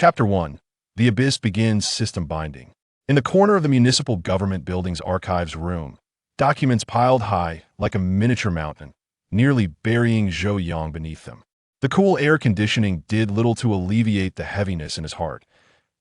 Chapter 1. The Abyss begins system binding. In the corner of the municipal government building's archives room, documents piled high like a miniature mountain, nearly burying Zhou Yang beneath them. The cool air conditioning did little to alleviate the heaviness in his heart.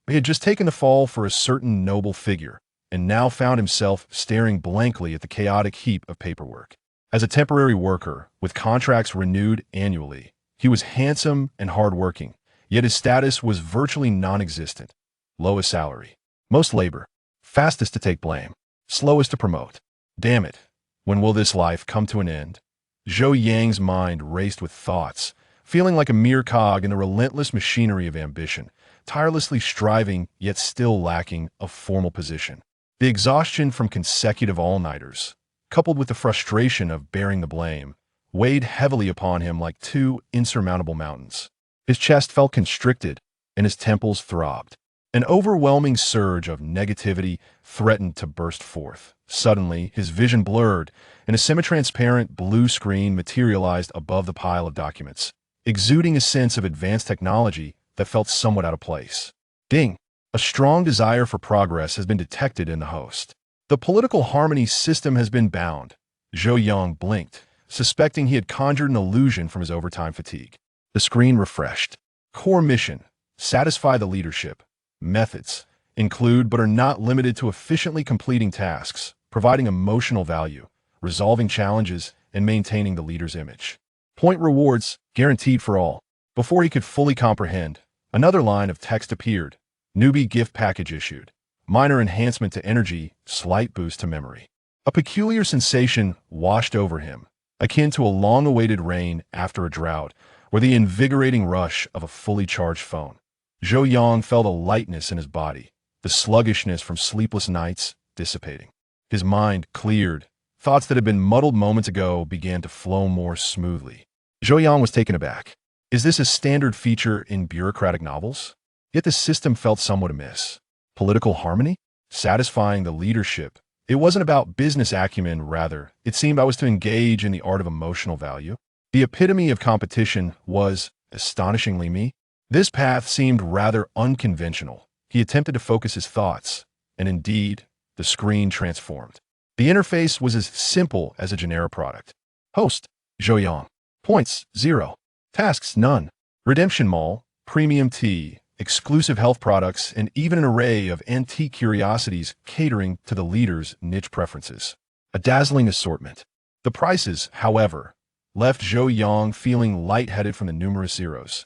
He had just taken the fall for a certain noble figure, and now found himself staring blankly at the chaotic heap of paperwork. As a temporary worker, with contracts renewed annually, he was handsome and hardworking, yet his status was virtually non-existent. Lowest salary, most labor, fastest to take blame, slowest to promote. Damn it, when will this life come to an end? Zhou Yang's mind raced with thoughts, feeling like a mere cog in the relentless machinery of ambition, tirelessly striving yet still lacking a formal position. The exhaustion from consecutive all-nighters, coupled with the frustration of bearing the blame, weighed heavily upon him like two insurmountable mountains. His chest felt constricted, and his temples throbbed. An overwhelming surge of negativity threatened to burst forth. Suddenly, his vision blurred, and a semi-transparent blue screen materialized above the pile of documents, exuding a sense of advanced technology that felt somewhat out of place. Ding! A strong desire for progress has been detected in the host. The political harmony system has been bound. Zhou Yang blinked, suspecting he had conjured an illusion from his overtime fatigue. The screen refreshed. Core mission: satisfy the leadership. Methods: include but are not limited to efficiently completing tasks, providing emotional value, resolving challenges, and maintaining the leader's image. Point rewards: guaranteed for all. Before he could fully comprehend, another line of text appeared. Newbie gift package issued. Minor enhancement to energy, slight boost to memory. A peculiar sensation washed over him, akin to a long-awaited rain after a drought, or the invigorating rush of a fully charged phone. Zhou Yang felt a lightness in his body, the sluggishness from sleepless nights dissipating. His mind cleared. Thoughts that had been muddled moments ago began to flow more smoothly. Zhou Yang was taken aback. Is this a standard feature in bureaucratic novels? Yet the system felt somewhat amiss. Political harmony? Satisfying the leadership. It wasn't about business acumen, rather. It seemed I was to engage in the art of emotional value. The epitome of competition was, astonishingly, me. This path seemed rather unconventional. He attempted to focus his thoughts, and indeed, the screen transformed. The interface was as simple as a generic product. Host: Zhou Yang. Points: 0. Tasks: none. Redemption Mall, premium tea, exclusive health products, and even an array of antique curiosities catering to the leader's niche preferences. A dazzling assortment. The prices, however, left Zhou Yang feeling lightheaded from the numerous zeros.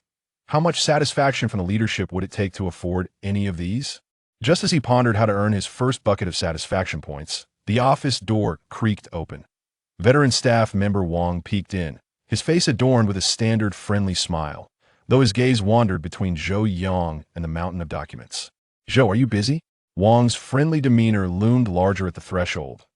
How much satisfaction from the leadership would it take to afford any of these? Just as he pondered how to earn his first bucket of satisfaction points, the office door creaked open. Veteran staff member Wang peeked in, his face adorned with a standard friendly smile, though his gaze wandered between Zhou Yang and the mountain of documents. "Zhou, are you busy?" Wang's friendly demeanor loomed larger at the threshold.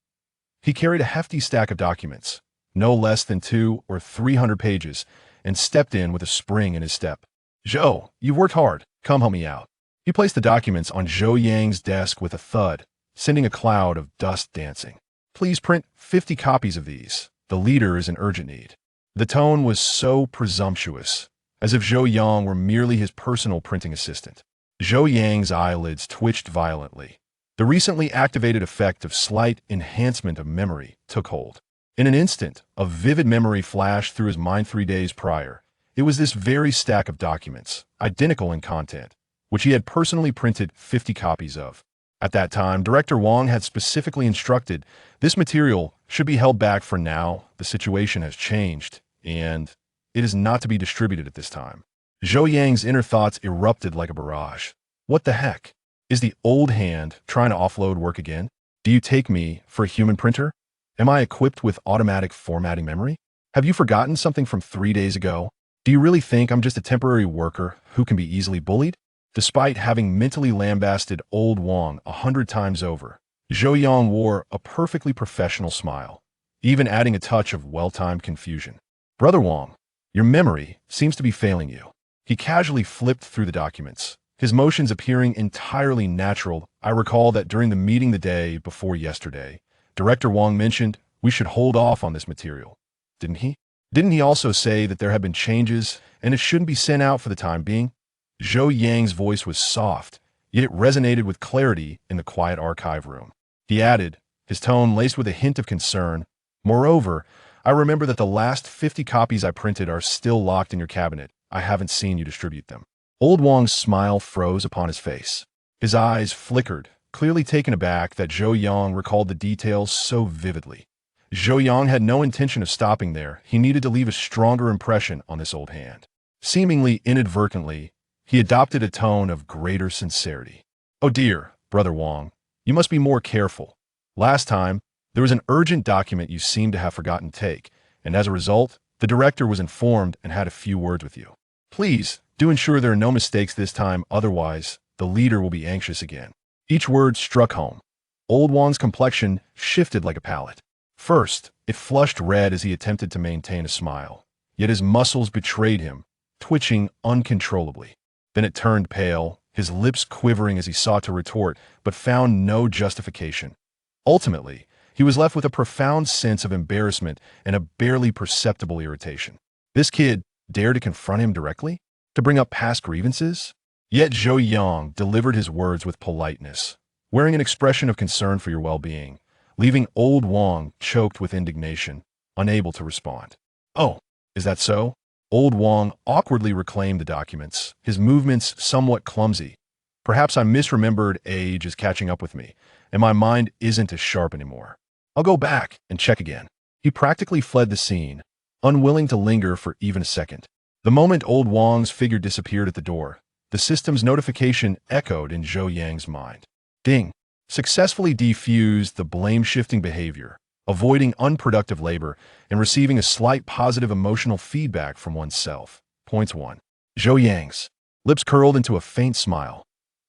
He carried a hefty stack of documents, no less than 200 or 300 pages, and stepped in with a spring in his step. "Zhou, you've worked hard. Come help me out." He placed the documents on Zhou Yang's desk with a thud, sending a cloud of dust dancing. "Please print 50 copies of these. The leader is in urgent need." The tone was so presumptuous, as if Zhou Yang were merely his personal printing assistant. Zhou Yang's eyelids twitched violently. The recently activated effect of slight enhancement of memory took hold. In an instant, a vivid memory flashed through his mind 3 days prior. It was this very stack of documents, identical in content, which he had personally printed 50 copies of. At that time, Director Wang had specifically instructed this material should be held back for now. The situation has changed, and it is not to be distributed at this time. Zhou Yang's inner thoughts erupted like a barrage. What the heck? Is the old hand trying to offload work again? Do you take me for a human printer? Am I equipped with automatic formatting memory? Have you forgotten something from 3 days ago? Do you really think I'm just a temporary worker who can be easily bullied? Despite having mentally lambasted old Wang 100 times over, Zhou Yang wore a perfectly professional smile, even adding a touch of well-timed confusion. "Brother Wang, your memory seems to be failing you." He casually flipped through the documents, his motions appearing entirely natural. "I recall that during the meeting the day before yesterday, Director Wang mentioned we should hold off on this material, didn't he? Didn't he also say that there have been changes and it shouldn't be sent out for the time being?" Zhou Yang's voice was soft, yet it resonated with clarity in the quiet archive room. He added, his tone laced with a hint of concern, "Moreover, I remember that the last 50 copies I printed are still locked in your cabinet. I haven't seen you distribute them." Old Wang's smile froze upon his face. His eyes flickered, clearly taken aback that Zhou Yang recalled the details so vividly. Zhou Yang had no intention of stopping there. He needed to leave a stronger impression on this old hand. Seemingly inadvertently, he adopted a tone of greater sincerity. "Oh dear, Brother Wang, you must be more careful. Last time, there was an urgent document you seem to have forgotten to take, and as a result, the director was informed and had a few words with you. Please, do ensure there are no mistakes this time, otherwise, the leader will be anxious again." Each word struck home. Old Wang's complexion shifted like a palette. First, it flushed red as he attempted to maintain a smile, yet his muscles betrayed him, twitching uncontrollably. Then it turned pale, his lips quivering as he sought to retort, but found no justification. Ultimately, he was left with a profound sense of embarrassment and a barely perceptible irritation. This kid dared to confront him directly? To bring up past grievances? Yet Zhou Yang delivered his words with politeness, wearing an expression of concern for your well-being, leaving Old Wang choked with indignation, unable to respond. "Oh, is that so?" Old Wang awkwardly reclaimed the documents, his movements somewhat clumsy. "Perhaps I misremembered. Age is catching up with me, and my mind isn't as sharp anymore. I'll go back and check again." He practically fled the scene, unwilling to linger for even a second. The moment Old Wang's figure disappeared at the door, the system's notification echoed in Zhou Yang's mind. Ding! Successfully defused the blame-shifting behavior, avoiding unproductive labor, and receiving a slight positive emotional feedback from oneself. Points 1. Zhou Yang's lips curled into a faint smile.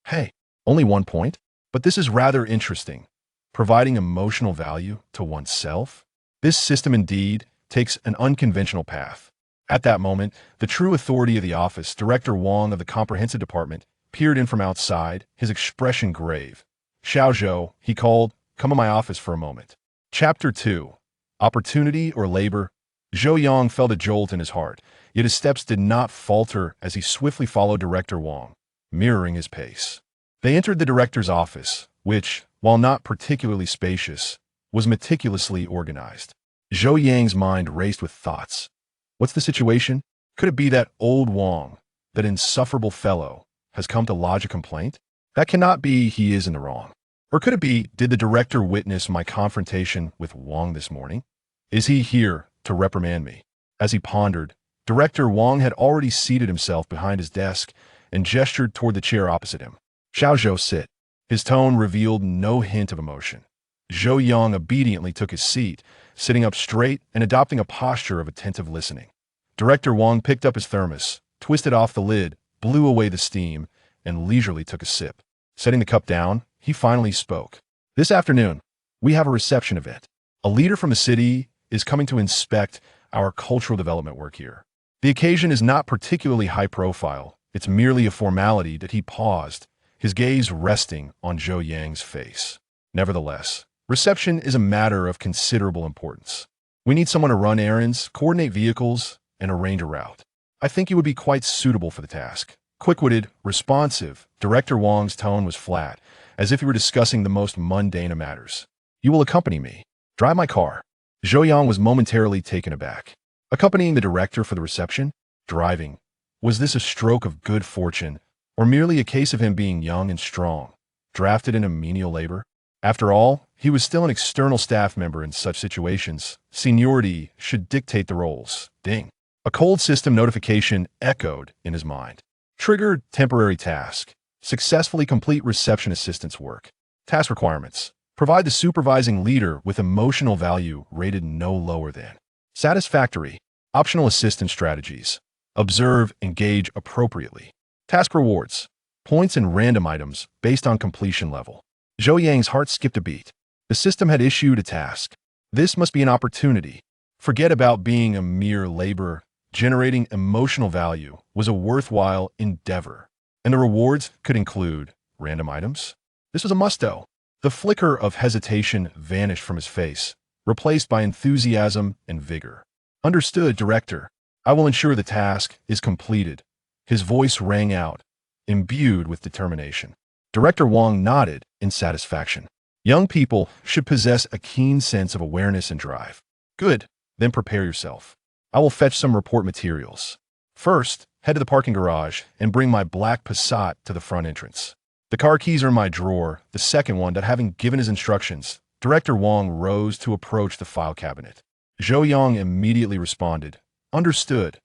Hey, only 1 point? But this is rather interesting. Providing emotional value to oneself? This system indeed takes an unconventional path. At that moment, the true authority of the office, Director Wang of the Comprehensive Department, peered in from outside, his expression grave. "Xiao Zhou," he called, "come in my office for a moment." Chapter 2. Opportunity or Labor? Zhou Yang felt a jolt in his heart, yet his steps did not falter as he swiftly followed Director Wang, mirroring his pace. They entered the director's office, which, while not particularly spacious, was meticulously organized. Zhou Yang's mind raced with thoughts. What's the situation? Could it be that Old Wang, that insufferable fellow, has come to lodge a complaint? That cannot be. He is in the wrong. Or could it be, did the director witness my confrontation with Wang this morning? Is he here to reprimand me? As he pondered, Director Wang had already seated himself behind his desk and gestured toward the chair opposite him. "Xiao Zhou, sit." His tone revealed no hint of emotion. Zhou Yang obediently took his seat, sitting up straight and adopting a posture of attentive listening. Director Wang picked up his thermos, twisted off the lid, blew away the steam, and leisurely took a sip. Setting the cup down, he finally spoke. "This afternoon, we have a reception event. A leader from the city is coming to inspect our cultural development work here. The occasion is not particularly high profile. It's merely a formality." That he paused, his gaze resting on Zhou Yang's face. "Nevertheless, reception is a matter of considerable importance. We need someone to run errands, coordinate vehicles, and arrange a route. I think you would be quite suitable for the task." Quick-witted, responsive, Director Wang's tone was flat, as if he were discussing the most mundane of matters. "You will accompany me. Drive my car." Zhou Yang was momentarily taken aback. Accompanying the director for the reception? Driving. Was this a stroke of good fortune, or merely a case of him being young and strong, drafted into menial labor? After all, he was still an external staff member in such situations. Seniority should dictate the roles. Ding. A cold system notification echoed in his mind. Triggered temporary task. Successfully complete reception assistance work. Task requirements. Provide the supervising leader with emotional value rated no lower than satisfactory. Optional assistance strategies. Observe, engage appropriately. Task rewards. Points and random items based on completion level. Zhou Yang's heart skipped a beat. The system had issued a task. This must be an opportunity. Forget about being a mere laborer. Generating emotional value was a worthwhile endeavor. And the rewards could include random items. This was a must-do. The flicker of hesitation vanished from his face, replaced by enthusiasm and vigor. "Understood, Director. I will ensure the task is completed." His voice rang out, imbued with determination. Director Wang nodded in satisfaction. Young people should possess a keen sense of awareness and drive. Good, then prepare yourself. I will fetch some report materials. First, head to the parking garage and bring my black Passat to the front entrance. The car keys are in my drawer, the second one that having given his instructions, Director Wang rose to approach the file cabinet. Zhou Yang immediately responded. Understood.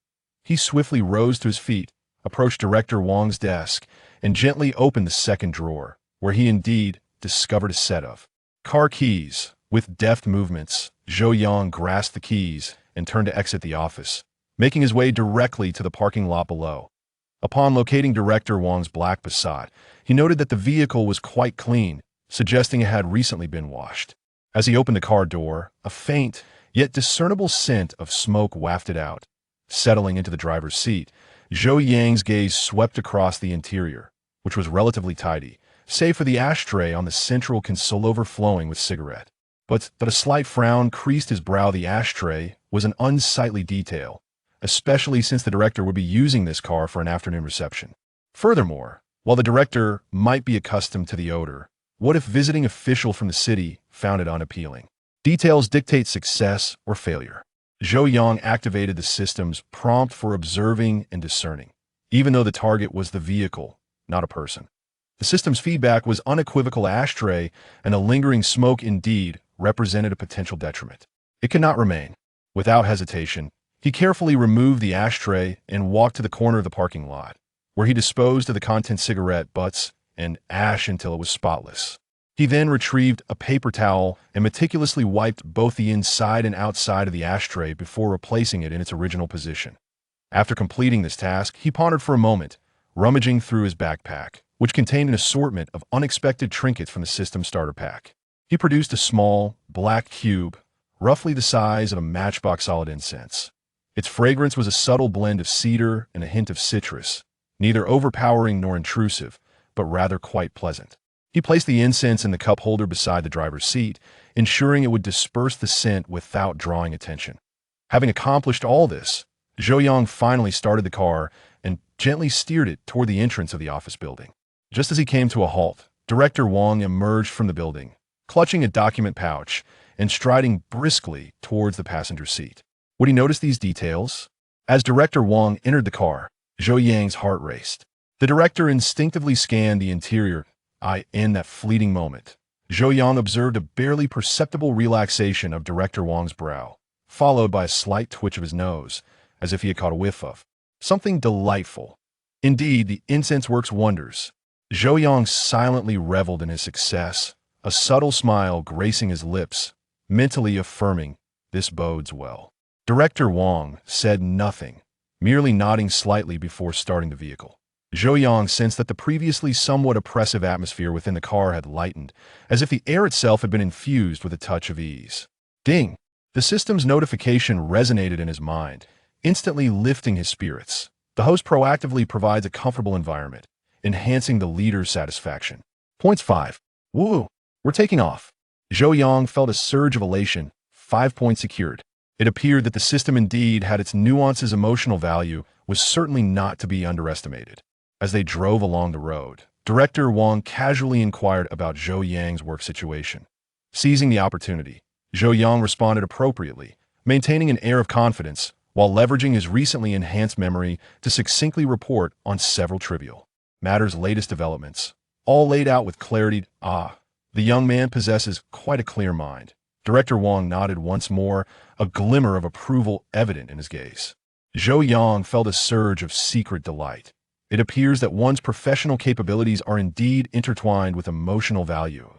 He swiftly rose to his feet, approached Director Wang's desk, and gently opened the second drawer, where he indeed discovered a set of car keys. With deft movements, Zhou Yang grasped the keys and turned to exit the office, making his way directly to the parking lot below. Upon locating Director Wang's black Passat, he noted that the vehicle was quite clean, suggesting it had recently been washed. As he opened the car door, a faint, yet discernible scent of smoke wafted out. Settling into the driver's seat, Zhou Yang's gaze swept across the interior, which was relatively tidy, save for the ashtray on the central console overflowing with cigarette. But a slight frown creased his brow. The ashtray was an unsightly detail, especially since the director would be using this car for an afternoon reception. Furthermore, while the director might be accustomed to the odor, what if visiting official from the city found it unappealing? Details dictate success or failure. Zhou Yang activated the system's prompt for observing and discerning, even though the target was the vehicle, not a person. The system's feedback was unequivocal. Ashtray and a lingering smoke indeed represented a potential detriment. It could not remain. Without hesitation, he carefully removed the ashtray and walked to the corner of the parking lot, where he disposed of the contents, cigarette butts and ash, until it was spotless. He then retrieved a paper towel and meticulously wiped both the inside and outside of the ashtray before replacing it in its original position. After completing this task, he pondered for a moment, rummaging through his backpack, which contained an assortment of unexpected trinkets from the system starter pack. He produced a small, black cube, roughly the size of a matchbox solid incense. Its fragrance was a subtle blend of cedar and a hint of citrus, neither overpowering nor intrusive, but rather quite pleasant. He placed the incense in the cup holder beside the driver's seat, ensuring it would disperse the scent without drawing attention. Having accomplished all this, Zhou Yang finally started the car and gently steered it toward the entrance of the office building. Just as he came to a halt, Director Wang emerged from the building, clutching a document pouch and striding briskly towards the passenger seat. Would he notice these details? As Director Wang entered the car, Zhou Yang's heart raced. The director instinctively scanned the interior. In that fleeting moment, Zhou Yang observed a barely perceptible relaxation of Director Wang's brow, followed by a slight twitch of his nose, as if he had caught a whiff of something delightful. Indeed, the incense works wonders. Zhou Yang silently reveled in his success, a subtle smile gracing his lips, mentally affirming, "This bodes well." Director Wang said nothing, merely nodding slightly before starting the vehicle. Zhou Yang sensed that the previously somewhat oppressive atmosphere within the car had lightened, as if the air itself had been infused with a touch of ease. Ding! The system's notification resonated in his mind, instantly lifting his spirits. The host proactively provides a comfortable environment, enhancing the leader's satisfaction. Points 5. Woo! We're taking off. Zhou Yang felt a surge of elation, 5 points secured. It appeared that the system indeed had its nuances. Emotional value was certainly not to be underestimated. As they drove along the road, Director Wang casually inquired about Zhou Yang's work situation. Seizing the opportunity, Zhou Yang responded appropriately, maintaining an air of confidence while leveraging his recently enhanced memory to succinctly report on several trivial matters' latest developments, all laid out with clarity. The young man possesses quite a clear mind. Director Wang nodded once more, a glimmer of approval evident in his gaze. Zhou Yang felt a surge of secret delight. It appears that one's professional capabilities are indeed intertwined with emotional value.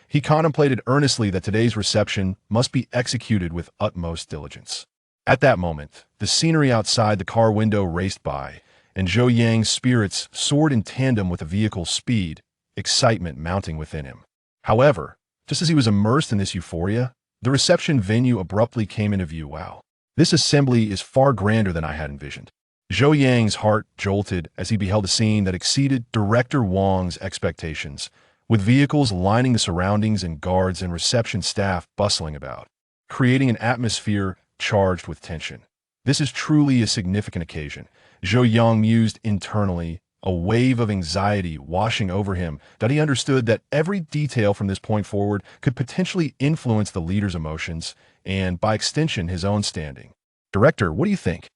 He contemplated earnestly that today's reception must be executed with utmost diligence. At that moment, the scenery outside the car window raced by, and Zhou Yang's spirits soared in tandem with the vehicle's speed, excitement mounting within him. However, just as he was immersed in this euphoria, the reception venue abruptly came into view. Wow, this assembly is far grander than I had envisioned. Zhou Yang's heart jolted as he beheld a scene that exceeded Director Wang's expectations, with vehicles lining the surroundings and guards and reception staff bustling about, creating an atmosphere charged with tension. This is truly a significant occasion, Zhou Yang mused internally, a wave of anxiety washing over him that he understood that every detail from this point forward could potentially influence the leader's emotions and, by extension, his own standing. "Director, what do you think?"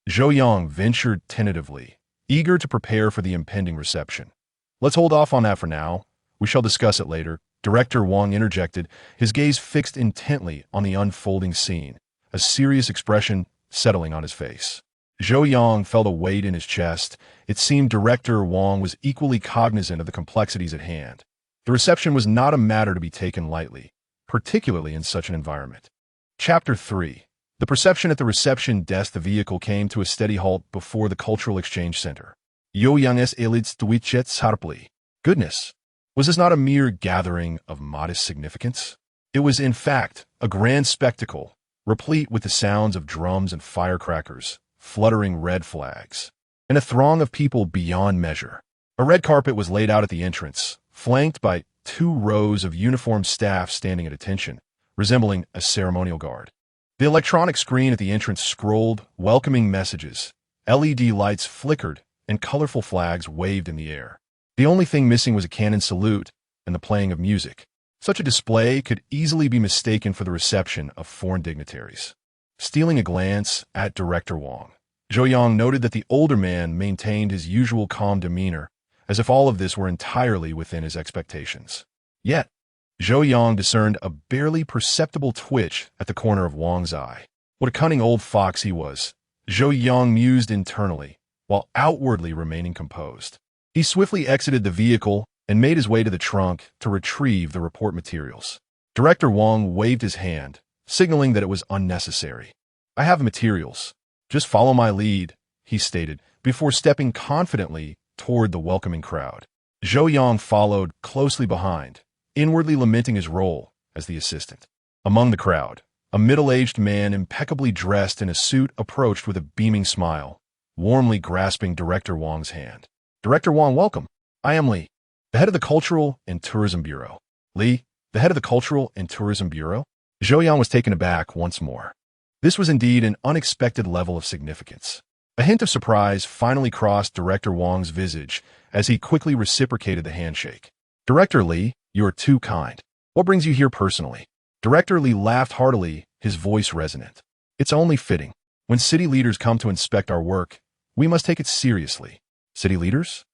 Zhou Yang ventured tentatively, eager to prepare for the impending reception. "Let's hold off on that for now. We shall discuss it later." Director Wang interjected, his gaze fixed intently on the unfolding scene, a serious expression settling on his face. Zhou Yang felt a weight in his chest. It seemed Director Wang was equally cognizant of the complexities at hand. The reception was not a matter to be taken lightly, particularly in such an environment. Chapter 3. The perception at the reception desk. The vehicle came to a steady halt before the Cultural Exchange Center. Yo Young's elites twitchet sharply. Goodness! Was this not a mere gathering of modest significance? It was, in fact, a grand spectacle, replete with the sounds of drums and firecrackers, fluttering red flags, and a throng of people beyond measure. A red carpet was laid out at the entrance, flanked by 2 rows of uniformed staff standing at attention, resembling a ceremonial guard. The electronic screen at the entrance scrolled welcoming messages, LED lights flickered, and colorful flags waved in the air. The only thing missing was a cannon salute and the playing of music. Such a display could easily be mistaken for the reception of foreign dignitaries. Stealing a glance at Director Wang, Zhou Yang noted that the older man maintained his usual calm demeanor, as if all of this were entirely within his expectations. Yet, Zhou Yang discerned a barely perceptible twitch at the corner of Wang's eye. What a cunning old fox he was, Zhou Yang mused internally, while outwardly remaining composed. He swiftly exited the vehicle and made his way to the trunk to retrieve the report materials. Director Wang waved his hand, signaling that it was unnecessary. "I have the materials. Just follow my lead," he stated, before stepping confidently toward the welcoming crowd. Zhou Yang followed closely behind, inwardly lamenting his role as the assistant. Among the crowd, a middle-aged man impeccably dressed in a suit approached with a beaming smile, warmly grasping Director Wang's hand. "Director Wang, welcome. I am Li, the head of the Cultural and Tourism Bureau." "Li, the head of the Cultural and Tourism Bureau?" Zhou Yang was taken aback once more. This was indeed an unexpected level of significance. A hint of surprise finally crossed Director Wang's visage as he quickly reciprocated the handshake. "Director Li, you are too kind. What brings you here personally?" Director Li laughed heartily, his voice resonant. "It's only fitting. When city leaders come to inspect our work, we must take it seriously." "City leaders?"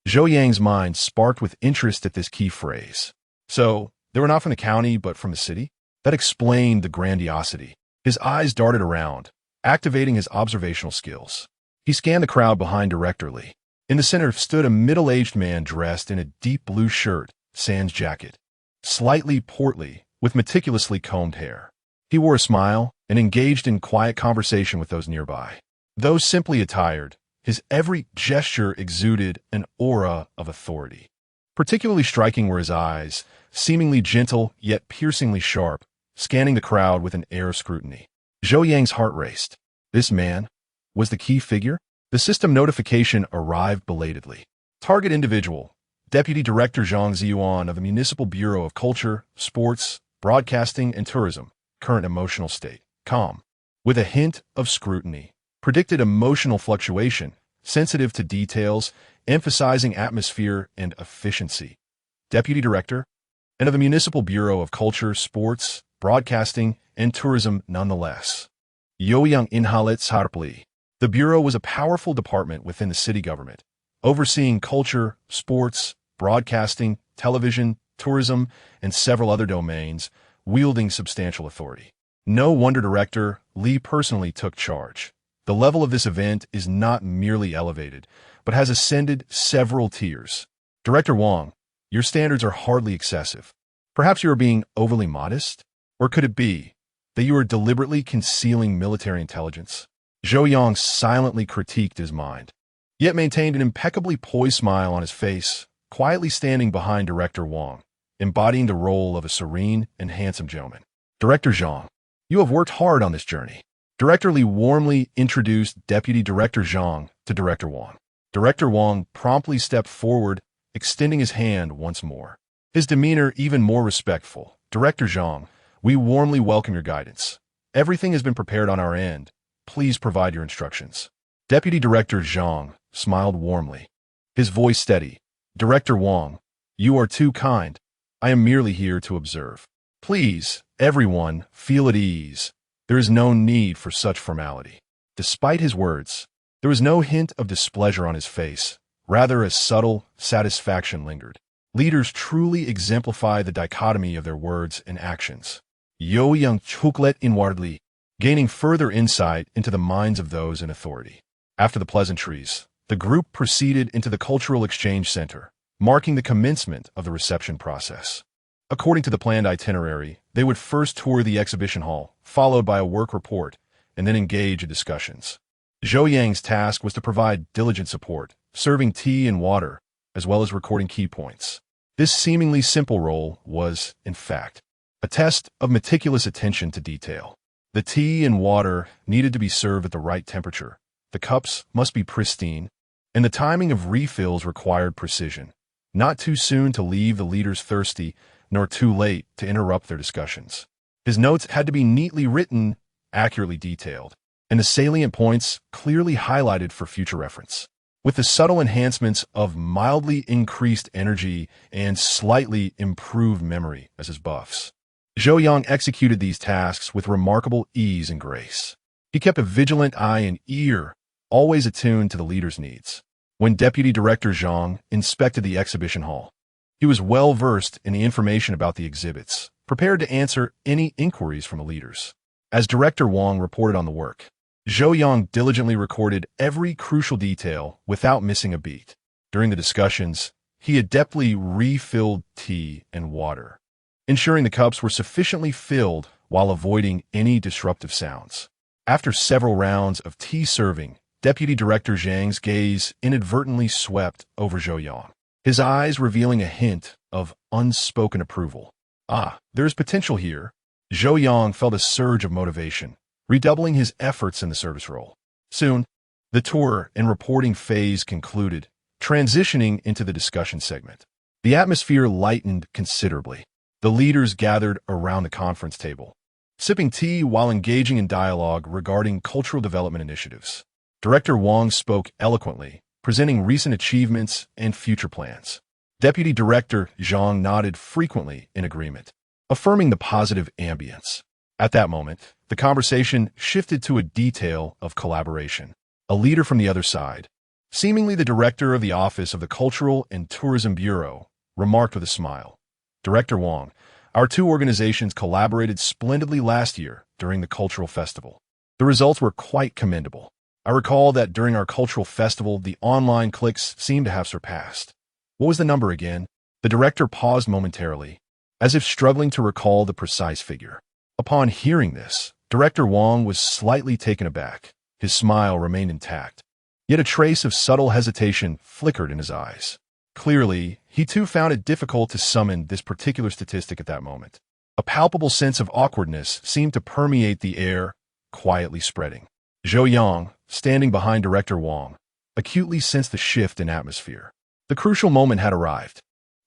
Zhou Yang's mind sparked with interest at this key phrase. So, they were not from the county, but from the city? That explained the grandiosity. His eyes darted around, activating his observational skills. He scanned the crowd behind Director Li. In the center stood a middle-aged man dressed in a deep blue shirt, sans jacket, slightly portly, with meticulously combed hair. He wore a smile and engaged in quiet conversation with those nearby. Though simply attired, his every gesture exuded an aura of authority. Particularly striking were his eyes, seemingly gentle yet piercingly sharp, scanning the crowd with an air of scrutiny. Zhou Yang's heart raced. This man was the key figure? The system notification arrived belatedly. Target individual, Deputy Director Zhang Ziyuan of the Municipal Bureau of Culture, Sports, Broadcasting, and Tourism. Current emotional state, calm. With a hint of scrutiny. Predicted emotional fluctuation, sensitive to details, emphasizing atmosphere and efficiency. Deputy Director, and of the Municipal Bureau of Culture, Sports, Broadcasting, and Tourism nonetheless. Yoyang Inhalet Sarpli. The Bureau was a powerful department within the city government, overseeing culture, sports, broadcasting, television, tourism, and several other domains, wielding substantial authority. No wonder Director Li personally took charge. The level of this event is not merely elevated, but has ascended several tiers. Director Wang, your standards are hardly excessive. Perhaps you are being overly modest? Or could it be that you are deliberately concealing military intelligence? Zhou Yang silently critiqued his mind, yet maintained an impeccably poised smile on his face, quietly standing behind Director Wang, embodying the role of a serene and handsome gentleman. Director Zhang, you have worked hard on this journey. Director Li warmly introduced Deputy Director Zhang to Director Wang. Director Wang promptly stepped forward, extending his hand once more. His demeanor even more respectful. Director Zhang, we warmly welcome your guidance. Everything has been prepared on our end. Please provide your instructions. Deputy Director Zhang smiled warmly. his voice steady. "Director Wang, you are too kind. I am merely here to observe. Please, everyone, feel at ease. There is no need for such formality." Despite his words, there was no hint of displeasure on his face. Rather, a subtle satisfaction lingered. Leaders truly exemplify the dichotomy of their words and actions. Yo Young Chuklet inwardly, gaining further insight into the minds of those in authority. After the pleasantries, the group proceeded into the Cultural Exchange Center, marking the commencement of the reception process. According to the planned itinerary, they would first tour the exhibition hall, followed by a work report, and then engage in discussions. Zhou Yang's task was to provide diligent support, serving tea and water, as well as recording key points. This seemingly simple role was, in fact, a test of meticulous attention to detail. The tea and water needed to be served at the right temperature, the cups must be pristine, and the timing of refills required precision. Not too soon to leave the leaders thirsty, nor too late to interrupt their discussions. His notes had to be neatly written, accurately detailed, and the salient points clearly highlighted for future reference. With the subtle enhancements of mildly increased energy and slightly improved memory as his buffs, Zhou Yang executed these tasks with remarkable ease and grace. He kept a vigilant eye and ear, always attuned to the leader's needs. When Deputy Director Zhang inspected the exhibition hall, he was well versed in the information about the exhibits, prepared to answer any inquiries from the leaders. As Director Wang reported on the work, Zhou Yang diligently recorded every crucial detail without missing a beat. During the discussions, he adeptly refilled tea and water, ensuring the cups were sufficiently filled while avoiding any disruptive sounds. After several rounds of tea serving, Deputy Director Zhang's gaze inadvertently swept over Zhou Yang, his eyes revealing a hint of unspoken approval. "Ah, there is potential here." Zhou Yang felt a surge of motivation, redoubling his efforts in the service role. Soon, the tour and reporting phase concluded, transitioning into the discussion segment. The atmosphere lightened considerably. The leaders gathered around the conference table, sipping tea while engaging in dialogue regarding cultural development initiatives. Director Wang spoke eloquently, presenting recent achievements and future plans. Deputy Director Zhang nodded frequently in agreement, affirming the positive ambience. At that moment, the conversation shifted to a detail of collaboration. A leader from the other side, seemingly the director of the Office of the Cultural and Tourism Bureau, remarked with a smile, "Director Wang, our two organizations collaborated splendidly last year during the cultural festival. The results were quite commendable. I recall that during our cultural festival, the online clicks seemed to have surpassed." "What was the number again?" The director paused momentarily, as if struggling to recall the precise figure. Upon hearing this, Director Wang was slightly taken aback. His smile remained intact, yet a trace of subtle hesitation flickered in his eyes. Clearly, he too found it difficult to summon this particular statistic at that moment. A palpable sense of awkwardness seemed to permeate the air, quietly spreading. Zhou Yang, standing behind Director Wang, acutely sensed the shift in atmosphere. The crucial moment had arrived.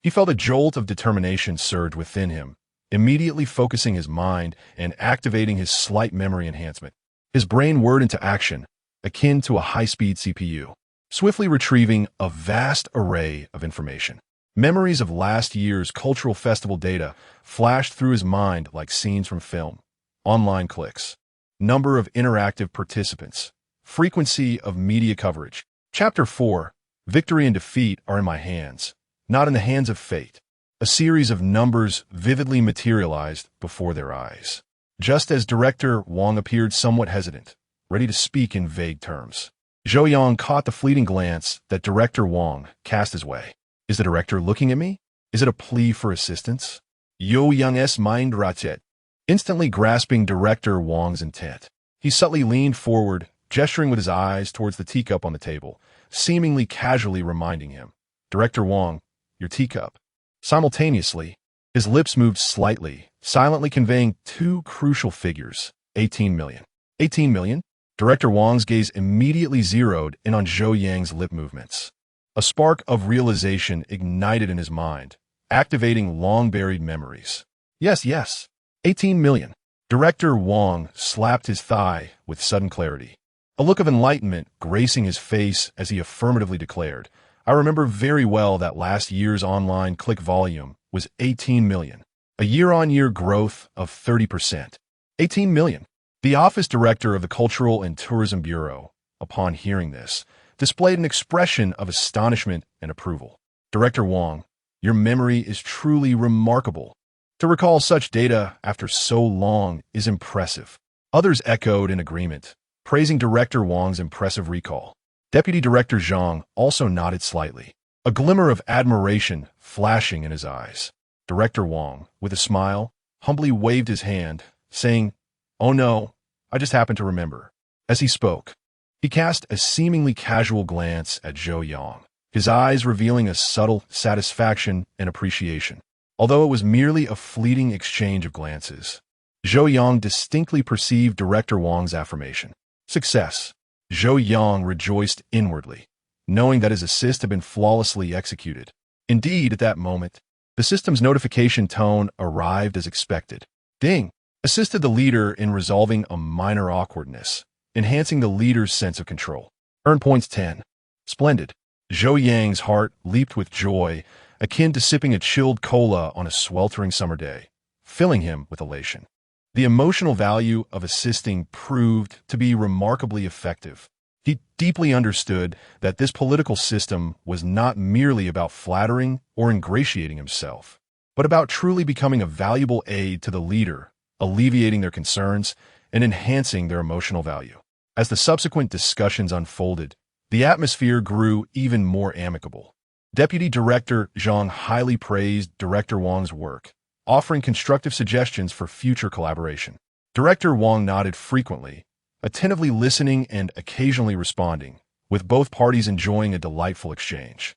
He felt a jolt of determination surge within him, immediately focusing his mind and activating his slight memory enhancement. His brain whirred into action, akin to a high-speed CPU, swiftly retrieving a vast array of information. Memories of last year's cultural festival data flashed through his mind like scenes from film. Online clicks, number of interactive participants, frequency of media coverage. Chapter 4, Victory and Defeat are in my hands, not in the hands of fate. A series of numbers vividly materialized before their eyes. Just as Director Wang appeared somewhat hesitant, ready to speak in vague terms, Zhou Yang caught the fleeting glance that Director Wang cast his way. Is the director looking at me? Is it a plea for assistance? Yo Young's mind rachet, instantly grasping Director Wang's intent. He subtly leaned forward, gesturing with his eyes towards the teacup on the table, seemingly casually reminding him, "Director Wang, your teacup." Simultaneously, his lips moved slightly, silently conveying two crucial figures, 18 million. 18 million? Director Wang's gaze immediately zeroed in on Zhou Yang's lip movements. A spark of realization ignited in his mind, activating long-buried memories. Yes, 18 million. Director Wang slapped his thigh with sudden clarity. A look of enlightenment gracing his face as he affirmatively declared, I remember very well that last year's online click volume was 18 million, a year-on-year growth of 30%. 18 million. The office director of the Cultural and Tourism Bureau, upon hearing this, displayed an expression of astonishment and approval. Director Wang, your memory is truly remarkable. To recall such data after so long is impressive. Others echoed in agreement, praising Director Wang's impressive recall. Deputy Director Zhang also nodded slightly, a glimmer of admiration flashing in his eyes. Director Wang, with a smile, humbly waved his hand, saying, "Oh no, I just happened to remember." As he spoke, he cast a seemingly casual glance at Zhou Yang, his eyes revealing a subtle satisfaction and appreciation. Although it was merely a fleeting exchange of glances, Zhou Yang distinctly perceived Director Wang's affirmation. Success. Zhou Yang rejoiced inwardly, knowing that his assist had been flawlessly executed. Indeed, at that moment, the system's notification tone arrived as expected. Ding! Assisted the leader in resolving a minor awkwardness, enhancing the leader's sense of control. Earn points 10. Splendid. Zhou Yang's heart leaped with joy, akin to sipping a chilled cola on a sweltering summer day, filling him with elation. The emotional value of assisting proved to be remarkably effective. He deeply understood that this political system was not merely about flattering or ingratiating himself, but about truly becoming a valuable aid to the leader, alleviating their concerns and enhancing their emotional value. As the subsequent discussions unfolded, the atmosphere grew even more amicable. Deputy Director Zhang highly praised Director Wang's work, offering constructive suggestions for future collaboration. Director Wang nodded frequently, attentively listening and occasionally responding, with both parties enjoying a delightful exchange.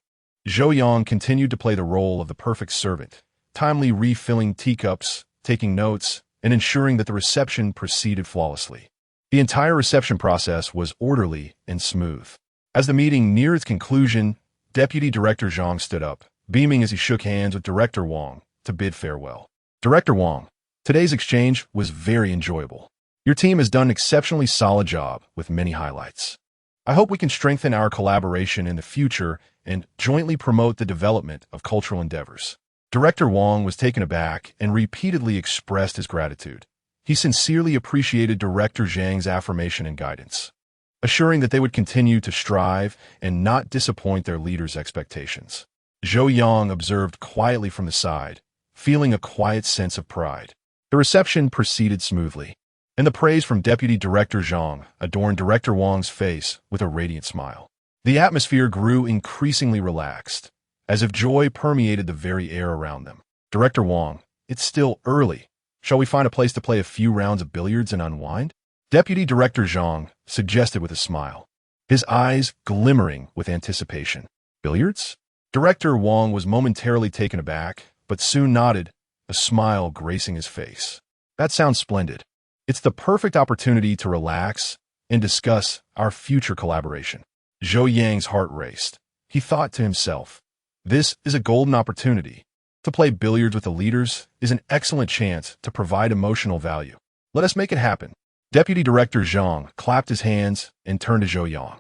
Zhou Yang continued to play the role of the perfect servant, timely refilling teacups, taking notes, and ensuring that the reception proceeded flawlessly. The entire reception process was orderly and smooth. As the meeting neared its conclusion, Deputy Director Zhang stood up, beaming as he shook hands with Director Wang to bid farewell. Director Wang, today's exchange was very enjoyable. Your team has done an exceptionally solid job with many highlights. I hope we can strengthen our collaboration in the future and jointly promote the development of cultural endeavors. Director Wang was taken aback and repeatedly expressed his gratitude. He sincerely appreciated Director Zhang's affirmation and guidance, assuring that they would continue to strive and not disappoint their leader's expectations. Zhou Yang observed quietly from the side, feeling a quiet sense of pride. The reception proceeded smoothly, and the praise from Deputy Director Zhang adorned Director Wang's face with a radiant smile. The atmosphere grew increasingly relaxed, as if joy permeated the very air around them. Director Wang, it's still early. Shall we find a place to play a few rounds of billiards and unwind? Deputy Director Zhang suggested with a smile, his eyes glimmering with anticipation. Billiards? Director Wang was momentarily taken aback, but soon nodded, a smile gracing his face. That sounds splendid. It's the perfect opportunity to relax and discuss our future collaboration. Zhou Yang's heart raced. He thought to himself, this is a golden opportunity. To play billiards with the leaders is an excellent chance to provide emotional value. Let us make it happen. Deputy Director Zhang clapped his hands and turned to Zhou Yang.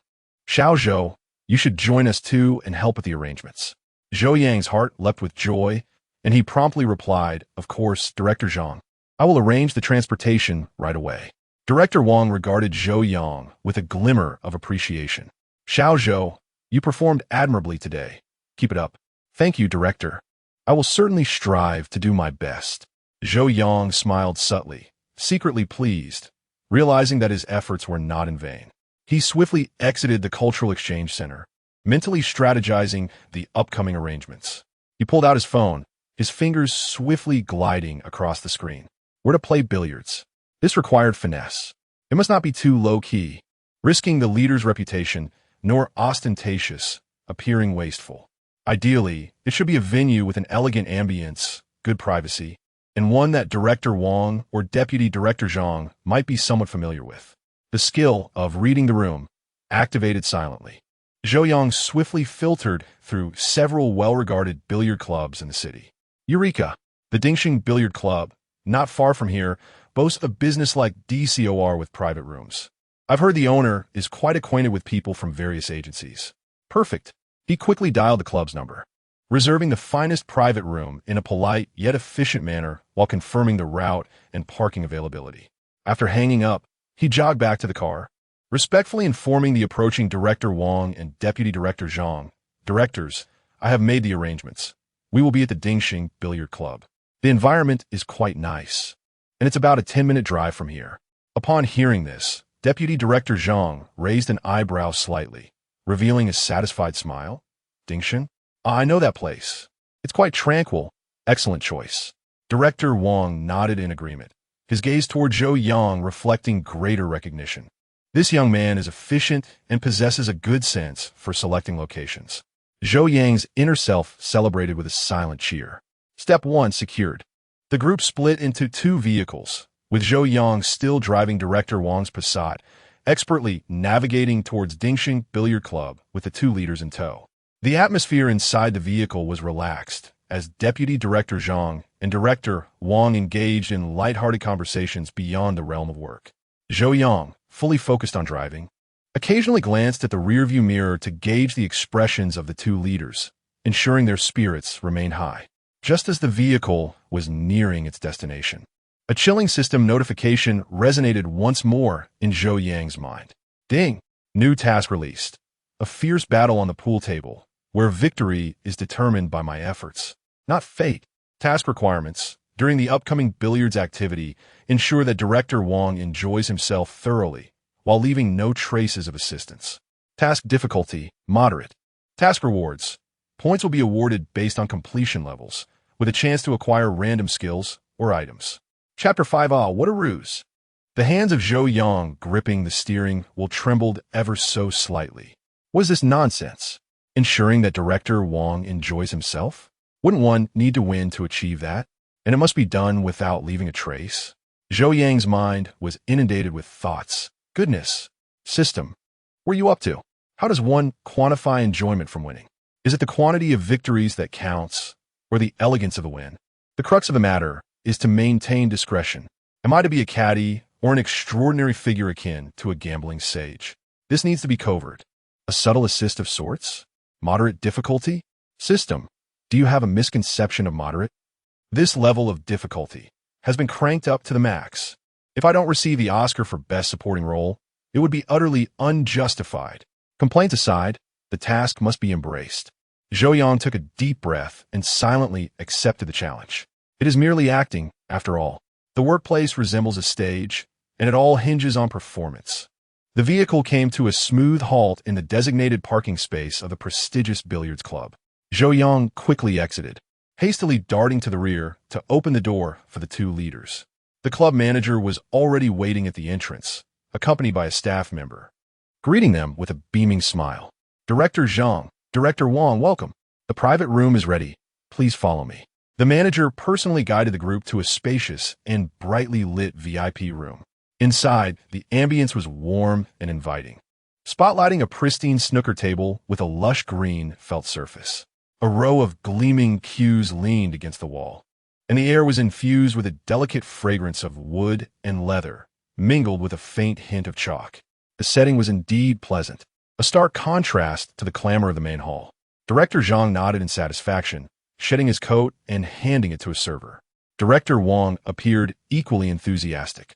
Xiao Zhou, you should join us too and help with the arrangements. Zhou Yang's heart leapt with joy, and he promptly replied, of course, Director Zhang. I will arrange the transportation right away. Director Wang regarded Zhou Yang with a glimmer of appreciation. Xiao Zhou, you performed admirably today. Keep it up. Thank you, Director. I will certainly strive to do my best. Zhou Yang smiled subtly, secretly pleased, realizing that his efforts were not in vain. He swiftly exited the Cultural Exchange Center, mentally strategizing the upcoming arrangements. He pulled out his phone, his fingers swiftly gliding across the screen. Where to play billiards. This required finesse. It must not be too low-key, risking the leader's reputation, nor ostentatious, appearing wasteful. Ideally, it should be a venue with an elegant ambience, good privacy, and one that Director Wang or Deputy Director Zhang might be somewhat familiar with. The skill of reading the room activated silently. Zhou Yang swiftly filtered through several well-regarded billiard clubs in the city. Eureka! The Dingxing Billiard Club, not far from here, boasts a business-like DCOR with private rooms. I've heard the owner is quite acquainted with people from various agencies. Perfect. He quickly dialed the club's number, reserving the finest private room in a polite yet efficient manner while confirming the route and parking availability. After hanging up, he jogged back to the car, respectfully informing the approaching Director Wang and Deputy Director Zhang, "Directors, I have made the arrangements. We will be at the Dingxing Billiard Club. The environment is quite nice, and it's about a 10-minute drive from here." Upon hearing this, Deputy Director Zhang raised an eyebrow slightly, revealing a satisfied smile. "Dingxing? I know that place. It's quite tranquil. Excellent choice." Director Wang nodded in agreement, his gaze toward Zhou Yang reflecting greater recognition. This young man is efficient and possesses a good sense for selecting locations. Zhou Yang's inner self celebrated with a silent cheer. Step 1 secured. The group split into 2 vehicles, with Zhou Yang still driving Director Wang's Passat, expertly navigating towards Dingxing Billiard Club with the 2 leaders in tow. The atmosphere inside the vehicle was relaxed, as Deputy Director Zhang and Director Wang engaged in lighthearted conversations beyond the realm of work. Zhou Yang, fully focused on driving, occasionally glanced at the rearview mirror to gauge the expressions of the 2 leaders, ensuring their spirits remained high. Just as the vehicle was nearing its destination, a chilling system notification resonated once more in Zhou Yang's mind. Ding! New task released. A fierce battle on the pool table, where victory is determined by my efforts, not fate. Task requirements during the upcoming billiards activity ensure that Director Wang enjoys himself thoroughly while leaving no traces of assistance. Task difficulty, moderate. Task rewards. Points will be awarded based on completion levels, with a chance to acquire random skills or items. Chapter 5. Ah, what a ruse. The hands of Zhou Yang gripping the steering wheel trembled ever so slightly. What is this nonsense? Ensuring that Director Wang enjoys himself? Wouldn't one need to win to achieve that? And it must be done without leaving a trace? Zhou Yang's mind was inundated with thoughts. Goodness. System. What are you up to? How does one quantify enjoyment from winning? Is it the quantity of victories that counts, or the elegance of a win? The crux of the matter is to maintain discretion. Am I to be a caddy or an extraordinary figure akin to a gambling sage? This needs to be covert. A subtle assist of sorts? Moderate difficulty? System. Do you have a misconception of moderate? This level of difficulty has been cranked up to the max. If I don't receive the Oscar for Best Supporting Role, it would be utterly unjustified. Complaints aside, the task must be embraced. Zhou Yang took a deep breath and silently accepted the challenge. It is merely acting, after all. The workplace resembles a stage, and it all hinges on performance. The vehicle came to a smooth halt in the designated parking space of the prestigious billiards club. Zhou Yang quickly exited, hastily darting to the rear to open the door for the 2 leaders. The club manager was already waiting at the entrance, accompanied by a staff member, greeting them with a beaming smile. "Director Zhang, Director Wang, welcome. The private room is ready. Please follow me." The manager personally guided the group to a spacious and brightly lit VIP room. Inside, the ambience was warm and inviting, spotlighting a pristine snooker table with a lush green felt surface. A row of gleaming cues leaned against the wall, and the air was infused with a delicate fragrance of wood and leather, mingled with a faint hint of chalk. The setting was indeed pleasant, a stark contrast to the clamor of the main hall. Director Zhang nodded in satisfaction, shedding his coat and handing it to a server. Director Wang appeared equally enthusiastic,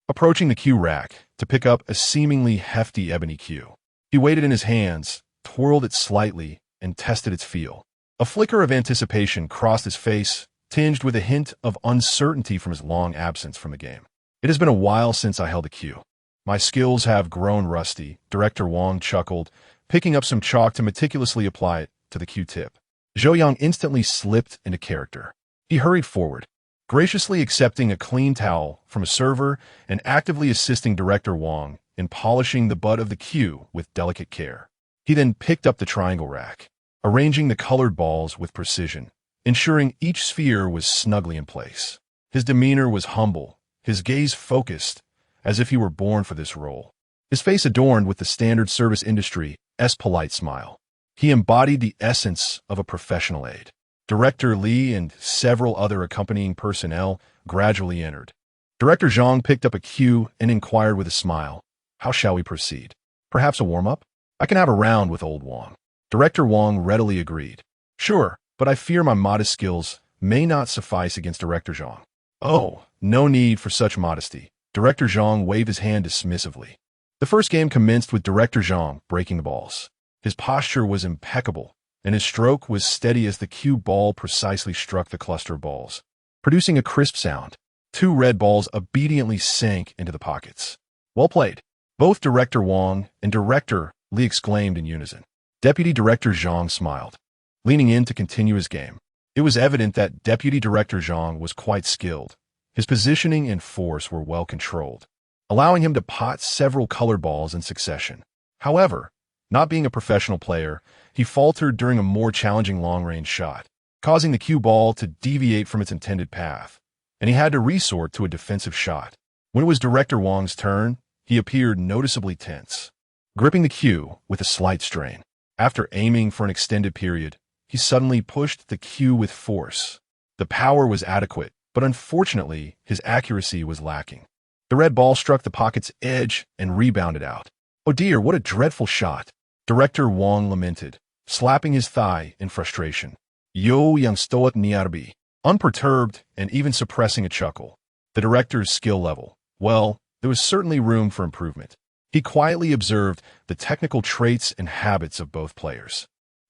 approaching the cue rack to pick up a seemingly hefty ebony cue. He weighed it in his hands, twirled it slightly, and tested its feel. A flicker of anticipation crossed his face, tinged with a hint of uncertainty from his long absence from the game. "It has been a while since I held a cue. My skills have grown rusty," Director Wang chuckled, picking up some chalk to meticulously apply it to the cue tip. Zhou Yang instantly slipped into character. He hurried forward, graciously accepting a clean towel from a server and actively assisting Director Wang in polishing the butt of the cue with delicate care. He then picked up the triangle rack, arranging the colored balls with precision, ensuring each sphere was snugly in place. His demeanor was humble, his gaze focused, as if he were born for this role. His face adorned with the standard service industry's polite smile. He embodied the essence of a professional aide. Director Li and several other accompanying personnel gradually entered. Director Zhang picked up a cue and inquired with a smile, "How shall we proceed? Perhaps a warm-up? I can have a round with old Wang." Director Wong readily agreed. Sure, but I fear my modest skills may not suffice against Director Zhang. Oh, no need for such modesty. Director Zhang waved his hand dismissively. The first game commenced with Director Zhang breaking the balls. His posture was impeccable, and his stroke was steady as the cue ball precisely struck the cluster of balls, producing a crisp sound. 2 red balls obediently sank into the pockets. Well played. Both Director Wong and Director Li exclaimed in unison. Deputy Director Zhang smiled, leaning in to continue his game. It was evident that Deputy Director Zhang was quite skilled. His positioning and force were well controlled, allowing him to pot several colored balls in succession. However, not being a professional player, he faltered during a more challenging long-range shot, causing the cue ball to deviate from its intended path, and he had to resort to a defensive shot. When it was Director Wong's turn, he appeared noticeably tense, gripping the cue with a slight strain. After aiming for an extended period, he suddenly pushed the cue with force. The power was adequate, but unfortunately, his accuracy was lacking. The red ball struck the pocket's edge and rebounded out. Oh dear, what a dreadful shot! Director Wong lamented, slapping his thigh in frustration. Yo yang stoat niarbi. Unperturbed and even suppressing a chuckle. The director's skill level. Well, there was certainly room for improvement. He quietly observed the technical traits and habits of both players.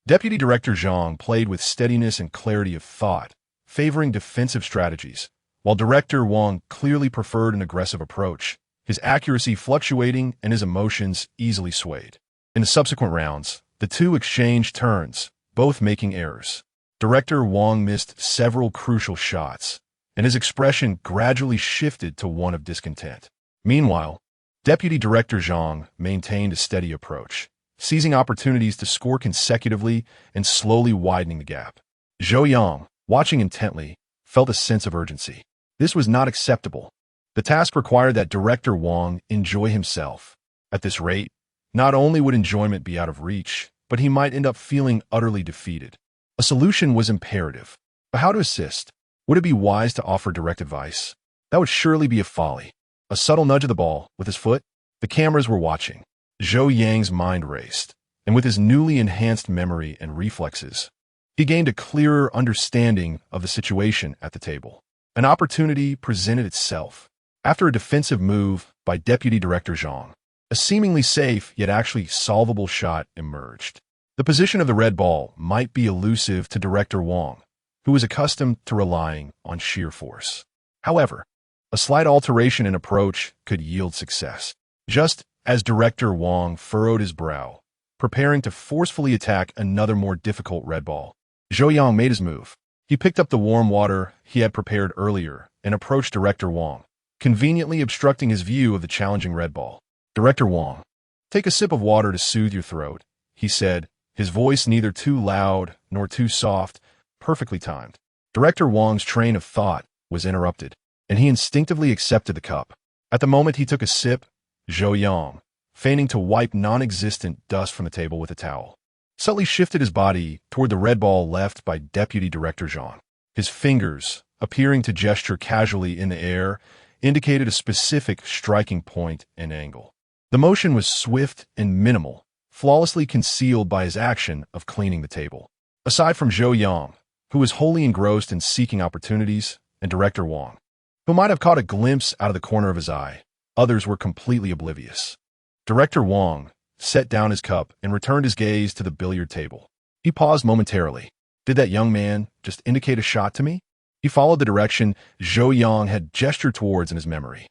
Deputy Director Zhang played with steadiness and clarity of thought, favoring defensive strategies, while Director Wong clearly preferred an aggressive approach, his accuracy fluctuating and his emotions easily swayed. In the subsequent rounds, the two exchanged turns, both making errors. Director Wong missed several crucial shots, and his expression gradually shifted to one of discontent. Meanwhile, Deputy Director Zhang maintained a steady approach, seizing opportunities to score consecutively and slowly widening the gap. Zhou Yang, watching intently, felt a sense of urgency. This was not acceptable. The task required that Director Wong enjoy himself. At this rate, not only would enjoyment be out of reach, but he might end up feeling utterly defeated. A solution was imperative. But how to assist? Would it be wise to offer direct advice? That would surely be a folly. A subtle nudge of the ball with his foot. The cameras were watching. Zhou Yang's mind raced, and with his newly enhanced memory and reflexes, he gained a clearer understanding of the situation at the table. An opportunity presented itself. After a defensive move by Deputy Director Zhang, a seemingly safe yet actually solvable shot emerged. The position of the red ball might be elusive to Director Wong, who was accustomed to relying on sheer force. However, a slight alteration in approach could yield success. Just as Director Wong furrowed his brow, preparing to forcefully attack another more difficult red ball, Zhou Yang made his move. He picked up the warm water he had prepared earlier and approached Director Wong, conveniently obstructing his view of the challenging red ball. Director Wong, take a sip of water to soothe your throat, he said, his voice neither too loud nor too soft, perfectly timed. Director Wong's train of thought was interrupted, and he instinctively accepted the cup. At the moment he took a sip, Zhou Yang, feigning to wipe non-existent dust from the table with a towel, subtly shifted his body toward the red ball left by Deputy Director Zhang. His fingers, appearing to gesture casually in the air, indicated a specific striking point and angle. The motion was swift and minimal, flawlessly concealed by his action of cleaning the table. Aside from Zhou Yang, who was wholly engrossed in seeking opportunities, and Director Wong, who might have caught a glimpse out of the corner of his eye, others were completely oblivious. Director Wong set down his cup and returned his gaze to the billiard table. He paused momentarily. Did that young man just indicate a shot to me? He followed the direction Zhou Yang had gestured towards in his memory.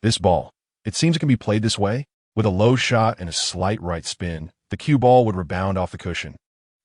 This ball. It seems it can be played this way. With a low shot and a slight right spin, the cue ball would rebound off the cushion,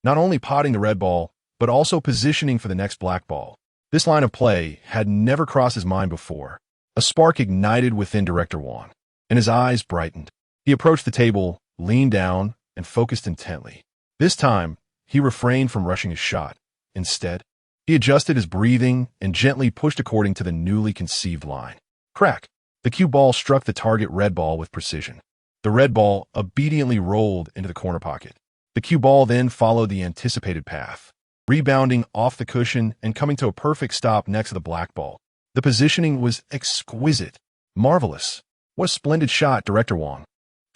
not only potting the red ball, but also positioning for the next black ball. This line of play had never crossed his mind before. A spark ignited within Director Wong, and his eyes brightened. He approached the table, leaned down, and focused intently. This time, he refrained from rushing his shot. Instead, he adjusted his breathing and gently pushed according to the newly conceived line. Crack! The cue ball struck the target red ball with precision. The red ball obediently rolled into the corner pocket. The cue ball then followed the anticipated path, rebounding off the cushion and coming to a perfect stop next to the black ball. The positioning was exquisite. Marvelous. What a splendid shot, Director Wong.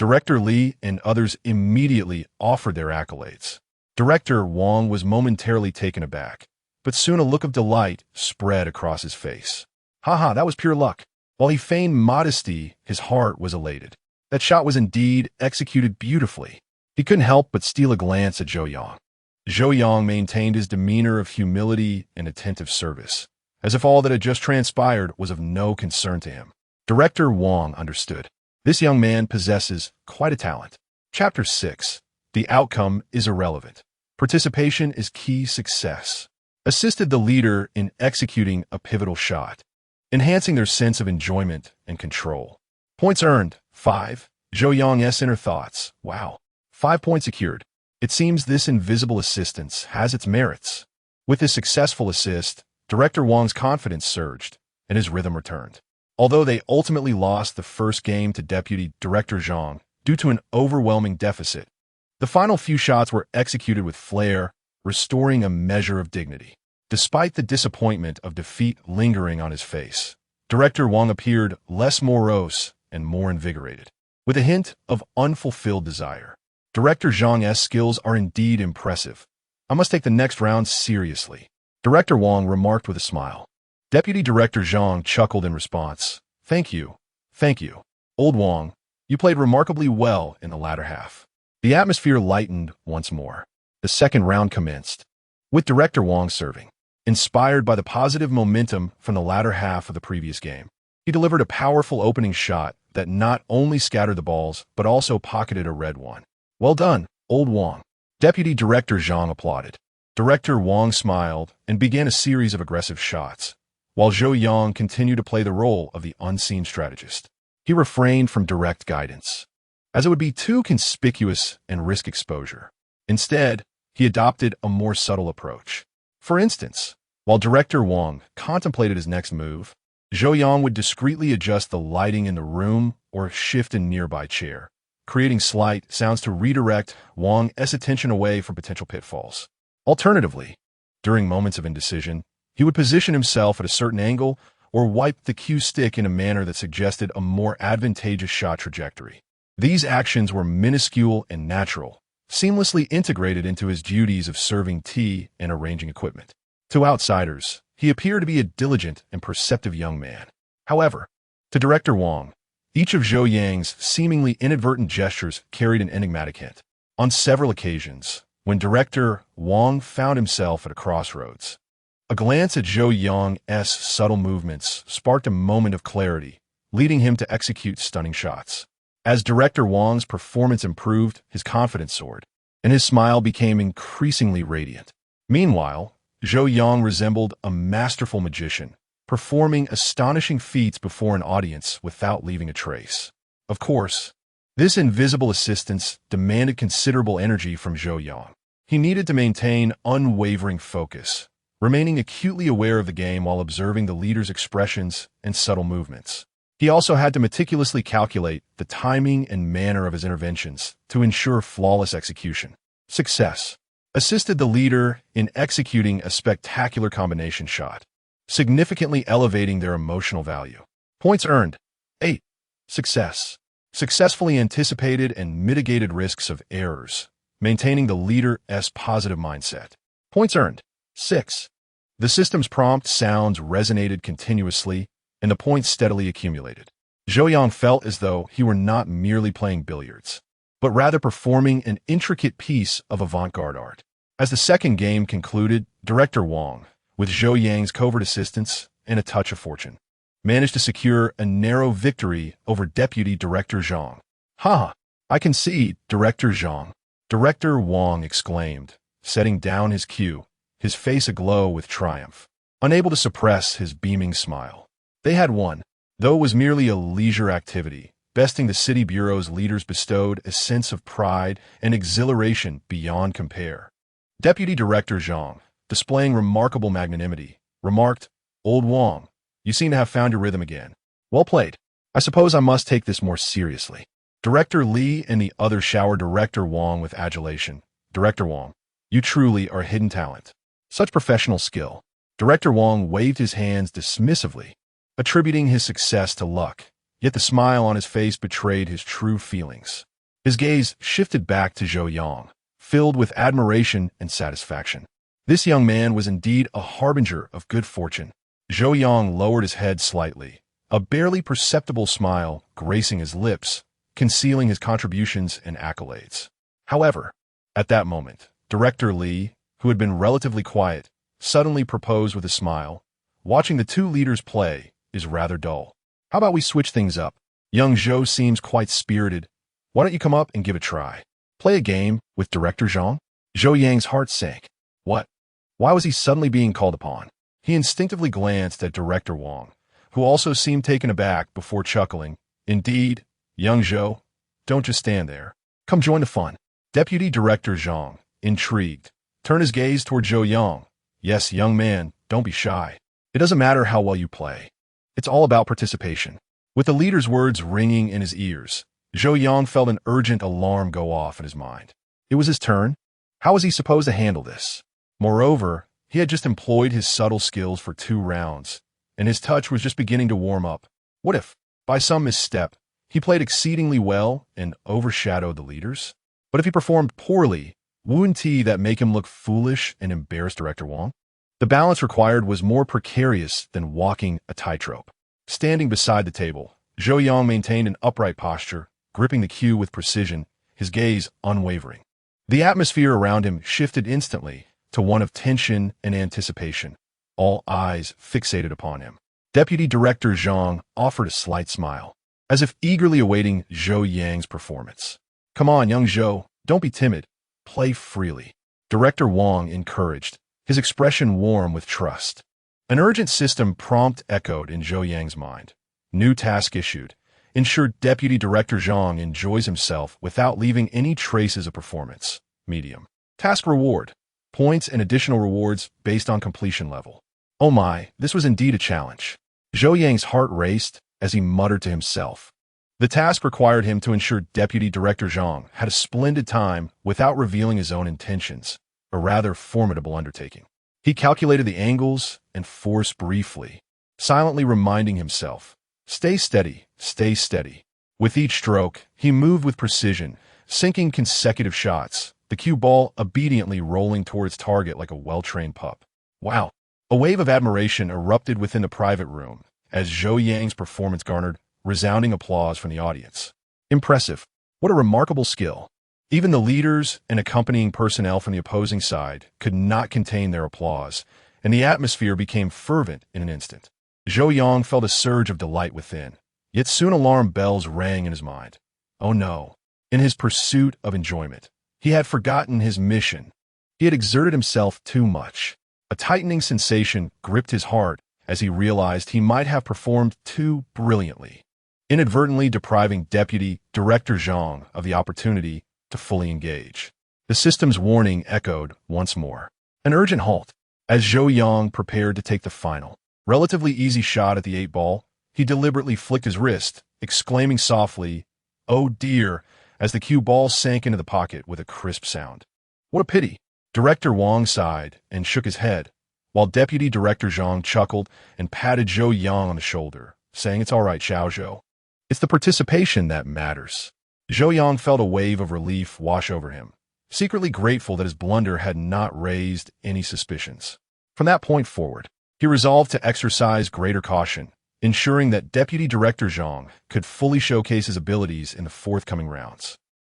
Director Li and others immediately offered their accolades. Director Wang was momentarily taken aback, but soon a look of delight spread across his face. Haha, that was pure luck. While he feigned modesty, his heart was elated. That shot was indeed executed beautifully. He couldn't help but steal a glance at Zhou Yang. Zhou Yang maintained his demeanor of humility and attentive service, as if all that had just transpired was of no concern to him. Director Wang understood. This young man possesses quite a talent. Chapter 6. The outcome is irrelevant. Participation is key success. Assisted the leader in executing a pivotal shot, enhancing their sense of enjoyment and control. Points earned, 5. Zhou Yang's inner thoughts. Wow. 5 points secured. It seems this invisible assistance has its merits. With his successful assist, Director Wang's confidence surged, and his rhythm returned. Although they ultimately lost the first game to Deputy Director Zhang due to an overwhelming deficit, the final few shots were executed with flair, restoring a measure of dignity. Despite the disappointment of defeat lingering on his face, Director Wang appeared less morose and more invigorated, with a hint of unfulfilled desire. Director Zhang's skills are indeed impressive. I must take the next round seriously, Director Wang remarked with a smile. Deputy Director Zhang chuckled in response. Thank you. Thank you. Old Wang, you played remarkably well in the latter half. The atmosphere lightened once more. The second round commenced, with Director Wang serving. Inspired by the positive momentum from the latter half of the previous game, he delivered a powerful opening shot that not only scattered the balls, but also pocketed a red one. Well done, Old Wang. Deputy Director Zhang applauded. Director Wang smiled and began a series of aggressive shots, while Zhou Yang continued to play the role of the unseen strategist. He refrained from direct guidance, as it would be too conspicuous and risk exposure. Instead, he adopted a more subtle approach. For instance, while Director Wang contemplated his next move, Zhou Yang would discreetly adjust the lighting in the room or shift a nearby chair, creating slight sounds to redirect Wang's attention away from potential pitfalls. Alternatively, during moments of indecision, he would position himself at a certain angle or wipe the cue stick in a manner that suggested a more advantageous shot trajectory. These actions were minuscule and natural, seamlessly integrated into his duties of serving tea and arranging equipment. To outsiders, he appeared to be a diligent and perceptive young man. However, to Director Wang, each of Zhou Yang's seemingly inadvertent gestures carried an enigmatic hint. On several occasions, when Director Wang found himself at a crossroads, a glance at Zhou Yang's subtle movements sparked a moment of clarity, leading him to execute stunning shots. As Director Wang's performance improved, his confidence soared, and his smile became increasingly radiant. Meanwhile, Zhou Yang resembled a masterful magician, performing astonishing feats before an audience without leaving a trace. Of course, this invisible assistance demanded considerable energy from Zhou Yang. He needed to maintain unwavering focus, remaining acutely aware of the game while observing the leader's expressions and subtle movements. He also had to meticulously calculate the timing and manner of his interventions to ensure flawless execution. Success assisted the leader in executing a spectacular combination shot, significantly elevating their emotional value. Points earned, 8. Success successfully anticipated and mitigated risks of errors, maintaining the leader's positive mindset. Points earned, 6. The system's prompt sounds resonated continuously, and the points steadily accumulated. Zhou Yang felt as though he were not merely playing billiards, but rather performing an intricate piece of avant-garde art. As the second game concluded, Director Wang, with Zhou Yang's covert assistance and a touch of fortune, managed to secure a narrow victory over Deputy Director Zhang. Ha! I concede, Director Zhang. Director Wang exclaimed, setting down his cue, his face aglow with triumph, unable to suppress his beaming smile. They had won, though it was merely a leisure activity. Besting the city bureau's leaders bestowed a sense of pride and exhilaration beyond compare. Deputy Director Zhang, displaying remarkable magnanimity, remarked, Old Wang, you seem to have found your rhythm again. Well played. I suppose I must take this more seriously. Director Li and the others showered Director Wang with adulation. Director Wang, you truly are a hidden talent. Such professional skill. Director Wang waved his hands dismissively, attributing his success to luck, yet the smile on his face betrayed his true feelings. His gaze shifted back to Zhou Yang, filled with admiration and satisfaction. This young man was indeed a harbinger of good fortune. Zhou Yang lowered his head slightly, a barely perceptible smile gracing his lips, concealing his contributions and accolades. However, at that moment, Director Li, who had been relatively quiet, suddenly proposed with a smile. Watching the two leaders play is rather dull. How about we switch things up? Young Zhou seems quite spirited. Why don't you come up and give it a try? Play a game with Director Zhang? Zhou Yang's heart sank. What? Why was he suddenly being called upon? He instinctively glanced at Director Wang, who also seemed taken aback before chuckling. Indeed, young Zhou, don't just stand there. Come join the fun. Deputy Director Zhang, intrigued, turned his gaze toward Zhou Yang. Yes, young man, don't be shy. It doesn't matter how well you play. It's all about participation. With the leader's words ringing in his ears, Zhou Yang felt an urgent alarm go off in his mind. It was his turn. How was he supposed to handle this? Moreover, he had just employed his subtle skills for 2 rounds, and his touch was just beginning to warm up. What if, by some misstep, he played exceedingly well and overshadowed the leaders? But if he performed poorly, wouldn't that make him look foolish and embarrass Director Wang? The balance required was more precarious than walking a tightrope. Standing beside the table, Zhou Yang maintained an upright posture, gripping the cue with precision, his gaze unwavering. The atmosphere around him shifted instantly to one of tension and anticipation, all eyes fixated upon him. Deputy Director Zhang offered a slight smile, as if eagerly awaiting Zhou Yang's performance. Come on, young Zhou, don't be timid. Play freely. Director Wang encouraged, his expression warm with trust. An urgent system prompt echoed in Zhou Yang's mind. New task issued. Ensure Deputy Director Zhang enjoys himself without leaving any traces of performance. Medium. Task reward. Points and additional rewards based on completion level. Oh my, this was indeed a challenge. Zhou Yang's heart raced as he muttered to himself. The task required him to ensure Deputy Director Zhang had a splendid time without revealing his own intentions, a rather formidable undertaking. He calculated the angles and force briefly, silently reminding himself, stay steady, stay steady. With each stroke, he moved with precision, sinking consecutive shots, the cue ball obediently rolling towards target like a well-trained pup. Wow! A wave of admiration erupted within the private room as Zhou Yang's performance garnered resounding applause from the audience. Impressive. What a remarkable skill. Even the leaders and accompanying personnel from the opposing side could not contain their applause, and the atmosphere became fervent in an instant. Zhou Yang felt a surge of delight within, yet soon alarm bells rang in his mind. Oh no. In his pursuit of enjoyment, he had forgotten his mission. He had exerted himself too much. A tightening sensation gripped his heart as he realized he might have performed too brilliantly, inadvertently depriving Deputy Director Zhang of the opportunity to fully engage. The system's warning echoed once more. An urgent halt. As Zhou Yang prepared to take the final, relatively easy shot at the 8-ball, he deliberately flicked his wrist, exclaiming softly, "Oh dear," as the cue ball sank into the pocket with a crisp sound. What a pity. Director Wang sighed and shook his head, while Deputy Director Zhang chuckled and patted Zhou Yang on the shoulder, saying, "It's all right, Xiao Zhou. It's the participation that matters." Zhou Yang felt a wave of relief wash over him, secretly grateful that his blunder had not raised any suspicions. From that point forward, he resolved to exercise greater caution, ensuring that Deputy Director Zhang could fully showcase his abilities in the forthcoming rounds.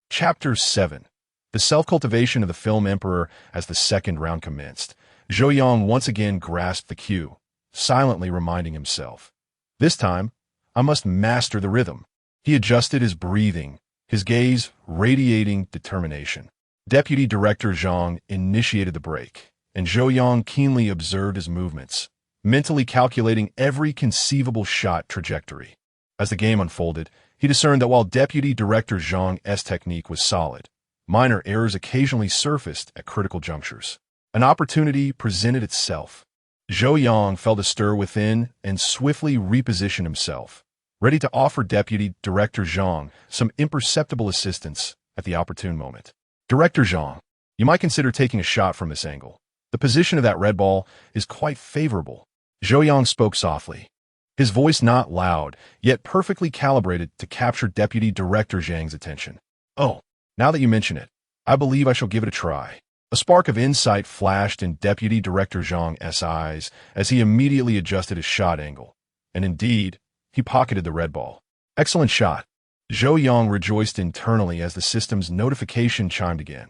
Chapter 7. The self-cultivation of the film emperor. As the second round commenced, Zhou Yang once again grasped the cue, silently reminding himself, "This time, I must master the rhythm." He adjusted his breathing, his gaze radiating determination. Deputy Director Zhang initiated the break, and Zhou Yang keenly observed his movements, mentally calculating every conceivable shot trajectory. As the game unfolded, he discerned that while Deputy Director Zhang's technique was solid, minor errors occasionally surfaced at critical junctures. An opportunity presented itself. Zhou Yang felt a stir within and swiftly repositioned himself, ready to offer Deputy Director Zhang some imperceptible assistance at the opportune moment. "Director Zhang, you might consider taking a shot from this angle. The position of that red ball is quite favorable." Zhou Yang spoke softly, his voice not loud, yet perfectly calibrated to capture Deputy Director Zhang's attention. Oh, now that you mention it, I believe I shall give it a try. A spark of insight flashed in Deputy Director Zhang's eyes as he immediately adjusted his shot angle. And indeed, he pocketed the red ball. Excellent shot. Zhou Yang rejoiced internally as the system's notification chimed again.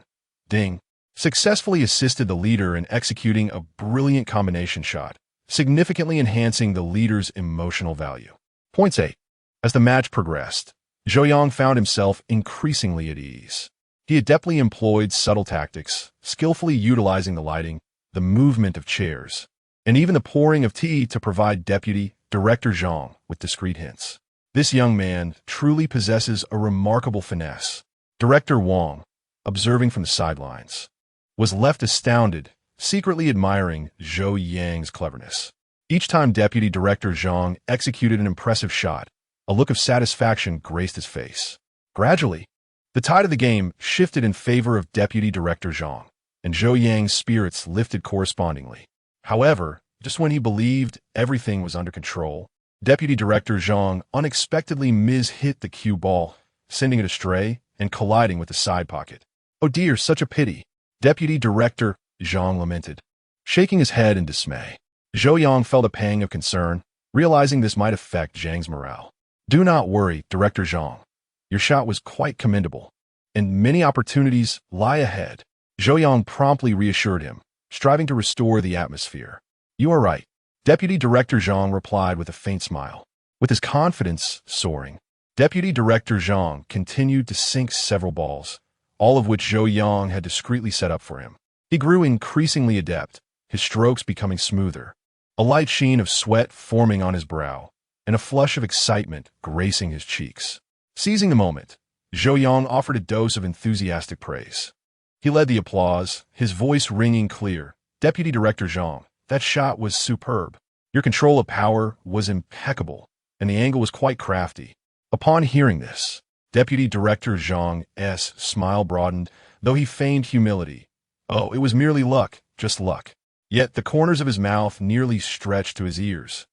Ding. Successfully assisted the leader in executing a brilliant combination shot, significantly enhancing the leader's emotional value. Points 8. As the match progressed, Zhou Yang found himself increasingly at ease. He adeptly employed subtle tactics, skillfully utilizing the lighting, the movement of chairs, and even the pouring of tea to provide Deputy Director Zhang with discreet hints. This young man truly possesses a remarkable finesse. Director Wang, observing from the sidelines, was left astounded, secretly admiring Zhou Yang's cleverness. Each time Deputy Director Zhang executed an impressive shot, a look of satisfaction graced his face. Gradually, the tide of the game shifted in favor of Deputy Director Zhang, and Zhou Yang's spirits lifted correspondingly. However, just when he believed everything was under control, Deputy Director Zhang unexpectedly hit the cue ball, sending it astray and colliding with the side pocket. Oh dear, such a pity, Deputy Director Zhang lamented, shaking his head in dismay. Zhou Yang felt a pang of concern, realizing this might affect Zhang's morale. Do not worry, Director Zhang. Your shot was quite commendable, and many opportunities lie ahead. Zhou Yang promptly reassured him, striving to restore the atmosphere. You are right, Deputy Director Zhang replied with a faint smile. With his confidence soaring, Deputy Director Zhang continued to sink several balls, all of which Zhou Yang had discreetly set up for him. He grew increasingly adept, his strokes becoming smoother, a light sheen of sweat forming on his brow, and a flush of excitement gracing his cheeks. Seizing the moment, Zhou Yang offered a dose of enthusiastic praise. He led the applause, his voice ringing clear. Deputy Director Zhang, that shot was superb. Your control of power was impeccable, and the angle was quite crafty. Upon hearing this, Deputy Director Zhang's smile broadened, though he feigned humility. Oh, it was merely luck, just luck. Yet the corners of his mouth nearly stretched to his ears.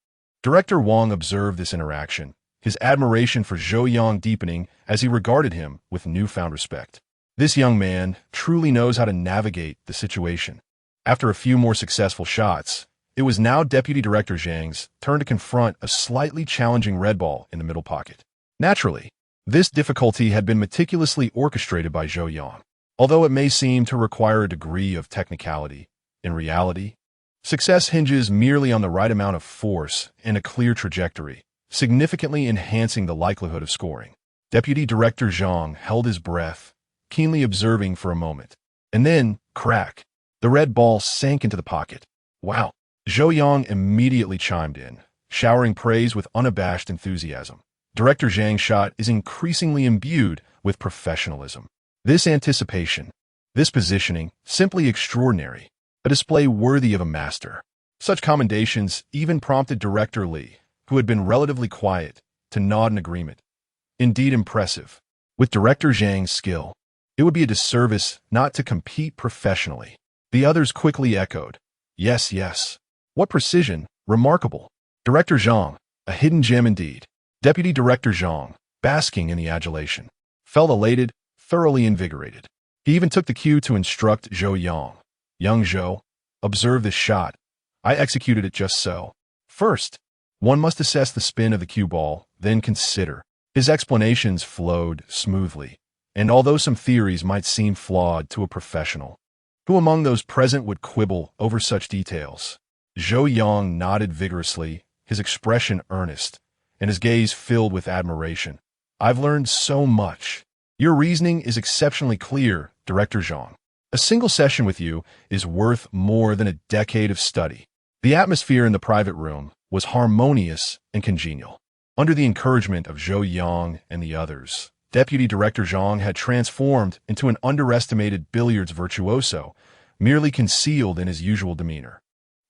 Director Wang observed this interaction, his admiration for Zhou Yang deepening as he regarded him with newfound respect. This young man truly knows how to navigate the situation. After a few more successful shots, it was now Deputy Director Zhang's turn to confront a slightly challenging red ball in the middle pocket. Naturally, this difficulty had been meticulously orchestrated by Zhou Yang. Although it may seem to require a degree of technicality, in reality, success hinges merely on the right amount of force and a clear trajectory, significantly enhancing the likelihood of scoring. Deputy Director Zhang held his breath, keenly observing for a moment. And then, crack, the red ball sank into the pocket. Wow! Zhou Yang immediately chimed in, showering praise with unabashed enthusiasm. Director Zhang's shot is increasingly imbued with professionalism. This anticipation, this positioning, simply extraordinary, a display worthy of a master. Such commendations even prompted Director Li, who had been relatively quiet, to nod in agreement. Indeed impressive. With Director Zhang's skill, it would be a disservice not to compete professionally. The others quickly echoed. Yes, yes. What precision, remarkable. Director Zhang, a hidden gem indeed. Deputy Director Zhang, basking in the adulation, felt elated, thoroughly invigorated. He even took the cue to instruct Zhou Yang. Young Zhou, observe this shot. I executed it just so. First, one must assess the spin of the cue ball, then consider. His explanations flowed smoothly, and although some theories might seem flawed to a professional, who among those present would quibble over such details? Zhou Yang nodded vigorously, his expression earnest, and his gaze filled with admiration. I've learned so much. Your reasoning is exceptionally clear, Director Zhang. A single session with you is worth more than a decade of study. The atmosphere in the private room was harmonious and congenial. Under the encouragement of Zhou Yang and the others, Deputy Director Zhang had transformed into an underestimated billiards virtuoso, merely concealed in his usual demeanor.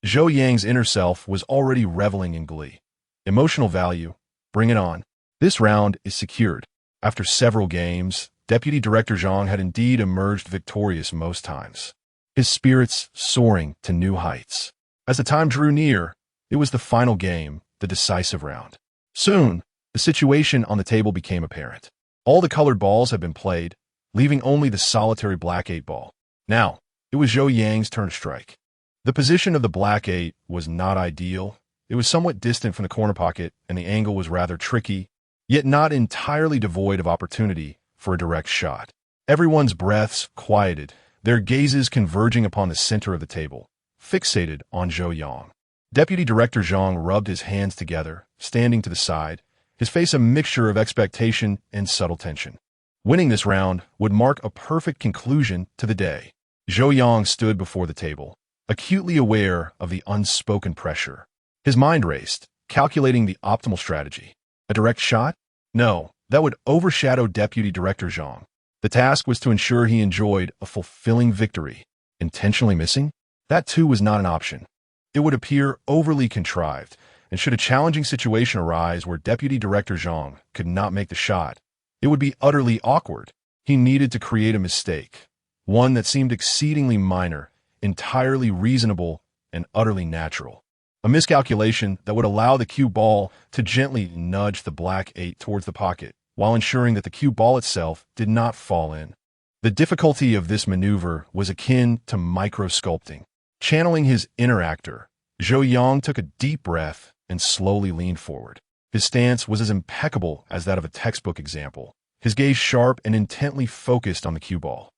Zhou Yang's inner self was already reveling in glee. Emotional value, bring it on. This round is secured. After several games, Deputy Director Zhang had indeed emerged victorious most times, his spirits soaring to new heights. As the time drew near, it was the final game, the decisive round. Soon, the situation on the table became apparent. All the colored balls had been played, leaving only the solitary black 8 ball. Now, it was Zhou Yang's turn to strike. The position of the black 8 was not ideal. It was somewhat distant from the corner pocket, and the angle was rather tricky, yet not entirely devoid of opportunity for a direct shot. Everyone's breaths quieted, their gazes converging upon the center of the table, fixated on Zhou Yang. Deputy Director Zhang rubbed his hands together, standing to the side, his face a mixture of expectation and subtle tension. Winning this round would mark a perfect conclusion to the day. Zhou Yang stood before the table, acutely aware of the unspoken pressure. His mind raced, calculating the optimal strategy. A direct shot? No, that would overshadow Deputy Director Zhang. The task was to ensure he enjoyed a fulfilling victory. Intentionally missing? That too was not an option. It would appear overly contrived, and should a challenging situation arise where Deputy Director Zhang could not make the shot, it would be utterly awkward. He needed to create a mistake, one that seemed exceedingly minor, entirely reasonable, and utterly natural. A miscalculation that would allow the cue ball to gently nudge the black 8 towards the pocket, while ensuring that the cue ball itself did not fall in. The difficulty of this maneuver was akin to microsculpting. Channeling his inner actor, Zhou Yang took a deep breath and slowly leaned forward. His stance was as impeccable as that of a textbook example, his gaze sharp and intently focused on the cue ball.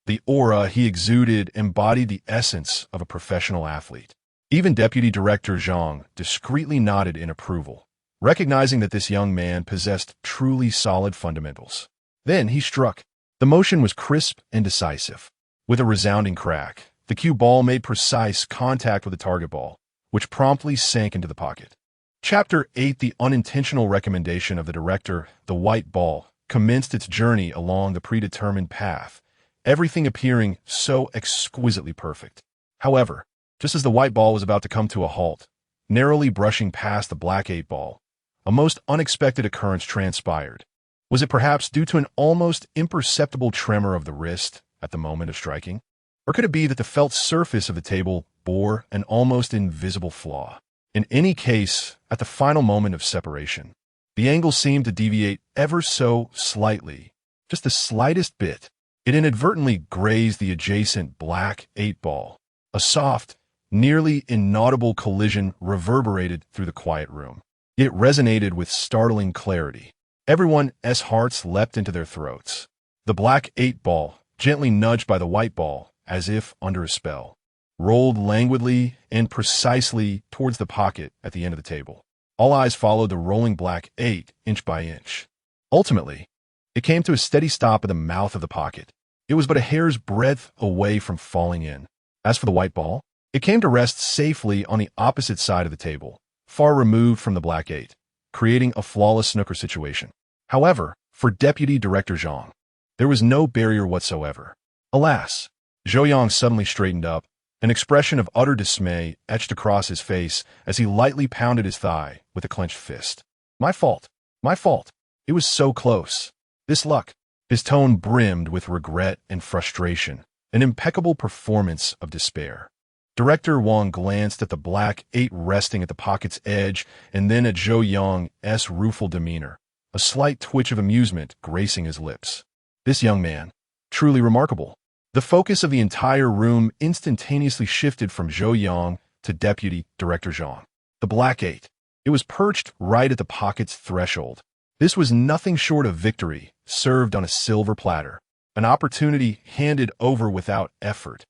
The aura he exuded embodied the essence of a professional athlete. Even Deputy Director Zhang discreetly nodded in approval, recognizing that this young man possessed truly solid fundamentals. Then he struck. The motion was crisp and decisive. With a resounding crack, the cue ball made precise contact with the target ball, which promptly sank into the pocket. Chapter 8, the unintentional recommendation of the director, the white ball, commenced its journey along the predetermined path, everything appearing so exquisitely perfect. However, just as the white ball was about to come to a halt, narrowly brushing past the black 8 ball, a most unexpected occurrence transpired. Was it perhaps due to an almost imperceptible tremor of the wrist at the moment of striking? Or could it be that the felt surface of the table bore an almost invisible flaw? In any case, at the final moment of separation, the angle seemed to deviate ever so slightly, just the slightest bit. It inadvertently grazed the adjacent black 8 ball. A soft, nearly inaudible collision reverberated through the quiet room. It resonated with startling clarity. Everyone's hearts leapt into their throats. The black 8 ball, gently nudged by the white ball, as if under a spell, rolled languidly and precisely towards the pocket at the end of the table. All eyes followed the rolling black 8 inch by inch. Ultimately, it came to a steady stop at the mouth of the pocket. It was but a hair's breadth away from falling in. As for the white ball, it came to rest safely on the opposite side of the table, far removed from the black 8, creating a flawless snooker situation. However, for Deputy Director Zhang, there was no barrier whatsoever. Alas! Zhou Yang suddenly straightened up, an expression of utter dismay etched across his face as he lightly pounded his thigh with a clenched fist. My fault. My fault. It was so close. This luck. His tone brimmed with regret and frustration, an impeccable performance of despair. Director Wang glanced at the black 8 resting at the pocket's edge and then at Zhou Yang's rueful demeanor, a slight twitch of amusement gracing his lips. This young man, truly remarkable. The focus of the entire room instantaneously shifted from Zhou Yang to Deputy Director Zhang. The black 8. It was perched right at the pocket's threshold. This was nothing short of victory, served on a silver platter. An opportunity handed over without effort.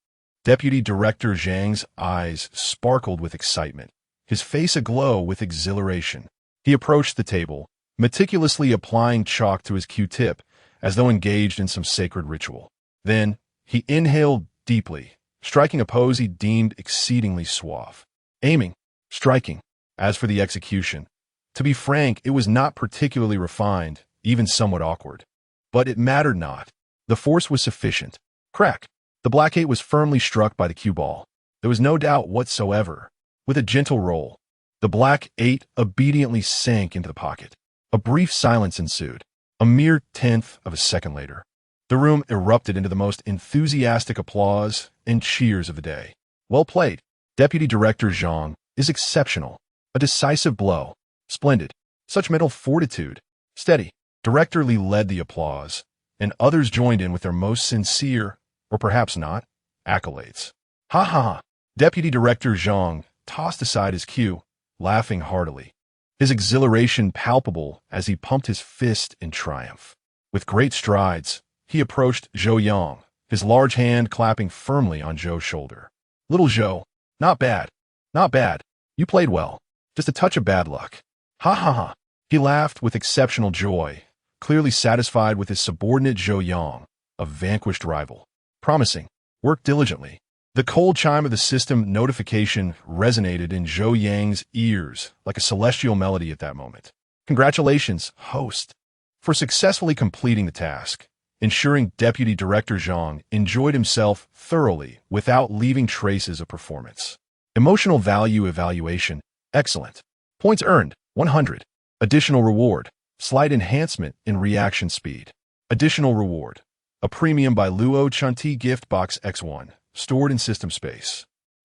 Deputy Director Zhang's eyes sparkled with excitement, his face aglow with exhilaration. He approached the table, meticulously applying chalk to his Q-tip, as though engaged in some sacred ritual. Then, he inhaled deeply, striking a pose he deemed exceedingly suave. Aiming, striking. As for the execution, to be frank, it was not particularly refined, even somewhat awkward. But it mattered not. The force was sufficient. Crack. The black 8 was firmly struck by the cue ball. There was no doubt whatsoever. With a gentle roll, the black 8 obediently sank into the pocket. A brief silence ensued. A mere tenth of a second later, the room erupted into the most enthusiastic applause and cheers of the day. Well played. Deputy Director Zhang is exceptional. A decisive blow. Splendid. Such mental fortitude. Steady. Director Li led the applause, and others joined in with their most sincere, or perhaps not, accolades. Ha ha ha! Deputy Director Zhang tossed aside his cue, laughing heartily, his exhilaration palpable as he pumped his fist in triumph. With great strides, he approached Zhou Yang, his large hand clapping firmly on Zhou's shoulder. Little Zhou, not bad, not bad. You played well. Just a touch of bad luck. Ha ha ha. He laughed with exceptional joy, clearly satisfied with his subordinate Zhou Yang, a vanquished rival. Promising. Work diligently. The cold chime of the system notification resonated in Zhou Yang's ears like a celestial melody at that moment. Congratulations, host, for successfully completing the task, ensuring Deputy Director Zhang enjoyed himself thoroughly without leaving traces of performance. Emotional value evaluation, excellent. Points earned, 100. Additional reward, slight enhancement in reaction speed. Additional reward, a premium by Luo Chanti gift box X1, stored in system space.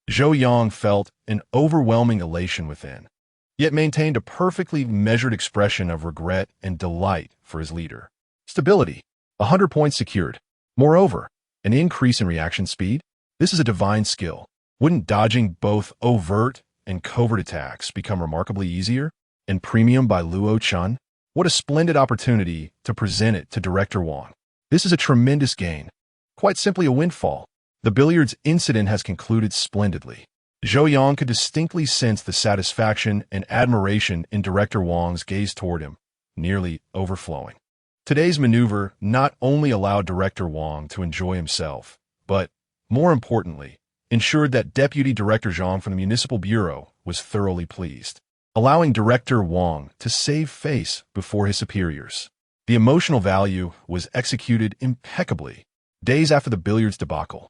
Zhou Yang felt an overwhelming elation within, yet maintained a perfectly measured expression of regret and delight for his leader. Stability, 100 points secured. Moreover, an increase in reaction speed? This is a divine skill. Wouldn't dodging both overt and covert attacks become remarkably easier? And premium by Luo Chun? What a splendid opportunity to present it to Director Wang. This is a tremendous gain. Quite simply a windfall. The billiards incident has concluded splendidly. Zhou Yang could distinctly sense the satisfaction and admiration in Director Wang's gaze toward him, nearly overflowing. Today's maneuver not only allowed Director Wang to enjoy himself, but, more importantly, ensured that Deputy Director Zhang from the Municipal Bureau was thoroughly pleased, allowing Director Wang to save face before his superiors. The emotional value was executed impeccably. Days after the billiards debacle,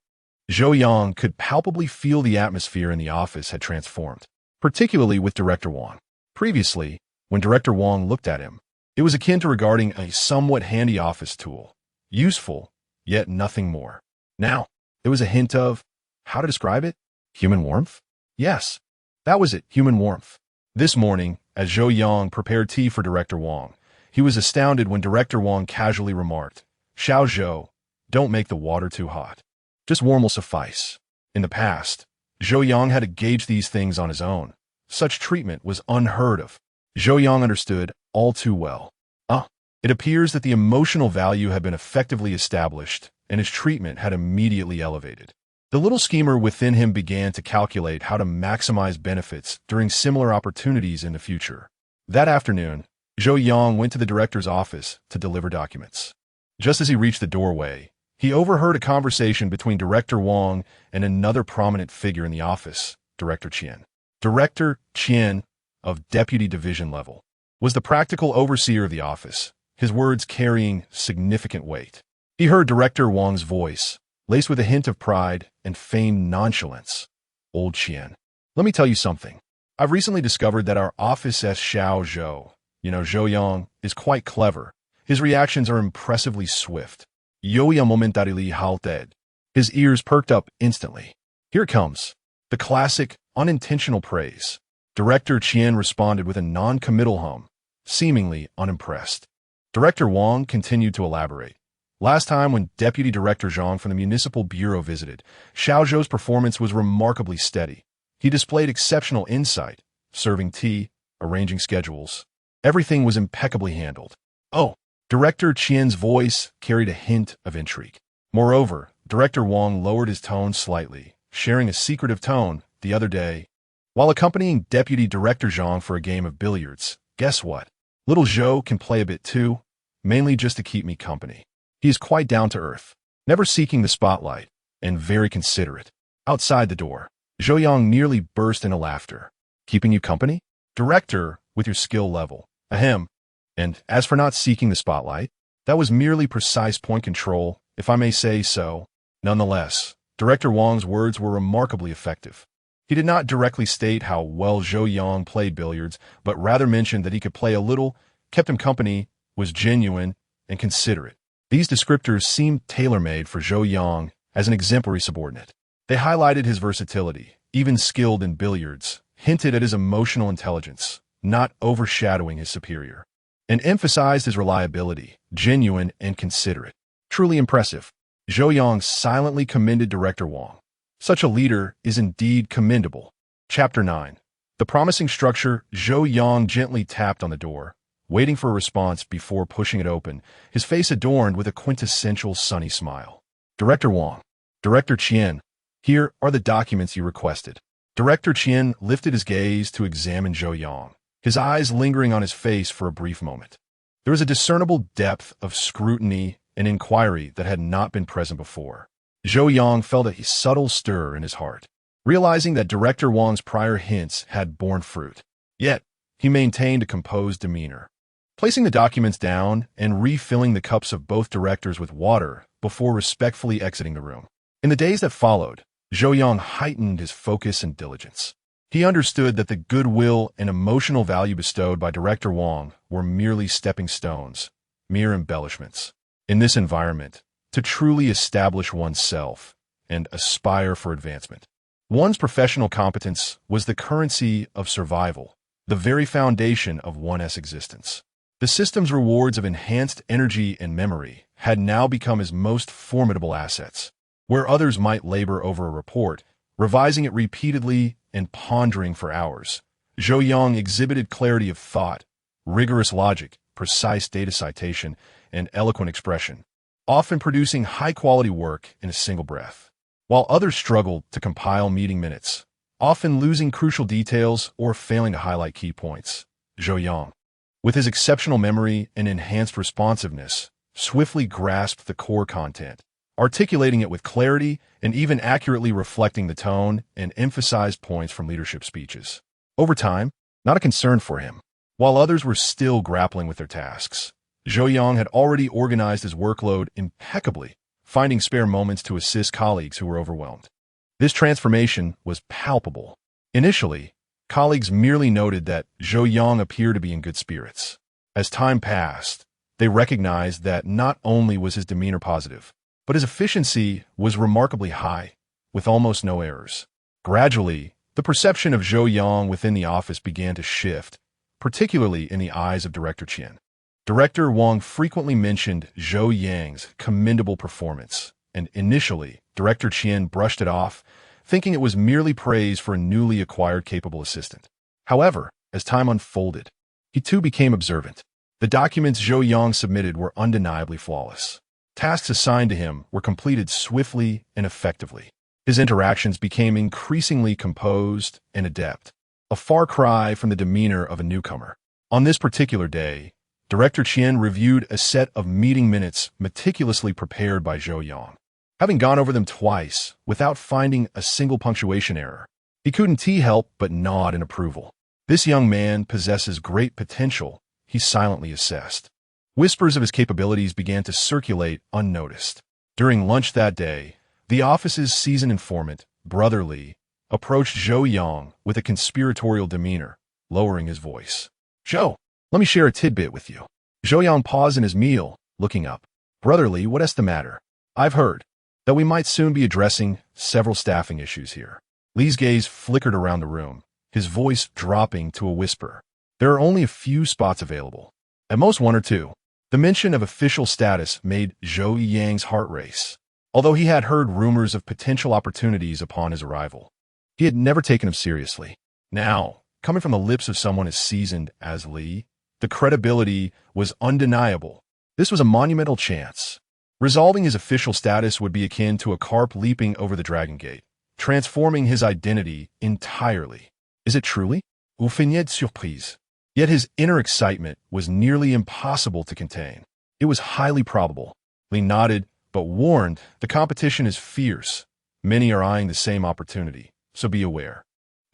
Zhou Yang could palpably feel the atmosphere in the office had transformed, particularly with Director Wang. Previously, when Director Wang looked at him, it was akin to regarding a somewhat handy office tool, useful, yet nothing more. Now, there was a hint of, how to describe it? Human warmth? Yes, that was it, human warmth. This morning, as Zhou Yang prepared tea for Director Wang, he was astounded when Director Wang casually remarked, Xiao Zhou, don't make the water too hot. Just warm will suffice. In the past, Zhou Yang had to gauge these things on his own. Such treatment was unheard of. Zhou Yang understood all too well. It appears that the emotional value had been effectively established, and his treatment had immediately elevated. The little schemer within him began to calculate how to maximize benefits during similar opportunities in the future. That afternoon, Zhou Yang went to the director's office to deliver documents. Just as he reached the doorway, he overheard a conversation between Director Wang and another prominent figure in the office, Director Qian. Director Qian, of Deputy Division level, was the practical overseer of the office, his words carrying significant weight. He heard Director Wang's voice, laced with a hint of pride and feigned nonchalance. Old Qian, let me tell you something. I've recently discovered that our office at Xiao Zhou, Zhou Yang, is quite clever. His reactions are impressively swift. Yoya momentarily halted. His ears perked up instantly. Here it comes. The classic, unintentional praise. Director Qian responded with a non-committal hum, seemingly unimpressed. Director Wang continued to elaborate. Last time when Deputy Director Zhang from the Municipal Bureau visited, Xiao Zhou's performance was remarkably steady. He displayed exceptional insight, serving tea, arranging schedules. Everything was impeccably handled. Oh, Director Qian's voice carried a hint of intrigue. Moreover, Director Wang lowered his tone slightly, sharing a secretive tone the other day. While accompanying Deputy Director Zhang for a game of billiards, guess what? Little Zhou can play a bit too, mainly just to keep me company. He is quite down to earth, never seeking the spotlight, and very considerate. Outside the door, Zhou Yang nearly burst into laughter. Keeping you company? Director, with your skill level. Ahem. And as for not seeking the spotlight, that was merely precise point control, if I may say so. Nonetheless, Director Wang's words were remarkably effective. He did not directly state how well Zhou Yang played billiards, but rather mentioned that he could play a little, kept him company, was genuine, and considerate. These descriptors seemed tailor-made for Zhou Yang as an exemplary subordinate. They highlighted his versatility, even skilled in billiards, hinted at his emotional intelligence, not overshadowing his superior, and emphasized his reliability, genuine and considerate. Truly impressive. Zhou Yang silently commended Director Wang. Such a leader is indeed commendable. Chapter 9. The promising structure. Zhou Yang gently tapped on the door, waiting for a response before pushing it open, his face adorned with a quintessential sunny smile. Director Wang. Director Qian. Here are the documents you requested. Director Qian lifted his gaze to examine Zhou Yang, his eyes lingering on his face for a brief moment. There was a discernible depth of scrutiny and inquiry that had not been present before. Zhou Yang felt a subtle stir in his heart, realizing that Director Wang's prior hints had borne fruit. Yet, he maintained a composed demeanor, placing the documents down and refilling the cups of both directors with water before respectfully exiting the room. In the days that followed, Zhou Yang heightened his focus and diligence. He understood that the goodwill and emotional value bestowed by Director Wang were merely stepping stones, mere embellishments. In this environment, to truly establish oneself and aspire for advancement, one's professional competence was the currency of survival, the very foundation of one's existence. The system's rewards of enhanced energy and memory had now become his most formidable assets. Where others might labor over a report, revising it repeatedly and pondering for hours, Zhou Yang exhibited clarity of thought, rigorous logic, precise data citation, and eloquent expression, often producing high-quality work in a single breath. While others struggled to compile meeting minutes, often losing crucial details or failing to highlight key points, Zhou Yang, with his exceptional memory and enhanced responsiveness, swiftly grasped the core content, articulating it with clarity and even accurately reflecting the tone and emphasized points from leadership speeches. Over time, not a concern for him. While others were still grappling with their tasks, Zhou Yang had already organized his workload impeccably, finding spare moments to assist colleagues who were overwhelmed. This transformation was palpable. Initially, colleagues merely noted that Zhou Yang appeared to be in good spirits. As time passed, they recognized that not only was his demeanor positive, but his efficiency was remarkably high, with almost no errors. Gradually, the perception of Zhou Yang within the office began to shift, particularly in the eyes of Director Qian. Director Wang frequently mentioned Zhou Yang's commendable performance, and initially, Director Qian brushed it off, thinking it was merely praise for a newly acquired capable assistant. However, as time unfolded, he too became observant. The documents Zhou Yang submitted were undeniably flawless. Tasks assigned to him were completed swiftly and effectively. His interactions became increasingly composed and adept, a far cry from the demeanor of a newcomer. On this particular day, Director Qian reviewed a set of meeting minutes meticulously prepared by Zhou Yang. Having gone over them twice without finding a single punctuation error, he couldn't help but nod in approval. This young man possesses great potential, he silently assessed. Whispers of his capabilities began to circulate unnoticed. During lunch that day, the office's seasoned informant, Brother Li, approached Zhou Yang with a conspiratorial demeanor, lowering his voice. "Zhou, let me share a tidbit with you." Zhou Yang paused in his meal, looking up. "Brother Li, what's the matter? I've heard that we might soon be addressing several staffing issues here." Li's gaze flickered around the room, his voice dropping to a whisper. "There are only a few spots available. At most one or two." The mention of official status made Zhou Yang's heart race. Although he had heard rumors of potential opportunities upon his arrival, he had never taken them seriously. Now, coming from the lips of someone as seasoned as Li, the credibility was undeniable. This was a monumental chance. Resolving his official status would be akin to a carp leaping over the Dragon Gate, transforming his identity entirely. Is it truly? Ou finit de surprise? Yet his inner excitement was nearly impossible to contain. It was highly probable. Li nodded, but warned, the competition is fierce. Many are eyeing the same opportunity, so be aware.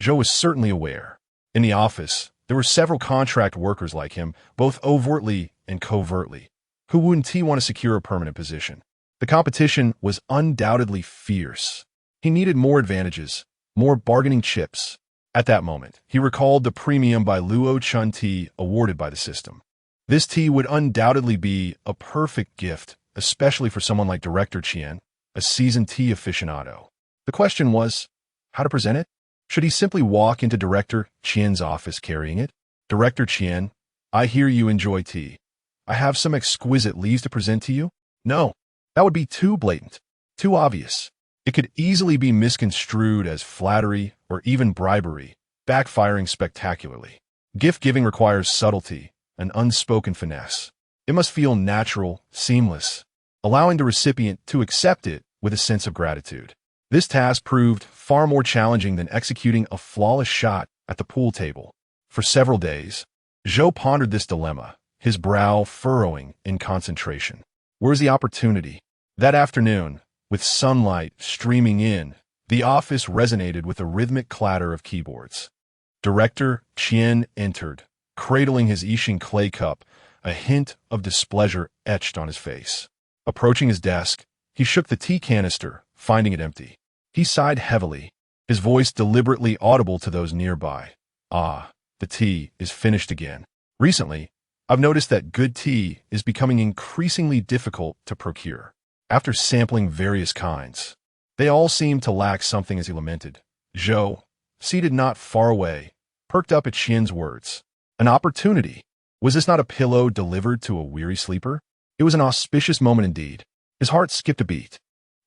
Zhou was certainly aware. In the office, there were several contract workers like him, both overtly and covertly, who wouldn't want to secure a permanent position. The competition was undoubtedly fierce. He needed more advantages, more bargaining chips. At that moment, he recalled the premium by Luo Chun tea awarded by the system. This tea would undoubtedly be a perfect gift, especially for someone like Director Qian, a seasoned tea aficionado. The question was, how to present it? Should he simply walk into Director Qian's office carrying it? "Director Qian, I hear you enjoy tea. I have some exquisite leaves to present to you." "No, That would be too blatant, too obvious. It could easily be misconstrued as flattery or even bribery, backfiring spectacularly. Gift-giving requires subtlety, an unspoken finesse. It must feel natural, seamless, allowing the recipient to accept it with a sense of gratitude. This task proved far more challenging than executing a flawless shot at the pool table. For several days, Zhou pondered this dilemma, his brow furrowing in concentration. Where's the opportunity? That afternoon, with sunlight streaming in, the office resonated with a rhythmic clatter of keyboards. Director Qian entered, cradling his Yixing clay cup, a hint of displeasure etched on his face. Approaching his desk, he shook the tea canister, finding it empty. He sighed heavily, his voice deliberately audible to those nearby. Ah, the tea is finished again. Recently, I've noticed that good tea is becoming increasingly difficult to procure. After sampling various kinds, they all seemed to lack something, as he lamented. Zhou, seated not far away, perked up at Qian's words. An opportunity. Was this not a pillow delivered to a weary sleeper? It was an auspicious moment indeed. His heart skipped a beat.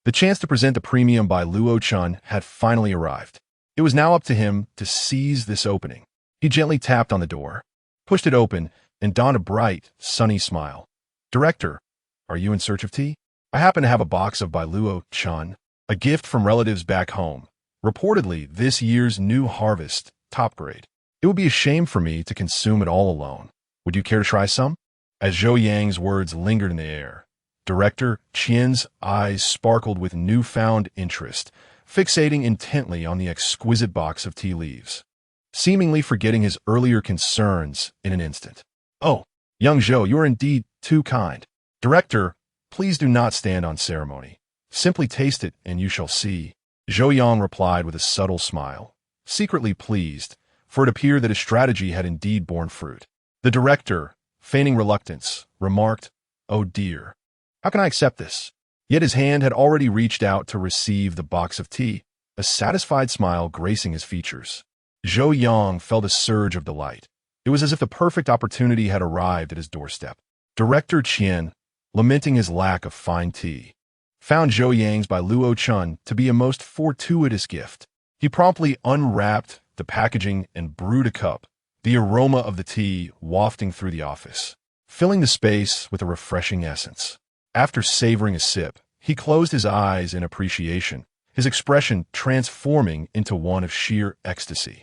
The chance to present the premium by Luo Chun had finally arrived. It was now up to him to seize this opening. He gently tapped on the door, pushed it open, and donned a bright, sunny smile. Director, are you in search of tea? I happen to have a box of Bai Luo Chun, a gift from relatives back home. Reportedly, this year's new harvest, top grade. It would be a shame for me to consume it all alone. Would you care to try some? As Zhou Yang's words lingered in the air, Director Qian's eyes sparkled with newfound interest, fixating intently on the exquisite box of tea leaves, seemingly forgetting his earlier concerns in an instant. Oh, young Zhou, you are indeed too kind. Director, please do not stand on ceremony. Simply taste it and you shall see. Zhou Yang replied with a subtle smile, secretly pleased, for it appeared that his strategy had indeed borne fruit. The director, feigning reluctance, remarked, "Oh dear. How can I accept this?" Yet his hand had already reached out to receive the box of tea, a satisfied smile gracing his features. Zhou Yang felt a surge of delight. It was as if the perfect opportunity had arrived at his doorstep. Director Qian, lamenting his lack of fine tea, found Zhou Yang's by Luo Chun to be a most fortuitous gift. He promptly unwrapped the packaging and brewed a cup, the aroma of the tea wafting through the office, filling the space with a refreshing essence. After savoring a sip, he closed his eyes in appreciation, his expression transforming into one of sheer ecstasy.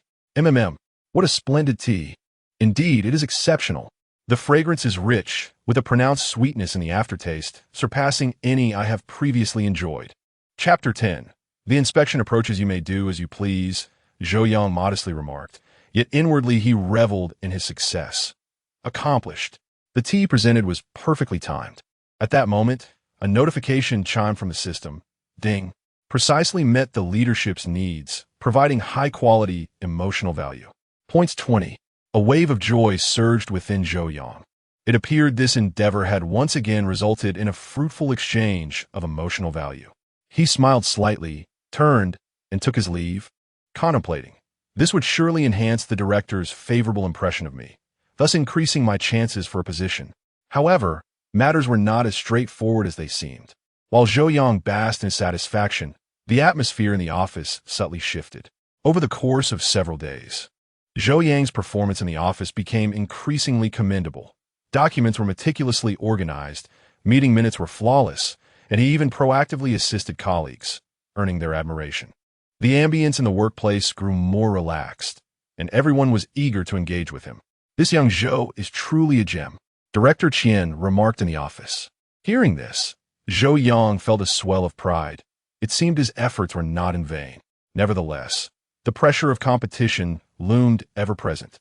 What a splendid tea. Indeed, it is exceptional. The fragrance is rich, with a pronounced sweetness in the aftertaste, surpassing any I have previously enjoyed. Chapter 10. The inspection approaches. You may do as you please, Zhou Yang modestly remarked, yet inwardly he reveled in his success. Accomplished. The tea presented was perfectly timed. At that moment, a notification chimed from the system. Ding. Precisely met the leadership's needs, providing high-quality emotional value. Points 20. A wave of joy surged within Zhou Yang. It appeared this endeavor had once again resulted in a fruitful exchange of emotional value. He smiled slightly, turned, and took his leave, contemplating. This would surely enhance the director's favorable impression of me, thus increasing my chances for a position. However, matters were not as straightforward as they seemed. While Zhou Yang basked in satisfaction, the atmosphere in the office subtly shifted. Over the course of several days, Zhou Yang's performance in the office became increasingly commendable. Documents were meticulously organized, meeting minutes were flawless, and he even proactively assisted colleagues, earning their admiration. The ambience in the workplace grew more relaxed, and everyone was eager to engage with him. This young Zhou is truly a gem, Director Qian remarked in the office. Hearing this, Zhou Yang felt a swell of pride. It seemed his efforts were not in vain. Nevertheless, the pressure of competition loomed ever present.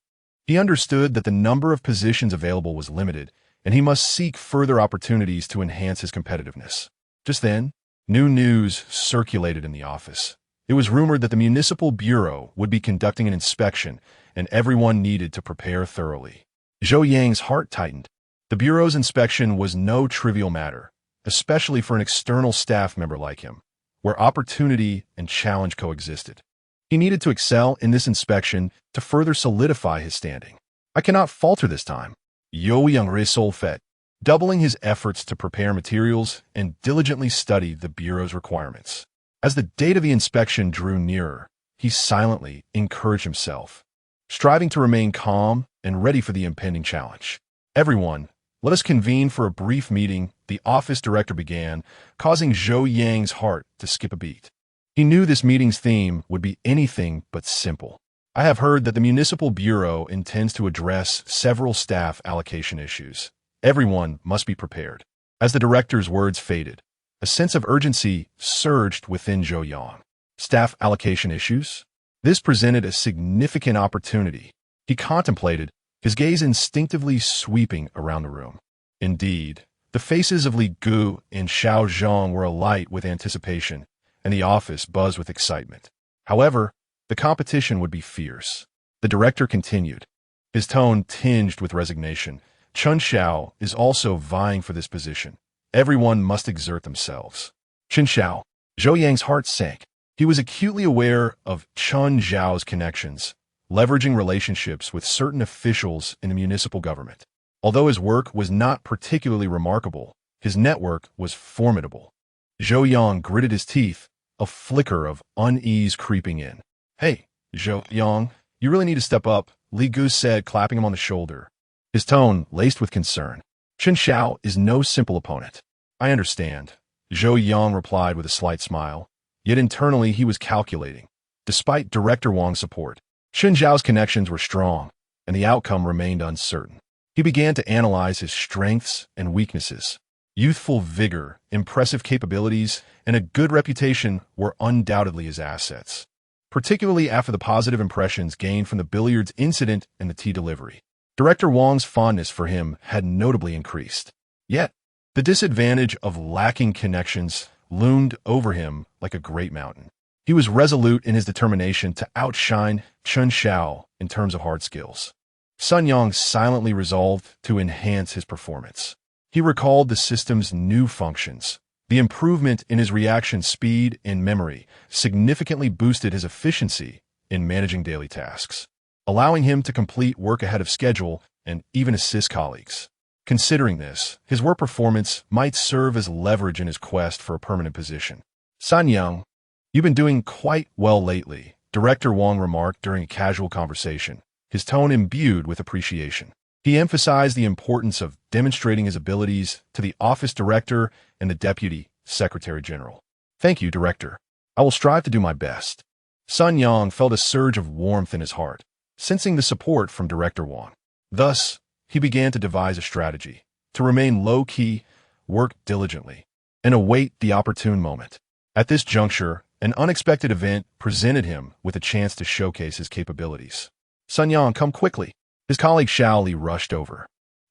He understood that the number of positions available was limited, and he must seek further opportunities to enhance his competitiveness. Just then, new news circulated in the office. It was rumored that the municipal bureau would be conducting an inspection, and everyone needed to prepare thoroughly. Zhou Yang's heart tightened. The bureau's inspection was no trivial matter, especially for an external staff member like him, where opportunity and challenge coexisted. He needed to excel in this inspection to further solidify his standing. I cannot falter this time. Yo Yang Re Sol Fet. doubling his efforts to prepare materials and diligently study the Bureau's requirements. As the date of the inspection drew nearer, he silently encouraged himself, striving to remain calm and ready for the impending challenge. "Everyone, let us convene for a brief meeting," the office director began, causing Zhou Yang's heart to skip a beat. He knew this meeting's theme would be anything but simple. "I have heard that the Municipal Bureau intends to address several staff allocation issues. Everyone must be prepared." As the director's words faded, a sense of urgency surged within Zhou Yang. Staff allocation issues? This presented a significant opportunity. He contemplated, his gaze instinctively sweeping around the room. Indeed, the faces of Li Gu and Xiao Zhou were alight with anticipation, and the office buzzed with excitement. However, the competition would be fierce. The director continued, his tone tinged with resignation. "Chun Xiao is also vying for this position. Everyone must exert themselves." Chun Xiao. Zhou Yang's heart sank. He was acutely aware of Chun Xiao's connections, leveraging relationships with certain officials in the municipal government. Although his work was not particularly remarkable, his network was formidable. Zhou Yang gritted his teeth, a flicker of unease creeping in. "Hey, Zhou Yang, you really need to step up," Li Gu said, clapping him on the shoulder, his tone laced with concern. "Chun Xiao is no simple opponent." "I understand," Zhou Yang replied with a slight smile. Yet internally he was calculating. Despite Director Wang's support, Chun Xiao's connections were strong, and the outcome remained uncertain. He began to analyze his strengths and weaknesses. Youthful vigor, impressive capabilities, and a good reputation were undoubtedly his assets, particularly after the positive impressions gained from the billiards incident and the tea delivery. Director Wang's fondness for him had notably increased. Yet, the disadvantage of lacking connections loomed over him like a great mountain. He was resolute in his determination to outshine Chun Xiao in terms of hard skills. Sun Yang silently resolved to enhance his performance. He recalled the system's new functions. The improvement in his reaction speed and memory significantly boosted his efficiency in managing daily tasks, allowing him to complete work ahead of schedule and even assist colleagues. Considering this, his work performance might serve as leverage in his quest for a permanent position. "Sun Yang, you've been doing quite well lately," Director Wang remarked during a casual conversation, his tone imbued with appreciation. He emphasized the importance of demonstrating his abilities to the office director and the deputy secretary general. "Thank you, Director. I will strive to do my best." Sun Yang felt a surge of warmth in his heart, sensing the support from Director Wang. Thus, he began to devise a strategy to remain low-key, work diligently, and await the opportune moment. At this juncture, an unexpected event presented him with a chance to showcase his capabilities. "Sun Yang, come quickly." His colleague Xiao Li rushed over.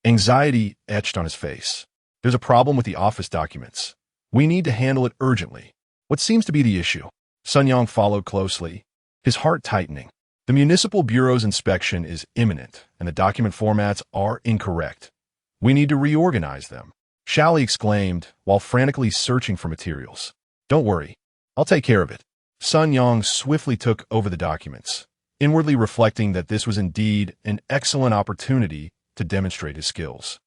Anxiety etched on his face. "There's a problem with the office documents. We need to handle it urgently." "What seems to be the issue?" Sun Yang followed closely, his heart tightening. "The Municipal Bureau's inspection is imminent, and the document formats are incorrect. We need to reorganize them," Xiao Li exclaimed while frantically searching for materials. "Don't worry, I'll take care of it." Sun Yang swiftly took over the documents, inwardly reflecting that this was indeed an excellent opportunity to demonstrate his skills.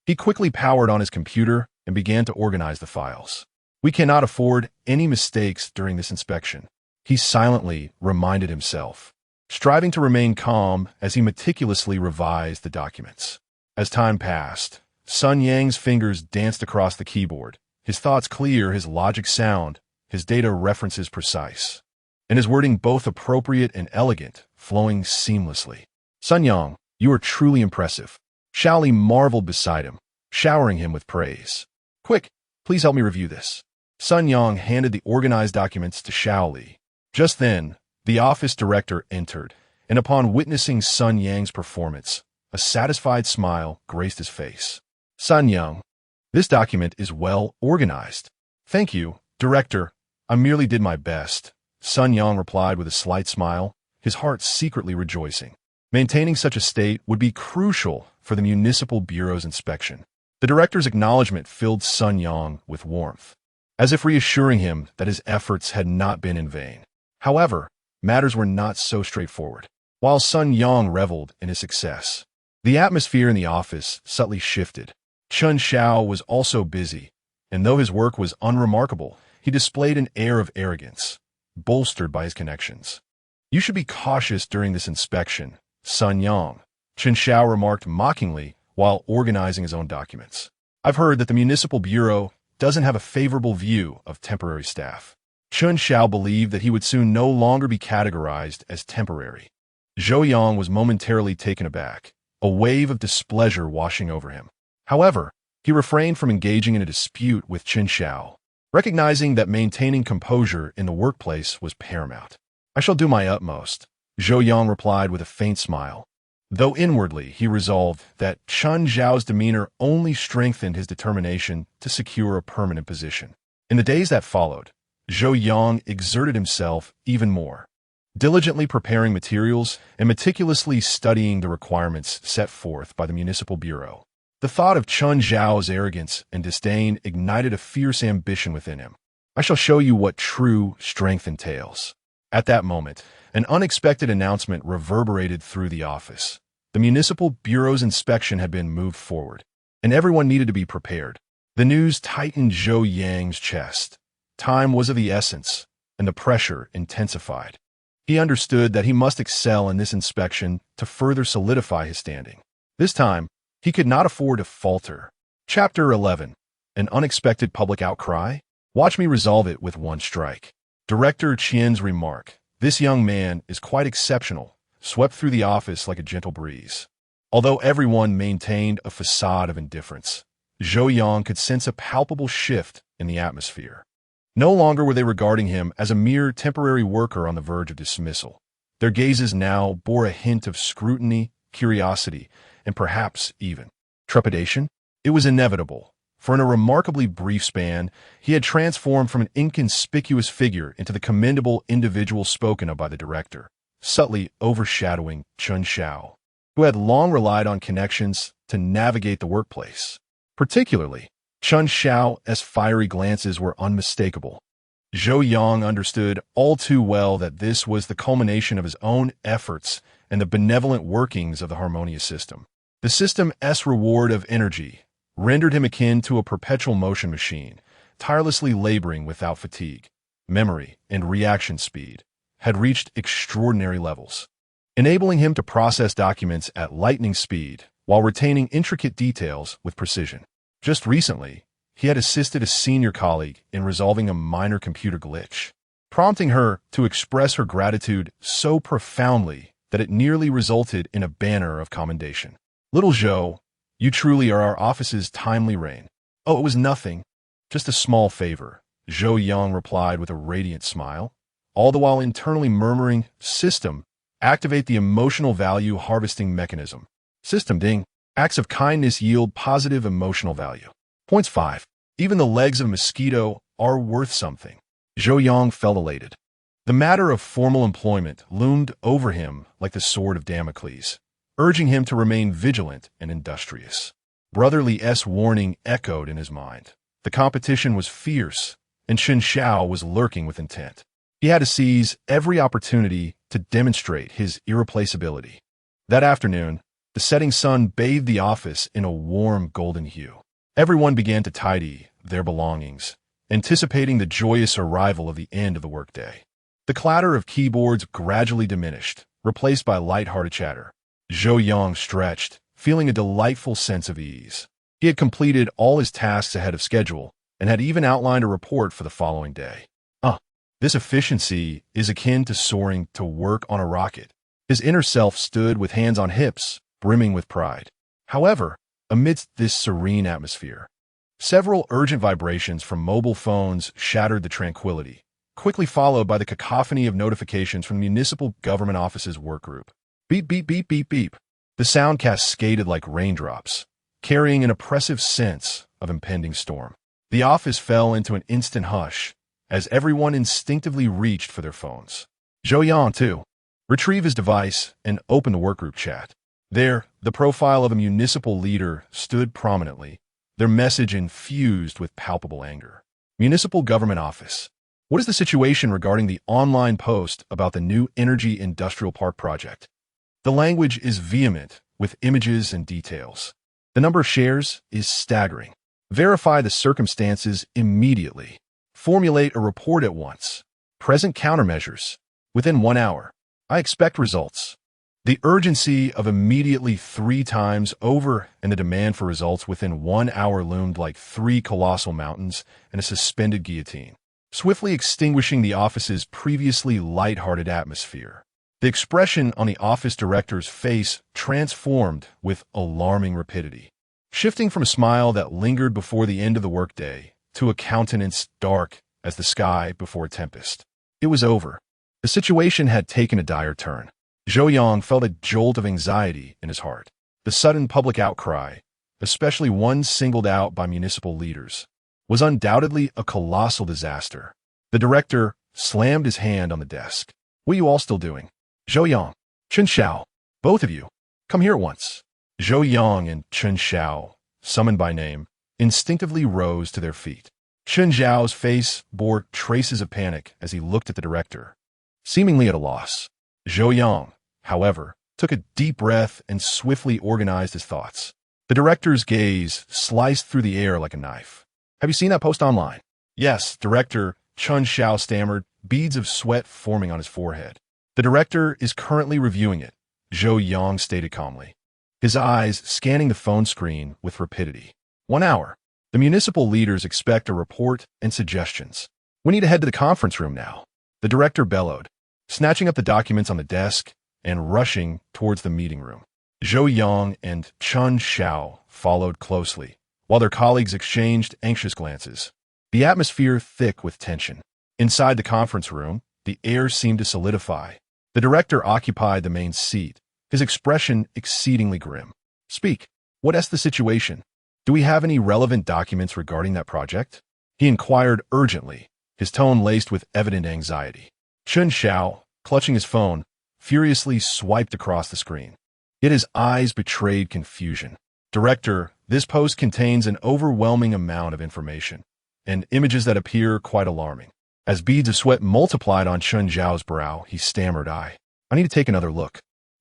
He quickly powered on his computer and began to organize the files. "We cannot afford any mistakes during this inspection," he silently reminded himself, striving to remain calm as he meticulously revised the documents. As time passed, Sun Yang's fingers danced across the keyboard, his thoughts clear, his logic sound, his data references precise, and his wording both appropriate and elegant, flowing seamlessly. "Sun Yang, you are truly impressive." Xiao Li marveled beside him, showering him with praise. "Quick, please help me review this." Sun Yang handed the organized documents to Xiao Li. Just then, the office director entered, and upon witnessing Sun Yang's performance, a satisfied smile graced his face. "Sun Yang, this document is well organized." "Thank you, Director. I merely did my best," Sun Yang replied with a slight smile, his heart secretly rejoicing. Maintaining such a state would be crucial for the Municipal Bureau's inspection. The director's acknowledgement filled Sun Yang with warmth, as if reassuring him that his efforts had not been in vain. However, matters were not so straightforward. While Sun Yang reveled in his success, the atmosphere in the office subtly shifted. Chun Xiao was also busy, and though his work was unremarkable, he displayed an air of arrogance, bolstered by his connections. "You should be cautious during this inspection, Sun Yang," Chun Xiao remarked mockingly while organizing his own documents. "I've heard that the municipal bureau doesn't have a favorable view of temporary staff." Chun Xiao believed that he would soon no longer be categorized as temporary. Zhou Yang was momentarily taken aback, a wave of displeasure washing over him. However, he refrained from engaging in a dispute with Chun Xiao, recognizing that maintaining composure in the workplace was paramount. "I shall do my utmost," Zhou Yang replied with a faint smile, though inwardly he resolved that Chun Xiao's demeanor only strengthened his determination to secure a permanent position. In the days that followed, Zhou Yang exerted himself even more, diligently preparing materials and meticulously studying the requirements set forth by the municipal bureau. The thought of Chun Xiao's arrogance and disdain ignited a fierce ambition within him. "I shall show you what true strength entails." At that moment, an unexpected announcement reverberated through the office. The municipal bureau's inspection had been moved forward, and everyone needed to be prepared. The news tightened Zhou Yang's chest. Time was of the essence, and the pressure intensified. He understood that he must excel in this inspection to further solidify his standing. This time, he could not afford to falter. Chapter 11. An unexpected public outcry? Watch me resolve it with one strike. Director Qian's remark, "This young man is quite exceptional," swept through the office like a gentle breeze. Although everyone maintained a facade of indifference, Zhou Yang could sense a palpable shift in the atmosphere. No longer were they regarding him as a mere temporary worker on the verge of dismissal. Their gazes now bore a hint of scrutiny, curiosity, and perhaps even trepidation. It was inevitable, for in a remarkably brief span, he had transformed from an inconspicuous figure into the commendable individual spoken of by the director, subtly overshadowing Chun Xiao, who had long relied on connections to navigate the workplace. Particularly, Chun Xiao's fiery glances were unmistakable. Zhou Yang understood all too well that this was the culmination of his own efforts and the benevolent workings of the harmonious system. The system's reward of energy rendered him akin to a perpetual motion machine, tirelessly laboring without fatigue. Memory and reaction speed had reached extraordinary levels, enabling him to process documents at lightning speed while retaining intricate details with precision. Just recently, he had assisted a senior colleague in resolving a minor computer glitch, prompting her to express her gratitude so profoundly that it nearly resulted in a banner of commendation. "Little Zhou, you truly are our office's timely rain." "Oh, it was nothing. Just a small favor," Zhou Yang replied with a radiant smile, all the while internally murmuring, "System, activate the emotional value harvesting mechanism." System ding. Acts of kindness yield positive emotional value. Points 5. Even the legs of a mosquito are worth something. Zhou Yang felt elated. The matter of formal employment loomed over him like the sword of Damocles, urging him to remain vigilant and industrious. Brotherly's warning echoed in his mind. The competition was fierce, and Chun Xiao was lurking with intent. He had to seize every opportunity to demonstrate his irreplaceability. That afternoon, the setting sun bathed the office in a warm golden hue. Everyone began to tidy their belongings, anticipating the joyous arrival of the end of the workday. The clatter of keyboards gradually diminished, replaced by light-hearted chatter. Zhou Yang stretched, feeling a delightful sense of ease. He had completed all his tasks ahead of schedule and had even outlined a report for the following day. This efficiency is akin to soaring to work on a rocket. His inner self stood with hands on hips, brimming with pride. However, amidst this serene atmosphere, several urgent vibrations from mobile phones shattered the tranquility, quickly followed by the cacophony of notifications from the municipal government office's workgroup. Beep, beep, beep, beep, beep. The sound cascaded like raindrops, carrying an oppressive sense of impending storm. The office fell into an instant hush as everyone instinctively reached for their phones. Zhou Yang, too, retrieved his device and opened the workgroup chat. There, the profile of a municipal leader stood prominently, their message infused with palpable anger. Municipal Government Office. What is the situation regarding the online post about the new Energy Industrial Park project? The language is vehement, with images and details. The number of shares is staggering. Verify the circumstances immediately. Formulate a report at once. Present countermeasures. Within 1 hour. I expect results. The urgency of immediately 3 times over and the demand for results within 1 hour loomed like 3 colossal mountains and a suspended guillotine, swiftly extinguishing the office's previously light-hearted atmosphere. The expression on the office director's face transformed with alarming rapidity, shifting from a smile that lingered before the end of the workday to a countenance dark as the sky before a tempest. It was over. The situation had taken a dire turn. Zhou Yang felt a jolt of anxiety in his heart. The sudden public outcry, especially one singled out by municipal leaders, was undoubtedly a colossal disaster. The director slammed his hand on the desk. What are you all still doing? Zhou Yang, Chen Xiao, both of you, come here at once. Zhou Yang and Chen Xiao, summoned by name, instinctively rose to their feet. Chen Xiao's face bore traces of panic as he looked at the director, seemingly at a loss. Zhou Yang, however, took a deep breath and swiftly organized his thoughts. The director's gaze sliced through the air like a knife. Have you seen that post online? Yes, Director Chen Xiao stammered, beads of sweat forming on his forehead. The director is currently reviewing it, Zhou Yang stated calmly, his eyes scanning the phone screen with rapidity. 1 hour. The municipal leaders expect a report and suggestions. We need to head to the conference room now, the director bellowed, snatching up the documents on the desk and rushing towards the meeting room. Zhou Yang and Chen Xiao followed closely, while their colleagues exchanged anxious glances, the atmosphere thick with tension. Inside the conference room, the air seemed to solidify. The director occupied the main seat, his expression exceedingly grim. Speak. What's the situation? Do we have any relevant documents regarding that project? He inquired urgently, his tone laced with evident anxiety. Chen Xiao, clutching his phone, furiously swiped across the screen. Yet his eyes betrayed confusion. Director, this post contains an overwhelming amount of information, and images that appear quite alarming. As beads of sweat multiplied on Chen Xiao's brow, he stammered, I need to take another look.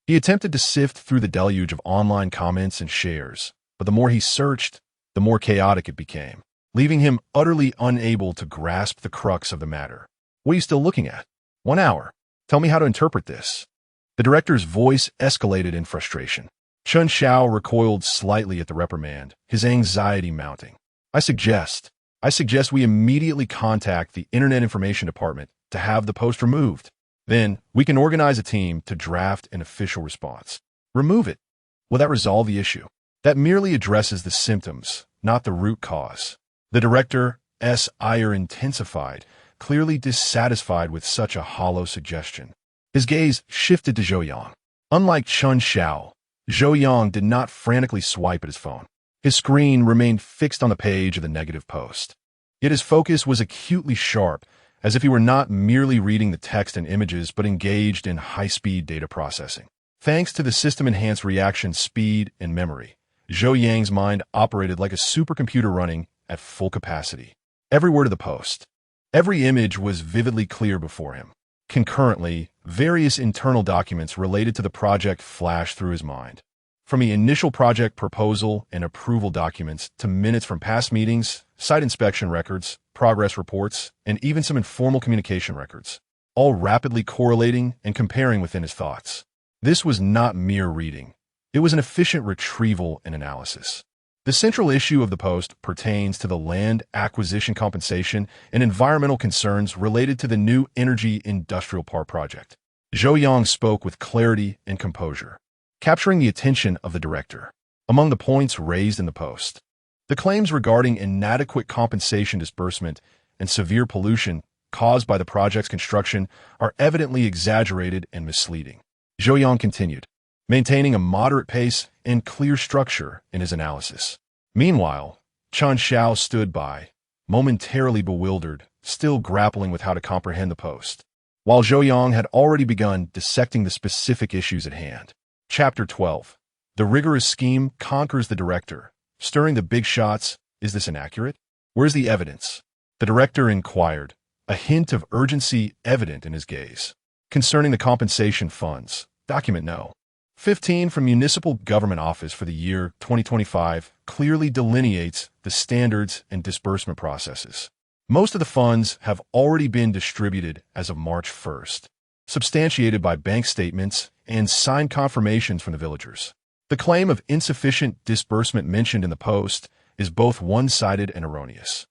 He attempted to sift through the deluge of online comments and shares, but the more he searched, the more chaotic it became, leaving him utterly unable to grasp the crux of the matter. What are you still looking at? 1 hour. Tell me how to interpret this. The director's voice escalated in frustration. Chen Xiao recoiled slightly at the reprimand, his anxiety mounting. I suggest we immediately contact the Internet Information Department to have the post removed. Then, we can organize a team to draft an official response. Remove it. Will that resolve the issue? That merely addresses the symptoms, not the root cause. The director's ire intensified, clearly dissatisfied with such a hollow suggestion. His gaze shifted to Zhou Yang. Unlike Chen Xiao, Zhou Yang did not frantically swipe at his phone. His screen remained fixed on the page of the negative post. Yet his focus was acutely sharp, as if he were not merely reading the text and images but engaged in high-speed data processing. Thanks to the system-enhanced reaction speed and memory, Zhou Yang's mind operated like a supercomputer running at full capacity. Every word of the post, every image was vividly clear before him. Concurrently, various internal documents related to the project flashed through his mind. From the initial project proposal and approval documents to minutes from past meetings, site inspection records, progress reports, and even some informal communication records, all rapidly correlating and comparing within his thoughts. This was not mere reading. It was an efficient retrieval and analysis. The central issue of the post pertains to the land acquisition compensation and environmental concerns related to the new energy industrial park project. Zhou Yang spoke with clarity and composure, capturing the attention of the director. Among the points raised in the post, the claims regarding inadequate compensation disbursement and severe pollution caused by the project's construction are evidently exaggerated and misleading. Zhou Yang continued, maintaining a moderate pace and clear structure in his analysis. Meanwhile, Chen Xiao stood by, momentarily bewildered, still grappling with how to comprehend the post, while Zhou Yang had already begun dissecting the specific issues at hand. Chapter 12. The rigorous scheme conquers the director. Stirring the big shots, is this inaccurate? Where's the evidence? The director inquired, a hint of urgency evident in his gaze. Concerning the compensation funds, document no. 15 from Municipal Government Office for the year 2025 clearly delineates the standards and disbursement processes. Most of the funds have already been distributed as of March 1st, substantiated by bank statements and signed confirmations from the villagers. The claim of insufficient disbursement mentioned in the post is both one-sided and erroneous.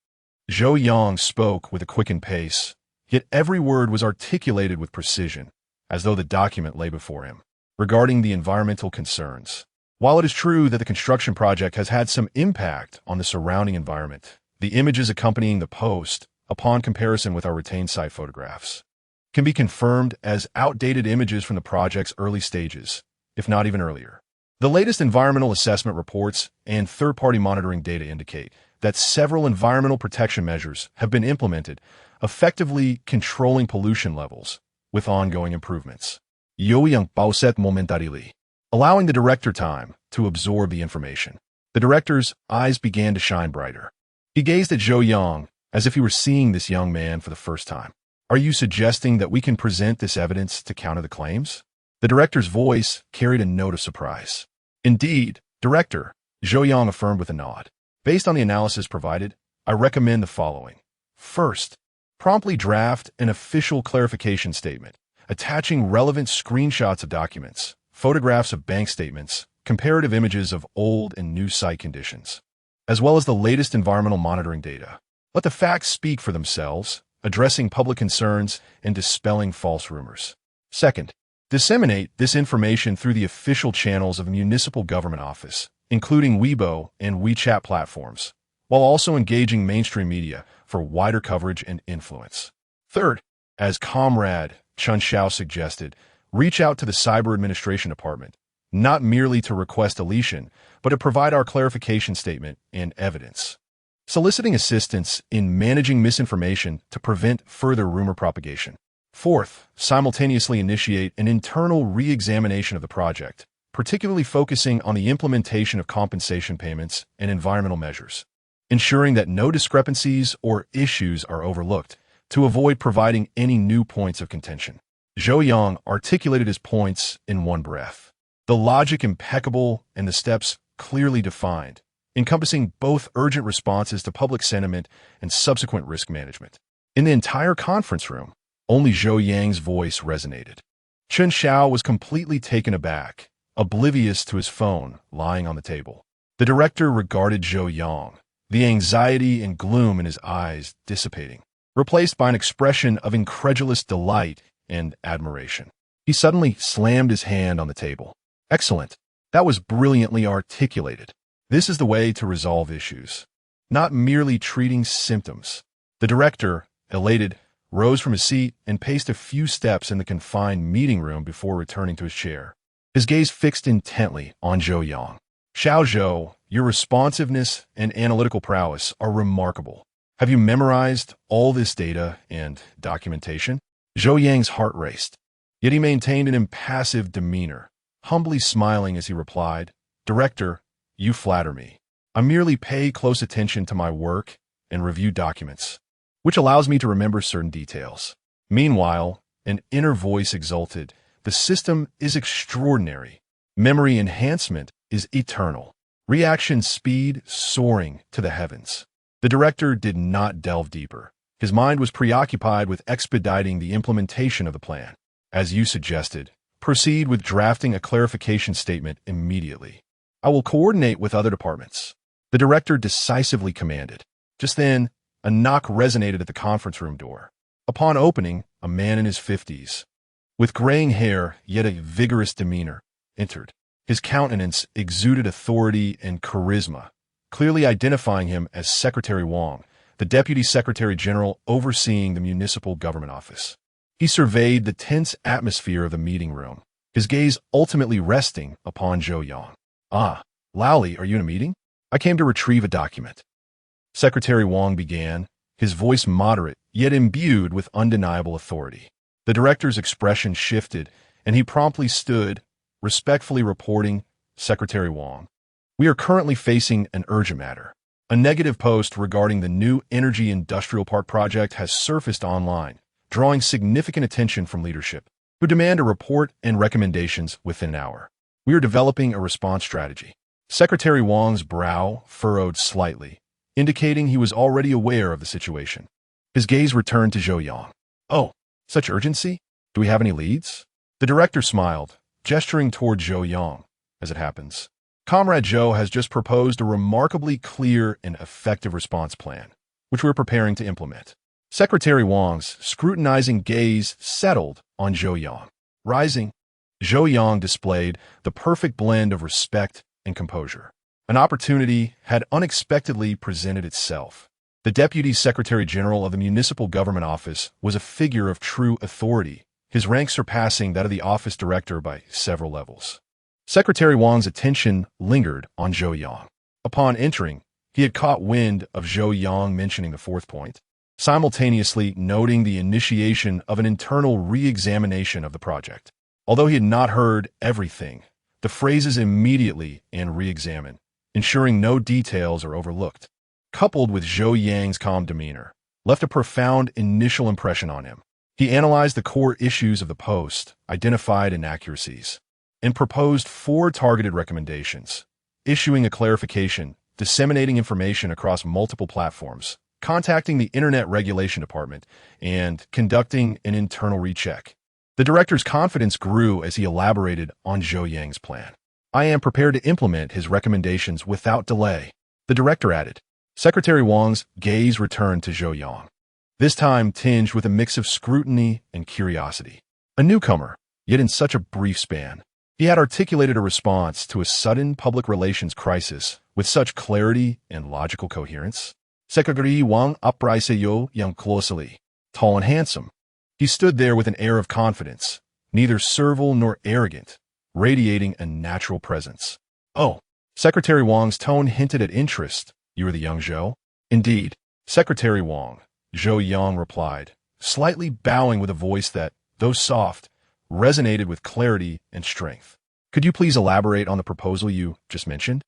Zhou Yang spoke with a quickened pace, yet every word was articulated with precision, as though the document lay before him. Regarding the environmental concerns, while it is true that the construction project has had some impact on the surrounding environment, the images accompanying the post, upon comparison with our retained site photographs, can be confirmed as outdated images from the project's early stages, if not even earlier. The latest environmental assessment reports and third-party monitoring data indicate that several environmental protection measures have been implemented, effectively controlling pollution levels with ongoing improvements. Youyang pauset momentarily, allowing the director time to absorb the information. The director's eyes began to shine brighter. He gazed at Zhou Yang as if he were seeing this young man for the first time. Are you suggesting that we can present this evidence to counter the claims? The director's voice carried a note of surprise. Indeed, Director, Zhou Yang affirmed with a nod. Based on the analysis provided, I recommend the following. First, promptly draft an official clarification statement, attaching relevant screenshots of documents, photographs of bank statements, comparative images of old and new site conditions, as well as the latest environmental monitoring data. Let the facts speak for themselves, addressing public concerns and dispelling false rumors. Second, disseminate this information through the official channels of the Municipal Government Office, including Weibo and WeChat platforms, while also engaging mainstream media for wider coverage and influence. Third, as Comrade Chun Xiao suggested, reach out to the Cyber Administration Department, not merely to request deletion, but to provide our clarification statement and evidence, soliciting assistance in managing misinformation to prevent further rumor propagation. Fourth, simultaneously initiate an internal re-examination of the project, particularly focusing on the implementation of compensation payments and environmental measures, ensuring that no discrepancies or issues are overlooked, to avoid providing any new points of contention. Zhou Yang articulated his points in one breath. The logic impeccable and the steps clearly defined, encompassing both urgent responses to public sentiment and subsequent risk management. In the entire conference room, only Zhou Yang's voice resonated. Chun Xiao was completely taken aback, oblivious to his phone lying on the table. The director regarded Zhou Yang, the anxiety and gloom in his eyes dissipating, replaced by an expression of incredulous delight and admiration. He suddenly slammed his hand on the table. Excellent. That was brilliantly articulated. This is the way to resolve issues, not merely treating symptoms. The director, elated, rose from his seat and paced a few steps in the confined meeting room before returning to his chair, his gaze fixed intently on Zhou Yang. Xiao Zhou, your responsiveness and analytical prowess are remarkable. Have you memorized all this data and documentation? Zhou Yang's heart raced, yet he maintained an impassive demeanor, humbly smiling as he replied, Director, you flatter me. I merely pay close attention to my work and review documents, which allows me to remember certain details. Meanwhile, an inner voice exulted, the system is extraordinary. Memory enhancement is eternal. Reaction speed soaring to the heavens. The director did not delve deeper. His mind was preoccupied with expediting the implementation of the plan. As you suggested, proceed with drafting a clarification statement immediately. I will coordinate with other departments. The director decisively commanded. Just then, a knock resonated at the conference room door. Upon opening, a man in his 50s, with graying hair yet a vigorous demeanor, entered. His countenance exuded authority and charisma, clearly identifying him as Secretary Wang, the Deputy Secretary General overseeing the Municipal Government Office. He surveyed the tense atmosphere of the meeting room, his gaze ultimately resting upon Zhou Yang. Ah, Laoli, are you in a meeting? I came to retrieve a document. Secretary Wang began, his voice moderate, yet imbued with undeniable authority. The director's expression shifted, and he promptly stood, respectfully reporting, Secretary Wang. We are currently facing an urgent matter. A negative post regarding the new Energy Industrial Park project has surfaced online, drawing significant attention from leadership, who demand a report and recommendations within an hour. We are developing a response strategy. Secretary Wang's brow furrowed slightly, indicating he was already aware of the situation. His gaze returned to Zhou Yang. Oh, such urgency? Do we have any leads? The director smiled, gesturing toward Zhou Yang. As it happens, Comrade Zhou has just proposed a remarkably clear and effective response plan, which we're preparing to implement. Secretary Wang's scrutinizing gaze settled on Zhou Yang. Rising, Zhou Yang displayed the perfect blend of respect and composure. An opportunity had unexpectedly presented itself. The Deputy Secretary General of the Municipal Government Office was a figure of true authority, his rank surpassing that of the office director by several levels. Secretary Wang's attention lingered on Zhou Yang. Upon entering, he had caught wind of Zhou Yang mentioning the fourth point, simultaneously noting the initiation of an internal re-examination of the project. Although he had not heard everything, the phrases immediately and re-examine, ensuring no details are overlooked, coupled with Zhou Yang's calm demeanor, left a profound initial impression on him. He analyzed the core issues of the post, identified inaccuracies, and proposed 4 targeted recommendations, issuing a clarification, disseminating information across multiple platforms, contacting the Internet Regulation Department, and conducting an internal recheck. The director's confidence grew as he elaborated on Zhou Yang's plan. I am prepared to implement his recommendations without delay, the director added. Secretary Wang's gaze returned to Zhou Yang, this time tinged with a mix of scrutiny and curiosity. A newcomer, yet in such a brief span. He had articulated a response to a sudden public relations crisis with such clarity and logical coherence. Secretary Wang upraised Zhou Yang closely, tall and handsome. He stood there with an air of confidence, neither servile nor arrogant, radiating a natural presence. Oh, Secretary Wang's tone hinted at interest. You are the young Zhou? Indeed, Secretary Wang, Zhou Yang replied, slightly bowing with a voice that, though soft, resonated with clarity and strength. Could you please elaborate on the proposal you just mentioned?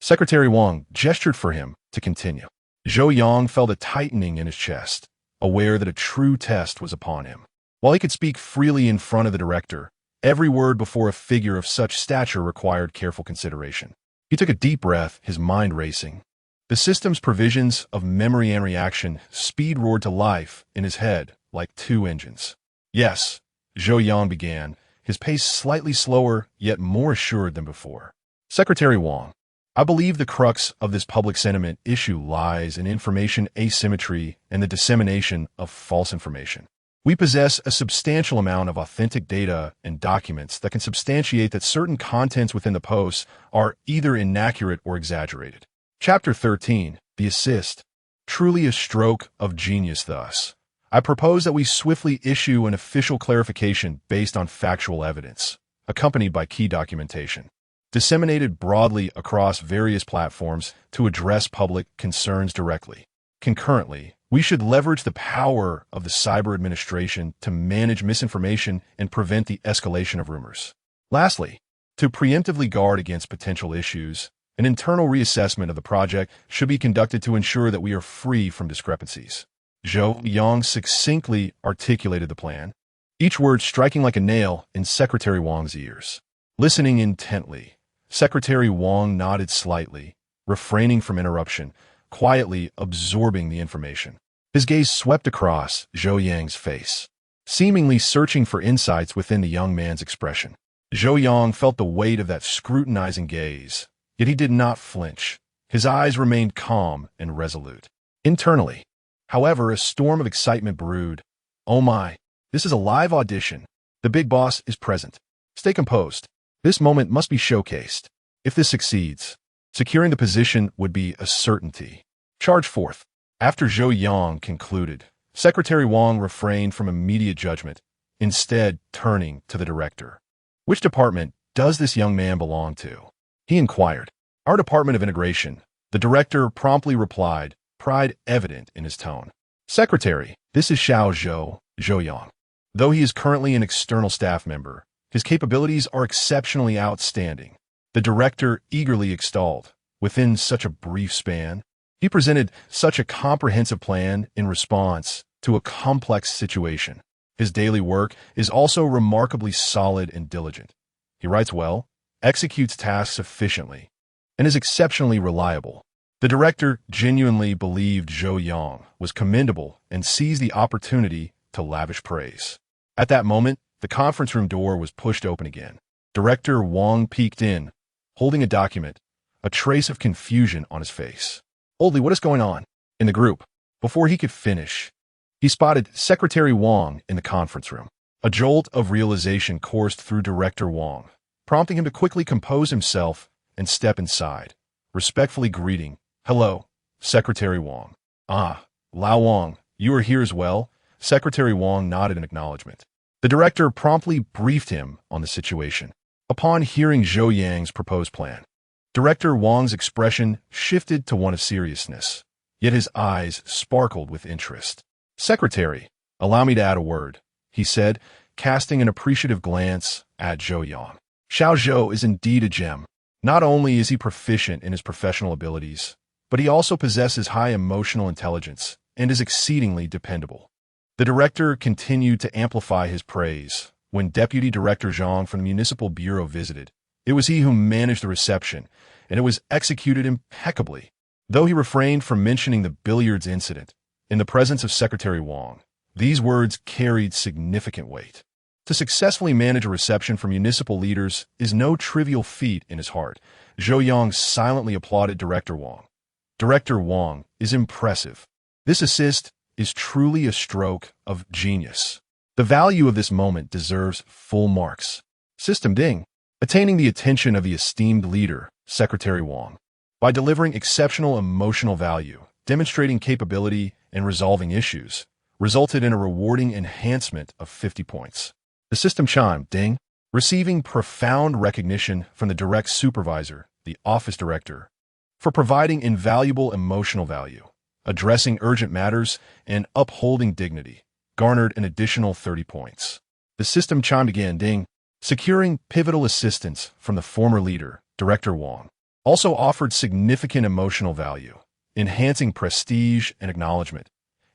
Secretary Wang gestured for him to continue. Zhou Yang felt a tightening in his chest, aware that a true test was upon him. While he could speak freely in front of the director, every word before a figure of such stature required careful consideration. He took a deep breath, his mind racing. The system's provisions of memory and reaction speed roared to life in his head like 2 engines. Yes, Zhou Yang began, his pace slightly slower yet more assured than before. Secretary Wang, I believe the crux of this public sentiment issue lies in information asymmetry and the dissemination of false information. We possess a substantial amount of authentic data and documents that can substantiate that certain contents within the posts are either inaccurate or exaggerated. Chapter 13, The Assist. Truly a stroke of genius thus. I propose that we swiftly issue an official clarification based on factual evidence, accompanied by key documentation, disseminated broadly across various platforms to address public concerns directly. Concurrently, we should leverage the power of the cyber administration to manage misinformation and prevent the escalation of rumors. Lastly, to preemptively guard against potential issues, an internal reassessment of the project should be conducted to ensure that we are free from discrepancies. Zhou Yang succinctly articulated the plan, each word striking like a nail in Secretary Wang's ears. Listening intently, Secretary Wang nodded slightly, refraining from interruption, quietly absorbing the information. His gaze swept across Zhou Yang's face, seemingly searching for insights within the young man's expression. Zhou Yang felt the weight of that scrutinizing gaze, yet he did not flinch. His eyes remained calm and resolute. Internally, however, a storm of excitement brewed. Oh my, this is a live audition. The big boss is present. Stay composed. This moment must be showcased. If this succeeds, securing the position would be a certainty. Charge forth. After Zhou Yang concluded, Secretary Wang refrained from immediate judgment, instead turning to the director. Which department does this young man belong to? He inquired. Our Department of Integration. The director promptly replied, pride evident in his tone. Secretary, this is Xiao Zhou, Zhou Yang. Though he is currently an external staff member, his capabilities are exceptionally outstanding. The director eagerly extolled. Within such a brief span, he presented such a comprehensive plan in response to a complex situation. His daily work is also remarkably solid and diligent. He writes well, executes tasks efficiently, and is exceptionally reliable. The director genuinely believed Zhou Yang was commendable and seized the opportunity to lavish praise. At that moment, the conference room door was pushed open again. Director Wang peeked in, holding a document, a trace of confusion on his face. "Oldly, what is going on?" In the group. Before he could finish, he spotted Secretary Wang in the conference room. A jolt of realization coursed through Director Wang, prompting him to quickly compose himself and step inside, respectfully greeting, "Hello, Secretary Wang." "Ah, Lao Wang, you are here as well?" Secretary Wang nodded in acknowledgement. The director promptly briefed him on the situation. Upon hearing Zhou Yang's proposed plan, Director Wang's expression shifted to one of seriousness, yet his eyes sparkled with interest. "Secretary, allow me to add a word," he said, casting an appreciative glance at Zhou Yang. "Xiao Zhou is indeed a gem. Not only is he proficient in his professional abilities, but he also possesses high emotional intelligence and is exceedingly dependable." The director continued to amplify his praise. When Deputy Director Zhang from the Municipal Bureau visited, it was he who managed the reception, and it was executed impeccably. Though he refrained from mentioning the billiards incident, in the presence of Secretary Wang, these words carried significant weight. To successfully manage a reception for municipal leaders is no trivial feat in his heart. Zhou Yang silently applauded Director Wang. "Director Wang is impressive. This assist is truly a stroke of genius. The value of this moment deserves full marks." System ding. Attaining the attention of the esteemed leader, Secretary Wang, by delivering exceptional emotional value, demonstrating capability, and resolving issues, resulted in a rewarding enhancement of 50 points. The system chime ding, receiving profound recognition from the direct supervisor, the office director, for providing invaluable emotional value, addressing urgent matters, and upholding dignity, garnered an additional 30 points. The system chimed again ding, securing pivotal assistance from the former leader, Director Wang, also offered significant emotional value, enhancing prestige and acknowledgement,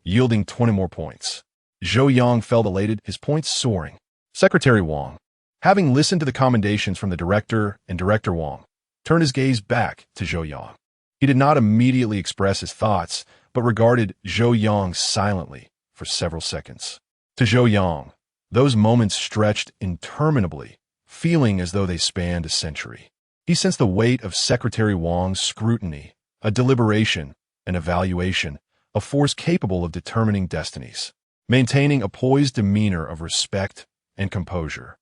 yielding 20 more points. Zhou Yang felt elated, his points soaring. Secretary Wang, having listened to the commendations from the director and Director Wang, turned his gaze back to Zhou Yang. He did not immediately express his thoughts, but regarded Zhou Yang silently for several seconds. To Zhou Yang, those moments stretched interminably, feeling as though they spanned a century. He sensed the weight of Secretary Wang's scrutiny, a deliberation, an evaluation, a force capable of determining destinies. Maintaining a poised demeanor of respect and composure,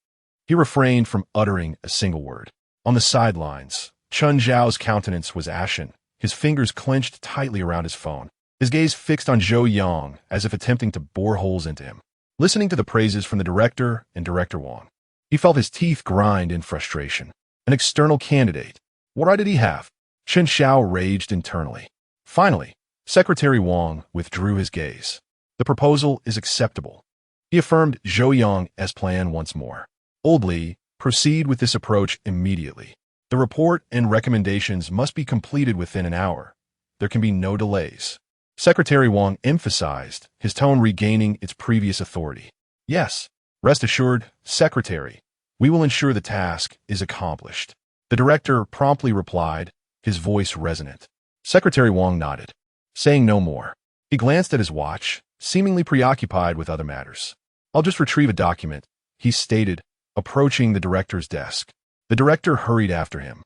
he refrained from uttering a single word. On the sidelines, Chun Zhao's countenance was ashen, his fingers clenched tightly around his phone, his gaze fixed on Zhou Yang as if attempting to bore holes into him. Listening to the praises from the director and Director Wang, he felt his teeth grind in frustration. An external candidate. What right did he have? Chen Xiao raged internally. Finally, Secretary Wang withdrew his gaze. The proposal is acceptable. He affirmed Zhou Yang's plan once more. Old Li, proceed with this approach immediately. The report and recommendations must be completed within an hour. There can be no delays. Secretary Wang emphasized, his tone regaining its previous authority. Yes, rest assured, Secretary, we will ensure the task is accomplished. The director promptly replied, his voice resonant. Secretary Wang nodded, saying no more. He glanced at his watch, seemingly preoccupied with other matters. I'll just retrieve a document, he stated, approaching the director's desk. The director hurried after him,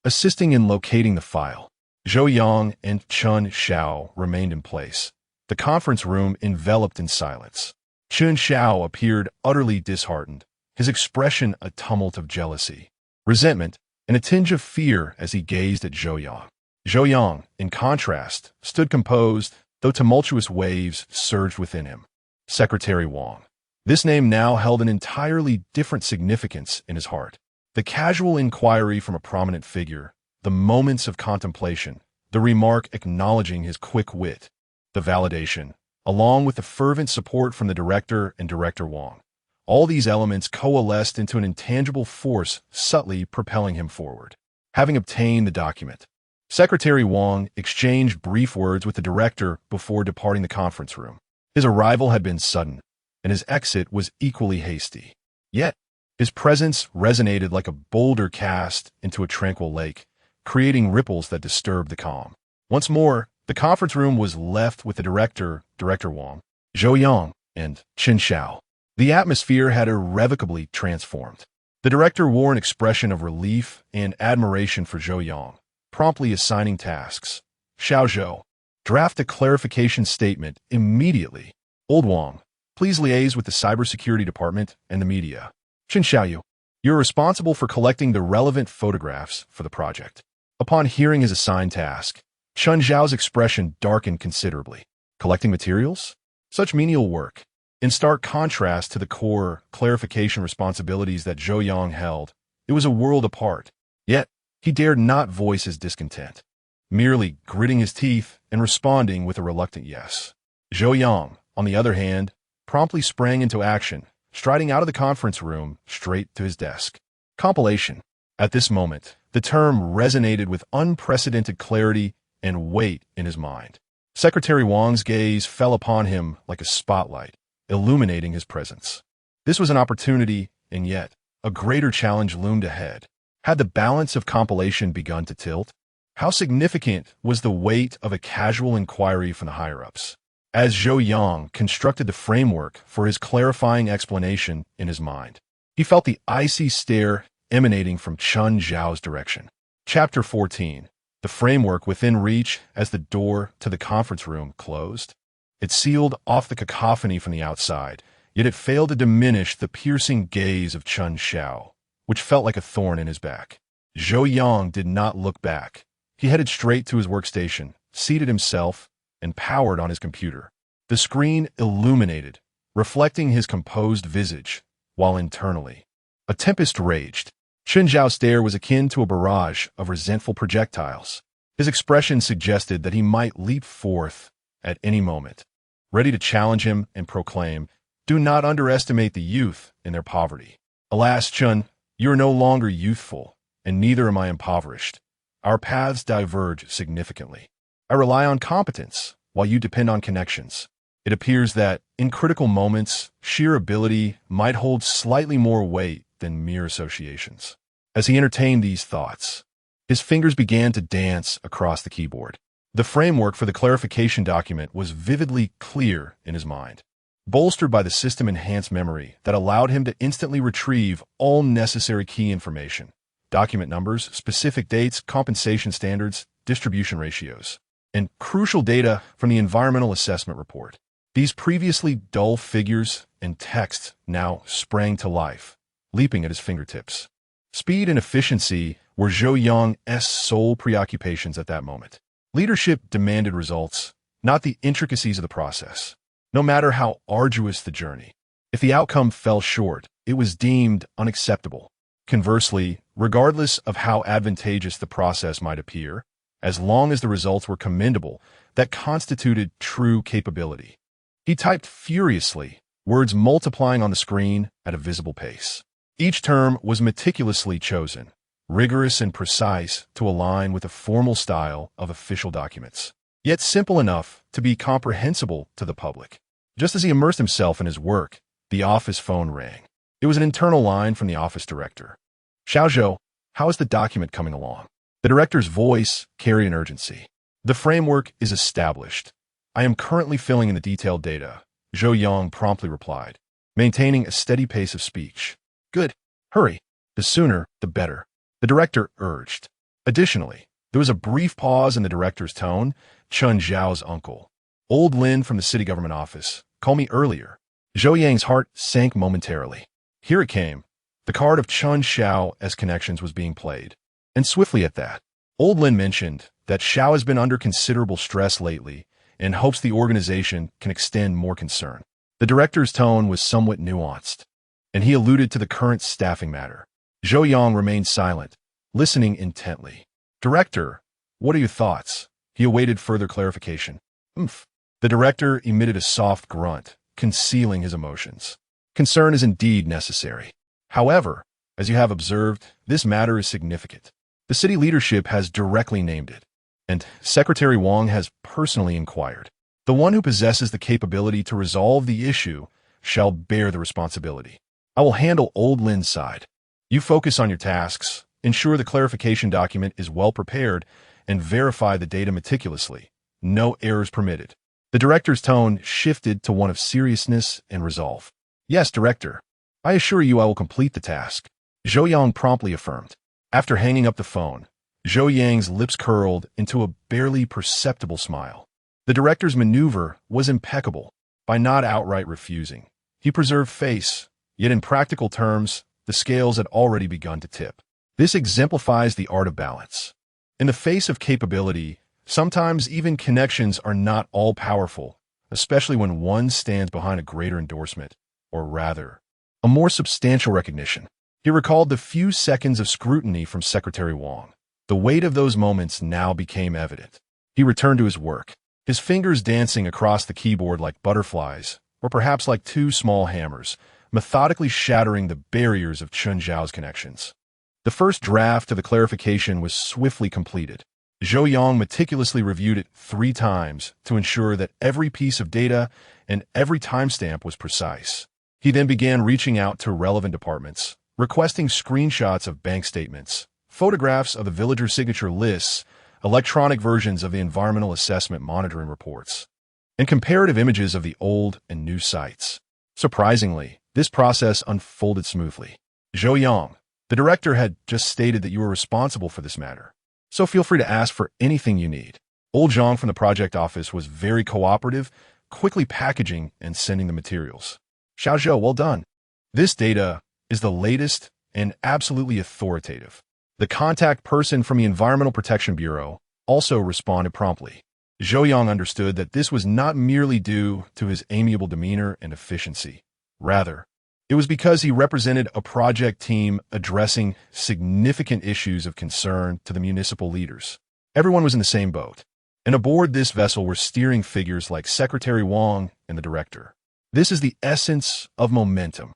assisting in locating the file. Zhou Yang and Chun Xiao remained in place, the conference room enveloped in silence. Chun Xiao appeared utterly disheartened, his expression a tumult of jealousy, resentment, and a tinge of fear as he gazed at Zhou Yang. Zhou Yang, in contrast, stood composed, though tumultuous waves surged within him. Secretary Wang. This name now held an entirely different significance in his heart. The casual inquiry from a prominent figure, the moments of contemplation, the remark acknowledging his quick wit, the validation, along with the fervent support from the director and Director Wang. All these elements coalesced into an intangible force subtly propelling him forward. Having obtained the document, Secretary Wang exchanged brief words with the director before departing the conference room. His arrival had been sudden, and his exit was equally hasty. Yet, His presence resonated like a boulder cast into a tranquil lake, creating ripples that disturbed the calm. Once more, the conference room was left with the director, Director Wang, Zhou Yang, and Qin Xiao. The atmosphere had irrevocably transformed. The director wore an expression of relief and admiration for Zhou Yang, promptly assigning tasks. Xiao Zhou, draft a clarification statement immediately. Old Wang, please liaise with the cybersecurity department and the media. Qin Xiaoyu, you're responsible for collecting the relevant photographs for the project. Upon hearing his assigned task, Chen Zhao's expression darkened considerably. Collecting materials? Such menial work. In stark contrast to the core clarification responsibilities that Zhou Yang held, it was a world apart. Yet, he dared not voice his discontent, merely gritting his teeth and responding with a reluctant yes. Zhou Yang, on the other hand, promptly sprang into action, striding out of the conference room straight to his desk. Compilation. At this moment, the term resonated with unprecedented clarity and weight in his mind. Secretary Wang's gaze fell upon him like a spotlight, illuminating his presence. This was an opportunity, and yet, a greater challenge loomed ahead. Had the balance of compilation begun to tilt? How significant was the weight of a casual inquiry from the higher-ups? As Zhou Yang constructed the framework for his clarifying explanation in his mind, he felt the icy stare emanating from Chen Zhao's direction. Chapter 14. The framework within reach as the door to the conference room closed. It sealed off the cacophony from the outside, yet it failed to diminish the piercing gaze of Chen Zhao, which felt like a thorn in his back. Zhou Yang did not look back. He headed straight to his workstation, seated himself, and powered on his computer. The screen illuminated, reflecting his composed visage, while internally, a tempest raged. Chen Zhao's stare was akin to a barrage of resentful projectiles. His expression suggested that he might leap forth at any moment, ready to challenge him and proclaim, "Do not underestimate the youth in their poverty." Alas, Chen, you are no longer youthful, and neither am I impoverished. Our paths diverge significantly. I rely on competence, while you depend on connections. It appears that, in critical moments, sheer ability might hold slightly more weight than mere associations. As he entertained these thoughts, his fingers began to dance across the keyboard. The framework for the clarification document was vividly clear in his mind, bolstered by the system-enhanced memory that allowed him to instantly retrieve all necessary key information: document numbers, specific dates, compensation standards, distribution ratios, and crucial data from the environmental assessment report. These previously dull figures and text now sprang to life, leaping at his fingertips. Speed and efficiency were Zhou Yang's sole preoccupations at that moment. Leadership demanded results, not the intricacies of the process, no matter how arduous the journey. If the outcome fell short, it was deemed unacceptable. Conversely, regardless of how advantageous the process might appear, as long as the results were commendable, that constituted true capability. He typed furiously, words multiplying on the screen at a visible pace. Each term was meticulously chosen, rigorous and precise to align with the formal style of official documents, yet simple enough to be comprehensible to the public. Just as he immersed himself in his work, the office phone rang. It was an internal line from the office director. "Xiao Zhou, how is the document coming along?" The director's voice carried an urgency. "The framework is established. I am currently filling in the detailed data," Zhou Yang promptly replied, maintaining a steady pace of speech. "Good. Hurry. The sooner, the better," the director urged. Additionally, there was a brief pause in the director's tone. "Chen Zhao's uncle, Old Lin from the city government office, called me earlier." Zhou Yang's heart sank momentarily. Here it came. The card of Chen Xiao as connections was being played. And swiftly at that, Old Lin mentioned that Xiao has been under considerable stress lately and hopes the organization can extend more concern. The director's tone was somewhat nuanced, and he alluded to the current staffing matter. Zhou Yang remained silent, listening intently. "Director, what are your thoughts?" He awaited further clarification. "Oomph." The director emitted a soft grunt, concealing his emotions. "Concern is indeed necessary. However, as you have observed, this matter is significant. The city leadership has directly named it, and Secretary Wang has personally inquired. The one who possesses the capability to resolve the issue shall bear the responsibility." I will handle old Lin's side. You focus on your tasks, ensure the clarification document is well prepared, and verify the data meticulously. No errors permitted. The director's tone shifted to one of seriousness and resolve. Yes, director. I assure you I will complete the task. Zhou Yang promptly affirmed. After hanging up the phone, Zhou Yang's lips curled into a barely perceptible smile. The director's maneuver was impeccable. By not outright refusing, he preserved face, yet in practical terms, the scales had already begun to tip. This exemplifies the art of balance. In the face of capability, sometimes even connections are not all-powerful, especially when one stands behind a greater endorsement, or rather, a more substantial recognition. He recalled the few seconds of scrutiny from Secretary Wang. The weight of those moments now became evident. He returned to his work, his fingers dancing across the keyboard like butterflies, or perhaps like two small hammers, methodically shattering the barriers of Chen Zhao's connections. The first draft of the clarification was swiftly completed. Zhou Yang meticulously reviewed it 3 times to ensure that every piece of data and every timestamp was precise. He then began reaching out to relevant departments, requesting screenshots of bank statements, photographs of the villager signature lists, electronic versions of the environmental assessment monitoring reports, and comparative images of the old and new sites. Surprisingly, this process unfolded smoothly. Zhou Yang, the director, had just stated that you were responsible for this matter, so feel free to ask for anything you need. Old Zhang from the project office was very cooperative, quickly packaging and sending the materials. Xiao Zhou, well done. This data is the latest and absolutely authoritative. The contact person from the Environmental Protection Bureau also responded promptly. Zhou Yang understood that this was not merely due to his amiable demeanor and efficiency. Rather, it was because he represented a project team addressing significant issues of concern to the municipal leaders. Everyone was in the same boat, and aboard this vessel were steering figures like Secretary Wang and the director. This is the essence of momentum.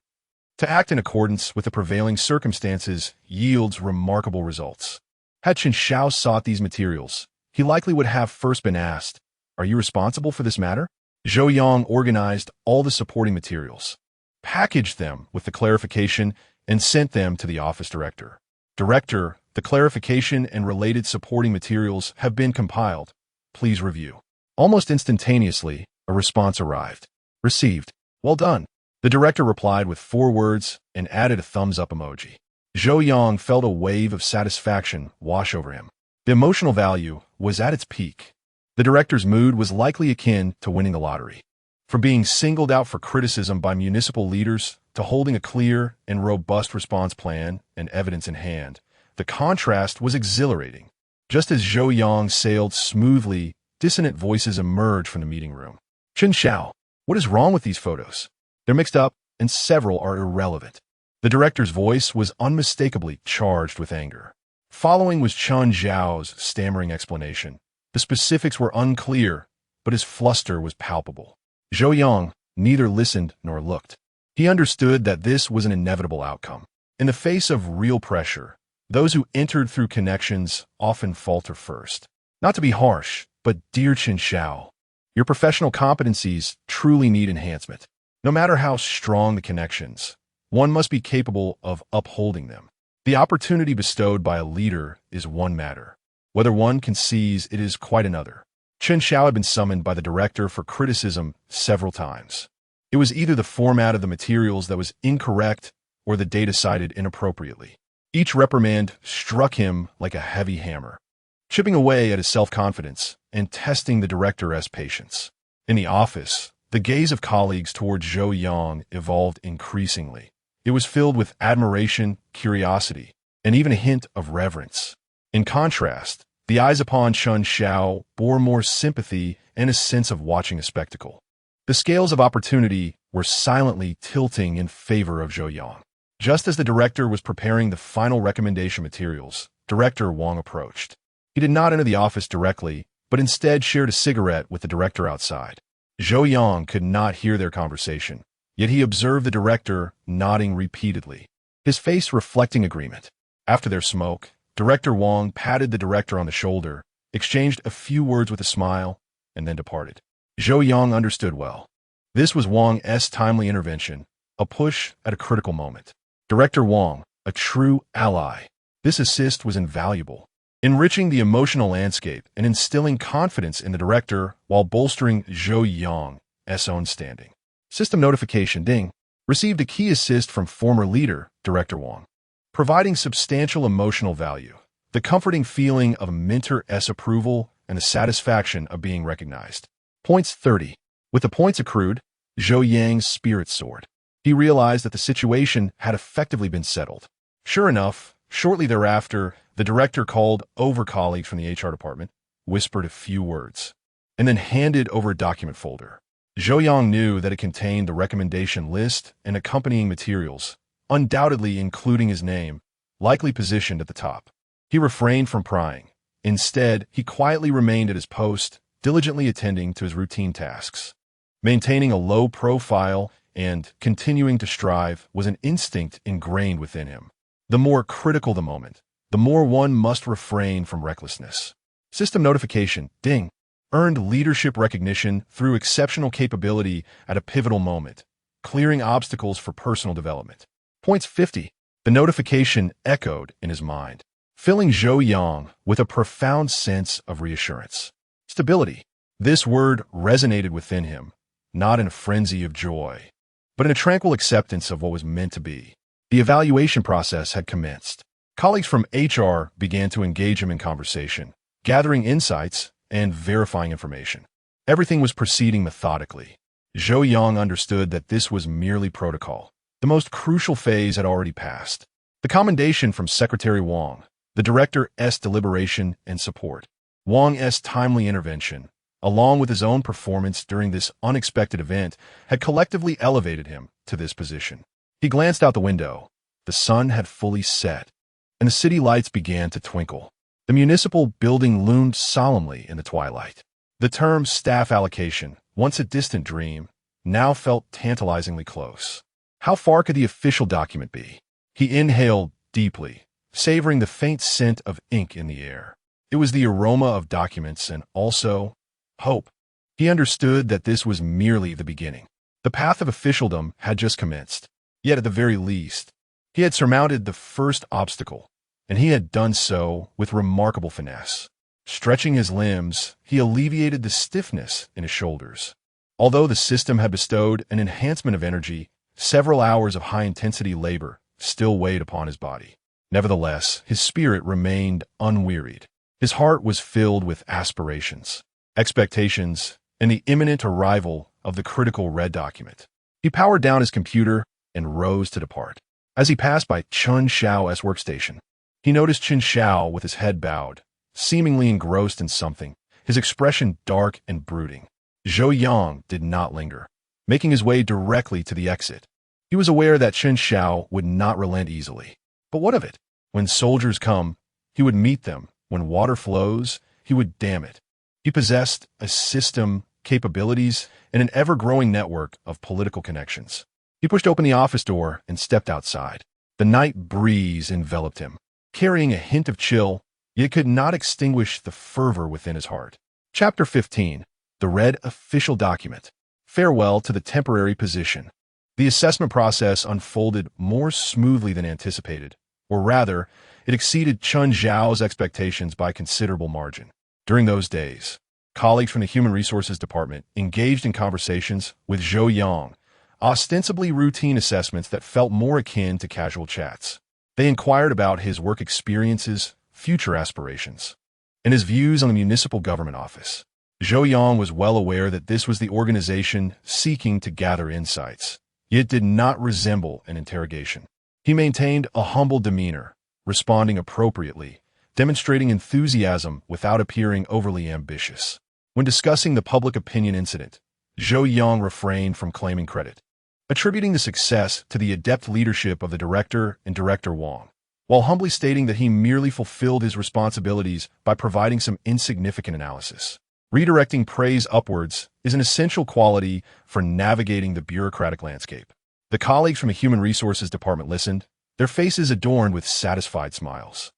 To act in accordance with the prevailing circumstances yields remarkable results. Had Chen Zhao sought these materials, he likely would have first been asked, "Are you responsible for this matter?" Zhou Yang organized all the supporting materials, packaged them with the clarification, and sent them to the office director. Director, the clarification and related supporting materials have been compiled. Please review. Almost instantaneously, a response arrived. Received. Well done. The director replied with 4 words and added a thumbs-up emoji. Zhou Yang felt a wave of satisfaction wash over him. The emotional value was at its peak. The director's mood was likely akin to winning the lottery. From being singled out for criticism by municipal leaders to holding a clear and robust response plan and evidence in hand, the contrast was exhilarating. Just as Zhou Yang sailed smoothly, dissonant voices emerged from the meeting room. Chen Zhao, what is wrong with these photos? They're mixed up, and several are irrelevant. The director's voice was unmistakably charged with anger. Following was Chen Zhao's stammering explanation. The specifics were unclear, but his fluster was palpable. Zhou Yang neither listened nor looked. He understood that this was an inevitable outcome. In the face of real pressure, those who entered through connections often falter first. Not to be harsh, but dear Chen Zhao, your professional competencies truly need enhancement. No matter how strong the connections, one must be capable of upholding them. The opportunity bestowed by a leader is one matter. Whether one can seize it is quite another. Chen Zhao had been summoned by the director for criticism several times. It was either the format of the materials that was incorrect or the data cited inappropriately. Each reprimand struck him like a heavy hammer, chipping away at his self-confidence and testing the director's patience. In the office, the gaze of colleagues towards Zhou Yang evolved increasingly. It was filled with admiration, curiosity, and even a hint of reverence. In contrast, the eyes upon Chen Zhao bore more sympathy and a sense of watching a spectacle. The scales of opportunity were silently tilting in favor of Zhou Yang. Just as the director was preparing the final recommendation materials, Director Wang approached. He did not enter the office directly, but instead shared a cigarette with the director outside. Zhou Yang could not hear their conversation, yet he observed the director nodding repeatedly, his face reflecting agreement. After their smoke, Director Wang patted the director on the shoulder, exchanged a few words with a smile, and then departed. Zhou Yang understood well. This was Wang's timely intervention, a push at a critical moment. Director Wang, a true ally. This assist was invaluable, enriching the emotional landscape and instilling confidence in the director while bolstering Zhou Yang's own standing. System notification ding. Received a key assist from former leader, Director Wang, providing substantial emotional value, the comforting feeling of a mentor's approval and the satisfaction of being recognized. Points 30. With the points accrued, Zhou Yang's spirit soared. He realized that the situation had effectively been settled. Sure enough, shortly thereafter, the director called over colleagues from the HR department, whispered a few words, and then handed over a document folder. Zhou Yang knew that it contained the recommendation list and accompanying materials, undoubtedly including his name, likely positioned at the top. He refrained from prying. Instead, he quietly remained at his post, diligently attending to his routine tasks. Maintaining a low profile and continuing to strive was an instinct ingrained within him. The more critical the moment, the more one must refrain from recklessness. System notification, ding. Earned leadership recognition through exceptional capability at a pivotal moment, clearing obstacles for personal development. Points 50. The notification echoed in his mind, filling Zhou Yang with a profound sense of reassurance. Stability. This word resonated within him, not in a frenzy of joy, but in a tranquil acceptance of what was meant to be. The evaluation process had commenced. Colleagues from HR began to engage him in conversation, gathering insights and verifying information. Everything was proceeding methodically. Zhou Yang understood that this was merely protocol. The most crucial phase had already passed. The commendation from Secretary Wang, the director's deliberation and support, Wang's timely intervention, along with his own performance during this unexpected event, had collectively elevated him to this position. He glanced out the window. The sun had fully set, and the city lights began to twinkle. The municipal building loomed solemnly in the twilight. The term staff allocation, once a distant dream, now felt tantalizingly close. How far could the official document be? He inhaled deeply, savoring the faint scent of ink in the air. It was the aroma of documents and also hope. He understood that this was merely the beginning. The path of officialdom had just commenced. Yet at the very least, he had surmounted the first obstacle, and he had done so with remarkable finesse. Stretching his limbs, he alleviated the stiffness in his shoulders. Although the system had bestowed an enhancement of energy, several hours of high-intensity labor still weighed upon his body. Nevertheless, his spirit remained unwearied. His heart was filled with aspirations, expectations, and the imminent arrival of the critical red document. He powered down his computer and rose to depart. As he passed by Chen Xiao's workstation, he noticed Chen Xiao with his head bowed, seemingly engrossed in something, his expression dark and brooding. Zhou Yang did not linger, making his way directly to the exit. He was aware that Chen Xiao would not relent easily. But what of it? When soldiers come, he would meet them. When water flows, he would dam it. He possessed a system, capabilities, and an ever-growing network of political connections. He pushed open the office door and stepped outside. The night breeze enveloped him, carrying a hint of chill, yet could not extinguish the fervor within his heart. Chapter 15. The Red Official Document. Farewell to the temporary position. The assessment process unfolded more smoothly than anticipated, or rather, it exceeded Chen Zhao's expectations by considerable margin. During those days, colleagues from the Human Resources Department engaged in conversations with Zhou Yang, ostensibly routine assessments that felt more akin to casual chats. They inquired about his work experiences, future aspirations, and his views on the municipal government office. Zhou Yang was well aware that this was the organization seeking to gather insights, yet did not resemble an interrogation. He maintained a humble demeanor, responding appropriately, demonstrating enthusiasm without appearing overly ambitious. When discussing the public opinion incident, Zhou Yang refrained from claiming credit, attributing the success to the adept leadership of the director and Director Wang, while humbly stating that he merely fulfilled his responsibilities by providing some insignificant analysis. Redirecting praise upwards is an essential quality for navigating the bureaucratic landscape. The colleagues from the Human Resources Department listened, their faces adorned with satisfied smiles.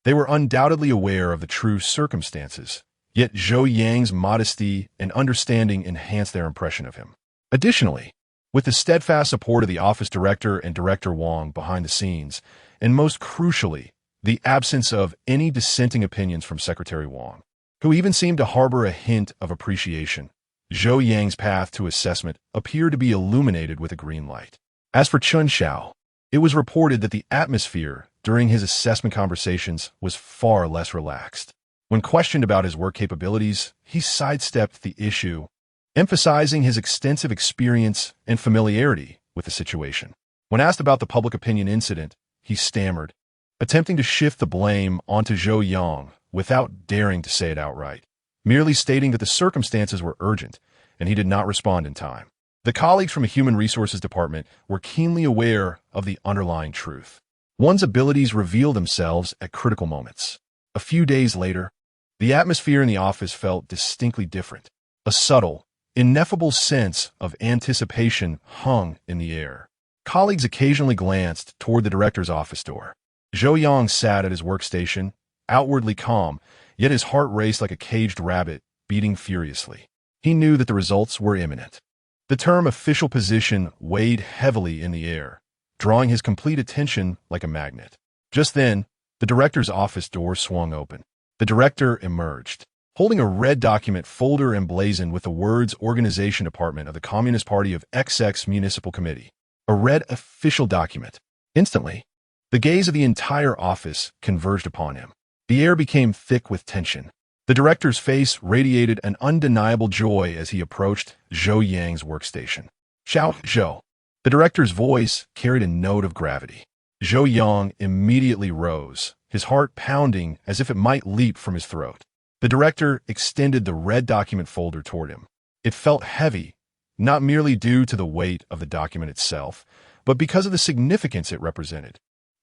They were undoubtedly aware of the true circumstances, yet Zhou Yang's modesty and understanding enhanced their impression of him. Additionally, With the steadfast support of the office director and Director Wang behind the scenes, and most crucially, the absence of any dissenting opinions from Secretary Wang, who even seemed to harbor a hint of appreciation, Zhou Yang's path to assessment appeared to be illuminated with a green light. As for Chun Xiao, it was reported that the atmosphere during his assessment conversations was far less relaxed. When questioned about his work capabilities, he sidestepped the issue, emphasizing his extensive experience and familiarity with the situation. When asked about the public opinion incident, he stammered, attempting to shift the blame onto Zhou Yang without daring to say it outright, merely stating that the circumstances were urgent and he did not respond in time. The colleagues from a human resources department were keenly aware of the underlying truth. One's abilities reveal themselves at critical moments. A few days later, the atmosphere in the office felt distinctly different. A subtle, ineffable sense of anticipation hung in the air. Colleagues occasionally glanced toward the director's office door. Zhou Yang sat at his workstation, outwardly calm, yet his heart raced like a caged rabbit, beating furiously. He knew that the results were imminent. The term official position weighed heavily in the air, drawing his complete attention like a magnet. Just then, the director's office door swung open. The director emerged, holding a red document folder emblazoned with the words Organization Department of the Communist Party of XX Municipal Committee. A red official document. Instantly, the gaze of the entire office converged upon him. The air became thick with tension. The director's face radiated an undeniable joy as he approached Zhou Yang's workstation. Xiao Zhou. The director's voice carried a note of gravity. Zhou Yang immediately rose, his heart pounding as if it might leap from his throat. The director extended the red document folder toward him. It felt heavy, not merely due to the weight of the document itself, but because of the significance it represented.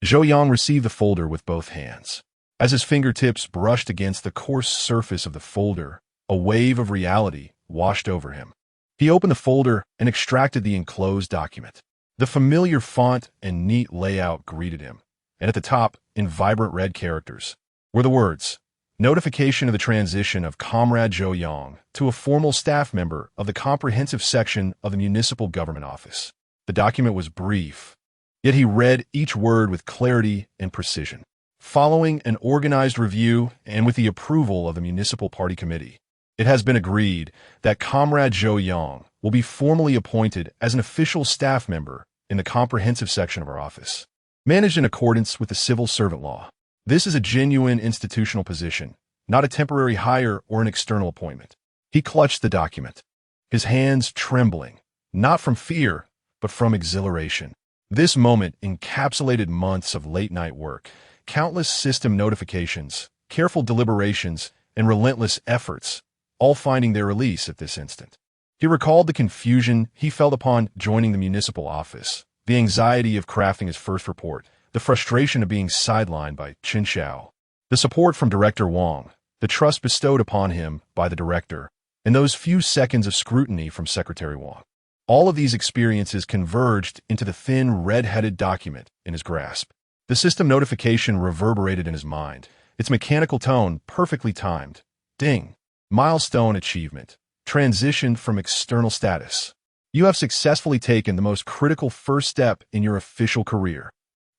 Zhou Yang received the folder with both hands. As his fingertips brushed against the coarse surface of the folder, a wave of reality washed over him. He opened the folder and extracted the enclosed document. The familiar font and neat layout greeted him, and at the top, in vibrant red characters, were the words, Notification of the transition of Comrade Zhou Yang to a formal staff member of the comprehensive section of the municipal government office. The document was brief, yet he read each word with clarity and precision. Following an organized review and with the approval of the Municipal Party Committee, it has been agreed that Comrade Zhou Yang will be formally appointed as an official staff member in the comprehensive section of our office, managed in accordance with the civil servant law. This is a genuine institutional position, not a temporary hire or an external appointment. He clutched the document, his hands trembling, not from fear, but from exhilaration. This moment encapsulated months of late-night work, countless system notifications, careful deliberations, and relentless efforts, all finding their release at this instant. He recalled the confusion he felt upon joining the municipal office, the anxiety of crafting his first report, the frustration of being sidelined by Chun Xiao, the support from Director Wang, the trust bestowed upon him by the director, and those few seconds of scrutiny from Secretary Wang. All of these experiences converged into the thin, red-headed document in his grasp. The system notification reverberated in his mind, its mechanical tone perfectly timed. Ding. Milestone achievement. Transitioned from external status. You have successfully taken the most critical first step in your official career.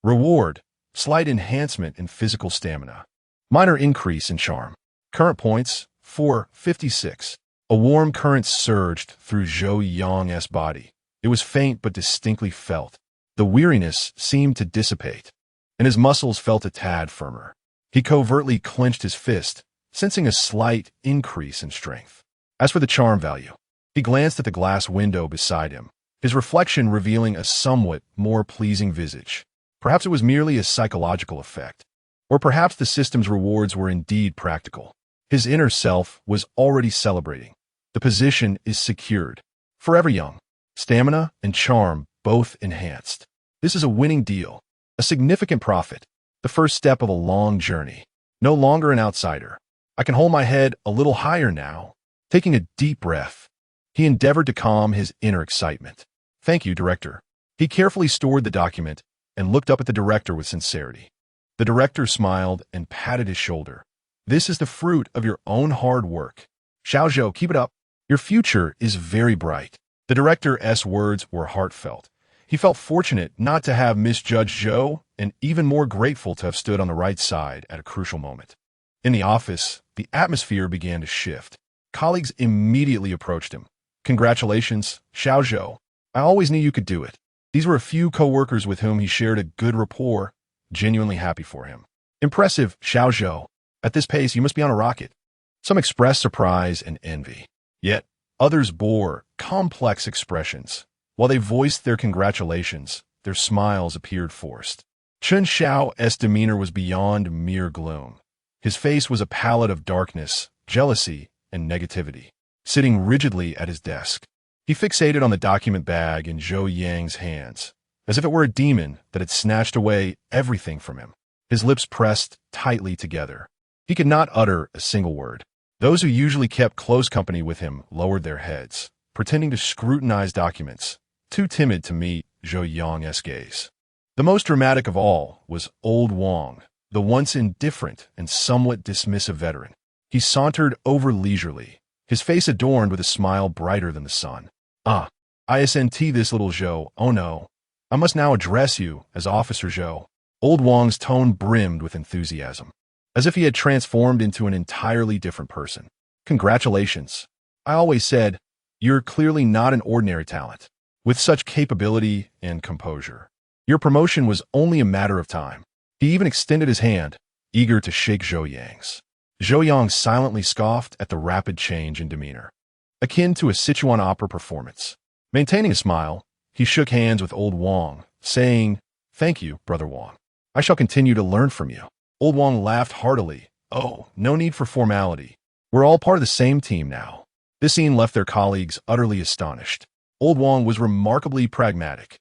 Reward. Slight enhancement in physical stamina. Minor increase in charm. Current points, 456. A warm current surged through Zhou Yang's body. It was faint but distinctly felt. The weariness seemed to dissipate, and his muscles felt a tad firmer. He covertly clenched his fist, sensing a slight increase in strength. As for the charm value, he glanced at the glass window beside him, his reflection revealing a somewhat more pleasing visage. Perhaps it was merely a psychological effect, or perhaps the system's rewards were indeed practical. His inner self was already celebrating. The position is secured. Forever young. Stamina and charm both enhanced. This is a winning deal. A significant profit. The first step of a long journey. No longer an outsider. I can hold my head a little higher now. Taking a deep breath, he endeavored to calm his inner excitement. Thank you, Director. He carefully stored the document and looked up at the director with sincerity. The director smiled and patted his shoulder. This is the fruit of your own hard work. Xiao Zhou, keep it up. Your future is very bright. The director's words were heartfelt. He felt fortunate not to have misjudged Zhou and even more grateful to have stood on the right side at a crucial moment. In the office, the atmosphere began to shift. Colleagues immediately approached him. "Congratulations, Xiao Zhou. I always knew you could do it." These were a few co-workers with whom he shared a good rapport, genuinely happy for him. "Impressive, Xiao Zhou. At this pace, you must be on a rocket." Some expressed surprise and envy. Yet, others bore complex expressions. While they voiced their congratulations, their smiles appeared forced. Chen Xiao's demeanor was beyond mere gloom. His face was a palette of darkness, jealousy, and negativity. Sitting rigidly at his desk, he fixated on the document bag in Zhou Yang's hands, as if it were a demon that had snatched away everything from him. His lips pressed tightly together. He could not utter a single word. Those who usually kept close company with him lowered their heads, pretending to scrutinize documents, too timid to meet Zhou Yang's gaze. The most dramatic of all was Old Wang, the once indifferent and somewhat dismissive veteran. He sauntered over leisurely, his face adorned with a smile brighter than the sun. "Ah, isn't this little Zhou? Oh no. I must now address you as Officer Zhou." Old Wang's tone brimmed with enthusiasm, as if he had transformed into an entirely different person. "Congratulations. I always said, you're clearly not an ordinary talent, with such capability and composure. Your promotion was only a matter of time." He even extended his hand, eager to shake Zhou Yang's. Zhou Yang silently scoffed at the rapid change in demeanor, akin to a Sichuan opera performance. Maintaining a smile, he shook hands with Old Wang, saying, "Thank you, Brother Wang. I shall continue to learn from you." Old Wang laughed heartily. "Oh, no need for formality. We're all part of the same team now." This scene left their colleagues utterly astonished. Old Wang was remarkably pragmatic.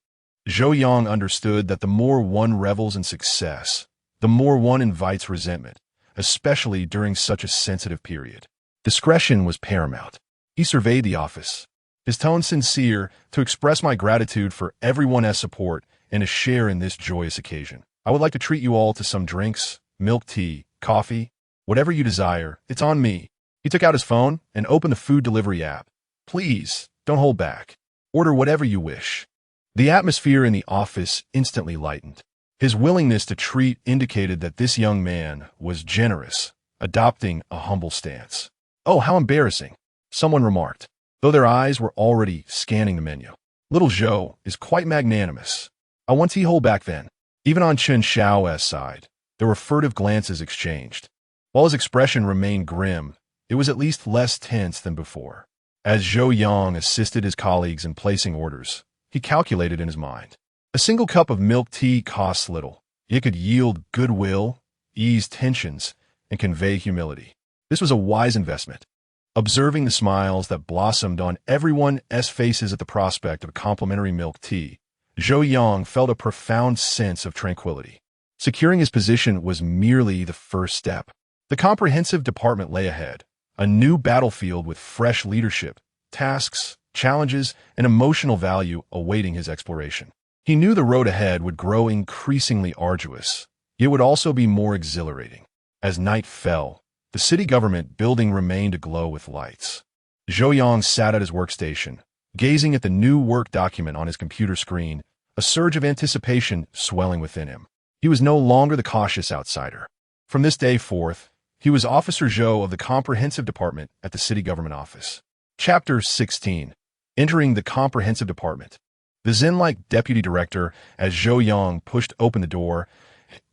Zhou Yang understood that the more one revels in success, the more one invites resentment, especially during such a sensitive period. Discretion was paramount. He surveyed the office, his tone sincere, "To express my gratitude for everyone's support and to share in this joyous occasion. I would like to treat you all to some drinks, milk tea, coffee, whatever you desire. It's on me." He took out his phone and opened the food delivery app. "Please, don't hold back. Order whatever you wish." The atmosphere in the office instantly lightened. His willingness to treat indicated that this young man was generous, adopting a humble stance. "Oh, how embarrassing," someone remarked, though their eyes were already scanning the menu. "Little Zhou is quite magnanimous. I want to hold back then." Even on Chen Xiao's side, there were furtive glances exchanged. While his expression remained grim, it was at least less tense than before. As Zhou Yang assisted his colleagues in placing orders, he calculated in his mind. A single cup of milk tea costs little. It could yield goodwill, ease tensions, and convey humility. This was a wise investment. Observing the smiles that blossomed on everyone's faces at the prospect of complimentary milk tea, Zhou Yang felt a profound sense of tranquility. Securing his position was merely the first step. The comprehensive department lay ahead, a new battlefield with fresh leadership, tasks, challenges, and emotional value awaiting his exploration. He knew the road ahead would grow increasingly arduous, yet would also be more exhilarating. As night fell, the city government building remained aglow with lights. Zhou Yang sat at his workstation, gazing at the new work document on his computer screen, a surge of anticipation swelling within him. He was no longer the cautious outsider. From this day forth, he was Officer Zhou of the Comprehensive Department at the City Government Office. Chapter 16. Entering the Comprehensive Department. The zen-like deputy director, as Zhou Yang pushed open the door,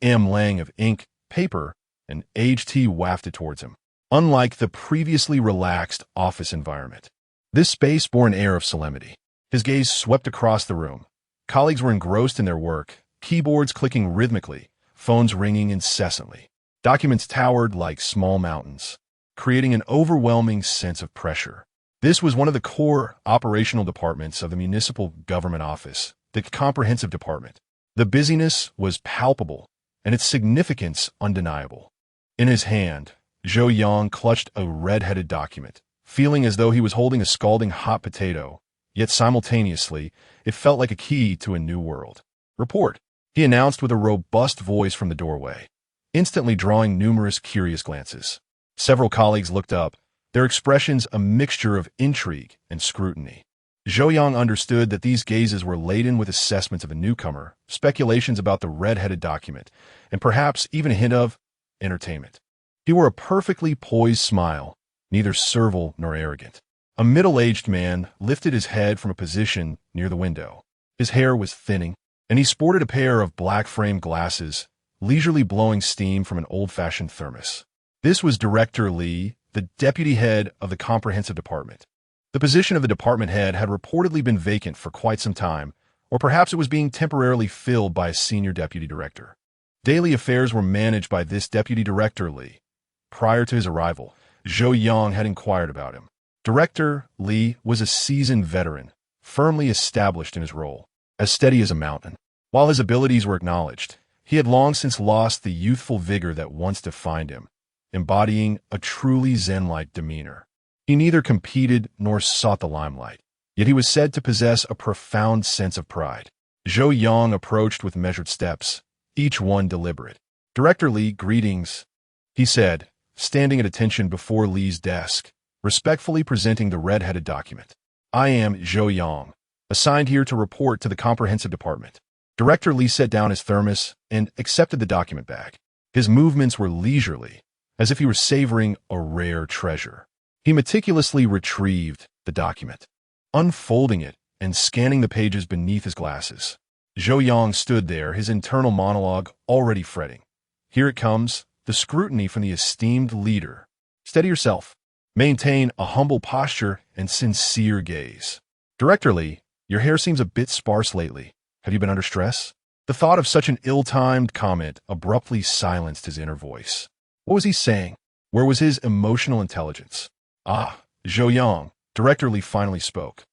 laying of ink, paper, and aged tea wafted towards him. Unlike the previously relaxed office environment, this space bore an air of solemnity. His gaze swept across the room. Colleagues were engrossed in their work, keyboards clicking rhythmically, phones ringing incessantly. Documents towered like small mountains, creating an overwhelming sense of pressure. This was one of the core operational departments of the municipal government office, the Comprehensive Department. The busyness was palpable, and its significance undeniable. In his hand, Zhou Yang clutched a red-headed document, feeling as though he was holding a scalding hot potato, yet simultaneously, it felt like a key to a new world. "Report," he announced with a robust voice from the doorway, instantly drawing numerous curious glances. Several colleagues looked up, their expressions a mixture of intrigue and scrutiny. Zhou Yang understood that these gazes were laden with assessments of a newcomer, speculations about the red-headed document, and perhaps even a hint of entertainment. He wore a perfectly poised smile, neither servile nor arrogant. A middle-aged man lifted his head from a position near the window. His hair was thinning, and he sported a pair of black-framed glasses, leisurely blowing steam from an old-fashioned thermos. This was Director Li, the deputy head of the comprehensive department. The position of the department head had reportedly been vacant for quite some time, or perhaps it was being temporarily filled by a senior deputy director. Daily affairs were managed by this deputy director Li. Prior to his arrival, Zhou Yang had inquired about him. Director Li was a seasoned veteran, firmly established in his role, as steady as a mountain. While his abilities were acknowledged, he had long since lost the youthful vigor that once defined him, embodying a truly Zen-like demeanor. He neither competed nor sought the limelight, yet he was said to possess a profound sense of pride. Zhou Yang approached with measured steps, each one deliberate. Director Li, greetings, he said, standing at attention before Li's desk, respectfully presenting the red-headed document. I am Zhou Yang, assigned here to report to the comprehensive department. Director Li set down his thermos and accepted the document bag. His movements were leisurely, as if he were savoring a rare treasure. He meticulously retrieved the document, unfolding it and scanning the pages beneath his glasses. Zhou Yang stood there, his internal monologue already fretting. Here it comes, the scrutiny from the esteemed leader. Steady yourself. Maintain a humble posture and sincere gaze. Director Li, your hair seems a bit sparse lately. Have you been under stress? The thought of such an ill-timed comment abruptly silenced his inner voice. What was he saying? Where was his emotional intelligence? Ah, Zhou Yang, Director Li finally spoke.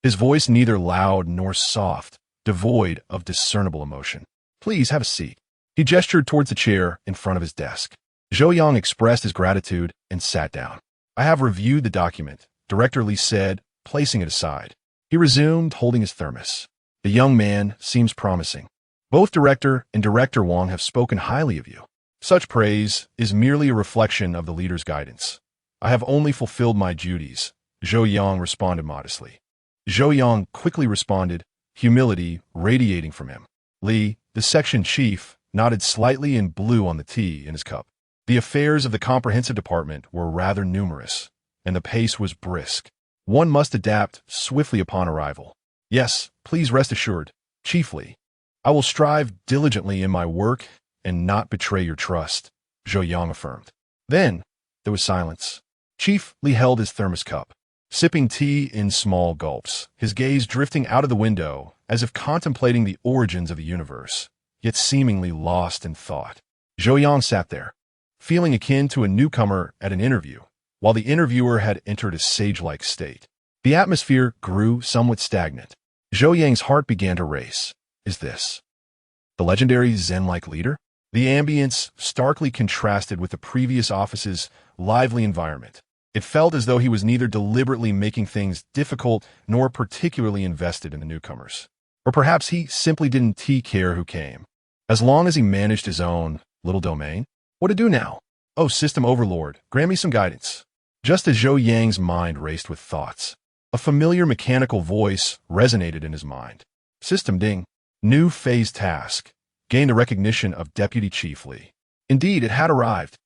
His voice neither loud nor soft, devoid of discernible emotion. Please have a seat. He gestured towards the chair in front of his desk. Zhou Yang expressed his gratitude and sat down. I have reviewed the document, Director Li said, placing it aside. He resumed, holding his thermos. The young man seems promising. Both Director and Director Wang have spoken highly of you. Such praise is merely a reflection of the leader's guidance. I have only fulfilled my duties, Zhou Yang responded modestly. Zhou Yang quickly responded, humility radiating from him. Li, the section chief, nodded slightly and blew on the tea in his cup. The affairs of the comprehensive department were rather numerous, and the pace was brisk. One must adapt swiftly upon arrival. Yes, please rest assured, Chief Li. I will strive diligently in my work and not betray your trust, Zhou Yang affirmed. Then, there was silence. Chief Li held his thermos cup, sipping tea in small gulps, his gaze drifting out of the window as if contemplating the origins of the universe, yet seemingly lost in thought. Zhou Yang sat there, feeling akin to a newcomer at an interview, while the interviewer had entered a sage-like state. The atmosphere grew somewhat stagnant. Zhou Yang's heart began to race. Is this the legendary Zen-like leader? The ambience starkly contrasted with the previous office's lively environment. It felt as though he was neither deliberately making things difficult nor particularly invested in the newcomers. Or perhaps he simply didn't care who came. As long as he managed his own little domain. What to do now? Oh, system overlord, grant me some guidance. Just as Zhou Yang's mind raced with thoughts, a familiar mechanical voice resonated in his mind. System ding. New phase task. Gain the recognition of Deputy Chief Li. Indeed, it had arrived.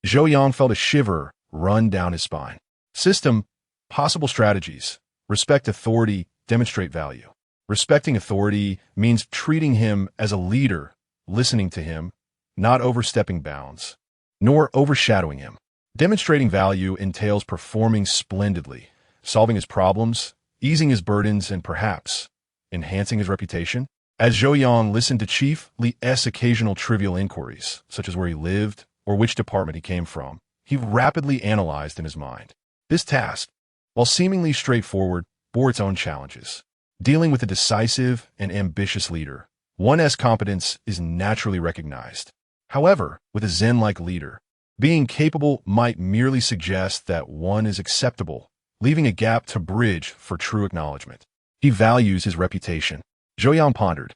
Zhou Yang felt a shiver run down his spine. System. Possible strategies. Respect authority. Demonstrate value. Respecting authority means treating him as a leader, listening to him, not overstepping bounds, nor overshadowing him. Demonstrating value entails performing splendidly, solving his problems, easing his burdens, and perhaps enhancing his reputation. As Zhou Yang listened to Chief Li's occasional trivial inquiries, such as where he lived or which department he came from, he rapidly analyzed in his mind. This task, while seemingly straightforward, bore its own challenges. Dealing with a decisive and ambitious leader, one's competence is naturally recognized. However, with a Zen-like leader, being capable might merely suggest that one is acceptable, leaving a gap to bridge for true acknowledgement. He values his reputation. Zhou Yang pondered.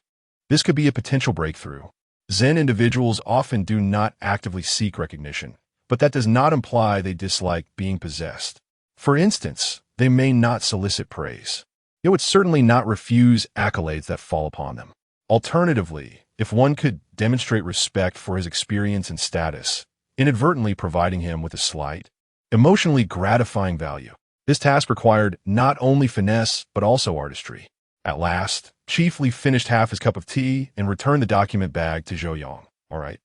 This could be a potential breakthrough. Zen individuals often do not actively seek recognition, but that does not imply they dislike being possessed. For instance, they may not solicit praise. It would certainly not refuse accolades that fall upon them. Alternatively, if one could demonstrate respect for his experience and status, inadvertently providing him with a slight, emotionally gratifying value, this task required not only finesse but also artistry. At last, Chief Li finished half his cup of tea and returned the document bag to Zhou Yang. All right,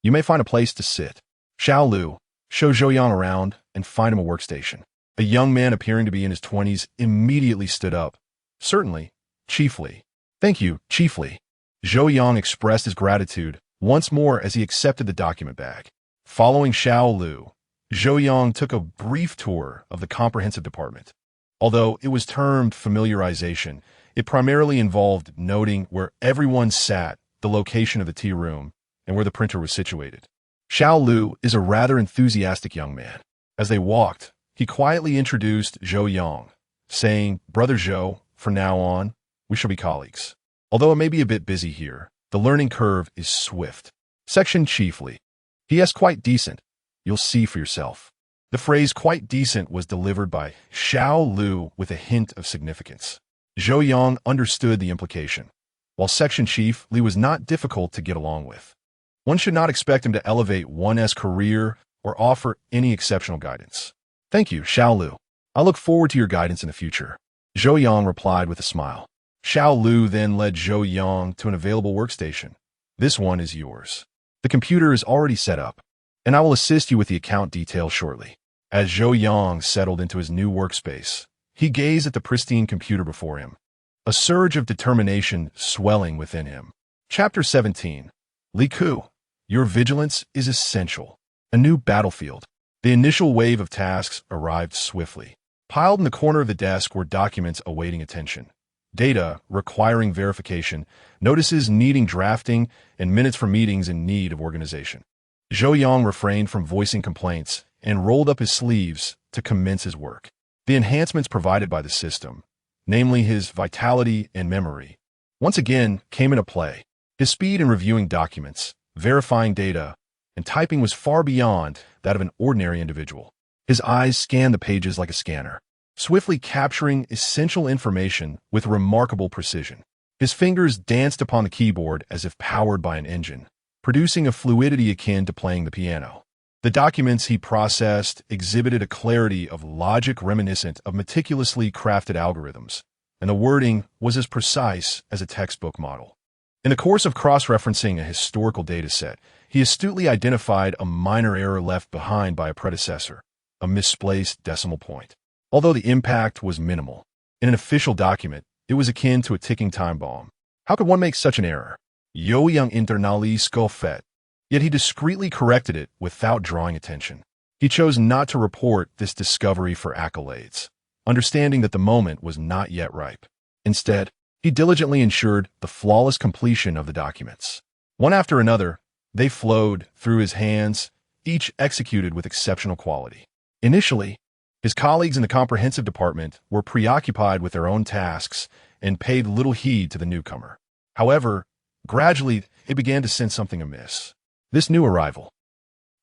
you may find a place to sit. Xiao Lu, show Zhou Yang around and find him a workstation. A young man appearing to be in his 20s immediately stood up. Certainly, Chief Li. Thank you, Chief Li. Zhou Yang expressed his gratitude once more as he accepted the document bag. Following Xiao Lu, Zhou Yang took a brief tour of the comprehensive department. Although it was termed familiarization, it primarily involved noting where everyone sat, the location of the tea room, and where the printer was situated. Xiao Lu is a rather enthusiastic young man. As they walked, he quietly introduced Zhou Yang, saying, "Brother Zhou, from now on, we shall be colleagues. Although it may be a bit busy here, the learning curve is swift." Section Chiefly. P.S. Quite decent. You'll see for yourself. The phrase quite decent was delivered by Xiao Lu with a hint of significance. Zhou Yang understood the implication. While Section Chief Li was not difficult to get along with, one should not expect him to elevate one's career or offer any exceptional guidance. Thank you, Xiao Lu. I look forward to your guidance in the future. Zhou Yang replied with a smile. Xiao Lu then led Zhou Yang to an available workstation. This one is yours. The computer is already set up, and I will assist you with the account details shortly. As Zhou Yang settled into his new workspace, he gazed at the pristine computer before him, a surge of determination swelling within him. Chapter 17. Li Ku, your vigilance is essential. A new battlefield. The initial wave of tasks arrived swiftly. Piled in the corner of the desk were documents awaiting attention. Data requiring verification, notices needing drafting, and minutes for meetings in need of organization. Zhou Yang refrained from voicing complaints and rolled up his sleeves to commence his work. The enhancements provided by the system, namely his vitality and memory, once again came into play. His speed in reviewing documents, verifying data, and typing was far beyond that of an ordinary individual. His eyes scanned the pages like a scanner, swiftly capturing essential information with remarkable precision. His fingers danced upon the keyboard as if powered by an engine, producing a fluidity akin to playing the piano. The documents he processed exhibited a clarity of logic reminiscent of meticulously crafted algorithms, and the wording was as precise as a textbook model. In the course of cross-referencing a historical dataset, he astutely identified a minor error left behind by a predecessor, a misplaced decimal point. Although the impact was minimal, in an official document, it was akin to a ticking time bomb. How could one make such an error? Yo Young internali scoffet. Yet he discreetly corrected it without drawing attention. He chose not to report this discovery for accolades, understanding that the moment was not yet ripe. Instead, he diligently ensured the flawless completion of the documents. One after another, they flowed through his hands, each executed with exceptional quality. Initially, his colleagues in the comprehensive department were preoccupied with their own tasks and paid little heed to the newcomer. However, gradually, they began to sense something amiss. This new arrival.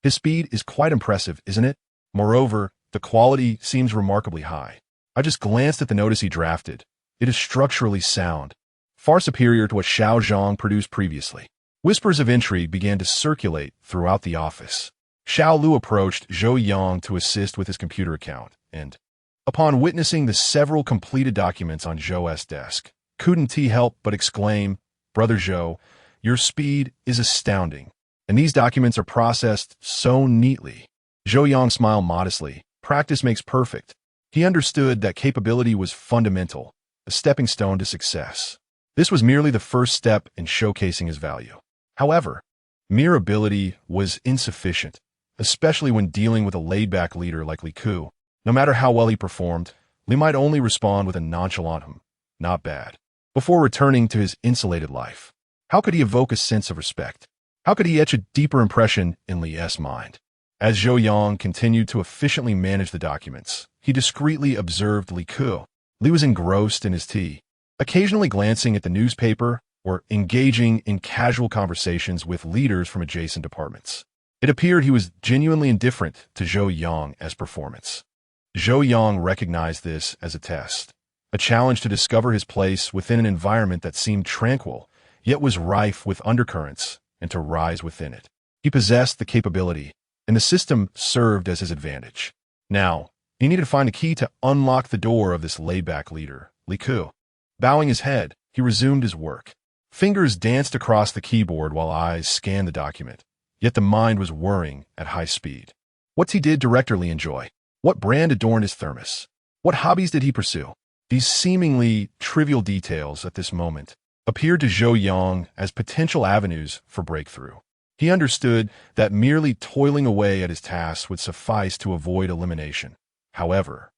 His speed is quite impressive, isn't it? Moreover, the quality seems remarkably high. I just glanced at the notice he drafted. It is structurally sound, far superior to what Xiao Zhou produced previously. Whispers of intrigue began to circulate throughout the office. Xiao Lu approached Zhou Yang to assist with his computer account, and, upon witnessing the several completed documents on Zhou's desk, couldn't he help but exclaim, "Brother Zhou, your speed is astounding, and these documents are processed so neatly." Zhou Yang smiled modestly. Practice makes perfect. He understood that capability was fundamental, a stepping stone to success. This was merely the first step in showcasing his value. However, mere ability was insufficient, especially when dealing with a laid-back leader like Li Ku. No matter how well he performed, Li might only respond with a nonchalant "not bad," before returning to his insulated life. How could he evoke a sense of respect? How could he etch a deeper impression in Li's mind? As Zhou Yang continued to efficiently manage the documents, he discreetly observed Li Ku. Li was engrossed in his tea, occasionally glancing at the newspaper or engaging in casual conversations with leaders from adjacent departments. It appeared he was genuinely indifferent to Zhou Yang's performance. Zhou Yang recognized this as a test, a challenge to discover his place within an environment that seemed tranquil, yet was rife with undercurrents, and to rise within it. He possessed the capability, and the system served as his advantage. Now, he needed to find a key to unlock the door of this laid-back leader, Li Ku. Bowing his head, he resumed his work. Fingers danced across the keyboard while eyes scanned the document, yet the mind was whirring at high speed. What did Director Li enjoy? What brand adorned his thermos? What hobbies did he pursue? These seemingly trivial details at this moment appeared to Zhou Yang as potential avenues for breakthrough. He understood that merely toiling away at his tasks would suffice to avoid elimination. However,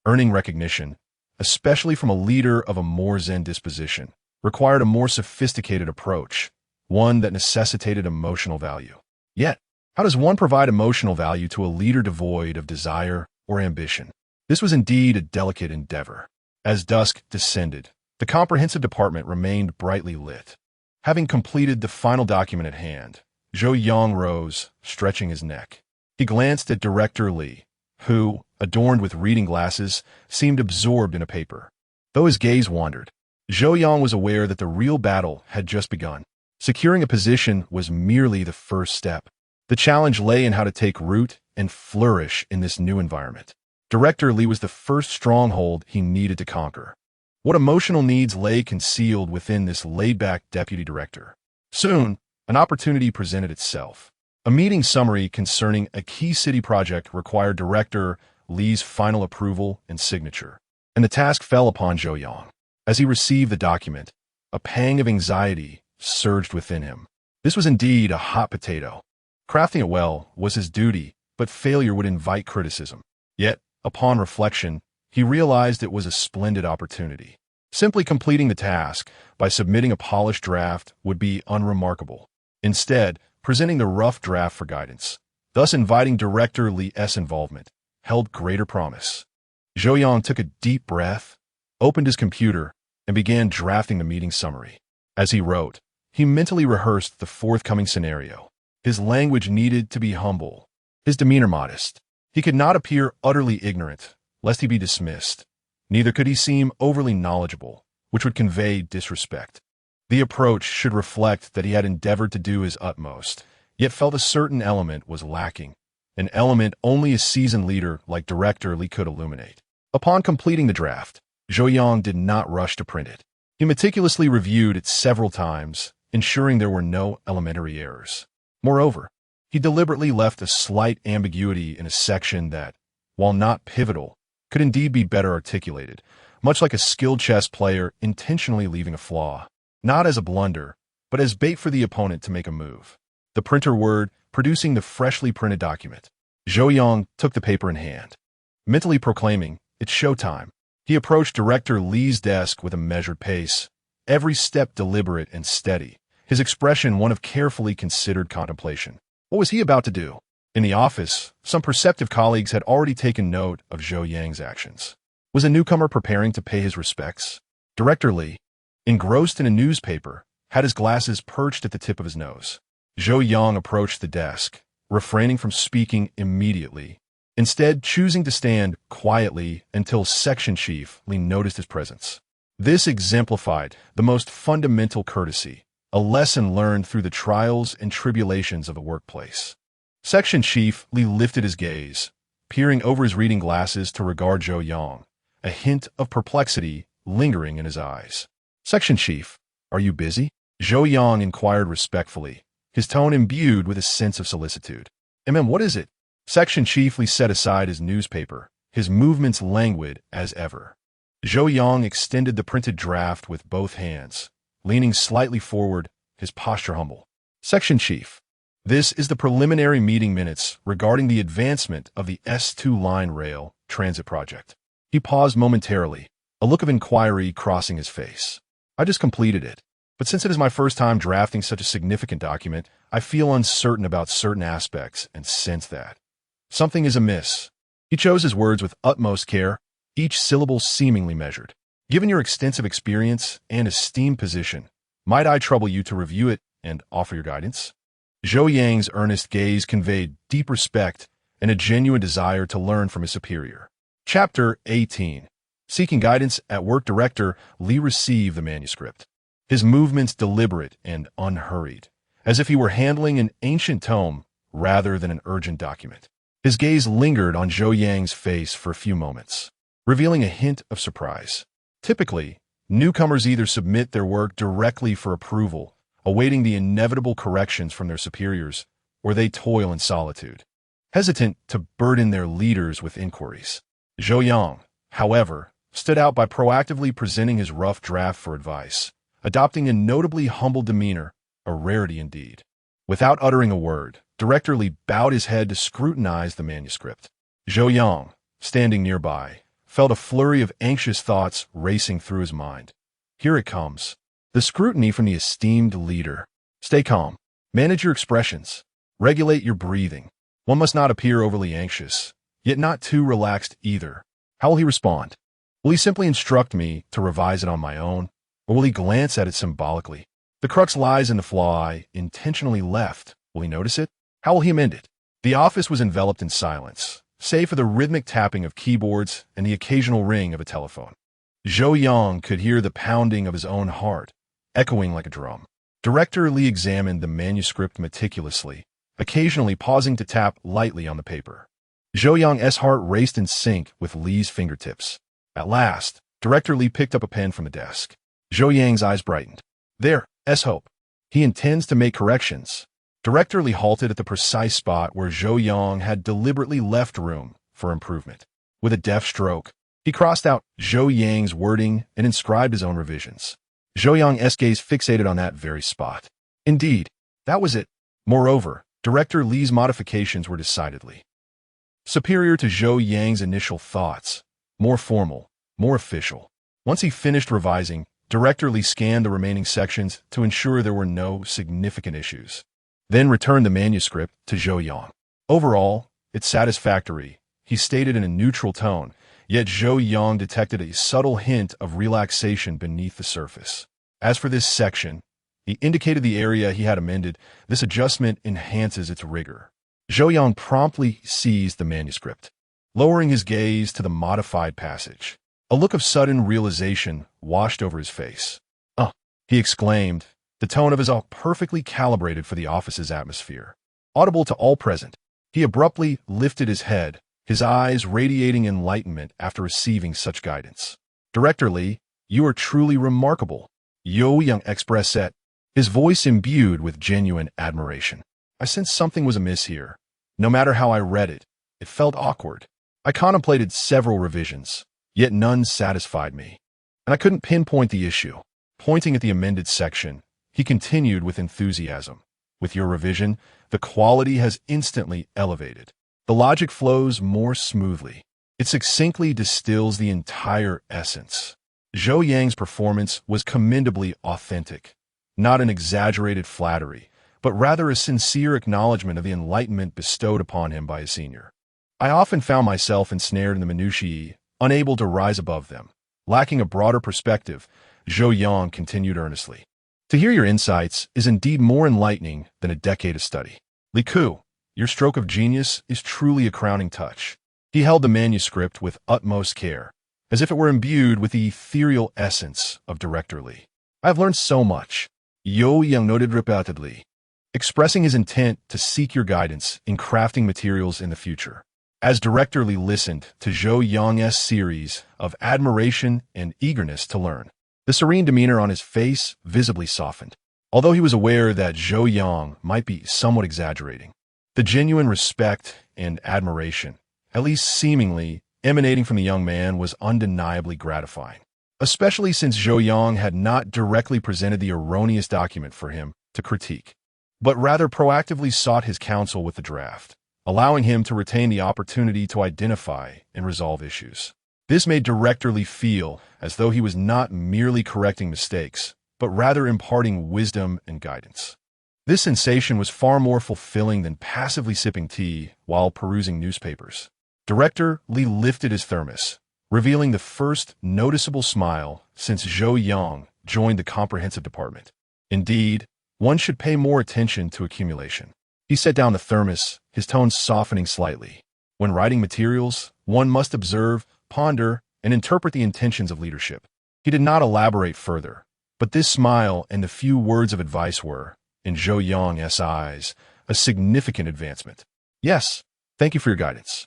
earning recognition, especially from a leader of a more Zen disposition, required a more sophisticated approach, one that necessitated emotional value. Yet, how does one provide emotional value to a leader devoid of desire or ambition? This was indeed a delicate endeavor. As dusk descended, the comprehensive department remained brightly lit. Having completed the final document at hand, Zhou Yang rose, stretching his neck. He glanced at Director Li, who, adorned with reading glasses, seemed absorbed in a paper. Though his gaze wandered, Zhou Yang was aware that the real battle had just begun. Securing a position was merely the first step. The challenge lay in how to take root and flourish in this new environment. Director Li was the first stronghold he needed to conquer. What emotional needs lay concealed within this laid-back deputy director? Soon, an opportunity presented itself. A meeting summary concerning a key city project required Director Li's final approval and signature, and the task fell upon Zhou Yang. As he received the document, a pang of anxiety surged within him. This was indeed a hot potato. Crafting it well was his duty, but failure would invite criticism. Yet, upon reflection, he realized it was a splendid opportunity. Simply completing the task by submitting a polished draft would be unremarkable. Instead, presenting the rough draft for guidance, thus inviting Director Li's involvement, held greater promise. Zhou Yang took a deep breath, opened his computer, and began drafting the meeting summary. As he wrote, he mentally rehearsed the forthcoming scenario. His language needed to be humble, his demeanor modest. He could not appear utterly ignorant, lest he be dismissed. Neither could he seem overly knowledgeable, which would convey disrespect. The approach should reflect that he had endeavored to do his utmost, yet felt a certain element was lacking, an element only a seasoned leader like Director Li could illuminate. Upon completing the draft, Zhou Yang did not rush to print it. He meticulously reviewed it several times, ensuring there were no elementary errors. Moreover, he deliberately left a slight ambiguity in a section that, while not pivotal, could indeed be better articulated, much like a skilled chess player intentionally leaving a flaw, not as a blunder, but as bait for the opponent to make a move. The printer whirred, producing the freshly printed document. Zhou Yang took the paper in hand. Mentally proclaiming, "It's showtime," he approached Director Li's desk with a measured pace, every step deliberate and steady, his expression one of carefully considered contemplation. What was he about to do? In the office, some perceptive colleagues had already taken note of Zhou Yang's actions. Was a newcomer preparing to pay his respects? Director Li, engrossed in a newspaper, had his glasses perched at the tip of his nose. Zhou Yang approached the desk, refraining from speaking immediately, instead choosing to stand quietly until Section Chief Li noticed his presence. This exemplified the most fundamental courtesy, a lesson learned through the trials and tribulations of the workplace. Section Chief Li lifted his gaze, peering over his reading glasses to regard Zhou Yang, a hint of perplexity lingering in his eyes. "Section Chief, are you busy?" Zhou Yang inquired respectfully, his tone imbued with a sense of solicitude. What is it?" Section Chief Li set aside his newspaper, his movements languid as ever. Zhou Yang extended the printed draft with both hands, leaning slightly forward, his posture humble. "Section Chief, this is the preliminary meeting minutes regarding the advancement of the S2 line rail transit project." He paused momentarily, a look of inquiry crossing his face. "I just completed it, but since it is my first time drafting such a significant document, I feel uncertain about certain aspects and sense that something is amiss." He chose his words with utmost care, each syllable seemingly measured. "Given your extensive experience and esteemed position, might I trouble you to review it and offer your guidance?" Zhou Yang's earnest gaze conveyed deep respect and a genuine desire to learn from his superior. Chapter 18. Seeking guidance at work, Director Li received the manuscript. His movements deliberate and unhurried, as if he were handling an ancient tome rather than an urgent document. His gaze lingered on Zhou Yang's face for a few moments, revealing a hint of surprise. Typically, newcomers either submit their work directly for approval, awaiting the inevitable corrections from their superiors, or they toil in solitude, hesitant to burden their leaders with inquiries. Zhou Yang, however, stood out by proactively presenting his rough draft for advice, adopting a notably humble demeanor, a rarity indeed. Without uttering a word, Director Li bowed his head to scrutinize the manuscript. Zhou Yang, standing nearby, felt a flurry of anxious thoughts racing through his mind. Here it comes. The scrutiny from the esteemed leader. Stay calm. Manage your expressions. Regulate your breathing. One must not appear overly anxious, yet not too relaxed either. How will he respond? Will he simply instruct me to revise it on my own, or will he glance at it symbolically? The crux lies in the flaw I intentionally left. Will he notice it? How will he amend it? The office was enveloped in silence, save for the rhythmic tapping of keyboards and the occasional ring of a telephone. Zhou Yang could hear the pounding of his own heart, echoing like a drum. Director Li examined the manuscript meticulously, occasionally pausing to tap lightly on the paper. Zhou Yang's heart raced in sync with Li's fingertips. At last, Director Li picked up a pen from the desk. Zhou Yang's eyes brightened. There, hope. He intends to make corrections. Director Li halted at the precise spot where Zhou Yang had deliberately left room for improvement. With a deft stroke, he crossed out Zhou Yang's wording and inscribed his own revisions. Zhou Yang's gaze fixated on that very spot. Indeed, that was it. Moreover, Director Li's modifications were decidedly superior to Zhou Yang's initial thoughts, more formal, more official. Once he finished revising, Director Li scanned the remaining sections to ensure there were no significant issues, then returned the manuscript to Zhou Yang. Overall, it's satisfactory, he stated in a neutral tone, yet Zhou Yang detected a subtle hint of relaxation beneath the surface. As for this section, he indicated the area he had amended. This adjustment enhances its rigor. Zhou Yang promptly seized the manuscript, lowering his gaze to the modified passage. A look of sudden realization washed over his face. He exclaimed, the tone of his all perfectly calibrated for the office's atmosphere. Audible to all present, he abruptly lifted his head, his eyes radiating enlightenment after receiving such guidance. Director Li, you are truly remarkable. Zhou Yang expressed it, his voice imbued with genuine admiration. I sensed something was amiss here. No matter how I read it, it felt awkward. I contemplated several revisions, yet none satisfied me, and I couldn't pinpoint the issue. Pointing at the amended section, he continued with enthusiasm. With your revision, the quality has instantly elevated. The logic flows more smoothly. It succinctly distills the entire essence. Zhou Yang's performance was commendably authentic, not an exaggerated flattery, but rather a sincere acknowledgement of the enlightenment bestowed upon him by his senior. I often found myself ensnared in the minutiae, unable to rise above them. Lacking a broader perspective, Zhou Yang continued earnestly. To hear your insights is indeed more enlightening than a decade of study. Li Ku, your stroke of genius is truly a crowning touch. He held the manuscript with utmost care, as if it were imbued with the ethereal essence of Director Li. I have learned so much, Zhou Yang noted repeatedly, expressing his intent to seek your guidance in crafting materials in the future. As Director Li listened to Zhou Yang's series of admiration and eagerness to learn, the serene demeanor on his face visibly softened. Although he was aware that Zhou Yang might be somewhat exaggerating, the genuine respect and admiration, at least seemingly, emanating from the young man was undeniably gratifying, especially since Zhou Yang had not directly presented the erroneous document for him to critique, but rather proactively sought his counsel with the draft, allowing him to retain the opportunity to identify and resolve issues. This made Director Li feel as though he was not merely correcting mistakes, but rather imparting wisdom and guidance. This sensation was far more fulfilling than passively sipping tea while perusing newspapers. Director Li lifted his thermos, revealing the first noticeable smile since Zhou Yang joined the comprehensive department. Indeed, one should pay more attention to accumulation. He set down the thermos, his tone softening slightly. When writing materials, one must observe, ponder, and interpret the intentions of leadership. He did not elaborate further, but this smile and the few words of advice were, in Zhou Yang's eyes, a significant advancement. Yes, thank you for your guidance.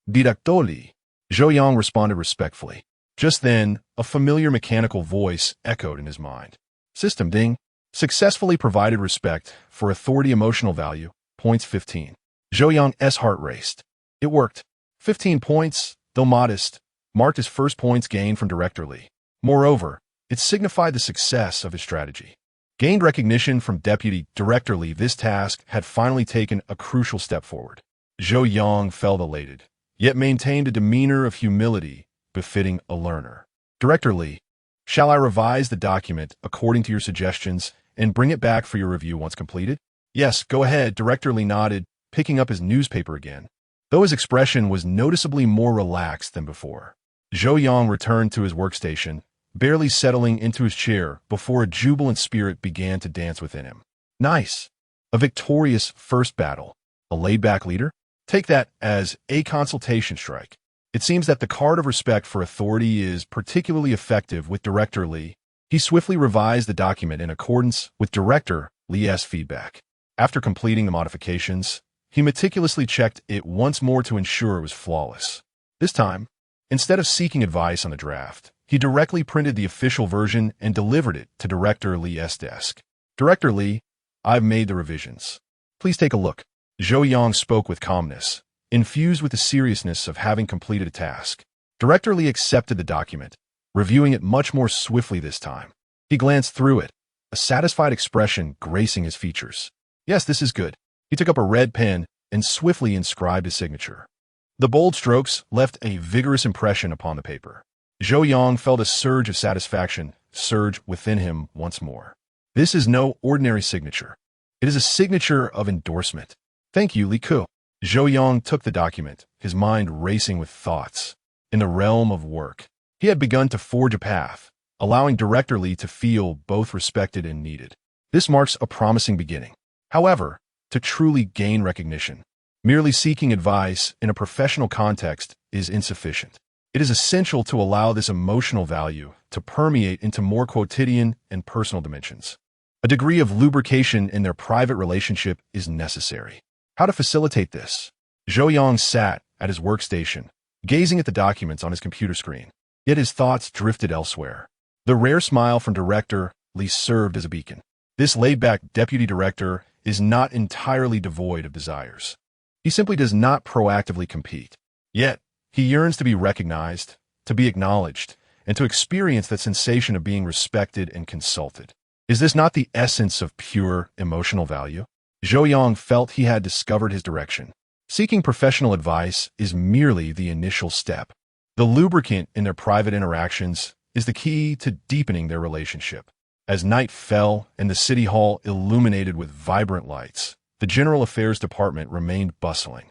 Directly, Zhou Yang responded respectfully. Just then, a familiar mechanical voice echoed in his mind. System ding. Successfully provided respect for authority emotional value, points 15. Zhou Yang's heart raced. It worked. 15 points, though modest, marked his first points gained from Director Li. Moreover, it signified the success of his strategy. Gained recognition from Deputy Director Li, this task had finally taken a crucial step forward. Zhou Yang felt elated, yet maintained a demeanor of humility befitting a learner. Director Li, shall I revise the document according to your suggestions and bring it back for your review once completed? Yes, go ahead, Director Li nodded, picking up his newspaper again, though his expression was noticeably more relaxed than before. Zhou Yang returned to his workstation, barely settling into his chair before a jubilant spirit began to dance within him. Nice. A victorious first battle. A laid-back leader? Take that as a consultation strike. It seems that the card of respect for authority is particularly effective with Director Li. He swiftly revised the document in accordance with Director Li's feedback. After completing the modifications, he meticulously checked it once more to ensure it was flawless. This time, instead of seeking advice on the draft, he directly printed the official version and delivered it to Director Li's desk. Director Li, I've made the revisions. Please take a look. Zhou Yang spoke with calmness, infused with the seriousness of having completed a task. Director Li accepted the document, reviewing it much more swiftly this time. He glanced through it, a satisfied expression gracing his features. Yes, this is good. He took up a red pen and swiftly inscribed his signature. The bold strokes left a vigorous impression upon the paper. Zhou Yang felt a surge of satisfaction surge within him once more. This is no ordinary signature. It is a signature of endorsement. Thank you, Li Ku. Zhou Yang took the document, his mind racing with thoughts. In the realm of work, he had begun to forge a path, allowing Director Li to feel both respected and needed. This marks a promising beginning. However, to truly gain recognition, merely seeking advice in a professional context is insufficient. It is essential to allow this emotional value to permeate into more quotidian and personal dimensions. A degree of lubrication in their private relationship is necessary. How to facilitate this? Zhou Yang sat at his workstation, gazing at the documents on his computer screen. Yet his thoughts drifted elsewhere. The rare smile from Director Li served as a beacon. This laid-back deputy director is not entirely devoid of desires. He simply does not proactively compete. Yet, he yearns to be recognized, to be acknowledged, and to experience that sensation of being respected and consulted. Is this not the essence of pure emotional value? Zhou Yang felt he had discovered his direction. Seeking professional advice is merely the initial step. The lubricant in their private interactions is the key to deepening their relationship. As night fell and the city hall illuminated with vibrant lights, the General Affairs Department remained bustling.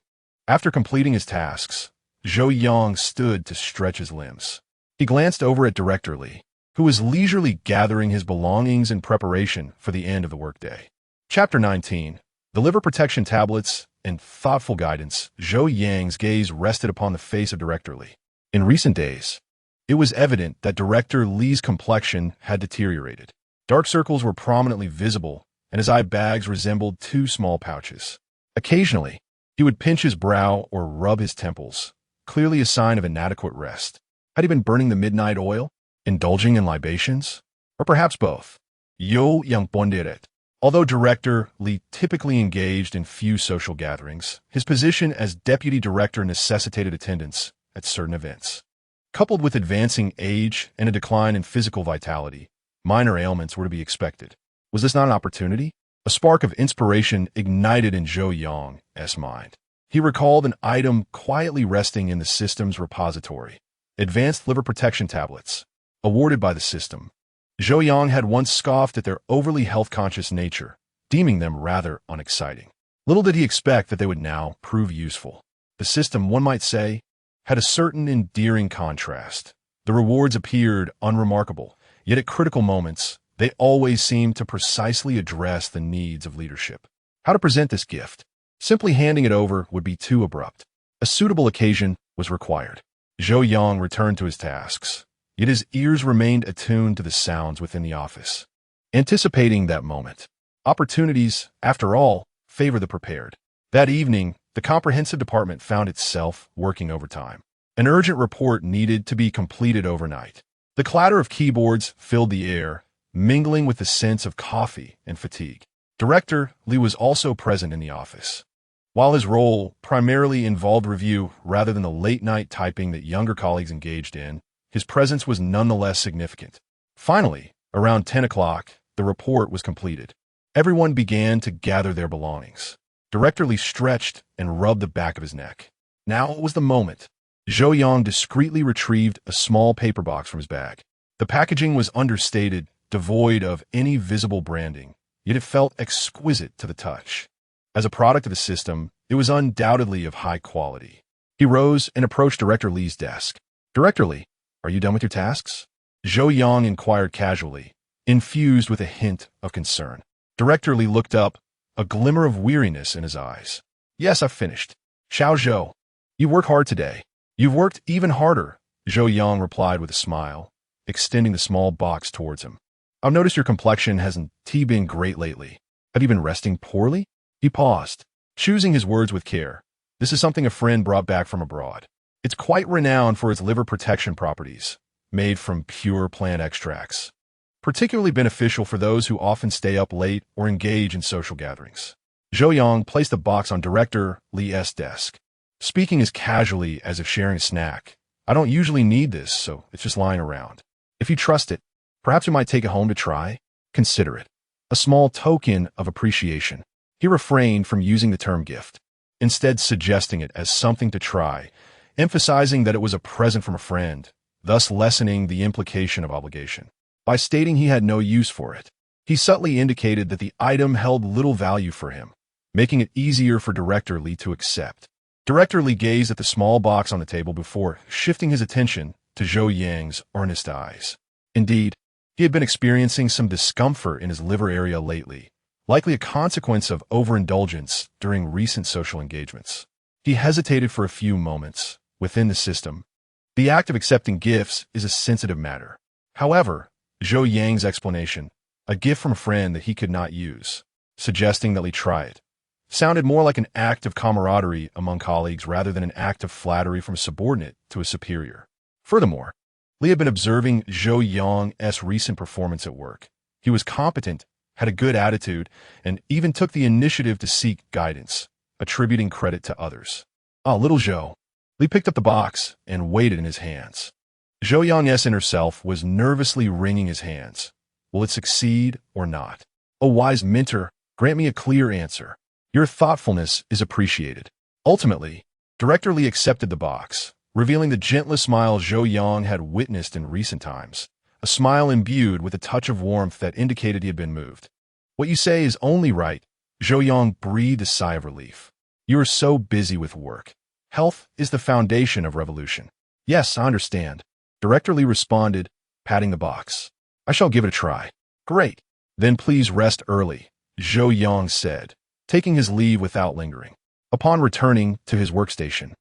After completing his tasks, Zhou Yang stood to stretch his limbs. He glanced over at Director Li, who was leisurely gathering his belongings in preparation for the end of the workday. Chapter 19. The Liver Protection Tablets and Thoughtful Guidance. Zhou Yang's gaze rested upon the face of Director Li. In recent days, it was evident that Director Li's complexion had deteriorated. Dark circles were prominently visible, and his eye bags resembled two small pouches. Occasionally, he would pinch his brow or rub his temples, clearly a sign of inadequate rest. Had he been burning the midnight oil, indulging in libations, or perhaps both? Zhou Yang pondered it. Although Director Li typically engaged in few social gatherings, his position as deputy director necessitated attendance at certain events. Coupled with advancing age and a decline in physical vitality, minor ailments were to be expected. Was this not an opportunity? A spark of inspiration ignited in Zhou Yang's mind. He recalled an item quietly resting in the system's repository. Advanced liver protection tablets, awarded by the system. Zhou Yang had once scoffed at their overly health-conscious nature, deeming them rather unexciting. Little did he expect that they would now prove useful. The system, one might say, had a certain endearing contrast. The rewards appeared unremarkable, yet at critical moments, they always seemed to precisely address the needs of leadership. How to present this gift? Simply handing it over would be too abrupt. A suitable occasion was required. Zhou Yang returned to his tasks, yet his ears remained attuned to the sounds within the office. Anticipating that moment. Opportunities, after all, favor the prepared. That evening, the comprehensive department found itself working overtime. An urgent report needed to be completed overnight. The clatter of keyboards filled the air, mingling with the sense of coffee and fatigue. Director Li was also present in the office. While his role primarily involved review rather than the late-night typing that younger colleagues engaged in, his presence was nonetheless significant. Finally, around 10 o'clock, the report was completed. Everyone began to gather their belongings. Director Li stretched and rubbed the back of his neck. Now was the moment. Zhou Yang discreetly retrieved a small paper box from his bag. The packaging was understated, devoid of any visible branding, yet it felt exquisite to the touch. As a product of the system, it was undoubtedly of high quality. He rose and approached Director Li's desk. Director Li, are you done with your tasks? Zhou Yang inquired casually, infused with a hint of concern. Director Li looked up, a glimmer of weariness in his eyes. Yes, I've finished. Xiao Zhou, you work hard today. You've worked even harder, Zhou Yang replied with a smile, extending the small box towards him. I've noticed your complexion hasn't been great lately. Have you been resting poorly? He paused, choosing his words with care. This is something a friend brought back from abroad. It's quite renowned for its liver protection properties, made from pure plant extracts. Particularly beneficial for those who often stay up late or engage in social gatherings. Zhou Yang placed the box on Director Li's desk, speaking as casually as if sharing a snack. I don't usually need this, so it's just lying around. If you trust it, perhaps you might take it home to try. Consider it a small token of appreciation. He refrained from using the term gift, instead suggesting it as something to try, emphasizing that it was a present from a friend, thus lessening the implication of obligation. By stating he had no use for it, he subtly indicated that the item held little value for him, making it easier for Director Li to accept. Director Li gazed at the small box on the table before shifting his attention to Zhou Yang's earnest eyes. Indeed, he had been experiencing some discomfort in his liver area lately, likely a consequence of overindulgence during recent social engagements. He hesitated for a few moments. Within the system, the act of accepting gifts is a sensitive matter. However, Zhou Yang's explanation, a gift from a friend that he could not use, suggesting that Li try it, sounded more like an act of camaraderie among colleagues rather than an act of flattery from a subordinate to a superior. Furthermore, Li had been observing Zhou Yang's recent performance at work. He was competent, had a good attitude, and even took the initiative to seek guidance, attributing credit to others. Little Zhou. Li picked up the box and weighed it in his hands. Zhou Yang's inner self was nervously wringing his hands. Will it succeed or not? O wise mentor, grant me a clear answer. Your thoughtfulness is appreciated. Ultimately, Director Li accepted the box, revealing the gentlest smile Zhou Yang had witnessed in recent times, a smile imbued with a touch of warmth that indicated he had been moved. What you say is only right. Zhou Yang breathed a sigh of relief. You are so busy with work. Health is the foundation of revolution. Yes, I understand. Director Li responded, patting the box. I shall give it a try. Great. Then please rest early, Zhou Yang said, taking his leave without lingering. Upon returning to his workstation,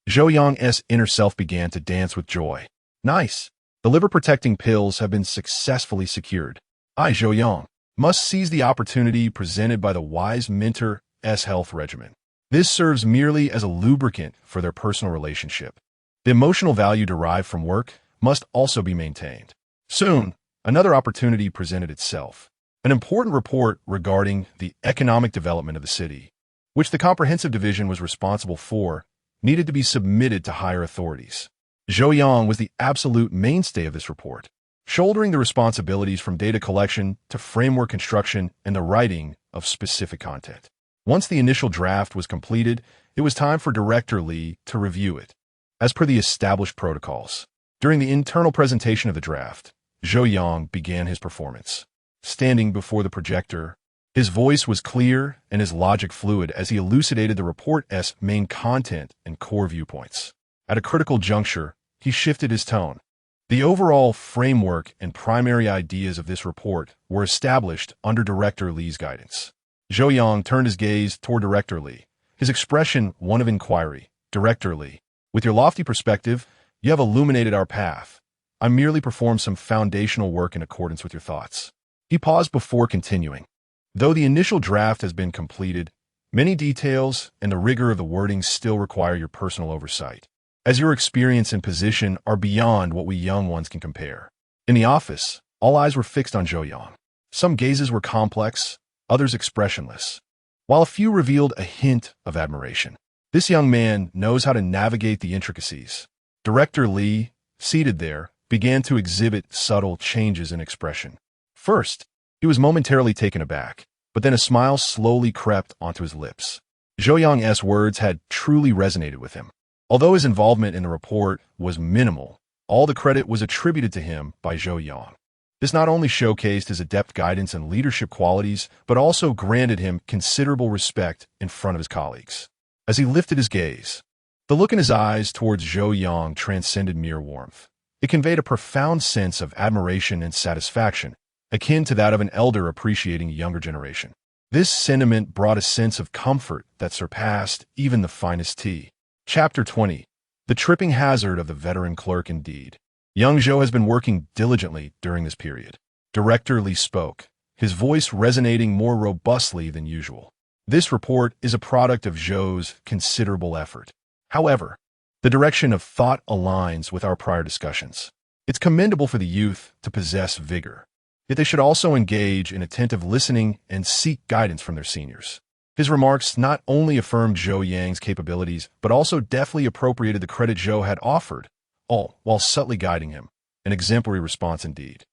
Zhou Yang's inner self began to dance with joy. Nice. The liver-protecting pills have been successfully secured. I, Zhou Yang, must seize the opportunity presented by the wise mentor's health regimen. This serves merely as a lubricant for their personal relationship. The emotional value derived from work must also be maintained. Soon, another opportunity presented itself. An important report regarding the economic development of the city, which the Comprehensive Division was responsible for, needed to be submitted to higher authorities. Zhou Yang was the absolute mainstay of this report, shouldering the responsibilities from data collection to framework construction and the writing of specific content. Once the initial draft was completed, it was time for Director Li to review it, as per the established protocols. During the internal presentation of the draft, Zhou Yang began his performance. Standing before the projector, his voice was clear and his logic fluid as he elucidated the report's main content and core viewpoints. At a critical juncture, he shifted his tone. The overall framework and primary ideas of this report were established under Director Li's guidance. Zhou Yang turned his gaze toward Director Li, his expression one of inquiry. Director Li, with your lofty perspective, You have illuminated our path. I merely performed some foundational work in accordance with your thoughts." He paused before continuing. "Though the initial draft has been completed, many details and the rigor of the wording still require your personal oversight, as your experience and position are beyond what we young ones can compare." In the office, all eyes were fixed on Zhou Yang. Some gazes were complex, others expressionless, while a few revealed a hint of admiration. This young man knows how to navigate the intricacies. Director Li, seated there, began to exhibit subtle changes in expression. First, he was momentarily taken aback, but then a smile slowly crept onto his lips. Zhou Yang's words had truly resonated with him. Although his involvement in the report was minimal, all the credit was attributed to him by Zhou Yang. This not only showcased his adept guidance and leadership qualities, but also granted him considerable respect in front of his colleagues. As he lifted his gaze, the look in his eyes towards Zhou Yang transcended mere warmth. It conveyed a profound sense of admiration and satisfaction, akin to that of an elder appreciating a younger generation. This sentiment brought a sense of comfort that surpassed even the finest tea. Chapter 20. The tripping hazard of the veteran clerk indeed. Young Zhou has been working diligently during this period. Director Li spoke, his voice resonating more robustly than usual. This report is a product of Zhou's considerable effort. However, the direction of thought aligns with our prior discussions. It's commendable for the youth to possess vigor, yet they should also engage in attentive listening and seek guidance from their seniors. His remarks not only affirmed Zhou Yang's capabilities, but also deftly appropriated the credit Zhou had offered, all while subtly guiding him. An exemplary response indeed.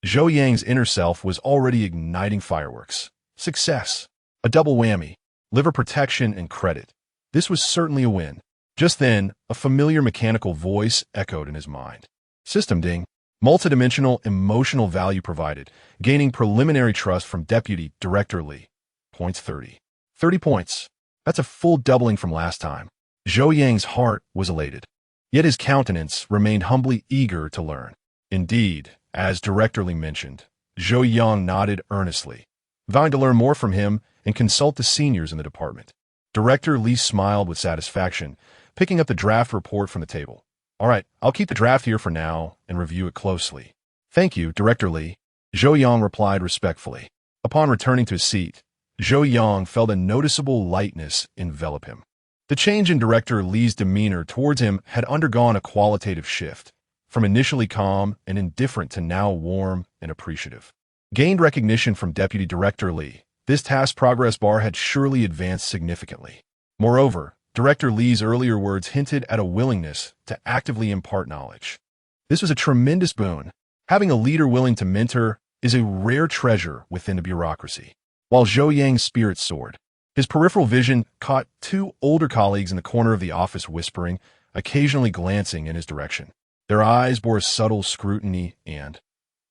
Zhou Yang's inner self was already igniting fireworks. Success. A double whammy. Liver protection and credit. This was certainly a win. Just then, a familiar mechanical voice echoed in his mind. System ding. Multidimensional emotional value provided, gaining preliminary trust from Deputy Director Li. Points 30. 30 points. That's a full doubling from last time. Zhou Yang's heart was elated, yet his countenance remained humbly eager to learn. Indeed, as Director Li mentioned, Zhou Yang nodded earnestly, vowing to learn more from him and consult the seniors in the department. Director Li smiled with satisfaction, picking up the draft report from the table. "All right, I'll keep the draft here for now and review it closely." "Thank you, Director Li," Zhou Yang replied respectfully. Upon returning to his seat, Zhou Yang felt a noticeable lightness envelop him. The change in Director Li's demeanor towards him had undergone a qualitative shift, from initially calm and indifferent to now warm and appreciative. Gained recognition from Deputy Director Li, this task progress bar had surely advanced significantly. Moreover, Director Li's earlier words hinted at a willingness to actively impart knowledge. This was a tremendous boon. Having a leader willing to mentor is a rare treasure within the bureaucracy. While Zhou Yang's spirits soared, his peripheral vision caught two older colleagues in the corner of the office whispering, occasionally glancing in his direction. Their eyes bore a subtle scrutiny and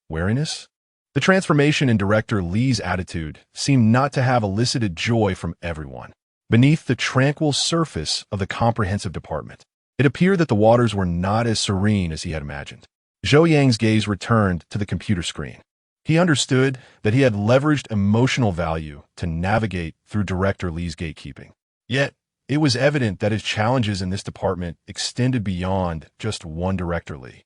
wariness. The transformation in Director Li's attitude seemed not to have elicited joy from everyone. Beneath the tranquil surface of the comprehensive department, it appeared that the waters were not as serene as he had imagined. Zhou Yang's gaze returned to the computer screen. He understood that he had leveraged emotional value to navigate through Director Li's gatekeeping. Yet, it was evident that his challenges in this department extended beyond just one Director Li.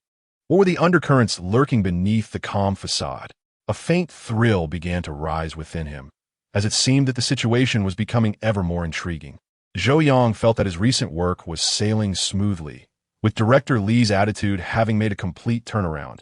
What were the undercurrents lurking beneath the calm facade? A faint thrill began to rise within him, as it seemed that the situation was becoming ever more intriguing. Zhou Yang felt that his recent work was sailing smoothly, with Director Li's attitude having made a complete turnaround.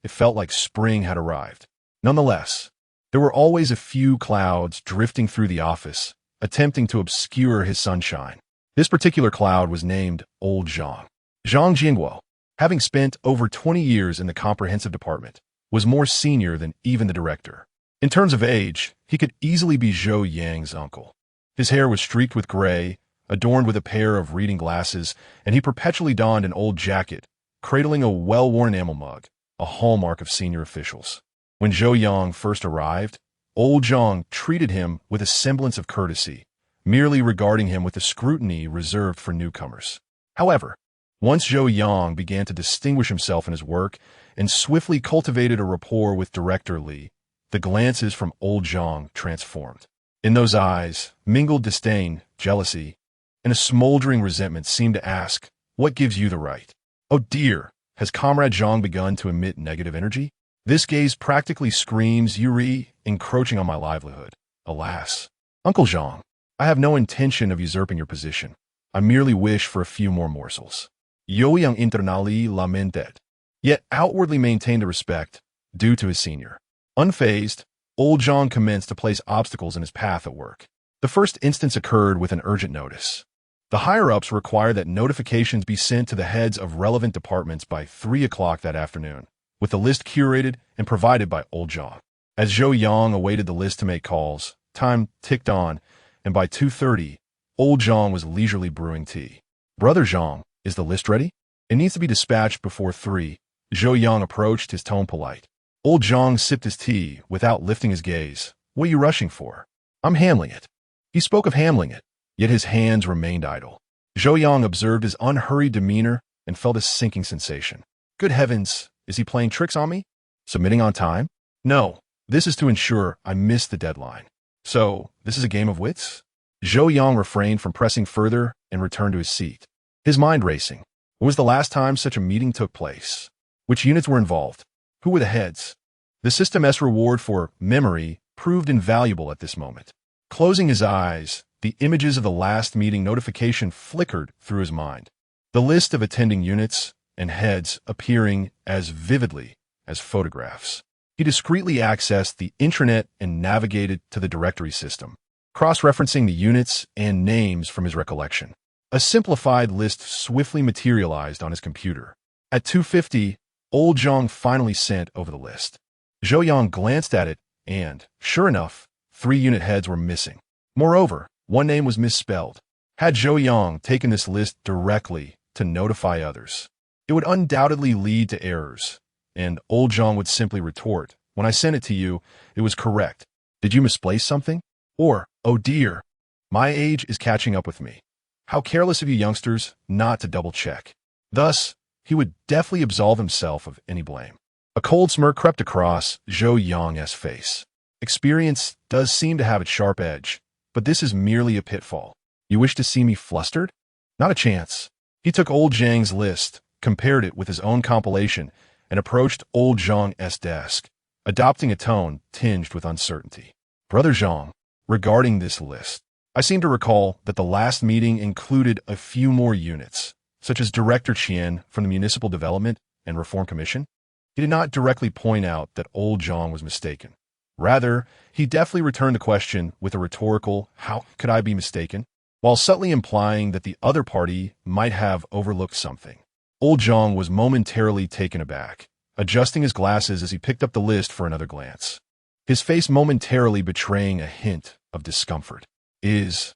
It felt like spring had arrived. Nonetheless, there were always a few clouds drifting through the office, attempting to obscure his sunshine. This particular cloud was named Old Zhang. Zhang Jingguo, having spent over 20 years in the comprehensive department, was more senior than even the director. In terms of age, he could easily be Zhou Yang's uncle. His hair was streaked with gray, adorned with a pair of reading glasses, and he perpetually donned an old jacket, cradling a well-worn enamel mug, a hallmark of senior officials. When Zhou Yang first arrived, Old Zhang treated him with a semblance of courtesy, merely regarding him with the scrutiny reserved for newcomers. However, once Zhou Yang began to distinguish himself in his work and swiftly cultivated a rapport with Director Li, the glances from Old Zhang transformed. In those eyes, mingled disdain, jealousy, and a smoldering resentment seemed to ask, "What gives you the right?" Oh dear, has Comrade Zhang begun to emit negative energy? This gaze practically screams Yuri, encroaching on my livelihood. Alas. Uncle Zhang, I have no intention of usurping your position. I merely wish for a few more morsels. Yo yang internally lamented, yet outwardly maintained a respect due to his senior. Unfazed, old Zhang commenced to place obstacles in his path at work. The first instance occurred with an urgent notice. The higher-ups require that notifications be sent to the heads of relevant departments by 3 o'clock that afternoon, with the list curated and provided by old Zhang. As Zhou Yang awaited the list to make calls, time ticked on, and by 2:30, old Zhang was leisurely brewing tea. Brother Zhang, is the list ready? It needs to be dispatched before 3. Zhou Yang approached, his tone polite. Old Zhang sipped his tea without lifting his gaze. What are you rushing for? I'm handling it. He spoke of handling it, yet his hands remained idle. Zhou Yang observed his unhurried demeanor and felt a sinking sensation. Good heavens, is he playing tricks on me? Submitting on time? No, this is to ensure I miss the deadline. So, this is a game of wits? Zhou Yang refrained from pressing further and returned to his seat. His mind racing. When was the last time such a meeting took place? Which units were involved? Who were the heads? The System S reward for memory proved invaluable at this moment. Closing his eyes, the images of the last meeting notification flickered through his mind. The list of attending units and heads appearing as vividly as photographs. He discreetly accessed the intranet and navigated to the directory system, cross-referencing the units and names from his recollection. A simplified list swiftly materialized on his computer. At 2:50, old Zhang finally sent over the list. Zhou Yang glanced at it, and, sure enough, 3 unit heads were missing. Moreover, one name was misspelled. Had Zhou Yang taken this list directly to notify others, it would undoubtedly lead to errors, and old Zhang would simply retort, when I sent it to you, it was correct. Did you misplace something? Or, oh dear, my age is catching up with me. How careless of you youngsters not to double-check. Thus, he would deftly absolve himself of any blame. A cold smirk crept across Zhou Yang's face. Experience does seem to have its sharp edge, but this is merely a pitfall. You wish to see me flustered? Not a chance. He took old Zhang's list, compared it with his own compilation, and approached old Zhang's desk, adopting a tone tinged with uncertainty. Brother Zhang, regarding this list, I seem to recall that the last meeting included a few more units, such as Director Qian from the Municipal Development and Reform Commission. He did not directly point out that old Zhang was mistaken. Rather, he deftly returned the question with a rhetorical, how could I be mistaken? While subtly implying that the other party might have overlooked something. Old Zhang was momentarily taken aback, adjusting his glasses as he picked up the list for another glance. His face momentarily betraying a hint of discomfort. Is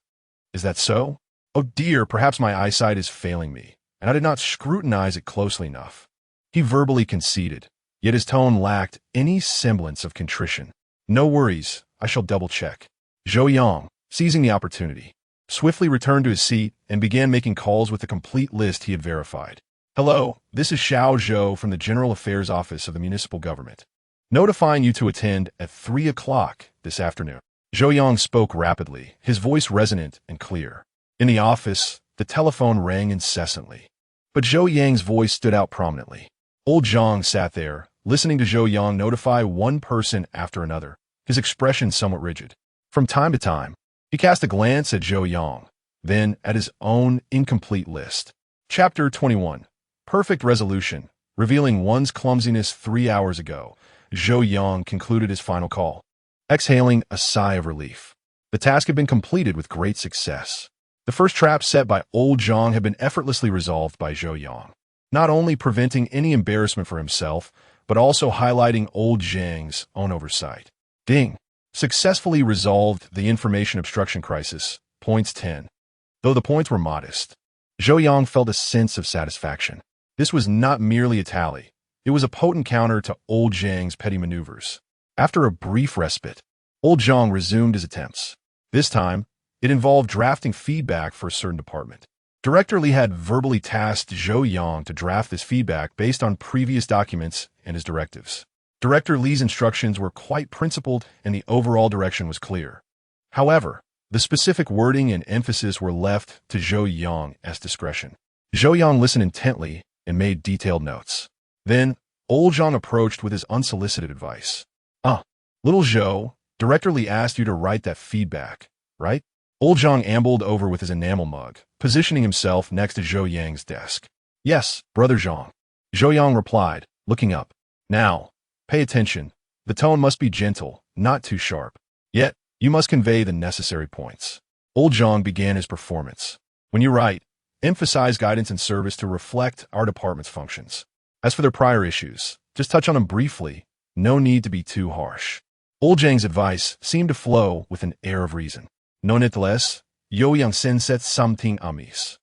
that so? Oh dear, perhaps my eyesight is failing me, and I did not scrutinize it closely enough. He verbally conceded, yet his tone lacked any semblance of contrition. No worries, I shall double-check. Zhou Yang, seizing the opportunity, swiftly returned to his seat and began making calls with the complete list he had verified. Hello, this is Xiao Zhou from the General Affairs Office of the Municipal Government, notifying you to attend at 3 o'clock this afternoon. Zhou Yang spoke rapidly, his voice resonant and clear. In the office, the telephone rang incessantly. But Zhou Yang's voice stood out prominently. Old Zhang sat there, listening to Zhou Yang notify one person after another, his expression somewhat rigid. From time to time, he cast a glance at Zhou Yang, then at his own incomplete list. Chapter 21. Perfect resolution. Revealing one's clumsiness 3 hours ago, Zhou Yang concluded his final call, exhaling a sigh of relief. The task had been completed with great success. The first trap set by old Zhang had been effortlessly resolved by Zhou Yang, not only preventing any embarrassment for himself, but also highlighting old Zhang's own oversight. Ding. Successfully resolved the information obstruction crisis. Points 10. Though the points were modest, Zhou Yang felt a sense of satisfaction. This was not merely a tally. It was a potent counter to old Zhang's petty maneuvers. After a brief respite, old Zhang resumed his attempts. This time, it involved drafting feedback for a certain department. Director Li had verbally tasked Zhou Yang to draft this feedback based on previous documents and his directives. Director Li's instructions were quite principled and the overall direction was clear. However, the specific wording and emphasis were left to Zhou Yang's discretion. Zhou Yang listened intently and made detailed notes. Then, old Zhang approached with his unsolicited advice. Little Zhou, Director Li asked you to write that feedback, right? Old Zhang ambled over with his enamel mug, positioning himself next to Zhou Yang's desk. Yes, Brother Zhang. Zhou Yang replied, looking up. Now, pay attention. The tone must be gentle, not too sharp. Yet, you must convey the necessary points. Old Zhang began his performance. When you write, emphasize guidance and service to reflect our department's functions. As for their prior issues, just touch on them briefly. No need to be too harsh. Old Zhang's advice seemed to flow with an air of reason. Nonetheless, Yo Yang senset something amiss.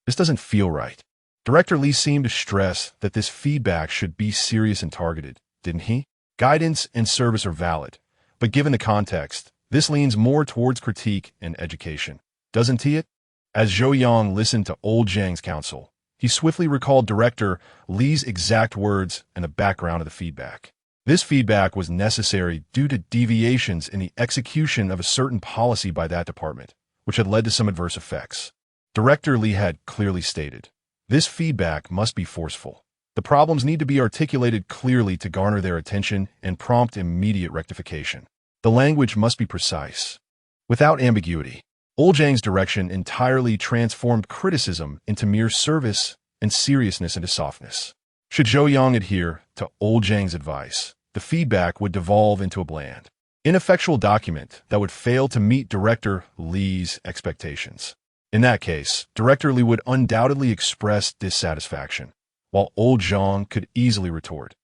This doesn't feel right. Director Li seemed to stress that this feedback should be serious and targeted, didn't he? Guidance and service are valid, but given the context, this leans more towards critique and education, doesn't it? As Zhou Yang listened to Old Zhang's counsel, he swiftly recalled Director Li's exact words and the background of the feedback. This feedback was necessary due to deviations in the execution of a certain policy by that department, which had led to some adverse effects. Director Li had clearly stated, this feedback must be forceful. The problems need to be articulated clearly to garner their attention and prompt immediate rectification. The language must be precise, without ambiguity. Old Zhang's direction entirely transformed criticism into mere service and seriousness into softness. Should Zhou Yang adhere to Old Zhang's advice, the feedback would devolve into a bland, ineffectual document that would fail to meet Director Li's expectations. In that case, Director Li would undoubtedly express dissatisfaction, while Old Zhang could easily retort,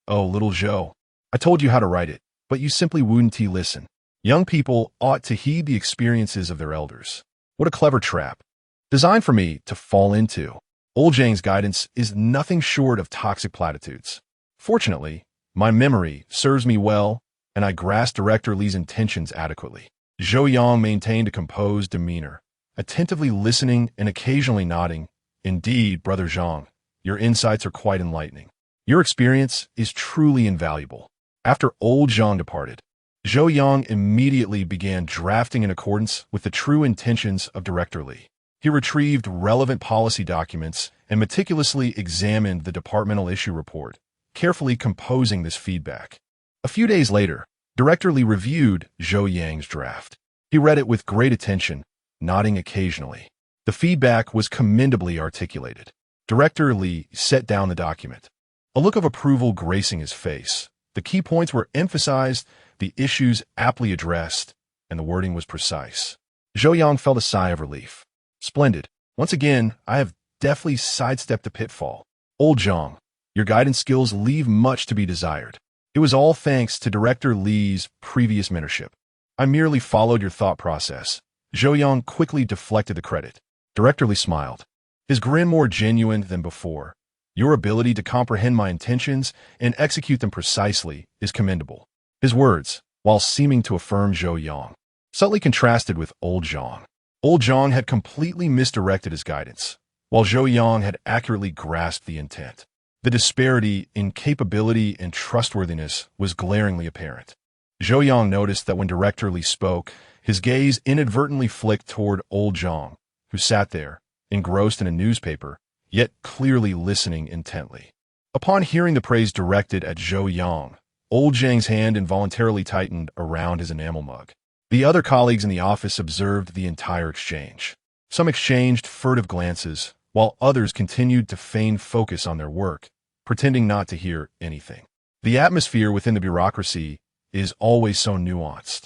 "Oh, little Zhou, I told you how to write it, but you simply wouldn't listen. Young people ought to heed the experiences of their elders. What a clever trap, designed for me to fall into." Old Zhang's guidance is nothing short of toxic platitudes. Fortunately, my memory serves me well, and I grasped Director Li's intentions adequately. Zhou Yang maintained a composed demeanor, attentively listening and occasionally nodding. Indeed, Brother Zhang, your insights are quite enlightening. Your experience is truly invaluable. After Old Zhang departed, Zhou Yang immediately began drafting in accordance with the true intentions of Director Li. He retrieved relevant policy documents and meticulously examined the departmental issue report, carefully composing this feedback. A few days later, Director Li reviewed Zhou Yang's draft. He read it with great attention, nodding occasionally. The feedback was commendably articulated. Director Li set down the document, a look of approval gracing his face. The key points were emphasized, the issues aptly addressed, and the wording was precise. Zhou Yang felt a sigh of relief. Splendid. Once again, I have deftly sidestepped a pitfall. Old Zhang, your guidance skills leave much to be desired. It was all thanks to Director Li's previous mentorship. I merely followed your thought process. Zhou Yang quickly deflected the credit. Director Li smiled, his grin more genuine than before. Your ability to comprehend my intentions and execute them precisely is commendable. His words, while seeming to affirm Zhou Yang, subtly contrasted with Old Zhang. Old Zhang had completely misdirected his guidance, while Zhou Yang had accurately grasped the intent. The disparity in capability and trustworthiness was glaringly apparent. Zhou Yang noticed that when Director Li spoke, his gaze inadvertently flicked toward Old Zhang, who sat there, engrossed in a newspaper, yet clearly listening intently. Upon hearing the praise directed at Zhou Yang, Old Zhang's hand involuntarily tightened around his enamel mug. The other colleagues in the office observed the entire exchange. Some exchanged furtive glances, while others continued to feign focus on their work, pretending not to hear anything. The atmosphere within the bureaucracy is always so nuanced.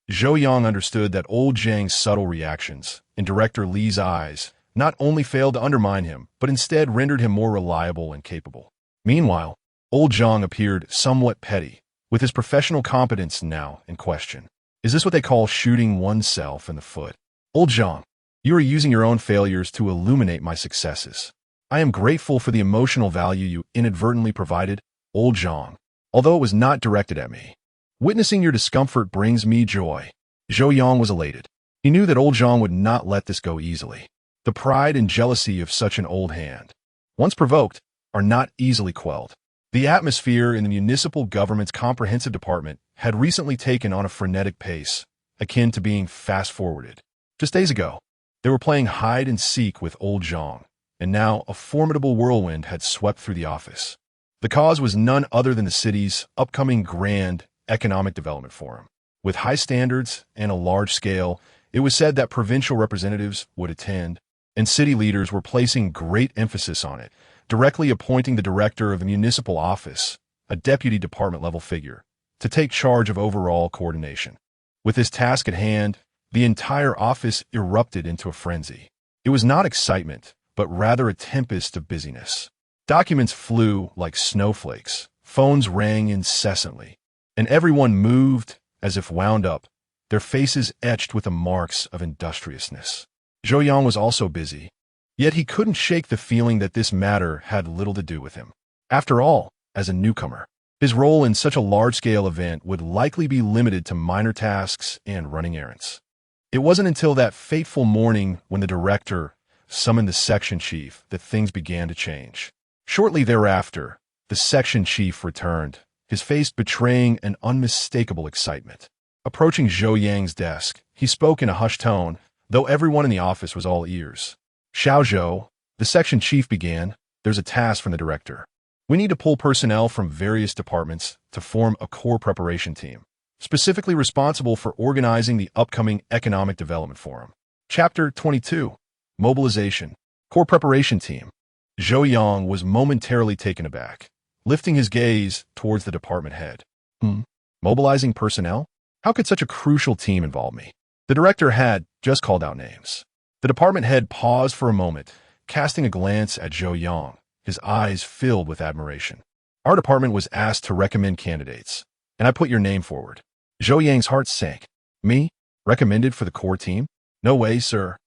Zhou Yang understood that Old Zhang's subtle reactions, in Director Li's eyes, not only failed to undermine him, but instead rendered him more reliable and capable. Meanwhile, Old Zhang appeared somewhat petty, with his professional competence now in question. Is this what they call shooting oneself in the foot? Old Zhang, you are using your own failures to illuminate my successes. I am grateful for the emotional value you inadvertently provided, Old Zhang, although it was not directed at me. Witnessing your discomfort brings me joy. Zhou Yang was elated. He knew that Old Zhang would not let this go easily. The pride and jealousy of such an old hand, once provoked, are not easily quelled. The atmosphere in the municipal government's comprehensive department had recently taken on a frenetic pace, akin to being fast-forwarded. Just days ago, they were playing hide-and-seek with Old Zhang, and now a formidable whirlwind had swept through the office. The cause was none other than the city's upcoming Grand Economic Development Forum. With high standards and a large scale, it was said that provincial representatives would attend, and city leaders were placing great emphasis on it, directly appointing the director of the municipal office, a deputy department-level figure, to take charge of overall coordination. With this task at hand, the entire office erupted into a frenzy. It was not excitement, but rather a tempest of busyness. Documents flew like snowflakes, phones rang incessantly, and everyone moved as if wound up, their faces etched with the marks of industriousness. Zhou Yang was also busy, yet he couldn't shake the feeling that this matter had little to do with him. After all, as a newcomer, his role in such a large-scale event would likely be limited to minor tasks and running errands. It wasn't until that fateful morning when the director summoned the section chief that things began to change. Shortly thereafter, the section chief returned, his face betraying an unmistakable excitement. Approaching Zhou Yang's desk, he spoke in a hushed tone, though everyone in the office was all ears. "Xiao Zhou," the section chief began, "there's a task from the director. We need to pull personnel from various departments to form a core preparation team, specifically responsible for organizing the upcoming Economic Development Forum." Chapter 22. Mobilization. Core Preparation Team. Zhou Yang was momentarily taken aback, lifting his gaze towards the department head. Mobilizing personnel? How could such a crucial team involve me? The director had just called out names. The department head paused for a moment, casting a glance at Zhou Yang, his eyes filled with admiration. "Our department was asked to recommend candidates, and I put your name forward." Zhou Yang's heart sank. "Me? Recommended for the core team? No way, sir.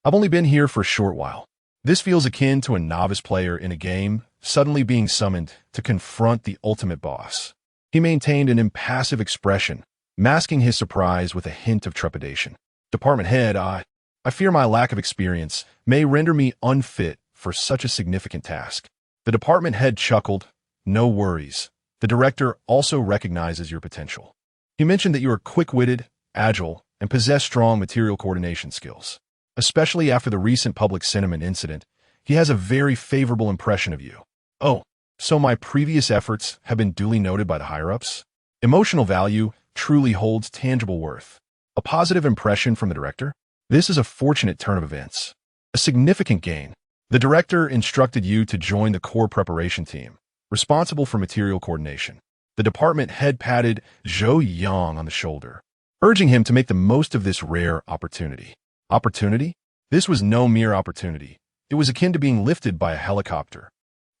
I've only been here for a short while." This feels akin to a novice player in a game suddenly being summoned to confront the ultimate boss. He maintained an impassive expression, masking his surprise with a hint of trepidation. "Department head, I fear my lack of experience may render me unfit for such a significant task." The department head chuckled. "No worries. The director also recognizes your potential. He mentioned that you are quick-witted, agile, and possess strong material coordination skills. Especially after the recent public sentiment incident, he has a very favorable impression of you." "Oh, so my previous efforts have been duly noted by the higher-ups?" Emotional value truly holds tangible worth. A positive impression from the director? This is a fortunate turn of events. A significant gain. The director instructed you to join the core preparation team, responsible for material coordination. The department head patted Zhou Yang on the shoulder, urging him to make the most of this rare opportunity. Opportunity? This was no mere opportunity. It was akin to being lifted by a helicopter,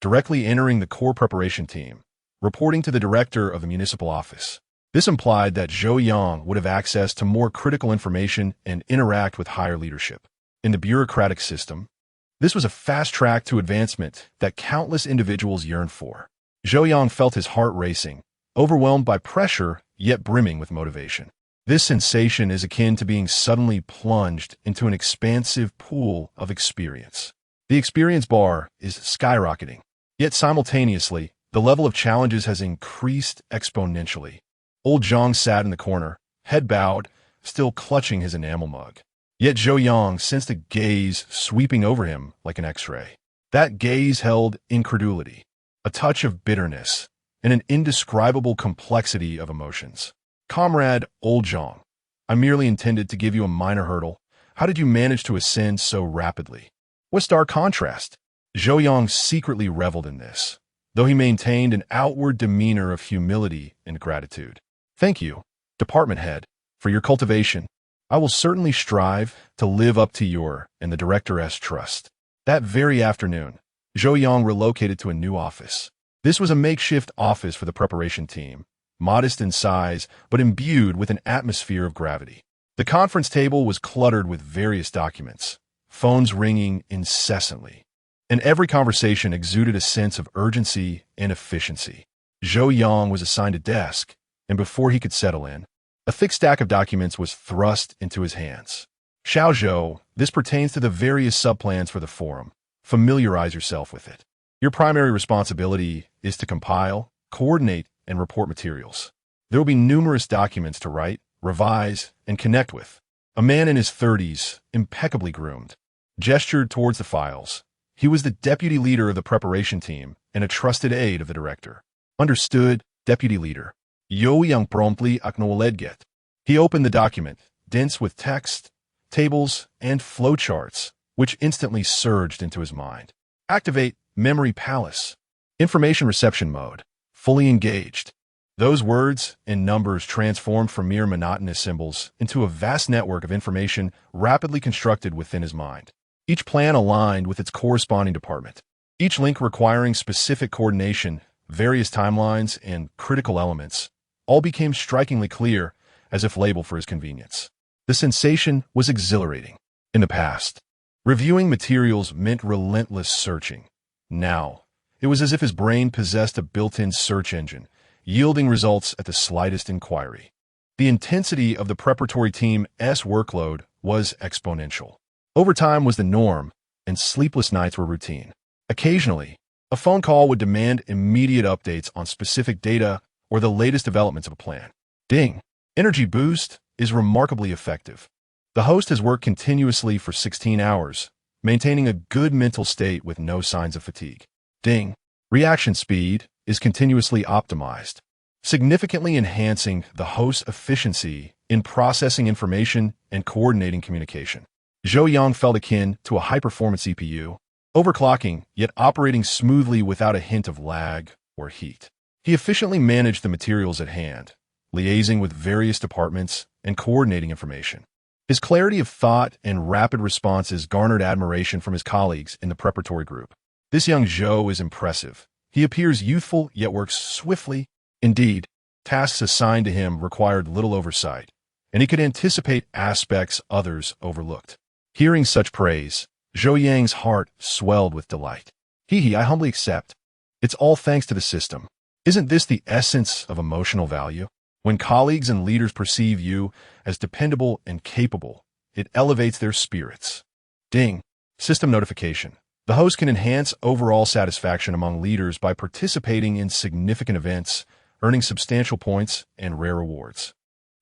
directly entering the core preparation team, reporting to the director of the municipal office. This implied that Zhou Yang would have access to more critical information and interact with higher leadership. In the bureaucratic system, this was a fast track to advancement that countless individuals yearned for. Zhou Yang felt his heart racing, overwhelmed by pressure, yet brimming with motivation. This sensation is akin to being suddenly plunged into an expansive pool of experience. The experience bar is skyrocketing, yet simultaneously, the level of challenges has increased exponentially. Old Zhang sat in the corner, head bowed, still clutching his enamel mug. Yet Zhou Yang sensed a gaze sweeping over him like an X-ray. That gaze held incredulity, a touch of bitterness, and an indescribable complexity of emotions. "Comrade Old Zhang, I merely intended to give you a minor hurdle. How did you manage to ascend so rapidly?" What stark contrast! Zhou Yang secretly reveled in this, though he maintained an outward demeanor of humility and gratitude. "Thank you, department head, for your cultivation. I will certainly strive to live up to your and the director's trust." That very afternoon, Zhou Yang relocated to a new office. This was a makeshift office for the preparation team, modest in size, but imbued with an atmosphere of gravity. The conference table was cluttered with various documents, phones ringing incessantly, and every conversation exuded a sense of urgency and efficiency. Zhou Yang was assigned a desk, and before he could settle in, a thick stack of documents was thrust into his hands. "Xiao Zhou, this pertains to the various subplans for the forum. Familiarize yourself with it. Your primary responsibility is to compile, coordinate, and report materials. There will be numerous documents to write, revise, and connect with." A man in his 30s, impeccably groomed, gestured towards the files, He was the deputy leader of the preparation team and a trusted aide of the director. Understood, deputy leader. Yo Young promptly acknowledged. He opened the document, dense with text, tables, and flowcharts, which instantly surged into his mind. Activate Memory Palace. Information reception mode. Fully engaged. Those words and numbers transformed from mere monotonous symbols into a vast network of information rapidly constructed within his mind. Each plan aligned with its corresponding department. Each link requiring specific coordination, various timelines, and critical elements, all became strikingly clear, as if labeled for his convenience. The sensation was exhilarating. In the past, reviewing materials meant relentless searching. Now, it was as if his brain possessed a built-in search engine, yielding results at the slightest inquiry. The intensity of the preparatory team's workload was exponential. Overtime was the norm, and sleepless nights were routine. Occasionally, a phone call would demand immediate updates on specific data or the latest developments of a plan. Ding! Energy boost is remarkably effective. The host has worked continuously for 16 hours, maintaining a good mental state with no signs of fatigue. Ding! Reaction speed is continuously optimized, significantly enhancing the host's efficiency in processing information and coordinating communication. Zhou Yang felt akin to a high-performance CPU, overclocking yet operating smoothly without a hint of lag or heat. He efficiently managed the materials at hand, liaising with various departments and coordinating information. His clarity of thought and rapid responses garnered admiration from his colleagues in the preparatory group. This young Zhou is impressive. He appears youthful yet works swiftly. Indeed, tasks assigned to him required little oversight, and he could anticipate aspects others overlooked. Hearing such praise, Zhou Yang's heart swelled with delight. I humbly accept. It's all thanks to the system. Isn't this the essence of emotional value? When colleagues and leaders perceive you as dependable and capable, it elevates their spirits. Ding! System notification. The host can enhance overall satisfaction among leaders by participating in significant events, earning substantial points and rare rewards.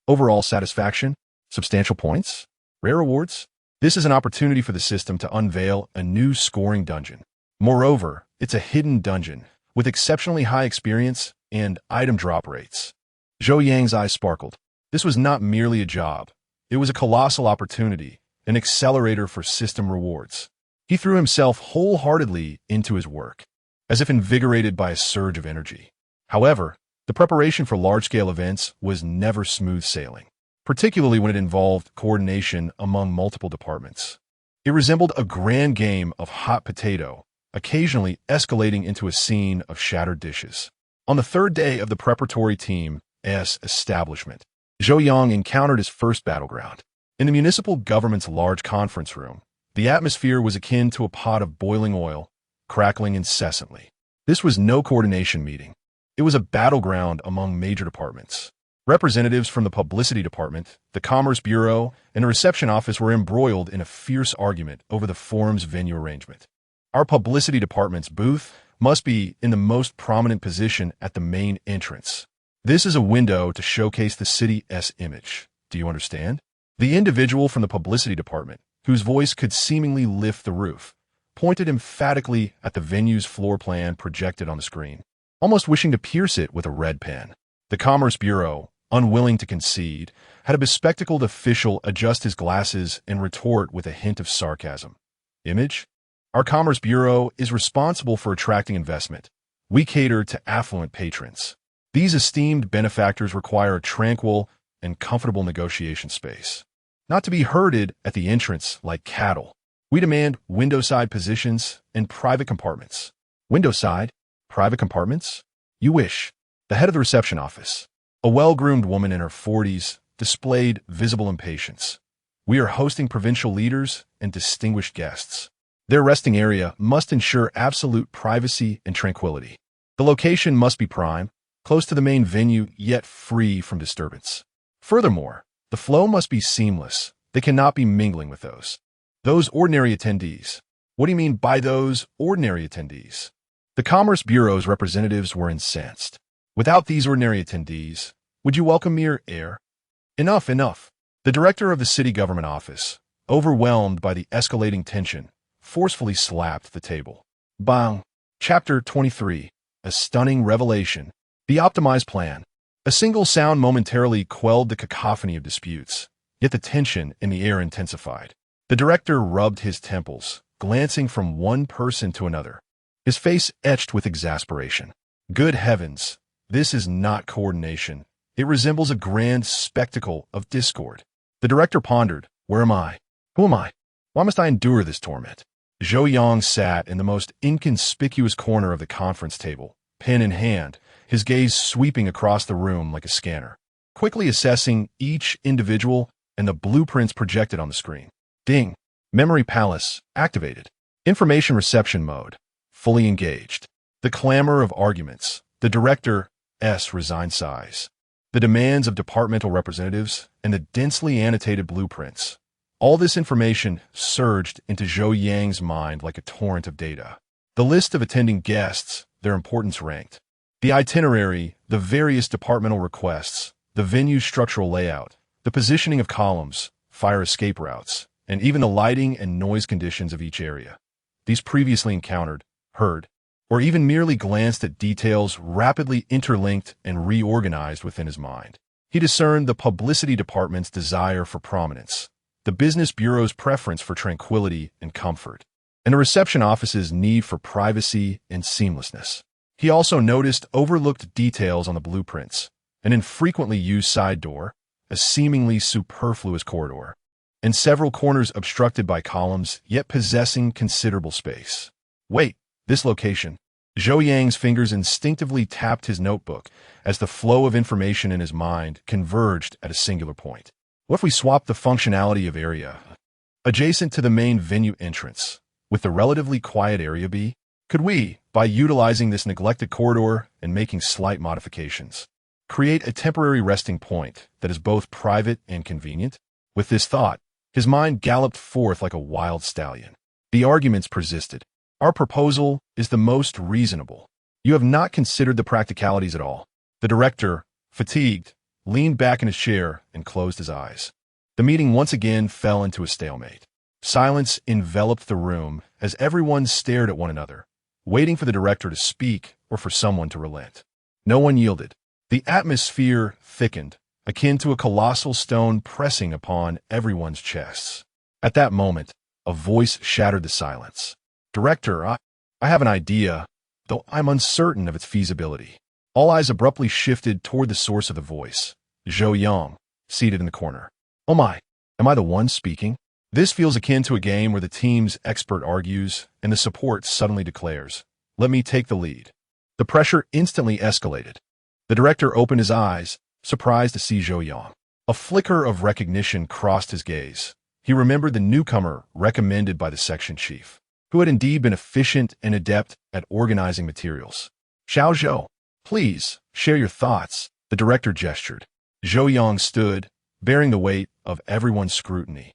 Overall satisfaction? Substantial points? Rare rewards? This is an opportunity for the system to unveil a new scoring dungeon. Moreover, it's a hidden dungeon with exceptionally high experience and item drop rates. Zhou Yang's eyes sparkled. This was not merely a job. It was a colossal opportunity, an accelerator for system rewards. He threw himself wholeheartedly into his work, as if invigorated by a surge of energy. However, the preparation for large-scale events was never smooth sailing, particularly when it involved coordination among multiple departments. It resembled a grand game of hot potato, occasionally escalating into a scene of shattered dishes. On the third day of the preparatory team's establishment, Zhou Yang encountered his first battleground. In the municipal government's large conference room, the atmosphere was akin to a pot of boiling oil, crackling incessantly. This was no coordination meeting. It was a battleground among major departments. Representatives from the publicity department, the commerce bureau, and the reception office were embroiled in a fierce argument over the forum's venue arrangement. Our publicity department's booth must be in the most prominent position at the main entrance. This is a window to showcase the city's image. Do you understand? The individual from the publicity department, whose voice could seemingly lift the roof, pointed emphatically at the venue's floor plan projected on the screen, almost wishing to pierce it with a red pen. The Commerce Bureau, unwilling to concede, had a bespectacled official adjust his glasses and retort with a hint of sarcasm. Image? Our Commerce Bureau is responsible for attracting investment. We cater to affluent patrons. These esteemed benefactors require a tranquil and comfortable negotiation space, not to be herded at the entrance like cattle. We demand window-side positions and private compartments. Window-side? Private compartments? You wish. The head of the reception office, a well-groomed woman in her 40s, displayed visible impatience. We are hosting provincial leaders and distinguished guests. Their resting area must ensure absolute privacy and tranquility. The location must be prime, close to the main venue, yet free from disturbance. Furthermore, the flow must be seamless. They cannot be mingling with those ordinary attendees. What do you mean by those ordinary attendees? The Commerce Bureau's representatives were incensed. Without these ordinary attendees, would you welcome mere air? Enough. The director of the city government office, overwhelmed by the escalating tension, forcefully slapped the table. Bang! Chapter 23. A stunning revelation. The optimized plan. A single sound momentarily quelled the cacophony of disputes, yet the tension in the air intensified. The director rubbed his temples, glancing from one person to another, his face etched with exasperation. Good heavens, this is not coordination. It resembles a grand spectacle of discord. The director pondered, where am I? Who am I? Why must I endure this torment? Zhou Yang sat in the most inconspicuous corner of the conference table, pen in hand, his gaze sweeping across the room like a scanner, quickly assessing each individual and the blueprints projected on the screen. Ding! Memory Palace activated. Information reception mode fully engaged. The clamor of arguments, the director's resigned sighs, the demands of departmental representatives, and the densely annotated blueprints. All this information surged into Zhou Yang's mind like a torrent of data. The list of attending guests, their importance ranked. The itinerary, the various departmental requests, the venue's structural layout, the positioning of columns, fire escape routes, and even the lighting and noise conditions of each area. These previously encountered, heard, or even merely glanced at details rapidly interlinked and reorganized within his mind. He discerned the publicity department's desire for prominence, the business bureau's preference for tranquility and comfort, and the reception office's need for privacy and seamlessness. He also noticed overlooked details on the blueprints, an infrequently used side door, a seemingly superfluous corridor, and several corners obstructed by columns yet possessing considerable space. Wait, this location. Zhou Yang's fingers instinctively tapped his notebook as the flow of information in his mind converged at a singular point. What if we swap the functionality of area adjacent to the main venue entrance with the relatively quiet area B? Could we, by utilizing this neglected corridor and making slight modifications, create a temporary resting point that is both private and convenient? With this thought, his mind galloped forth like a wild stallion. The arguments persisted. Our proposal is the most reasonable. You have not considered the practicalities at all. The director, fatigued, leaned back in his chair and closed his eyes. The meeting once again fell into a stalemate. Silence enveloped the room as everyone stared at one another, waiting for the director to speak or for someone to relent. No one yielded. The atmosphere thickened, akin to a colossal stone pressing upon everyone's chests. At that moment, a voice shattered the silence. Director, I have an idea, though I'm uncertain of its feasibility. All eyes abruptly shifted toward the source of the voice, Zhou Yang, seated in the corner. Oh my, am I the one speaking? This feels akin to a game where the team's expert argues and the support suddenly declares, let me take the lead. The pressure instantly escalated. The director opened his eyes, surprised to see Zhou Yang. A flicker of recognition crossed his gaze. He remembered the newcomer recommended by the section chief, who had indeed been efficient and adept at organizing materials. Xiao Zhou, please, share your thoughts, the director gestured. Zhou Yang stood, bearing the weight of everyone's scrutiny,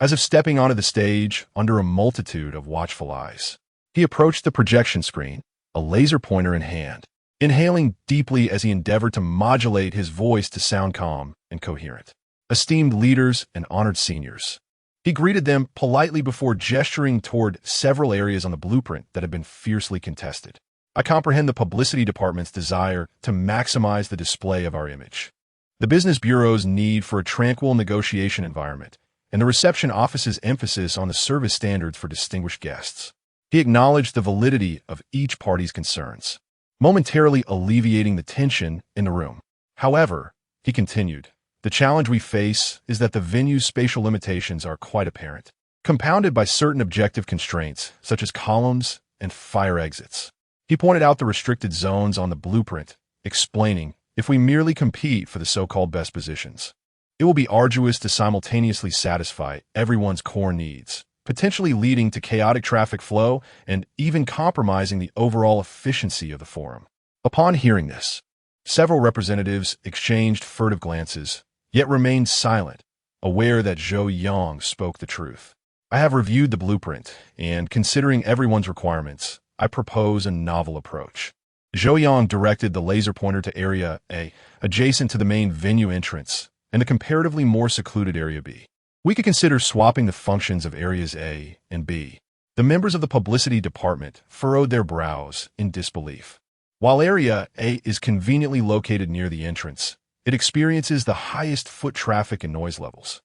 as if stepping onto the stage under a multitude of watchful eyes. He approached the projection screen, a laser pointer in hand, inhaling deeply as he endeavored to modulate his voice to sound calm and coherent. Esteemed leaders and honored seniors. He greeted them politely before gesturing toward several areas on the blueprint that had been fiercely contested. I comprehend the publicity department's desire to maximize the display of our image, the business bureau's need for a tranquil negotiation environment, and the reception office's emphasis on the service standards for distinguished guests. He acknowledged the validity of each party's concerns, momentarily alleviating the tension in the room. However, he continued, the challenge we face is that the venue's spatial limitations are quite apparent, compounded by certain objective constraints, such as columns and fire exits. He pointed out the restricted zones on the blueprint, explaining, if we merely compete for the so-called best positions, it will be arduous to simultaneously satisfy everyone's core needs, potentially leading to chaotic traffic flow and even compromising the overall efficiency of the forum. Upon hearing this, several representatives exchanged furtive glances, yet remained silent, aware that Zhou Yang spoke the truth. I have reviewed the blueprint, and considering everyone's requirements, I propose a novel approach. Zhou Yang directed the laser pointer to Area A, adjacent to the main venue entrance, and the comparatively more secluded Area B. We could consider swapping the functions of Areas A and B. The members of the publicity department furrowed their brows in disbelief. While Area A is conveniently located near the entrance, it experiences the highest foot traffic and noise levels,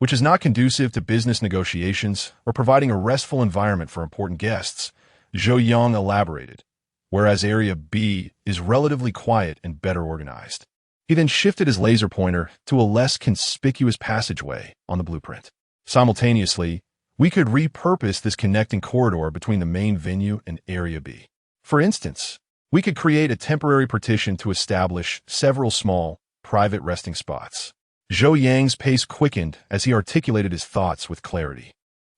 which is not conducive to business negotiations or providing a restful environment for important guests, Zhou Yang elaborated, whereas Area B is relatively quiet and better organized. He then shifted his laser pointer to a less conspicuous passageway on the blueprint. Simultaneously, we could repurpose this connecting corridor between the main venue and Area B. For instance, we could create a temporary partition to establish several small, private resting spots. Zhou Yang's pace quickened as he articulated his thoughts with clarity,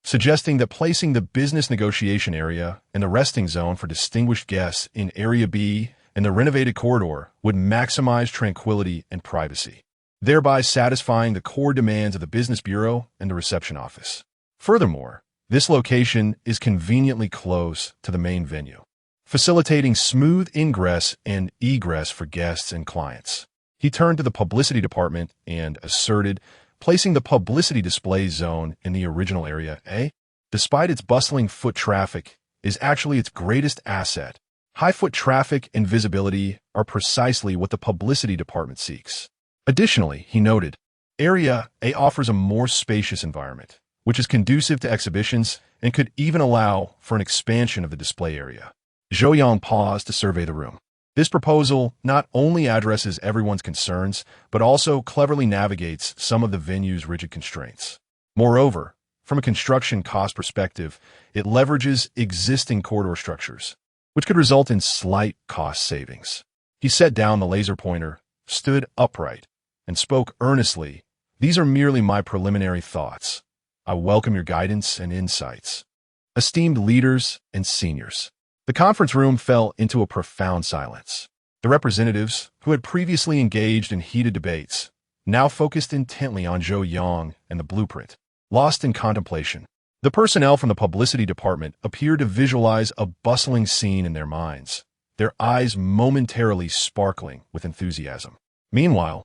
suggesting that placing the business negotiation area and the resting zone for distinguished guests in Area B and the renovated corridor would maximize tranquility and privacy, thereby satisfying the core demands of the business bureau and the reception office. Furthermore, this location is conveniently close to the main venue, facilitating smooth ingress and egress for guests and clients. He turned to the publicity department and asserted, placing the publicity display zone in the original Area A, despite its bustling foot traffic, is actually its greatest asset. High foot traffic and visibility are precisely what the publicity department seeks. Additionally, he noted, Area A offers a more spacious environment, which is conducive to exhibitions and could even allow for an expansion of the display area. Zhou Yang paused to survey the room. This proposal not only addresses everyone's concerns, but also cleverly navigates some of the venue's rigid constraints. Moreover, from a construction cost perspective, it leverages existing corridor structures, which could result in slight cost savings. He set down the laser pointer, stood upright, and spoke earnestly. These are merely my preliminary thoughts. I welcome your guidance and insights. Esteemed leaders and seniors. The conference room fell into a profound silence. The representatives, who had previously engaged in heated debates, now focused intently on Zhou Yang and the blueprint, lost in contemplation. The personnel from the publicity department appeared to visualize a bustling scene in their minds, their eyes momentarily sparkling with enthusiasm. Meanwhile,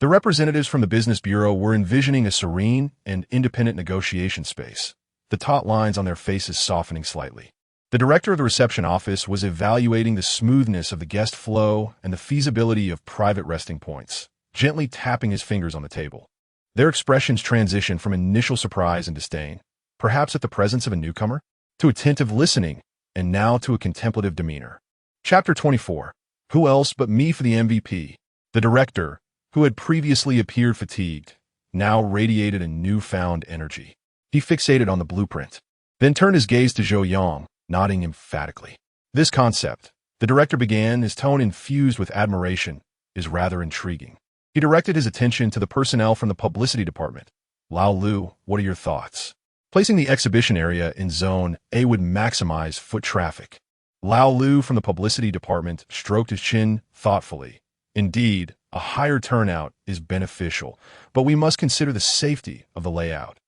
the representatives from the business bureau were envisioning a serene and independent negotiation space, the taut lines on their faces softening slightly. The director of the reception office was evaluating the smoothness of the guest flow and the feasibility of private resting points, gently tapping his fingers on the table. Their expressions transitioned from initial surprise and disdain, perhaps at the presence of a newcomer, to attentive listening, and now to a contemplative demeanor. Chapter 24. Who else but me for the MVP? The director, who had previously appeared fatigued, now radiated a newfound energy. He fixated on the blueprint, then turned his gaze to Zhou Yang, nodding emphatically. This concept, the director began, his tone infused with admiration, is rather intriguing. He directed his attention to the personnel from the publicity department. Lao Lu, what are your thoughts? Placing the exhibition area in Zone A would maximize foot traffic. Lao Lu from the publicity department stroked his chin thoughtfully. Indeed, a higher turnout is beneficial, but we must consider the safety of the layout.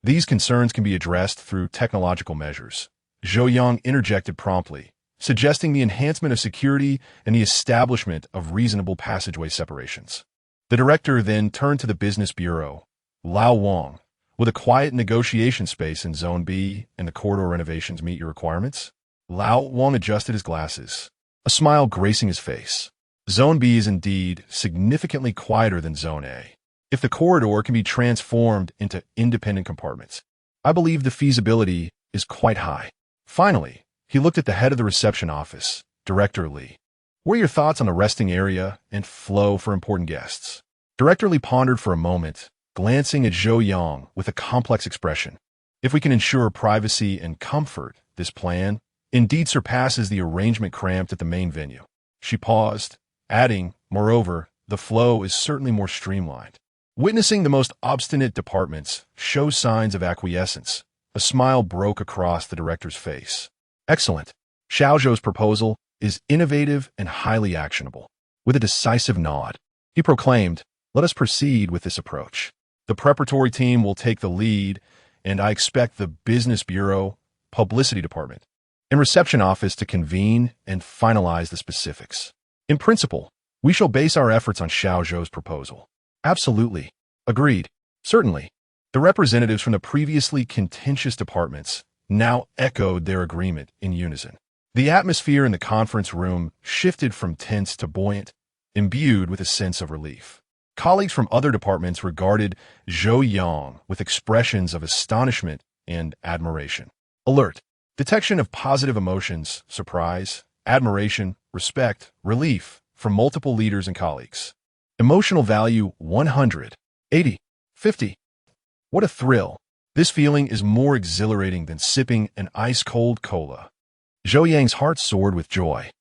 These concerns can be addressed through technological measures. Zhou Yang interjected promptly, suggesting the enhancement of security and the establishment of reasonable passageway separations. The director then turned to the business bureau. Lao Wang, will the quiet negotiation space in Zone B and the corridor renovations meet your requirements? Lao Wang adjusted his glasses, a smile gracing his face. Zone B is indeed significantly quieter than Zone A. If the corridor can be transformed into independent compartments, I believe the feasibility is quite high. Finally, he looked at the head of the reception office, Director Li. What are your thoughts on the resting area and flow for important guests? Director Li pondered for a moment, glancing at Zhou Yang with a complex expression. If we can ensure privacy and comfort, this plan indeed surpasses the arrangement cramped at the main venue. She paused, adding, moreover, the flow is certainly more streamlined. Witnessing the most obstinate departments show signs of acquiescence, a smile broke across the director's face. Excellent. Xiao Zhou's proposal is innovative and highly actionable. With a decisive nod, he proclaimed, let us proceed with this approach. The preparatory team will take the lead, and I expect the business bureau, publicity department, and reception office to convene and finalize the specifics. In principle, we shall base our efforts on Xiao Zhou's proposal. Absolutely. Agreed. Certainly. The representatives from the previously contentious departments now echoed their agreement in unison. The atmosphere in the conference room shifted from tense to buoyant, imbued with a sense of relief. Colleagues from other departments regarded Zhou Yang with expressions of astonishment and admiration. Alert. Detection of positive emotions, surprise, admiration, respect, relief from multiple leaders and colleagues. Emotional value 100. 80. 50. What a thrill. This feeling is more exhilarating than sipping an ice-cold cola. Zhou Yang's heart soared with joy,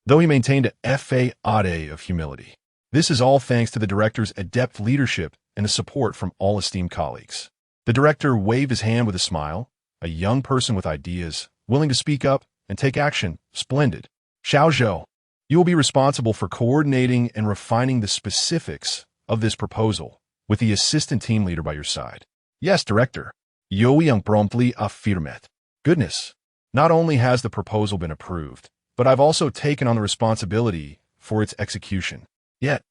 though he maintained a facade of humility. This is all thanks to the director's adept leadership and the support from all esteemed colleagues. The director waved his hand with a smile, a young person with ideas, willing to speak up and take action. Splendid. Xiao Zhou, you will be responsible for coordinating and refining the specifics of this proposal, with the assistant team leader by your side. Yes, director. Zhou Yang promptly affirmed. Goodness. Not only has the proposal been approved, but I've also taken on the responsibility for its execution. Yet,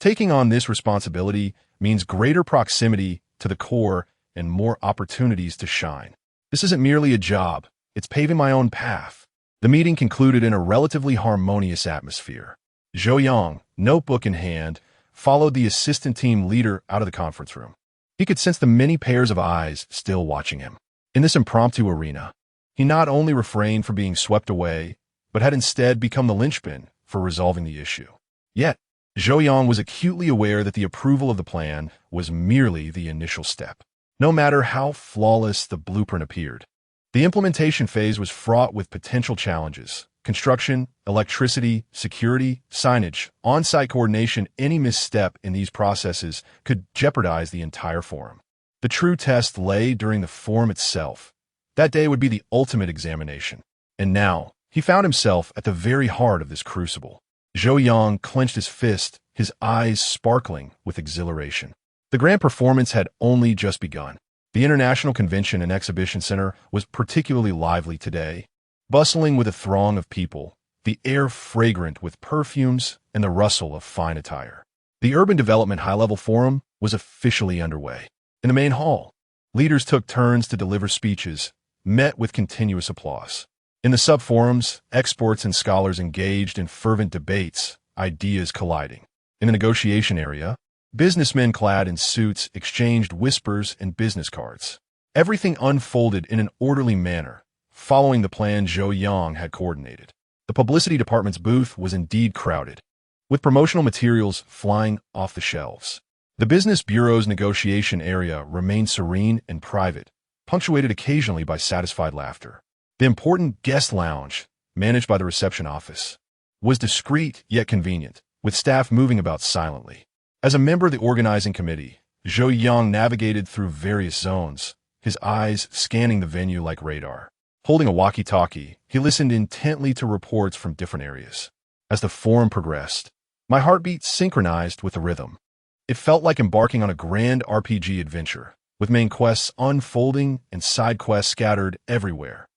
taking on this responsibility means greater proximity to the core and more opportunities to shine. This isn't merely a job, it's paving my own path. The meeting concluded in a relatively harmonious atmosphere. Zhou Yang, notebook in hand, followed the assistant team leader out of the conference room. He could sense the many pairs of eyes still watching him. In this impromptu arena, he not only refrained from being swept away, but had instead become the linchpin for resolving the issue. Yet, Zhou Yang was acutely aware that the approval of the plan was merely the initial step. No matter how flawless the blueprint appeared, the implementation phase was fraught with potential challenges. Construction, electricity, security, signage, on-site coordination. Any misstep in these processes could jeopardize the entire forum. The true test lay during the forum itself. That day would be the ultimate examination. And now, he found himself at the very heart of this crucible. Zhou Yang clenched his fist, his eyes sparkling with exhilaration. The grand performance had only just begun. The International Convention and Exhibition Center was particularly lively today, bustling with a throng of people, the air fragrant with perfumes and the rustle of fine attire. The Urban Development High-Level Forum was officially underway. In the main hall, leaders took turns to deliver speeches, met with continuous applause. In the sub-forums, experts and scholars engaged in fervent debates, ideas colliding. In the negotiation area, businessmen clad in suits exchanged whispers and business cards. Everything unfolded in an orderly manner, following the plan Zhou Yang had coordinated. The publicity department's booth was indeed crowded, with promotional materials flying off the shelves. The business bureau's negotiation area remained serene and private, punctuated occasionally by satisfied laughter. The important guest lounge, managed by the reception office, was discreet yet convenient, with staff moving about silently. As a member of the organizing committee, Zhou Yang navigated through various zones, his eyes scanning the venue like radar. Holding a walkie-talkie, he listened intently to reports from different areas. As the forum progressed, my heartbeat synchronized with the rhythm. It felt like embarking on a grand RPG adventure, with main quests unfolding and side quests scattered everywhere.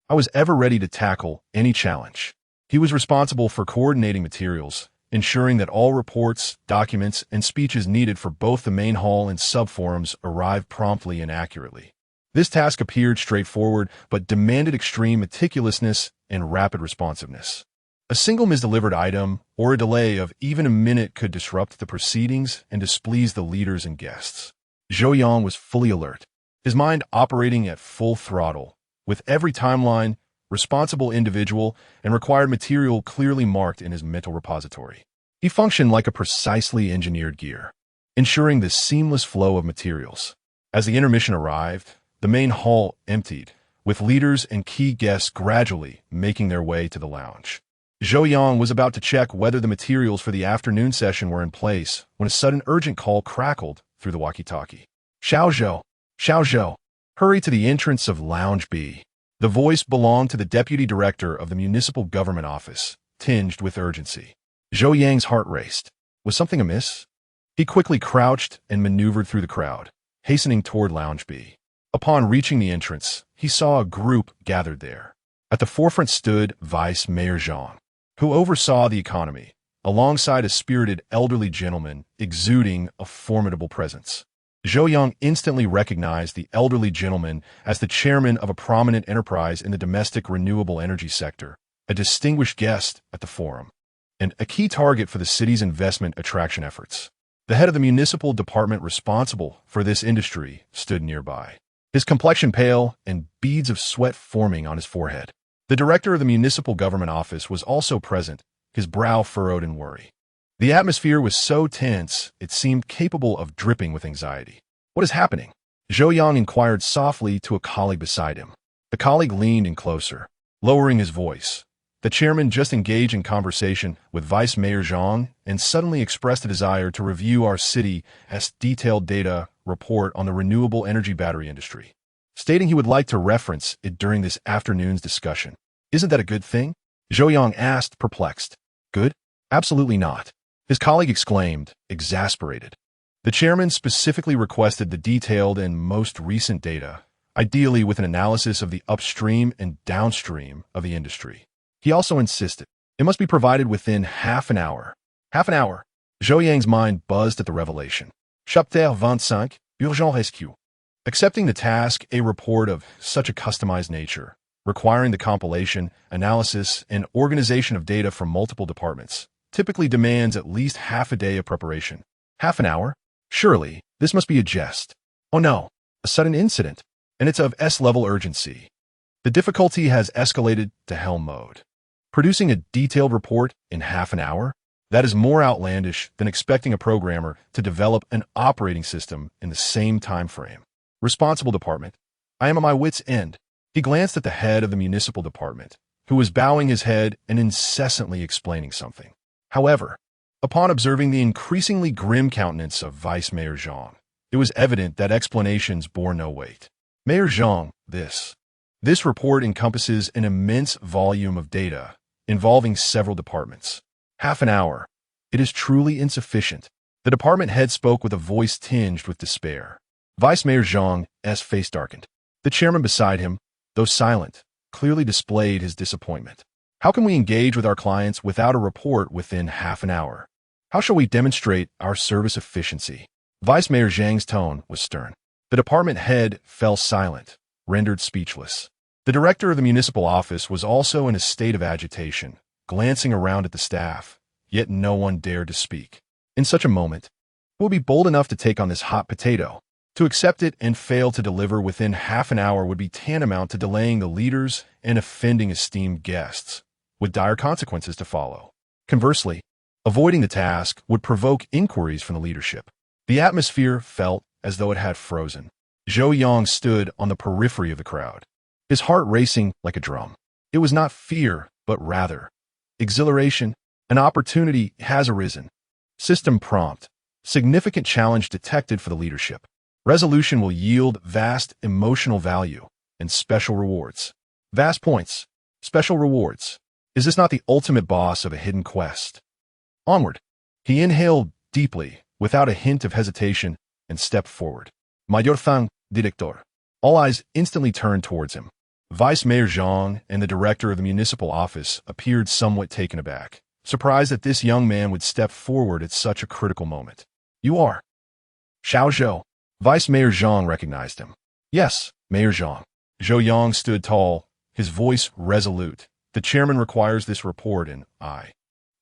I was ever ready to tackle any challenge. He was responsible for coordinating materials, ensuring that all reports, documents, and speeches needed for both the main hall and sub-forums arrived promptly and accurately. This task appeared straightforward, but demanded extreme meticulousness and rapid responsiveness. A single misdelivered item or a delay of even a minute could disrupt the proceedings and displease the leaders and guests. Zhou Yang was fully alert, his mind operating at full throttle, with every timeline, responsible individual, and required material clearly marked in his mental repository. He functioned like a precisely engineered gear, ensuring the seamless flow of materials. As the intermission arrived, the main hall emptied, with leaders and key guests gradually making their way to the lounge. Zhou Yang was about to check whether the materials for the afternoon session were in place when a sudden urgent call crackled through the walkie-talkie. Xiao Zhou, Xiao Zhou, hurry to the entrance of Lounge B. The voice belonged to the deputy director of the municipal government office, tinged with urgency. Zhou Yang's heart raced. Was something amiss? He quickly crouched and maneuvered through the crowd, hastening toward Lounge B. Upon reaching the entrance, he saw a group gathered there. At the forefront stood Vice Mayor Zhang, who oversaw the economy, alongside a spirited elderly gentleman exuding a formidable presence. Zhou Yang instantly recognized the elderly gentleman as the chairman of a prominent enterprise in the domestic renewable energy sector, a distinguished guest at the forum, and a key target for the city's investment attraction efforts. The head of the municipal department responsible for this industry stood nearby, his complexion pale and beads of sweat forming on his forehead. The director of the municipal government office was also present, his brow furrowed in worry. The atmosphere was so tense, it seemed capable of dripping with anxiety. "What is happening?" Zhou Yang inquired softly to a colleague beside him. The colleague leaned in closer, lowering his voice. The chairman just engaged in conversation with Vice Mayor Zhang and suddenly expressed a desire to review our city's detailed data report on the renewable energy battery industry, stating he would like to reference it during this afternoon's discussion. "Isn't that a good thing?" Zhou Yang asked, perplexed. "Good? Absolutely not," his colleague exclaimed, exasperated. The chairman specifically requested the detailed and most recent data, ideally with an analysis of the upstream and downstream of the industry. He also insisted it must be provided within half an hour. Half an hour? Zhou Yang's mind buzzed at the revelation. Chapter 25, Urgent Rescue. Accepting the task, a report of such a customized nature, requiring the compilation, analysis, and organization of data from multiple departments, typically demands at least half a day of preparation. Half an hour? Surely, this must be a jest. Oh no, a sudden incident, and it's of S-level urgency. The difficulty has escalated to hell mode. Producing a detailed report in half an hour? That is more outlandish than expecting a programmer to develop an operating system in the same time frame. Responsible department. I am at my wit's end. He glanced at the head of the municipal department, who was bowing his head and incessantly explaining something. However, upon observing the increasingly grim countenance of Vice Mayor Zhang, it was evident that explanations bore no weight. Mayor Zhang, this report encompasses an immense volume of data involving several departments. Half an hour. It is truly insufficient. The department head spoke with a voice tinged with despair. Vice Mayor Zhang's face darkened. The chairman beside him, though silent, clearly displayed his disappointment. How can we engage with our clients without a report within half an hour? How shall we demonstrate our service efficiency? Vice Mayor Zhang's tone was stern. The department head fell silent, rendered speechless. The director of the municipal office was also in a state of agitation, glancing around at the staff, yet no one dared to speak. In such a moment, who will be bold enough to take on this hot potato? To accept it and fail to deliver within half an hour would be tantamount to delaying the leaders and offending esteemed guests, with dire consequences to follow. Conversely, avoiding the task would provoke inquiries from the leadership. The atmosphere felt as though it had frozen. Zhou Yang stood on the periphery of the crowd, his heart racing like a drum. It was not fear, but rather exhilaration. An opportunity has arisen. System prompt. Significant challenge detected for the leadership. Resolution will yield vast emotional value and special rewards. Vast points. Special rewards. Is this not the ultimate boss of a hidden quest? Onward. He inhaled deeply, without a hint of hesitation, and stepped forward. Mayor Fang, Director. All eyes instantly turned towards him. Vice Mayor Zhang and the director of the municipal office appeared somewhat taken aback, surprised that this young man would step forward at such a critical moment. You are Xiao Zhou. Vice Mayor Zhang recognized him. Yes, Mayor Zhang. Zhou Yang stood tall, his voice resolute. The chairman requires this report and I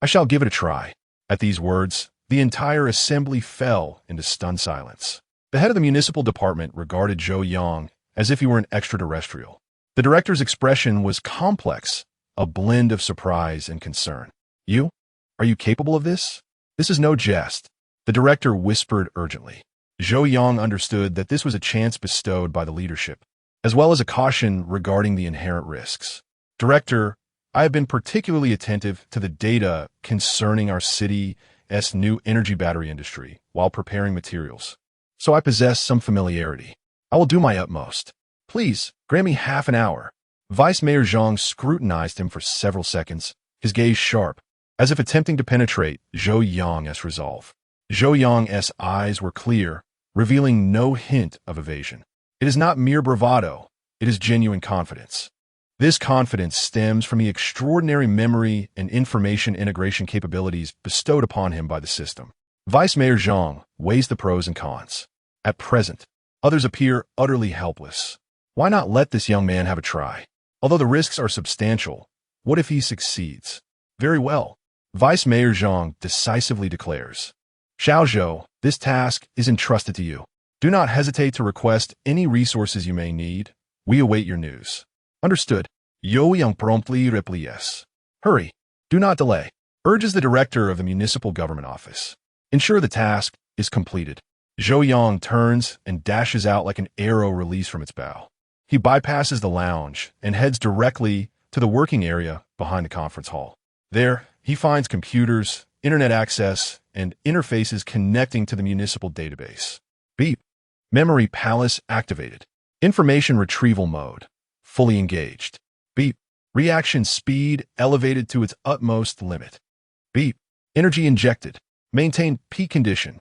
shall give it a try. At these words, the entire assembly fell into stunned silence. The head of the municipal department regarded Zhou Yang as if he were an extraterrestrial. The director's expression was complex, a blend of surprise and concern. You? Are you capable of this? This is no jest. The director whispered urgently. Zhou Yang understood that this was a chance bestowed by the leadership, as well as a caution regarding the inherent risks. Director, I have been particularly attentive to the data concerning our city's new energy battery industry while preparing materials, so I possess some familiarity. I will do my utmost. Please, grant me half an hour. Vice Mayor Zhang scrutinized him for several seconds, his gaze sharp, as if attempting to penetrate Zhou Yang's resolve. Zhou Yang's eyes were clear, revealing no hint of evasion. It is not mere bravado, it is genuine confidence. This confidence stems from the extraordinary memory and information integration capabilities bestowed upon him by the system. Vice Mayor Zhang weighs the pros and cons. At present, others appear utterly helpless. Why not let this young man have a try? Although the risks are substantial, what if he succeeds? Very well. Vice Mayor Zhang decisively declares. Xiao Zhou, this task is entrusted to you. Do not hesitate to request any resources you may need. We await your news. Understood. Yo Yang promptly replies. Hurry. Do not delay. Urges the director of the municipal government office. Ensure the task is completed. Zhou Yang turns and dashes out like an arrow released from its bow. He bypasses the lounge and heads directly to the working area behind the conference hall. There, he finds computers, internet access, and interfaces connecting to the municipal database. Beep. Memory palace activated. Information retrieval mode. Fully engaged. Beep. Reaction speed elevated to its utmost limit. Beep. Energy injected. Maintain peak condition.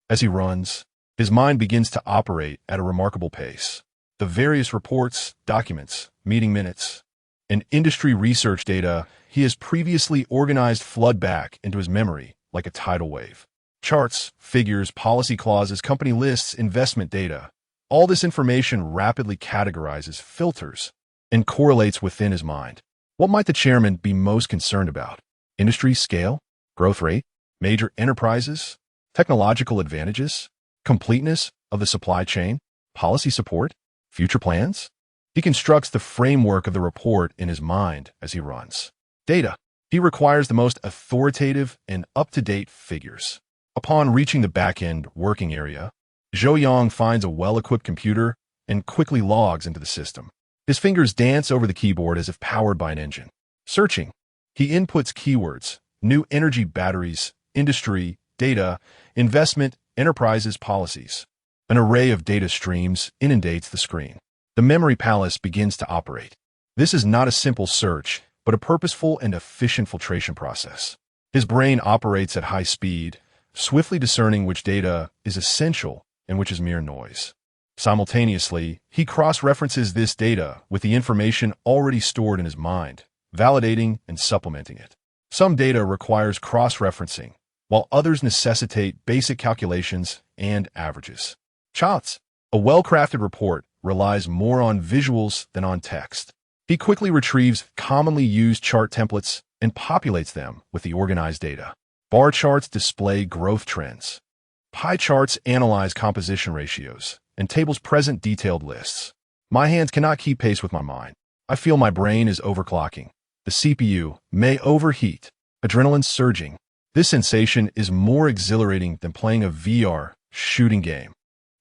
As he runs, his mind begins to operate at a remarkable pace. The various reports, documents, meeting minutes, and industry research data he has previously organized flood back into his memory like a tidal wave. Charts, figures, policy clauses, company lists, investment data. All this information rapidly categorizes, filters, and correlates within his mind. What might the chairman be most concerned about? Industry scale? Growth rate? Major enterprises? Technological advantages? Completeness of the supply chain? Policy support? Future plans? He constructs the framework of the report in his mind as he runs. Data. He requires the most authoritative and up-to-date figures. Upon reaching the back-end working area, Zhou Yang finds a well-equipped computer and quickly logs into the system. His fingers dance over the keyboard as if powered by an engine. Searching. He inputs keywords, new energy batteries, industry, data, investment, enterprises, policies. An array of data streams inundates the screen. The memory palace begins to operate. This is not a simple search, but a purposeful and efficient filtration process. His brain operates at high speed, swiftly discerning which data is essential and which is mere noise. Simultaneously, he cross-references this data with the information already stored in his mind, validating and supplementing it. Some data requires cross-referencing, while others necessitate basic calculations and averages. Charts. A well-crafted report relies more on visuals than on text. He quickly retrieves commonly used chart templates and populates them with the organized data. Bar charts display growth trends. Pie charts analyze composition ratios, and tables present detailed lists. My hands cannot keep pace with my mind. I feel my brain is overclocking. The CPU may overheat. Adrenaline surging. This sensation is more exhilarating than playing a VR shooting game.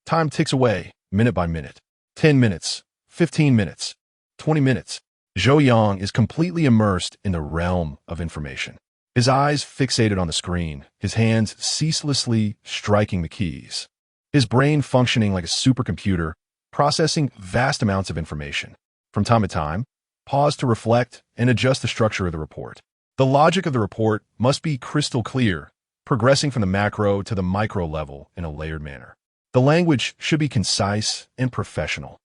Time ticks away, minute by minute. 10 minutes, 15 minutes, 20 minutes. Zhou Yang is completely immersed in the realm of information. His eyes fixated on the screen, his hands ceaselessly striking the keys. His brain functioning like a supercomputer, processing vast amounts of information. From time to time, pause to reflect and adjust the structure of the report. The logic of the report must be crystal clear, progressing from the macro to the micro level in a layered manner. The language should be concise and professional,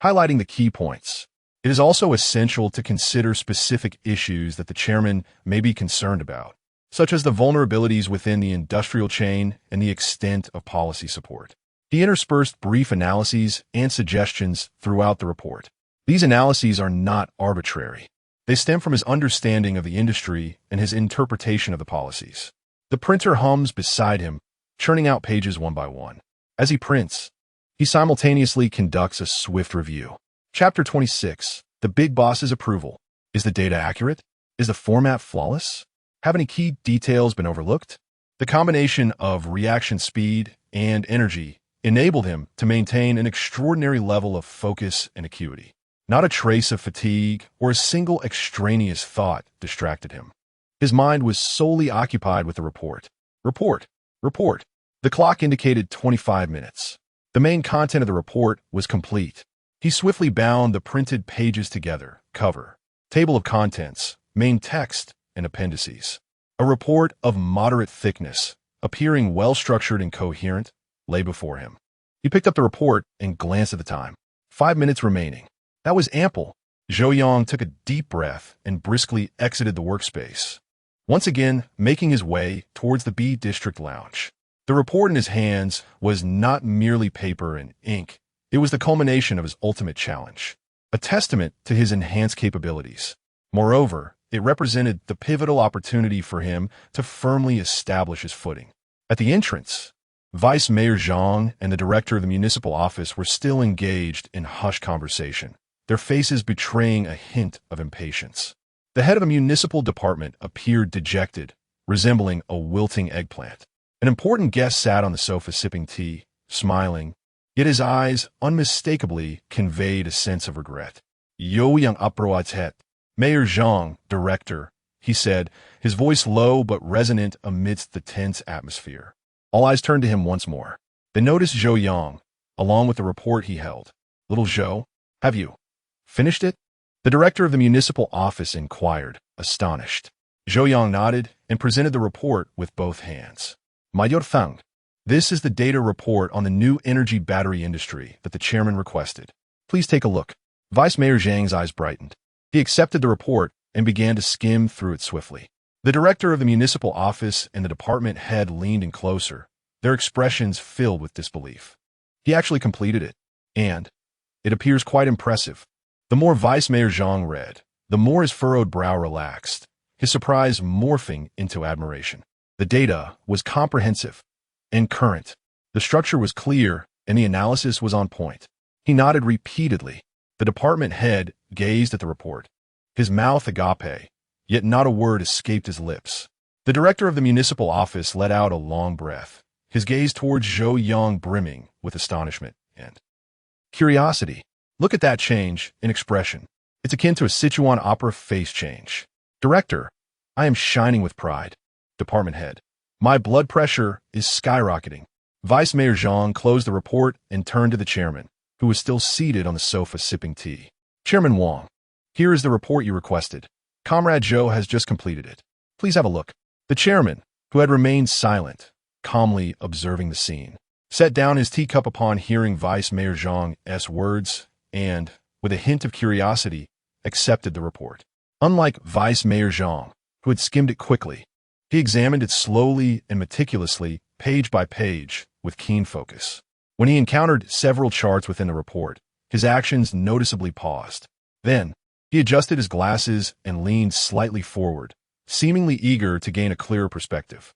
highlighting the key points. It is also essential to consider specific issues that the chairman may be concerned about, such as the vulnerabilities within the industrial chain and the extent of policy support. He interspersed brief analyses and suggestions throughout the report. These analyses are not arbitrary. They stem from his understanding of the industry and his interpretation of the policies. The printer hums beside him, churning out pages one by one. As he prints, he simultaneously conducts a swift review. Chapter 26. The Big Boss's Approval. Is the data accurate? Is the format flawless? Have any key details been overlooked? The combination of reaction speed and energy enabled him to maintain an extraordinary level of focus and acuity. Not a trace of fatigue or a single extraneous thought distracted him. His mind was solely occupied with the report. Report. The clock indicated 25 minutes. The main content of the report was complete. He swiftly bound the printed pages together, cover, table of contents, main text, and appendices. A report of moderate thickness, appearing well-structured and coherent, lay before him. He picked up the report and glanced at the time. 5 minutes remaining. That was ample. Zhou Yang took a deep breath and briskly exited the workspace, once again making his way towards the B District Lounge. The report in his hands was not merely paper and ink. It was the culmination of his ultimate challenge, a testament to his enhanced capabilities. Moreover, it represented the pivotal opportunity for him to firmly establish his footing. At the entrance, Vice Mayor Zhang and the director of the municipal office were still engaged in hushed conversation, their faces betraying a hint of impatience. The head of a municipal department appeared dejected, resembling a wilting eggplant. An important guest sat on the sofa sipping tea, smiling, yet his eyes unmistakably conveyed a sense of regret. Yo yang aproatet. Mayor Zhang, director, he said, his voice low but resonant amidst the tense atmosphere. All eyes turned to him once more. They noticed Zhou Yang, along with the report he held. Little Zhou, have you finished it? The director of the municipal office inquired, astonished. Zhou Yang nodded and presented the report with both hands. Mayor Feng, this is the data report on the new energy battery industry that the chairman requested. Please take a look. Vice Mayor Zhang's eyes brightened. He accepted the report and began to skim through it swiftly. The director of the municipal office and the department head leaned in closer, their expressions filled with disbelief. He actually completed it, and it appears quite impressive. The more Vice Mayor Zhang read, the more his furrowed brow relaxed, his surprise morphing into admiration. The data was comprehensive and current. The structure was clear, and the analysis was on point. He nodded repeatedly. The department head gazed at the report, his mouth agape, yet not a word escaped his lips. The director of the municipal office let out a long breath, his gaze towards Zhou Yang brimming with astonishment and curiosity. Look at that change in expression. It's akin to a Sichuan opera face change. Director, I am shining with pride. Department head, my blood pressure is skyrocketing. Vice Mayor Zhang closed the report and turned to the chairman, who was still seated on the sofa sipping tea. Chairman Wang, here is the report you requested. Comrade Zhou has just completed it. Please have a look. The chairman, who had remained silent, calmly observing the scene, set down his teacup upon hearing Vice Mayor Zhang's words and, with a hint of curiosity, accepted the report. Unlike Vice Mayor Zhang, who had skimmed it quickly, he examined it slowly and meticulously, page by page, with keen focus. When he encountered several charts within the report, his actions noticeably paused. Then, he adjusted his glasses and leaned slightly forward, seemingly eager to gain a clearer perspective.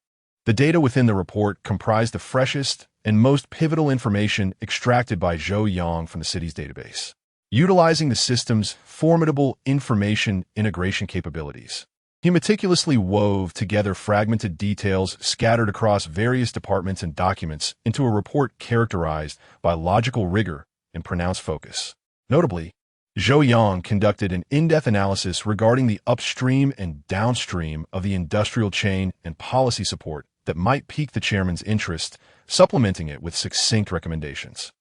The data within the report comprised the freshest and most pivotal information extracted by Zhou Yang from the city's database. Utilizing the system's formidable information integration capabilities, he meticulously wove together fragmented details scattered across various departments and documents into a report characterized by logical rigor and pronounced focus. Notably, Zhou Yang conducted an in-depth analysis regarding the upstream and downstream of the industrial chain and policy support that might pique the chairman's interest, supplementing it with succinct recommendations.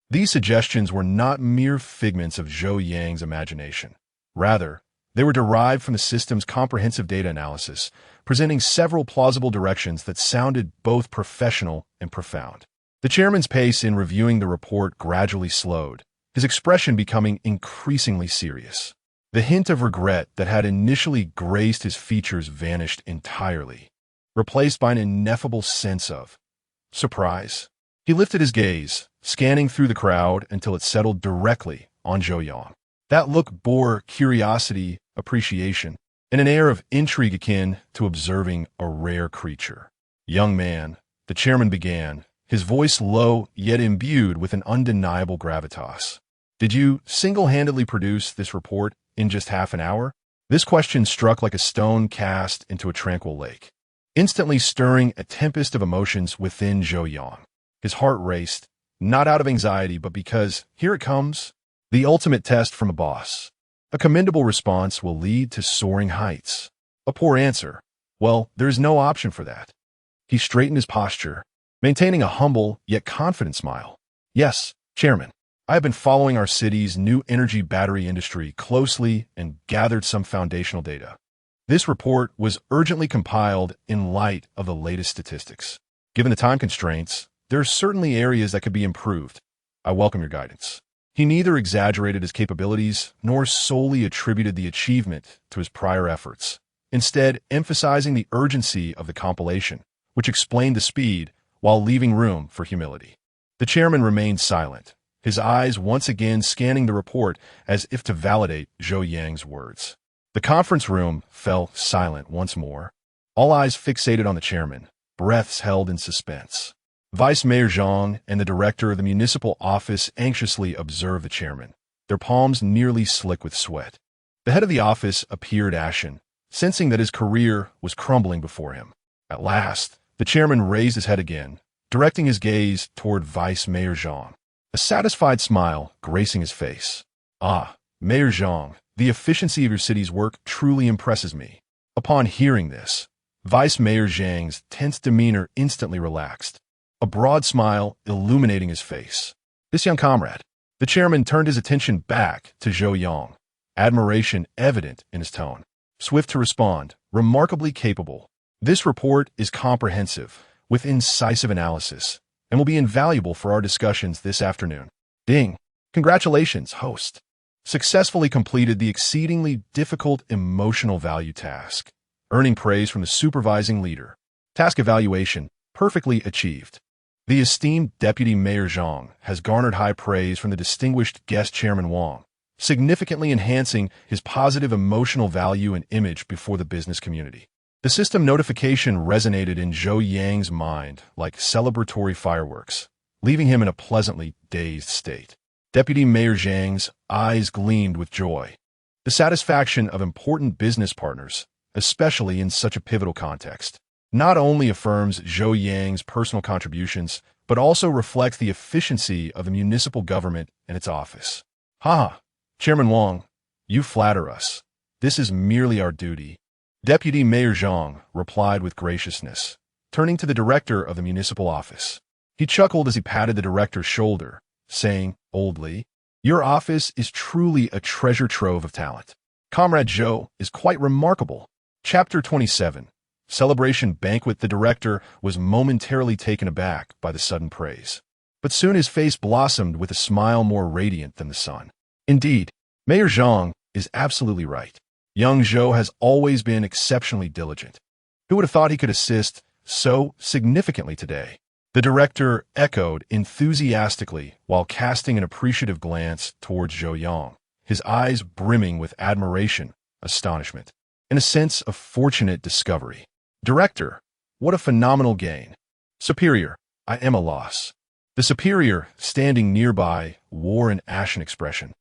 These suggestions were not mere figments of Zhou Yang's imagination. Rather, they were derived from the system's comprehensive data analysis, presenting several plausible directions that sounded both professional and profound. The chairman's pace in reviewing the report gradually slowed, his expression becoming increasingly serious. The hint of regret that had initially graced his features vanished entirely, replaced by an ineffable sense of surprise. He lifted his gaze, scanning through the crowd until it settled directly on Zhou Yang. That look bore curiosity, appreciation, and an air of intrigue akin to observing a rare creature. Young man, the chairman began, his voice low yet imbued with an undeniable gravitas. Did you single-handedly produce this report in just half an hour? This question struck like a stone cast into a tranquil lake, instantly stirring a tempest of emotions within Zhou Yang. His heart raced, not out of anxiety, but because, here it comes, the ultimate test from a boss. A commendable response will lead to soaring heights. A poor answer, well, there's no option for that. He straightened his posture, maintaining a humble yet confident smile. Yes, Chairman, I have been following our city's new energy battery industry closely and gathered some foundational data. This report was urgently compiled in light of the latest statistics. Given the time constraints, there are certainly areas that could be improved. I welcome your guidance. He neither exaggerated his capabilities nor solely attributed the achievement to his prior efforts, instead emphasizing the urgency of the compilation, which explained the speed while leaving room for humility. The chairman remained silent, his eyes once again scanning the report as if to validate Zhou Yang's words. The conference room fell silent once more, all eyes fixated on the chairman, breaths held in suspense. Vice Mayor Zhang and the director of the municipal office anxiously observed the chairman, their palms nearly slick with sweat. The head of the office appeared ashen, sensing that his career was crumbling before him. At last, the chairman raised his head again, directing his gaze toward Vice Mayor Zhang, a satisfied smile gracing his face. "Ah, Mayor Zhang, the efficiency of your city's work truly impresses me." Upon hearing this, Vice Mayor Zhang's tense demeanor instantly relaxed, a broad smile illuminating his face. This young comrade. The chairman turned his attention back to Zhou Yang, admiration evident in his tone. Swift to respond, remarkably capable. This report is comprehensive, with incisive analysis, and will be invaluable for our discussions this afternoon. Ding! Congratulations, host. Successfully completed the exceedingly difficult emotional value task, earning praise from the supervising leader. Task evaluation, perfectly achieved. The esteemed Deputy Mayor Zhang has garnered high praise from the distinguished guest Chairman Wang, significantly enhancing his positive emotional value and image before the business community. The system notification resonated in Zhou Yang's mind like celebratory fireworks, leaving him in a pleasantly dazed state. Deputy Mayor Zhang's eyes gleamed with joy. The satisfaction of important business partners, especially in such a pivotal context, not only affirms Zhou Yang's personal contributions, but also reflects the efficiency of the municipal government and its office. "Ha! Chairman Wang, you flatter us. This is merely our duty." Deputy Mayor Zhang replied with graciousness, turning to the director of the municipal office. He chuckled as he patted the director's shoulder, saying, boldly, "Your office is truly a treasure trove of talent. Comrade Zhou is quite remarkable." Chapter 27. Celebration Banquet. The director was momentarily taken aback by the sudden praise, but soon his face blossomed with a smile more radiant than the sun. Indeed, Mayor Zhang is absolutely right. Young Zhou has always been exceptionally diligent. Who would have thought he could assist so significantly today? The director echoed enthusiastically while casting an appreciative glance towards Zhou Yang, his eyes brimming with admiration, astonishment, and a sense of fortunate discovery. "Director, what a phenomenal gain." "Superior, I am a loss." The superior, standing nearby, wore an ashen expression.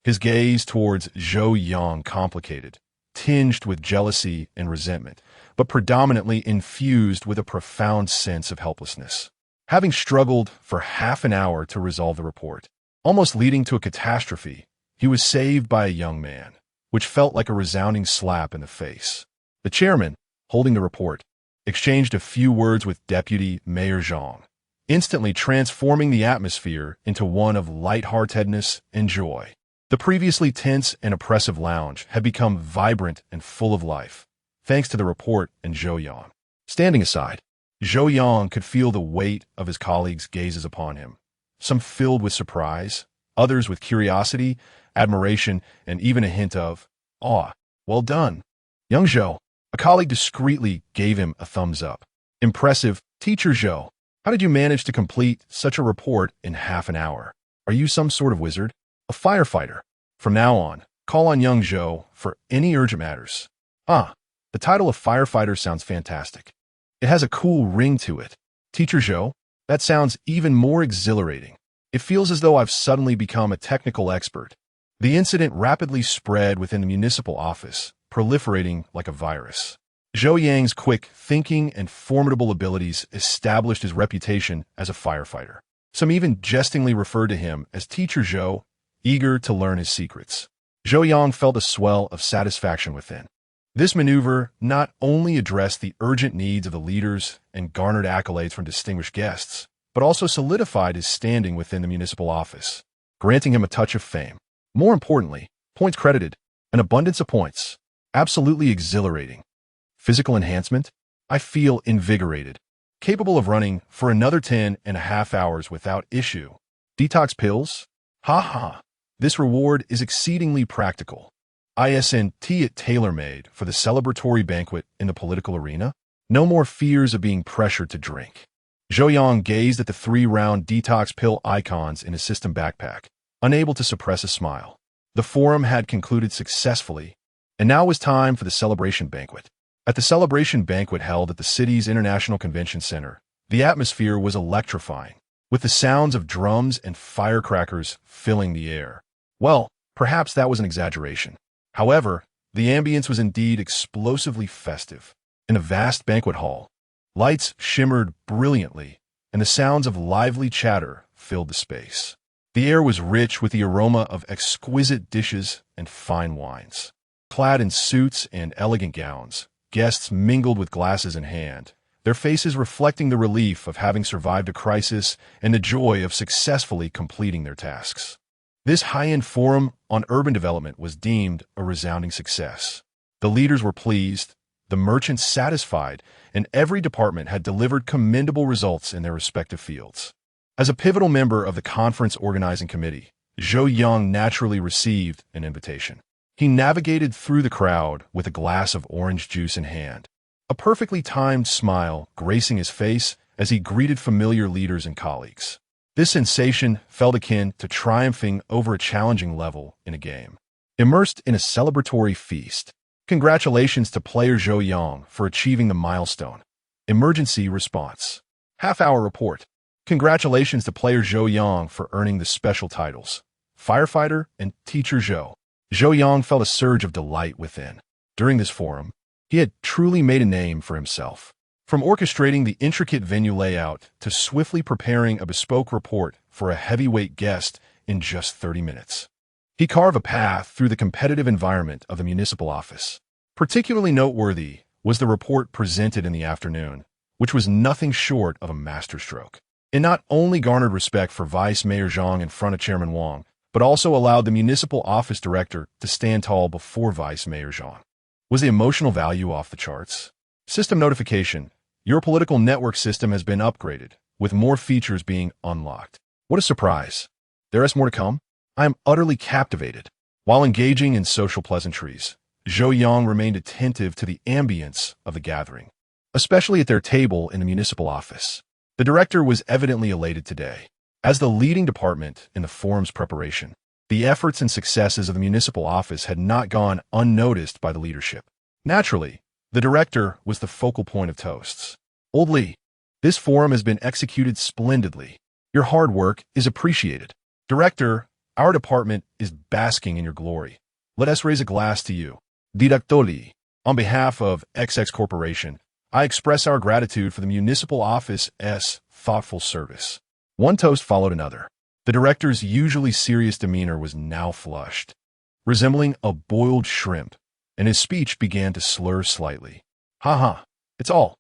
His gaze towards Zhou Yang complicated, tinged with jealousy and resentment, but predominantly infused with a profound sense of helplessness. Having struggled for half an hour to resolve the report, almost leading to a catastrophe, he was saved by a young man, which felt like a resounding slap in the face. The chairman, holding the report, exchanged a few words with Deputy Mayor Zhang, instantly transforming the atmosphere into one of lightheartedness and joy. The previously tense and oppressive lounge had become vibrant and full of life, thanks to the report and Zhou Yang. Standing aside, Zhou Yang could feel the weight of his colleagues' gazes upon him, some filled with surprise, others with curiosity, admiration, and even a hint of awe. "Well done, young Zhou." A colleague discreetly gave him a thumbs up. "Impressive, Teacher Zhou. How did you manage to complete such a report in half an hour? Are you some sort of wizard? A firefighter? From now on, call on young Zhou for any urgent matters." "Ah, the title of firefighter sounds fantastic. It has a cool ring to it. Teacher Zhou, that sounds even more exhilarating. It feels as though I've suddenly become a technical expert." The incident rapidly spread within the municipal office, proliferating like a virus. Zhou Yang's quick thinking and formidable abilities established his reputation as a firefighter. Some even jestingly referred to him as Teacher Zhou, eager to learn his secrets. Zhou Yang felt a swell of satisfaction within. This maneuver not only addressed the urgent needs of the leaders and garnered accolades from distinguished guests, but also solidified his standing within the municipal office, granting him a touch of fame. More importantly, points credited, an abundance of points. Absolutely exhilarating. Physical enhancement? I feel invigorated, capable of running for another 10.5 hours without issue. Detox pills? Ha ha. This reward is exceedingly practical. Isn't it tailor-made for the celebratory banquet in the political arena? No more fears of being pressured to drink. Zhou Yang gazed at the 3-round detox pill icons in his system backpack, unable to suppress a smile. The forum had concluded successfully, and now was time for the celebration banquet. At the celebration banquet held at the city's International Convention Center, the atmosphere was electrifying, with the sounds of drums and firecrackers filling the air. Well, perhaps that was an exaggeration. However, the ambience was indeed explosively festive. In a vast banquet hall, lights shimmered brilliantly, and the sounds of lively chatter filled the space. The air was rich with the aroma of exquisite dishes and fine wines. Clad in suits and elegant gowns, guests mingled with glasses in hand, their faces reflecting the relief of having survived a crisis and the joy of successfully completing their tasks. This high-end forum on urban development was deemed a resounding success. The leaders were pleased, the merchants satisfied, and every department had delivered commendable results in their respective fields. As a pivotal member of the conference organizing committee, Zhou Yang naturally received an invitation. He navigated through the crowd with a glass of orange juice in hand, a perfectly timed smile gracing his face as he greeted familiar leaders and colleagues. This sensation felt akin to triumphing over a challenging level in a game. Immersed in a celebratory feast, congratulations to player Zhou Yang for achieving the milestone. Emergency response. Half-hour report. Congratulations to player Zhou Yang for earning the special titles, Firefighter and Teacher Zhou. Zhou Yang felt a surge of delight within. During this forum, he had truly made a name for himself. From orchestrating the intricate venue layout to swiftly preparing a bespoke report for a heavyweight guest in just 30 minutes. He carved a path through the competitive environment of the municipal office. Particularly noteworthy was the report presented in the afternoon, which was nothing short of a masterstroke. It not only garnered respect for Vice Mayor Zhang in front of Chairman Wang, but also allowed the municipal office director to stand tall before Vice Mayor Zhang. Was the emotional value off the charts? System notification. Your political network system has been upgraded, with more features being unlocked. What a surprise. There is more to come? I am utterly captivated. While engaging in social pleasantries, Zhou Yang remained attentive to the ambience of the gathering, especially at their table in the municipal office. The director was evidently elated today. As the leading department in the forum's preparation, the efforts and successes of the municipal office had not gone unnoticed by the leadership. Naturally, the director was the focal point of toasts. Old Li, this forum has been executed splendidly. Your hard work is appreciated. Director, our department is basking in your glory. Let us raise a glass to you. Director Li, on behalf of XX Corporation, I express our gratitude for the municipal office's thoughtful service. One toast followed another. The director's usually serious demeanor was now flushed, resembling a boiled shrimp, and his speech began to slur slightly. Ha! It's all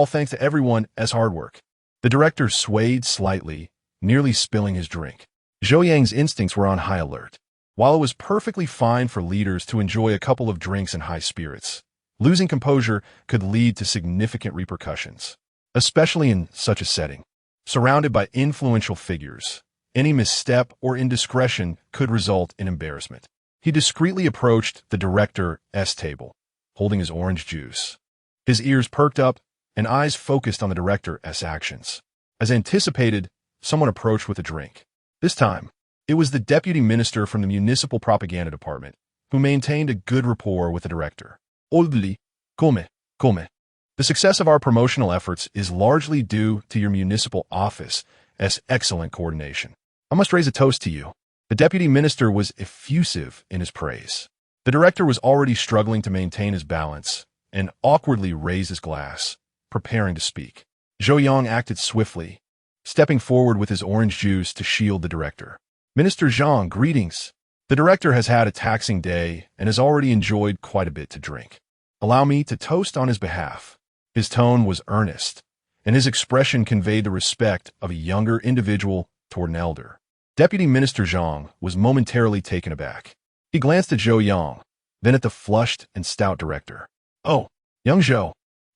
thanks to everyone's hard work. The director swayed slightly, nearly spilling his drink. Zhou Yang's instincts were on high alert. While it was perfectly fine for leaders to enjoy a couple of drinks in high spirits, losing composure could lead to significant repercussions, especially in such a setting. Surrounded by influential figures, any misstep or indiscretion could result in embarrassment. He discreetly approached the director's table, holding his orange juice. His ears perked up and eyes focused on the director's actions. As anticipated, someone approached with a drink. This time, it was the deputy minister from the municipal propaganda department, who maintained a good rapport with the director. Oldly, come. The success of our promotional efforts is largely due to your municipal office's excellent coordination. I must raise a toast to you. The deputy minister was effusive in his praise. The director was already struggling to maintain his balance and awkwardly raised his glass, preparing to speak. Zhou Yang acted swiftly, stepping forward with his orange juice to shield the director. Minister Zhang, greetings. The director has had a taxing day and has already enjoyed quite a bit to drink. Allow me to toast on his behalf. His tone was earnest, and his expression conveyed the respect of a younger individual toward an elder. Deputy Minister Zhang was momentarily taken aback. He glanced at Zhou Yang, then at the flushed and stout director. Oh, young Zhou,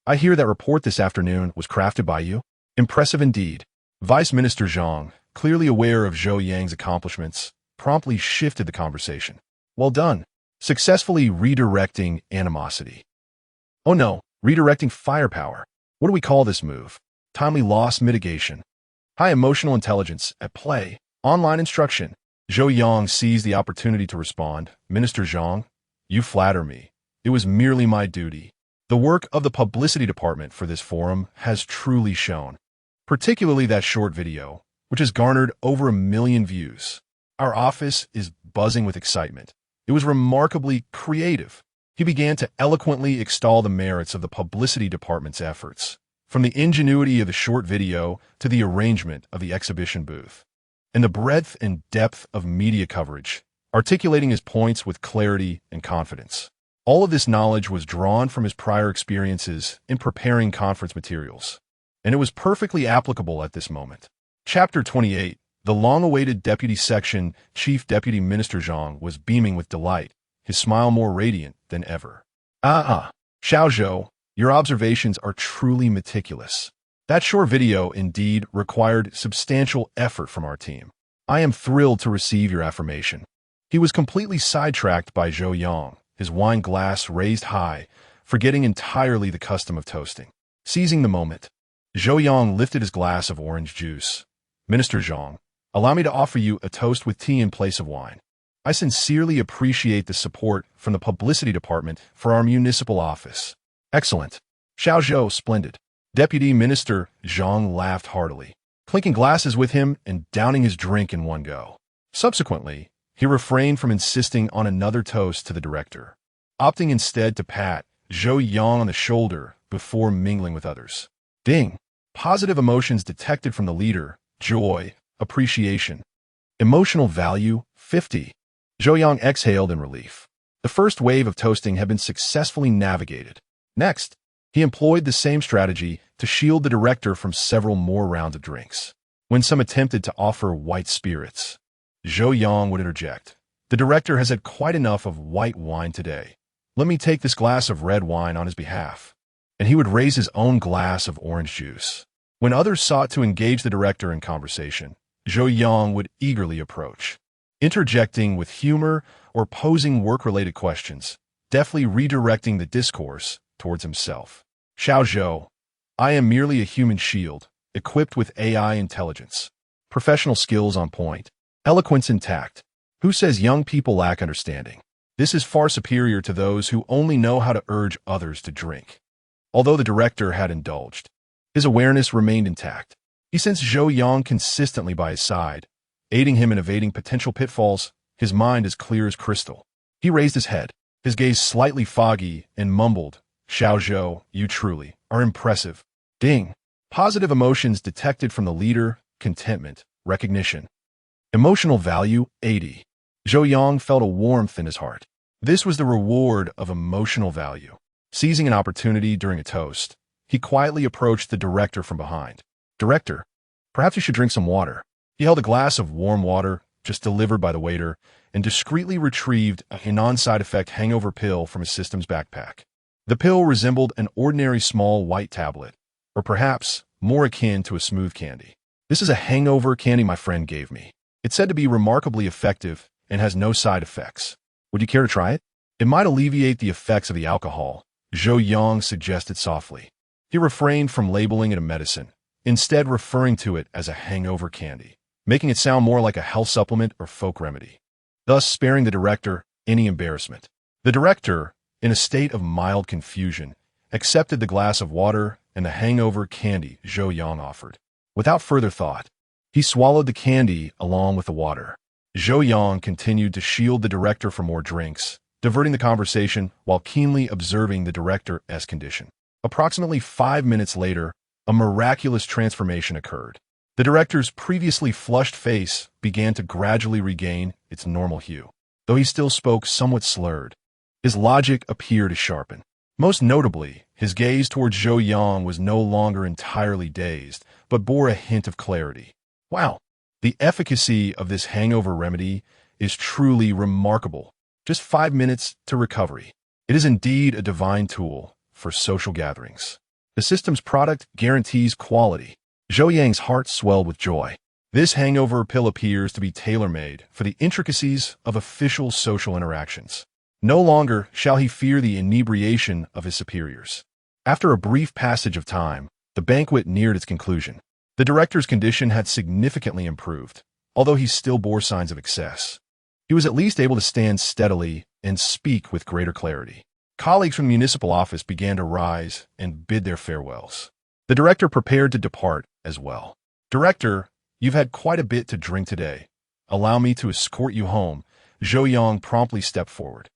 I hear that report this afternoon was crafted by you. Impressive indeed. Vice Minister Zhang, clearly aware of Zhou Yang's accomplishments, promptly shifted the conversation. Well done. Successfully redirecting animosity. Oh no, redirecting firepower. What do we call this move? timely loss mitigation, high emotional intelligence at play, online instruction. Zhou Yang seized the opportunity to respond, Minister Zhang, you flatter me. It was merely my duty. The work of the publicity department for this forum has truly shown, particularly that short video, which has garnered over 1 million views. Our office is buzzing with excitement. It was remarkably creative. He began to eloquently extol the merits of the publicity department's efforts, from the ingenuity of the short video to the arrangement of the exhibition booth, and the breadth and depth of media coverage, articulating his points with clarity and confidence. All of this knowledge was drawn from his prior experiences in preparing conference materials, and it was perfectly applicable at this moment. Chapter 28. The long-awaited Deputy Section Chief Deputy Minister Zhang was beaming with delight, his smile more radiant than ever. Xiao Zhou, your observations are truly meticulous. That short video indeed required substantial effort from our team. I am thrilled to receive your affirmation. He was completely sidetracked by Zhou Yang, his wine glass raised high, forgetting entirely the custom of toasting. Seizing the moment, Zhou Yang lifted his glass of orange juice. Minister Zhang, allow me to offer you a toast with tea in place of wine. I sincerely appreciate the support from the publicity department for our municipal office. Excellent. Xiao Zhou, splendid. Deputy Minister Zhang laughed heartily, clinking glasses with him and downing his drink in one go. Subsequently, he refrained from insisting on another toast to the director, opting instead to pat Zhou Yang on the shoulder before mingling with others. Ding! Positive emotions detected from the leader, joy, appreciation. Emotional value, 50. Zhou Yang exhaled in relief. The first wave of toasting had been successfully navigated. Next, he employed the same strategy to shield the director from several more rounds of drinks. When some attempted to offer white spirits, Zhou Yang would interject. The director has had quite enough of white wine today. Let me take this glass of red wine on his behalf. And he would raise his own glass of orange juice. When others sought to engage the director in conversation, Zhou Yang would eagerly approach, interjecting with humor or posing work-related questions, deftly redirecting the discourse towards himself. Xiao Zhou, I am merely a human shield, equipped with AI intelligence, professional skills on point, eloquence intact. Who says young people lack understanding? This is far superior to those who only know how to urge others to drink. Although the director had indulged, his awareness remained intact. He sensed Zhou Yang consistently by his side, aiding him in evading potential pitfalls, his mind as clear as crystal. He raised his head, his gaze slightly foggy, and mumbled, Xiao Zhou, you truly are impressive. Ding! Positive emotions detected from the leader, contentment, recognition. Emotional value, 80. Zhou Yang felt a warmth in his heart. This was the reward of emotional value. Seizing an opportunity during a toast, he quietly approached the director from behind. Director, perhaps you should drink some water. He held a glass of warm water, just delivered by the waiter, and discreetly retrieved a non-side effect hangover pill from his system's backpack. The pill resembled an ordinary small white tablet, or perhaps more akin to a smooth candy. This is a hangover candy my friend gave me. It's said to be remarkably effective and has no side effects. Would you care to try it? It might alleviate the effects of the alcohol, Zhou Yang suggested softly. He refrained from labeling it a medicine, instead referring to it as a hangover candy, making it sound more like a health supplement or folk remedy, thus sparing the director any embarrassment. The director, in a state of mild confusion, accepted the glass of water and the hangover candy Zhou Yang offered. Without further thought, he swallowed the candy along with the water. Zhou Yang continued to shield the director from more drinks, diverting the conversation while keenly observing the director's condition. Approximately 5 minutes later, a miraculous transformation occurred. The director's previously flushed face began to gradually regain its normal hue. Though he still spoke somewhat slurred, his logic appeared to sharpen. Most notably, his gaze towards Zhou Yang was no longer entirely dazed, but bore a hint of clarity. Wow, the efficacy of this hangover remedy is truly remarkable. Just 5 minutes to recovery. It is indeed a divine tool for social gatherings. The system's product guarantees quality. Zhou Yang's heart swelled with joy. This hangover pill appears to be tailor-made for the intricacies of official social interactions. No longer shall he fear the inebriation of his superiors. After a brief passage of time, The banquet neared its conclusion. The director's condition had significantly improved, although he still bore signs of excess. He was at least able to stand steadily and speak with greater clarity. Colleagues from the municipal office began to rise and bid their farewells. The director prepared to depart as well. "Director, you've had quite a bit to drink today. Allow me to escort you home." Zhou Yang promptly stepped forward.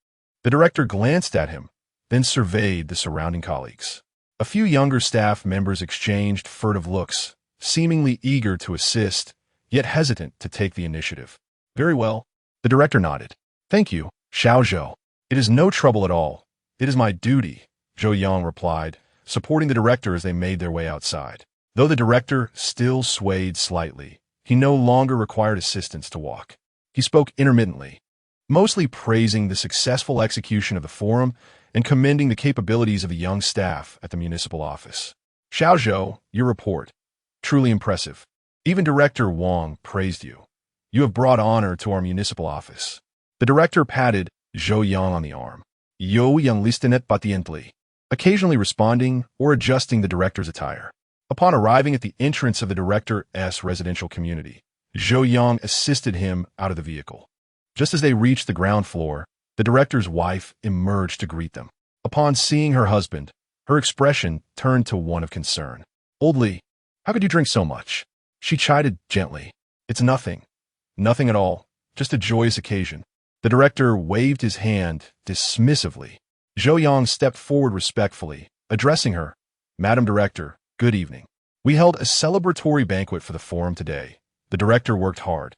The director glanced at him, then surveyed the surrounding colleagues. A few younger staff members exchanged furtive looks, seemingly eager to assist, yet hesitant to take the initiative. "Very well." The director nodded. "Thank you, Xiao Zhou. It is no trouble at all. It is my duty," Zhou Yang replied, supporting the director as they made their way outside. Though the director still swayed slightly, he no longer required assistance to walk. He spoke intermittently, mostly praising the successful execution of the forum and commending the capabilities of the young staff at the municipal office. "Xiao Zhou, your report. Truly impressive. Even Director Wang praised you. You have brought honor to our municipal office." The director patted Zhou Yang on the arm. Zhou Yang listened patiently, occasionally responding or adjusting the director's attire. Upon arriving at the entrance of the director's residential community, Zhou Yang assisted him out of the vehicle. Just as they reached the ground floor, the director's wife emerged to greet them. Upon seeing her husband, her expression turned to one of concern. "Old Li, how could you drink so much?" She chided gently. "It's nothing. Nothing at all. Just a joyous occasion." The director waved his hand dismissively. Zhou Yang stepped forward respectfully, addressing her. "Madam Director, good evening. We held a celebratory banquet for the forum today. The director worked hard,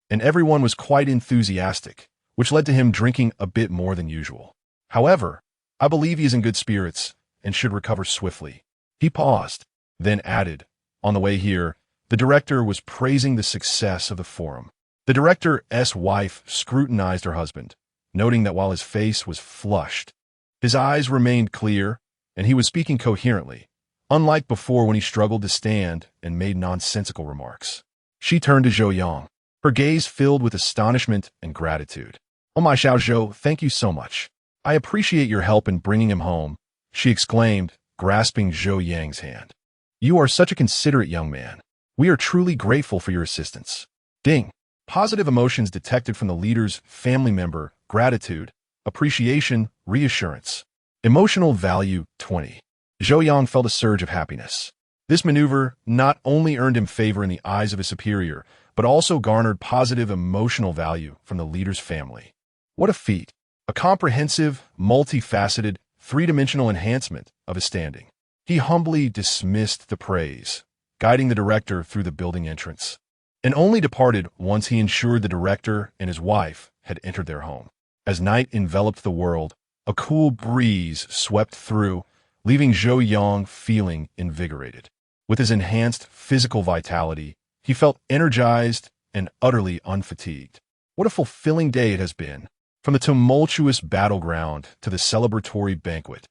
and everyone was quite enthusiastic, which led to him drinking a bit more than usual. However, I believe he is in good spirits and should recover swiftly." He paused, then added, "On the way here, the director was praising the success of the forum." The director's wife scrutinized her husband, noting that while his face was flushed, his eyes remained clear, and he was speaking coherently, unlike before when he struggled to stand and made nonsensical remarks. She turned to Zhou Yang, her gaze filled with astonishment and gratitude. "Oh my Xiao Zhou, thank you so much. I appreciate your help in bringing him home," she exclaimed, grasping Zhou Yang's hand. "You are such a considerate young man. We are truly grateful for your assistance." Ding. Positive emotions detected from the leader's family member: gratitude, appreciation, reassurance. Emotional value 20. Zhou Yang felt a surge of happiness. This maneuver not only earned him favor in the eyes of his superior, but also garnered positive emotional value from the leader's family. What a feat! A comprehensive, multifaceted, three-dimensional enhancement of his standing. He humbly dismissed the praise, guiding the director through the building entrance, and only departed once he ensured the director and his wife had entered their home. As night enveloped the world, a cool breeze swept through, leaving Zhou Yang feeling invigorated. With his enhanced physical vitality, he felt energized and utterly unfatigued. What a fulfilling day it has been, from the tumultuous battleground to the celebratory banquet,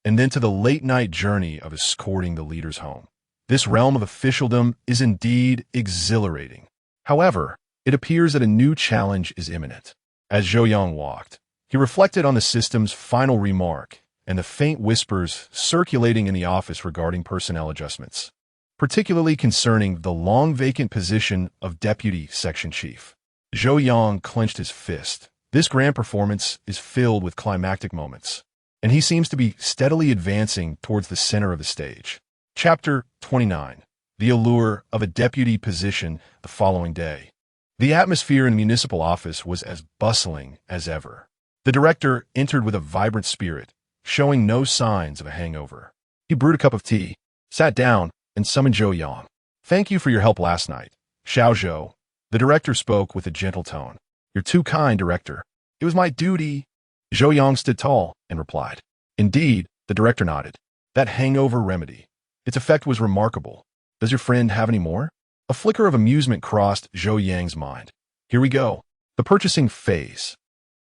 and then to the late-night journey of escorting the leader's home. This realm of officialdom is indeed exhilarating. However, it appears that a new challenge is imminent. As Zhou Yang walked, he reflected on the system's final remark and the faint whispers circulating in the office regarding personnel adjustments, particularly concerning the long-vacant position of Deputy Section Chief. Zhou Yang clenched his fist. This grand performance is filled with climactic moments, and he seems to be steadily advancing towards the center of the stage. Chapter 29. The allure of a deputy position the following day. The atmosphere in the municipal office was as bustling as ever. The director entered with a vibrant spirit, showing no signs of a hangover. He brewed a cup of tea, sat down, and summoned Zhou Yang. "Thank you for your help last night, Xiao Zhou." The director spoke with a gentle tone. "You're too kind, director. It was my duty." Zhou Yang stood tall and replied. "Indeed," the director nodded. "That hangover remedy. Its effect was remarkable. Does your friend have any more?" A flicker of amusement crossed Zhou Yang's mind. "Here we go. The purchasing phase.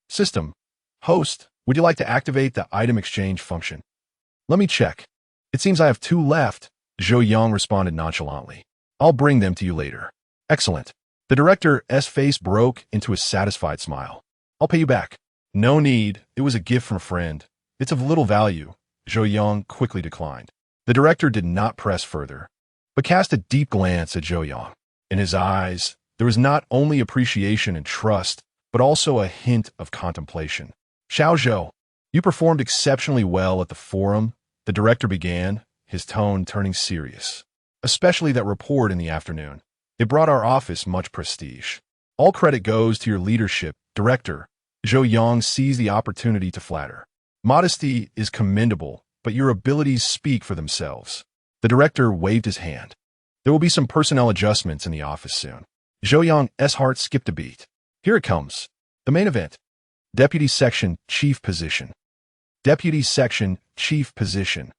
System. Host, would you like to activate the item exchange function?" "Let me check. It seems I have 2 left," Zhou Yang responded nonchalantly. "I'll bring them to you later." "Excellent." The director's face broke into a satisfied smile. "I'll pay you back." "No need. It was a gift from a friend. It's of little value," Zhou Yang quickly declined. The director did not press further, but cast a deep glance at Zhou Yang. In his eyes, there was not only appreciation and trust, but also a hint of contemplation. Xiao Zhou, you performed exceptionally well at the forum, the director began, his tone turning serious. Especially that report in the afternoon. It brought our office much prestige. All credit goes to your leadership, director. Zhou Yang seized the opportunity to flatter. Modesty is commendable, but your abilities speak for themselves. The director waved his hand. There will be some personnel adjustments in the office soon. Zhou Yang's heart skipped a beat. Here it comes. The main event. Deputy Section Chief Position. Deputy Section Chief Position.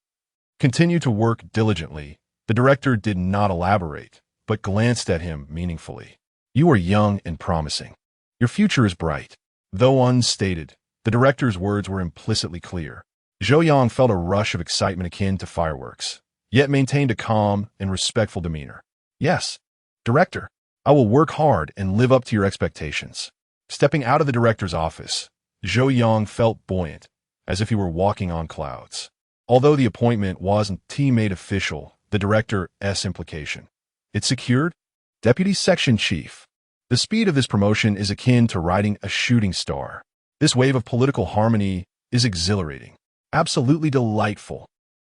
Continue to work diligently. The director did not elaborate, but glanced at him meaningfully. You are young and promising. Your future is bright. Though unstated, the director's words were implicitly clear. Zhou Yang felt a rush of excitement akin to fireworks, yet maintained a calm and respectful demeanor. Yes, director, I will work hard and live up to your expectations. Stepping out of the director's office, Zhou Yang felt buoyant, as if he were walking on clouds. Although the appointment wasn't made official, the director's implication. It's secured? Deputy Section Chief. The speed of this promotion is akin to riding a shooting star. This wave of political harmony is exhilarating. Absolutely delightful.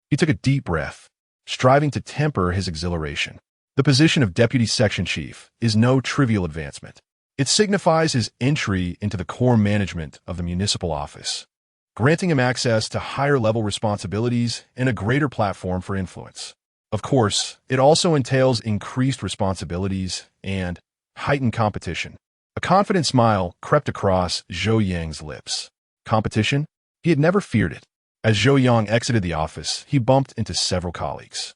He took a deep breath, striving to temper his exhilaration. The position of Deputy Section Chief is no trivial advancement. It signifies his entry into the core management of the municipal office, granting him access to higher-level responsibilities and a greater platform for influence. Of course, it also entails increased responsibilities and heightened competition. A confident smile crept across Zhou Yang's lips. Competition? He had never feared it. As Zhou Yang exited the office, he bumped into several colleagues.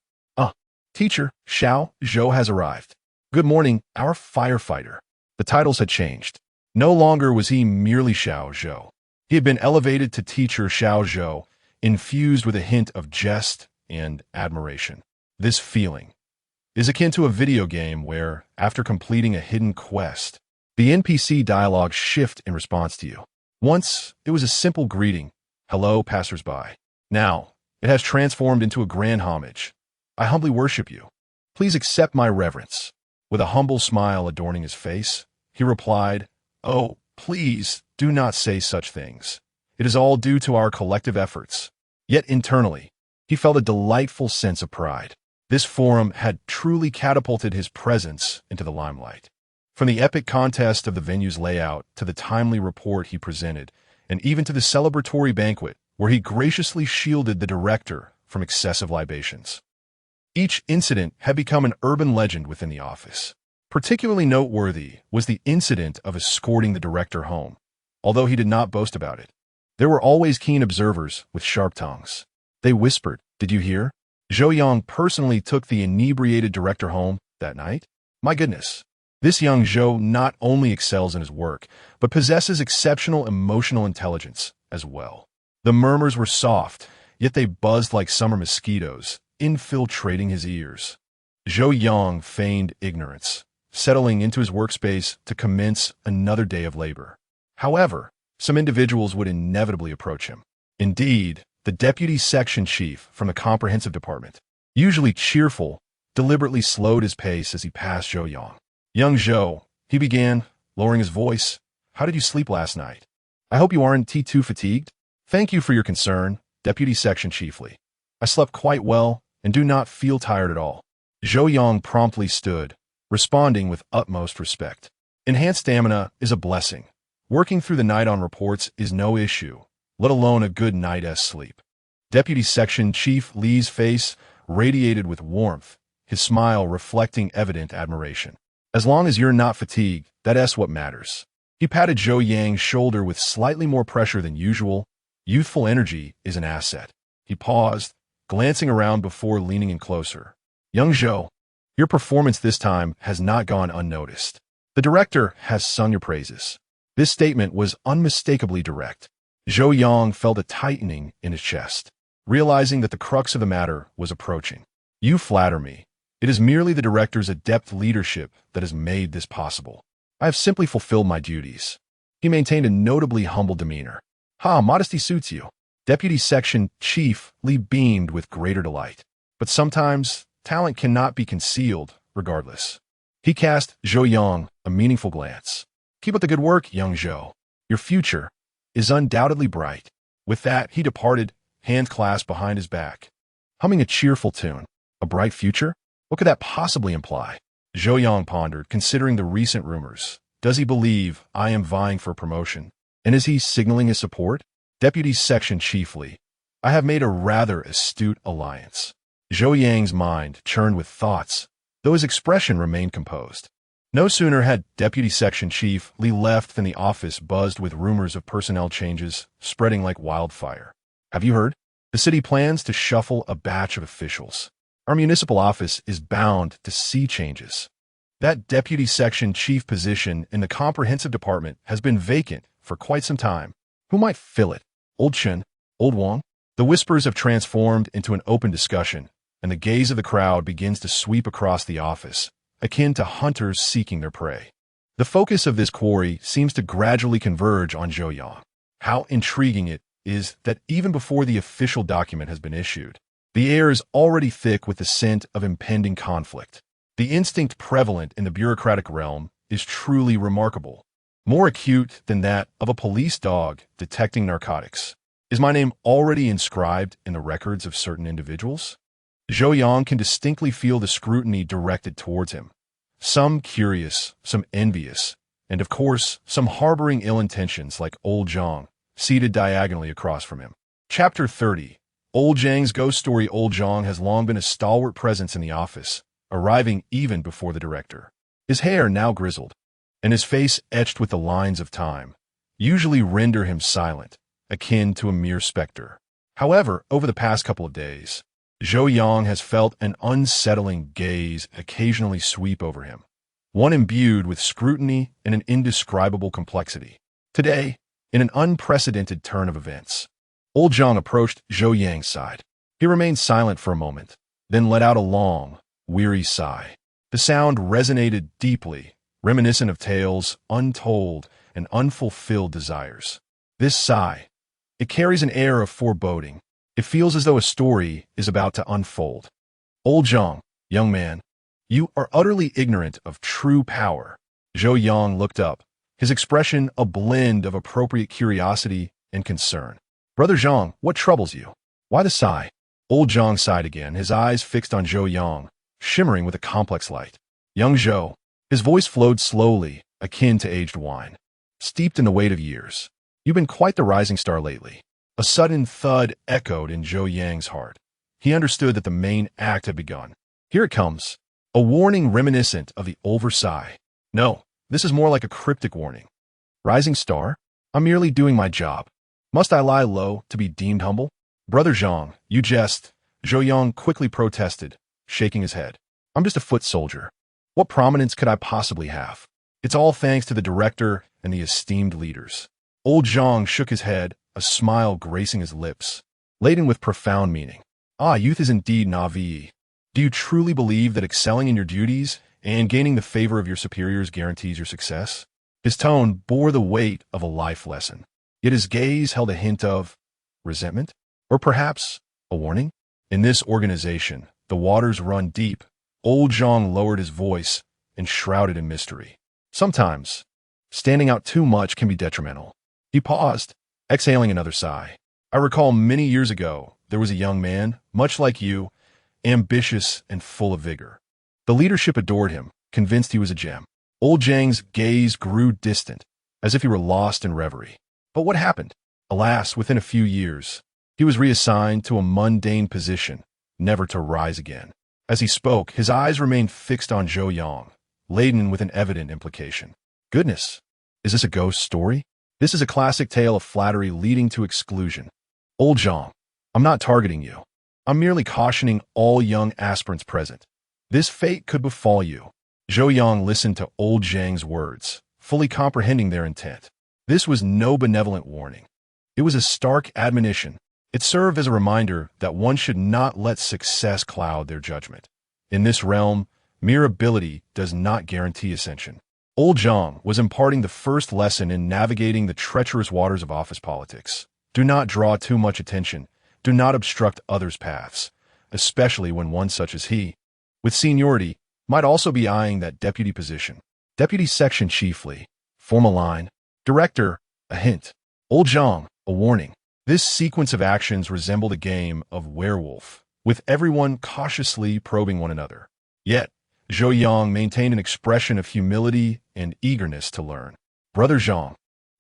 Teacher, Xiao Zhou has arrived. Good morning, our firefighter. The titles had changed. No longer was he merely Xiao Zhou. He had been elevated to teacher Xiao Zhou, infused with a hint of jest and admiration. This feeling is akin to a video game where, after completing a hidden quest, the NPC dialogue shifts in response to you. Once, it was a simple greeting, hello, passersby. Now, it has transformed into a grand homage. I humbly worship you. Please accept my reverence. With a humble smile adorning his face, he replied, Oh, please, do not say such things. It is all due to our collective efforts. Yet internally, he felt a delightful sense of pride. This forum had truly catapulted his presence into the limelight. From the epic contest of the venue's layout to the timely report he presented, and even to the celebratory banquet where he graciously shielded the director from excessive libations. Each incident had become an urban legend within the office. Particularly noteworthy was the incident of escorting the director home. Although he did not boast about it, there were always keen observers with sharp tongues. They whispered, Did you hear? Zhou Yang personally took the inebriated director home that night? My goodness. This young Zhou not only excels in his work, but possesses exceptional emotional intelligence as well. The murmurs were soft, yet they buzzed like summer mosquitoes, infiltrating his ears. Zhou Yang feigned ignorance, settling into his workspace to commence another day of labor. However, some individuals would inevitably approach him. Indeed, the deputy section chief from the comprehensive department, usually cheerful, deliberately slowed his pace as he passed Zhou Yang. Young Zhou, he began, lowering his voice, How did you sleep last night? I hope you aren't too fatigued? Thank you for your concern, deputy section chiefly. I slept quite well and do not feel tired at all. Zhou Yang promptly stood, responding with utmost respect. Enhanced stamina is a blessing. Working through the night on reports is no issue, let alone a good night's sleep. Deputy Section Chief Li's face radiated with warmth, his smile reflecting evident admiration. As long as you're not fatigued, that's what matters. He patted Zhou Yang's shoulder with slightly more pressure than usual. Youthful energy is an asset. He paused, glancing around before leaning in closer. Young Zhou, your performance this time has not gone unnoticed. The director has sung your praises. This statement was unmistakably direct. Zhou Yang felt a tightening in his chest, realizing that the crux of the matter was approaching. You flatter me. It is merely the director's adept leadership that has made this possible. I have simply fulfilled my duties. He maintained a notably humble demeanor. Modesty suits you. Deputy Section Chief Li beamed with greater delight. But sometimes, talent cannot be concealed, regardless. He cast Zhou Yang a meaningful glance. "Keep up the good work, young Zhou. Your future is undoubtedly bright." With that, he departed, hands clasped behind his back, humming a cheerful tune. A bright future? What could that possibly imply? Zhou Yang pondered, considering the recent rumors. Does he believe I am vying for promotion? And is he signaling his support? Deputy Section Chief Li, I have made a rather astute alliance. Zhou Yang's mind churned with thoughts, though his expression remained composed. No sooner had Deputy Section Chief Li left than the office buzzed with rumors of personnel changes, spreading like wildfire. Have you heard? The city plans to shuffle a batch of officials. Our municipal office is bound to see changes. That Deputy Section Chief position in the Comprehensive Department has been vacant for quite some time. Who might fill it? Old Chen? Old Wang? The whispers have transformed into an open discussion, and the gaze of the crowd begins to sweep across the office, akin to hunters seeking their prey. The focus of this quarry seems to gradually converge on Zhou Yang. How intriguing it is that even before the official document has been issued, the air is already thick with the scent of impending conflict. The instinct prevalent in the bureaucratic realm is truly remarkable, more acute than that of a police dog detecting narcotics. Is my name already inscribed in the records of certain individuals? Zhou Yang can distinctly feel the scrutiny directed towards him. Some curious, some envious, and of course, some harboring ill intentions like Old Zhang, seated diagonally across from him. Chapter 30. Old Zhang's ghost story. Old Zhang has long been a stalwart presence in the office, arriving even before the director. His hair, now grizzled, and his face etched with the lines of time, usually render him silent, akin to a mere specter. However, over the past couple of days, Zhou Yang has felt an unsettling gaze occasionally sweep over him, one imbued with scrutiny and an indescribable complexity. Today, in an unprecedented turn of events, Old Zhang approached Zhou Yang's side. He remained silent for a moment, then let out a long, weary sigh. The sound resonated deeply, reminiscent of tales untold and unfulfilled desires. This sigh, it carries an air of foreboding. It feels as though a story is about to unfold. Old Zhang, young man, you are utterly ignorant of true power. Zhou Yang looked up, his expression a blend of appropriate curiosity and concern. Brother Zhang, what troubles you? Why the sigh? Old Zhang sighed again, his eyes fixed on Zhou Yang, shimmering with a complex light. Young Zhou, his voice flowed slowly, akin to aged wine, steeped in the weight of years. You've been quite the rising star lately. A sudden thud echoed in Zhou Yang's heart. He understood that the main act had begun. Here it comes, a warning reminiscent of the old Versailles. No, this is more like a cryptic warning. Rising star? I'm merely doing my job. Must I lie low to be deemed humble? Brother Zhang, you jest, Zhou Yang quickly protested, shaking his head. I'm just a foot soldier. What prominence could I possibly have? It's all thanks to the director and the esteemed leaders. Old Zhang shook his head, a smile gracing his lips, laden with profound meaning. Ah, youth is indeed naive. Do you truly believe that excelling in your duties and gaining the favor of your superiors guarantees your success? His tone bore the weight of a life lesson, yet his gaze held a hint of resentment, or perhaps a warning. In this organization, the waters run deep. Old Zhang lowered his voice, enshrouded in mystery. Sometimes, standing out too much can be detrimental. He paused, exhaling another sigh. I recall many years ago, there was a young man, much like you, ambitious and full of vigor. The leadership adored him, convinced he was a gem. Old Zhang's gaze grew distant, as if he were lost in reverie. But what happened? Alas, within a few years, he was reassigned to a mundane position, never to rise again. As he spoke, his eyes remained fixed on Zhou Yang, laden with an evident implication. Goodness, is this a ghost story? This is a classic tale of flattery leading to exclusion. Old Zhang, I'm not targeting you. I'm merely cautioning all young aspirants present. This fate could befall you. Zhou Yang listened to Old Zhang's words, fully comprehending their intent. This was no benevolent warning. It was a stark admonition. It served as a reminder that one should not let success cloud their judgment. In this realm, mere ability does not guarantee ascension. Old Zhang was imparting the first lesson in navigating the treacherous waters of office politics. Do not draw too much attention. Do not obstruct others' paths. especially when one such as he, with seniority, might also be eyeing that deputy position. Deputy Section Chief Li, form a line. Director, a hint. Old Zhang, a warning. This sequence of actions resembled a game of werewolf, with everyone cautiously probing one another. Yet, Zhou Yang maintained an expression of humility and eagerness to learn. Brother Zhang,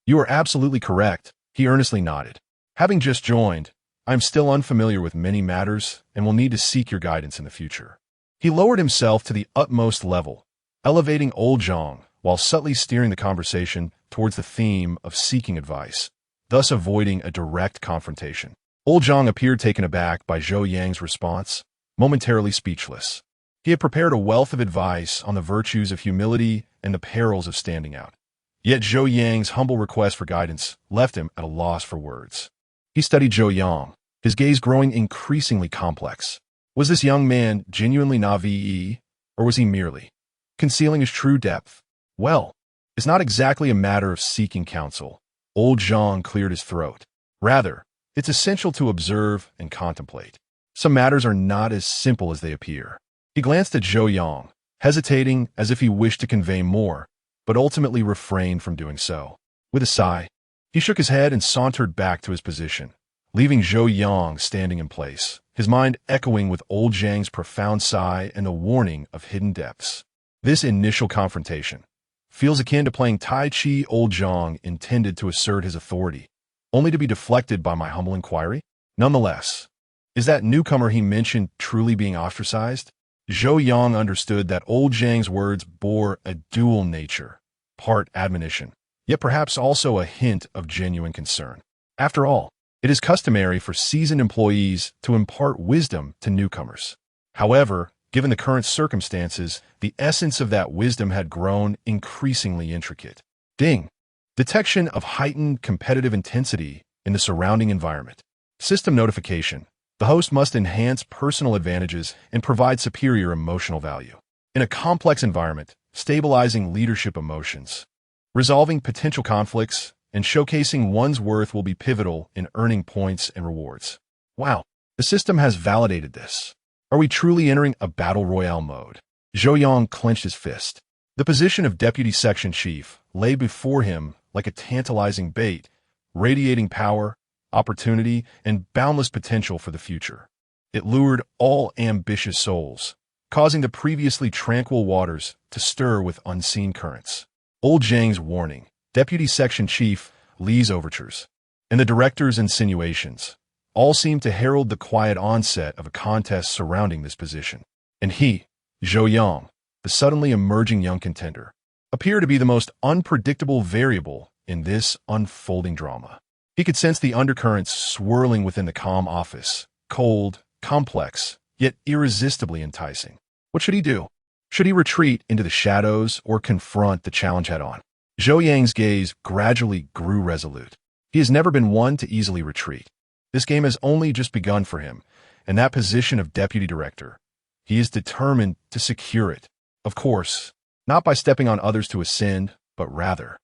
you are absolutely correct, he earnestly nodded. Having just joined, I am still unfamiliar with many matters and will need to seek your guidance in the future. He lowered himself to the utmost level, elevating old Zhang while subtly steering the conversation towards the theme of seeking advice, thus avoiding a direct confrontation. Old Zhang appeared taken aback by Zhou Yang's response, momentarily speechless. He had prepared a wealth of advice on the virtues of humility and the perils of standing out. Yet Zhou Yang's humble request for guidance left him at a loss for words. He studied Zhou Yang, his gaze growing increasingly complex. Was this young man genuinely naive, or was he merely concealing his true depth? Well, it's not exactly a matter of seeking counsel. Old Zhang cleared his throat. Rather, it's essential to observe and contemplate. Some matters are not as simple as they appear. He glanced at Zhou Yang, hesitating as if he wished to convey more, but ultimately refrained from doing so. With a sigh, he shook his head and sauntered back to his position, leaving Zhou Yang standing in place, his mind echoing with old Zhang's profound sigh and the warning of hidden depths. This initial confrontation feels akin to playing Tai Chi. Old Zhang intended to assert his authority, only to be deflected by my humble inquiry. Nonetheless, is that newcomer he mentioned truly being ostracized? Zhou Yang understood that old Zhang's words bore a dual nature, part admonition, yet perhaps also a hint of genuine concern. After all, it is customary for seasoned employees to impart wisdom to newcomers. However, given the current circumstances, the essence of that wisdom had grown increasingly intricate. Ding! Detection of heightened competitive intensity in the surrounding environment. System notification. The host must enhance personal advantages and provide superior emotional value. In a complex environment, stabilizing leadership emotions, resolving potential conflicts, and showcasing one's worth will be pivotal in earning points and rewards. Wow, the system has validated this. Are we truly entering a battle royale mode? Zhou Yang clenched his fist. The position of Deputy Section Chief lay before him like a tantalizing bait, radiating power, opportunity, and boundless potential for the future. It lured all ambitious souls, causing the previously tranquil waters to stir with unseen currents. Old Zhang's warning, Deputy Section Chief Li's overtures, and the director's insinuations all seemed to herald the quiet onset of a contest surrounding this position. And he, Zhou Yang, the suddenly emerging young contender, appeared to be the most unpredictable variable in this unfolding drama. He could sense the undercurrents swirling within the calm office, cold, complex, yet irresistibly enticing. What should he do? Should he retreat into the shadows or confront the challenge head-on? Zhou Yang's gaze gradually grew resolute. He has never been one to easily retreat. This game has only just begun for him, and that position of deputy director, he is determined to secure it. Of course, not by stepping on others to ascend, but rather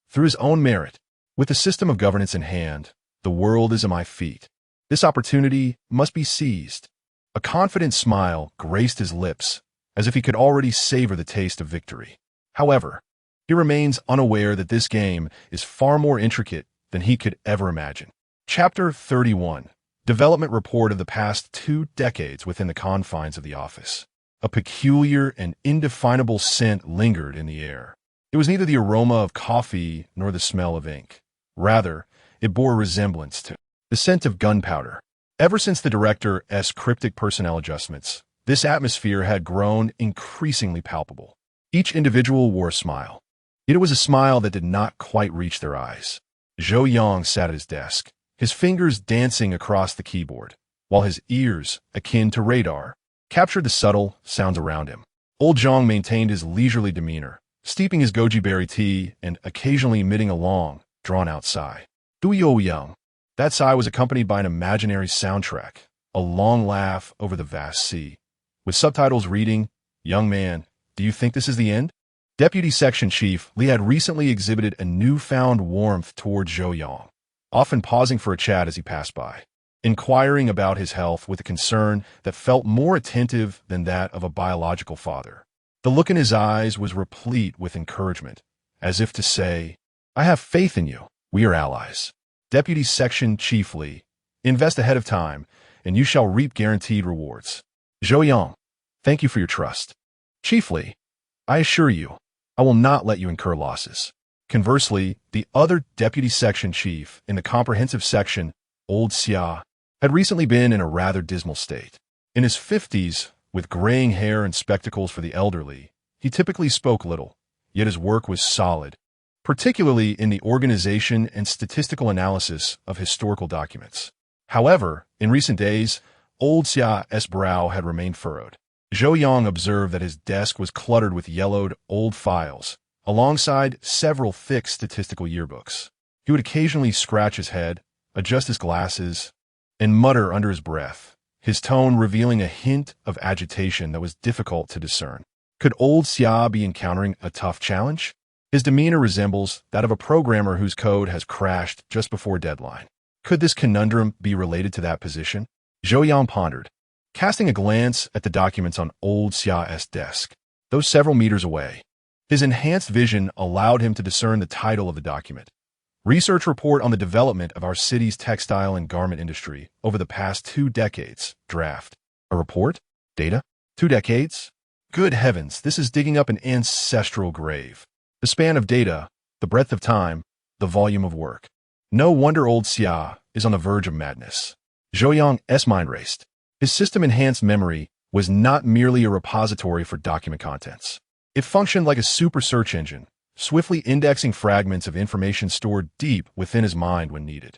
through his own merit. With the system of governance in hand, the world is at my feet. This opportunity must be seized. A confident smile graced his lips, as if he could already savor the taste of victory. However, he remains unaware that this game is far more intricate than he could ever imagine. Chapter 31. Development report of the past 2 decades within the confines of the office. A peculiar and indefinable scent lingered in the air. It was neither the aroma of coffee nor the smell of ink. Rather, it bore resemblance to the scent of gunpowder. Ever since the director's cryptic personnel adjustments, this atmosphere had grown increasingly palpable. Each individual wore a smile. Yet it was a smile that did not quite reach their eyes. Zhou Yang sat at his desk, his fingers dancing across the keyboard, while his ears, akin to radar, captured the subtle sounds around him. Old Zhang maintained his leisurely demeanor, steeping his goji berry tea and occasionally emitting a long, drawn-out sigh. Du Yang. That sigh was accompanied by an imaginary soundtrack, a long laugh over the vast sea, with subtitles reading, "Young man, do you think this is the end?" Deputy Section Chief Li had recently exhibited a newfound warmth toward Zhou Yang, often pausing for a chat as he passed by. inquiring about his health with a concern that felt more attentive than that of a biological father. The look in his eyes was replete with encouragement, as if to say, "I have faith in you. We are allies." Deputy Section Chief Li, invest ahead of time, and you shall reap guaranteed rewards. Zhou Yang, thank you for your trust. Chief Li, I assure you, I will not let you incur losses. Conversely, the other Deputy Section Chief in the comprehensive section, Old Xia, had recently been in a rather dismal state. In his 50s, with graying hair and spectacles for the elderly, he typically spoke little, yet his work was solid, particularly in the organization and statistical analysis of historical documents. However, in recent days, Old Xia's brow had remained furrowed. Zhou Yang observed that his desk was cluttered with yellowed, old files, alongside several thick statistical yearbooks. He would occasionally scratch his head, adjust his glasses, and mutter under his breath, his tone revealing a hint of agitation that was difficult to discern. Could Old Xia be encountering a tough challenge? His demeanor resembles that of a programmer whose code has crashed just before deadline. Could this conundrum be related to that position? Zhou Yang pondered, casting a glance at the documents on Old Xia's desk. Though several meters away, his enhanced vision allowed him to discern the title of the document. Research report on the development of our city's textile and garment industry over the past 2 decades. Draft. A report? Data? 2 decades? Good heavens, this is digging up an ancestral grave. The span of data, the breadth of time, the volume of work. No wonder Old Xia is on the verge of madness. Zhou Yang's mind raced. His system-enhanced memory was not merely a repository for document contents. It functioned like a super search engine, swiftly indexing fragments of information stored deep within his mind when needed.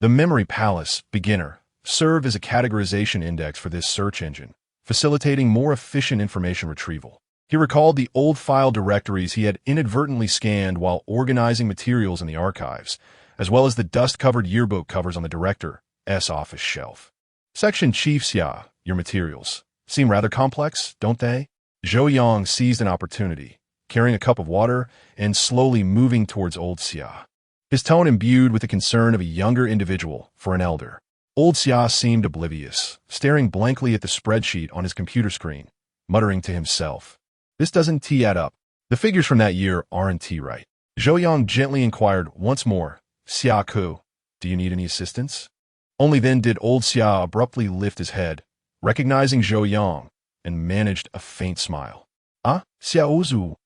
The Memory Palace, Beginner, served as a categorization index for this search engine, facilitating more efficient information retrieval. He recalled the old file directories he had inadvertently scanned while organizing materials in the archives, as well as the dust-covered yearbook covers on the director's office shelf. Section Chief Xia, your materials seem rather complex, don't they? Zhou Yang seized an opportunity, carrying a cup of water and slowly moving towards Old Xia. His tone imbued with the concern of a younger individual for an elder. Old Xia seemed oblivious, staring blankly at the spreadsheet on his computer screen, muttering to himself, "This doesn't add up. The figures from that year aren't right." Zhou Yang gently inquired once more, "Xia Ku, do you need any assistance?" Only then did Old Xia abruptly lift his head, recognizing Zhou Yang, and managed a faint smile. "Ah, Xiao Zhou.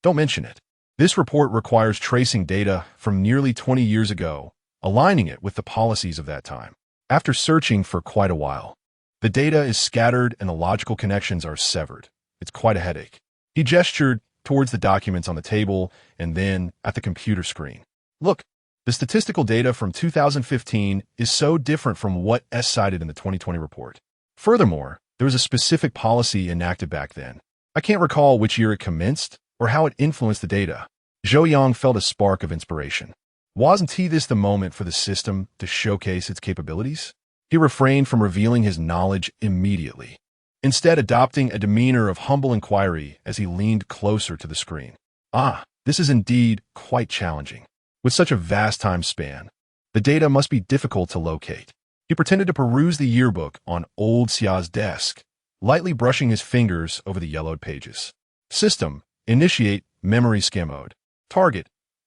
Don't mention it. This report requires tracing data from nearly 20 years ago, aligning it with the policies of that time. After searching for quite a while, the data is scattered and the logical connections are severed. It's quite a headache." He gestured towards the documents on the table and then at the computer screen. "Look, the statistical data from 2015 is so different from what is cited in the 2020 report. Furthermore, there was a specific policy enacted back then. I can't recall which year it commenced or how it influenced the data." Zhou Yang felt a spark of inspiration. Wasn't this the moment for the system to showcase its capabilities? He refrained from revealing his knowledge immediately, instead adopting a demeanor of humble inquiry as he leaned closer to the screen. "Ah, this is indeed quite challenging. With such a vast time span, the data must be difficult to locate." He pretended to peruse the yearbook on Old Xia's desk, lightly brushing his fingers over the yellowed pages. System, initiate memory skim mode. Target,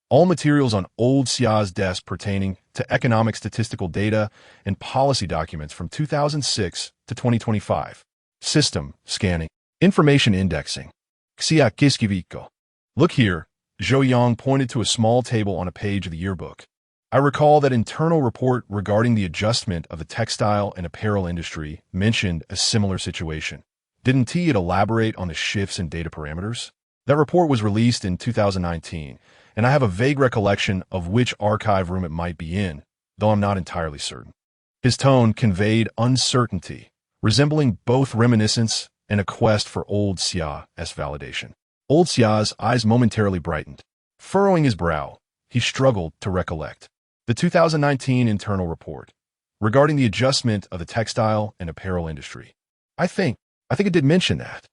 all materials on Old Xia's desk pertaining to economic statistical data and policy documents from 2006 to 2025. System, scanning. Information indexing. Xia Kiskiviko. Look here, Zhou Yang pointed to a small table on a page of the yearbook. I recall that internal report regarding the adjustment of the textile and apparel industry mentioned a similar situation. Didn't it elaborate on the shifts in data parameters? That report was released in 2019, and I have a vague recollection of which archive room it might be in, though I'm not entirely certain. His tone conveyed uncertainty, resembling both reminiscence and a quest for Old Xia's validation. Old Xia's eyes momentarily brightened. Furrowing his brow, he struggled to recollect. The 2019 internal report regarding the adjustment of the textile and apparel industry. I think it did mention that.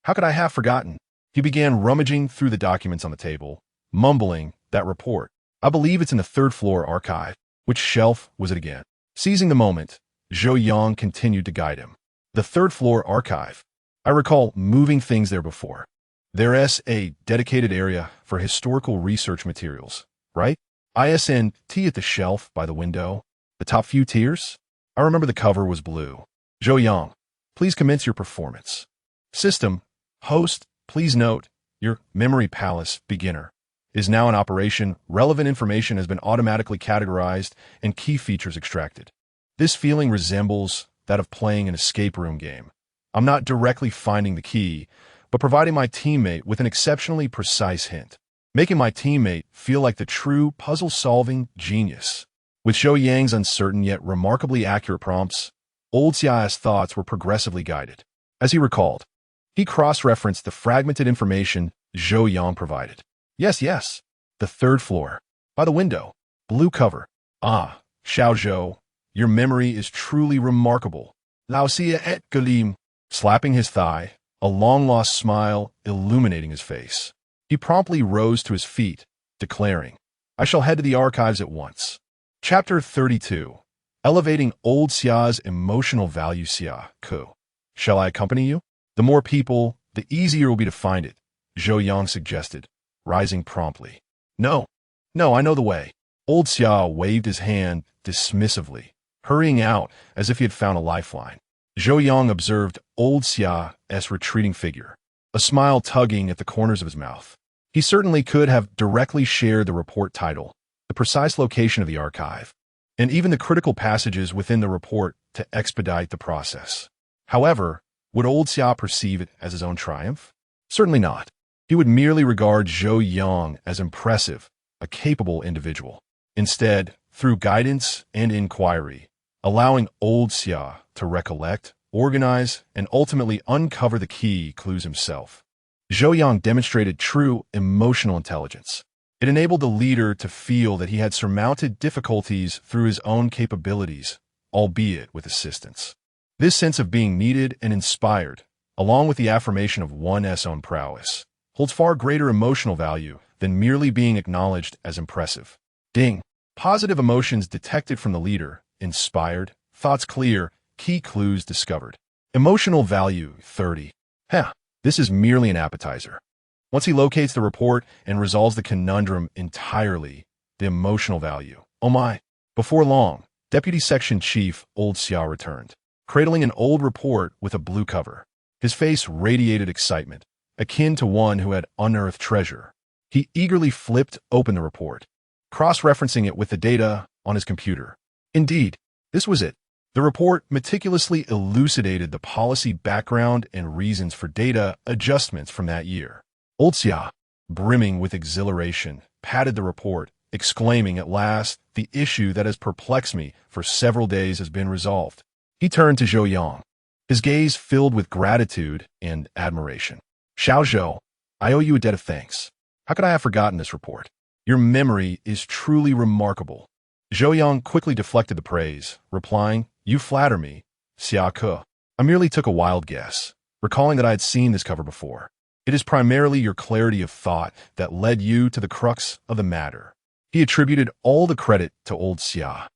How could I have forgotten? He began rummaging through the documents on the table, mumbling that report. I believe it's in the 3rd floor archive. Which shelf was it again? Seizing the moment, Zhou Yang continued to guide him. The third-floor archive. I recall moving things there before. There's a dedicated area for historical research materials, right? ISNT at the shelf by the window. The top few tiers? I remember the cover was blue. Zhou Yang, please commence your performance. System, host, please note, your memory palace, beginner, is now in operation. Relevant information has been automatically categorized and key features extracted. This feeling resembles that of playing an escape room game. I'm not directly finding the key, but providing my teammate with an exceptionally precise hint, making my teammate feel like the true puzzle-solving genius. With Zhou Yang's uncertain yet remarkably accurate prompts, old Xiao's thoughts were progressively guided. As he recalled, he cross-referenced the fragmented information Zhou Yang provided. Yes, the third floor, by the window, blue cover. Ah, Xiao Zhou, your memory is truly remarkable. Lao Xia et Galim, slapping his thigh, a long-lost smile illuminating his face. He promptly rose to his feet, declaring, I shall head to the archives at once. Chapter 32. Elevating Old Xia's Emotional Value. Xia Ku. Shall I accompany you? The more people, the easier it will be to find it, Zhou Yang suggested, rising promptly. No, I know the way. Old Xia waved his hand dismissively, hurrying out as if he had found a lifeline. Zhou Yang observed old Xia's retreating figure, a smile tugging at the corners of his mouth. He certainly could have directly shared the report title, the precise location of the archive, and even the critical passages within the report to expedite the process. However, would old Xia perceive it as his own triumph? Certainly not. He would merely regard Zhou Yang as impressive, a capable individual. Instead, through guidance and inquiry, allowing old Xia to recollect, organize, and ultimately uncover the key clues himself. Zhou Yang demonstrated true emotional intelligence. It enabled the leader to feel that he had surmounted difficulties through his own capabilities, albeit with assistance. This sense of being needed and inspired, along with the affirmation of one's own prowess, holds far greater emotional value than merely being acknowledged as impressive. Ding. Positive emotions detected from the leader, inspired, thoughts clear, key clues discovered. Emotional value 30. This is merely an appetizer. Once he locates the report and resolves the conundrum entirely, the emotional value. Oh my. Before long, Deputy Section Chief Old Xiao returned, cradling an old report with a blue cover. His face radiated excitement, akin to one who had unearthed treasure. He eagerly flipped open the report, cross-referencing it with the data on his computer. Indeed, this was it. The report meticulously elucidated the policy background and reasons for data adjustments from that year. Old Xia, brimming with exhilaration, patted the report, exclaiming at last, the issue that has perplexed me for several days has been resolved. He turned to Zhou Yang, his gaze filled with gratitude and admiration. Xiao Zhou, I owe you a debt of thanks. How could I have forgotten this report? Your memory is truly remarkable. Zhou Yang quickly deflected the praise, replying, You flatter me, Xia Ke. I merely took a wild guess, recalling that I had seen this cover before. It is primarily your clarity of thought that led you to the crux of the matter. He attributed all the credit to old Xia,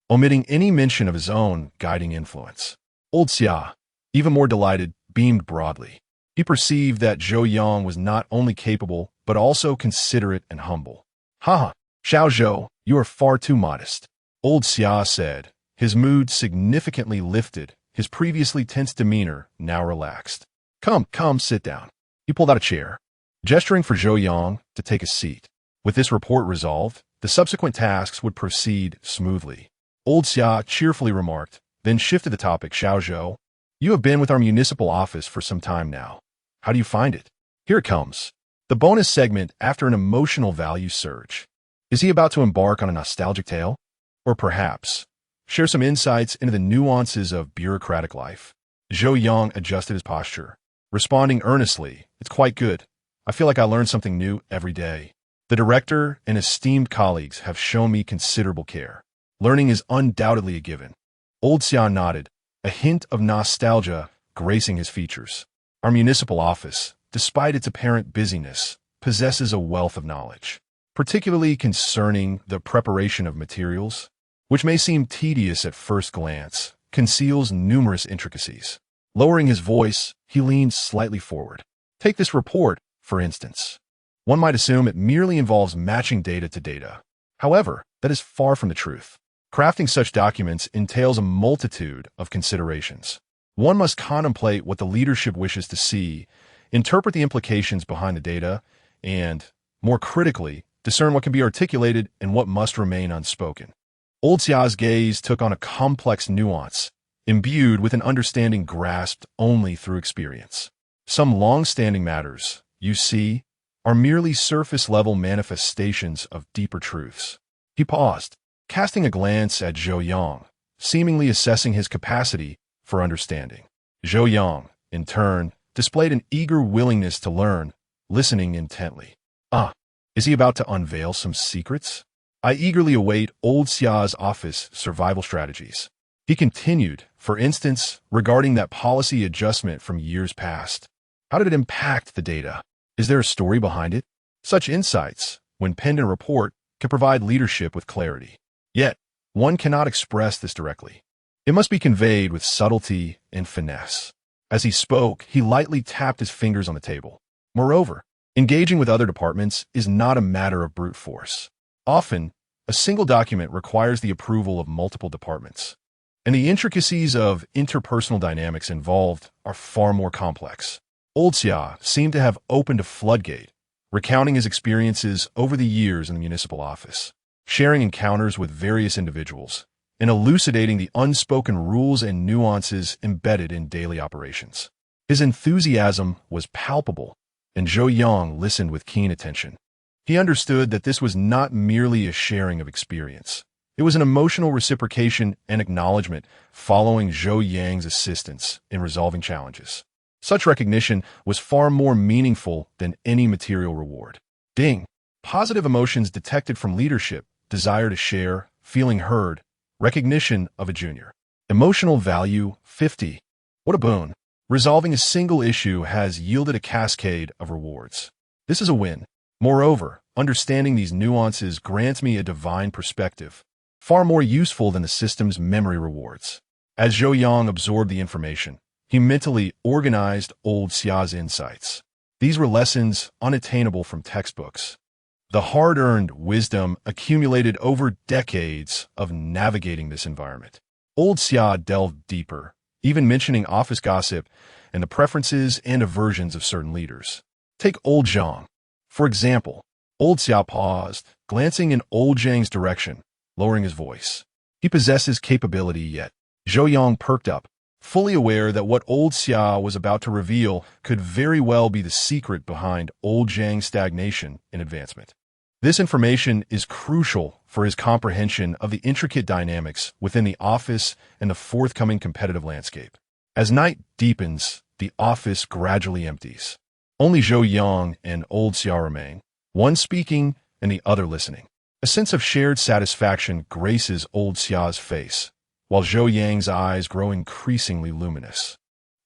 omitting any mention of his own guiding influence. Old Xia, even more delighted, beamed broadly. He perceived that Zhou Yang was not only capable, but also considerate and humble. Haha, Xiao Zhou, you are far too modest, old Xia said. His mood significantly lifted, his previously tense demeanor now relaxed. Come, sit down. He pulled out a chair, gesturing for Zhou Yang to take a seat. With this report resolved, the subsequent tasks would proceed smoothly. Old Xia cheerfully remarked, then shifted the topic. Xiao Zhou, you have been with our municipal office for some time now. How do you find it? Here it comes. The bonus segment after an emotional value surge. Is he about to embark on a nostalgic tale? Or perhaps share some insights into the nuances of bureaucratic life? Zhou Yang adjusted his posture, responding earnestly, It's quite good. I feel like I learn something new every day. The director and esteemed colleagues have shown me considerable care. Learning is undoubtedly a given. Old Xia nodded, a hint of nostalgia gracing his features. Our municipal office, despite its apparent busyness, possesses a wealth of knowledge, particularly concerning the preparation of materials. which may seem tedious at first glance, conceals numerous intricacies. Lowering his voice, he leaned slightly forward. Take this report, for instance. One might assume it merely involves matching data to data. However, that is far from the truth. Crafting such documents entails a multitude of considerations. One must contemplate what the leadership wishes to see, interpret the implications behind the data, and, more critically, discern what can be articulated and what must remain unspoken. Old Xiao's gaze took on a complex nuance, imbued with an understanding grasped only through experience. Some long-standing matters, you see, are merely surface-level manifestations of deeper truths. He paused, casting a glance at Zhou Yang, seemingly assessing his capacity for understanding. Zhou Yang, in turn, displayed an eager willingness to learn, listening intently. Is he about to unveil some secrets? I eagerly await old Xiao's office survival strategies. He continued, for instance, regarding that policy adjustment from years past. How did it impact the data? Is there a story behind it? Such insights, when penned in a report, can provide leadership with clarity. Yet, one cannot express this directly. It must be conveyed with subtlety and finesse. As he spoke, he lightly tapped his fingers on the table. Moreover, engaging with other departments is not a matter of brute force. Often, a single document requires the approval of multiple departments, and the intricacies of interpersonal dynamics involved are far more complex. Old Xiao seemed to have opened a floodgate, recounting his experiences over the years in the municipal office, sharing encounters with various individuals, and elucidating the unspoken rules and nuances embedded in daily operations. His enthusiasm was palpable, and Zhou Yang listened with keen attention. He understood that this was not merely a sharing of experience. It was an emotional reciprocation and acknowledgement following Zhou Yang's assistance in resolving challenges. Such recognition was far more meaningful than any material reward. Ding! Positive emotions detected from leadership, desire to share, feeling heard, recognition of a junior. Emotional value 50. What a boon! Resolving a single issue has yielded a cascade of rewards. This is a win. Moreover, understanding these nuances grants me a divine perspective, far more useful than the system's memory rewards. As Zhou Yang absorbed the information, he mentally organized old Xiao's insights. These were lessons unattainable from textbooks. The hard-earned wisdom accumulated over decades of navigating this environment. Old Xiao delved deeper, even mentioning office gossip and the preferences and aversions of certain leaders. Take old Zhang. For example, old Xiao paused, glancing in old Zhang's direction, lowering his voice. He possesses capability yet. Zhou Yang perked up, fully aware that what old Xiao was about to reveal could very well be the secret behind old Zhang's stagnation in advancement. This information is crucial for his comprehension of the intricate dynamics within the office and the forthcoming competitive landscape. As night deepens, the office gradually empties. Only Zhou Yang and old Xiao remain, one speaking and the other listening. A sense of shared satisfaction graces old Xiao's face, while Zhou Yang's eyes grow increasingly luminous.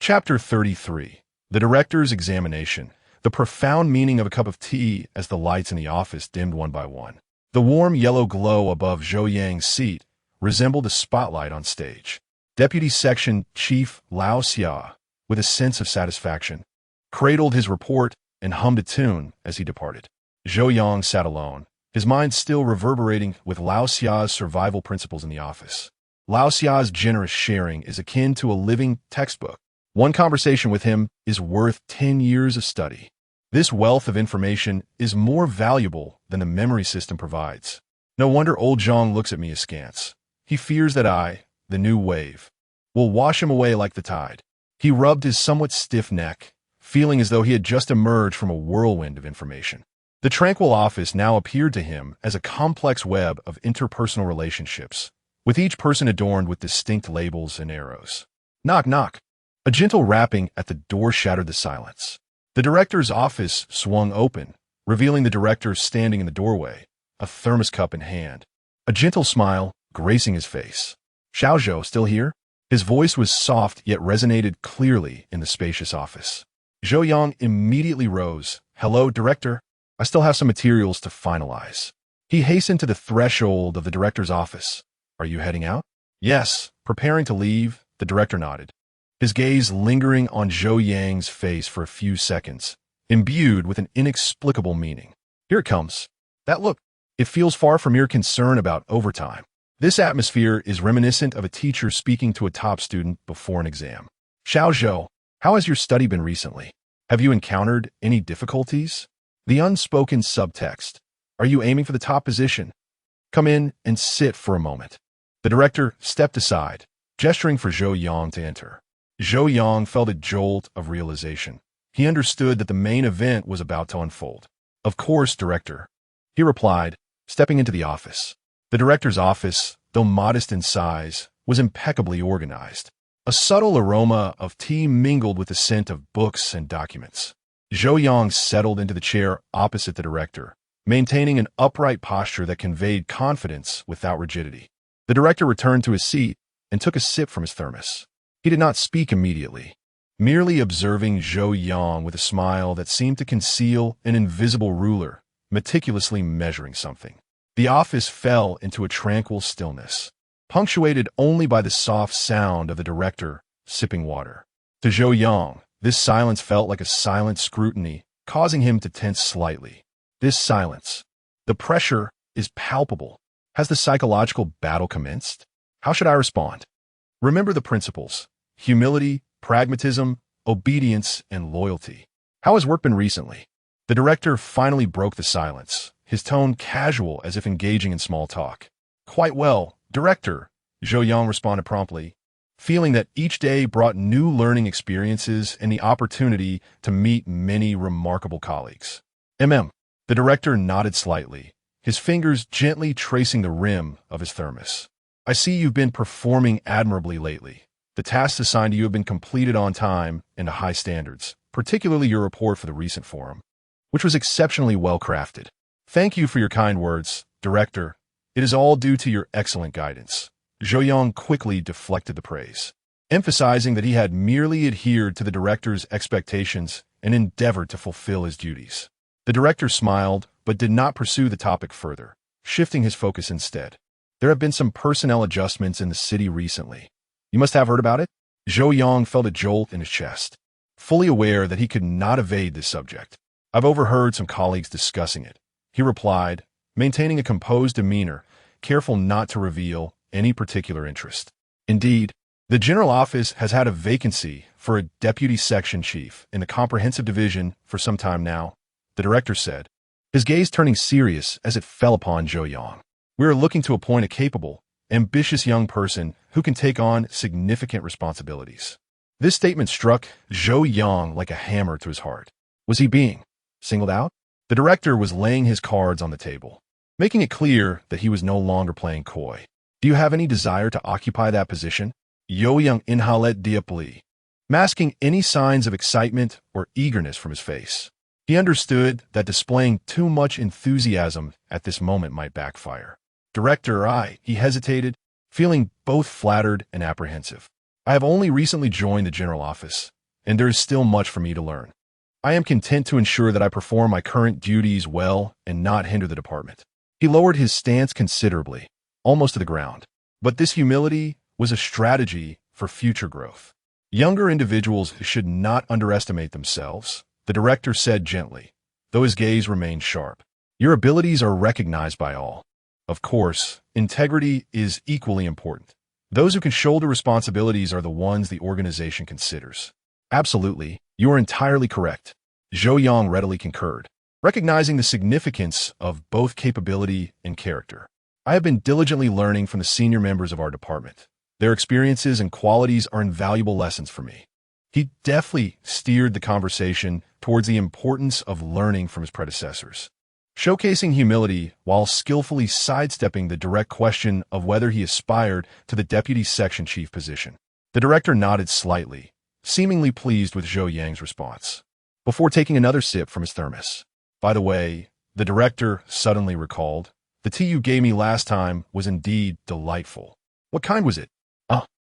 Chapter 33. The Director's Examination. The profound meaning of a cup of tea as the lights in the office dimmed one by one. The warm yellow glow above Zhou Yang's seat resembled a spotlight on stage. Deputy Section Chief Lao Xia, with a sense of satisfaction, cradled his report and hummed a tune as he departed. Zhou Yang sat alone, his mind still reverberating with Lao Xia's survival principles in the office. Lao Xia's generous sharing is akin to a living textbook. One conversation with him is worth 10 years of study. This wealth of information is more valuable than the memory system provides. No wonder old Zhang looks at me askance. He fears that I, the new wave, will wash him away like the tide. He rubbed his somewhat stiff neck, feeling as though he had just emerged from a whirlwind of information. The tranquil office now appeared to him as a complex web of interpersonal relationships, with each person adorned with distinct labels and arrows. Knock, knock. A gentle rapping at the door shattered the silence. The director's office swung open, revealing the director standing in the doorway, a thermos cup in hand. A gentle smile gracing his face. Xiao Zhou still here? His voice was soft yet resonated clearly in the spacious office. Zhou Yang immediately rose. Hello, director. I still have some materials to finalize. He hastened to the threshold of the director's office. Are you heading out? Yes, preparing to leave, the director nodded, his gaze lingering on Zhou Yang's face for a few seconds, imbued with an inexplicable meaning. Here it comes. That look. It feels far from your concern about overtime. This atmosphere is reminiscent of a teacher speaking to a top student before an exam. Xiao Zhou, how has your study been recently? Have you encountered any difficulties? The unspoken subtext. Are you aiming for the top position? Come in and sit for a moment. The director stepped aside, gesturing for Zhou Yang to enter. Zhou Yang felt a jolt of realization. He understood that the main event was about to unfold. Of course, director, he replied, stepping into the office. The director's office, though modest in size, was impeccably organized. A subtle aroma of tea mingled with the scent of books and documents. Zhou Yang settled into the chair opposite the director, maintaining an upright posture that conveyed confidence without rigidity. The director returned to his seat and took a sip from his thermos. He did not speak immediately, merely observing Zhou Yang with a smile that seemed to conceal an invisible ruler, meticulously measuring something. The office fell into a tranquil stillness, punctuated only by the soft sound of the director sipping water. To Zhou Yang, this silence felt like a silent scrutiny, causing him to tense slightly. This silence. The pressure is palpable. Has the psychological battle commenced? How should I respond? Remember the principles: humility, pragmatism, obedience, and loyalty. How has work been recently? The director finally broke the silence, his tone casual as if engaging in small talk. Quite well, director, Zhou Yang responded promptly, feeling that each day brought new learning experiences and the opportunity to meet many remarkable colleagues. The director nodded slightly, his fingers gently tracing the rim of his thermos. I see you've been performing admirably lately. The tasks assigned to you have been completed on time and to high standards, particularly your report for the recent forum, which was exceptionally well crafted. Thank you for your kind words, director. It is all due to your excellent guidance. Zhou Yang quickly deflected the praise, emphasizing that he had merely adhered to the director's expectations and endeavored to fulfill his duties. The director smiled, but did not pursue the topic further, shifting his focus instead. There have been some personnel adjustments in the city recently. You must have heard about it? Zhou Yang felt a jolt in his chest, fully aware that he could not evade this subject. I've overheard some colleagues discussing it, he replied, maintaining a composed demeanor, careful not to reveal any particular interest. Indeed, the general office has had a vacancy for a deputy section chief in the comprehensive division for some time now, the director said, his gaze turning serious as it fell upon Zhou Yang. We are looking to appoint a capable, ambitious young person who can take on significant responsibilities. This statement struck Zhou Yang like a hammer to his heart. Was he being singled out? The director was laying his cards on the table, making it clear that he was no longer playing coy. Do you have any desire to occupy that position? Zhou Yang inhaled deeply, masking any signs of excitement or eagerness from his face. He understood that displaying too much enthusiasm at this moment might backfire. Director, he hesitated, feeling both flattered and apprehensive. I have only recently joined the general office, and there is still much for me to learn. I am content to ensure that I perform my current duties well and not hinder the department. He lowered his stance considerably, almost to the ground. But this humility was a strategy for future growth. Younger individuals should not underestimate themselves, the director said gently, though his gaze remained sharp. Your abilities are recognized by all. Of course, integrity is equally important. Those who can shoulder responsibilities are the ones the organization considers. Absolutely, you are entirely correct. Zhou Yang readily concurred, recognizing the significance of both capability and character. I have been diligently learning from the senior members of our department. Their experiences and qualities are invaluable lessons for me. He deftly steered the conversation towards the importance of learning from his predecessors, showcasing humility while skillfully sidestepping the direct question of whether he aspired to the deputy section chief position. The director nodded slightly, seemingly pleased with Zhou Yang's response, before taking another sip from his thermos. By the way, the director suddenly recalled, the tea you gave me last time was indeed delightful. What kind was it?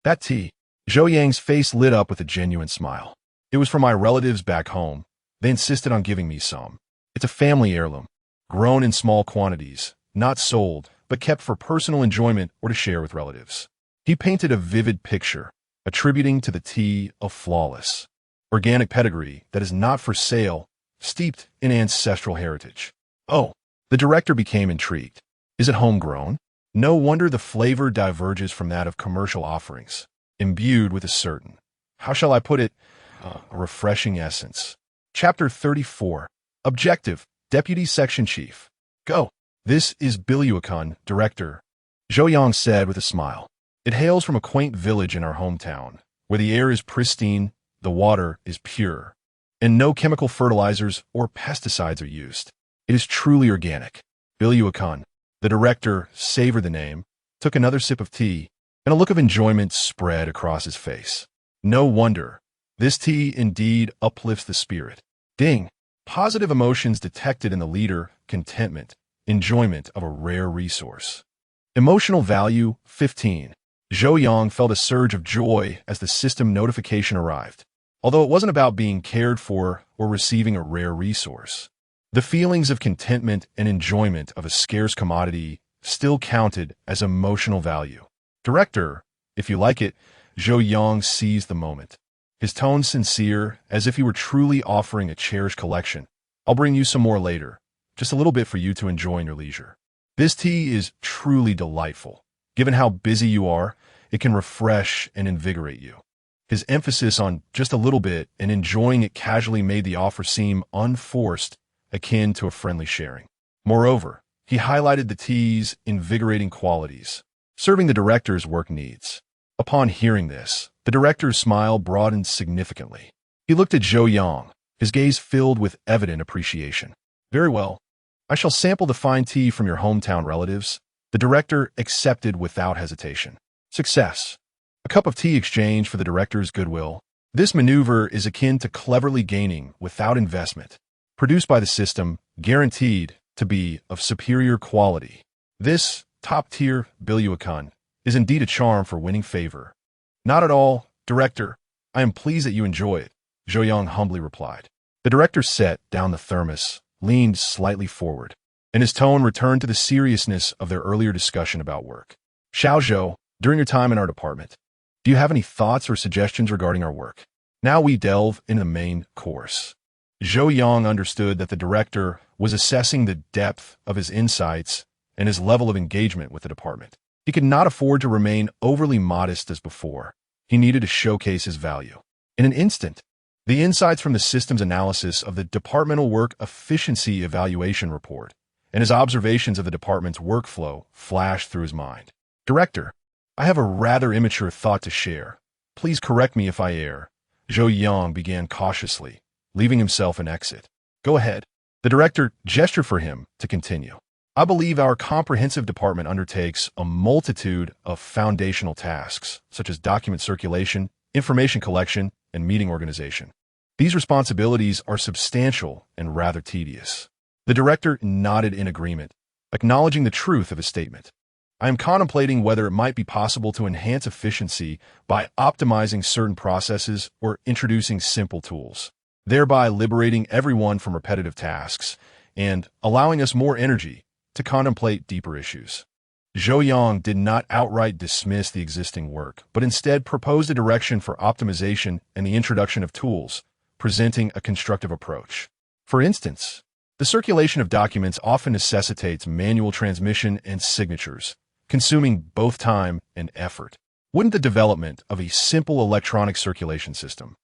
That tea. Zhou Yang's face lit up with a genuine smile. It was from my relatives back home. They insisted on giving me some. It's a family heirloom, grown in small quantities, not sold, but kept for personal enjoyment or to share with relatives. He painted a vivid picture, attributing to the tea a flawless, organic pedigree that is not for sale, steeped in ancestral heritage. Oh, the director became intrigued. Is it homegrown? No wonder the flavor diverges from that of commercial offerings, imbued with a certain, how shall I put it, a refreshing essence. Chapter 34. Objective, Deputy Section Chief. Go. This is Billiard, Director, Zhou Yang said with a smile. It hails from a quaint village in our hometown, where the air is pristine, the water is pure, and no chemical fertilizers or pesticides are used. It is truly organic. Billiard. The director savored the name, took another sip of tea, and a look of enjoyment spread across his face. No wonder. This tea indeed uplifts the spirit. Ding. Positive emotions detected in the leader, contentment, enjoyment of a rare resource. Emotional value, 15. Zhou Yang felt a surge of joy as the system notification arrived, although it wasn't about being cared for or receiving a rare resource. The feelings of contentment and enjoyment of a scarce commodity still counted as emotional value. Director, if you like it, Zhou Yang seized the moment. His tone sincere, as if he were truly offering a cherished collection. I'll bring you some more later, just a little bit for you to enjoy in your leisure. This tea is truly delightful. Given how busy you are, it can refresh and invigorate you. His emphasis on just a little bit and enjoying it casually made the offer seem unforced, akin to a friendly sharing. Moreover, he highlighted the tea's invigorating qualities, serving the director's work needs. Upon hearing this, the director's smile broadened significantly. He looked at Zhou Yang, his gaze filled with evident appreciation. Very well. I shall sample the fine tea from your hometown relatives. The director accepted without hesitation. Success. A cup of tea exchange for the director's goodwill. This maneuver is akin to cleverly gaining without investment. Produced by the system, guaranteed to be of superior quality. This top-tier billiard is indeed a charm for winning favor. Not at all, Director. I am pleased that you enjoy it, Zhou Yang humbly replied. The director set down the thermos, leaned slightly forward, and his tone returned to the seriousness of their earlier discussion about work. Xiao Zhou, during your time in our department, do you have any thoughts or suggestions regarding our work? Now we delve into the main course. Zhou Yang understood that the director was assessing the depth of his insights and his level of engagement with the department. He could not afford to remain overly modest as before. He needed to showcase his value. In an instant, the insights from the system's analysis of the Departmental Work Efficiency Evaluation Report and his observations of the department's workflow flashed through his mind. Director, I have a rather immature thought to share. Please correct me if I err. Zhou Yang began cautiously, leaving himself an exit. Go ahead. The director gestured for him to continue. I believe our comprehensive department undertakes a multitude of foundational tasks, such as document circulation, information collection, and meeting organization. These responsibilities are substantial and rather tedious. The director nodded in agreement, acknowledging the truth of his statement. I am contemplating whether it might be possible to enhance efficiency by optimizing certain processes or introducing simple tools, thereby liberating everyone from repetitive tasks and allowing us more energy to contemplate deeper issues. Zhou Yang did not outright dismiss the existing work, but instead proposed a direction for optimization and the introduction of tools, presenting a constructive approach. For instance, the circulation of documents often necessitates manual transmission and signatures, consuming both time and effort. Wouldn't the development of a simple electronic circulation system,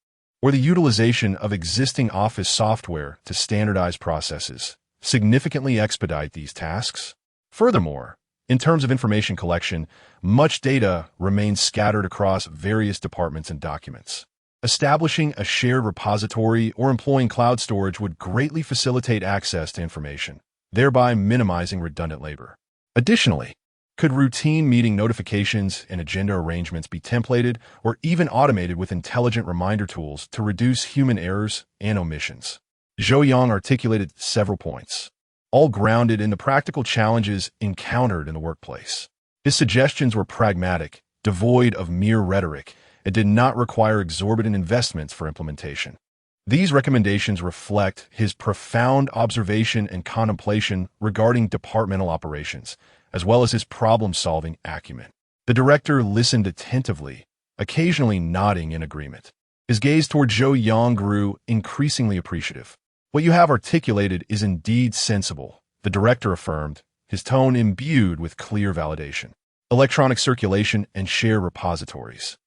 or the utilization of existing office software to standardize processes, significantly expedite these tasks? Furthermore, in terms of information collection, much data remains scattered across various departments and documents. Establishing a shared repository or employing cloud storage would greatly facilitate access to information, thereby minimizing redundant labor. Additionally, could routine meeting notifications and agenda arrangements be templated or even automated with intelligent reminder tools to reduce human errors and omissions? Zhou Yang articulated several points, all grounded in the practical challenges encountered in the workplace. His suggestions were pragmatic, devoid of mere rhetoric, and did not require exorbitant investments for implementation. These recommendations reflect his profound observation and contemplation regarding departmental operations, as well as his problem-solving acumen. The director listened attentively, occasionally nodding in agreement. His gaze toward Zhou Yang grew increasingly appreciative. "What you have articulated is indeed sensible," the director affirmed, his tone imbued with clear validation. "Electronic circulation and share repositories.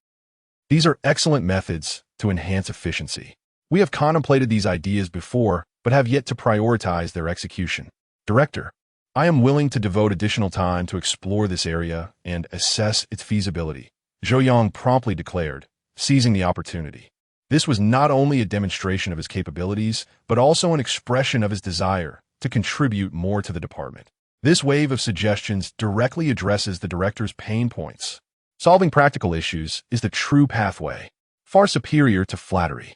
These are excellent methods to enhance efficiency. We have contemplated these ideas before, but have yet to prioritize their execution. Director, I am willing to devote additional time to explore this area and assess its feasibility," Zhou Yang promptly declared, seizing the opportunity. This was not only a demonstration of his capabilities, but also an expression of his desire to contribute more to the department. This wave of suggestions directly addresses the director's pain points. Solving practical issues is the true pathway, far superior to flattery.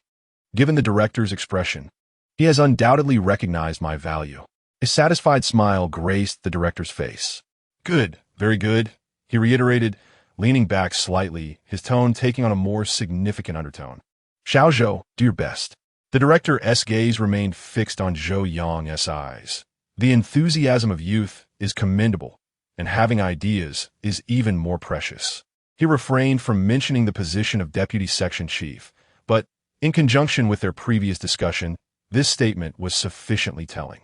Given the director's expression, he has undoubtedly recognized my value. A satisfied smile graced the director's face. "Good, very good," he reiterated, leaning back slightly, his tone taking on a more significant undertone. "Xiao Zhou, do your best." The director's gaze remained fixed on Zhou Yang's eyes. The enthusiasm of youth is commendable, and having ideas is even more precious. He refrained from mentioning the position of deputy section chief, but, in conjunction with their previous discussion, this statement was sufficiently telling.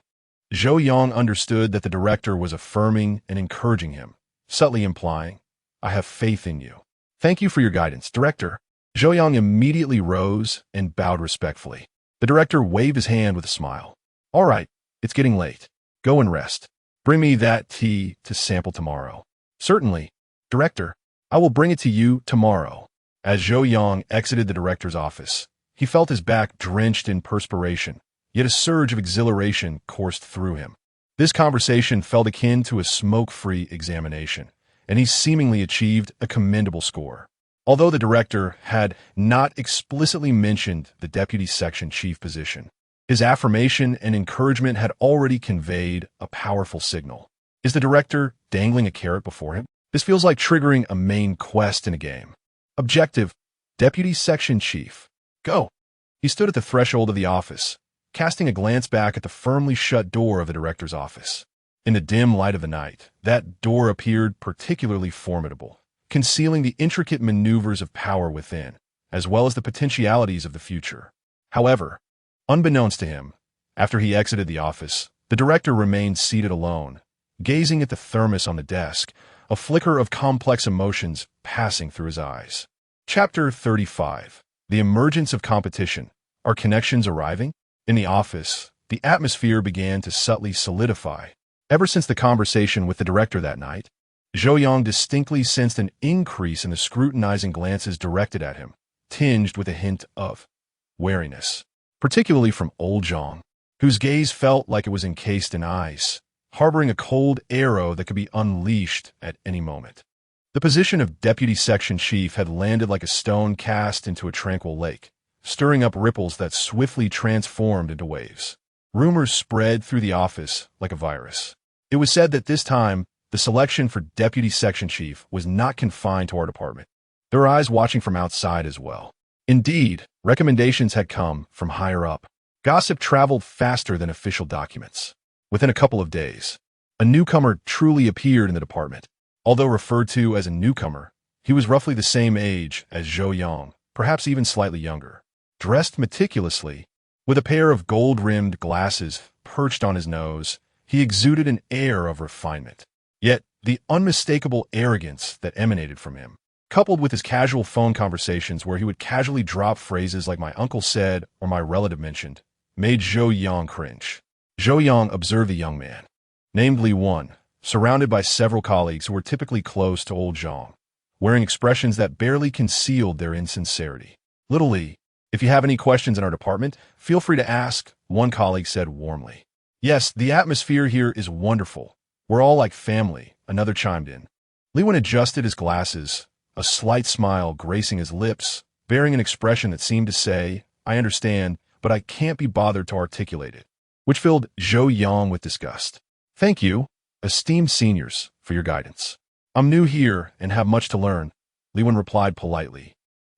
Zhou Yang understood that the director was affirming and encouraging him, subtly implying, "I have faith in you." "Thank you for your guidance, Director." Zhou Yang immediately rose and bowed respectfully. The director waved his hand with a smile. "All right, it's getting late. Go and rest. Bring me that tea to sample tomorrow." "Certainly, Director. I will bring it to you tomorrow." As Zhou Yang exited the director's office, he felt his back drenched in perspiration, yet a surge of exhilaration coursed through him. This conversation felt akin to a smoke-free examination, and he seemingly achieved a commendable score. Although the director had not explicitly mentioned the deputy section chief position, his affirmation and encouragement had already conveyed a powerful signal. Is the director dangling a carrot before him? This feels like triggering a main quest in a game. Objective: Deputy Section Chief. Go. He stood at the threshold of the office, casting a glance back at the firmly shut door of the director's office. In the dim light of the night, that door appeared particularly formidable, concealing the intricate maneuvers of power within, as well as the potentialities of the future. However, unbeknownst to him, after he exited the office, the director remained seated alone, gazing at the thermos on the desk, a flicker of complex emotions passing through his eyes. Chapter 35. The Emergence of Competition. Are connections arriving? In the office, the atmosphere began to subtly solidify. Ever since the conversation with the director that night, Zhou Yang distinctly sensed an increase in the scrutinizing glances directed at him, tinged with a hint of wariness, particularly from old Zhang, whose gaze felt like it was encased in ice, harboring a cold arrow that could be unleashed at any moment. The position of deputy section chief had landed like a stone cast into a tranquil lake, stirring up ripples that swiftly transformed into waves. Rumors spread through the office like a virus. It was said that this time, the selection for deputy section chief was not confined to our department. There were eyes watching from outside as well. Indeed, recommendations had come from higher up. Gossip traveled faster than official documents. Within a couple of days, a newcomer truly appeared in the department. Although referred to as a newcomer, he was roughly the same age as Zhou Yang, perhaps even slightly younger. Dressed meticulously, with a pair of gold-rimmed glasses perched on his nose, he exuded an air of refinement. Yet, the unmistakable arrogance that emanated from him, coupled with his casual phone conversations where he would casually drop phrases like "my uncle said" or "my relative mentioned," made Zhou Yang cringe. Zhou Yang observed the young man, named Li Wan, surrounded by several colleagues who were typically close to old Zhang, wearing expressions that barely concealed their insincerity. "Little Li, if you have any questions in our department, feel free to ask," one colleague said warmly. "Yes, the atmosphere here is wonderful. We're all like family," another chimed in. Li Wan adjusted his glasses, a slight smile gracing his lips, bearing an expression that seemed to say, "I understand, but I can't be bothered to articulate it," which filled Zhou Yang with disgust. "Thank you, esteemed seniors, for your guidance. I'm new here and have much to learn," Li Wan replied politely,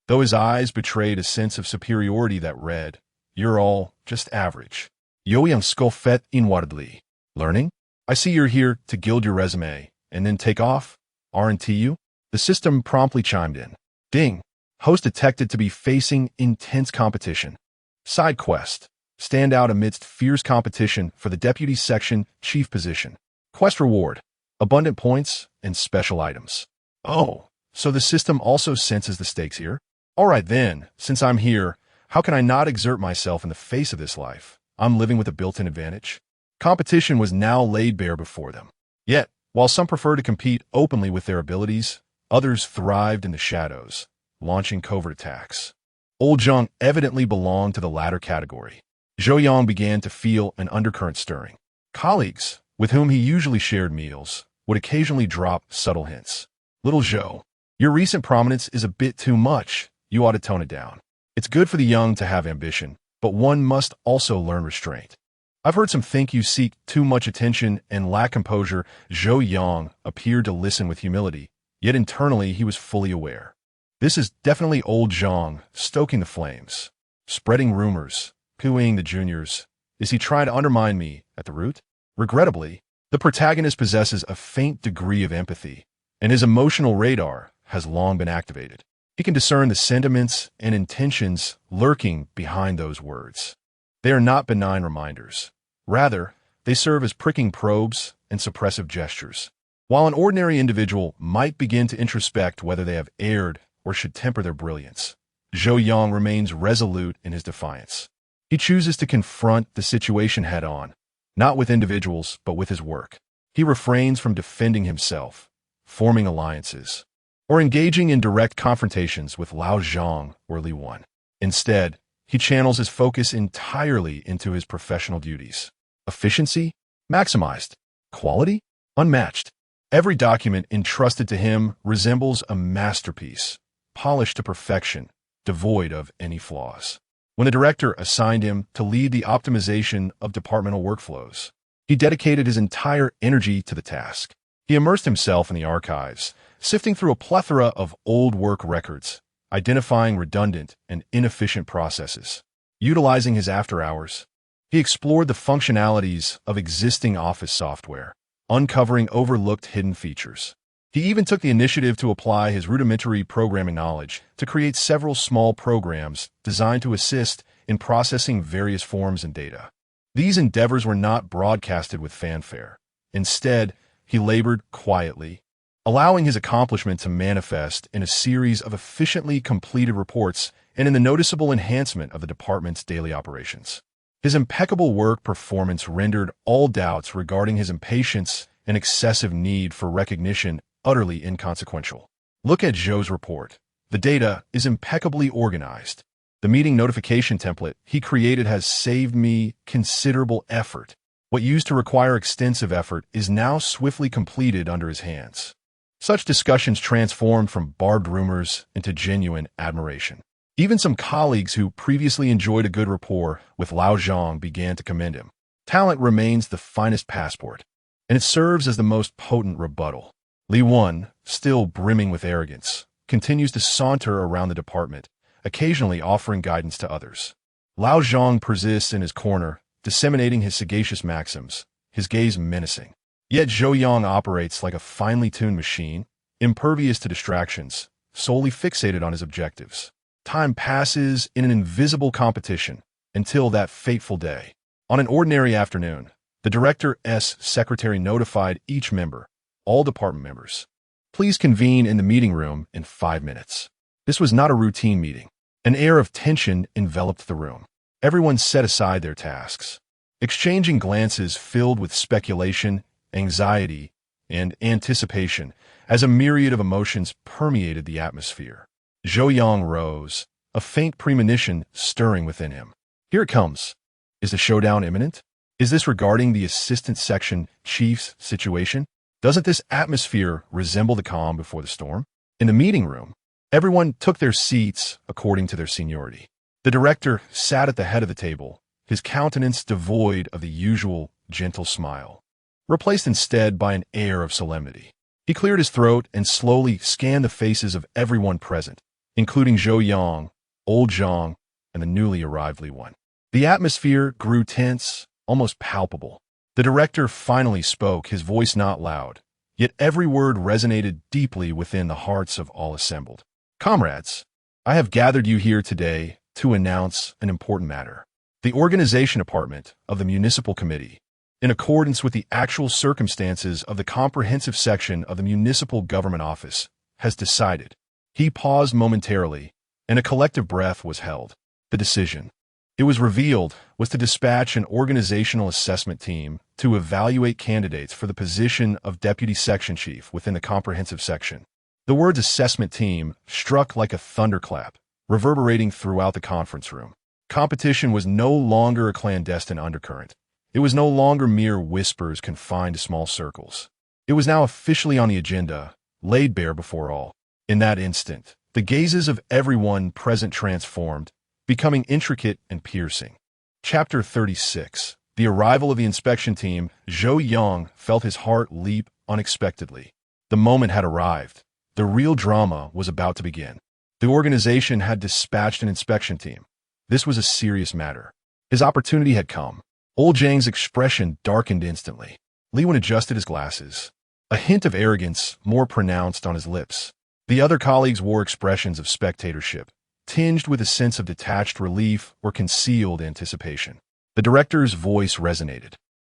though his eyes betrayed a sense of superiority that read, "You're all just average." "Yo yang scoffet inwardly. Learning? I see you're here to gild your resume," and then take off, aren't you? The system promptly chimed in. Ding. Host detected to be facing intense competition. Side quest. Stand out amidst fierce competition for the Deputy Section Chief position. Quest reward. Abundant points and special items. Oh, so the system also senses the stakes here? All right then, since I'm here, how can I not exert myself in the face of this life? I'm living with a built-in advantage. Competition was now laid bare before them. Yet, while some prefer to compete openly with their abilities, others thrived in the shadows, launching covert attacks. Old Zhang evidently belonged to the latter category. Zhou Yang began to feel an undercurrent stirring. Colleagues, with whom he usually shared meals, would occasionally drop subtle hints. Little Zhou, your recent prominence is a bit too much. You ought to tone it down. It's good for the young to have ambition, but one must also learn restraint. I've heard some think you seek too much attention and lack composure. Zhou Yang appeared to listen with humility, yet internally he was fully aware. This is definitely old Zhang stoking the flames, spreading rumors, cooing the juniors. Is he trying to undermine me at the root? Regrettably, the protagonist possesses a faint degree of empathy, and his emotional radar has long been activated. He can discern the sentiments and intentions lurking behind those words. They are not benign reminders. Rather, they serve as pricking probes and suppressive gestures. While an ordinary individual might begin to introspect whether they have erred or should temper their brilliance, Zhou Yang remains resolute in his defiance. He chooses to confront the situation head-on, not with individuals, but with his work. He refrains from defending himself, forming alliances, or engaging in direct confrontations with Lao Zhang or Li Wan. Instead, he channels his focus entirely into his professional duties. Efficiency? Maximized. Quality? Unmatched. Every document entrusted to him resembles a masterpiece, polished to perfection, devoid of any flaws. When the director assigned him to lead the optimization of departmental workflows, he dedicated his entire energy to the task. He immersed himself in the archives, sifting through a plethora of old work records, identifying redundant and inefficient processes. Utilizing his after-hours, he explored the functionalities of existing office software, uncovering overlooked hidden features. He even took the initiative to apply his rudimentary programming knowledge to create several small programs designed to assist in processing various forms and data. These endeavors were not broadcasted with fanfare. Instead, he labored quietly, allowing his accomplishment to manifest in a series of efficiently completed reports and in the noticeable enhancement of the department's daily operations. His impeccable work performance rendered all doubts regarding his impatience and excessive need for recognition utterly inconsequential. Look at Zhou's report. The data is impeccably organized. The meeting notification template he created has saved me considerable effort. What used to require extensive effort is now swiftly completed under his hands. Such discussions transformed from barbed rumors into genuine admiration. Even some colleagues who previously enjoyed a good rapport with Lao Zhang began to commend him. Talent remains the finest passport, and it serves as the most potent rebuttal. Li Wan, still brimming with arrogance, continues to saunter around the department, occasionally offering guidance to others. Lao Zhang persists in his corner, disseminating his sagacious maxims, his gaze menacing. Yet Zhou Yang operates like a finely tuned machine, impervious to distractions, solely fixated on his objectives. Time passes in an invisible competition until that fateful day. On an ordinary afternoon, the director's secretary notified each member, all department members, please convene in the meeting room in 5 minutes. This was not a routine meeting. An air of tension enveloped the room. Everyone set aside their tasks, exchanging glances filled with speculation, anxiety, and anticipation as a myriad of emotions permeated the atmosphere. Zhou Yang rose, a faint premonition stirring within him. Here it comes. Is the showdown imminent? Is this regarding the assistant section chief's situation? Doesn't this atmosphere resemble the calm before the storm? In the meeting room, everyone took their seats according to their seniority. The director sat at the head of the table, his countenance devoid of the usual gentle smile, replaced instead by an air of solemnity. He cleared his throat and slowly scanned the faces of everyone present, including Zhou Yang, Old Zhang, and the newly arrived Li Wan. The atmosphere grew tense, almost palpable. The director finally spoke, his voice not loud, Yet every word resonated deeply within the hearts of all assembled. Comrades, I have gathered you here today to announce an important matter. The organization department of the Municipal Committee, in accordance with the actual circumstances of the comprehensive section of the Municipal Government Office, has decided. He paused momentarily, and a collective breath was held. The decision, it was revealed, was to dispatch an organizational assessment team to evaluate candidates for the position of Deputy Section Chief within the comprehensive section. The words assessment team struck like a thunderclap, reverberating throughout the conference room. Competition was no longer a clandestine undercurrent. It was no longer mere whispers confined to small circles. It was now officially on the agenda, laid bare before all. In that instant, the gazes of everyone present transformed, becoming intricate and piercing. Chapter 36. The arrival of the inspection team. Zhou Yang felt his heart leap unexpectedly. The moment had arrived. The real drama was about to begin. The organization had dispatched an inspection team. This was a serious matter. His opportunity had come. Old Zhang's expression darkened instantly. Li Wen adjusted his glasses. A hint of arrogance more pronounced on his lips. The other colleagues wore expressions of spectatorship, tinged with a sense of detached relief or concealed anticipation. The director's voice resonated,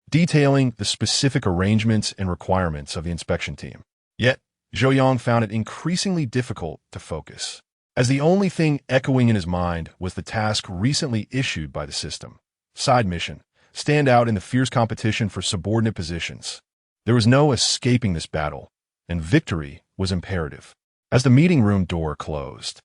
detailing the specific arrangements and requirements of the inspection team. Yet, Zhou Yang found it increasingly difficult to focus, as the only thing echoing in his mind was the task recently issued by the system. Side mission, stand out in the fierce competition for subordinate positions. There was no escaping this battle, and victory was imperative. As the meeting room door closed,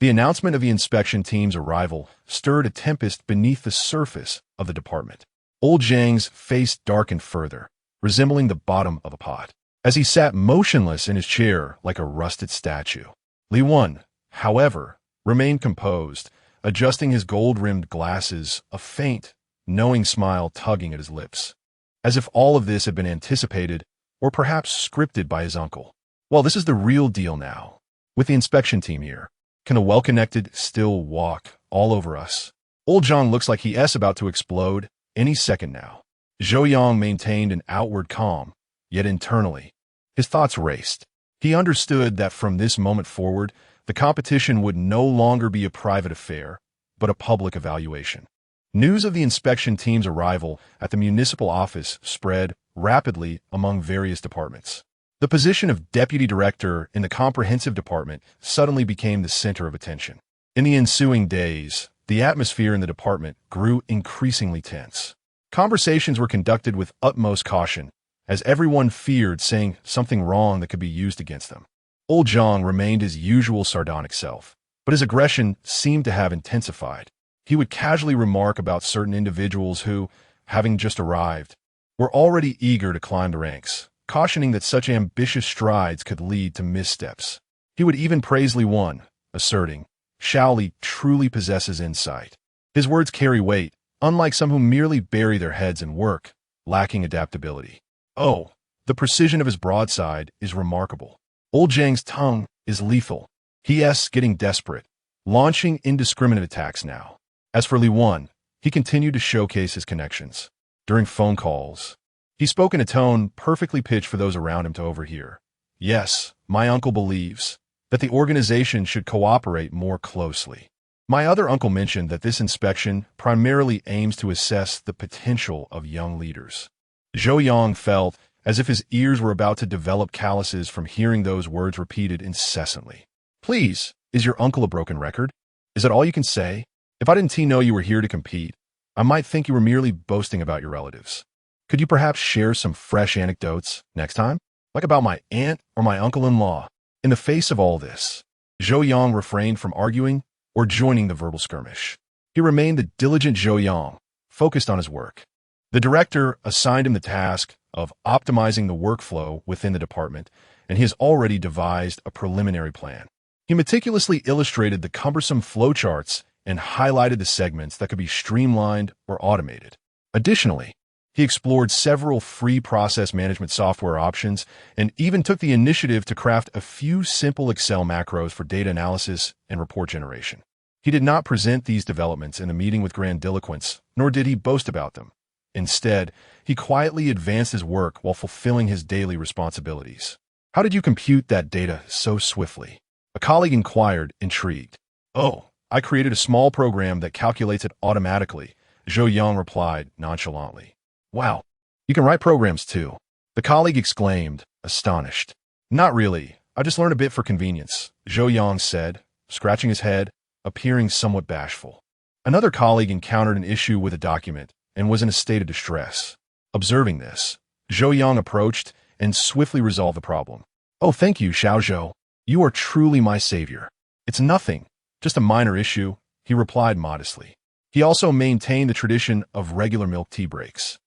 the announcement of the inspection team's arrival stirred a tempest beneath the surface of the department. Old Zhang's face darkened further, resembling the bottom of a pot, as he sat motionless in his chair like a rusted statue. Li Wen, however, remained composed, adjusting his gold-rimmed glasses, a faint, knowing smile tugging at his lips, as if all of this had been anticipated or perhaps scripted by his uncle. Well, this is the real deal now. With the inspection team here, can the well-connected still walk all over us? Old Zhang looks like he's about to explode any second now. Zhou Yang maintained an outward calm, yet internally, his thoughts raced. He understood that from this moment forward, the competition would no longer be a private affair, but a public evaluation. News of the inspection team's arrival at the municipal office spread rapidly among various departments. The position of deputy director in the comprehensive department suddenly became the center of attention. In the ensuing days, the atmosphere in the department grew increasingly tense. Conversations were conducted with utmost caution, as everyone feared saying something wrong that could be used against them. Old Zhang remained his usual sardonic self, but his aggression seemed to have intensified. He would casually remark about certain individuals who, having just arrived, were already eager to climb the ranks, cautioning that such ambitious strides could lead to missteps. He would even praise Li Wen, asserting, Xiao Li truly possesses insight. His words carry weight, unlike some who merely bury their heads in work, lacking adaptability. Oh, the precision of his broadside is remarkable. Old Zhang's tongue is lethal. He's getting desperate, launching indiscriminate attacks now. As for Li Wen, he continued to showcase his connections. During phone calls, he spoke in a tone perfectly pitched for those around him to overhear. Yes, my uncle believes that the organization should cooperate more closely. My other uncle mentioned that this inspection primarily aims to assess the potential of young leaders. Zhou Yang felt as if his ears were about to develop calluses from hearing those words repeated incessantly. Please, is your uncle a broken record? Is that all you can say? If I didn't know you were here to compete, I might think you were merely boasting about your relatives. Could you perhaps share some fresh anecdotes next time? Like about my aunt or my uncle-in-law? In the face of all this, Zhou Yang refrained from arguing or joining the verbal skirmish. He remained the diligent Zhou Yang, focused on his work. The director assigned him the task of optimizing the workflow within the department, and he has already devised a preliminary plan. He meticulously illustrated the cumbersome flowcharts and highlighted the segments that could be streamlined or automated. Additionally, he explored several free process management software options and even took the initiative to craft a few simple Excel macros for data analysis and report generation. He did not present these developments in a meeting with grandiloquence, nor did he boast about them. Instead, he quietly advanced his work while fulfilling his daily responsibilities. How did you compute that data so swiftly? A colleague inquired, intrigued. Oh, I created a small program that calculates it automatically, Zhou Yang replied nonchalantly. Wow, you can write programs too. The colleague exclaimed, astonished. Not really. I just learned a bit for convenience, Zhou Yang said, scratching his head, appearing somewhat bashful. Another colleague encountered an issue with a document and was in a state of distress. Observing this, Zhou Yang approached and swiftly resolved the problem. Oh, thank you, Xiao Zhou. You are truly my savior. It's nothing, just a minor issue, he replied modestly. He also maintained the tradition of regular milk tea breaks,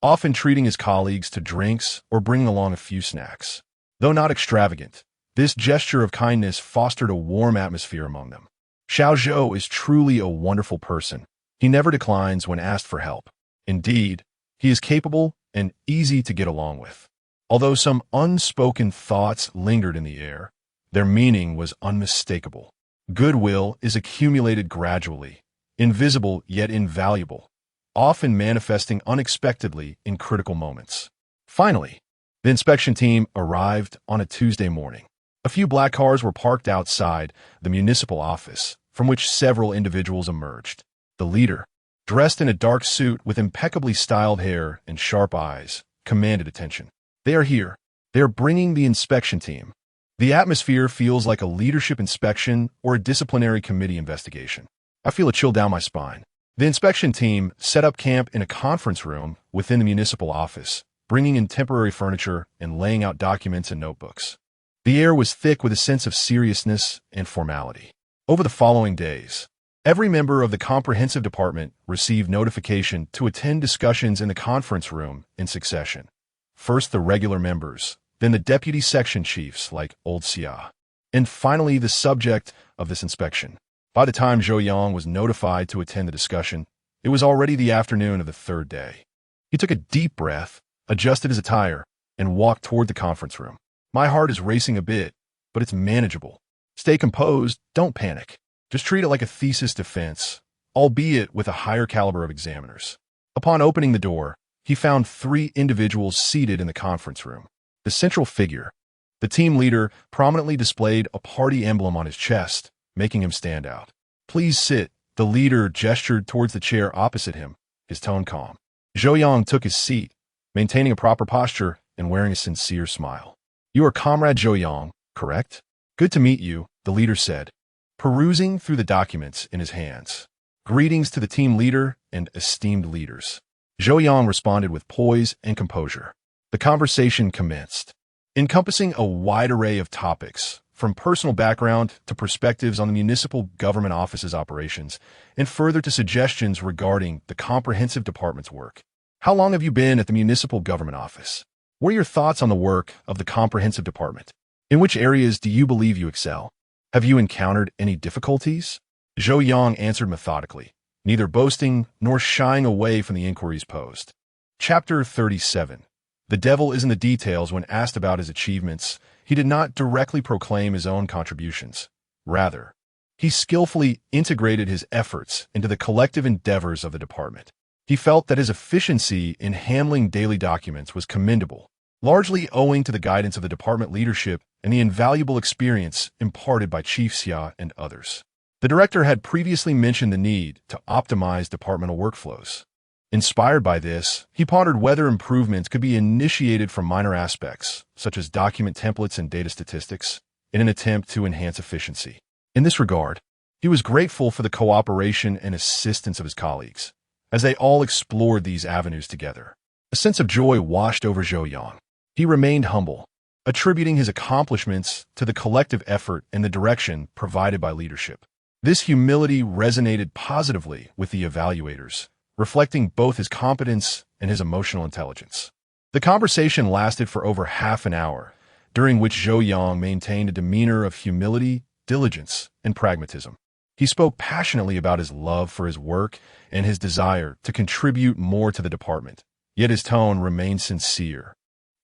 often treating his colleagues to drinks or bringing along a few snacks. Though not extravagant, this gesture of kindness fostered a warm atmosphere among them. Xiao Zhou is truly a wonderful person. He never declines when asked for help. Indeed, he is capable and easy to get along with. Although some unspoken thoughts lingered in the air, their meaning was unmistakable. Goodwill is accumulated gradually, invisible yet invaluable, often manifesting unexpectedly in critical moments. Finally, the inspection team arrived on a Tuesday morning. A few black cars were parked outside the municipal office, from which several individuals emerged. The leader, dressed in a dark suit with impeccably styled hair and sharp eyes, commanded attention. They are here. They are bringing the inspection team. The atmosphere feels like a leadership inspection or a disciplinary committee investigation. I feel a chill down my spine. The inspection team set up camp in a conference room within the municipal office, bringing in temporary furniture and laying out documents and notebooks. The air was thick with a sense of seriousness and formality. Over the following days, every member of the comprehensive department received notification to attend discussions in the conference room in succession. First the regular members, then the deputy section chiefs like Old Xia, and finally the subject of this inspection. By the time Zhou Yang was notified to attend the discussion, it was already the afternoon of the third day. He took a deep breath, adjusted his attire, and walked toward the conference room. My heart is racing a bit, but it's manageable. Stay composed, don't panic. Just treat it like a thesis defense, albeit with a higher caliber of examiners. Upon opening the door, he found 3 individuals seated in the conference room. The central figure, the team leader, prominently displayed a party emblem on his chest, making him stand out. Please sit, the leader gestured towards the chair opposite him, his tone calm. Zhou Yang took his seat, maintaining a proper posture and wearing a sincere smile. You are Comrade Zhou Yang, correct? Good to meet you, the leader said, perusing through the documents in his hands. Greetings to the team leader and esteemed leaders. Zhou Yang responded with poise and composure. The conversation commenced, encompassing a wide array of topics, from personal background to perspectives on the municipal government office's operations, and further to suggestions regarding the comprehensive department's work. How long have you been at the municipal government office? What are your thoughts on the work of the comprehensive department? In which areas do you believe you excel? Have you encountered any difficulties? Zhou Yang answered methodically, neither boasting nor shying away from the inquiries posed. Chapter 37. The devil is in the details. When asked about his achievements, he did not directly proclaim his own contributions. Rather, he skillfully integrated his efforts into the collective endeavors of the department. He felt that his efficiency in handling daily documents was commendable, largely owing to the guidance of the department leadership and the invaluable experience imparted by Chief Xia and others. The director had previously mentioned the need to optimize departmental workflows. Inspired by this, he pondered whether improvements could be initiated from minor aspects, such as document templates and data statistics, in an attempt to enhance efficiency. In this regard, he was grateful for the cooperation and assistance of his colleagues, as they all explored these avenues together. A sense of joy washed over Zhou Yang. He remained humble, attributing his accomplishments to the collective effort and the direction provided by leadership. This humility resonated positively with the evaluators, reflecting both his competence and his emotional intelligence. The conversation lasted for over half an hour, during which Zhou Yang maintained a demeanor of humility, diligence, and pragmatism. He spoke passionately about his love for his work and his desire to contribute more to the department, yet his tone remained sincere,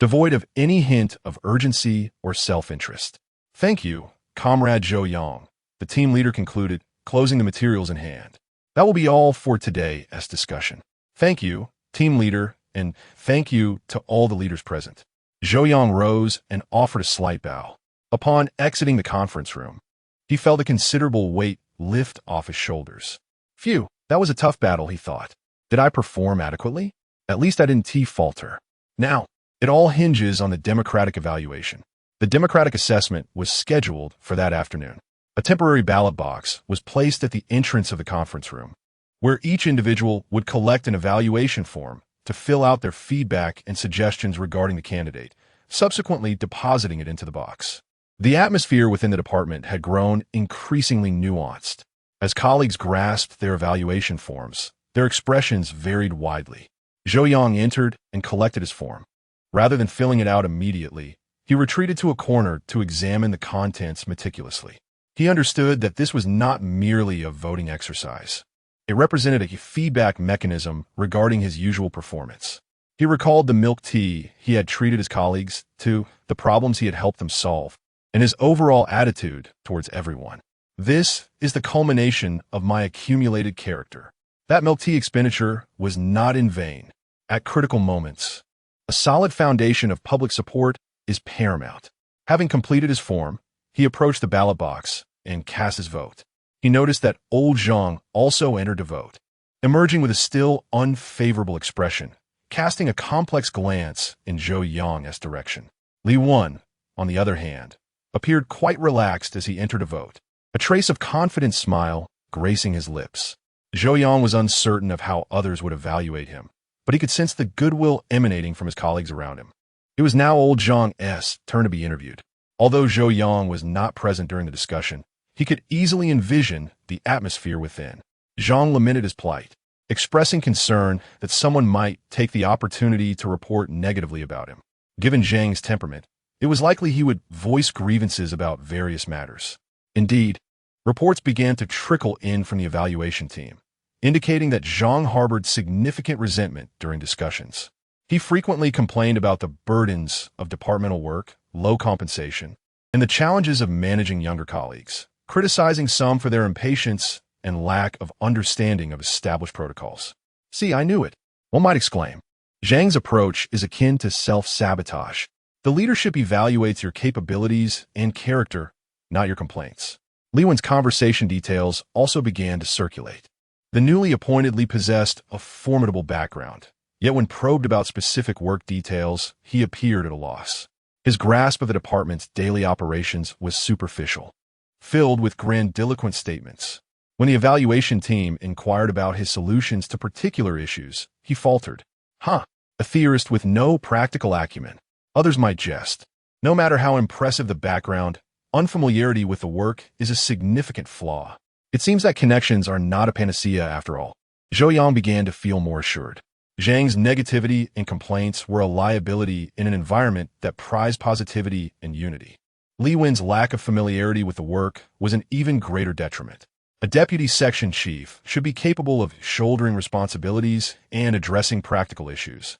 devoid of any hint of urgency or self-interest. Thank you, Comrade Zhou Yang, the team leader concluded, closing the materials in hand. That will be all for today's discussion. Thank you, team leader, and thank you to all the leaders present. Zhou Yang rose and offered a slight bow. Upon exiting the conference room, he felt a considerable weight lift off his shoulders. Phew, that was a tough battle, he thought. Did I perform adequately? At least I didn't falter. Now, it all hinges on the democratic evaluation. The democratic assessment was scheduled for that afternoon. A temporary ballot box was placed at the entrance of the conference room, where each individual would collect an evaluation form to fill out their feedback and suggestions regarding the candidate, subsequently depositing it into the box. The atmosphere within the department had grown increasingly nuanced. As colleagues grasped their evaluation forms, their expressions varied widely. Zhou Yang entered and collected his form. Rather than filling it out immediately, he retreated to a corner to examine the contents meticulously. He understood that this was not merely a voting exercise. It represented a feedback mechanism regarding his usual performance. He recalled the milk tea he had treated his colleagues to, the problems he had helped them solve, and his overall attitude towards everyone. This is the culmination of my accumulated character. That milk tea expenditure was not in vain. At critical moments, a solid foundation of public support is paramount. Having completed his form, he approached the ballot box and cast his vote. He noticed that old Zhang also entered to vote, emerging with a still unfavorable expression, casting a complex glance in Zhou Yang's direction. Li Wen, on the other hand, appeared quite relaxed as he entered to vote, a trace of confident smile gracing his lips. Zhou Yang was uncertain of how others would evaluate him, but he could sense the goodwill emanating from his colleagues around him. It was now old Zhang's turn to be interviewed. Although Zhou Yang was not present during the discussion, he could easily envision the atmosphere within. Zhang lamented his plight, expressing concern that someone might take the opportunity to report negatively about him. Given Zhang's temperament, it was likely he would voice grievances about various matters. Indeed, reports began to trickle in from the evaluation team, indicating that Zhang harbored significant resentment during discussions. He frequently complained about the burdens of departmental work, low compensation, and the challenges of managing younger colleagues, criticizing some for their impatience and lack of understanding of established protocols. "See, I knew it," one might exclaim. Zhang's approach is akin to self-sabotage. The leadership evaluates your capabilities and character, not your complaints. Li Wen's conversation details also began to circulate. The newly appointed Li possessed a formidable background, yet when probed about specific work details, he appeared at a loss. His grasp of the department's daily operations was superficial, filled with grandiloquent statements. When the evaluation team inquired about his solutions to particular issues, he faltered. A theorist with no practical acumen. Others might jest. No matter how impressive the background, unfamiliarity with the work is a significant flaw. It seems that connections are not a panacea after all. Zhou Yang began to feel more assured. Zhang's negativity and complaints were a liability in an environment that prized positivity and unity. Li Wen's lack of familiarity with the work was an even greater detriment. A deputy section chief should be capable of shouldering responsibilities and addressing practical issues,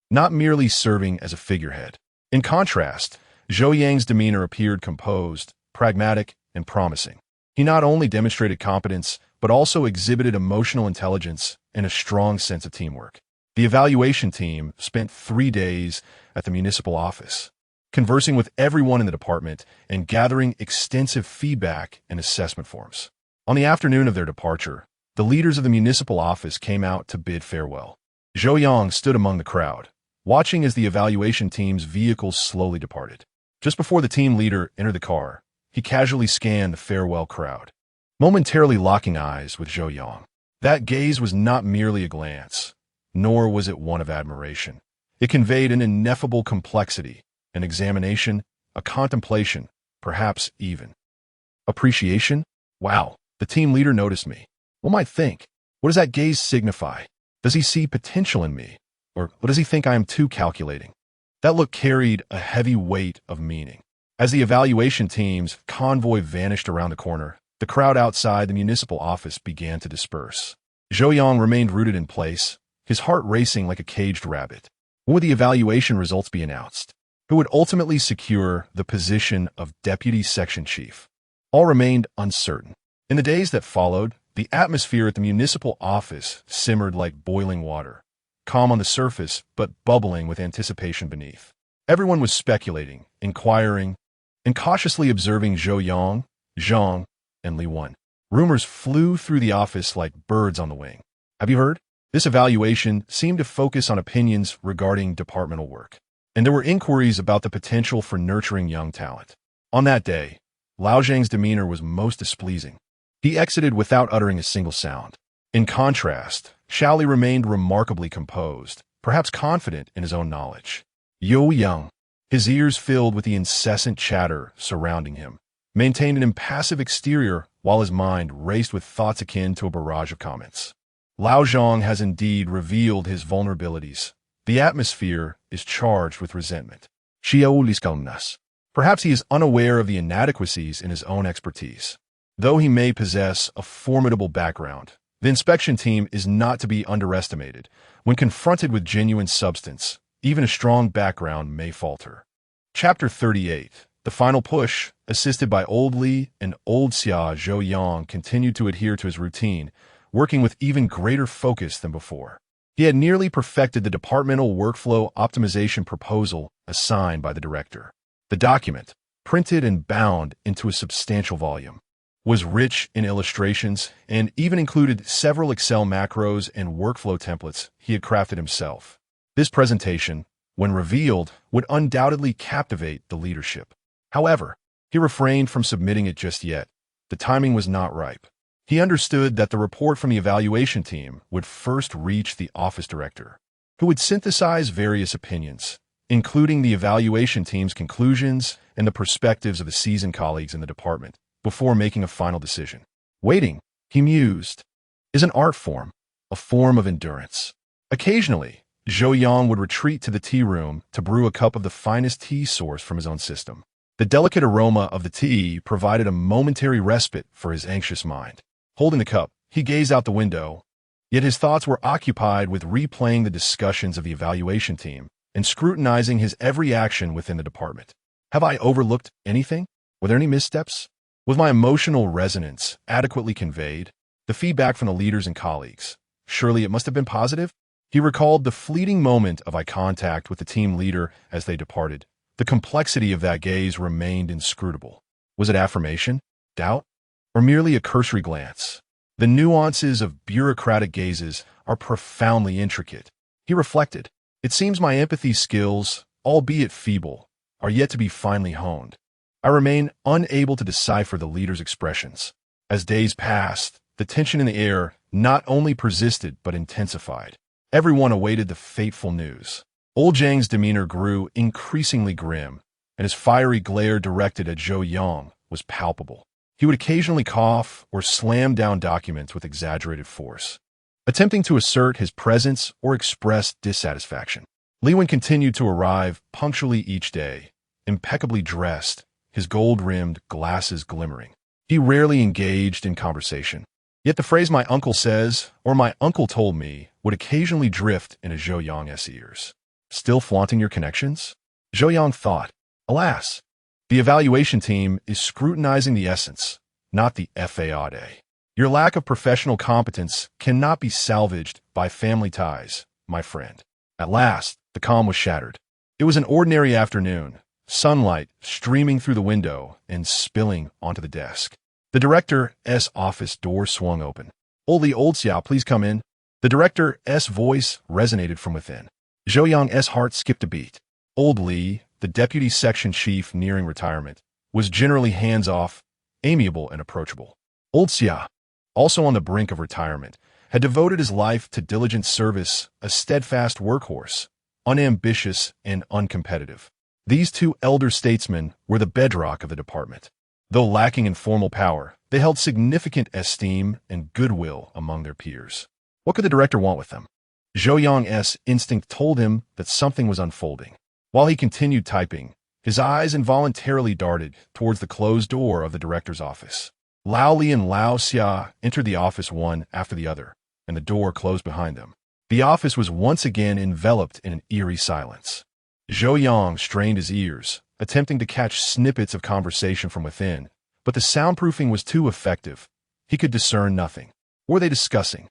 not merely serving as a figurehead. In contrast, Zhou Yang's demeanor appeared composed, pragmatic, and promising. He not only demonstrated competence, but also exhibited emotional intelligence and a strong sense of teamwork. The evaluation team spent 3 days at the municipal office, conversing with everyone in the department and gathering extensive feedback and assessment forms. On the afternoon of their departure, the leaders of the municipal office came out to bid farewell. Zhou Yang stood among the crowd, watching as the evaluation team's vehicles slowly departed. Just before the team leader entered the car, he casually scanned the farewell crowd, momentarily locking eyes with Zhou Yang. That gaze was not merely a glance, nor was it one of admiration. It conveyed an ineffable complexity, an examination, a contemplation, perhaps even appreciation. Wow, the team leader noticed me. One might think, what does that gaze signify? Does he see potential in me? Or does he think I am too calculating? That look carried a heavy weight of meaning. As the evaluation team's convoy vanished around the corner, the crowd outside the municipal office began to disperse. Zhou Yang remained rooted in place, his heart racing like a caged rabbit. When would the evaluation results be announced? Who would ultimately secure the position of deputy section chief? All remained uncertain. In the days that followed, the atmosphere at the municipal office simmered like boiling water. calm on the surface but bubbling with anticipation beneath. Everyone was speculating, inquiring, and cautiously observing Zhou Yang, Zhang, and Li Wen. Rumors flew through the office like birds on the wing. Have you heard? This evaluation seemed to focus on opinions regarding departmental work, and there were inquiries about the potential for nurturing young talent. On that day, Lao Zhang's demeanor was most displeasing. He exited without uttering a single sound. In contrast, Xiao Li remained remarkably composed, perhaps confident in his own knowledge. Yo Yang, his ears filled with the incessant chatter surrounding him, maintained an impassive exterior while his mind raced with thoughts akin to a barrage of comments. Lao Zhang has indeed revealed his vulnerabilities. The atmosphere is charged with resentment. Perhaps he is unaware of the inadequacies in his own expertise. Though he may possess a formidable background, the inspection team is not to be underestimated. When confronted with genuine substance, even a strong background may falter. Chapter 38. The final push, assisted by Old Li and Old Xia, Zhou Yang continued to adhere to his routine, working with even greater focus than before. He had nearly perfected the departmental workflow optimization proposal assigned by the director. The document, printed and bound into a substantial volume, was rich in illustrations and even included several Excel macros and workflow templates he had crafted himself. This presentation, when revealed, would undoubtedly captivate the leadership. However, he refrained from submitting it just yet. The timing was not ripe. He understood that the report from the evaluation team would first reach the office director, who would synthesize various opinions, including the evaluation team's conclusions and the perspectives of the seasoned colleagues in the department, before making a final decision. Waiting, he mused, is an art form, a form of endurance. Occasionally, Zhou Yang would retreat to the tea room to brew a cup of the finest tea sourced from his own system. The delicate aroma of the tea provided a momentary respite for his anxious mind. Holding the cup, he gazed out the window, yet his thoughts were occupied with replaying the discussions of the evaluation team and scrutinizing his every action within the department. Have I overlooked anything? Were there any missteps? Was my emotional resonance adequately conveyed? The feedback from the leaders and colleagues, surely it must have been positive? He recalled the fleeting moment of eye contact with the team leader as they departed. The complexity of that gaze remained inscrutable. Was it affirmation, doubt, or merely a cursory glance? The nuances of bureaucratic gazes are profoundly intricate. He reflected, it seems my empathy skills, albeit feeble, are yet to be finely honed. I remain unable to decipher the leader's expressions. As days passed, the tension in the air not only persisted but intensified. Everyone awaited the fateful news. Old Zhang's demeanor grew increasingly grim, and his fiery glare directed at Zhou Yang was palpable. He would occasionally cough or slam down documents with exaggerated force, attempting to assert his presence or express dissatisfaction. Li Wen continued to arrive punctually each day, impeccably dressed, his gold-rimmed glasses glimmering. He rarely engaged in conversation. Yet the phrase "my uncle says" or "my uncle told me" would occasionally drift into Zhou Yang's ears. Still flaunting your connections? Zhou Yang thought. Alas, the evaluation team is scrutinizing the essence, not the facade. Your lack of professional competence cannot be salvaged by family ties, my friend. At last, the calm was shattered. It was an ordinary afternoon, sunlight streaming through the window and spilling onto the desk. The director's office door swung open. Old Xia, please come in. The director's voice resonated from within. Zhou Yang's heart skipped a beat. Old Li, the deputy section chief nearing retirement, was generally hands-off, amiable, and approachable. Old Xia, also on the brink of retirement, had devoted his life to diligent service, a steadfast workhorse, unambitious and uncompetitive. These two elder statesmen were the bedrock of the department. Though lacking in formal power, they held significant esteem and goodwill among their peers. What could the director want with them? Zhou Yang's instinct told him that something was unfolding. While he continued typing, his eyes involuntarily darted towards the closed door of the director's office. Lao Li and Lao Xia entered the office one after the other, and the door closed behind them. The office was once again enveloped in an eerie silence. Zhou Yang strained his ears, attempting to catch snippets of conversation from within, but the soundproofing was too effective. He could discern nothing. What were they discussing?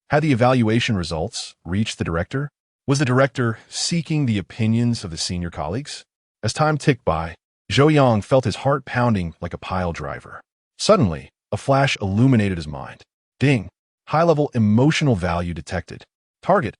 Had the evaluation results reached the director? Was the director seeking the opinions of the senior colleagues? As time ticked by, Zhou Yang felt his heart pounding like a pile driver. Suddenly, a flash illuminated his mind. Ding! High-level emotional value detected. Target: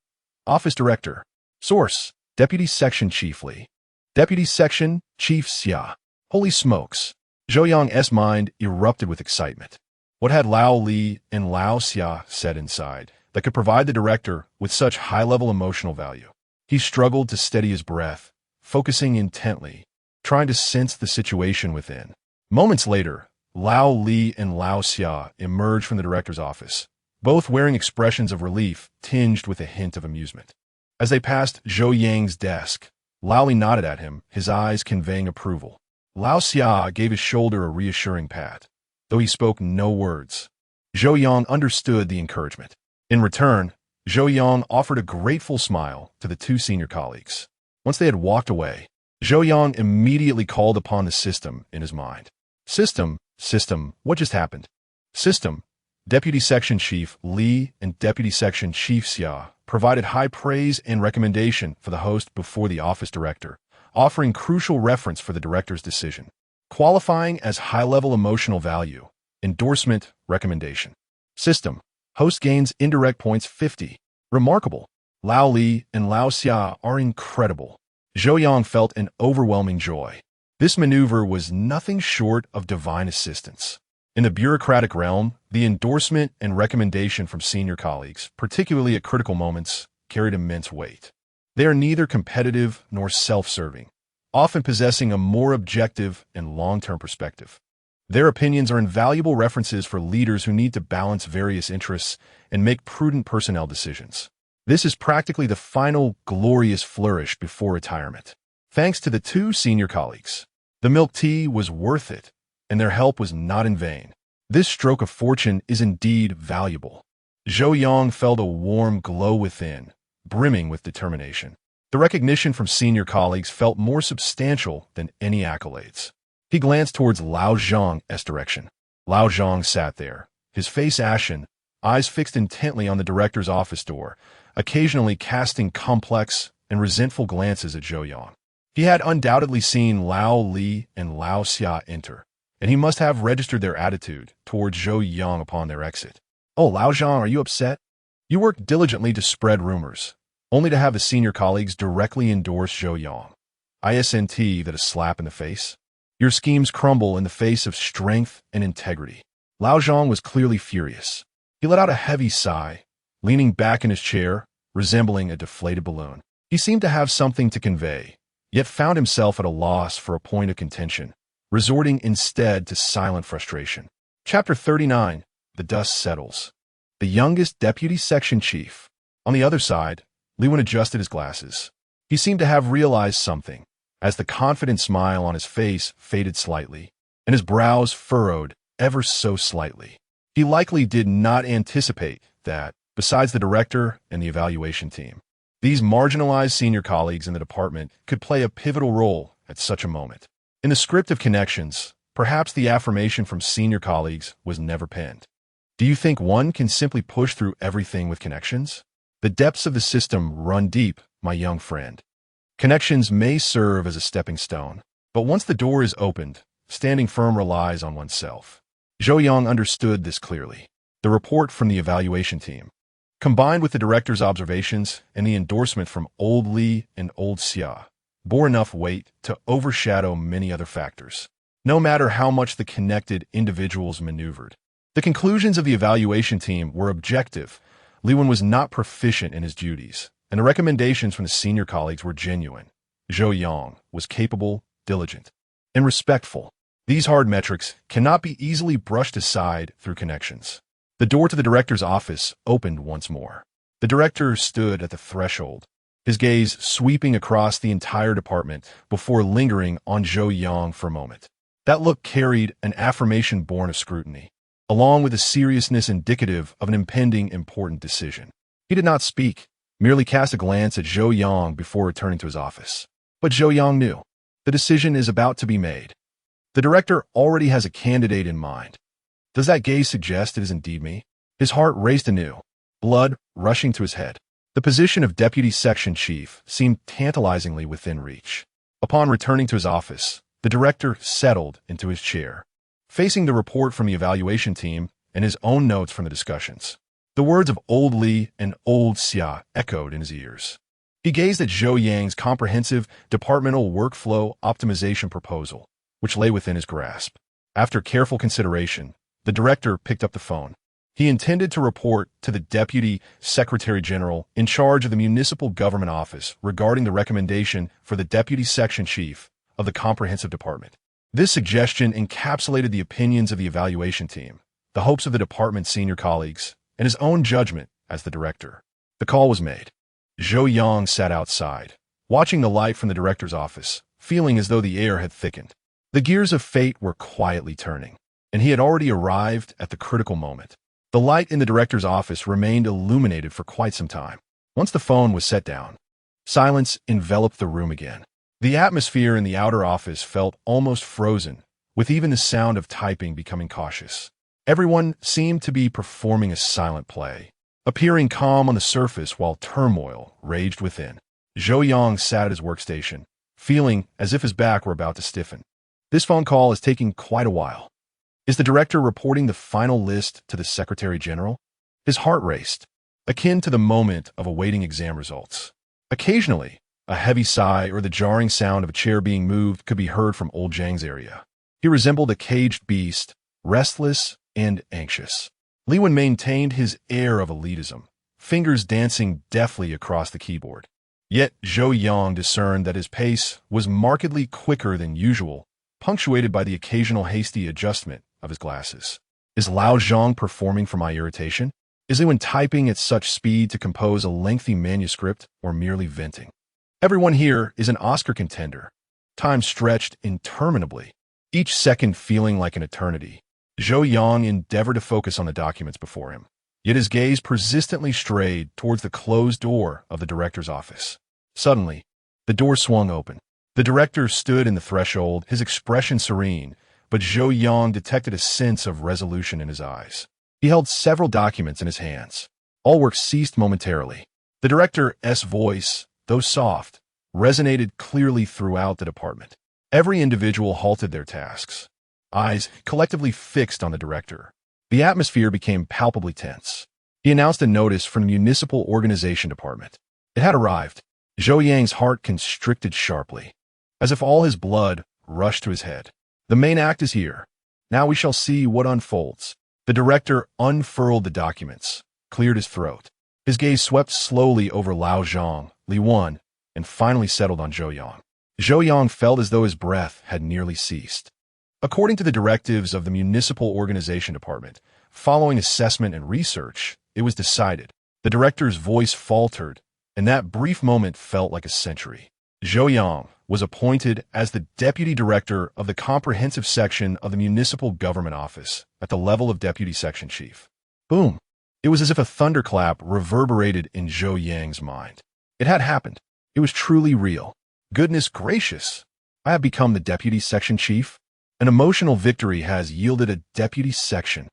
Office Director. Source: Deputy Section Chief Li. Deputy Section Chief Xia. Holy smokes! Zhou Yang's mind erupted with excitement. What had Lao Li and Lao Xia said inside that could provide the director with such high-level emotional value? He struggled to steady his breath, focusing intently, trying to sense the situation within. Moments later, Lao Li and Lao Xia emerged from the director's office, both wearing expressions of relief tinged with a hint of amusement. As they passed Zhou Yang's desk, Lao Li nodded at him, his eyes conveying approval. Lao Xia gave his shoulder a reassuring pat. Though he spoke no words, Zhou Yang understood the encouragement. In return, Zhou Yang offered a grateful smile to the two senior colleagues. Once they had walked away, Zhou Yang immediately called upon the system in his mind. System, what just happened? System, Deputy Section Chief Li and Deputy Section Chief Xia provided high praise and recommendation for the host before the office director, offering crucial reference for the director's decision, qualifying as high-level emotional value, endorsement, recommendation. System, host gains indirect points 50. Remarkable. Lao Li and Lao Xia are incredible. Zhou Yang felt an overwhelming joy. This maneuver was nothing short of divine assistance. In the bureaucratic realm, the endorsement and recommendation from senior colleagues, particularly at critical moments, carried immense weight. They are neither competitive nor self-serving, often possessing a more objective and long-term perspective. Their opinions are invaluable references for leaders who need to balance various interests and make prudent personnel decisions. This is practically the final glorious flourish before retirement. Thanks to the two senior colleagues, the milk tea was worth it, and their help was not in vain. This stroke of fortune is indeed valuable. Zhou Yang felt a warm glow within, brimming with determination. The recognition from senior colleagues felt more substantial than any accolades. He glanced towards Lao Zhang's direction. Lao Zhang sat there, his face ashen, eyes fixed intently on the director's office door, occasionally casting complex and resentful glances at Zhou Yang. He had undoubtedly seen Lao Li and Lao Xia enter, and he must have registered their attitude towards Zhou Yang upon their exit. Oh, Lao Zhang, are you upset? You worked diligently to spread rumors, only to have the senior colleagues directly endorse Zhou Yang. Isn't that a slap in the face? Your schemes crumble in the face of strength and integrity. Lao Zhang was clearly furious. He let out a heavy sigh, leaning back in his chair, resembling a deflated balloon. He seemed to have something to convey, yet found himself at a loss for a point of contention, resorting instead to silent frustration. Chapter 39. The dust settles. The youngest deputy section chief. On the other side, Liwen adjusted his glasses. He seemed to have realized something, as the confident smile on his face faded slightly, and his brows furrowed ever so slightly. He likely did not anticipate that, besides the director and the evaluation team, these marginalized senior colleagues in the department could play a pivotal role at such a moment. In the script of connections, perhaps the affirmation from senior colleagues was never penned. Do you think one can simply push through everything with connections? The depths of the system run deep, my young friend. Connections may serve as a stepping stone, but once the door is opened, standing firm relies on oneself. Zhou Yang understood this clearly. The report from the evaluation team, combined with the director's observations and the endorsement from old Li and old Xia, bore enough weight to overshadow many other factors, no matter how much the connected individuals maneuvered. The conclusions of the evaluation team were objective. Liwen was not proficient in his duties, and the recommendations from the senior colleagues were genuine. Zhou Yang was capable, diligent, and respectful. These hard metrics cannot be easily brushed aside through connections. The door to the director's office opened once more. The director stood at the threshold, his gaze sweeping across the entire department before lingering on Zhou Yang for a moment. That look carried an affirmation born of scrutiny, along with a seriousness indicative of an impending important decision. He did not speak, merely cast a glance at Zhou Yang before returning to his office. But Zhou Yang knew. The decision is about to be made. The director already has a candidate in mind. Does that gaze suggest it is indeed me? His heart raced anew, blood rushing to his head. The position of deputy section chief seemed tantalizingly within reach. Upon returning to his office, the director settled into his chair, facing the report from the evaluation team and his own notes from the discussions. The words of old Li and old Xia echoed in his ears. He gazed at Zhou Yang's comprehensive departmental workflow optimization proposal, which lay within his grasp. After careful consideration, the director picked up the phone. He intended to report to the Deputy Secretary General in charge of the Municipal Government Office regarding the recommendation for the Deputy Section Chief of the Comprehensive Department. This suggestion encapsulated the opinions of the evaluation team, the hopes of the department's senior colleagues, and his own judgment as the director. The call was made. Zhou Yang sat outside, watching the light from the director's office, feeling as though the air had thickened. The gears of fate were quietly turning, and he had already arrived at the critical moment. The light in the director's office remained illuminated for quite some time. Once the phone was set down, silence enveloped the room again. The atmosphere in the outer office felt almost frozen, with even the sound of typing becoming cautious. Everyone seemed to be performing a silent play, appearing calm on the surface while turmoil raged within. Zhou Yang sat at his workstation, feeling as if his back were about to stiffen. This phone call is taking quite a while. Is the director reporting the final list to the Secretary General? His heart raced, akin to the moment of awaiting exam results. Occasionally, a heavy sigh or the jarring sound of a chair being moved could be heard from old Zhang's area. He resembled a caged beast, restless and anxious. Li Wen maintained his air of elitism, fingers dancing deftly across the keyboard. Yet Zhou Yang discerned that his pace was markedly quicker than usual, punctuated by the occasional hasty adjustment of his glasses. Is Lao Zhang performing for my irritation? Is Li Wen typing at such speed to compose a lengthy manuscript or merely venting? Everyone here is an Oscar contender. Time stretched interminably, each second feeling like an eternity. Zhou Yang endeavored to focus on the documents before him, yet his gaze persistently strayed towards the closed door of the director's office. Suddenly, the door swung open. The director stood in the threshold, his expression serene, but Zhou Yang detected a sense of resolution in his eyes. He held several documents in his hands. All work ceased momentarily. The director's voice, though soft, resonated clearly throughout the department. Every individual halted their tasks, eyes collectively fixed on the director. The atmosphere became palpably tense. He announced a notice from the Municipal Organization Department. It had arrived. Zhou Yang's heart constricted sharply, as if all his blood rushed to his head. The main act is here. Now we shall see what unfolds. The director unfurled the documents, cleared his throat. His gaze swept slowly over Lao Zhang, Li Wen, and finally settled on Zhou Yang. Zhou Yang felt as though his breath had nearly ceased. According to the directives of the Municipal Organization Department, following assessment and research, it was decided. The director's voice faltered, and that brief moment felt like a century. Zhou Yang was appointed as the Deputy Director of the Comprehensive Section of the Municipal Government Office at the level of Deputy Section Chief. Boom! It was as if a thunderclap reverberated in Zhou Yang's mind. It had happened. It was truly real. Goodness gracious! I have become the Deputy Section Chief. An emotional victory has yielded a Deputy Section.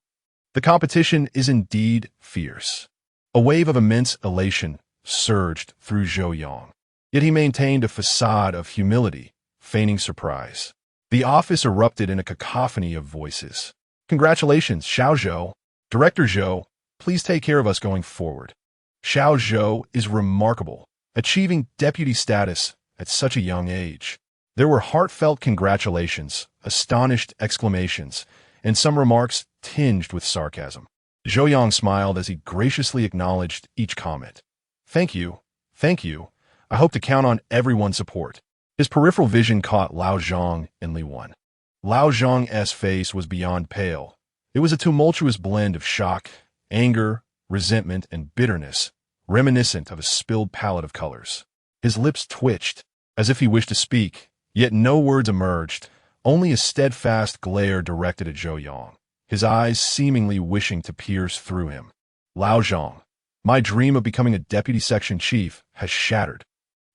The competition is indeed fierce. A wave of immense elation surged through Zhou Yang. Yet he maintained a facade of humility, feigning surprise. The office erupted in a cacophony of voices. Congratulations, Xiao Zhou. Director Zhou, please take care of us going forward. Xiao Zhou is remarkable, achieving deputy status at such a young age. There were heartfelt congratulations, astonished exclamations, and some remarks tinged with sarcasm. Zhou Yang smiled as he graciously acknowledged each comment. Thank you. Thank you. I hope to count on everyone's support. His peripheral vision caught Lao Zhang and Li Wen. Lao Zhang's face was beyond pale. It was a tumultuous blend of shock, anger, resentment, and bitterness, reminiscent of a spilled palette of colors. His lips twitched, as if he wished to speak, yet no words emerged, only a steadfast glare directed at Zhou Yang, his eyes seemingly wishing to pierce through him. Lao Zhang, my dream of becoming a deputy section chief has shattered.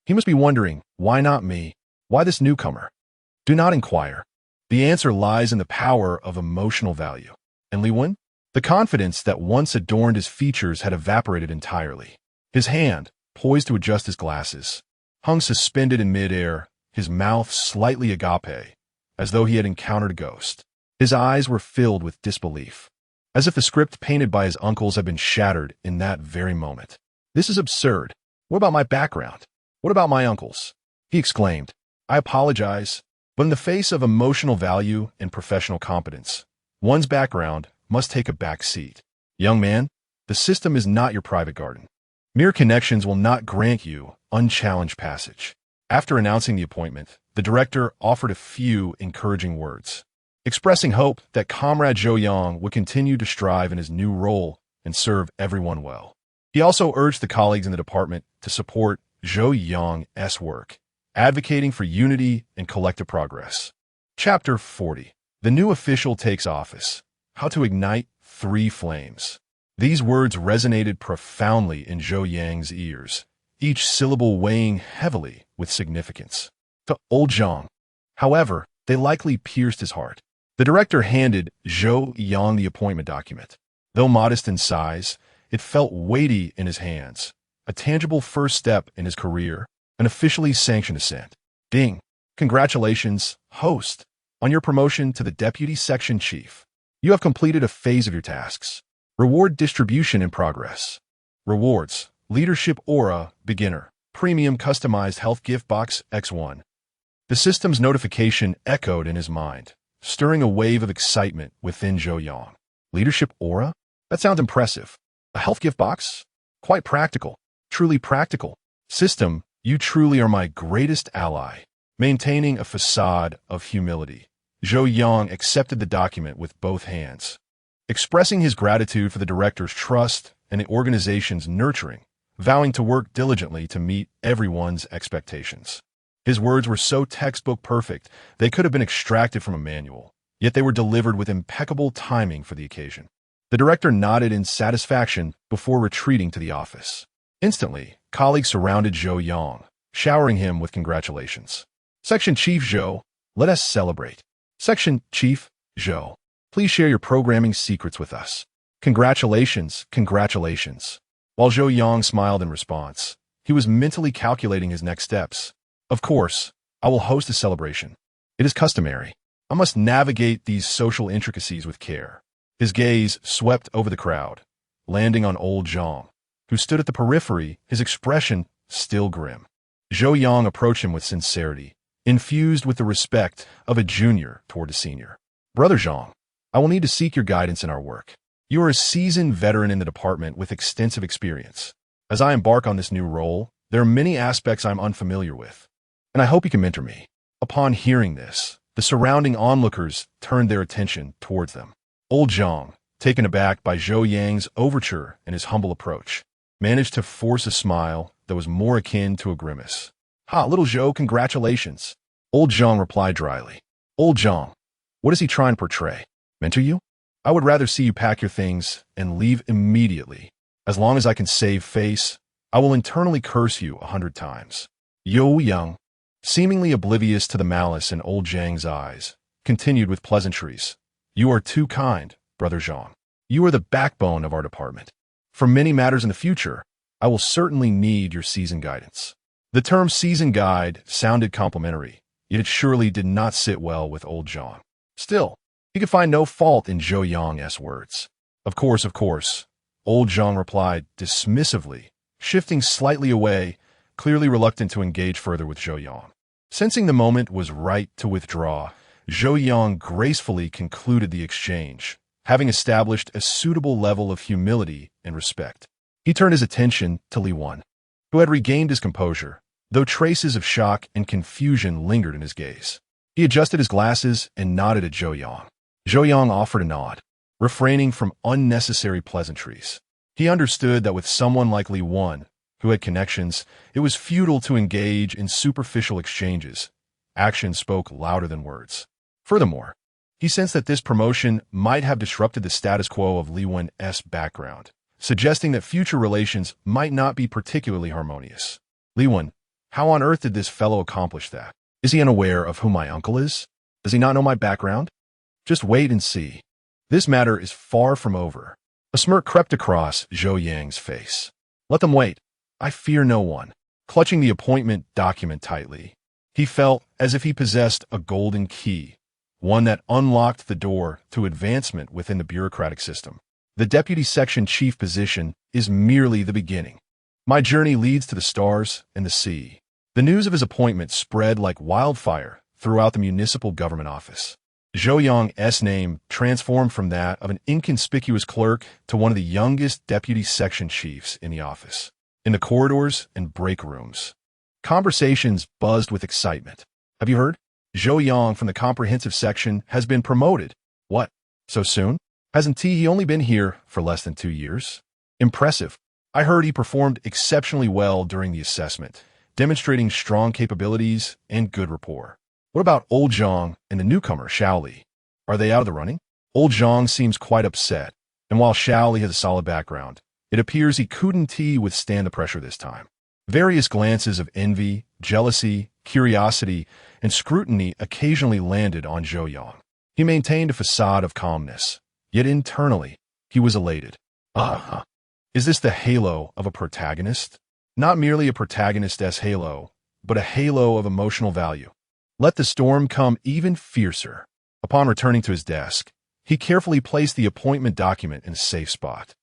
He must be wondering, why not me? Why this newcomer? Do not inquire. The answer lies in the power of emotional value. And Li Wen? The confidence that once adorned his features had evaporated entirely. His hand, poised to adjust his glasses, hung suspended in midair, his mouth slightly agape, as though he had encountered a ghost. His eyes were filled with disbelief, as if the script painted by his uncles had been shattered in that very moment. "This is absurd. What about my background? What about my uncles?" he exclaimed. "I apologize, but in the face of emotional value and professional competence, one's background must take a back seat. Young man, the system is not your private garden. Mere connections will not grant you unchallenged passage." After announcing the appointment, the director offered a few encouraging words, expressing hope that Comrade Zhou Yang would continue to strive in his new role and serve everyone well. He also urged the colleagues in the department to support Zhou Yang's work, advocating for unity and collective progress. Chapter 40. The new official takes office. How to ignite 3 flames. These words resonated profoundly in Zhou Yang's ears, each syllable weighing heavily with significance. To old Zhang, however, they likely pierced his heart. The director handed Zhou Yang the appointment document. Though modest in size, it felt weighty in his hands, a tangible first step in his career, an officially sanctioned ascent. Ding! Congratulations, host, on your promotion to the Deputy Section Chief. You have completed a phase of your tasks. Reward distribution in progress. Rewards: Leadership Aura, Beginner, Premium Customized Health Gift Box X1. The system's notification echoed in his mind, stirring a wave of excitement within Zhou Yang. Leadership Aura? That sounds impressive. A health gift box? Quite practical. Truly practical. System, you truly are my greatest ally. Maintaining a facade of humility, Zhou Yang accepted the document with both hands, expressing his gratitude for the director's trust and the organization's nurturing, vowing to work diligently to meet everyone's expectations. His words were so textbook perfect they could have been extracted from a manual, yet they were delivered with impeccable timing for the occasion. The director nodded in satisfaction before retreating to the office. Instantly, colleagues surrounded Zhou Yang, showering him with congratulations. "Section Chief Zhou, let us celebrate. Section Chief Zhou, please share your programming secrets with us. Congratulations, congratulations." While Zhou Yang smiled in response, he was mentally calculating his next steps. "Of course, I will host a celebration. It is customary. I must navigate these social intricacies with care." His gaze swept over the crowd, landing on old Zhang, who stood at the periphery, his expression still grim. Zhou Yang approached him with sincerity, infused with the respect of a junior toward a senior. "Brother Zhang, I will need to seek your guidance in our work. You are a seasoned veteran in the department with extensive experience. As I embark on this new role, there are many aspects I'm unfamiliar with, and I hope you can mentor me." Upon hearing this, the surrounding onlookers turned their attention towards them. Old Zhang, taken aback by Zhou Yang's overture and his humble approach, managed to force a smile that was more akin to a grimace. "Ha, little Zhou, congratulations." Old Zhang replied dryly. "Old Zhang, what is he trying to portray? Mentor you? I would rather see you pack your things and leave immediately. As long as I can save face, I will internally curse you 100 times." Zhou Yang, seemingly oblivious to the malice in old Zhang's eyes, continued with pleasantries. "You are too kind, Brother Zhang. You are the backbone of our department. For many matters in the future, I will certainly need your seasoned guidance." The term seasoned guide sounded complimentary, yet it surely did not sit well with old Zhang. Still, he could find no fault in Zhou Yang's words. Of course, old Zhang replied dismissively, shifting slightly away, clearly reluctant to engage further with Zhou Yang. Sensing the moment was right to withdraw, Zhou Yang gracefully concluded the exchange, having established a suitable level of humility and respect. He turned his attention to Li Wan, who had regained his composure, though traces of shock and confusion lingered in his gaze. He adjusted his glasses and nodded at Zhou Yang. Zhou Yang offered a nod, refraining from unnecessary pleasantries. He understood that with someone like Li Wan, who had connections, it was futile to engage in superficial exchanges. Action spoke louder than words. Furthermore, he sensed that this promotion might have disrupted the status quo of Li Wen's background, suggesting that future relations might not be particularly harmonious. "Li Wen, how on earth did this fellow accomplish that? Is he unaware of who my uncle is? Does he not know my background? Just wait and see. This matter is far from over." A smirk crept across Zhou Yang's face. "Let them wait. I fear no one. Clutching the appointment document tightly, he felt as if he possessed a golden key, one that unlocked the door to advancement within the bureaucratic system. The deputy section chief position is merely the beginning. My journey leads to the stars and the sea. The news of his appointment spread like wildfire throughout the municipal government office. Zhou Yong's name transformed from that of an inconspicuous clerk to one of the youngest deputy section chiefs in the office. In the corridors and break rooms, conversations buzzed with excitement. Have you heard? Zhou Yang from the comprehensive section has been promoted. What? So soon? Hasn't he only been here for less than 2 years? Impressive. I heard he performed exceptionally well during the assessment, demonstrating strong capabilities and good rapport. What about Old Zhang and the newcomer, Xiao Li? Are they out of the running? Old Zhang seems quite upset, and while Xiao Li has a solid background, it appears he couldn't withstand the pressure this time. Various glances of envy, jealousy, curiosity, and scrutiny occasionally landed on Zhou Yang. He maintained a facade of calmness, yet internally, he was elated. Is this the halo of a protagonist? Not merely a protagonist's halo, but a halo of emotional value. Let the storm come even fiercer. Upon returning to his desk, he carefully placed the appointment document in a safe spot.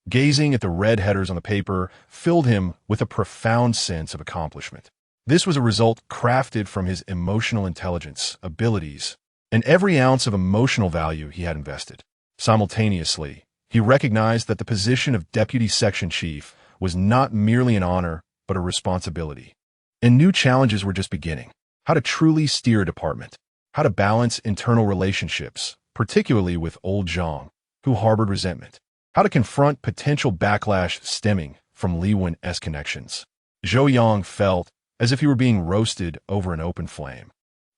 Gazing at the red headers on the paper filled him with a profound sense of accomplishment. This was a result crafted from his emotional intelligence, abilities, and every ounce of emotional value he had invested. Simultaneously, he recognized that the position of deputy section chief was not merely an honor, but a responsibility. And new challenges were just beginning. How to truly steer a department. How to balance internal relationships, particularly with Old Zhang, who harbored resentment. How to confront potential backlash stemming from Li Wen's connections. Zhou Yang felt as if he were being roasted over an open flame.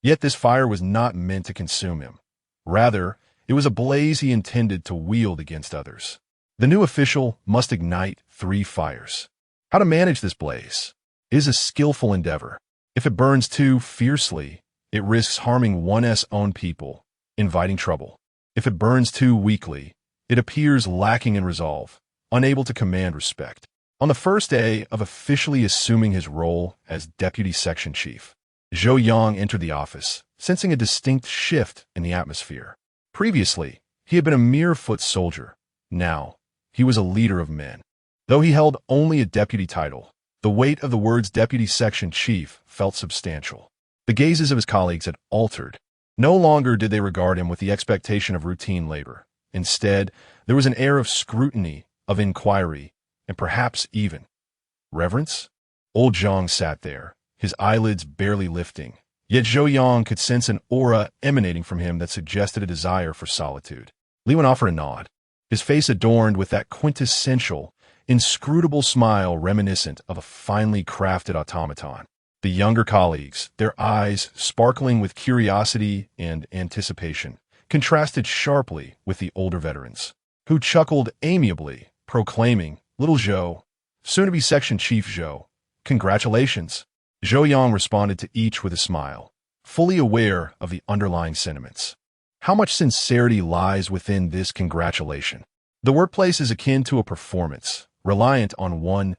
Yet this fire was not meant to consume him. Rather, it was a blaze he intended to wield against others. The new official must ignite 3 fires. How to manage this blaze is a skillful endeavor. If it burns too fiercely, it risks harming one's own people, inviting trouble. If it burns too weakly, it appears lacking in resolve, unable to command respect. On the first day of officially assuming his role as deputy section chief, Zhou Yang entered the office, sensing a distinct shift in the atmosphere. Previously, he had been a mere foot soldier. Now, he was a leader of men. Though he held only a deputy title, the weight of the words deputy section chief felt substantial. The gazes of his colleagues had altered. No longer did they regard him with the expectation of routine labor. Instead, there was an air of scrutiny, of inquiry, and perhaps even reverence. Old Zhang sat there, his eyelids barely lifting, yet Zhou Yang could sense an aura emanating from him that suggested a desire for solitude. Li Wen offered a nod, his face adorned with that quintessential, inscrutable smile reminiscent of a finely crafted automaton. The younger colleagues, their eyes sparkling with curiosity and anticipation, contrasted sharply with the older veterans, who chuckled amiably, proclaiming, "Little Zhou, soon-to-be section chief Zhou, congratulations." Zhou Yang responded to each with a smile, fully aware of the underlying sentiments. How much sincerity lies within this congratulation? The workplace is akin to a performance, reliant on one's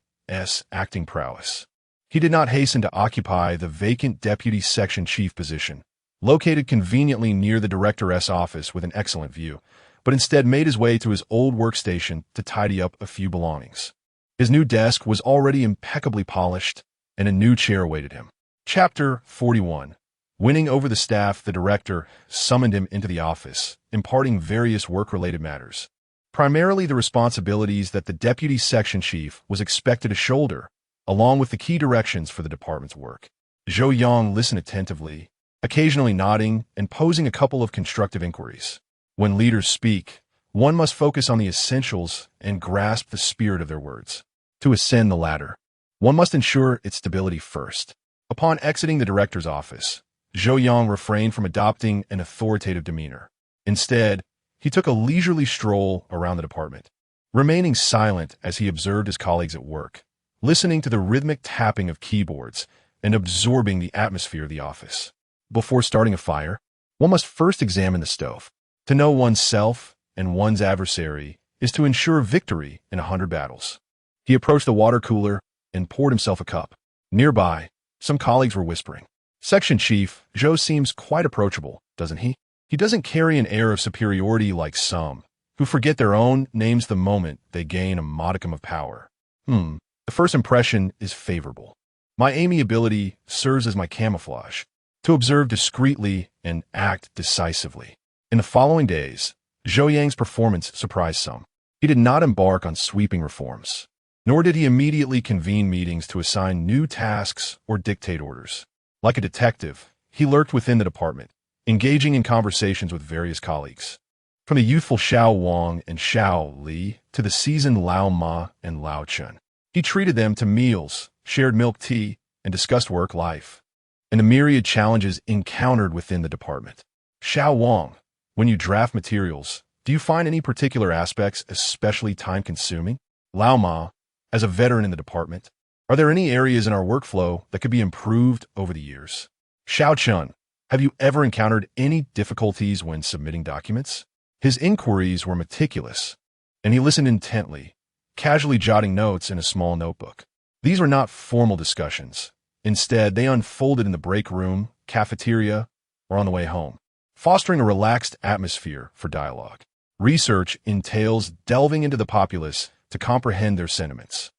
acting prowess. He did not hasten to occupy the vacant deputy section chief position, located conveniently near the director's office with an excellent view, but instead made his way to his old workstation to tidy up a few belongings. His new desk was already impeccably polished, and a new chair awaited him. Chapter 41. Winning over the staff, the director summoned him into the office, imparting various work-related matters, primarily the responsibilities that the deputy section chief was expected to shoulder, along with the key directions for the department's work. Zhou Yang listened attentively, occasionally nodding and posing a couple of constructive inquiries. When leaders speak, one must focus on the essentials and grasp the spirit of their words. To ascend the ladder, one must ensure its stability first. Upon exiting the director's office, Zhou Yang refrained from adopting an authoritative demeanor. Instead, he took a leisurely stroll around the department, remaining silent as he observed his colleagues at work, listening to the rhythmic tapping of keyboards and absorbing the atmosphere of the office. Before starting a fire, one must first examine the stove. To know oneself and one's adversary is to ensure victory in 100 battles. He approached the water cooler, and poured himself a cup. Nearby, some colleagues were whispering. Section Chief, Zhou seems quite approachable, doesn't he? He doesn't carry an air of superiority like some, who forget their own names the moment they gain a modicum of power. The first impression is favorable. My amiability serves as my camouflage, to observe discreetly and act decisively. In the following days, Zhou Yang's performance surprised some. He did not embark on sweeping reforms, nor did he immediately convene meetings to assign new tasks or dictate orders. Like a detective, he lurked within the department, engaging in conversations with various colleagues. From the youthful Xiao Wang and Xiao Li to the seasoned Lao Ma and Lao Chun, he treated them to meals, shared milk tea, and discussed work life, and the myriad challenges encountered within the department. Xiao Wang, when you draft materials, do you find any particular aspects especially time-consuming? Lao Ma, as a veteran in the department, are there any areas in our workflow that could be improved over the years? Xiao Chun, have you ever encountered any difficulties when submitting documents? His inquiries were meticulous, and he listened intently, casually jotting notes in a small notebook. These were not formal discussions. Instead, they unfolded in the break room, cafeteria, or on the way home, fostering a relaxed atmosphere for dialogue. Research entails delving into the populace to comprehend their sentiments.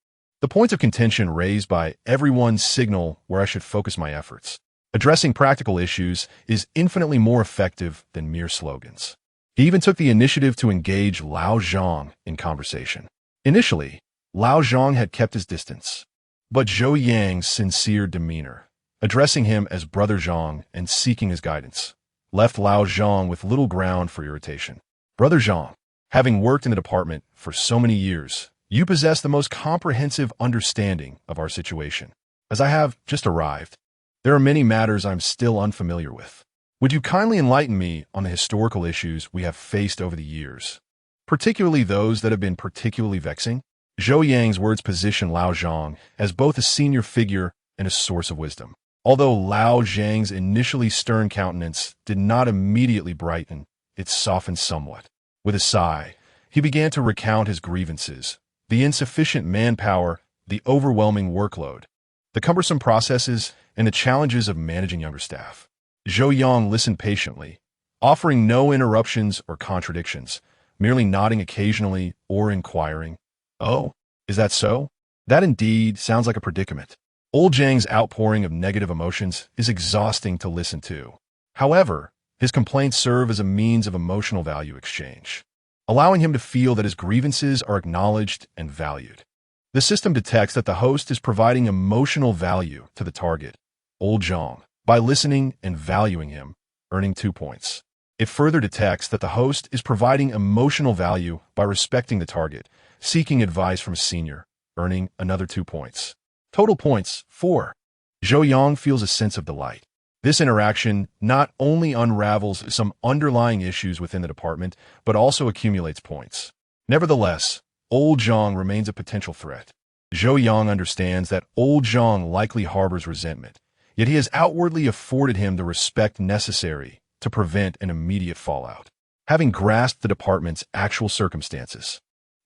The points of contention raised by everyone signal where I should focus my efforts. Addressing practical issues is infinitely more effective than mere slogans. He even took the initiative to engage Lao Zhang in conversation. Initially, Lao Zhang had kept his distance, but Zhou Yang's sincere demeanor, addressing him as Brother Zhang and seeking his guidance, left Lao Zhang with little ground for irritation. Brother Zhang, having worked in the department for so many years, you possess the most comprehensive understanding of our situation. As I have just arrived, there are many matters I'm still unfamiliar with. Would you kindly enlighten me on the historical issues we have faced over the years, particularly those that have been particularly vexing? Zhou Yang's words position Lao Zhang as both a senior figure and a source of wisdom. Although Lao Zhang's initially stern countenance did not immediately brighten, it softened somewhat. With a sigh, he began to recount his grievances, the insufficient manpower, the overwhelming workload, the cumbersome processes, and the challenges of managing younger staff. Zhou Yang listened patiently, offering no interruptions or contradictions, merely nodding occasionally or inquiring, "Oh, is that so? That indeed sounds like a predicament." Old Zhang's outpouring of negative emotions is exhausting to listen to. However, his complaints serve as a means of emotional value exchange, allowing him to feel that his grievances are acknowledged and valued. The system detects that the host is providing emotional value to the target, Old Zhang, by listening and valuing him, earning 2 points. It further detects that the host is providing emotional value by respecting the target, seeking advice from a senior, earning another 2 points. Total points, 4. Zhou Yang feels a sense of delight. This interaction not only unravels some underlying issues within the department, but also accumulates points. Nevertheless, Old Zhang remains a potential threat. Zhou Yang understands that Old Zhang likely harbors resentment, yet he has outwardly afforded him the respect necessary to prevent an immediate fallout. Having grasped the department's actual circumstances,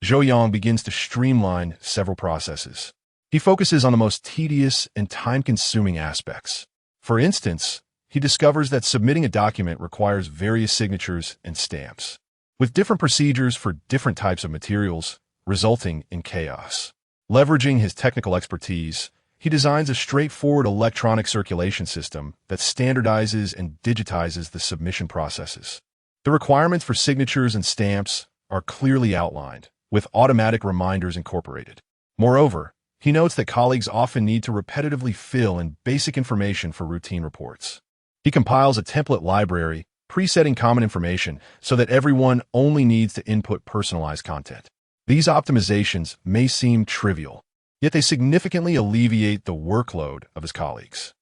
Zhou Yang begins to streamline several processes. He focuses on the most tedious and time-consuming aspects. For instance, he discovers that submitting a document requires various signatures and stamps, with different procedures for different types of materials, resulting in chaos. Leveraging his technical expertise, he designs a straightforward electronic circulation system that standardizes and digitizes the submission processes. The requirements for signatures and stamps are clearly outlined, with automatic reminders incorporated. Moreover, he notes that colleagues often need to repetitively fill in basic information for routine reports. He compiles a template library, presetting common information so that everyone only needs to input personalized content. These optimizations may seem trivial, yet they significantly alleviate the workload of his colleagues.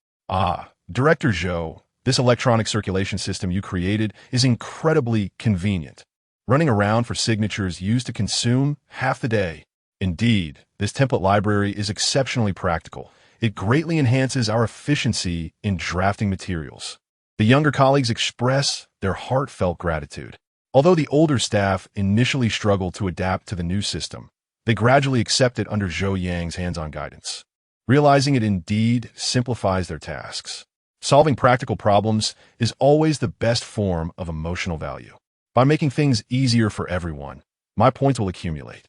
Director Zhou, this electronic circulation system you created is incredibly convenient, running around for signatures used to consume half the day. Indeed, this template library is exceptionally practical. It greatly enhances our efficiency in drafting materials. The younger colleagues express their heartfelt gratitude. Although the older staff initially struggled to adapt to the new system, they gradually accepted under Zhou Yang's hands-on guidance. Realizing it indeed simplifies their tasks. Solving practical problems is always the best form of emotional value. By making things easier for everyone, my points will accumulate.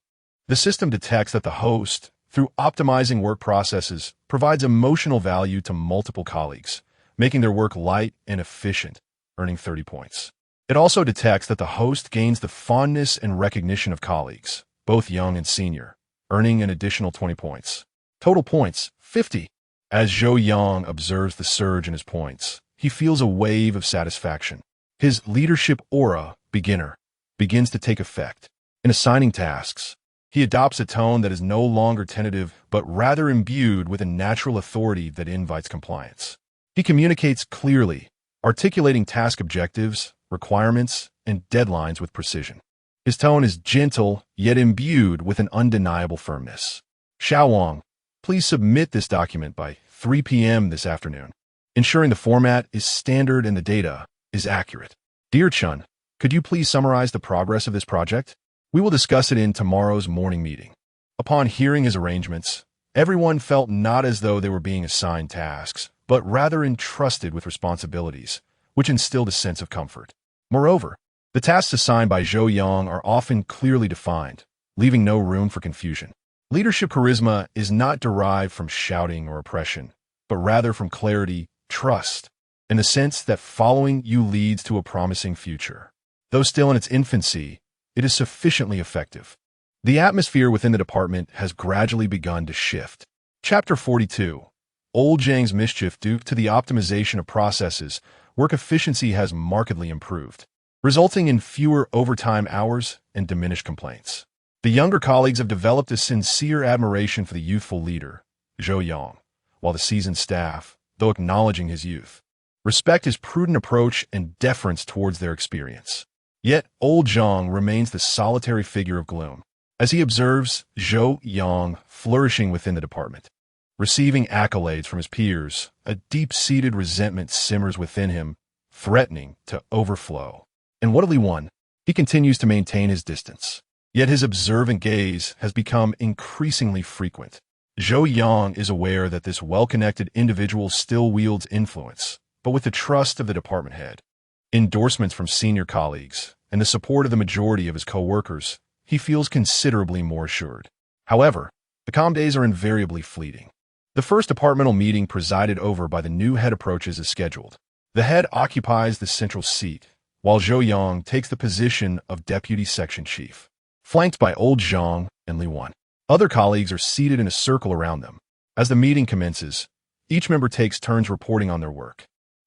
The system detects that the host, through optimizing work processes, provides emotional value to multiple colleagues, making their work light and efficient, earning 30 points. It also detects that the host gains the fondness and recognition of colleagues, both young and senior, earning an additional 20 points. Total points, 50. As Zhou Yang observes the surge in his points, he feels a wave of satisfaction. His leadership aura, beginner, begins to take effect. In assigning tasks, he adopts a tone that is no longer tentative, but rather imbued with a natural authority that invites compliance. He communicates clearly, articulating task objectives, requirements, and deadlines with precision. His tone is gentle, yet imbued with an undeniable firmness. Xiao Wang, please submit this document by 3 p.m. this afternoon, ensuring the format is standard and the data is accurate. Dear Chun, could you please summarize the progress of this project? We will discuss it in tomorrow's morning meeting. Upon hearing his arrangements, everyone felt not as though they were being assigned tasks, but rather entrusted with responsibilities, which instilled a sense of comfort. Moreover, the tasks assigned by Zhou Yang are often clearly defined, leaving no room for confusion. Leadership charisma is not derived from shouting or oppression, but rather from clarity, trust, and the sense that following you leads to a promising future. Though still in its infancy, it is sufficiently effective. The atmosphere within the department has gradually begun to shift. Chapter 42. Old Zhang's mischief. Due to the optimization of processes, work efficiency has markedly improved, resulting in fewer overtime hours and diminished complaints. The younger colleagues have developed a sincere admiration for the youthful leader, Zhou Yang, while the seasoned staff, though acknowledging his youth, respect his prudent approach and deference towards their experience. Yet, old Zhang remains the solitary figure of gloom, as he observes Zhou Yang flourishing within the department. Receiving accolades from his peers, a deep-seated resentment simmers within him, threatening to overflow. Inwardly won, he continues to maintain his distance. Yet his observant gaze has become increasingly frequent. Zhou Yang is aware that this well-connected individual still wields influence, but with the trust of the department head, endorsements from senior colleagues, and the support of the majority of his co-workers, he feels considerably more assured. However, the calm days are invariably fleeting. The first departmental meeting presided over by the new head approaches as scheduled. The head occupies the central seat, while Zhou Yang takes the position of deputy section chief, flanked by old Zhang and Li Wan. Other colleagues are seated in a circle around them. As the meeting commences, each member takes turns reporting on their work.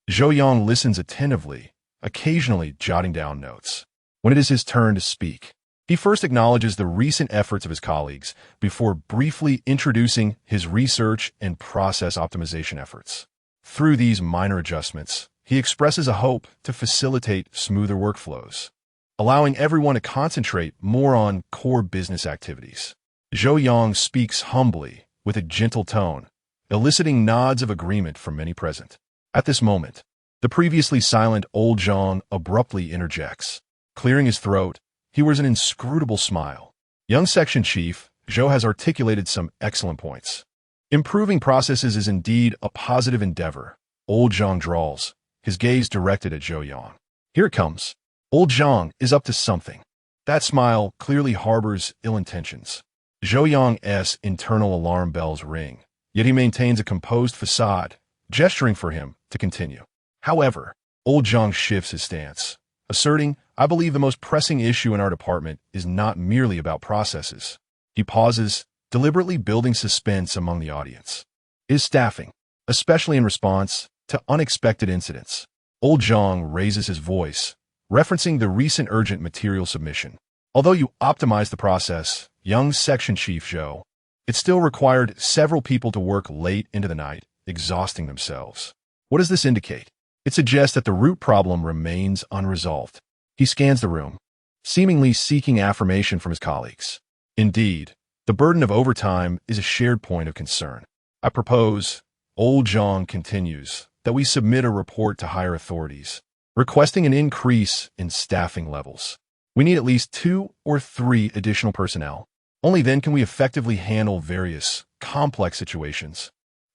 Zhou Yang listens attentively, occasionally jotting down notes. When it is his turn to speak, he first acknowledges the recent efforts of his colleagues before briefly introducing his research and process optimization efforts. Through these minor adjustments, he expresses a hope to facilitate smoother workflows, allowing everyone to concentrate more on core business activities. Zhou Yang speaks humbly, with a gentle tone, eliciting nods of agreement from many present. At this moment, the previously silent old Zhang abruptly interjects. Clearing his throat, he wears an inscrutable smile. Young section chief, Zhou has articulated some excellent points. Improving processes is indeed a positive endeavor, old Zhang drawls, his gaze directed at Zhou Yang. Here it comes. Old Zhang is up to something. That smile clearly harbors ill intentions. Zhou Yang's internal alarm bells ring, yet he maintains a composed facade, gesturing for him to continue. However, old Zhang shifts his stance, asserting, I believe the most pressing issue in our department is not merely about processes. He pauses, deliberately building suspense among the audience. It is staffing, especially in response to unexpected incidents. Old Zhang raises his voice, referencing the recent urgent material submission. Although you optimized the process, young section chief Zhou, it still required several people to work late into the night, exhausting themselves. What does this indicate? It suggests that the root problem remains unresolved. He scans the room, seemingly seeking affirmation from his colleagues. Indeed, the burden of overtime is a shared point of concern. I propose, old Zhang continues, that we submit a report to higher authorities, requesting an increase in staffing levels. We need at least 2 or 3 additional personnel. Only then can we effectively handle various complex situations.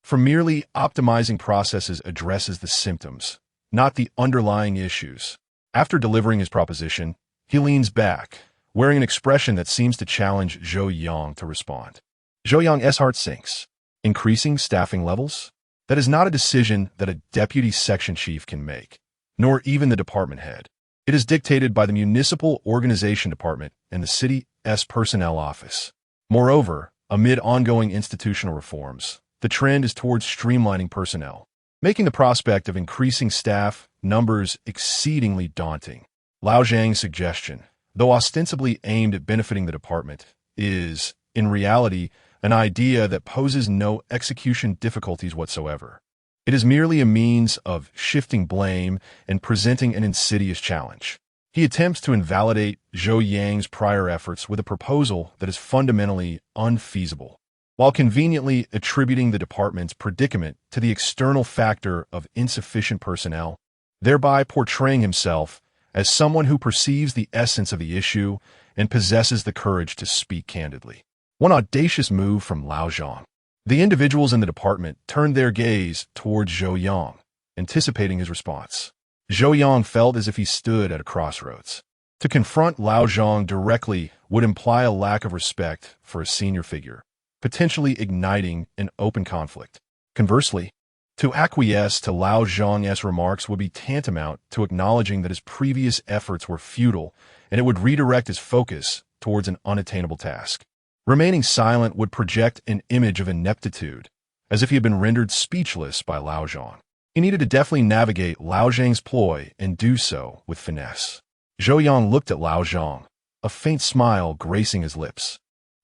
from merely optimizing processes addresses the symptoms, not the underlying issues. After delivering his proposition, he leans back, wearing an expression that seems to challenge Zhou Yang to respond. Zhou Yang's heart sinks. Increasing staffing levels? That is not a decision that a deputy section chief can make, nor even the department head. It is dictated by the Municipal Organization Department and the city's personnel office. Moreover, amid ongoing institutional reforms, the trend is towards streamlining personnel, making the prospect of increasing staff numbers exceedingly daunting. Lao Zhang's suggestion, though ostensibly aimed at benefiting the department, is, in reality, an idea that poses no execution difficulties whatsoever. It is merely a means of shifting blame and presenting an insidious challenge. He attempts to invalidate Zhou Yang's prior efforts with a proposal that is fundamentally unfeasible, while conveniently attributing the department's predicament to the external factor of insufficient personnel, thereby portraying himself as someone who perceives the essence of the issue and possesses the courage to speak candidly. One audacious move from Lao Zhang. The individuals in the department turned their gaze towards Zhou Yang, anticipating his response. Zhou Yang felt as if he stood at a crossroads. To confront Lao Zhang directly would imply a lack of respect for a senior figure, potentially igniting an open conflict. Conversely, to acquiesce to Lao Zhang's remarks would be tantamount to acknowledging that his previous efforts were futile, and it would redirect his focus towards an unattainable task. Remaining silent would project an image of ineptitude, as if he had been rendered speechless by Lao Zhang. He needed to deftly navigate Lao Zhang's ploy and do so with finesse. Zhou Yang looked at Lao Zhang, a faint smile gracing his lips.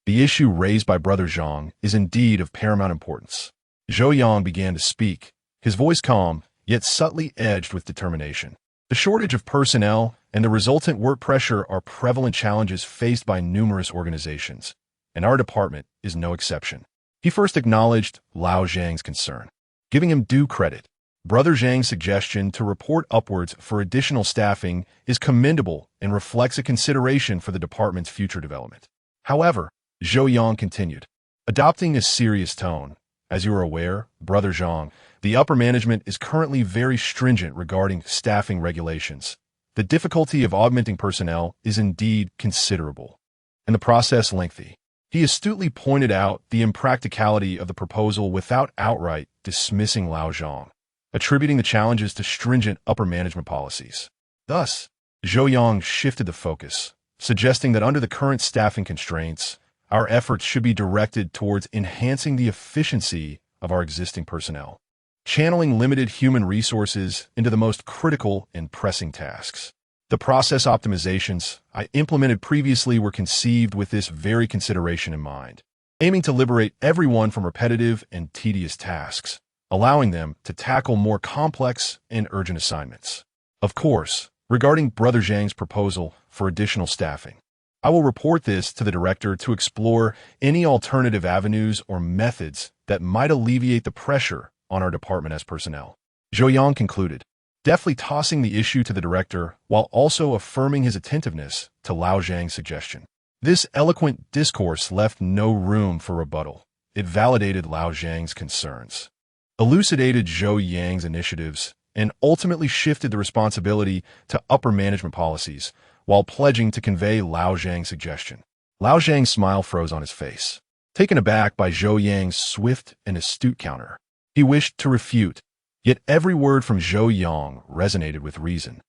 The issue raised by Brother Zhang is indeed of paramount importance. Zhou Yang began to speak, his voice calm, yet subtly edged with determination. The shortage of personnel and the resultant work pressure are prevalent challenges faced by numerous organizations, and our department is no exception. He first acknowledged Lao Zhang's concern, giving him due credit. Brother Zhang's suggestion to report upwards for additional staffing is commendable and reflects a consideration for the department's future development. However, Zhou Yang continued, adopting a serious tone. As you are aware, Brother Zhang, the upper management is currently very stringent regarding staffing regulations. The difficulty of augmenting personnel is indeed considerable, and the process lengthy. He astutely pointed out the impracticality of the proposal without outright dismissing Lao Zhang, attributing the challenges to stringent upper management policies. Thus, Zhou Yang shifted the focus, suggesting that under the current staffing constraints, our efforts should be directed towards enhancing the efficiency of our existing personnel, channeling limited human resources into the most critical and pressing tasks. The process optimizations I implemented previously were conceived with this very consideration in mind, aiming to liberate everyone from repetitive and tedious tasks, allowing them to tackle more complex and urgent assignments. Of course, regarding Brother Zhang's proposal for additional staffing, I will report this to the director to explore any alternative avenues or methods that might alleviate the pressure on our department as personnel. Zhou Yang concluded, deftly tossing the issue to the director while also affirming his attentiveness to Lao Zhang's suggestion. This eloquent discourse left no room for rebuttal. It validated Lao Zhang's concerns, elucidated Zhou Yang's initiatives, and ultimately shifted the responsibility to upper management policies while pledging to convey Lao Zhang's suggestion. Lao Zhang's smile froze on his face, taken aback by Zhou Yang's swift and astute counter. He wished to refute, yet every word from Zhou Yang resonated with reason,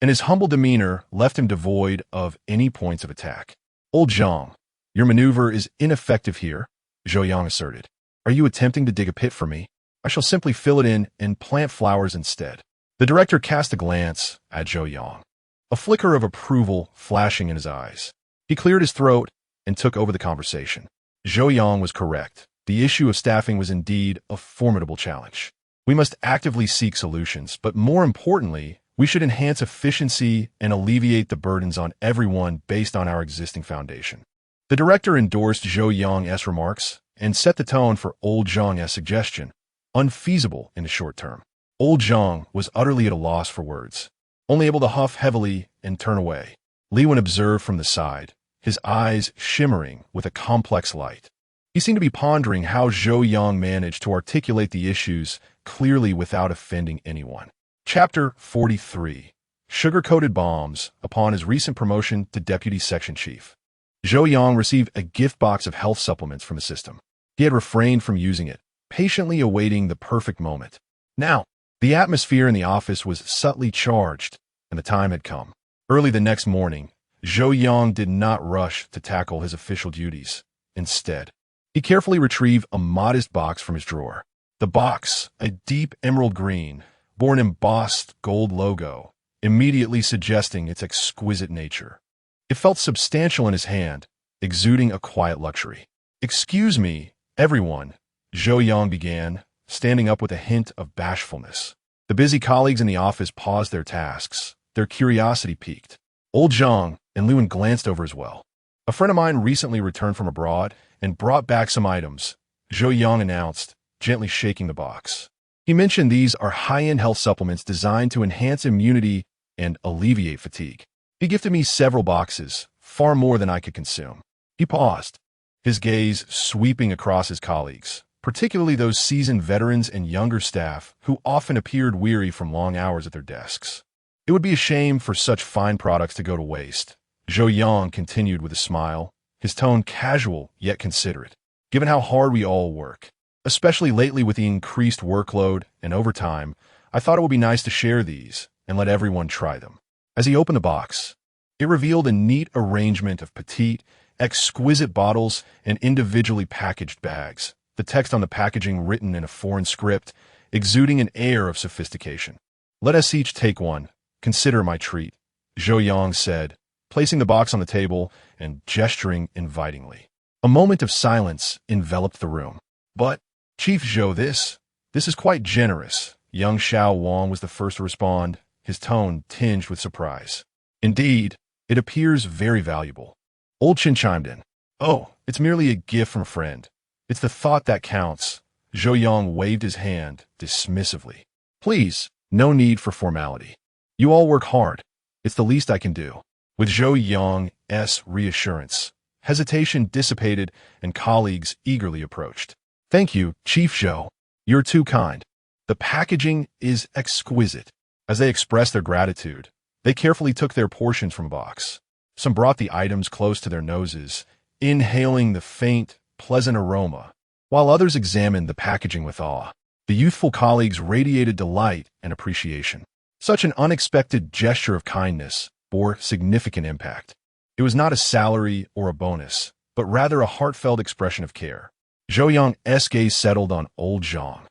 and his humble demeanor left him devoid of any points of attack. Old Zhang, your maneuver is ineffective here, Zhou Yang asserted. Are you attempting to dig a pit for me? I shall simply fill it in and plant flowers instead. The director cast a glance at Zhou Yang, a flicker of approval flashing in his eyes. He cleared his throat and took over the conversation. Zhou Yang was correct. The issue of staffing was indeed a formidable challenge. We must actively seek solutions, but more importantly, we should enhance efficiency and alleviate the burdens on everyone based on our existing foundation. The director endorsed Zhou Yang's remarks and set the tone for Old Zhang's suggestion, unfeasible in the short term. Old Zhang was utterly at a loss for words, only able to huff heavily and turn away. Li Wen observed from the side, his eyes shimmering with a complex light. He seemed to be pondering how Zhou Yang managed to articulate the issues clearly without offending anyone. Chapter 43. Sugar-coated bombs upon his recent promotion to deputy section chief. Zhou Yang received a gift box of health supplements from the system. He had refrained from using it, patiently awaiting the perfect moment. Now, the atmosphere in the office was subtly charged, and the time had come. Early the next morning, Zhou Yang did not rush to tackle his official duties. Instead, he carefully retrieved a modest box from his drawer. The box, a deep emerald green, bore an embossed gold logo, immediately suggesting its exquisite nature. It felt substantial in his hand, exuding a quiet luxury. "Excuse me, everyone," Zhou Yang began, standing up with a hint of bashfulness. The busy colleagues in the office paused their tasks, their curiosity piqued. Old Zhang and Liwen glanced over as well. "A friend of mine recently returned from abroad and brought back some items," Zhou Yang announced, gently shaking the box. He mentioned these are high-end health supplements designed to enhance immunity and alleviate fatigue. He gifted me several boxes, far more than I could consume. He paused, his gaze sweeping across his colleagues, particularly those seasoned veterans and younger staff who often appeared weary from long hours at their desks. "It would be a shame for such fine products to go to waste," Zhou Yang continued with a smile, his tone casual yet considerate. "Given how hard we all work, especially lately with the increased workload and overtime, I thought it would be nice to share these and let everyone try them." As he opened the box, it revealed a neat arrangement of petite, exquisite bottles and individually packaged bags, the text on the packaging written in a foreign script, exuding an air of sophistication. "Let us each take one. Consider my treat," Zhou Yang said, placing the box on the table and gesturing invitingly. A moment of silence enveloped the room. "But, Chief Zhou, this is quite generous," young Xiao Wang was the first to respond, his tone tinged with surprise. "Indeed, it appears very valuable." Old Chin chimed in. "Oh, it's merely a gift from a friend. It's the thought that counts." Zhou Yang waved his hand dismissively. "Please, no need for formality. You all work hard. It's the least I can do." With Zhou Yang's reassurance, hesitation dissipated and colleagues eagerly approached. "Thank you, Chief Zhou. You're too kind. The packaging is exquisite." As they expressed their gratitude, they carefully took their portions from a box. Some brought the items close to their noses, inhaling the faint, pleasant aroma, while others examined the packaging with awe. The youthful colleagues radiated delight and appreciation. Such an unexpected gesture of kindness bore significant impact. It was not a salary or a bonus, but rather a heartfelt expression of care. Zhou Yang's gaze settled on old Zhang,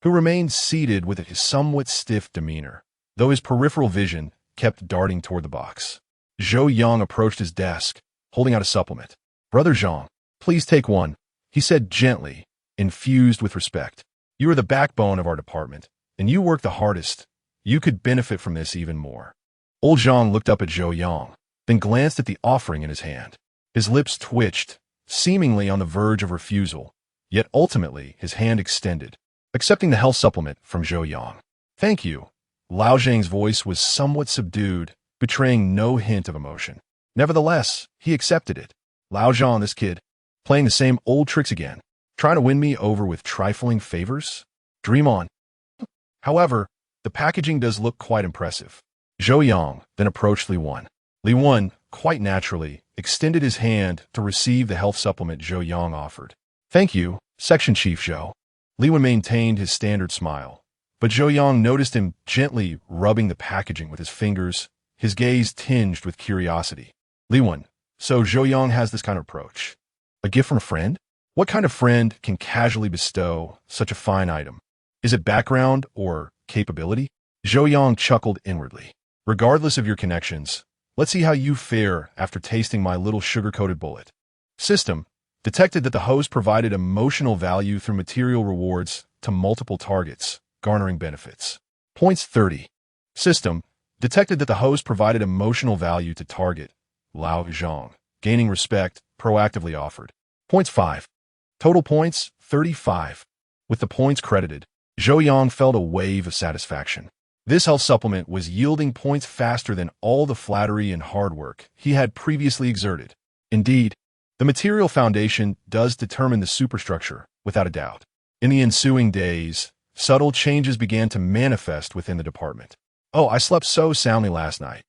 who remained seated with a somewhat stiff demeanor, though his peripheral vision kept darting toward the box. Zhou Yang approached his desk, holding out a supplement. "Brother Zhang, please take one," he said gently, infused with respect. "You are the backbone of our department, and you work the hardest. You could benefit from this even more." Old Zhang looked up at Zhou Yang, then glanced at the offering in his hand. His lips twitched, seemingly on the verge of refusal, yet ultimately his hand extended, accepting the health supplement from Zhou Yang. "Thank you." Lao Zhang's voice was somewhat subdued, betraying no hint of emotion. Nevertheless, he accepted it. "Lao Zhang, this kid, playing the same old tricks again, trying to win me over with trifling favors? Dream on." However, the packaging does look quite impressive. Zhou Yang then approached Li Wen. Li Wen, quite naturally, extended his hand to receive the health supplement Zhou Yang offered. "Thank you, Section Chief Zhou." Li Wen maintained his standard smile, but Zhou Yang noticed him gently rubbing the packaging with his fingers, his gaze tinged with curiosity. "Li Wen, so Zhou Yang has this kind of approach. A gift from a friend? What kind of friend can casually bestow such a fine item? Is it background or capability?" Zhou Yang chuckled inwardly. "Regardless of your connections, let's see how you fare after tasting my little sugar-coated bullet." System detected that the host provided emotional value through material rewards to multiple targets, garnering benefits. Points 30. System detected that the host provided emotional value to target, Lao Zhang, gaining respect, proactively offered. Points 5. Total points, 35. With the points credited, Zhou Yang felt a wave of satisfaction. This health supplement was yielding points faster than all the flattery and hard work he had previously exerted. Indeed, The material foundation does determine the superstructure, without a doubt. In the ensuing days, subtle changes began to manifest within the department. Oh, I slept so soundly last night.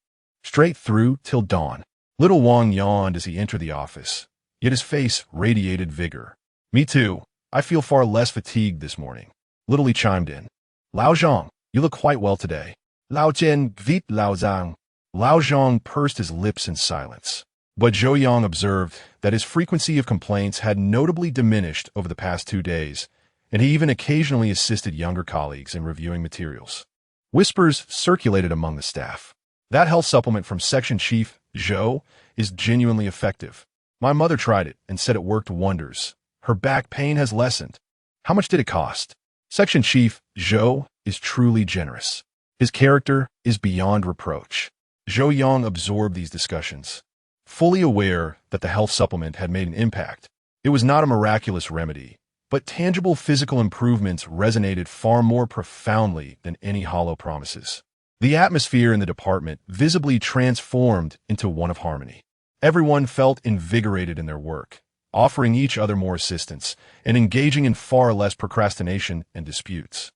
Straight through till dawn. Little Wang yawned as he entered the office, yet his face radiated vigor. Me too. I feel far less fatigued this morning. Little Li chimed in. Lao Zhang, you look quite well today. Lao Jian vit Lao Zhang. Lao Zhang pursed his lips in silence. But Zhou Yang observed that his frequency of complaints had notably diminished over the past 2 days, and he even occasionally assisted younger colleagues in reviewing materials. Whispers circulated among the staff. That health supplement from Section Chief Zhou is genuinely effective. My mother tried it and said it worked wonders. Her back pain has lessened. How much did it cost? Section Chief Zhou is truly generous. His character is beyond reproach. Zhou Yang absorbed these discussions, fully aware that the health supplement had made an impact. It was not a miraculous remedy, but tangible physical improvements resonated far more profoundly than any hollow promises. The atmosphere in the department visibly transformed into one of harmony. Everyone felt invigorated in their work, offering each other more assistance and engaging in far less procrastination and disputes.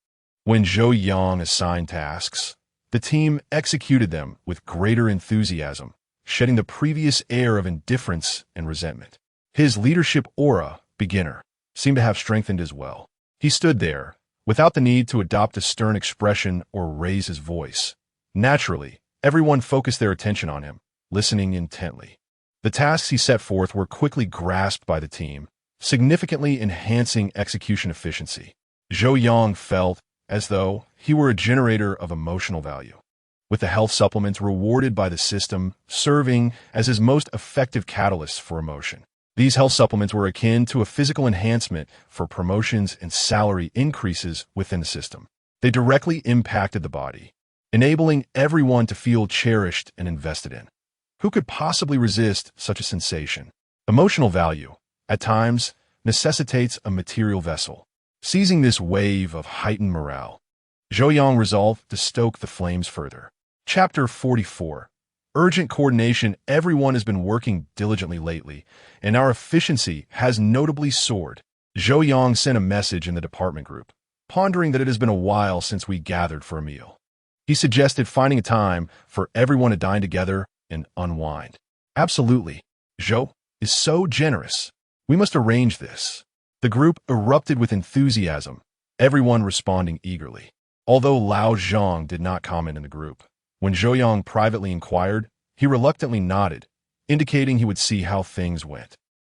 When Zhou Yang assigned tasks, the team executed them with greater enthusiasm, shedding the previous air of indifference and resentment. His leadership aura, beginner, seemed to have strengthened as well. He stood there, without the need to adopt a stern expression or raise his voice. Naturally, everyone focused their attention on him, listening intently. The tasks he set forth were quickly grasped by the team, significantly enhancing execution efficiency. Zhou Yang felt as though he were a generator of emotional value, with the health supplements rewarded by the system serving as his most effective catalysts for emotion. These health supplements were akin to a physical enhancement for promotions and salary increases within the system. They directly impacted the body, enabling everyone to feel cherished and invested in. Who could possibly resist such a sensation? Emotional value, at times, necessitates a material vessel. Seizing this wave of heightened morale, Zhou Yang resolved to stoke the flames further. Chapter 44. Urgent coordination. Everyone has been working diligently lately, and our efficiency has notably soared. Zhou Yang sent a message in the department group, pondering that it has been a while since we gathered for a meal. He suggested finding a time for everyone to dine together and unwind. Absolutely. Zhou is so generous. We must arrange this. The group erupted with enthusiasm, everyone responding eagerly. Although Lao Zhang did not comment in the group, when Zhou Yang privately inquired, he reluctantly nodded, indicating he would see how things went.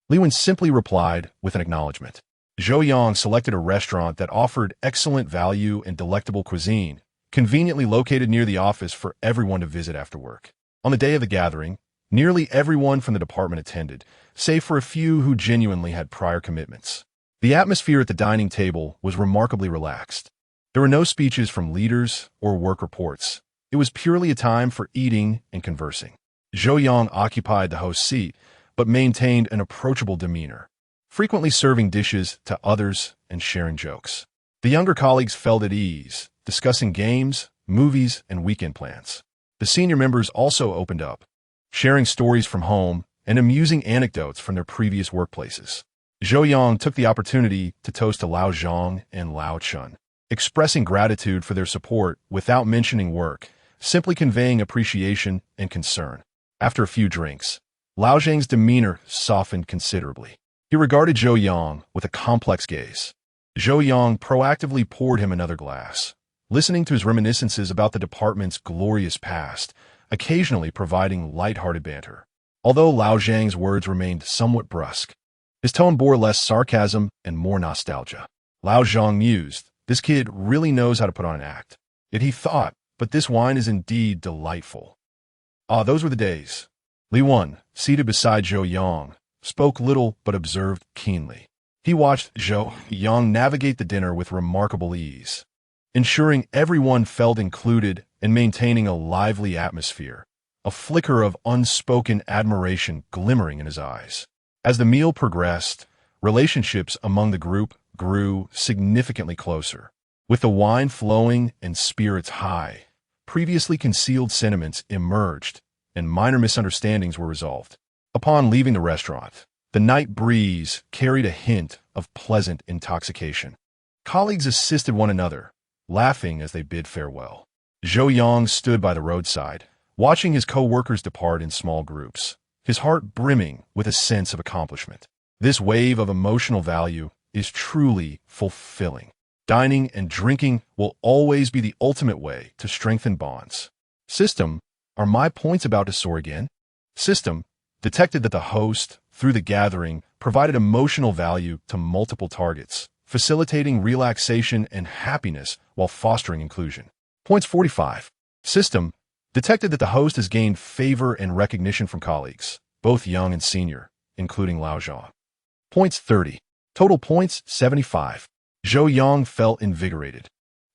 Li Wen simply replied with an acknowledgement. Zhou Yang selected a restaurant that offered excellent value and delectable cuisine, conveniently located near the office for everyone to visit after work. On the day of the gathering, nearly everyone from the department attended, save for a few who genuinely had prior commitments. The atmosphere at the dining table was remarkably relaxed. There were no speeches from leaders or work reports. It was purely a time for eating and conversing. Zhou Yang occupied the host's seat, but maintained an approachable demeanor, frequently serving dishes to others and sharing jokes. The younger colleagues felt at ease, discussing games, movies, and weekend plans. The senior members also opened up, sharing stories from home and amusing anecdotes from their previous workplaces. Zhou Yang took the opportunity to toast to Lao Zhang and Lao Chun, expressing gratitude for their support without mentioning work, simply conveying appreciation and concern. After a few drinks, Lao Zhang's demeanor softened considerably. He regarded Zhou Yang with a complex gaze. Zhou Yang proactively poured him another glass, listening to his reminiscences about the department's glorious past, occasionally providing light-hearted banter. Although Lao Zhang's words remained somewhat brusque, his tone bore less sarcasm and more nostalgia. Lao Zhang mused, this kid really knows how to put on an act. Yet he thought, but this wine is indeed delightful. Ah, those were the days. Li Wen, seated beside Zhou Yang, spoke little but observed keenly. He watched Zhou Yang navigate the dinner with remarkable ease, ensuring everyone felt included and maintaining a lively atmosphere, a flicker of unspoken admiration glimmering in his eyes. As the meal progressed, relationships among the group grew significantly closer. With the wine flowing and spirits high, previously concealed sentiments emerged, and minor misunderstandings were resolved. Upon leaving the restaurant, The night breeze carried a hint of pleasant intoxication. Colleagues assisted one another, laughing as they bid farewell. Zhou Yang stood by the roadside, watching his co-workers depart in small groups, his heart brimming with a sense of accomplishment. This wave of emotional value is truly fulfilling. Dining and drinking will always be the ultimate way to strengthen bonds. System, are my points about to soar again? System detected that the host, through the gathering, provided emotional value to multiple targets, facilitating relaxation and happiness while fostering inclusion. Points 45. System detected that the host has gained favor and recognition from colleagues, both young and senior, including Lao Zhao. Points 30. Total points 75. Zhou Yang felt invigorated,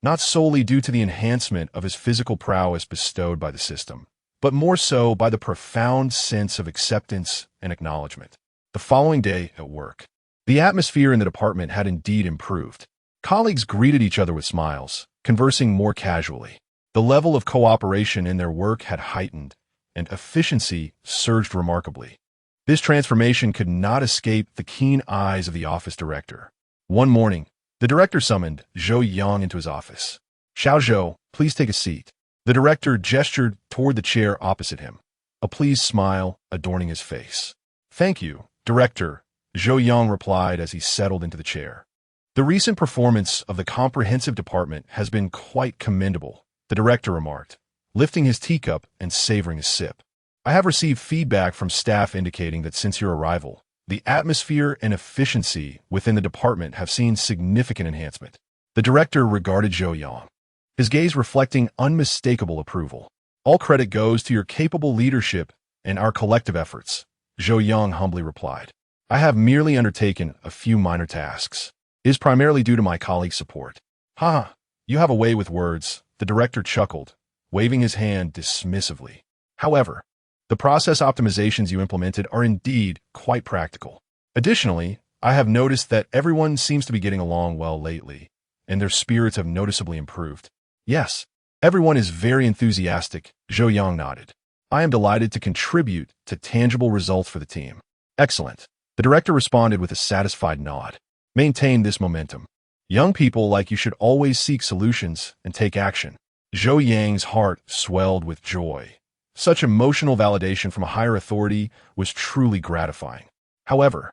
not solely due to the enhancement of his physical prowess bestowed by the system, but more so by the profound sense of acceptance and acknowledgement. The following day at work, the atmosphere in the department had indeed improved. Colleagues greeted each other with smiles, conversing more casually. The level of cooperation in their work had heightened, and efficiency surged remarkably. This transformation could not escape the keen eyes of the office director. One morning, the director summoned Zhou Yang into his office. "Xiao Zhou, please take a seat." The director gestured toward the chair opposite him, a pleased smile adorning his face. "Thank you, Director," Zhou Yang replied as he settled into the chair. "The recent performance of the comprehensive department has been quite commendable," the director remarked, lifting his teacup and savoring a sip. "I have received feedback from staff indicating that since your arrival, the atmosphere and efficiency within the department have seen significant enhancement." The director regarded Zhou Yang, his gaze reflecting unmistakable approval. "All credit goes to your capable leadership and our collective efforts," Zhou Yang humbly replied. "I have merely undertaken a few minor tasks. It is primarily due to my colleagues' support." "Ha, you have a way with words," the director chuckled, waving his hand dismissively. "However, the process optimizations you implemented are indeed quite practical. Additionally, I have noticed that everyone seems to be getting along well lately, and their spirits have noticeably improved." "Yes, everyone is very enthusiastic," Zhou Yang nodded. "I am delighted to contribute to tangible results for the team." "Excellent," the director responded with a satisfied nod. "Maintain this momentum. Young people like you should always seek solutions and take action." Zhou Yang's heart swelled with joy. Such emotional validation from a higher authority was truly gratifying. However,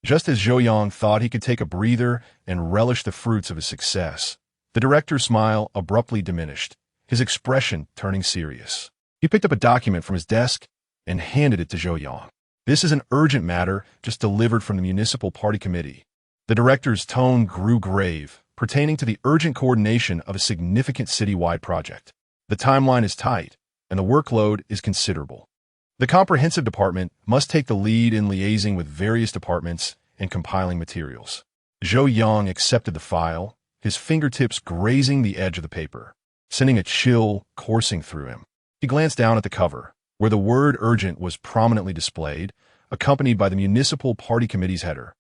just as Zhou Yang thought he could take a breather and relish the fruits of his success, the director's smile abruptly diminished, his expression turning serious. He picked up a document from his desk and handed it to Zhou Yang. "This is an urgent matter just delivered from the municipal party committee." The director's tone grew grave, pertaining to the urgent coordination of a significant citywide project. "The timeline is tight, and the workload is considerable. The comprehensive department must take the lead in liaising with various departments and compiling materials." Zhou Yang accepted the file, his fingertips grazing the edge of the paper, sending a chill coursing through him. He glanced down at the cover, where the word urgent was prominently displayed, accompanied by the municipal party committee's header,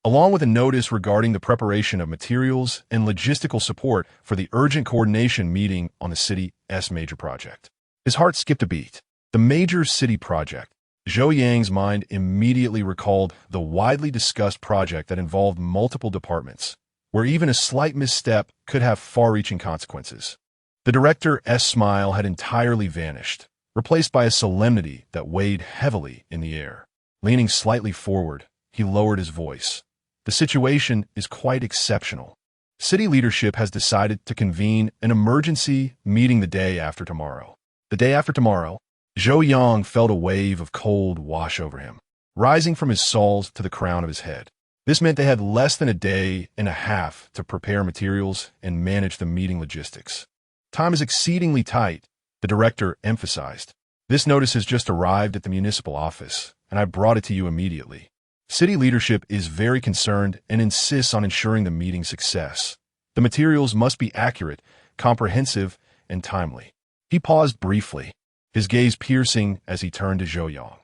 along with a notice regarding the preparation of materials and logistical support for the urgent coordination meeting on the city's major project. His heart skipped a beat. The major city project. Zhou Yang's mind immediately recalled the widely discussed project that involved multiple departments, where even a slight misstep could have far-reaching consequences. The director's smile had entirely vanished, replaced by a solemnity that weighed heavily in the air. Leaning slightly forward, he lowered his voice. "The situation is quite exceptional. City leadership has decided to convene an emergency meeting the day after tomorrow." The day after tomorrow, Zhou Yang felt a wave of cold wash over him, rising from his soles to the crown of his head. This meant they had less than a day and a half to prepare materials and manage the meeting logistics. "Time is exceedingly tight," the director emphasized. "This notice has just arrived at the municipal office, and I brought it to you immediately. City leadership is very concerned and insists on ensuring the meeting's success. The materials must be accurate, comprehensive, and timely." He paused briefly, his gaze piercing as he turned to Zhou Yang.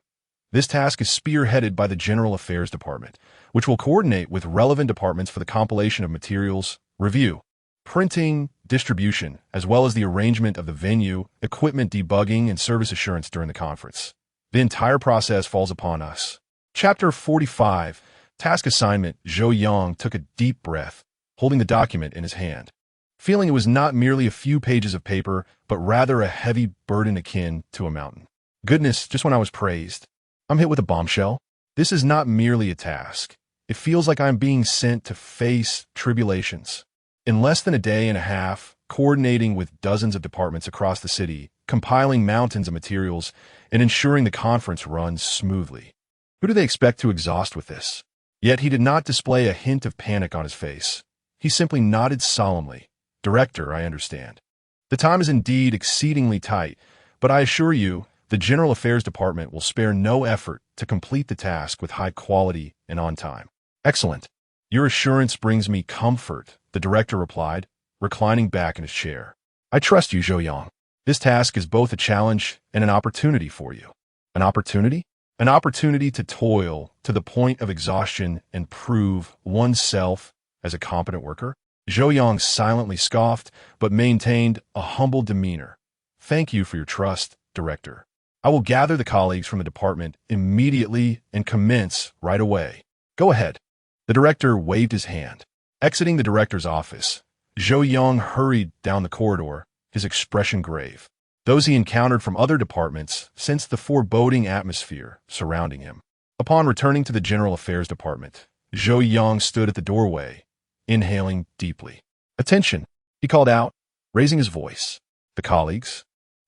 "This task is spearheaded by the General Affairs Department, which will coordinate with relevant departments for the compilation of materials, review, printing, distribution, as well as the arrangement of the venue, equipment debugging, and service assurance during the conference. The entire process falls upon us." Chapter 45. Task Assignment. Zhou Yang took a deep breath, holding the document in his hand, feeling it was not merely a few pages of paper, but rather a heavy burden akin to a mountain. Goodness, just when I was praised, I'm hit with a bombshell. This is not merely a task. It feels like I'm being sent to face tribulations. In less than a day and a half, coordinating with dozens of departments across the city, compiling mountains of materials, and ensuring the conference runs smoothly. Who do they expect to exhaust with this? Yet he did not display a hint of panic on his face. He simply nodded solemnly. Director, I understand. The time is indeed exceedingly tight, but I assure you, the General Affairs Department will spare no effort to complete the task with high quality and on time. Excellent. Your assurance brings me comfort, the director replied, reclining back in his chair. I trust you, Zhou Yang. This task is both a challenge and an opportunity for you. An opportunity? An opportunity to toil to the point of exhaustion and prove oneself as a competent worker? Zhou Yang silently scoffed, but maintained a humble demeanor. Thank you for your trust, Director. I will gather the colleagues from the department immediately and commence right away. Go ahead. The director waved his hand. Exiting the director's office, Zhou Yang hurried down the corridor, his expression grave. Those he encountered from other departments sensed the foreboding atmosphere surrounding him. Upon returning to the General Affairs Department, Zhou Yang stood at the doorway, inhaling deeply. Attention, he called out, raising his voice. The colleagues,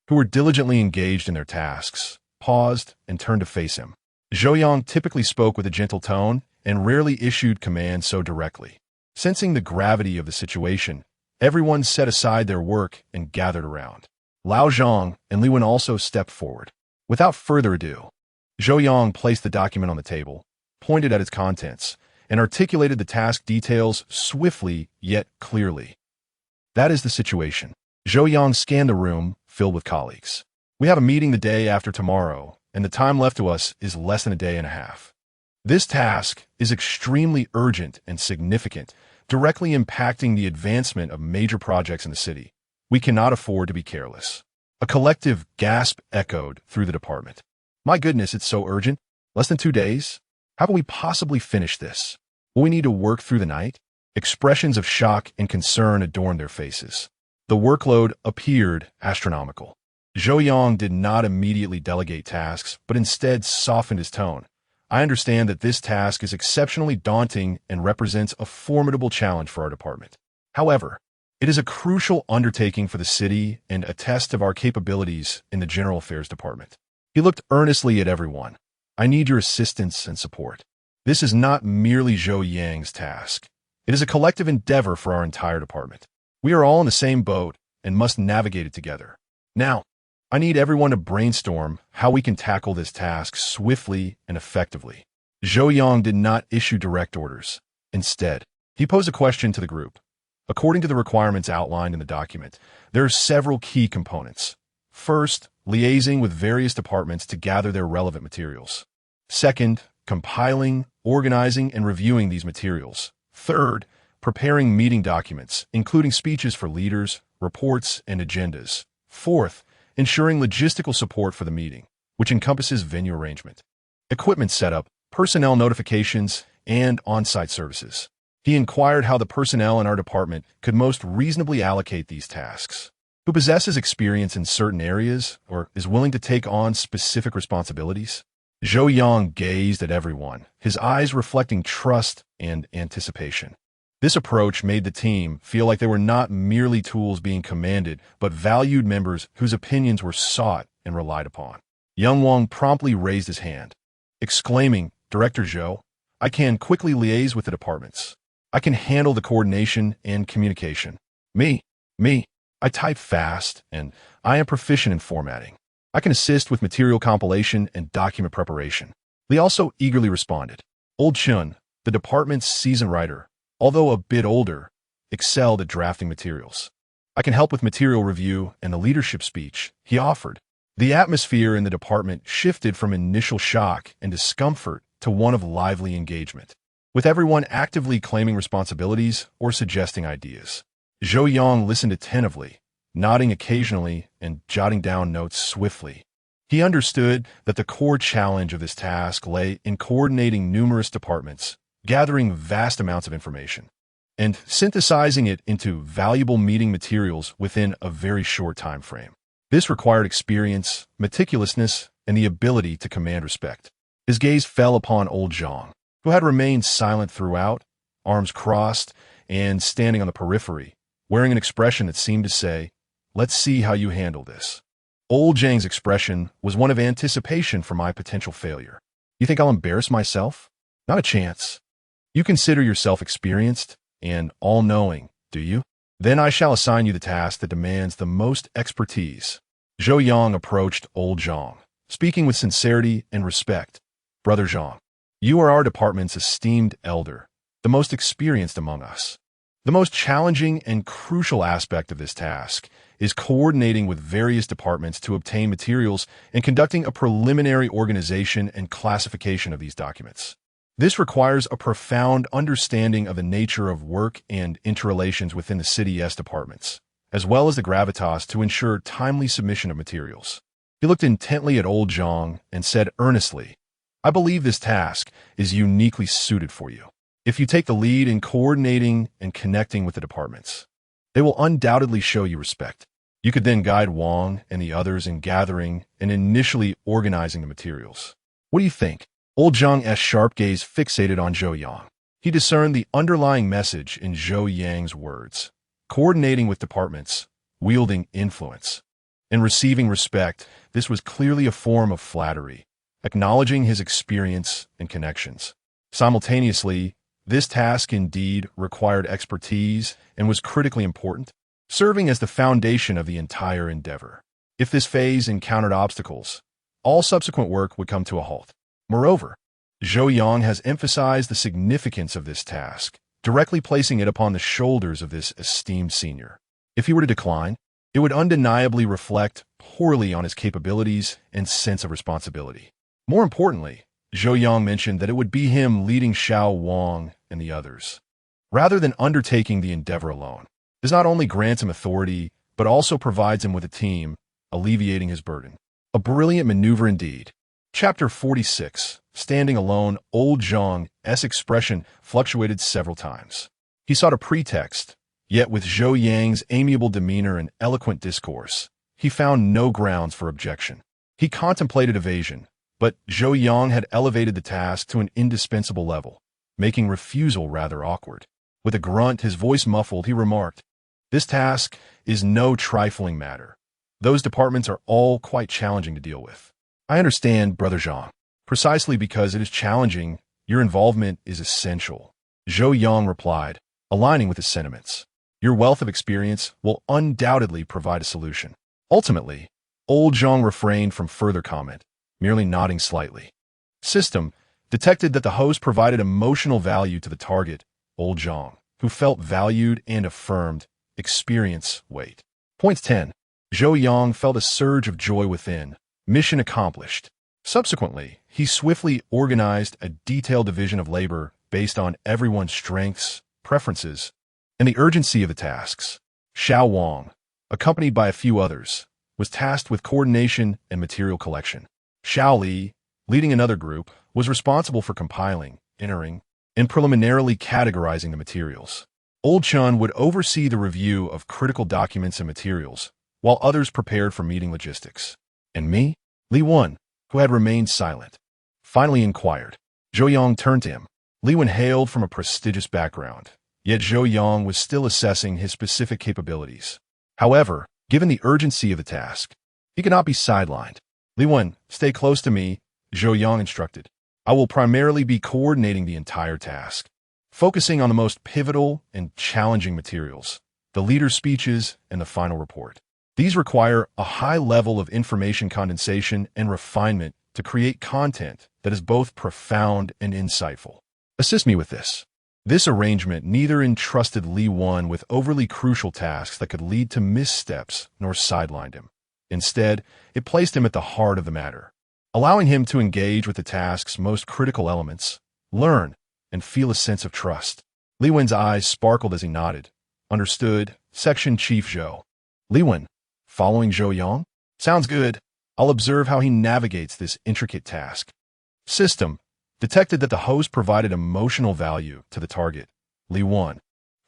who were diligently engaged in their tasks, paused and turned to face him. Zhou Yang typically spoke with a gentle tone and rarely issued commands so directly. Sensing the gravity of the situation, everyone set aside their work and gathered around. Lao Zhang and Li Wen also stepped forward. Without further ado, Zhou Yang placed the document on the table, pointed at its contents, and articulated the task details swiftly yet clearly. That is the situation. Zhou Yang scanned the room filled with colleagues. We have a meeting the day after tomorrow, and the time left to us is less than a day and a half. This task is extremely urgent and significant, directly impacting the advancement of major projects in the city. We cannot afford to be careless. A collective gasp echoed through the department. My goodness, it's so urgent. Less than 2 days? How can we possibly finish this? Will we need to work through the night? Expressions of shock and concern adorned their faces. The workload appeared astronomical. Zhou Yang did not immediately delegate tasks, but instead softened his tone. I understand that this task is exceptionally daunting and represents a formidable challenge for our department. However, it is a crucial undertaking for the city and a test of our capabilities in the General Affairs Department. He looked earnestly at everyone. I need your assistance and support. This is not merely Zhou Yang's task. It is a collective endeavor for our entire department. We are all in the same boat and must navigate it together. Now, I need everyone to brainstorm how we can tackle this task swiftly and effectively. Zhou Yang did not issue direct orders. Instead, he posed a question to the group. According to the requirements outlined in the document, there are several key components. First, liaising with various departments to gather their relevant materials. Second, compiling, organizing, and reviewing these materials. Third, preparing meeting documents, including speeches for leaders, reports, and agendas. Fourth, ensuring logistical support for the meeting, which encompasses venue arrangement, equipment setup, personnel notifications, and on-site services. He inquired how the personnel in our department could most reasonably allocate these tasks. Who possesses experience in certain areas or is willing to take on specific responsibilities? Zhou Yang gazed at everyone, his eyes reflecting trust and anticipation. This approach made the team feel like they were not merely tools being commanded, but valued members whose opinions were sought and relied upon. Yang Wang promptly raised his hand, exclaiming, Director Zhou, I can quickly liaise with the departments. I can handle the coordination and communication. Me. I type fast, and I am proficient in formatting. I can assist with material compilation and document preparation. Li also eagerly responded. Old Chun, the department's seasoned writer, although a bit older, excelled at drafting materials. I can help with material review and the leadership speech, he offered. The atmosphere in the department shifted from initial shock and discomfort to one of lively engagement, with everyone actively claiming responsibilities or suggesting ideas. Zhou Yang listened attentively, nodding occasionally and jotting down notes swiftly. He understood that the core challenge of this task lay in coordinating numerous departments, gathering vast amounts of information, and synthesizing it into valuable meeting materials within a very short time frame. This required experience, meticulousness, and the ability to command respect. His gaze fell upon old Zhang, who had remained silent throughout, arms crossed and standing on the periphery, wearing an expression that seemed to say, "Let's see how you handle this." Old Zhang's expression was one of anticipation for my potential failure. "You think I'll embarrass myself? Not a chance. You consider yourself experienced and all-knowing, do you? Then I shall assign you the task that demands the most expertise." Zhou Yang approached old Zhang, speaking with sincerity and respect. "Brother Zhang, you are our department's esteemed elder, the most experienced among us. The most challenging and crucial aspect of this task is coordinating with various departments to obtain materials and conducting a preliminary organization and classification of these documents. This requires a profound understanding of the nature of work and interrelations within the city's departments, as well as the gravitas to ensure timely submission of materials." He looked intently at old Zhang and said earnestly, "I believe this task is uniquely suited for you. If you take the lead in coordinating and connecting with the departments, they will undoubtedly show you respect. You could then guide Wang and the others in gathering and initially organizing the materials. What do you think?" Old Zhang's sharp gaze fixated on Zhou Yang. He discerned the underlying message in Zhou Yang's words: coordinating with departments, wielding influence, and receiving respect. This was clearly a form of flattery, acknowledging his experience and connections. Simultaneously, this task indeed required expertise and was critically important, serving as the foundation of the entire endeavor. If this phase encountered obstacles, all subsequent work would come to a halt. Moreover, Zhou Yang has emphasized the significance of this task, directly placing it upon the shoulders of this esteemed senior. If he were to decline, it would undeniably reflect poorly on his capabilities and sense of responsibility. More importantly, Zhou Yang mentioned that it would be him leading Xiao Wang and the others, rather than undertaking the endeavor alone. This not only grants him authority, but also provides him with a team, alleviating his burden. A brilliant maneuver indeed. Chapter 46. Standing alone, old Zhang's expression fluctuated several times. He sought a pretext, yet with Zhou Yang's amiable demeanor and eloquent discourse, he found no grounds for objection. He contemplated evasion, but Zhou Yang had elevated the task to an indispensable level, making refusal rather awkward. With a grunt, his voice muffled, he remarked, "This task is no trifling matter. Those departments are all quite challenging to deal with." "I understand, Brother Zhang. Precisely because it is challenging, your involvement is essential," Zhou Yang replied, aligning with his sentiments. "Your wealth of experience will undoubtedly provide a solution." Ultimately, old Zhang refrained from further comment, merely nodding slightly. System detected that the host provided emotional value to the target, old Zhang, who felt valued and affirmed. Experience weight. Point 10. Zhou Yang felt a surge of joy within. Mission accomplished. Subsequently, he swiftly organized a detailed division of labor based on everyone's strengths, preferences, and the urgency of the tasks. Xiao Wang, accompanied by a few others, was tasked with coordination and material collection. Xiao Li, leading another group, was responsible for compiling, entering, and preliminarily categorizing the materials. Old Chun would oversee the review of critical documents and materials, while others prepared for meeting logistics. "And me?" Li Wen, who had remained silent, finally inquired. Zhou Yang turned to him. Li Wen hailed from a prestigious background, yet Zhou Yang was still assessing his specific capabilities. However, given the urgency of the task, he could not be sidelined. "Li Wen, stay close to me," Zhou Yang instructed. "I will primarily be coordinating the entire task, focusing on the most pivotal and challenging materials, the leader's speeches, and the final report. These require a high level of information condensation and refinement to create content that is both profound and insightful. Assist me with this." This arrangement neither entrusted Li Wen with overly crucial tasks that could lead to missteps nor sidelined him. Instead, it placed him at the heart of the matter, allowing him to engage with the task's most critical elements, learn, and feel a sense of trust. Li Wen's eyes sparkled as he nodded. "Understood, Section Chief Zhou." "Li Wen, following Zhou Yang? Sounds good. I'll observe how he navigates this intricate task. System detected that the host provided emotional value to the target, Li Wan,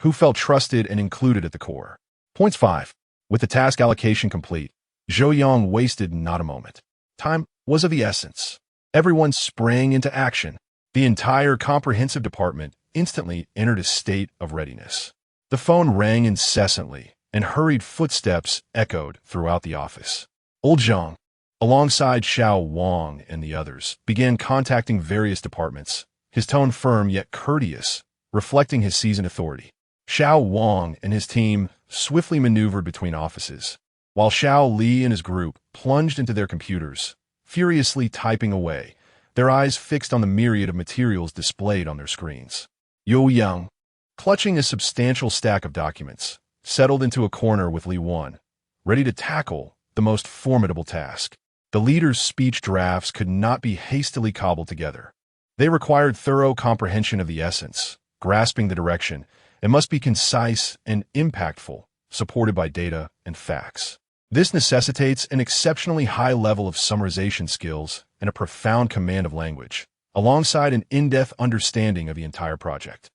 who felt trusted and included at the core. Points 5. With the task allocation complete, Zhou Yang wasted not a moment. Time was of the essence. Everyone sprang into action. The entire comprehensive department instantly entered a state of readiness. The phone rang incessantly, and hurried footsteps echoed throughout the office. Old Zhang, alongside Xiao Wang and the others, began contacting various departments, his tone firm yet courteous, reflecting his seasoned authority. Xiao Wang and his team swiftly maneuvered between offices, while Xiao Li and his group plunged into their computers, furiously typing away, their eyes fixed on the myriad of materials displayed on their screens. Yo Yang, clutching a substantial stack of documents, settled into a corner with Li Wan, ready to tackle the most formidable task. The leader's speech drafts could not be hastily cobbled together. They required thorough comprehension of the essence, grasping the direction, and must be concise and impactful, supported by data and facts. This necessitates an exceptionally high level of summarization skills and a profound command of language, alongside an in-depth understanding of the entire project.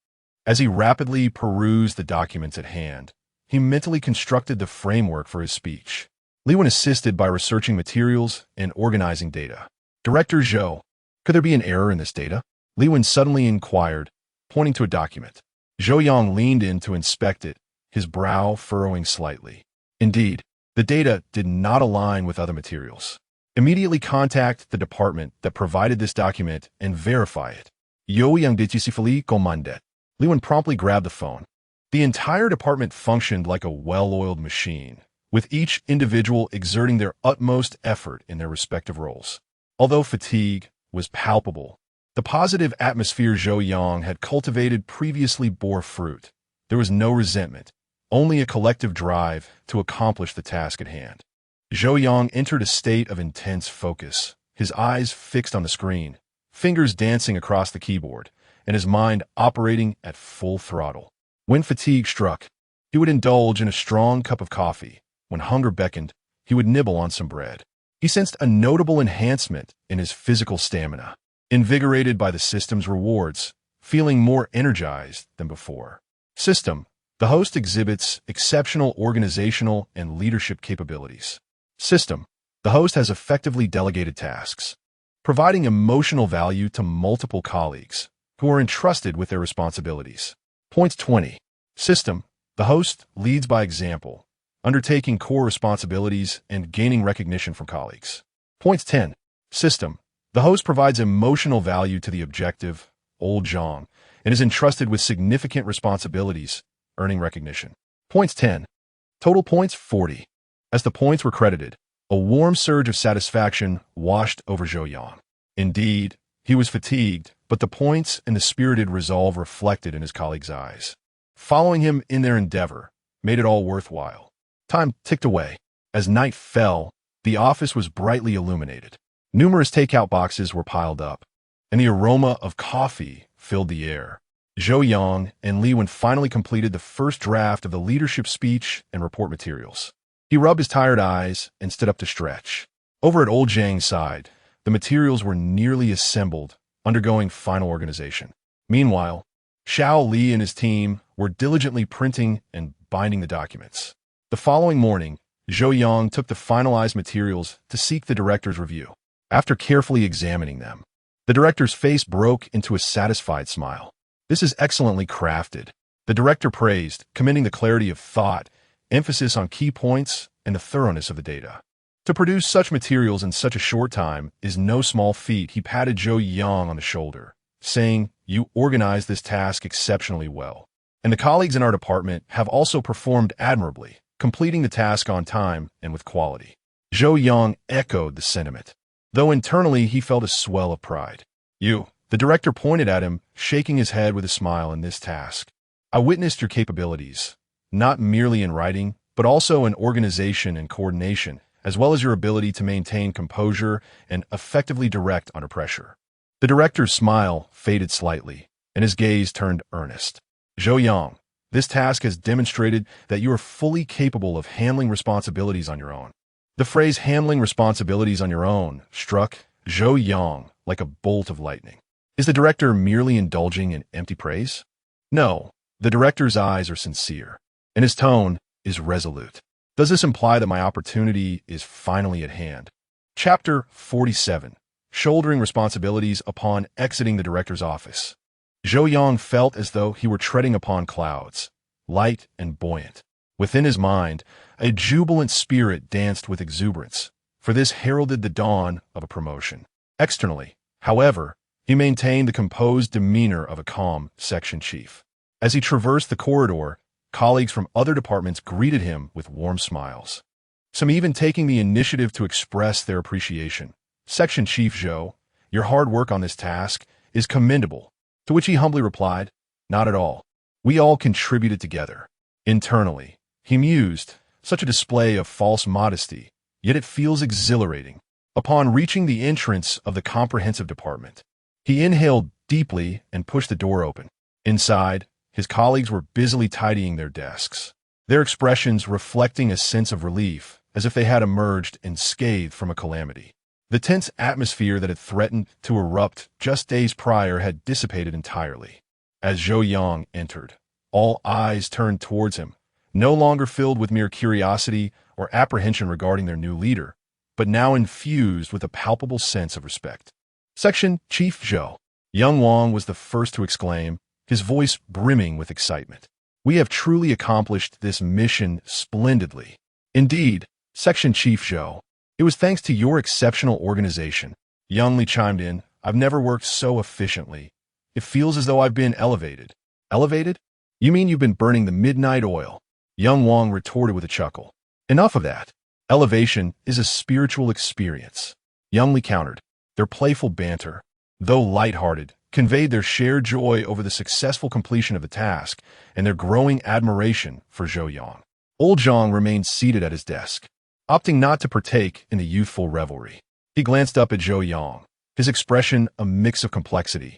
As he rapidly perused the documents at hand, he mentally constructed the framework for his speech. Li Wan assisted by researching materials and organizing data. Director Zhou, could there be an error in this data? Li Wan suddenly inquired, pointing to a document. Zhou Yang leaned in to inspect it, his brow furrowing slightly. Indeed, the data did not align with other materials. Immediately contact the department that provided this document and verify it. Yo Yang Dichisifali Comandet. Li Wan promptly grabbed the phone. The entire department functioned like a well-oiled machine, with each individual exerting their utmost effort in their respective roles. Although fatigue was palpable, the positive atmosphere Zhou Yang had cultivated previously bore fruit. There was no resentment, only a collective drive to accomplish the task at hand. Zhou Yang entered a state of intense focus, his eyes fixed on the screen, fingers dancing across the keyboard, and his mind operating at full throttle. When fatigue struck, he would indulge in a strong cup of coffee. When hunger beckoned, he would nibble on some bread. He sensed a notable enhancement in his physical stamina, invigorated by the system's rewards, feeling more energized than before. System. The host exhibits exceptional organizational and leadership capabilities. System. The host has effectively delegated tasks, providing emotional value to multiple colleagues who are entrusted with their responsibilities. Points 20. System. The host leads by example, undertaking core responsibilities and gaining recognition from colleagues. Points 10. System. The host provides emotional value to the objective, Old Zhang, and is entrusted with significant responsibilities, earning recognition. Points 10. Total points 40. As the points were credited, a warm surge of satisfaction washed over Zhou Yang. Indeed, he was fatigued, but the points and the spirited resolve reflected in his colleagues' eyes, following him in their endeavor, made it all worthwhile. Time ticked away. As night fell, the office was brightly illuminated. Numerous takeout boxes were piled up, and the aroma of coffee filled the air. Zhou Yang and Li Wan finally completed the first draft of the leadership speech and report materials. He rubbed his tired eyes and stood up to stretch. Over at Old Zhang's side, the materials were nearly assembled, undergoing final organization. Meanwhile, Xiao Li and his team were diligently printing and binding the documents. The following morning, Zhou Yang took the finalized materials to seek the director's review. After carefully examining them, the director's face broke into a satisfied smile. This is excellently crafted, the director praised, commending the clarity of thought, emphasis on key points, and the thoroughness of the data. To produce such materials in such a short time is no small feat. He patted Zhou Yang on the shoulder, saying, "You organized this task exceptionally well. And the colleagues in our department have also performed admirably, completing the task on time and with quality." Zhou Yang echoed the sentiment, though internally he felt a swell of pride. The director pointed at him, shaking his head with a smile. "In this task, I witnessed your capabilities, not merely in writing, but also in organization and coordination, as well as your ability to maintain composure and effectively direct under pressure." The director's smile faded slightly, and his gaze turned earnest. "Zhou Yang, this task has demonstrated that you are fully capable of handling responsibilities on your own. The phrase handling responsibilities on your own struck Zhou Yang like a bolt of lightning. Is the director merely indulging in empty praise? No, the director's eyes are sincere, and his tone is resolute. Does this imply that my opportunity is finally at hand? Chapter 47. Shouldering responsibilities upon exiting the director's office. Zhou Yang felt as though he were treading upon clouds, light and buoyant. Within his mind, a jubilant spirit danced with exuberance, for this heralded the dawn of a promotion. Externally, however, he maintained the composed demeanor of a calm section chief. As he traversed the corridor, colleagues from other departments greeted him with warm smiles, some even taking the initiative to express their appreciation. Section Chief Zhou, your hard work on this task is commendable, to which he humbly replied, not at all. We all contributed together. Internally, he mused, such a display of false modesty, yet it feels exhilarating. Upon reaching the entrance of the comprehensive department, he inhaled deeply and pushed the door open. Inside, his colleagues were busily tidying their desks, their expressions reflecting a sense of relief, as if they had emerged unscathed from a calamity. The tense atmosphere that had threatened to erupt just days prior had dissipated entirely. As Zhou Yang entered, all eyes turned towards him, no longer filled with mere curiosity or apprehension regarding their new leader, but now infused with a palpable sense of respect. Section Chief Zhou. Young Wang was the first to exclaim, his voice brimming with excitement. We have truly accomplished this mission splendidly. Indeed, Section Chief Zhou, it was thanks to your exceptional organization. Young Li chimed in, I've never worked so efficiently. It feels as though I've been elevated. Elevated? You mean you've been burning the midnight oil? Young Wang retorted with a chuckle. Enough of that. Elevation is a spiritual experience. Young Li countered. Their playful banter, though light-hearted, conveyed their shared joy over the successful completion of the task and their growing admiration for Zhou Yang. Old Zhang remained seated at his desk, opting not to partake in the youthful revelry. He glanced up at Zhou Yang, his expression a mix of complexity.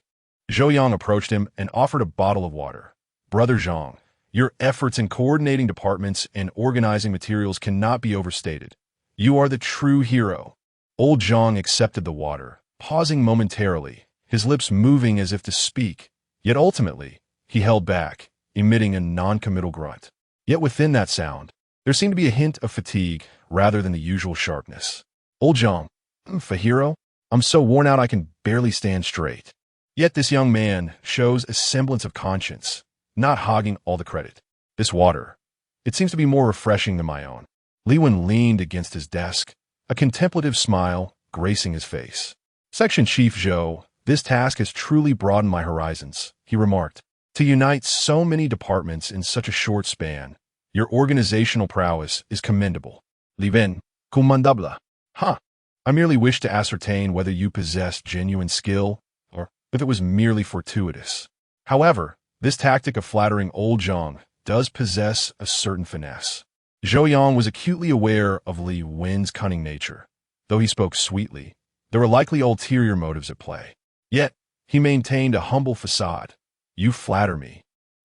Zhou Yang approached him and offered a bottle of water. Brother Zhang, your efforts in coordinating departments and organizing materials cannot be overstated. You are the true hero. Old Zhang accepted the water, pausing momentarily, his lips moving as if to speak, yet ultimately, he held back, emitting a non-committal grunt. Yet within that sound, there seemed to be a hint of fatigue rather than the usual sharpness. Old Zhang, Fahiro, I'm so worn out I can barely stand straight. Yet this young man shows a semblance of conscience, not hogging all the credit. This water, it seems to be more refreshing than my own. Li Wen leaned against his desk, a contemplative smile gracing his face. Section Chief Zhou, this task has truly broadened my horizons, he remarked. To unite so many departments in such a short span, your organizational prowess is commendable. Li Wen, commandable. I merely wish to ascertain whether you possessed genuine skill, or if it was merely fortuitous. However, this tactic of flattering old Zhang does possess a certain finesse. Zhou Yang was acutely aware of Li Wen's cunning nature. Though he spoke sweetly, there were likely ulterior motives at play. Yet, he maintained a humble facade. You flatter me.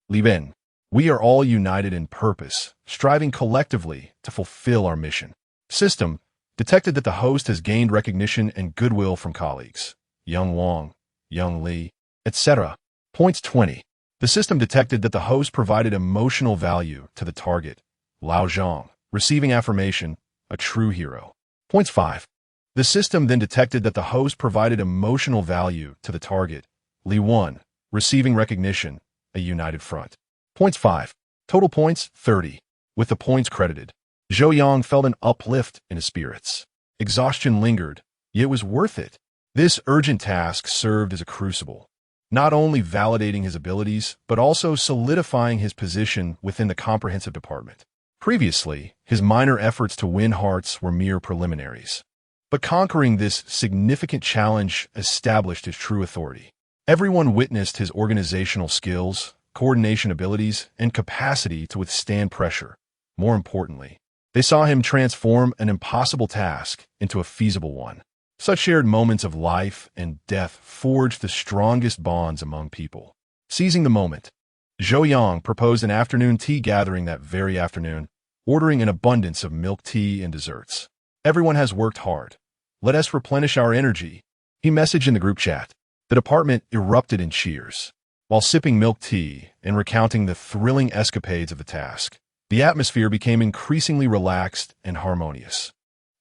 Li Wen, we are all united in purpose, striving collectively to fulfill our mission. System detected that the host has gained recognition and goodwill from colleagues. Young Wang, Young Li, etc. Points 20. The system detected that the host provided emotional value to the target. Lao Zhang, receiving affirmation, a true hero. Points 5. The system then detected that the host provided emotional value to the target. Li Wen, receiving recognition, a united front. Points 5. Total points, 30. With the points credited, Zhou Yang felt an uplift in his spirits. Exhaustion lingered, yet it was worth it. This urgent task served as a crucible, not only validating his abilities, but also solidifying his position within the comprehensive department. Previously, his minor efforts to win hearts were mere preliminaries. But conquering this significant challenge established his true authority. Everyone witnessed his organizational skills, coordination abilities, and capacity to withstand pressure. More importantly, they saw him transform an impossible task into a feasible one. Such shared moments of life and death forged the strongest bonds among people. Seizing the moment, Zhou Yang proposed an afternoon tea gathering that very afternoon, ordering an abundance of milk tea and desserts. Everyone has worked hard. Let us replenish our energy. He messaged in the group chat. The department erupted in cheers. While sipping milk tea and recounting the thrilling escapades of the task, the atmosphere became increasingly relaxed and harmonious.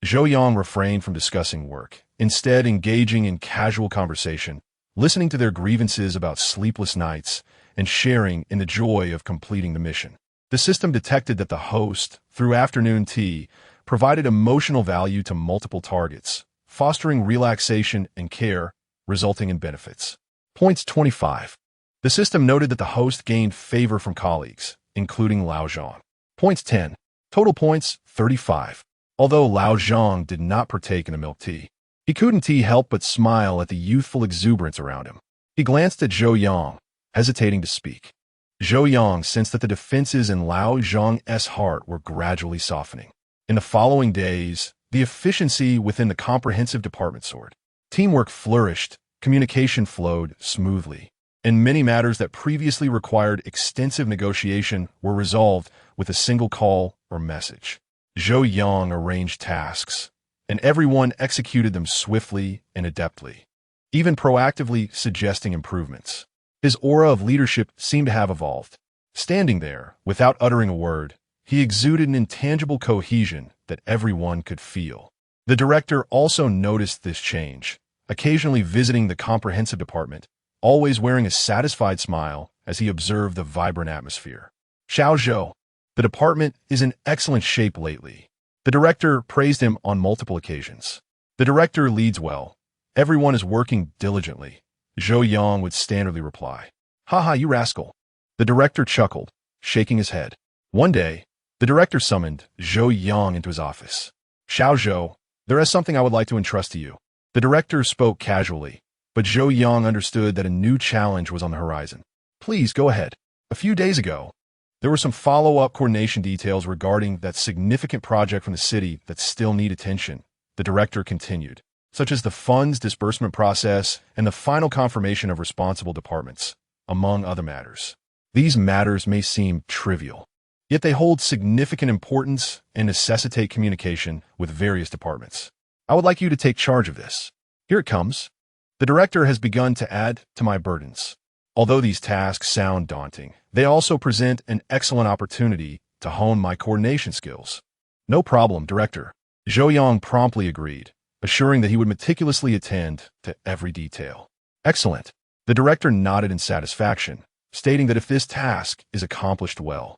Zhou Yang refrained from discussing work, instead engaging in casual conversation, listening to their grievances about sleepless nights, and sharing in the joy of completing the mission. The system detected that the host, through afternoon tea, provided emotional value to multiple targets, fostering relaxation and care, resulting in benefits. Points 25. The system noted that the host gained favor from colleagues, including Lao Zhang. Points 10. Total points 35. Although Lao Zhang did not partake in the milk tea, he couldn't help but smile at the youthful exuberance around him. He glanced at Zhou Yang, hesitating to speak. Zhou Yang sensed that the defenses in Lao Zhang's heart were gradually softening. In the following days, the efficiency within the comprehensive department soared. Teamwork flourished, communication flowed smoothly, and many matters that previously required extensive negotiation were resolved with a single call or message. Zhou Yang arranged tasks, and everyone executed them swiftly and adeptly, even proactively suggesting improvements. His aura of leadership seemed to have evolved. Standing there, without uttering a word, he exuded an intangible cohesion that everyone could feel. The director also noticed this change, occasionally visiting the comprehensive department, always wearing a satisfied smile as he observed the vibrant atmosphere. Xiao Zhou, the department is in excellent shape lately. The director praised him on multiple occasions. The director leads well. Everyone is working diligently. Zhou Yang would standardly reply. Haha, you rascal. The director chuckled, shaking his head. One day, the director summoned Zhou Yang into his office. Xiao Zhou, there is something I would like to entrust to you. The director spoke casually, but Zhou Yang understood that a new challenge was on the horizon. Please go ahead. A few days ago, there were some follow-up coordination details regarding that significant project from the city that still need attention, the director continued, such as the funds disbursement process and the final confirmation of responsible departments, among other matters. These matters may seem trivial, yet they hold significant importance and necessitate communication with various departments. I would like you to take charge of this. Here it comes. The director has begun to add to my burdens. Although these tasks sound daunting, they also present an excellent opportunity to hone my coordination skills. No problem, director. Zhou Yang promptly agreed, assuring that he would meticulously attend to every detail. Excellent. The director nodded in satisfaction, stating that if this task is accomplished well,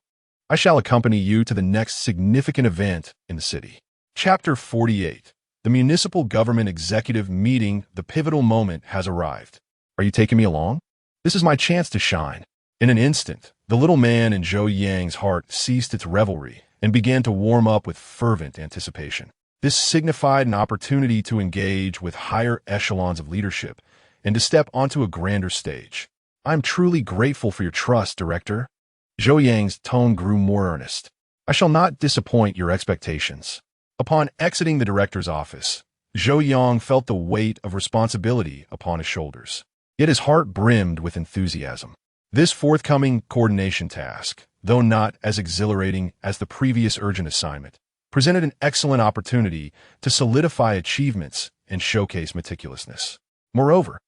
I shall accompany you to the next significant event in the city. Chapter 48. The municipal government executive meeting. The pivotal moment has arrived. Are you taking me along? This is my chance to shine. In an instant, the little man in Zhou Yang's heart ceased its revelry and began to warm up with fervent anticipation. This signified an opportunity to engage with higher echelons of leadership and to step onto a grander stage. I'm truly grateful for your trust, Director. Zhou Yang's tone grew more earnest. I shall not disappoint your expectations. Upon exiting the director's office, Zhou Yang felt the weight of responsibility upon his shoulders. Yet his heart brimmed with enthusiasm. This forthcoming coordination task, though not as exhilarating as the previous urgent assignment, presented an excellent opportunity to solidify achievements and showcase meticulousness. Moreover,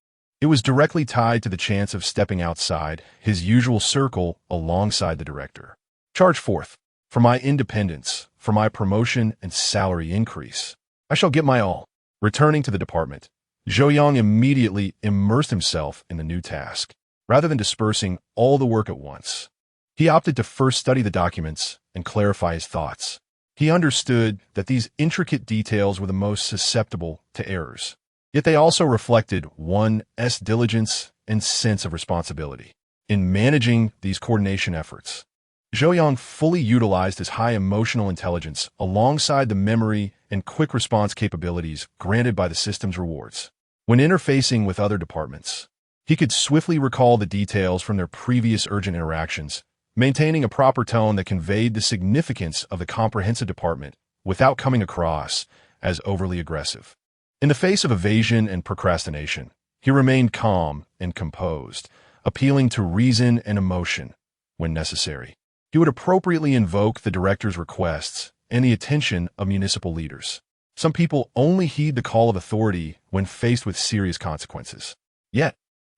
it was directly tied to the chance of stepping outside his usual circle alongside the director. Charge forth. For my independence, for my promotion and salary increase, I shall get my all. Returning to the department, Zhou Yang immediately immersed himself in the new task. Rather than dispersing all the work at once, he opted to first study the documents and clarify his thoughts. He understood that these intricate details were the most susceptible to errors, yet they also reflected one's diligence and sense of responsibility. In managing these coordination efforts, Zhou Yang fully utilized his high emotional intelligence alongside the memory and quick response capabilities granted by the system's rewards. When interfacing with other departments, he could swiftly recall the details from their previous urgent interactions, maintaining a proper tone that conveyed the significance of the comprehensive department without coming across as overly aggressive. In the face of evasion and procrastination, he remained calm and composed, appealing to reason and emotion when necessary. He would appropriately invoke the director's requests and the attention of municipal leaders. Some people only heed the call of authority when faced with serious consequences. Yet,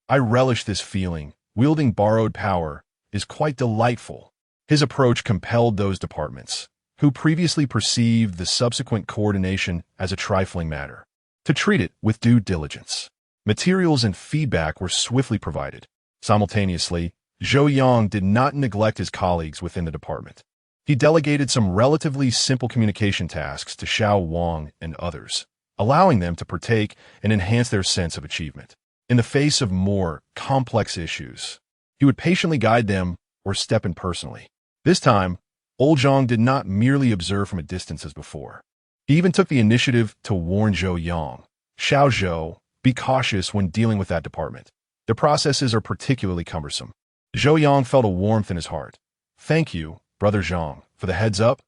I relish this feeling. Wielding borrowed power is quite delightful. His approach compelled those departments, who previously perceived the subsequent coordination as a trifling matter, to treat it with due diligence. Materials and feedback were swiftly provided. Simultaneously, Zhou Yang did not neglect his colleagues within the department. He delegated some relatively simple communication tasks to Xiao Wang and others, allowing them to partake and enhance their sense of achievement. In the face of more complex issues, he would patiently guide them or step in personally. This time, Old Zhang did not merely observe from a distance as before. He even took the initiative to warn Zhou Yang, Xiao Zhou, be cautious when dealing with that department. The processes are particularly cumbersome. Zhou Yang felt a warmth in his heart. Thank you, Brother Zhang, for the heads up.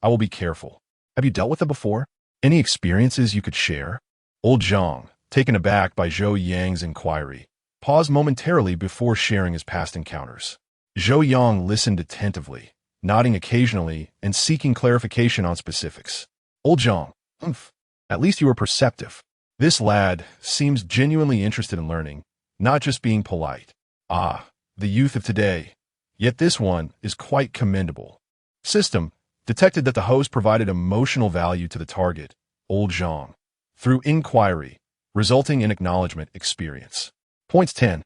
I will be careful. Have you dealt with them before? Any experiences you could share? Old Zhang, taken aback by Zhou Yang's inquiry, paused momentarily before sharing his past encounters. Zhou Yang listened attentively, nodding occasionally and seeking clarification on specifics. Old Zhang, at least you were perceptive. This lad seems genuinely interested in learning, not just being polite. Ah, the youth of today. Yet this one is quite commendable. System detected that the host provided emotional value to the target, Old Zhang, through inquiry, resulting in acknowledgement experience. Points 10.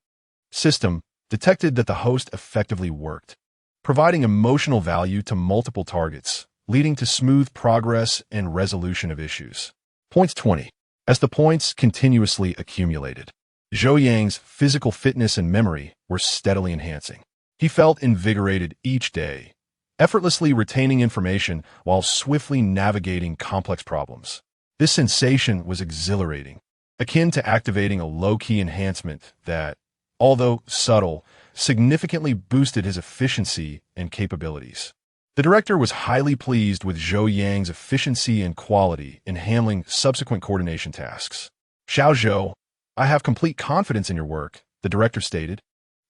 System detected that the host effectively worked, providing emotional value to multiple targets, leading to smooth progress and resolution of issues. Points 20. As the points continuously accumulated, Zhou Yang's physical fitness and memory were steadily enhancing. He felt invigorated each day, effortlessly retaining information while swiftly navigating complex problems. This sensation was exhilarating, akin to activating a low-key enhancement that, although subtle, significantly boosted his efficiency and capabilities. The director was highly pleased with Zhou Yang's efficiency and quality in handling subsequent coordination tasks. Xiao Zhou, I have complete confidence in your work, the director stated.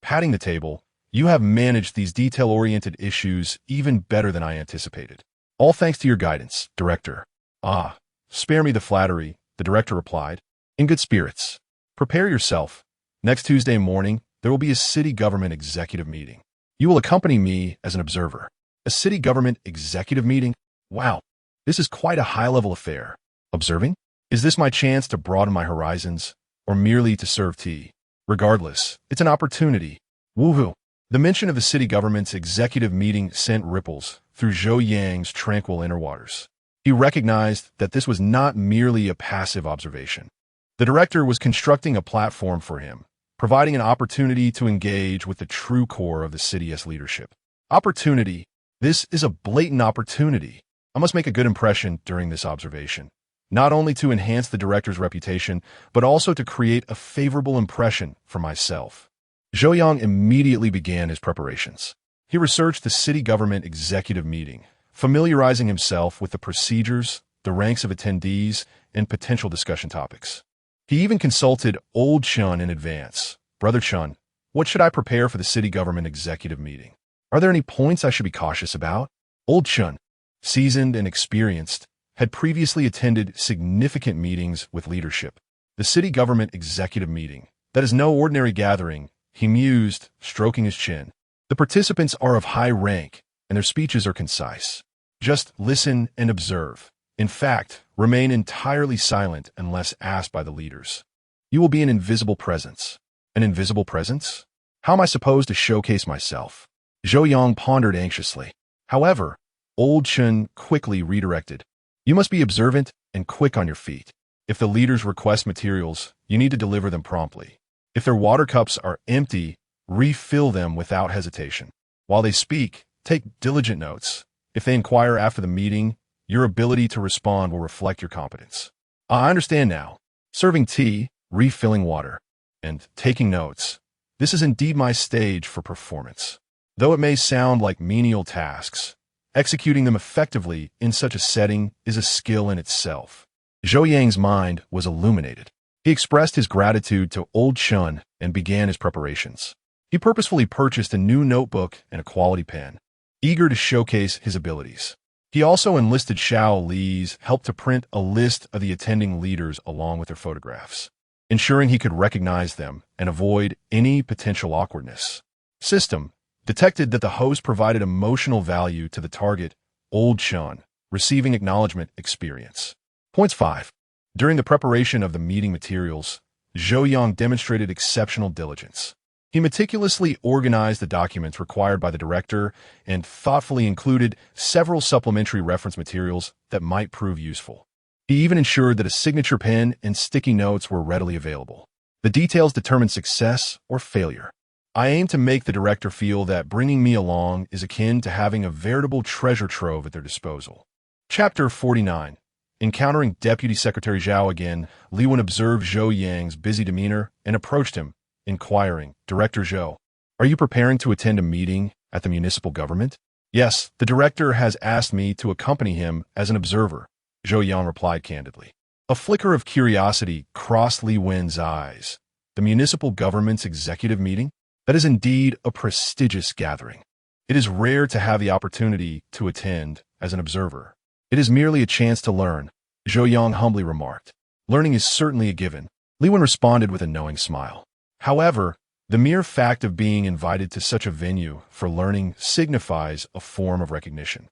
Patting the table, you have managed these detail-oriented issues even better than I anticipated. All thanks to your guidance, director. Ah, spare me the flattery, the director replied. In good spirits. Prepare yourself. Next Tuesday morning, there will be a city government executive meeting. You will accompany me as an observer. A city government executive meeting? Wow, this is quite a high-level affair. Observing? Is this my chance to broaden my horizons, or merely to serve tea? Regardless, it's an opportunity. Woohoo! The mention of the city government's executive meeting sent ripples through Zhou Yang's tranquil inner waters. He recognized that this was not merely a passive observation. The director was constructing a platform for him, providing an opportunity to engage with the true core of the city's leadership. Opportunity. This is a blatant opportunity. I must make a good impression during this observation, not only to enhance the director's reputation, but also to create a favorable impression for myself. Zhou Yang immediately began his preparations. He researched the city government executive meeting, familiarizing himself with the procedures, the ranks of attendees, and potential discussion topics. He even consulted Old Chun in advance. Brother Chun, what should I prepare for the city government executive meeting? Are there any points I should be cautious about? Old Chun, seasoned and experienced, had previously attended significant meetings with leadership. The city government executive meeting, that is no ordinary gathering, he mused, stroking his chin. The participants are of high rank, and their speeches are concise. Just listen and observe. In fact, remain entirely silent unless asked by the leaders. You will be an invisible presence. An invisible presence? How am I supposed to showcase myself? Zhou Yang pondered anxiously. However, Old Chun quickly redirected. You must be observant and quick on your feet. If the leaders request materials, you need to deliver them promptly. If their water cups are empty, refill them without hesitation. While they speak, take diligent notes. If they inquire after the meeting, your ability to respond will reflect your competence. I understand now. Serving tea, refilling water, and taking notes. This is indeed my stage for performance. Though it may sound like menial tasks, executing them effectively in such a setting is a skill in itself. Zhou Yang's mind was illuminated. He expressed his gratitude to Old Chun and began his preparations. He purposefully purchased a new notebook and a quality pen, eager to showcase his abilities. He also enlisted Xiao Li's help to print a list of the attending leaders along with their photographs, ensuring he could recognize them and avoid any potential awkwardness. System detected that the host provided emotional value to the target, Old Chun, receiving acknowledgement experience. Points 5. During the preparation of the meeting materials, Zhou Yang demonstrated exceptional diligence. He meticulously organized the documents required by the director and thoughtfully included several supplementary reference materials that might prove useful. He even ensured that a signature pen and sticky notes were readily available. The details determine success or failure. I aim to make the director feel that bringing me along is akin to having a veritable treasure trove at their disposal. Chapter 49. Encountering Deputy Secretary Zhao again, Li Wen observed Zhou Yang's busy demeanor and approached him, inquiring, "Director Zhou, are you preparing to attend a meeting at the municipal government?" "Yes, the director has asked me to accompany him as an observer," Zhou Yang replied candidly. A flicker of curiosity crossed Li Wen's eyes. The municipal government's executive meeting? That is indeed a prestigious gathering. It is rare to have the opportunity to attend as an observer. It is merely a chance to learn, Zhou Yang humbly remarked. Learning is certainly a given. Li Wen responded with a knowing smile. However, the mere fact of being invited to such a venue for learning signifies a form of recognition.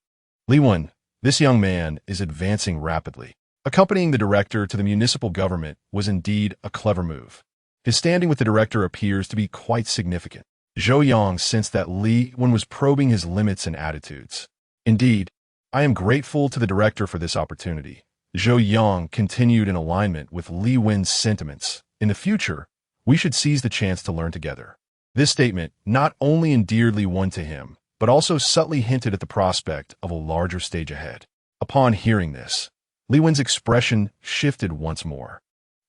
Li Wen, this young man is advancing rapidly. Accompanying the director to the municipal government was indeed a clever move. His standing with the director appears to be quite significant. Zhou Yang sensed that Li Wen was probing his limits and attitudes. Indeed, I am grateful to the director for this opportunity. Zhou Yang continued in alignment with Li Wen's sentiments. In the future, we should seize the chance to learn together. This statement not only endeared Li Wen to him, but also subtly hinted at the prospect of a larger stage ahead. Upon hearing this, Li Wen's expression shifted once more,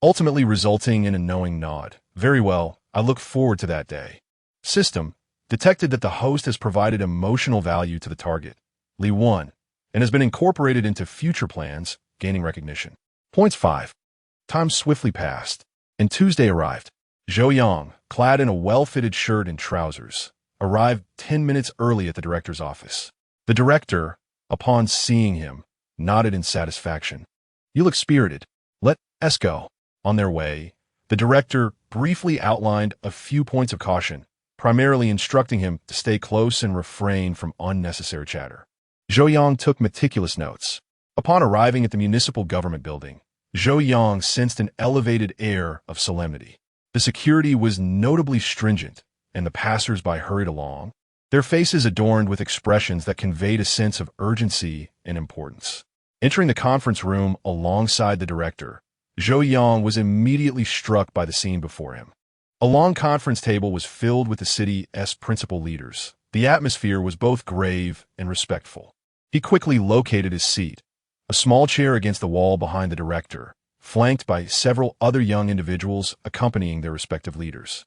ultimately resulting in a knowing nod. Very well, I look forward to that day. System detected that the host has provided emotional value to the target, Li Wen, and has been incorporated into future plans, gaining recognition. Points 5. Time swiftly passed, and Tuesday arrived. Zhou Yang, clad in a well-fitted shirt and trousers, arrived 10 minutes early at the director's office. The director, upon seeing him, nodded in satisfaction. "You look spirited. Let's go." On their way, the director briefly outlined a few points of caution, primarily instructing him to stay close and refrain from unnecessary chatter. Zhou Yang took meticulous notes. Upon arriving at the municipal government building, Zhou Yang sensed an elevated air of solemnity. The security was notably stringent, and the passers-by hurried along, their faces adorned with expressions that conveyed a sense of urgency and importance. Entering the conference room alongside the director, Zhou Yang was immediately struck by the scene before him. A long conference table was filled with the city's principal leaders. The atmosphere was both grave and respectful. He quickly located his seat, a small chair against the wall behind the director, flanked by several other young individuals accompanying their respective leaders.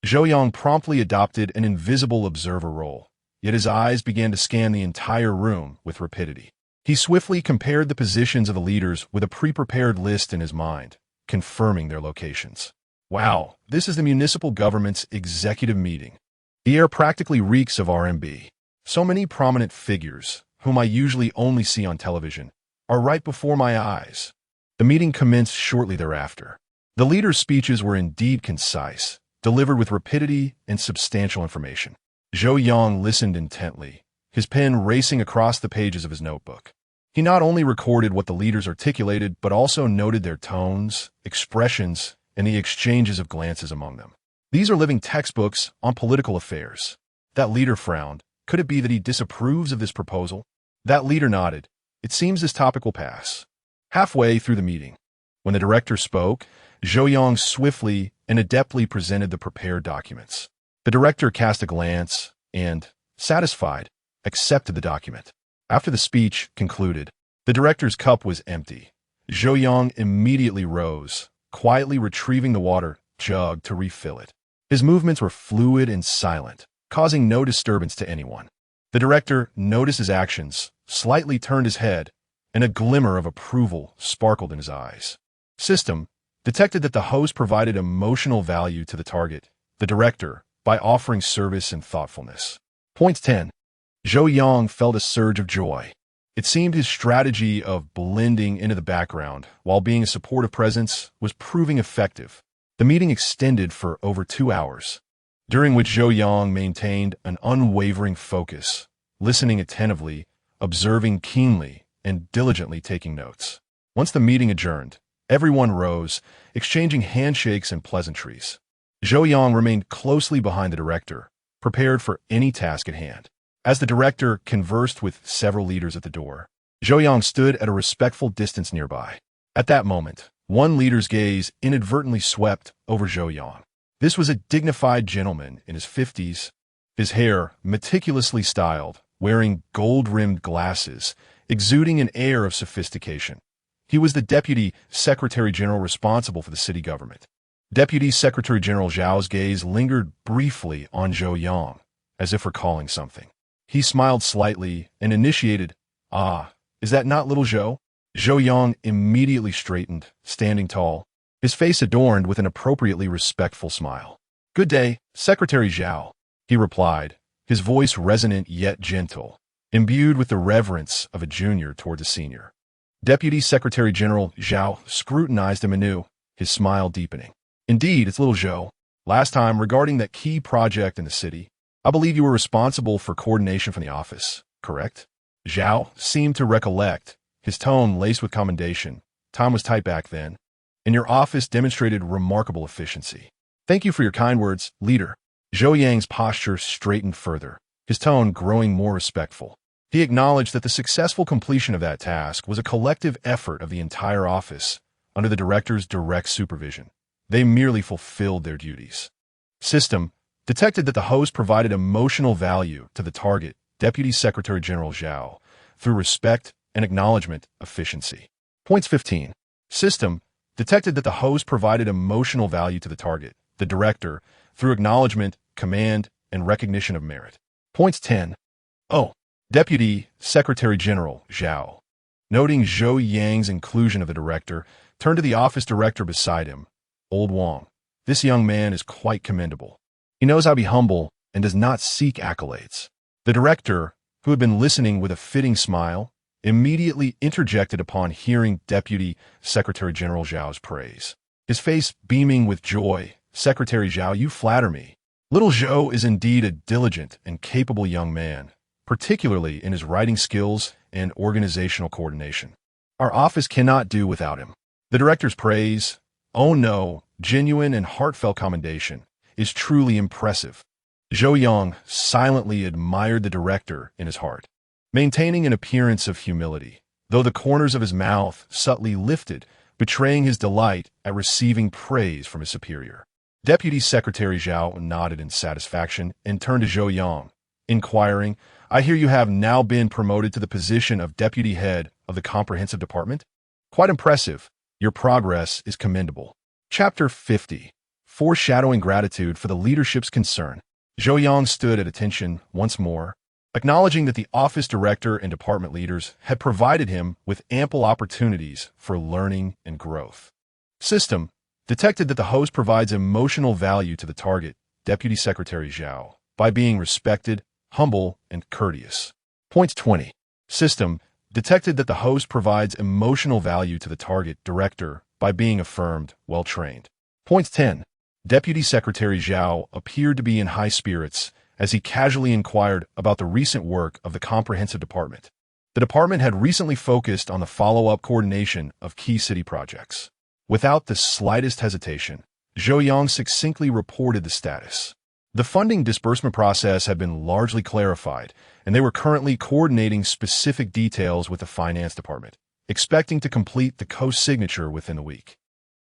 Zhou Yang promptly adopted an invisible observer role, yet his eyes began to scan the entire room with rapidity. He swiftly compared the positions of the leaders with a pre-prepared list in his mind, confirming their locations. Wow, this is the municipal government's executive meeting. The air practically reeks of R&B. So many prominent figures, whom I usually only see on television, are right before my eyes. The meeting commenced shortly thereafter. The leaders' speeches were indeed concise, delivered with rapidity and substantial information. Zhou Yang listened intently, his pen racing across the pages of his notebook. He not only recorded what the leaders articulated, but also noted their tones, expressions, and the exchanges of glances among them. These are living textbooks on political affairs. That leader frowned. Could it be that he disapproves of this proposal? That leader nodded. It seems this topic will pass. Halfway through the meeting, when the director spoke, Zhou Yang swiftly and adeptly presented the prepared documents. The director cast a glance and, satisfied, accepted the document. After the speech concluded, the director's cup was empty. Zhou Yang immediately rose, quietly retrieving the water jug to refill it. His movements were fluid and silent, causing no disturbance to anyone. The director noticed his actions, slightly turned his head, and a glimmer of approval sparkled in his eyes. System detected that the host provided emotional value to the target, the director, by offering service and thoughtfulness. Point 10. Zhou Yang felt a surge of joy. It seemed his strategy of blending into the background while being a supportive presence was proving effective. The meeting extended for over 2 hours, during which Zhou Yang maintained an unwavering focus, listening attentively, observing keenly, and diligently taking notes. Once the meeting adjourned, everyone rose, exchanging handshakes and pleasantries. Zhou Yang remained closely behind the director, prepared for any task at hand. As the director conversed with several leaders at the door, Zhou Yang stood at a respectful distance nearby. At that moment, one leader's gaze inadvertently swept over Zhou Yang. This was a dignified gentleman in his 50s, his hair meticulously styled, wearing gold-rimmed glasses, exuding an air of sophistication. He was the Deputy Secretary General responsible for the city government. Deputy Secretary General Zhao's gaze lingered briefly on Zhou Yang, as if recalling something. He smiled slightly and initiated, "Ah, is that not little Zhou?" Zhou Yang immediately straightened, standing tall, his face adorned with an appropriately respectful smile. "Good day, Secretary Zhao," he replied, his voice resonant yet gentle, imbued with the reverence of a junior toward a senior. Deputy Secretary General Zhao scrutinized him anew, his smile deepening. "Indeed, it's little Zhou. Last time, regarding that key project in the city, I believe you were responsible for coordination from the office, correct?" Zhao seemed to recollect, his tone laced with commendation. "Time was tight back then, and your office demonstrated remarkable efficiency. Thank you for your kind words, leader." Zhou Yang's posture straightened further, his tone growing more respectful. He acknowledged that the successful completion of that task was a collective effort of the entire office, under the director's direct supervision. They merely fulfilled their duties. System detected that the host provided emotional value to the target, Deputy Secretary General Zhao, through respect and acknowledgement efficiency. Points 15. System detected that the host provided emotional value to the target, the director, through acknowledgement, command, and recognition of merit. Points 10. Oh, Deputy Secretary General Zhao, noting Zhou Yang's inclusion of the director, turned to the office director beside him, Old Wang. "This young man is quite commendable. He knows how to be humble and does not seek accolades." The director, who had been listening with a fitting smile, immediately interjected upon hearing Deputy Secretary General Zhao's praise. His face beaming with joy, "Secretary Zhao, you flatter me. Little Zhou is indeed a diligent and capable young man, particularly in his writing skills and organizational coordination. Our office cannot do without him." The director's praise, oh no, genuine and heartfelt commendation, is truly impressive. Zhou Yang silently admired the director in his heart, maintaining an appearance of humility, though the corners of his mouth subtly lifted, betraying his delight at receiving praise from his superior. Deputy Secretary Zhao nodded in satisfaction and turned to Zhou Yang, inquiring, "I hear you have now been promoted to the position of Deputy Head of the Comprehensive Department? Quite impressive. Your progress is commendable." Chapter 50. Foreshadowing gratitude for the leadership's concern. Zhou Yang stood at attention once more, acknowledging that the office director and department leaders had provided him with ample opportunities for learning and growth. System detected that the host provides emotional value to the target, Deputy Secretary Zhao, by being respected, humble, and courteous. Points 20. System detected that the host provides emotional value to the target, director, by being affirmed, well-trained. Points 10. Deputy Secretary Zhao appeared to be in high spirits as he casually inquired about the recent work of the Comprehensive Department. The department had recently focused on the follow-up coordination of key city projects. Without the slightest hesitation, Zhou Yang succinctly reported the status. The funding disbursement process had been largely clarified, and they were currently coordinating specific details with the finance department, expecting to complete the co-signature within the week.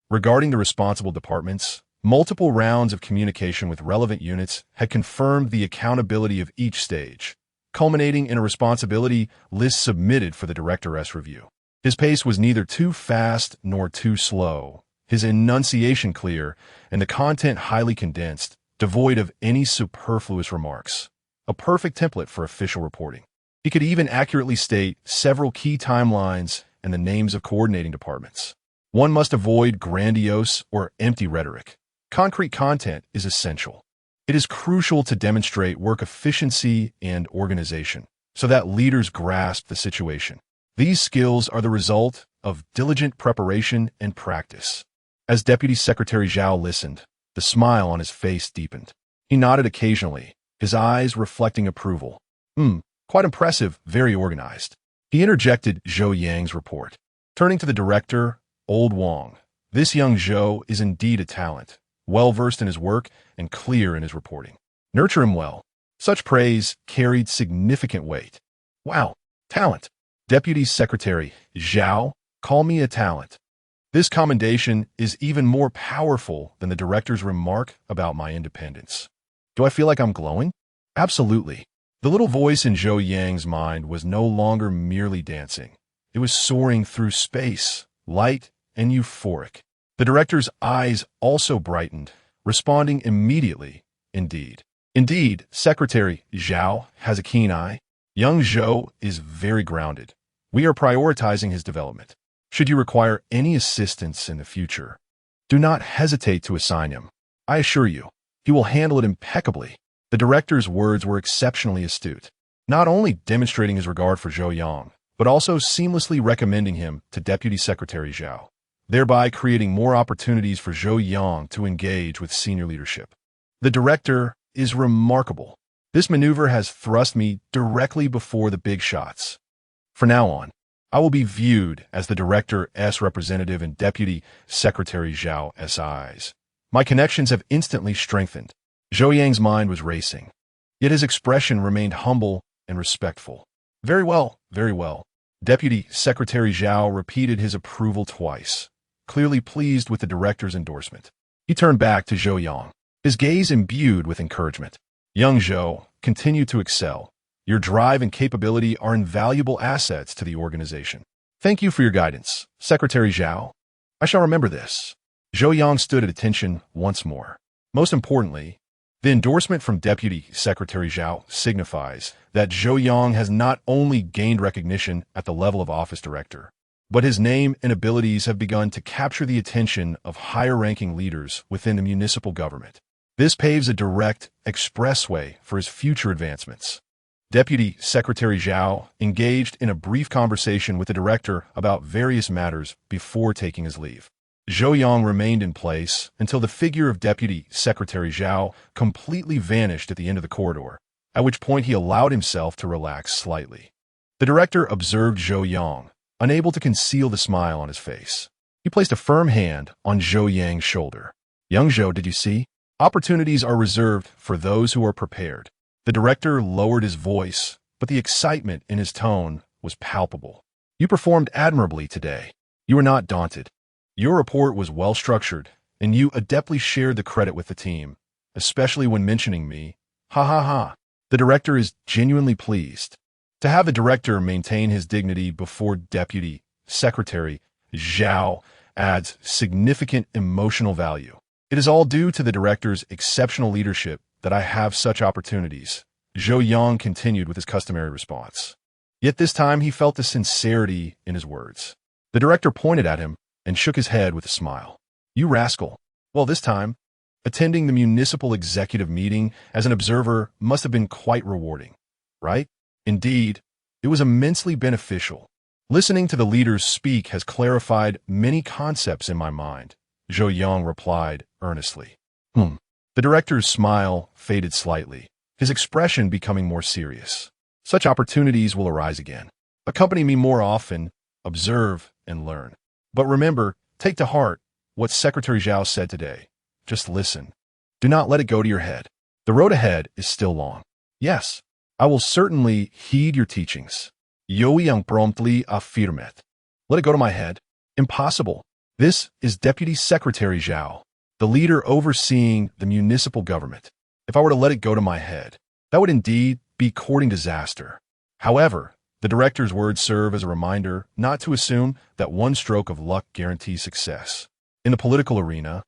Regarding the responsible departments, multiple rounds of communication with relevant units had confirmed the accountability of each stage, culminating in a responsibility list submitted for the Director's review. His pace was neither too fast nor too slow, his enunciation clear, and the content highly condensed, devoid of any superfluous remarks. A perfect template for official reporting. He could even accurately state several key timelines and the names of coordinating departments. One must avoid grandiose or empty rhetoric. Concrete content is essential. It is crucial to demonstrate work efficiency and organization. so that leaders grasp the situation. These skills are the result of diligent preparation and practice. As Deputy Secretary Zhao listened, the smile on his face deepened. He nodded occasionally, his eyes reflecting approval. Quite impressive, very organized. He interjected Zhou Yang's report. Turning to the director, Old Wang, this young Zhou is indeed a talent, well-versed in his work and clear in his reporting. Nurture him well. Such praise carried significant weight. Wow, talent. Deputy Secretary Zhao, call me a talent. This commendation is even more powerful than the director's remark about my independence. Do I feel like I'm glowing? Absolutely. The little voice in Zhou Yang's mind was no longer merely dancing. It was soaring through space, light and euphoric. The director's eyes also brightened, responding immediately, indeed. Indeed, Secretary Zhao has a keen eye. Young Zhou is very grounded. We are prioritizing his development. Should you require any assistance in the future, do not hesitate to assign him. I assure you, he will handle it impeccably. The director's words were exceptionally astute, not only demonstrating his regard for Zhou Yang, but also seamlessly recommending him to Deputy Secretary Zhao, thereby creating more opportunities for Zhou Yang to engage with senior leadership. The director is remarkable. This maneuver has thrust me directly before the big shots. From now on, I will be viewed as the director's representative and Deputy Secretary Zhao's eyes. My connections have instantly strengthened. Zhou Yang's mind was racing, yet his expression remained humble and respectful. Very well, very well. Deputy Secretary Zhao repeated his approval twice, clearly pleased with the director's endorsement. He turned back to Zhou Yang, his gaze imbued with encouragement. Young Zhou, continue to excel. Your drive and capability are invaluable assets to the organization. Thank you for your guidance, Secretary Zhao. I shall remember this. Zhou Yang stood at attention once more. Most importantly, the endorsement from Deputy Secretary Zhao signifies that Zhou Yang has not only gained recognition at the level of office director, but his name and abilities have begun to capture the attention of higher-ranking leaders within the municipal government. This paves a direct expressway for his future advancements. Deputy Secretary Zhao engaged in a brief conversation with the director about various matters before taking his leave. Zhou Yang remained in place until the figure of Deputy Secretary Zhao completely vanished at the end of the corridor, at which point he allowed himself to relax slightly. The director observed Zhou Yang, unable to conceal the smile on his face. He placed a firm hand on Zhou Yang's shoulder. Young Zhou, did you see? Opportunities are reserved for those who are prepared. The director lowered his voice, but the excitement in his tone was palpable. You performed admirably today. You were not daunted. Your report was well-structured, and you adeptly shared the credit with the team, especially when mentioning me. Ha ha ha. The director is genuinely pleased. To have the director maintain his dignity before Deputy Secretary Zhao adds significant emotional value. It is all due to the director's exceptional leadership that I have such opportunities. Zhou Yang continued with his customary response. Yet this time he felt the sincerity in his words. The director pointed at him and shook his head with a smile. You rascal. Well, this time, attending the municipal executive meeting as an observer must have been quite rewarding, right? Indeed, it was immensely beneficial. Listening to the leaders speak has clarified many concepts in my mind, Zhou Yang replied earnestly. The director's smile faded slightly, his expression becoming more serious. Such opportunities will arise again. Accompany me more often, observe and learn. But remember, take to heart what Secretary Zhao said today. Just listen. Do not let it go to your head. The road ahead is still long. Yes, I will certainly heed your teachings. Yo Yang promptly affirmed. Let it go to my head? Impossible. This is Deputy Secretary Zhao, the leader overseeing the municipal government. If I were to let it go to my head, that would indeed be courting disaster. However, the director's words serve as a reminder not to assume that one stroke of luck guarantees success. In the political arena,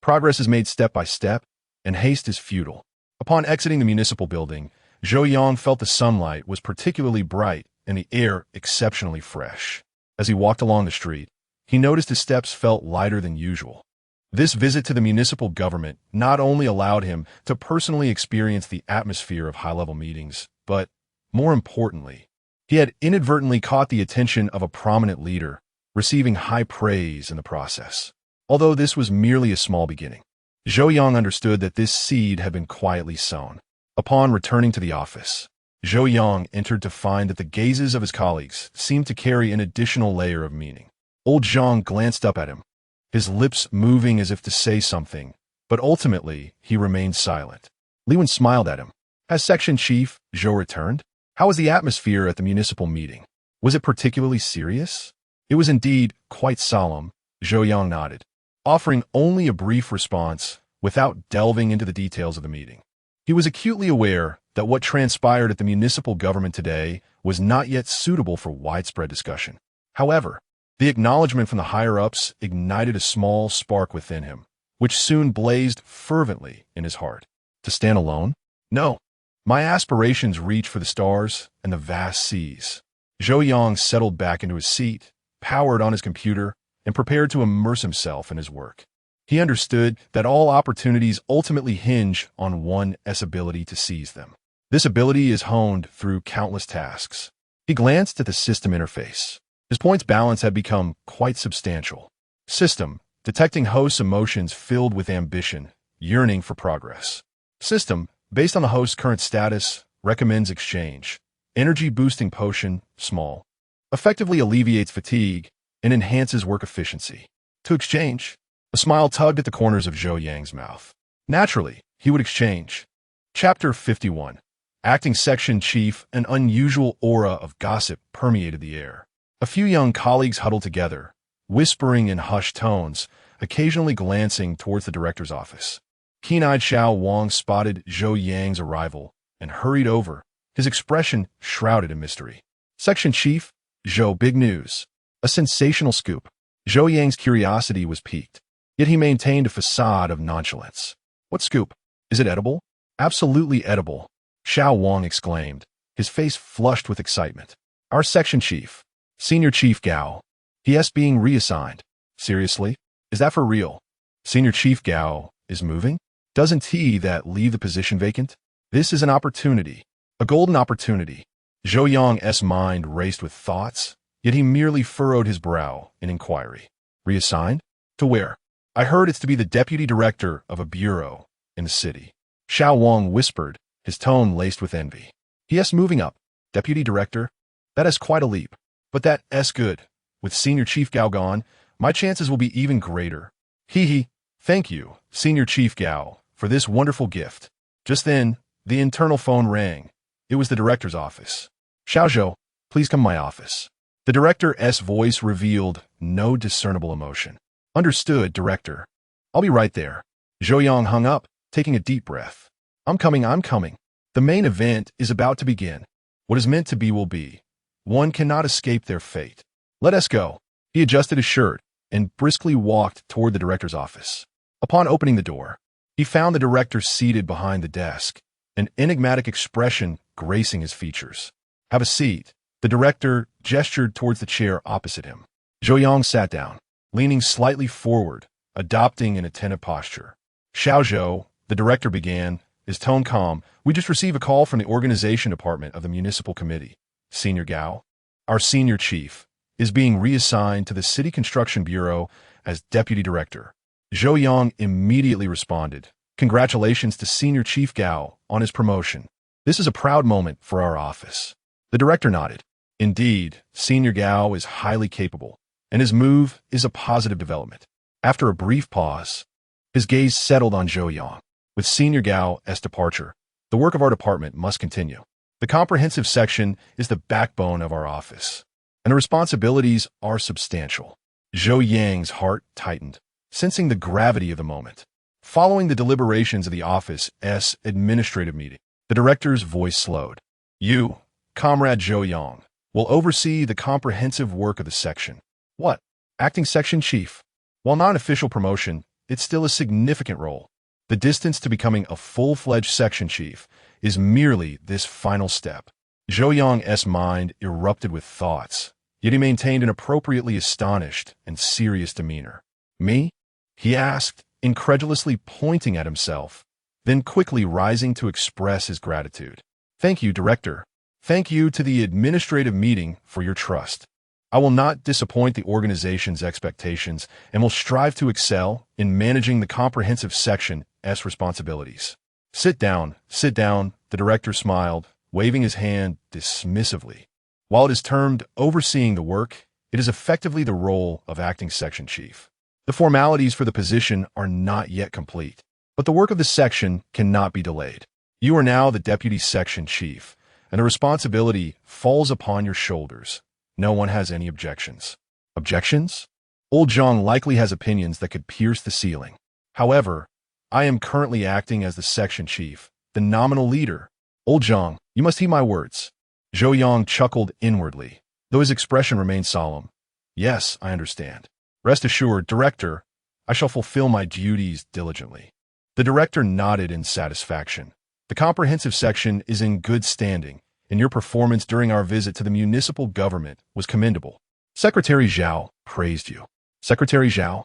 progress is made step by step, and haste is futile. Upon exiting the municipal building, Zhou Yang felt the sunlight was particularly bright and the air exceptionally fresh. As he walked along the street, he noticed his steps felt lighter than usual. This visit to the municipal government not only allowed him to personally experience the atmosphere of high-level meetings, but more importantly, he had inadvertently caught the attention of a prominent leader, receiving high praise in the process. Although this was merely a small beginning, Zhou Yang understood that this seed had been quietly sown. Upon returning to the office, Zhou Yang entered to find that the gazes of his colleagues seemed to carry an additional layer of meaning. Old Zhang glanced up at him, his lips moving as if to say something, but ultimately he remained silent. Li Wen smiled at him. Has Section Chief Zhou returned? How was the atmosphere at the municipal meeting? Was it particularly serious? It was indeed quite solemn, Zhou Yang nodded, offering only a brief response without delving into the details of the meeting. He was acutely aware that what transpired at the municipal government today was not yet suitable for widespread discussion. However, the acknowledgement from the higher-ups ignited a small spark within him, which soon blazed fervently in his heart. To stand alone? No. My aspirations reach for the stars and the vast seas. Zhou Yang settled back into his seat, powered on his computer, and prepared to immerse himself in his work. He understood that all opportunities ultimately hinge on one's ability to seize them. This ability is honed through countless tasks. He glanced at the system interface. His points balance had become quite substantial. System, detecting host's emotions filled with ambition, yearning for progress. System, based on the host's current status, recommends exchange. Energy-boosting potion, small. Effectively alleviates fatigue and enhances work efficiency. To exchange. A smile tugged at the corners of Zhou Yang's mouth. Naturally, he would exchange. Chapter 51. Acting Section Chief, an unusual aura of gossip permeated the air. A few young colleagues huddled together, whispering in hushed tones, occasionally glancing towards the director's office. Keen-eyed Xiao Wang spotted Zhou Yang's arrival and hurried over, his expression shrouded in mystery. Section Chief, Zhou, big news. A sensational scoop. Zhou Yang's curiosity was piqued, yet he maintained a facade of nonchalance. What scoop? Is it edible? Absolutely edible, Xiao Wang exclaimed, his face flushed with excitement. Our section chief, Senior Chief Gao. He being reassigned. Seriously? Is that for real? Senior Chief Gao is moving? Doesn't he that leave the position vacant? This is an opportunity. A golden opportunity. Zhou Yang's mind raced with thoughts, yet he merely furrowed his brow in inquiry. Reassigned? To where? I heard it's to be the deputy director of a bureau in the city. Xiao Wang whispered, his tone laced with envy. He moving up. Deputy director? That is quite a leap. But that's good. With Senior Chief Gao gone, my chances will be even greater. Thank you, Senior Chief Gao, for this wonderful gift. Just then, the internal phone rang. It was the director's office. Xiao Zhou, please come to my office. The director's voice revealed no discernible emotion. Understood, director. I'll be right there. Zhou Yang hung up, taking a deep breath. I'm coming. The main event is about to begin. What is meant to be will be. One cannot escape their fate. Let us go. He adjusted his shirt and briskly walked toward the director's office. Upon opening the door, he found the director seated behind the desk, an enigmatic expression gracing his features. Have a seat. The director gestured towards the chair opposite him. Zhou Yang sat down, leaning slightly forward, adopting an attentive posture. Xiao Zhou, the director began, his tone calm. We just received a call from the organization department of the municipal committee. Senior Gao, our senior chief, is being reassigned to the City Construction Bureau as deputy director. Zhou Yang immediately responded, congratulations to Senior Chief Gao on his promotion. This is a proud moment for our office. The director nodded. Indeed, Senior Gao is highly capable, and his move is a positive development. After a brief pause, his gaze settled on Zhou Yang. With Senior Gao's departure, the work of our department must continue. The comprehensive section is the backbone of our office, and the responsibilities are substantial. Zhou Yang's heart tightened, sensing the gravity of the moment. Following the deliberations of the office's administrative meeting, the director's voice slowed. You, Comrade Zhou Yang, will oversee the comprehensive work of the section. What? Acting section chief. While not an official promotion, it's still a significant role. The distance to becoming a full-fledged section chief is merely this final step. Zhou Yang's mind erupted with thoughts, yet he maintained an appropriately astonished and serious demeanor. Me? He asked, incredulously pointing at himself, then quickly rising to express his gratitude. Thank you, director. Thank you to the administrative meeting for your trust. I will not disappoint the organization's expectations and will strive to excel in managing the comprehensive section's responsibilities. Sit down, the director smiled, waving his hand dismissively. While it is termed overseeing the work, it is effectively the role of acting section chief. The formalities for the position are not yet complete, but the work of the section cannot be delayed. You are now the deputy section chief, and the responsibility falls upon your shoulders. No one has any objections. Objections? Old Zhang likely has opinions that could pierce the ceiling. However, I am currently acting as the section chief, the nominal leader. Old Zhang, you must heed my words. Zhou Yang chuckled inwardly, though his expression remained solemn. Yes, I understand. Rest assured, director, I shall fulfill my duties diligently. The director nodded in satisfaction. The comprehensive section is in good standing, and your performance during our visit to the municipal government was commendable. Secretary Xiao praised you. Secretary Xiao?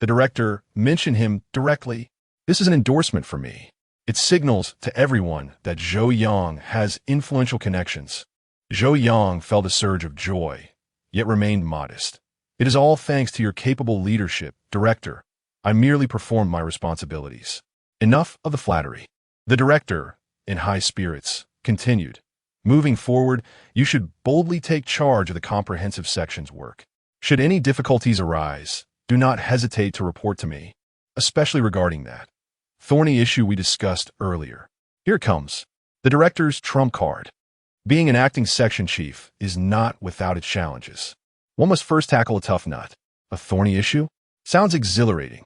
The director mentioned him directly. This is an endorsement for me. It signals to everyone that Zhou Yang has influential connections. Zhou Yang felt a surge of joy, yet remained modest. It is all thanks to your capable leadership, director. I merely performed my responsibilities. Enough of the flattery. The director, in high spirits, continued. Moving forward, you should boldly take charge of the comprehensive section's work. Should any difficulties arise, do not hesitate to report to me, especially regarding that thorny issue we discussed earlier. Here comes the director's trump card. Being an acting section chief is not without its challenges. One must first tackle a tough nut. A thorny issue? Sounds exhilarating.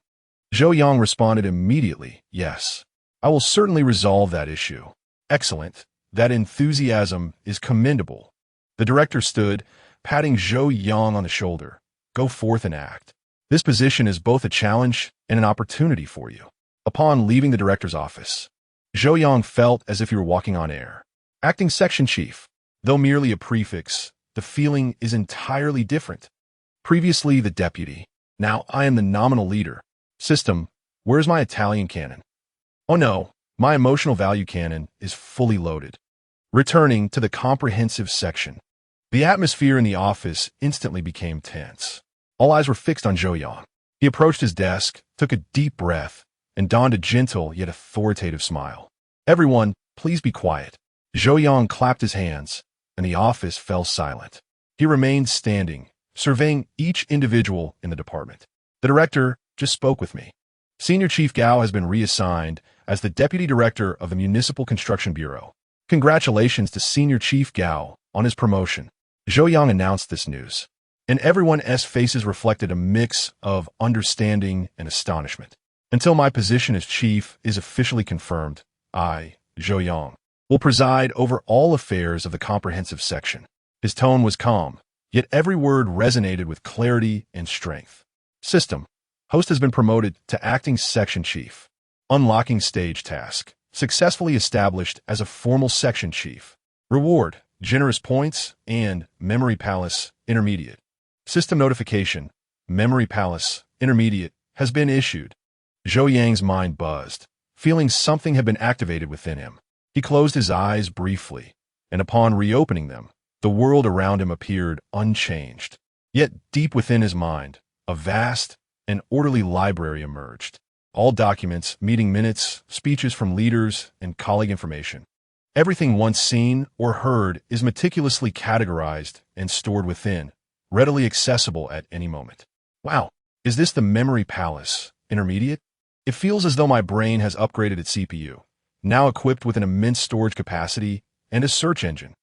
Zhou Yang responded immediately, yes. I will certainly resolve that issue. Excellent. That enthusiasm is commendable. The director stood, patting Zhou Yang on the shoulder. Go forth and act. This position is both a challenge and an opportunity for you. Upon leaving the director's office, Zhou Yang felt as if he were walking on air. Acting section chief. Though merely a prefix, the feeling is entirely different. Previously the deputy. Now I am the nominal leader. System, where's my Italian cannon? Oh no, my emotional value cannon is fully loaded. Returning to the comprehensive section. The atmosphere in the office instantly became tense. All eyes were fixed on Zhou Yang. He approached his desk, took a deep breath, and donned a gentle yet authoritative smile. Everyone, please be quiet. Zhou Yang clapped his hands, and the office fell silent. He remained standing, surveying each individual in the department. The director just spoke with me. Senior Chief Gao has been reassigned as the Deputy Director of the Municipal Construction Bureau. Congratulations to Senior Chief Gao on his promotion. Zhou Yang announced this news, and everyone's faces reflected a mix of understanding and astonishment. Until my position as chief is officially confirmed, I, Zhou Yang, will preside over all affairs of the comprehensive section. His tone was calm, yet every word resonated with clarity and strength. System. Host has been promoted to acting section chief. Unlocking stage task. Successfully established as a formal section chief. Reward. Generous points and Memory Palace Intermediate. System notification. Memory Palace Intermediate has been issued. Zhou Yang's mind buzzed, feeling something had been activated within him. He closed his eyes briefly, and upon reopening them, the world around him appeared unchanged. Yet deep within his mind, a vast and orderly library emerged. All documents, meeting minutes, speeches from leaders, and colleague information. Everything once seen or heard is meticulously categorized and stored within, readily accessible at any moment. Wow, is this the Memory Palace Intermediate? It feels as though my brain has upgraded its CPU, now equipped with an immense storage capacity and a search engine.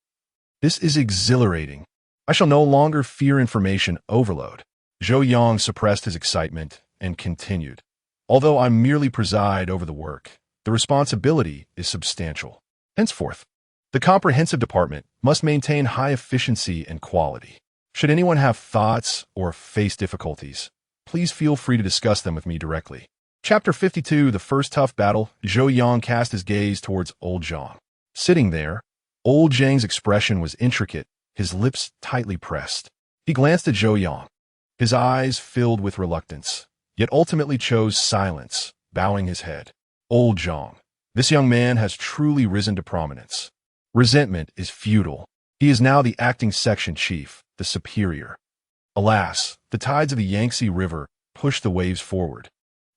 This is exhilarating. I shall no longer fear information overload. Zhou Yang suppressed his excitement and continued. Although I merely preside over the work, the responsibility is substantial. Henceforth, the comprehensive department must maintain high efficiency and quality. Should anyone have thoughts or face difficulties, please feel free to discuss them with me directly. Chapter 52, The First Tough Battle. Zhou Yang cast his gaze towards Old Zhang. Sitting there, Old Zhang's expression was intricate, his lips tightly pressed. He glanced at Zhou Yang. His eyes filled with reluctance, yet ultimately chose silence, bowing his head. Old Zhang, this young man has truly risen to prominence. Resentment is futile. He is now the acting section chief, the superior. Alas, the tides of the Yangtze River push the waves forward,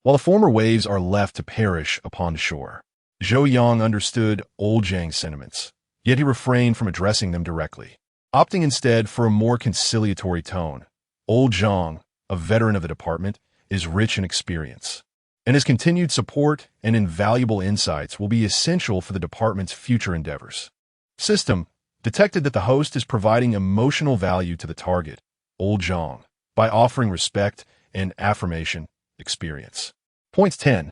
while the former waves are left to perish upon the shore. Zhou Yang understood old Zhang's sentiments, yet he refrained from addressing them directly, opting instead for a more conciliatory tone. Old Zhang, a veteran of the department, is rich in experience, and his continued support and invaluable insights will be essential for the department's future endeavors. System detected that the host is providing emotional value to the target, Old Zhang, by offering respect and affirmation experience. Point 10.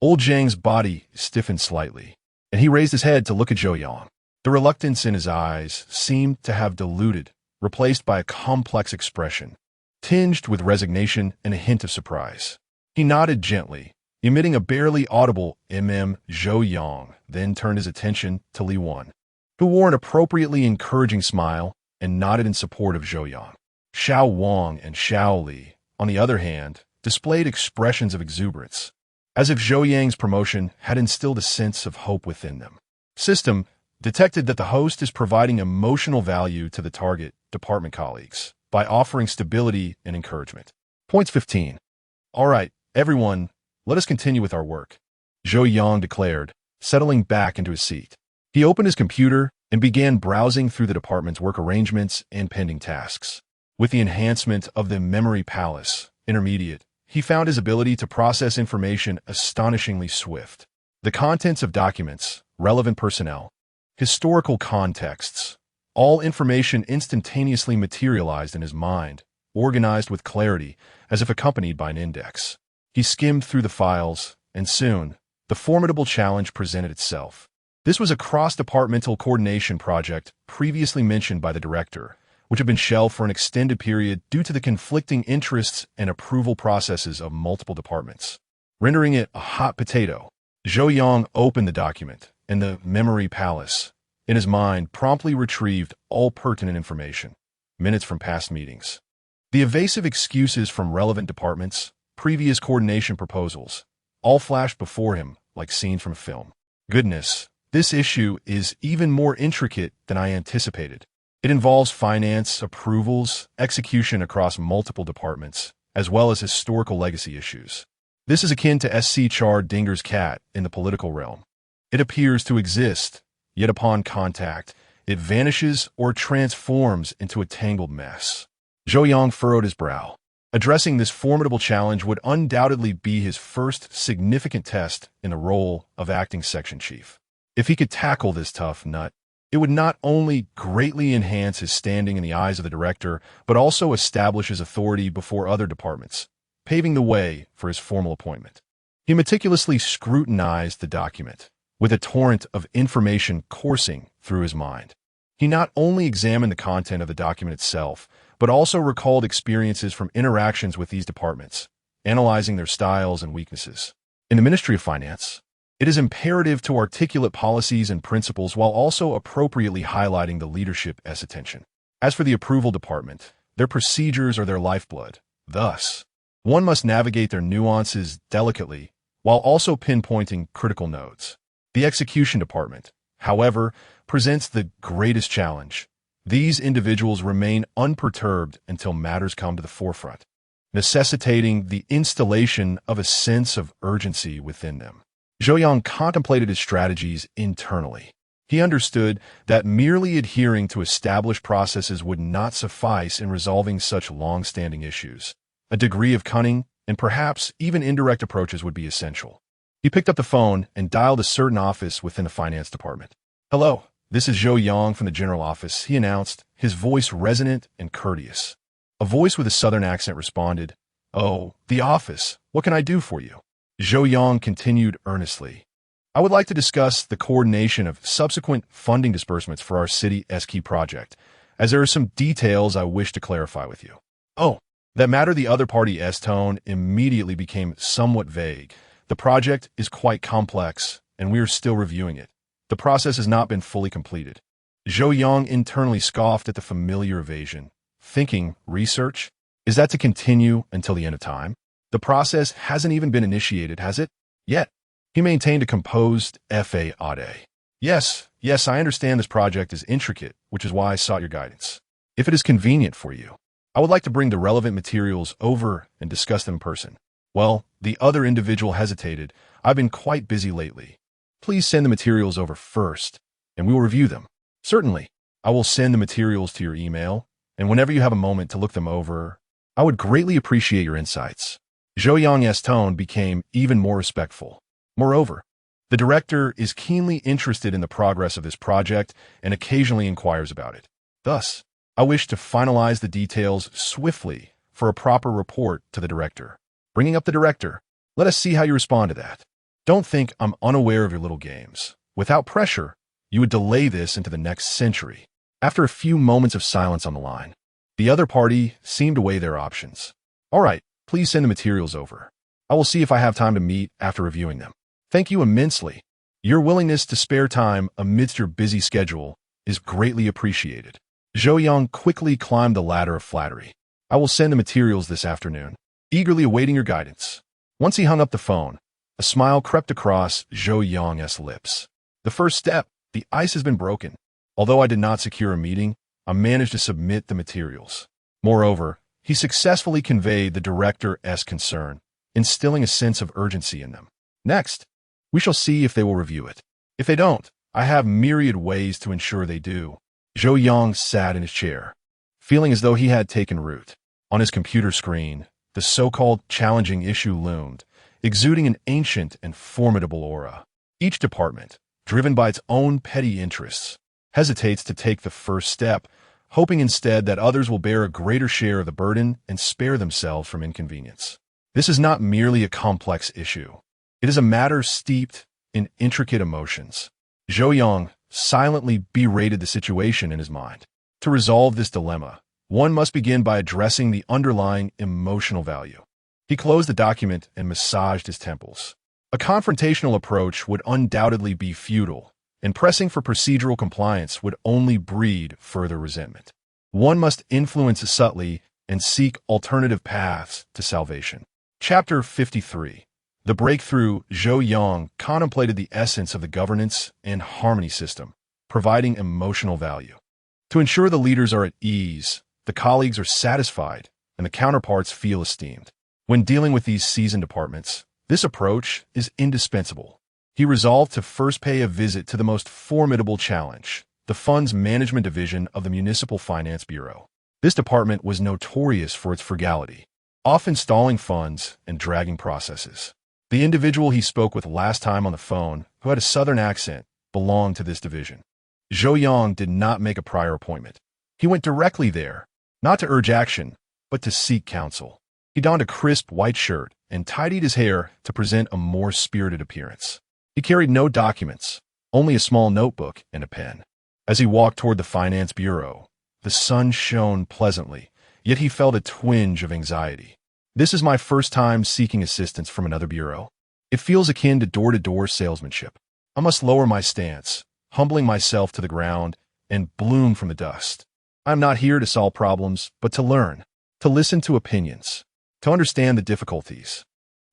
Old Zhang's body stiffened slightly, and he raised his head to look at Zhou Yang. The reluctance in his eyes seemed to have diluted, replaced by a complex expression, tinged with resignation and a hint of surprise. He nodded gently, emitting a barely audible Zhou Yang then turned his attention to Li Wan, who wore an appropriately encouraging smile and nodded in support of Zhou Yang. Xiao Wang and Xiao Li, on the other hand, displayed expressions of exuberance, as if Zhou Yang's promotion had instilled a sense of hope within them. System detected that the host is providing emotional value to the target department colleagues by offering stability and encouragement. Point 15. All right, everyone, let us continue with our work, Zhou Yang declared, settling back into his seat. He opened his computer and began browsing through the department's work arrangements and pending tasks. With the enhancement of the Memory Palace Intermediate, he found his ability to process information astonishingly swift. The contents of documents, relevant personnel, historical contexts, all information instantaneously materialized in his mind, organized with clarity, as if accompanied by an index. He skimmed through the files, and soon, the formidable challenge presented itself. This was a cross-departmental coordination project previously mentioned by the director, which had been shelved for an extended period due to the conflicting interests and approval processes of multiple departments. Rendering it a hot potato, Zhou Yang opened the document, and the Memory Palace, in his mind, promptly retrieved all pertinent information, minutes from past meetings, the evasive excuses from relevant departments, previous coordination proposals, all flashed before him like scenes from a film. Goodness, this issue is even more intricate than I anticipated. It involves finance, approvals, execution across multiple departments, as well as historical legacy issues. This is akin to SC Char Dinger's cat in the political realm. It appears to exist, yet upon contact, it vanishes or transforms into a tangled mess. Zhou Yang furrowed his brow. Addressing this formidable challenge would undoubtedly be his first significant test in the role of acting section chief. If he could tackle this tough nut, it would not only greatly enhance his standing in the eyes of the director, but also establish his authority before other departments, paving the way for his formal appointment. He meticulously scrutinized the document, with a torrent of information coursing through his mind. He not only examined the content of the document itself, but also recalled experiences from interactions with these departments, analyzing their styles and weaknesses. In the Ministry of Finance, it is imperative to articulate policies and principles while also appropriately highlighting the leadership's attention. As for the approval department, their procedures are their lifeblood. Thus, one must navigate their nuances delicately while also pinpointing critical nodes. The execution department, however, presents the greatest challenge. These individuals remain unperturbed until matters come to the forefront, necessitating the installation of a sense of urgency within them. Zhou Yang contemplated his strategies internally. He understood that merely adhering to established processes would not suffice in resolving such long-standing issues. A degree of cunning and perhaps even indirect approaches would be essential. He picked up the phone and dialed a certain office within the finance department. "Hello, this is Zhou Yang from the general office," he announced, his voice resonant and courteous. A voice with a southern accent responded, "Oh, the office. What can I do for you?" Zhou Yang continued earnestly. "I would like to discuss the coordination of subsequent funding disbursements for our city's key project, as there are some details I wish to clarify with you." "Oh, that matter." The other party's tone immediately became somewhat vague. "The project is quite complex, and we are still reviewing it. The process has not been fully completed." Zhou Yang internally scoffed at the familiar evasion, thinking, research? Is that to continue until the end of time? The process hasn't even been initiated, has it? Yet. He maintained a composed fa. Yes, Yes, I understand this project is intricate, which is why I sought your guidance. If it is convenient for you, I would like to bring the relevant materials over and discuss them in person. Well, the other individual hesitated. I've been quite busy lately. Please send the materials over first, and we will review them. Certainly, I will send the materials to your email, and whenever you have a moment to look them over, I would greatly appreciate your insights. Zhou Yang's tone became even more respectful. Moreover, the director is keenly interested in the progress of this project and occasionally inquires about it. Thus, I wish to finalize the details swiftly for a proper report to the director. Bringing up the director, let us see how you respond to that. Don't think I'm unaware of your little games. Without pressure, you would delay this into the next century. After a few moments of silence on the line, the other party seemed to weigh their options. All right, please send the materials over. I will see if I have time to meet after reviewing them. Thank you immensely. Your willingness to spare time amidst your busy schedule is greatly appreciated. Zhou Yang quickly climbed the ladder of flattery. I will send the materials this afternoon, eagerly awaiting your guidance. Once he hung up the phone, a smile crept across Zhou Yang's lips. The first step, the ice has been broken. Although I did not secure a meeting, I managed to submit the materials. Moreover, he successfully conveyed the director's concern, instilling a sense of urgency in them. Next, we shall see if they will review it. If they don't, I have myriad ways to ensure they do. Zhou Yang sat in his chair, feeling as though he had taken root. On his computer screen, the so-called challenging issue loomed, exuding an ancient and formidable aura. Each department, driven by its own petty interests, hesitates to take the first step, hoping instead that others will bear a greater share of the burden and spare themselves from inconvenience. This is not merely a complex issue. It is a matter steeped in intricate emotions. Zhou Yang silently berated the situation in his mind. To resolve this dilemma, one must begin by addressing the underlying emotional value. He closed the document and massaged his temples. A confrontational approach would undoubtedly be futile, and pressing for procedural compliance would only breed further resentment. One must influence subtly and seek alternative paths to salvation. Chapter 53. The breakthrough. Zhou Yang contemplated the essence of the governance and harmony system, providing emotional value. To ensure the leaders are at ease, the colleagues are satisfied, and the counterparts feel esteemed. When dealing with these seasoned departments, this approach is indispensable. He resolved to first pay a visit to the most formidable challenge, the Funds Management Division of the Municipal Finance Bureau. This department was notorious for its frugality, often stalling funds and dragging processes. The individual he spoke with last time on the phone, who had a southern accent, belonged to this division. Zhou Yang did not make a prior appointment. He went directly there, not to urge action, but to seek counsel. He donned a crisp white shirt and tidied his hair to present a more spirited appearance. He carried no documents, only a small notebook and a pen. As he walked toward the Finance Bureau, the sun shone pleasantly, yet he felt a twinge of anxiety. This is my first time seeking assistance from another bureau. It feels akin to door-to-door salesmanship. I must lower my stance, humbling myself to the ground, and bloom from the dust. I am not here to solve problems, but to learn, to listen to opinions, to understand the difficulties.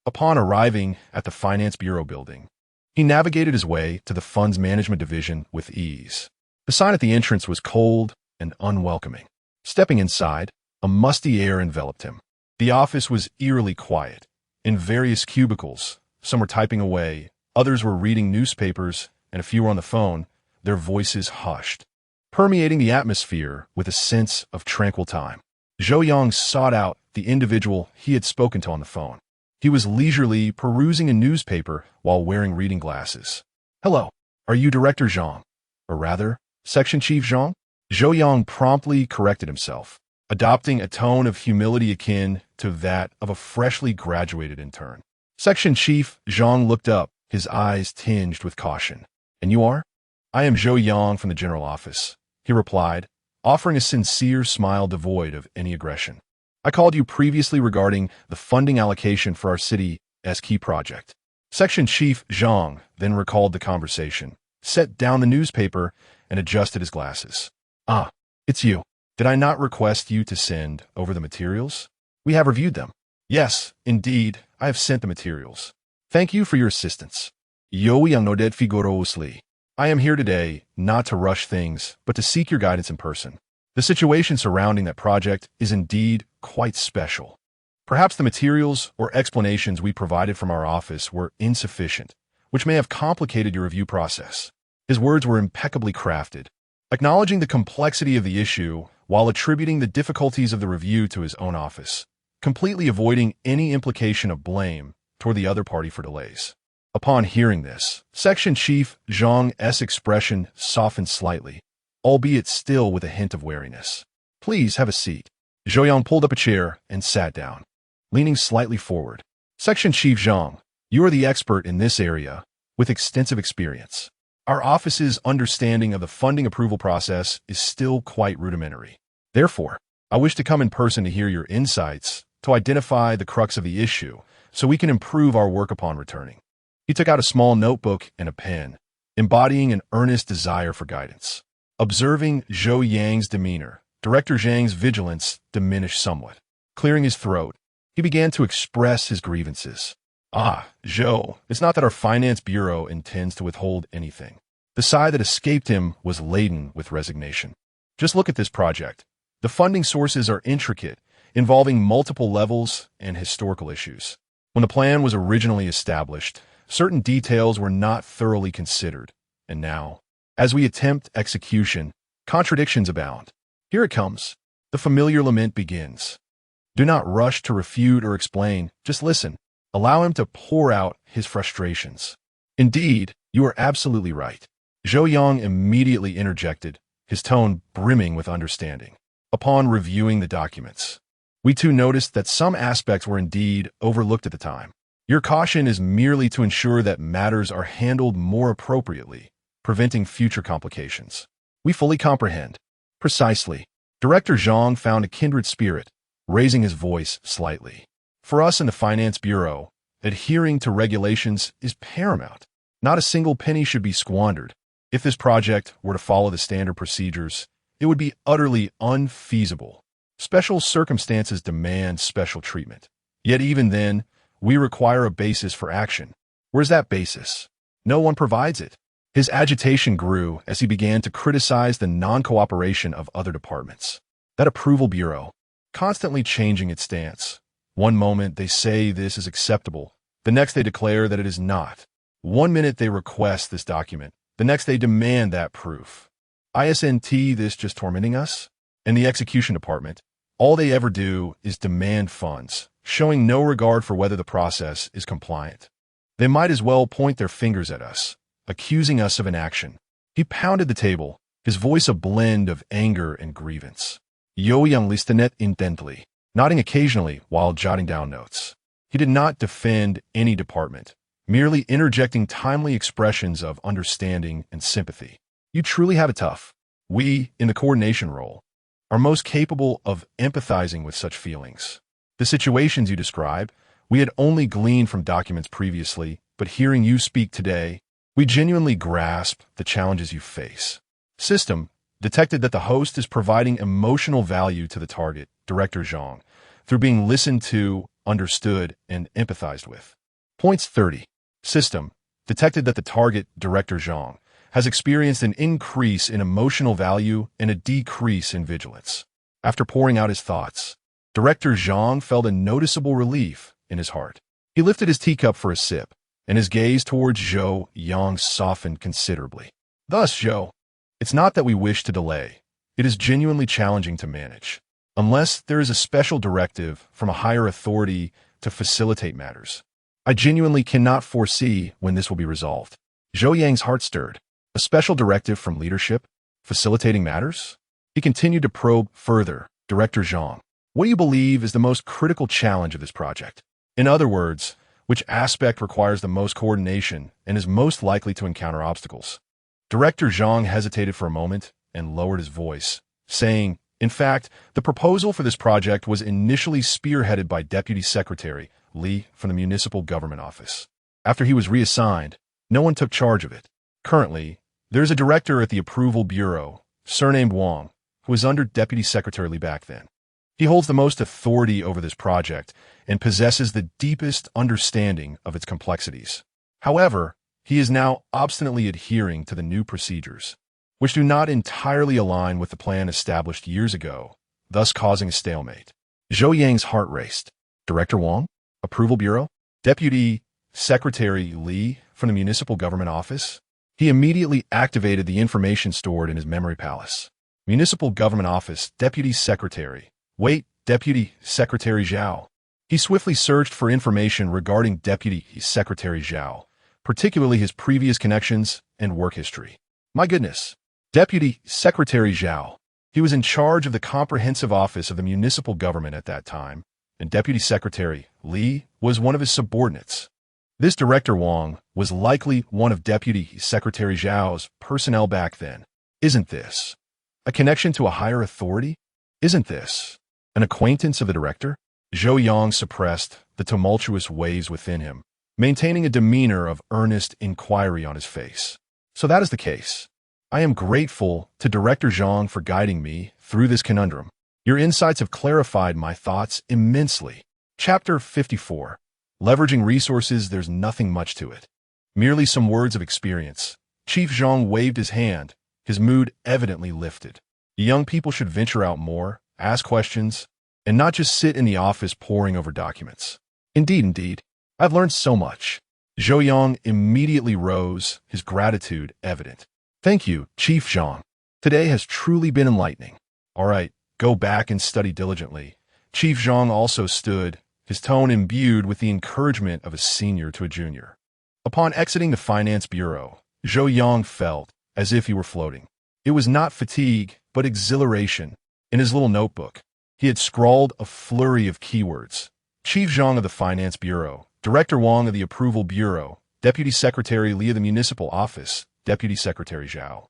Upon arriving at the Finance Bureau building, he navigated his way to the Funds Management Division with ease. The sign at the entrance was cold and unwelcoming. Stepping inside, a musty air enveloped him. The office was eerily quiet. In various cubicles, some were typing away, others were reading newspapers, and a few were on the phone, their voices hushed, permeating the atmosphere with a sense of tranquil time. Zhou Yang sought out the individual he had spoken to on the phone. He was leisurely perusing a newspaper while wearing reading glasses. "Hello, are you Director Zhang? Or rather, Section Chief Zhang?" Zhou Yang promptly corrected himself, adopting a tone of humility akin to that of a freshly graduated intern. Section Chief Zhang looked up, his eyes tinged with caution. "And you are?" "I am Zhou Yang from the General Office," he replied, offering a sincere smile devoid of any aggression. "I called you previously regarding the funding allocation for our city's key project." Section Chief Zhang then recalled the conversation, set down the newspaper, and adjusted his glasses. "Ah, it's you. Did I not request you to send over the materials? We have reviewed them." "Yes, indeed, I have sent the materials. Thank you for your assistance." Yo yang nodded vigorously. I am here today not to rush things, but to seek your guidance in person. The situation surrounding that project is indeed quite special. Perhaps the materials or explanations we provided from our office were insufficient, which may have complicated your review process. His words were impeccably crafted, acknowledging the complexity of the issue while attributing the difficulties of the review to his own office, completely avoiding any implication of blame toward the other party for delays. Upon hearing this, Section Chief Zhang's expression softened slightly, albeit still with a hint of wariness. "Please have a seat." Zhou Yang pulled up a chair and sat down, leaning slightly forward. "Section Chief Zhang, you are the expert in this area, with extensive experience. Our office's understanding of the funding approval process is still quite rudimentary. Therefore, I wish to come in person to hear your insights, to identify the crux of the issue, so we can improve our work upon returning." He took out a small notebook and a pen, embodying an earnest desire for guidance. Observing Zhou Yang's demeanor, Director Zhang's vigilance diminished somewhat. Clearing his throat, he began to express his grievances. Zhou, it's not that our finance bureau intends to withhold anything." The sigh that escaped him was laden with resignation. "Just look at this project. The funding sources are intricate, involving multiple levels and historical issues. When the plan was originally established, certain details were not thoroughly considered, and now, as we attempt execution, contradictions abound. Here it comes. The familiar lament begins. Do not rush to refute or explain, just listen. Allow him to pour out his frustrations." "Indeed, you are absolutely right." Zhou Yang immediately interjected, his tone brimming with understanding. "Upon reviewing the documents, we too noticed that some aspects were indeed overlooked at the time. Your caution is merely to ensure that matters are handled more appropriately, preventing future complications." "We fully comprehend." "Precisely." Director Zhang found a kindred spirit, raising his voice slightly. "For us in the Finance Bureau, adhering to regulations is paramount. Not a single penny should be squandered. If this project were to follow the standard procedures, it would be utterly unfeasible. Special circumstances demand special treatment. Yet even then, we require a basis for action. Where's that basis? No one provides it." His agitation grew as he began to criticize the non-cooperation of other departments. That approval bureau, constantly changing its stance. One moment they say this is acceptable, the next they declare that it is not. One minute they request this document, the next they demand that proof. Isn't this just tormenting us? In the execution department, all they ever do is demand funds, showing no regard for whether the process is compliant. They might as well point their fingers at us, accusing us of inaction. He pounded the table, his voice a blend of anger and grievance. Zhou Yang listened intently, nodding occasionally while jotting down notes. He did not defend any department, merely interjecting timely expressions of understanding and sympathy. "You truly have it tough. We, in the coordination role, are most capable of empathizing with such feelings. The situations you describe, we had only gleaned from documents previously, but hearing you speak today, we genuinely grasp the challenges you face." System detected that the host is providing emotional value to the target, Director Zhang, through being listened to, understood, and empathized with. Points 30. System detected that the target, Director Zhang, has experienced an increase in emotional value and a decrease in vigilance. After pouring out his thoughts, Director Zhang felt a noticeable relief in his heart. He lifted his teacup for a sip, and his gaze towards Zhou Yang softened considerably. "Thus, Zhou, it's not that we wish to delay. It is genuinely challenging to manage, unless there is a special directive from a higher authority to facilitate matters. I genuinely cannot foresee when this will be resolved." Zhou Yang's heart stirred. A special directive from leadership, facilitating matters? He continued to probe further. "Director Zhang, what do you believe is the most critical challenge of this project? In other words, which aspect requires the most coordination and is most likely to encounter obstacles?" Director Zhang hesitated for a moment and lowered his voice, saying, "In fact, the proposal for this project was initially spearheaded by Deputy Secretary Li from the Municipal Government Office. After he was reassigned, no one took charge of it. Currently, there is a director at the Approval Bureau, surnamed Wang, who is under Deputy Secretary Li back then. He holds the most authority over this project and possesses the deepest understanding of its complexities. However, he is now obstinately adhering to the new procedures, which do not entirely align with the plan established years ago, thus causing a stalemate. Zhou Yang's heart raced. Director Wang? Approval Bureau? Deputy Secretary Li from the Municipal Government Office? He immediately activated the information stored in his memory palace. Municipal Government Office, Deputy Secretary. Wait, Deputy Secretary Xiao. He swiftly searched for information regarding Deputy Secretary Xiao, particularly his previous connections and work history. My goodness. Deputy Secretary Xiao. He was in charge of the comprehensive office of the municipal government at that time, and Deputy Secretary Li was one of his subordinates. This Director Wang was likely one of Deputy Secretary Zhao's personnel back then. Isn't this a connection to a higher authority? Isn't this an acquaintance of the director? Zhou Yang suppressed the tumultuous waves within him, maintaining a demeanor of earnest inquiry on his face. So that is the case. I am grateful to Director Zhang for guiding me through this conundrum. Your insights have clarified my thoughts immensely. Chapter 54. Leveraging resources, there's nothing much to it. Merely some words of experience. Chief Zhang waved his hand, his mood evidently lifted. Young people should venture out more, ask questions, and not just sit in the office poring over documents. Indeed, I've learned so much. Zhou Yang immediately rose, his gratitude evident. Thank you, Chief Zhang. Today has truly been enlightening. All right, go back and study diligently. Chief Zhang also stood, his tone imbued with the encouragement of a senior to a junior. Upon exiting the Finance Bureau, Zhou Yang felt as if he were floating. It was not fatigue, but exhilaration. In his little notebook, he had scrawled a flurry of keywords. Chief Zhang of the Finance Bureau, Director Wang of the Approval Bureau, Deputy Secretary Li of the Municipal Office, Deputy Secretary Zhao.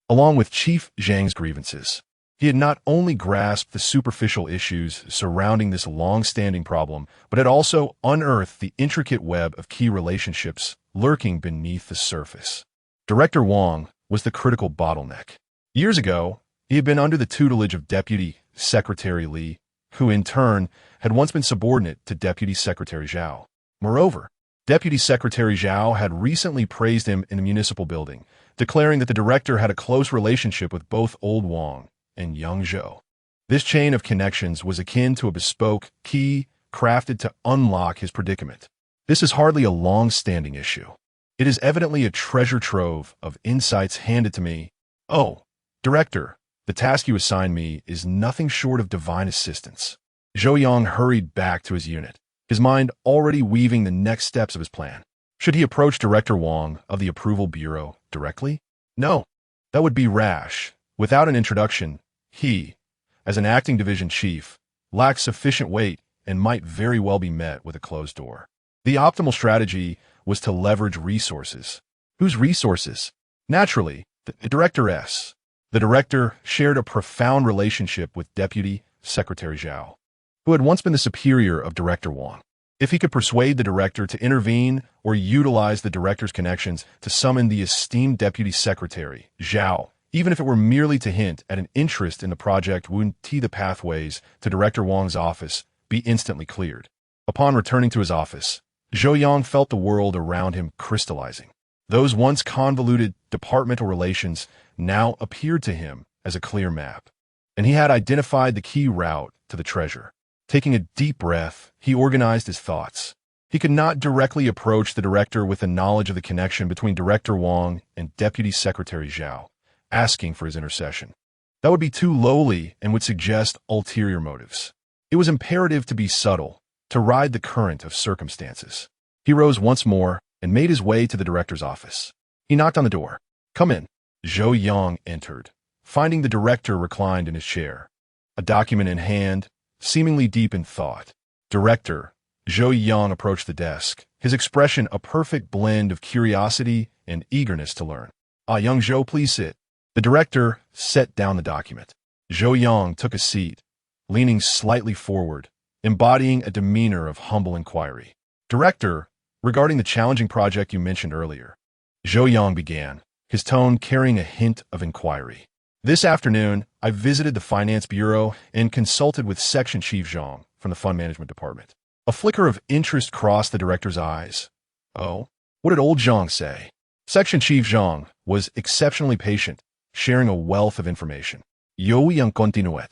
Along with Chief Zhang's grievances, he had not only grasped the superficial issues surrounding this long-standing problem, but had also unearthed the intricate web of key relationships lurking beneath the surface. Director Wang was the critical bottleneck. Years ago, he had been under the tutelage of Deputy Secretary Li, who in turn had once been subordinate to Deputy Secretary Zhao. Moreover, Deputy Secretary Zhao had recently praised him in the municipal building, declaring that the director had a close relationship with both old Wang and young Zhou. This chain of connections was akin to a bespoke key crafted to unlock his predicament. This is hardly a long-standing issue. It is evidently a treasure trove of insights handed to me. Oh, Director, the task you assigned me is nothing short of divine assistance. Zhou Yang hurried back to his unit, his mind already weaving the next steps of his plan. Should he approach Director Wang of the Approval Bureau directly? No, that would be rash. Without an introduction, he, as an acting division chief, lacks sufficient weight and might very well be met with a closed door. The optimal strategy was to leverage resources. Whose resources? Naturally, the Director-S. The director shared a profound relationship with Deputy Secretary Zhao, who had once been the superior of Director Wang. If he could persuade the director to intervene or utilize the director's connections to summon the esteemed Deputy Secretary Zhao, even if it were merely to hint at an interest in the project, would the pathways to Director Wang's office be instantly cleared. Upon returning to his office, Zhou Yang felt the world around him crystallizing. Those once convoluted departmental relations now appeared to him as a clear map, and he had identified the key route to the treasure. Taking a deep breath, he organized his thoughts. He could not directly approach the director with the knowledge of the connection between Director Wang and Deputy Secretary Zhao, asking for his intercession. That would be too lowly and would suggest ulterior motives. It was imperative to be subtle, to ride the current of circumstances. He rose once more and made his way to the director's office. He knocked on the door. "Come in." Zhou Yang entered, finding the director reclined in his chair, a document in hand, seemingly deep in thought. "Director," Zhou Yang approached the desk, his expression a perfect blend of curiosity and eagerness to learn. Young Zhou, please sit." The director set down the document. Zhou Yang took a seat, leaning slightly forward, embodying a demeanor of humble inquiry. "Director, regarding the challenging project you mentioned earlier," Zhou Yang began, his tone carrying a hint of inquiry. "This afternoon, I visited the Finance Bureau and consulted with Section Chief Zhang from the Fund Management Department." A flicker of interest crossed the director's eyes. "Oh, what did old Zhang say?" Section Chief Zhang was exceptionally patient, sharing a wealth of information. Yo yang continuet.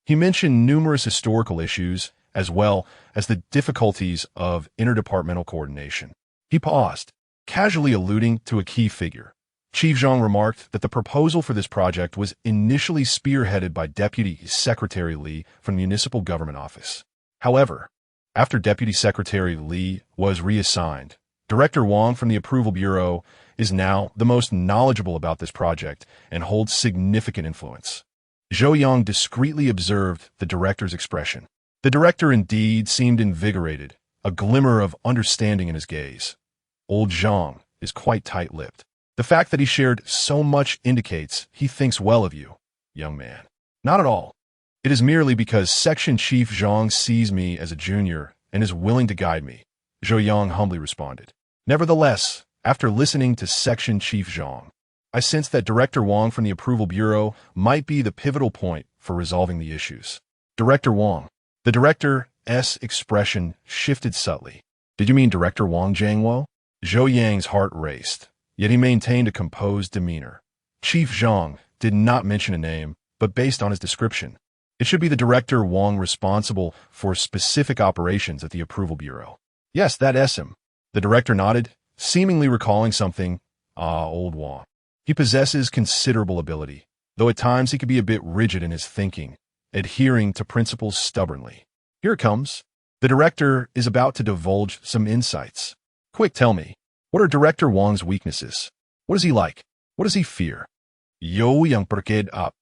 He mentioned numerous historical issues, as well as the difficulties of interdepartmental coordination. He paused, casually alluding to a key figure. Chief Zhang remarked that the proposal for this project was initially spearheaded by Deputy Secretary Li from the Municipal Government Office. However, after Deputy Secretary Li was reassigned, Director Wang from the Approval Bureau is now the most knowledgeable about this project and holds significant influence. Zhou Yang discreetly observed the director's expression. The director indeed seemed invigorated, a glimmer of understanding in his gaze. Old Zhang is quite tight-lipped. The fact that he shared so much indicates he thinks well of you, young man. Not at all. It is merely because Section Chief Zhang sees me as a junior and is willing to guide me, Zhou Yang humbly responded. Nevertheless, after listening to Section Chief Zhang, I sense that Director Wang from the Approval Bureau might be the pivotal point for resolving the issues. Director Wang. The director's expression shifted subtly. Did you mean Director Wang Jiangwo? Zhou Yang's heart raced, yet he maintained a composed demeanor. Chief Zhang did not mention a name, but based on his description, it should be the Director Wang responsible for specific operations at the Approval Bureau. Yes, that's him. The director nodded, seemingly recalling something. Old Wang. He possesses considerable ability, though at times he could be a bit rigid in his thinking, adhering to principles stubbornly. Here it comes. The director is about to divulge some insights. Quick, tell me, what are Director Wang's weaknesses? What is he like? What does he fear? Yo yang perked up,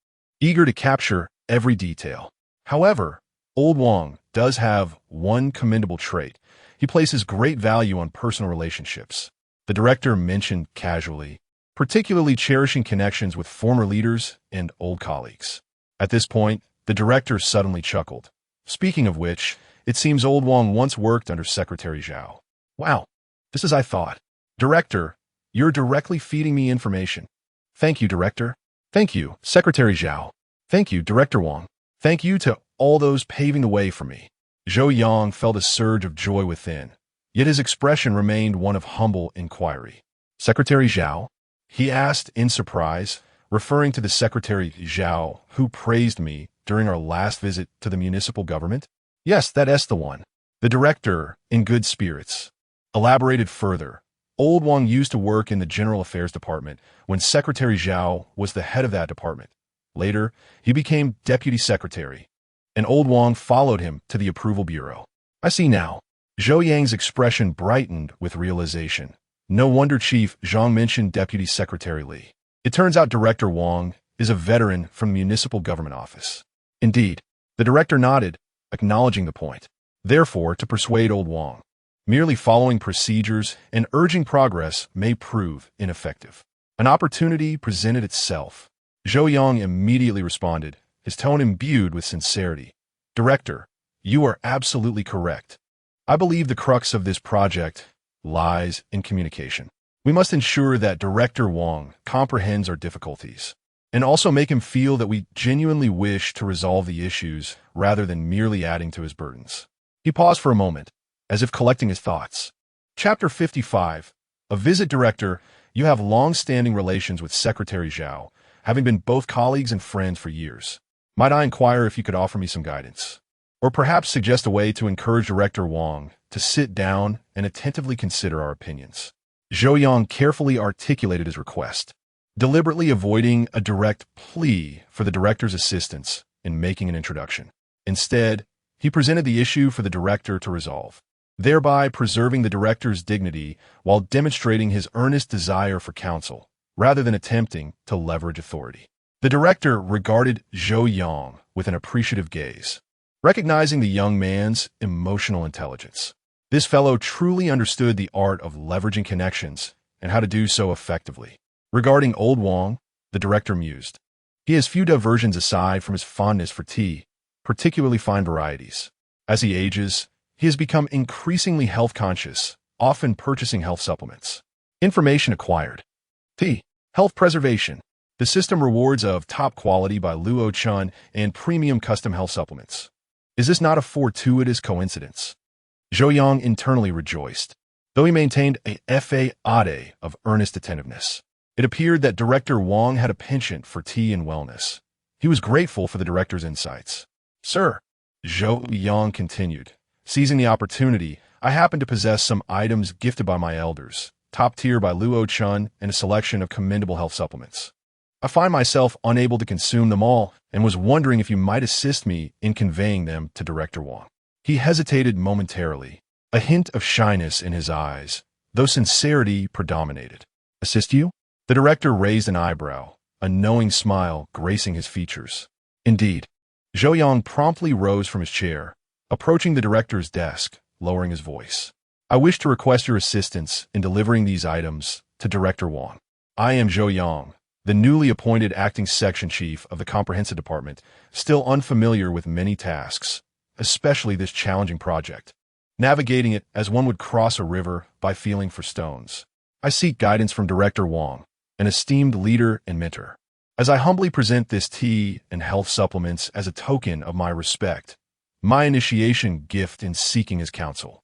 eager to capture every detail. However, Old Wang does have one commendable trait. He places great value on personal relationships. The director mentioned casually, particularly cherishing connections with former leaders and old colleagues. At this point, the director suddenly chuckled. Speaking of which, it seems Old Wang once worked under Secretary Zhao. Wow, this is I thought. Director, you're directly feeding me information. Thank you, Director. Thank you, Secretary Zhao. Thank you, Director Wang. Thank you to all those paving the way for me. Zhou Yang felt a surge of joy within, yet his expression remained one of humble inquiry. Secretary Zhao? He asked in surprise, referring to the Secretary Zhao who praised me during our last visit to the municipal government. Yes, that's the one. The director, in good spirits, elaborated further. Old Wang used to work in the General Affairs Department when Secretary Zhao was the head of that department. Later, he became Deputy Secretary, and Old Wang followed him to the Approval Bureau. I see now. Zhou Yang's expression brightened with realization. No wonder Chief Zhang mentioned Deputy Secretary Li. It turns out Director Wang is a veteran from the Municipal Government Office. Indeed, the director nodded, acknowledging the point. Therefore, to persuade Old Wang, merely following procedures and urging progress may prove ineffective. An opportunity presented itself. Zhou Yang immediately responded, his tone imbued with sincerity. Director, you are absolutely correct. I believe the crux of this project lies in communication. We must ensure that Director Wang comprehends our difficulties, and also make him feel that we genuinely wish to resolve the issues rather than merely adding to his burdens. He paused for a moment, as if collecting his thoughts. Chapter 55. A visit. Director, you have long-standing relations with Secretary Zhao, having been both colleagues and friends for years. Might I inquire if you could offer me some guidance? Or perhaps suggest a way to encourage Director Wang to sit down and attentively consider our opinions. Zhou Yang carefully articulated his request, deliberately avoiding a direct plea for the director's assistance in making an introduction. Instead, he presented the issue for the director to resolve, thereby preserving the director's dignity while demonstrating his earnest desire for counsel, rather than attempting to leverage authority. The director regarded Zhou Yang with an appreciative gaze, recognizing the young man's emotional intelligence. This fellow truly understood the art of leveraging connections and how to do so effectively. Regarding Old Wang, the director mused. He has few diversions aside from his fondness for tea, particularly fine varieties. As he ages, he has become increasingly health-conscious, often purchasing health supplements. Information acquired. Tea. Health preservation. The system rewards of top quality by Luo Chun and premium custom health supplements. Is this not a fortuitous coincidence? Zhou Yang internally rejoiced. though he maintained a facade of earnest attentiveness. It appeared that Director Wang had a penchant for tea and wellness. He was grateful for the director's insights. Sir, Zhou Yang continued, seizing the opportunity, I happen to possess some items gifted by my elders, top tier by Luo Chun, and a selection of commendable health supplements. I find myself unable to consume them all and was wondering if you might assist me in conveying them to Director Wang. He hesitated momentarily, a hint of shyness in his eyes, though sincerity predominated. Assist you? The director raised an eyebrow, a knowing smile gracing his features. Indeed. Zhou Yang promptly rose from his chair, approaching the director's desk, lowering his voice. I wish to request your assistance in delivering these items to Director Wang. I am Zhou Yang, the newly appointed acting section chief of the Comprehensive Department, still unfamiliar with many tasks, especially this challenging project, navigating it as one would cross a river by feeling for stones. I seek guidance from Director Wang, an esteemed leader and mentor. As I humbly present this tea and health supplements as a token of my respect, my initiation gift in seeking his counsel.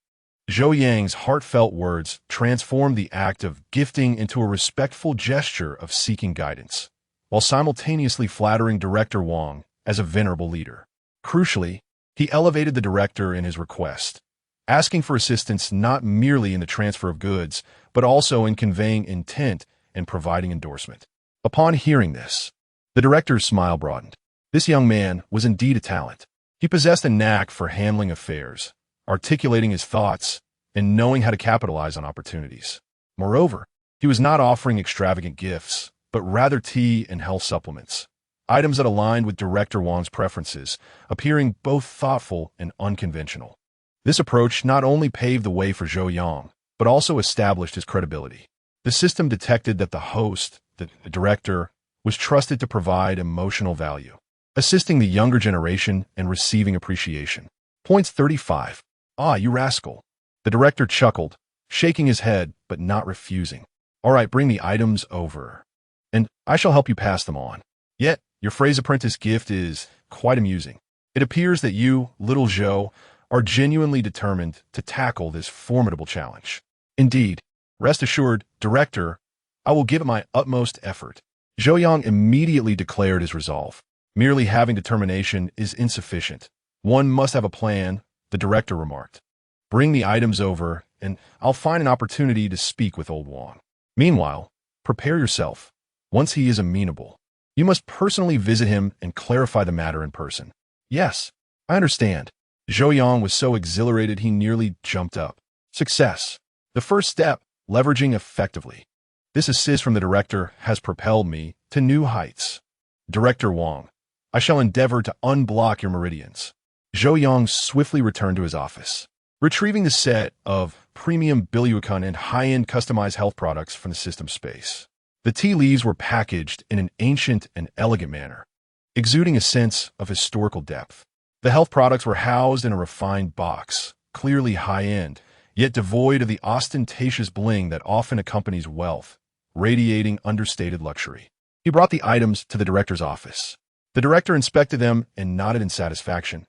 Zhou Yang's heartfelt words transformed the act of gifting into a respectful gesture of seeking guidance, while simultaneously flattering Director Wang as a venerable leader. Crucially, he elevated the director in his request, asking for assistance not merely in the transfer of goods, but also in conveying intent and providing endorsement. Upon hearing this, the director's smile broadened. This young man was indeed a talent. He possessed a knack for handling affairs, articulating his thoughts, and knowing how to capitalize on opportunities. Moreover, he was not offering extravagant gifts, but rather tea and health supplements, items that aligned with Director Wang's preferences, appearing both thoughtful and unconventional. This approach not only paved the way for Zhou Yang, but also established his credibility. The system detected that the host, the director, was trusted to provide emotional value, assisting the younger generation and receiving appreciation. Points 35. Ah, you rascal. The director chuckled, shaking his head but not refusing. All right, bring the items over, and I shall help you pass them on. Yet, your phrase apprentice gift is quite amusing. It appears that you, little Zhou, are genuinely determined to tackle this formidable challenge. Indeed, rest assured, Director, I will give it my utmost effort. Zhou Yang immediately declared his resolve. Merely having determination is insufficient. One must have a plan, the director remarked. Bring the items over, and I'll find an opportunity to speak with old Wang. Meanwhile, prepare yourself. Once he is amenable, you must personally visit him and clarify the matter in person. Yes, I understand. Zhou Yang was so exhilarated he nearly jumped up. Success. The first step, leveraging effectively. This assist from the director has propelled me to new heights. Director Wang, I shall endeavor to unblock your meridians. Zhou Yang swiftly returned to his office, retrieving the set of premium billiard and high-end customized health products from the system space. The tea leaves were packaged in an ancient and elegant manner, exuding a sense of historical depth. The health products were housed in a refined box, clearly high-end, yet devoid of the ostentatious bling that often accompanies wealth, radiating understated luxury. He brought the items to the director's office. The director inspected them and nodded in satisfaction.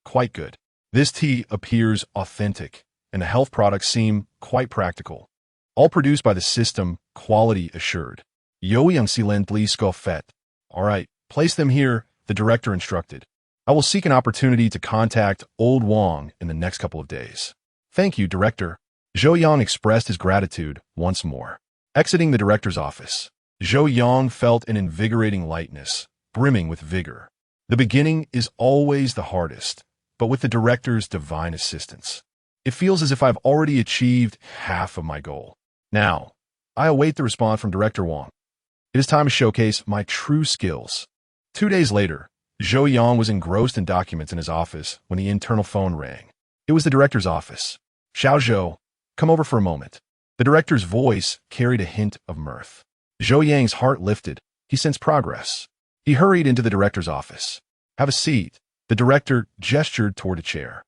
Quite good. This tea appears authentic, and the health products seem quite practical. All produced by the system, quality assured. Youyang silently scoffet. All right, place them here, the director instructed. I will seek an opportunity to contact old Wang in the next couple of days. Thank you, Director. Zhou Yang expressed his gratitude once more. Exiting the director's office, Zhou Yang felt an invigorating lightness, brimming with vigor. The beginning is always the hardest, but with the director's divine assistance, it feels as if I've already achieved half of my goal. Now, I await the response from Director Wang. It is time to showcase my true skills. 2 days later, Zhou Yang was engrossed in documents in his office when the internal phone rang. It was the director's office. Xiao Zhou, come over for a moment. The director's voice carried a hint of mirth. Zhou Yang's heart lifted. He sensed progress. He hurried into the director's office. Have a seat. The director gestured toward a chair.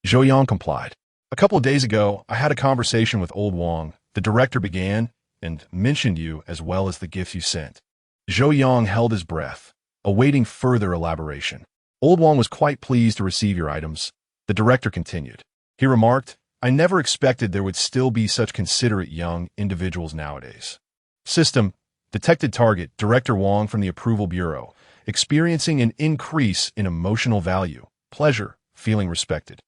Zhou Yang complied. A couple of days ago, I had a conversation with old Wang. The director began and mentioned you as well as the gifts you sent. Zhou Yang held his breath, awaiting further elaboration. Old Wang was quite pleased to receive your items. The director continued. He remarked, I never expected there would still be such considerate young individuals nowadays. System detected target, Director Wong from the Approval Bureau, experiencing an increase in emotional value, pleasure, feeling respected.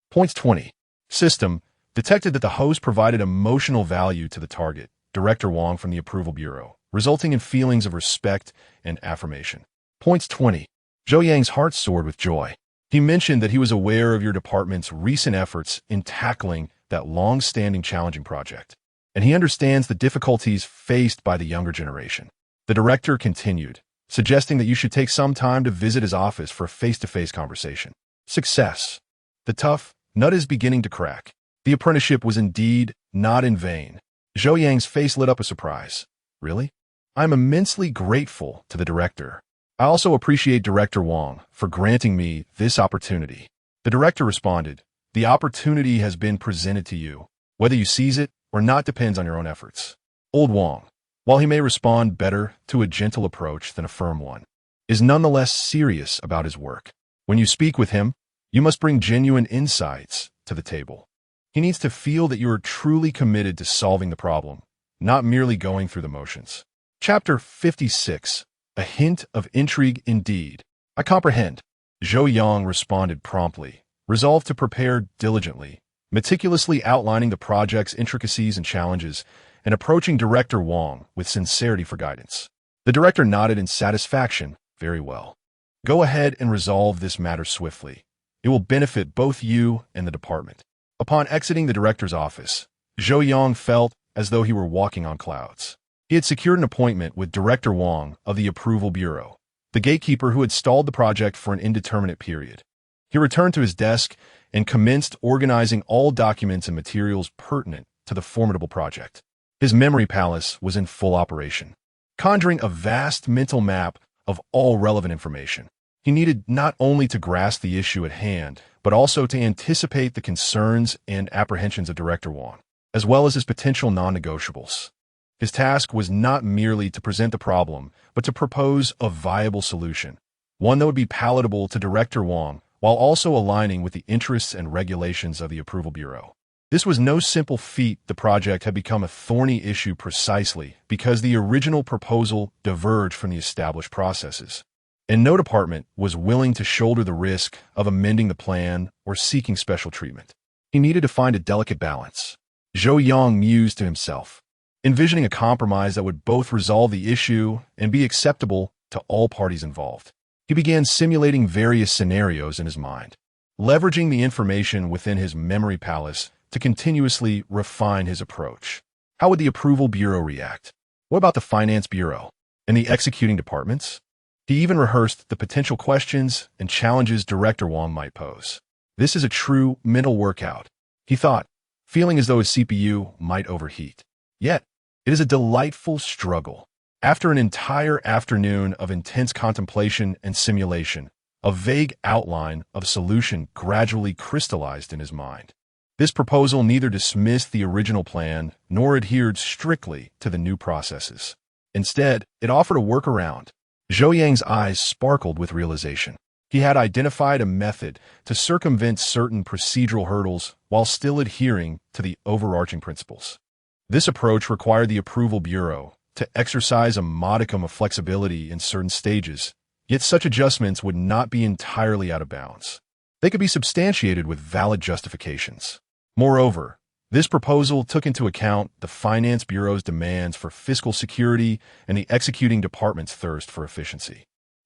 Points 20. System detected that the host provided emotional value to the target, Director Wong from the Approval Bureau, resulting in feelings of respect and affirmation. Points 20. Zhou Yang's heart soared with joy. He mentioned that he was aware of your department's recent efforts in tackling that long-standing challenging project, and he understands the difficulties faced by the younger generation. The director continued, suggesting that you should take some time to visit his office for a face-to-face conversation. Success. The tough nut is beginning to crack. The apprenticeship was indeed not in vain. Zhou Yang's face lit up with surprise. Really? I'm immensely grateful to the director. I also appreciate Director Wong for granting me this opportunity. The director responded, the opportunity has been presented to you. Whether you seize it or not depends on your own efforts. Old Wong, while he may respond better to a gentle approach than a firm one, is nonetheless serious about his work. When you speak with him, you must bring genuine insights to the table. He needs to feel that you are truly committed to solving the problem, not merely going through the motions. Chapter 56. A hint of intrigue indeed. I comprehend. Zhou Yang responded promptly, resolved to prepare diligently, meticulously outlining the project's intricacies and challenges, and approaching Director Wong with sincerity for guidance. The director nodded in satisfaction. Very well. Go ahead and resolve this matter swiftly. It will benefit both you and the department. Upon exiting the director's office, Zhou Yang felt as though he were walking on clouds. He had secured an appointment with Director Wong of the Approval Bureau, the gatekeeper who had stalled the project for an indeterminate period. He returned to his desk and commenced organizing all documents and materials pertinent to the formidable project. His memory palace was in full operation, conjuring a vast mental map of all relevant information. He needed not only to grasp the issue at hand, but also to anticipate the concerns and apprehensions of Director Wong, as well as his potential non-negotiables. His task was not merely to present the problem, but to propose a viable solution, one that would be palatable to Director Wong, while also aligning with the interests and regulations of the Approval Bureau. This was no simple feat. The project had become a thorny issue precisely because the original proposal diverged from the established processes, and no department was willing to shoulder the risk of amending the plan or seeking special treatment. He needed to find a delicate balance. Zhou Yang mused to himself, envisioning a compromise that would both resolve the issue and be acceptable to all parties involved. He began simulating various scenarios in his mind, leveraging the information within his memory palace to continuously refine his approach. How would the Approval Bureau react? What about the Finance Bureau and the executing departments? He even rehearsed the potential questions and challenges Director Wong might pose. This is a true mental workout, he thought, feeling as though his CPU might overheat. Yet, it is a delightful struggle. After an entire afternoon of intense contemplation and simulation, a vague outline of a solution gradually crystallized in his mind. This proposal neither dismissed the original plan nor adhered strictly to the new processes. Instead, it offered a workaround. Zhou Yang's eyes sparkled with realization. He had identified a method to circumvent certain procedural hurdles while still adhering to the overarching principles. This approach required the Approval Bureau to exercise a modicum of flexibility in certain stages, yet such adjustments would not be entirely out of bounds. They could be substantiated with valid justifications. Moreover, this proposal took into account the Finance Bureau's demands for fiscal security and the executing department's thirst for efficiency.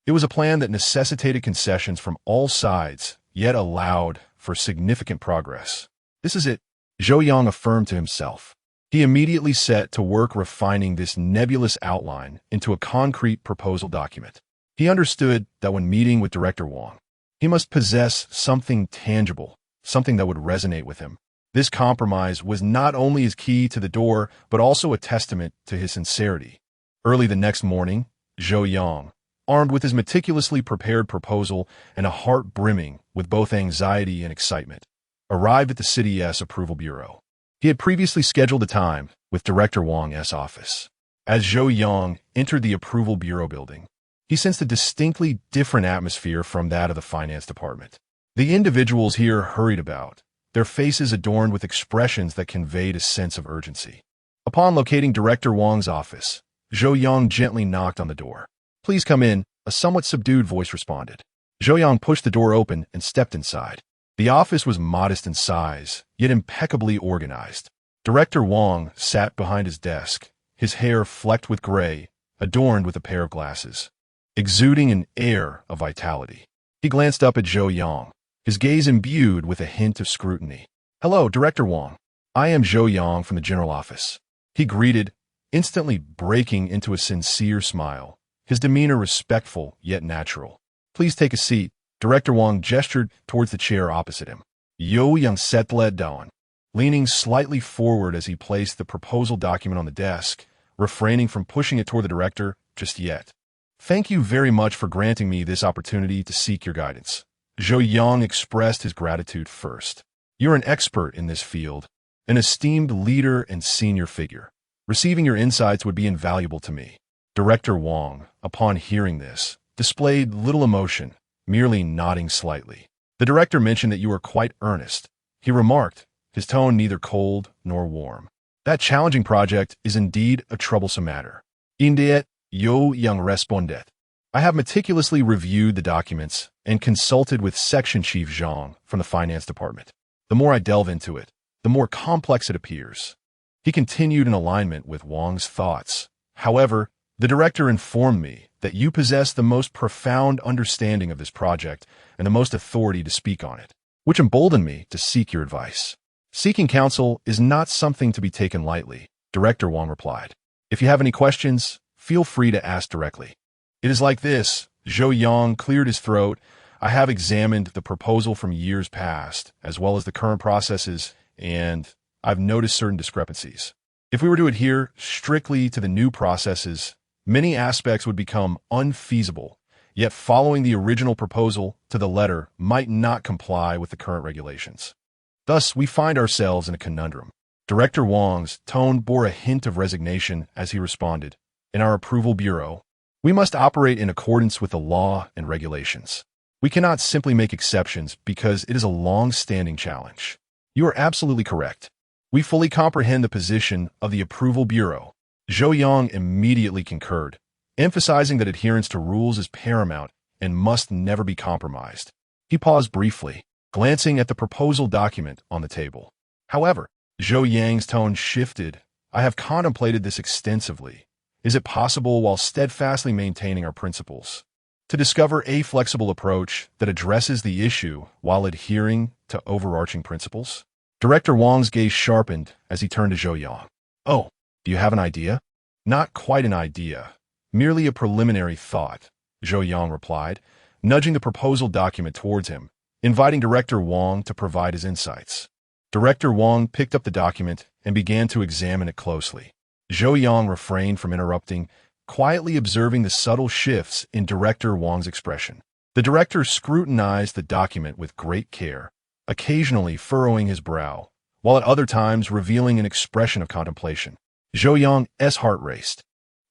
It was a plan that necessitated concessions from all sides, yet allowed for significant progress. This is it, Zhou Yang affirmed to himself. He immediately set to work refining this nebulous outline into a concrete proposal document. He understood that when meeting with Director Wong, he must possess something tangible, something that would resonate with him. This compromise was not only his key to the door, but also a testament to his sincerity. Early the next morning, Zhou Yang, armed with his meticulously prepared proposal and a heart brimming with both anxiety and excitement, arrived at the City's Approval Bureau. He had previously scheduled a time with Director Wong's office. As Zhou Yang entered the Approval Bureau building, he sensed a distinctly different atmosphere from that of the finance department. The individuals here hurried about, their faces adorned with expressions that conveyed a sense of urgency. Upon locating Director Wang's office, Zhou Yang gently knocked on the door. "Please come in," a somewhat subdued voice responded. Zhou Yang pushed the door open and stepped inside. The office was modest in size, yet impeccably organized. Director Wang sat behind his desk, his hair flecked with gray, adorned with a pair of glasses, exuding an air of vitality. He glanced up at Zhou Yang, his gaze imbued with a hint of scrutiny. "Hello, Director Wang. I am Zhou Yang from the General Office," he greeted, instantly breaking into a sincere smile, his demeanor respectful yet natural. "Please take a seat." Director Wang gestured towards the chair opposite him. Zhou Yang sat down, leaning slightly forward as he placed the proposal document on the desk, refraining from pushing it toward the director just yet. "Thank you very much for granting me this opportunity to seek your guidance." Zhou Yang expressed his gratitude first. "You're an expert in this field, an esteemed leader and senior figure. Receiving your insights would be invaluable to me." Director Wang, upon hearing this, displayed little emotion, merely nodding slightly. "The director mentioned that you were quite earnest," he remarked, his tone neither cold nor warm. "That challenging project is indeed a troublesome matter." "Indeed," Zhou Yang responded. "I have meticulously reviewed the documents and consulted with Section Chief Zhang from the Finance Department. The more I delve into it, the more complex it appears." He continued in alignment with Wang's thoughts. "However, the director informed me that you possess the most profound understanding of this project and the most authority to speak on it, which emboldened me to seek your advice." "Seeking counsel is not something to be taken lightly," Director Wang replied. "If you have any questions, feel free to ask directly." "It is like this," Zhou Yang cleared his throat. "I have examined the proposal from years past, as well as the current processes, and I've noticed certain discrepancies. If we were to adhere strictly to the new processes, many aspects would become unfeasible, yet following the original proposal to the letter might not comply with the current regulations. Thus, we find ourselves in a conundrum." Director Wang's tone bore a hint of resignation as he responded. "In our approval bureau, we must operate in accordance with the law and regulations. We cannot simply make exceptions because it is a long-standing challenge." "You are absolutely correct. We fully comprehend the position of the approval bureau." Zhou Yang immediately concurred, emphasizing that adherence to rules is paramount and must never be compromised. He paused briefly, glancing at the proposal document on the table. "However," Zhou Yang's tone shifted, "I have contemplated this extensively. Is it possible, while steadfastly maintaining our principles, to discover a flexible approach that addresses the issue while adhering to overarching principles?" Director Wang's gaze sharpened as he turned to Zhou Yang. "Oh, do you have an idea?" "Not quite an idea, merely a preliminary thought," Zhou Yang replied, nudging the proposal document towards him, inviting Director Wang to provide his insights. Director Wang picked up the document and began to examine it closely. Zhou Yang refrained from interrupting, quietly observing the subtle shifts in Director Wang's expression. The director scrutinized the document with great care, occasionally furrowing his brow, while at other times revealing an expression of contemplation. Zhou Yang's heart raced,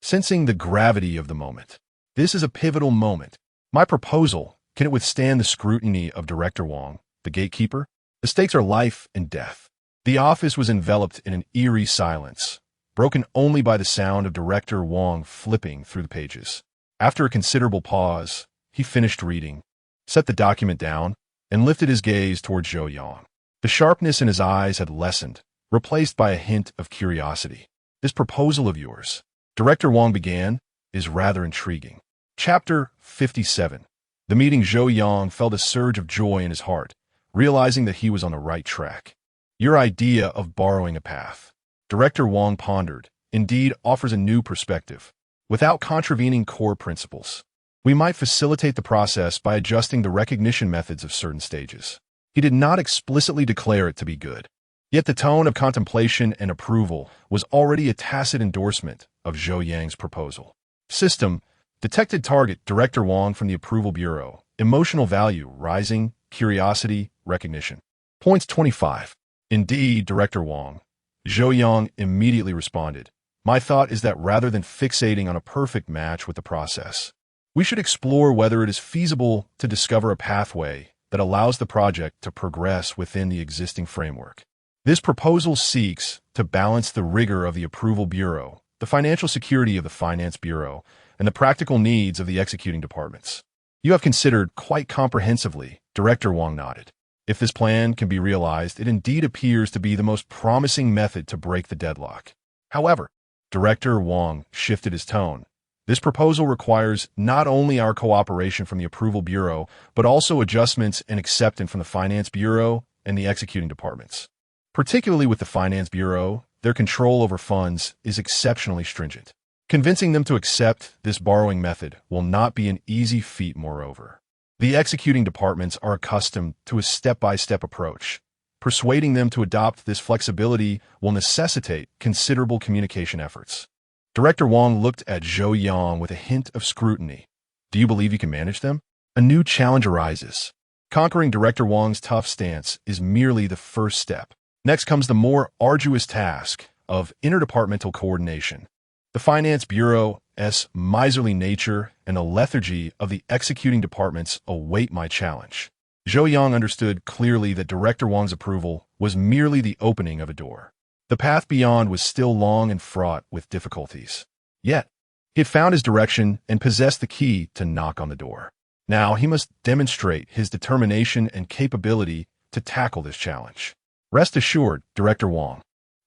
sensing the gravity of the moment. "This is a pivotal moment. My proposal, can it withstand the scrutiny of Director Wang, the gatekeeper? The stakes are life and death." The office was enveloped in an eerie silence, broken only by the sound of Director Wang flipping through the pages. After a considerable pause, he finished reading, set the document down, and lifted his gaze toward Zhou Yang. The sharpness in his eyes had lessened, replaced by a hint of curiosity. "This proposal of yours," Director Wang began, "is rather intriguing." Chapter 57. The meeting. Zhou Yang felt a surge of joy in his heart, realizing that he was on the right track. "Your idea of borrowing a path," Director Wang pondered, "indeed offers a new perspective. Without contravening core principles, we might facilitate the process by adjusting the recognition methods of certain stages." He did not explicitly declare it to be good, yet the tone of contemplation and approval was already a tacit endorsement of Zhou Yang's proposal. System. Detected target. Director Wang from the Approval Bureau. Emotional value rising, curiosity, recognition. Points 25. "Indeed, Director Wang," Zhou Yang immediately responded. "My thought is that rather than fixating on a perfect match with the process, we should explore whether it is feasible to discover a pathway that allows the project to progress within the existing framework. This proposal seeks to balance the rigor of the Approval Bureau, the financial security of the Finance Bureau, and the practical needs of the executing departments. You have considered quite comprehensively, Director Wang nodded. If this plan can be realized, it indeed appears to be the most promising method to break the deadlock. However, Director Wang shifted his tone. This proposal requires not only our cooperation from the Approval Bureau, but also adjustments and acceptance from the Finance Bureau and the executing departments. Particularly with the Finance Bureau, their control over funds is exceptionally stringent. Convincing them to accept this borrowing method will not be an easy feat, moreover. The executing departments are accustomed to a step-by-step approach. Persuading them to adopt this flexibility will necessitate considerable communication efforts. Director Wang looked at Zhou Yang with a hint of scrutiny. Do you believe you can manage them? A new challenge arises. Conquering Director Wang's tough stance is merely the first step. Next comes the more arduous task of interdepartmental coordination. The Finance Bureau's miserly nature and the lethargy of the executing departments await my challenge. Zhou Yang understood clearly that Director Wang's approval was merely the opening of a door. The path beyond was still long and fraught with difficulties. Yet, he had found his direction and possessed the key to knock on the door. Now he must demonstrate his determination and capability to tackle this challenge. Rest assured, Director Wang.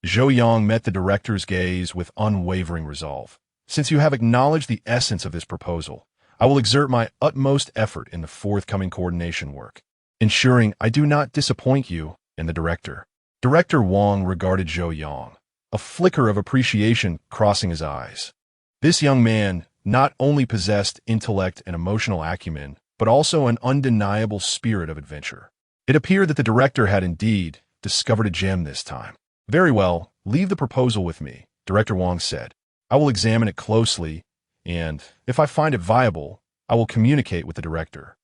Zhou Yang met the director's gaze with unwavering resolve. Since you have acknowledged the essence of this proposal, I will exert my utmost effort in the forthcoming coordination work, ensuring I do not disappoint you and the director. Director Wang regarded Zhou Yang, a flicker of appreciation crossing his eyes. This young man not only possessed intellect and emotional acumen, but also an undeniable spirit of adventure. It appeared that the director had indeed discovered a gem this time. Very well, leave the proposal with me, Director Wang said. I will examine it closely, and if I find it viable, I will communicate with the director.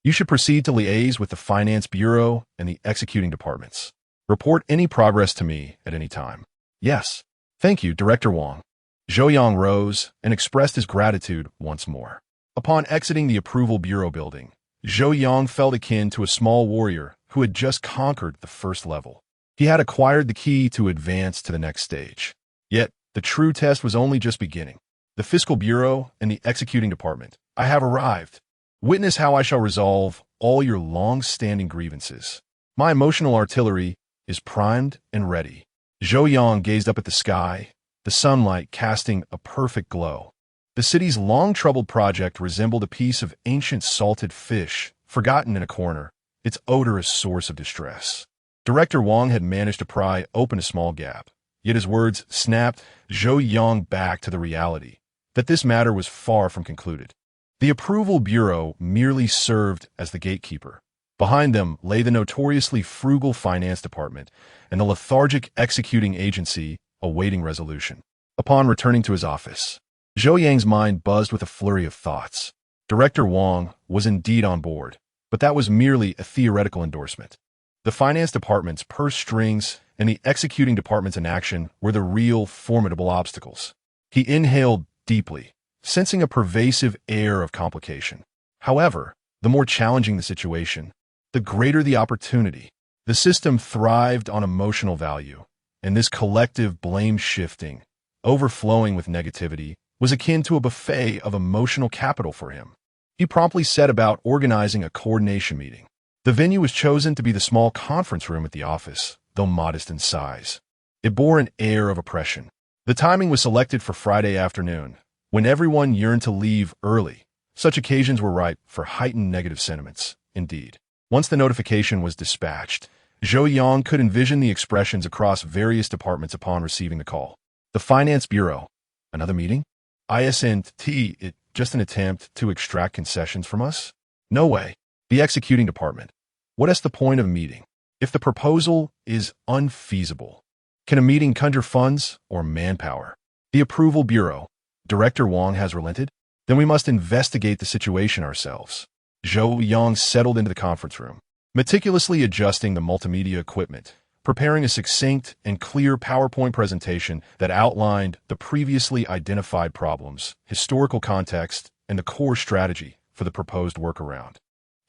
You should proceed to liaise with the Finance Bureau and the executing departments. Report any progress to me at any time. Yes. Thank you, Director Wang. Zhou Yang rose and expressed his gratitude once more. Upon exiting the Approval Bureau building, Zhou Yang felt akin to a small warrior who had just conquered the first level. He had acquired the key to advance to the next stage. Yet, the true test was only just beginning. The Fiscal Bureau and the Executing Department, I have arrived. Witness how I shall resolve all your long-standing grievances. My emotional artillery is primed and ready. Zhou Yang gazed up at the sky, the sunlight casting a perfect glow. The city's long-troubled project resembled a piece of ancient salted fish, forgotten in a corner, its odorous source of distress. Director Wang had managed to pry open a small gap, yet his words snapped Zhou Yang back to the reality that this matter was far from concluded. The Approval Bureau merely served as the gatekeeper. Behind them lay the notoriously frugal Finance Department and the lethargic executing agency awaiting resolution. Upon returning to his office, Zhou Yang's mind buzzed with a flurry of thoughts. Director Wang was indeed on board, but that was merely a theoretical endorsement. The Finance Department's purse strings and the executing department's inaction were the real formidable obstacles. He inhaled deeply, sensing a pervasive air of complication. However, the more challenging the situation, the greater the opportunity. The system thrived on emotional value, and this collective blame-shifting, overflowing with negativity, was akin to a buffet of emotional capital for him. He promptly set about organizing a coordination meeting. The venue was chosen to be the small conference room at the office, though modest in size. It bore an air of oppression. The timing was selected for Friday afternoon, when everyone yearned to leave early. Such occasions were ripe for heightened negative sentiments, indeed. Once the notification was dispatched, Zhou Yang could envision the expressions across various departments upon receiving the call. The Finance Bureau. Another meeting? Isn't it just an attempt to extract concessions from us? No way. The Executing Department. What is the point of a meeting? If the proposal is unfeasible, can a meeting conjure funds or manpower? The Approval Bureau. Director Wang has relented? Then we must investigate the situation ourselves. Zhou Yang settled into the conference room, meticulously adjusting the multimedia equipment, preparing a succinct and clear PowerPoint presentation that outlined the previously identified problems, historical context, and the core strategy for the proposed workaround.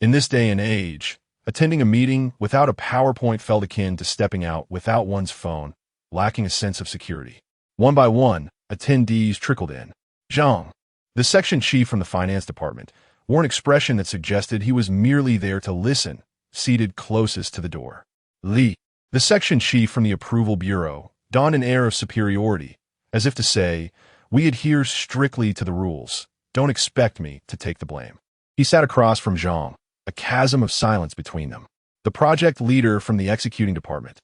In this day and age, Attending a meeting without a PowerPoint felt akin to stepping out without one's phone, lacking a sense of security. One by one, attendees trickled in. Zhang, the section chief from the finance department, wore an expression that suggested he was merely there to listen, seated closest to the door. Li, the section chief from the approval bureau, donned an air of superiority, as if to say, "We adhere strictly to the rules. Don't expect me to take the blame." He sat across from Zhang, a chasm of silence between them. The project leader from the executing department,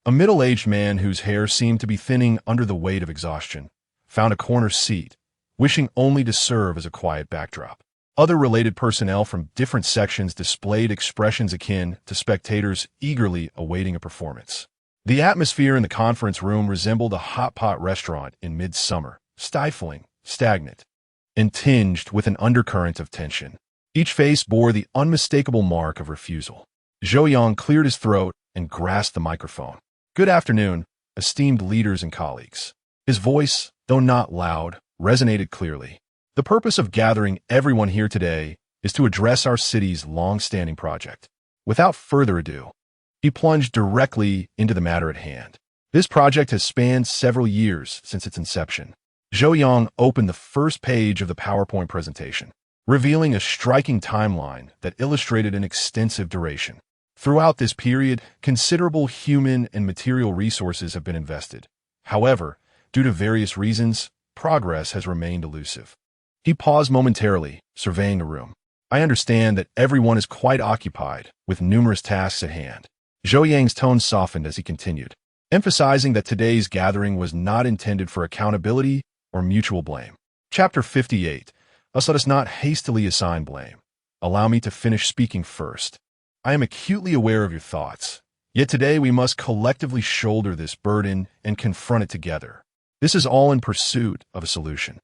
a middle-aged man whose hair seemed to be thinning under the weight of exhaustion, found a corner seat, wishing only to serve as a quiet backdrop. Other related personnel from different sections displayed expressions akin to spectators eagerly awaiting a performance. The atmosphere in the conference room resembled a hot pot restaurant in midsummer, stifling, stagnant, and tinged with an undercurrent of tension. Each face bore the unmistakable mark of refusal. Zhou Yang cleared his throat and grasped the microphone. "Good afternoon, esteemed leaders and colleagues." His voice, though not loud, resonated clearly. "The purpose of gathering everyone here today is to address our city's long-standing project." Without further ado, he plunged directly into the matter at hand. This project has spanned several years since its inception. Zhou Yang opened the first page of the PowerPoint presentation, revealing a striking timeline that illustrated an extensive duration. Throughout this period, considerable human and material resources have been invested. However, due to various reasons, progress has remained elusive. He paused momentarily, surveying the room. "I understand that everyone is quite occupied with numerous tasks at hand." Zhou Yang's tone softened as he continued, emphasizing that today's gathering was not intended for accountability or mutual blame. Chapter 58. Thus let us not hastily assign blame. Allow me to finish speaking first. I am acutely aware of your thoughts. Yet today we must collectively shoulder this burden and confront it together. This is all in pursuit of a solution.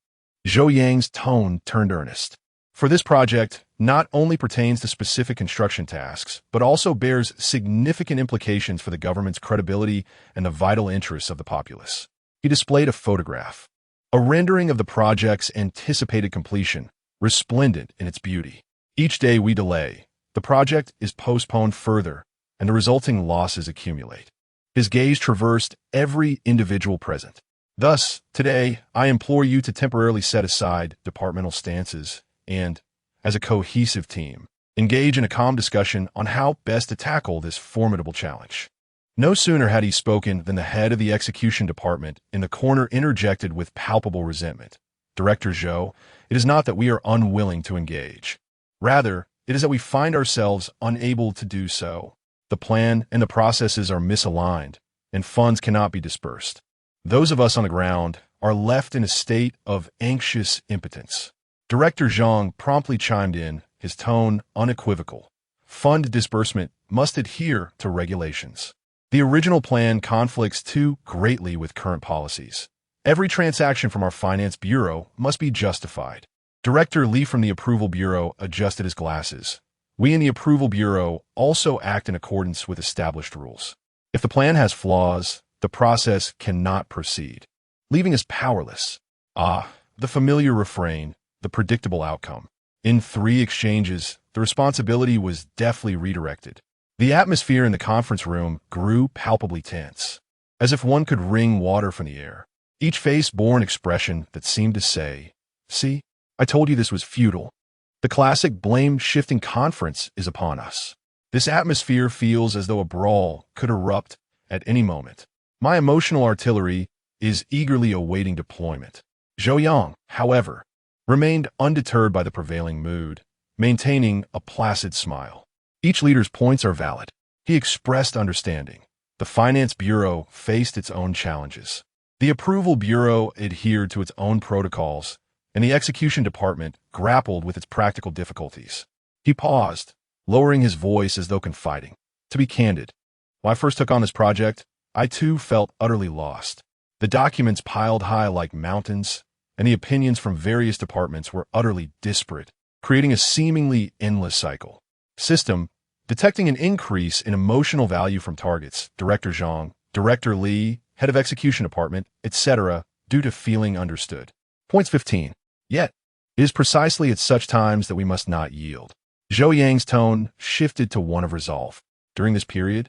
Zhou Yang's tone turned earnest. For this project not only pertains to specific construction tasks, but also bears significant implications for the government's credibility and the vital interests of the populace. He displayed a photograph, a rendering of the project's anticipated completion, resplendent in its beauty. Each day we delay, the project is postponed further, and the resulting losses accumulate. His gaze traversed every individual present. Thus, today, I implore you to temporarily set aside departmental stances and, as a cohesive team, engage in a calm discussion on how best to tackle this formidable challenge. No sooner had he spoken than the head of the execution department in the corner interjected with palpable resentment. "Director Zhou, it is not that we are unwilling to engage. Rather, it is that we find ourselves unable to do so. The plan and the processes are misaligned, and funds cannot be dispersed. Those of us on the ground are left in a state of anxious impotence." Director Zhang promptly chimed in, his tone unequivocal. "Fund disbursement must adhere to regulations. The original plan conflicts too greatly with current policies. Every transaction from our finance bureau must be justified." Director Li from the approval bureau adjusted his glasses. "We in the approval bureau also act in accordance with established rules. If the plan has flaws, the process cannot proceed, leaving us powerless." The familiar refrain, the predictable outcome. In 3 exchanges, the responsibility was deftly redirected. The atmosphere in the conference room grew palpably tense, as if one could wring water from the air. Each face bore an expression that seemed to say, "See, I told you this was futile. The classic blame-shifting conference is upon us." This atmosphere feels as though a brawl could erupt at any moment. My emotional artillery is eagerly awaiting deployment. Zhou Yang, however, remained undeterred by the prevailing mood, maintaining a placid smile. Each leader's points are valid. He expressed understanding. The Finance Bureau faced its own challenges. The Approval Bureau adhered to its own protocols, and the Execution Department grappled with its practical difficulties. He paused, lowering his voice as though confiding. "To be candid, when I first took on this project, I too felt utterly lost. The documents piled high like mountains, and the opinions from various departments were utterly disparate, creating a seemingly endless cycle. System, detecting an increase in emotional value from targets, Director Zhang, Director Li, Head of Execution Department, etc., due to feeling understood. Points 15. Yet, it is precisely at such times that we must not yield. Zhou Yang's tone shifted to one of resolve. During this period,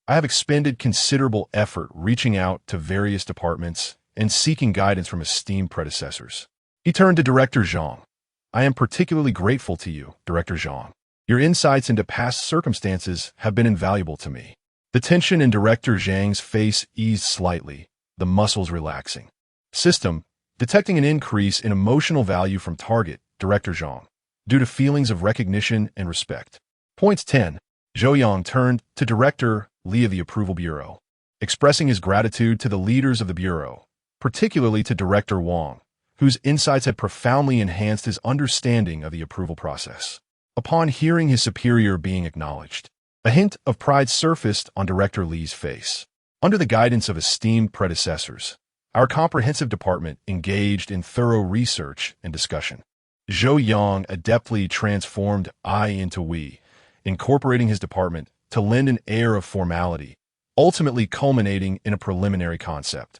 I have expended considerable effort reaching out to various departments and seeking guidance from esteemed predecessors. He turned to Director Zhang. I am particularly grateful to you, Director Zhang. Your insights into past circumstances have been invaluable to me. The tension in Director Zhang's face eased slightly, the muscles relaxing. System, detecting an increase in emotional value from target, Director Zhang, due to feelings of recognition and respect. Points 10. Zhou Yang turned to Director Li of the Approval Bureau, expressing his gratitude to the leaders of the Bureau, particularly to Director Wang, whose insights had profoundly enhanced his understanding of the approval process. Upon hearing his superior being acknowledged, a hint of pride surfaced on Director Li's face. Under the guidance of esteemed predecessors, our comprehensive department engaged in thorough research and discussion. Zhou Yang adeptly transformed I into we, incorporating his department to lend an air of formality, ultimately culminating in a preliminary concept.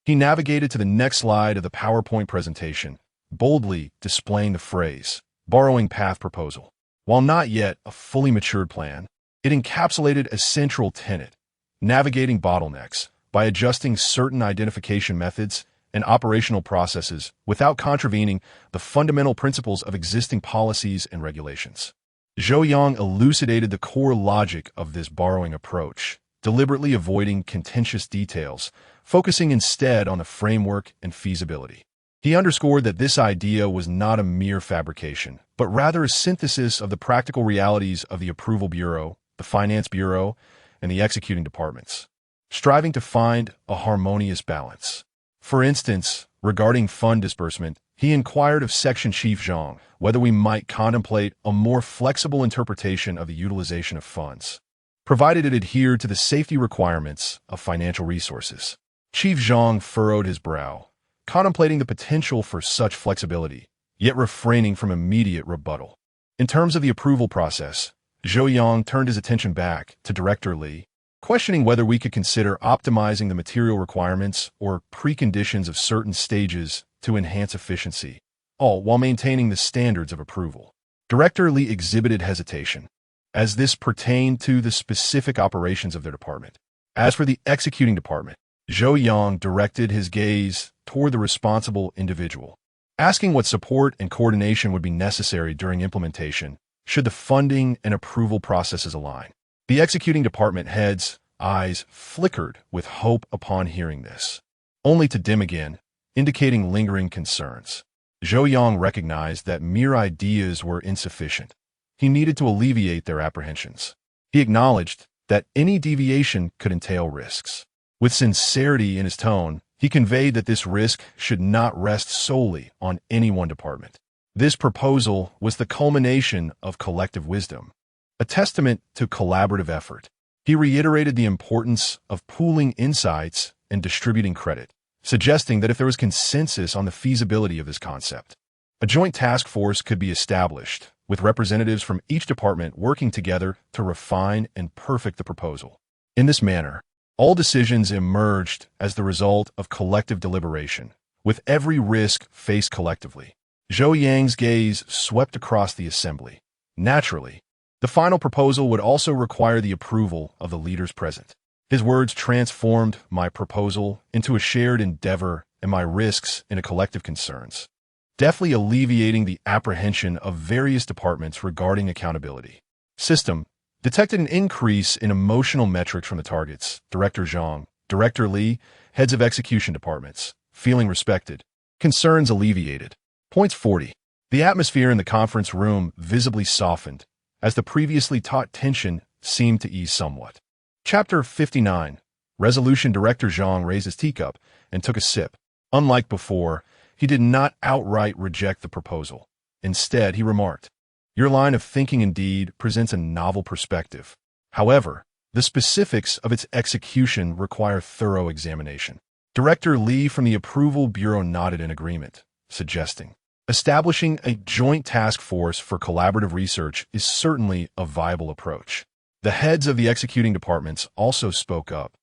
He navigated to the next slide of the PowerPoint presentation, boldly displaying the phrase, borrowing path proposal. While not yet a fully matured plan, it encapsulated a central tenet, navigating bottlenecks by adjusting certain identification methods and operational processes without contravening the fundamental principles of existing policies and regulations. Zhou Yang elucidated the core logic of this borrowing approach, deliberately avoiding contentious details, focusing instead on the framework and feasibility. He underscored that this idea was not a mere fabrication, but rather a synthesis of the practical realities of the Approval Bureau, the Finance Bureau, and the executing departments, striving to find a harmonious balance. For instance, regarding fund disbursement, he inquired of Section Chief Zhang whether we might contemplate a more flexible interpretation of the utilization of funds, provided it adhered to the safety requirements of financial resources. Chief Zhang furrowed his brow, contemplating the potential for such flexibility, yet refraining from immediate rebuttal. In terms of the approval process, Zhou Yang turned his attention back to Director Li, questioning whether we could consider optimizing the material requirements or preconditions of certain stages to enhance efficiency, all while maintaining the standards of approval. Director Li exhibited hesitation, as this pertained to the specific operations of their department. As for the executing department, Zhou Yang directed his gaze toward the responsible individual, asking what support and coordination would be necessary during implementation should the funding and approval processes align. The executing department head's eyes flickered with hope upon hearing this, only to dim again, indicating lingering concerns. Zhou Yang recognized that mere ideas were insufficient. He needed to alleviate their apprehensions. He acknowledged that any deviation could entail risks. With sincerity in his tone, he conveyed that this risk should not rest solely on any one department. This proposal was the culmination of collective wisdom, a testament to collaborative effort. He reiterated the importance of pooling insights and distributing credit, suggesting that if there was consensus on the feasibility of this concept, a joint task force could be established, with representatives from each department working together to refine and perfect the proposal. In this manner, all decisions emerged as the result of collective deliberation, with every risk faced collectively. Zhou Yang's gaze swept across the assembly. Naturally, the final proposal would also require the approval of the leaders present. His words transformed my proposal into a shared endeavor and my risks into collective concerns, deftly alleviating the apprehension of various departments regarding accountability. System detected an increase in emotional metrics from the targets. Director Zhang, Director Li, heads of execution departments, feeling respected. Concerns alleviated. Points 40. The atmosphere in the conference room visibly softened, as the previously taut tension seemed to ease somewhat. Chapter 59. Resolution. Director Zhang raised his teacup and took a sip. Unlike before, he did not outright reject the proposal. Instead, he remarked, "Your line of thinking indeed presents a novel perspective. However, the specifics of its execution require thorough examination." Director Li from the Approval Bureau nodded in agreement, suggesting, "Establishing a joint task force for collaborative research is certainly a viable approach." The heads of the executing departments also spoke up,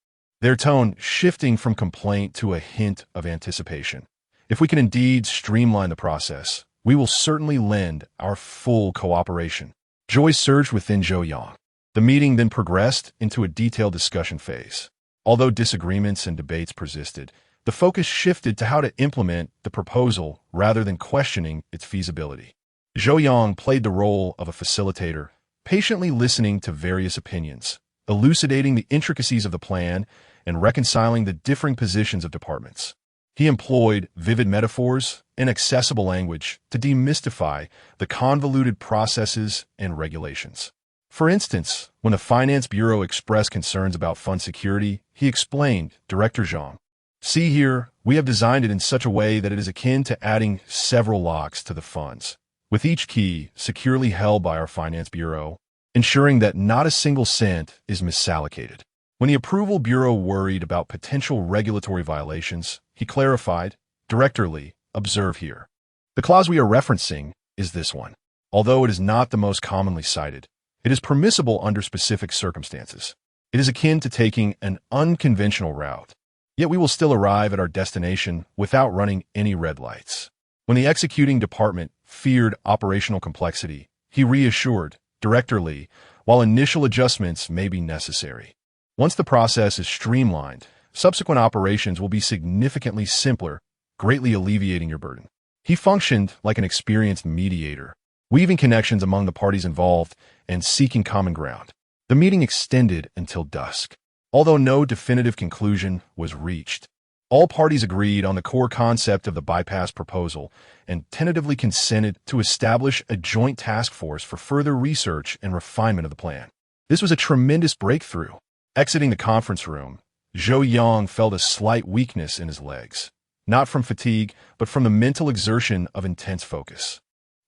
their tone shifting from complaint to a hint of anticipation. "If we can indeed streamline the process, we will certainly lend our full cooperation." Joy surged within Zhou Yang. The meeting then progressed into a detailed discussion phase. Although disagreements and debates persisted, the focus shifted to how to implement the proposal rather than questioning its feasibility. Zhou Yang played the role of a facilitator, patiently listening to various opinions, elucidating the intricacies of the plan, and reconciling the differing positions of departments. He employed vivid metaphors and accessible language to demystify the convoluted processes and regulations. For instance, when the Finance Bureau expressed concerns about fund security, he explained, Director Zhang, "See here, we have designed it in such a way that it is akin to adding several locks to the funds, with each key securely held by our Finance Bureau, ensuring that not a single cent is misallocated." When the Approval Bureau worried about potential regulatory violations, he clarified, Director Li, observe here. The clause we are referencing is this one. Although it is not the most commonly cited, it is permissible under specific circumstances. It is akin to taking an unconventional route. Yet we will still arrive at our destination without running any red lights. When the executing department feared operational complexity, he reassured, Director Li, while initial adjustments may be necessary. Once the process is streamlined, subsequent operations will be significantly simpler, greatly alleviating your burden. He functioned like an experienced mediator, weaving connections among the parties involved and seeking common ground. The meeting extended until dusk. Although no definitive conclusion was reached, all parties agreed on the core concept of the bypass proposal and tentatively consented to establish a joint task force for further research and refinement of the plan. This was a tremendous breakthrough. Exiting the conference room, Zhou Yang felt a slight weakness in his legs, not from fatigue, but from the mental exertion of intense focus.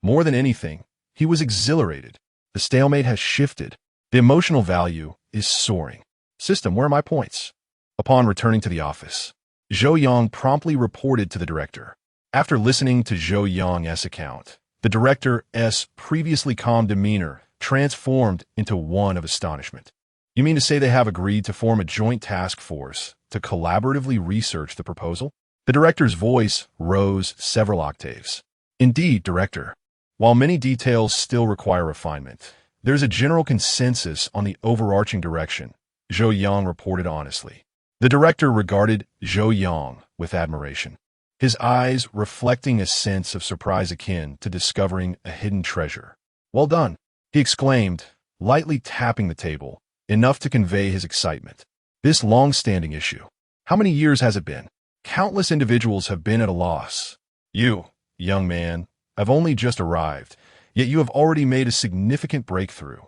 More than anything, he was exhilarated. The stalemate has shifted. The emotional value is soaring. System, where are my points? Upon returning to the office, Zhou Yang promptly reported to the director. After listening to Zhou Yang's account, the director's previously calm demeanor transformed into one of astonishment. You mean to say they have agreed to form a joint task force to collaboratively research the proposal? The director's voice rose several octaves. Indeed, Director. While many details still require refinement, there's a general consensus on the overarching direction, Zhou Yang reported honestly. The director regarded Zhou Yang with admiration, his eyes reflecting a sense of surprise akin to discovering a hidden treasure. Well done, he exclaimed, lightly tapping the table, enough to convey his excitement. This long-standing issue. How many years has it been? Countless individuals have been at a loss. You, young man, have only just arrived, yet you have already made a significant breakthrough.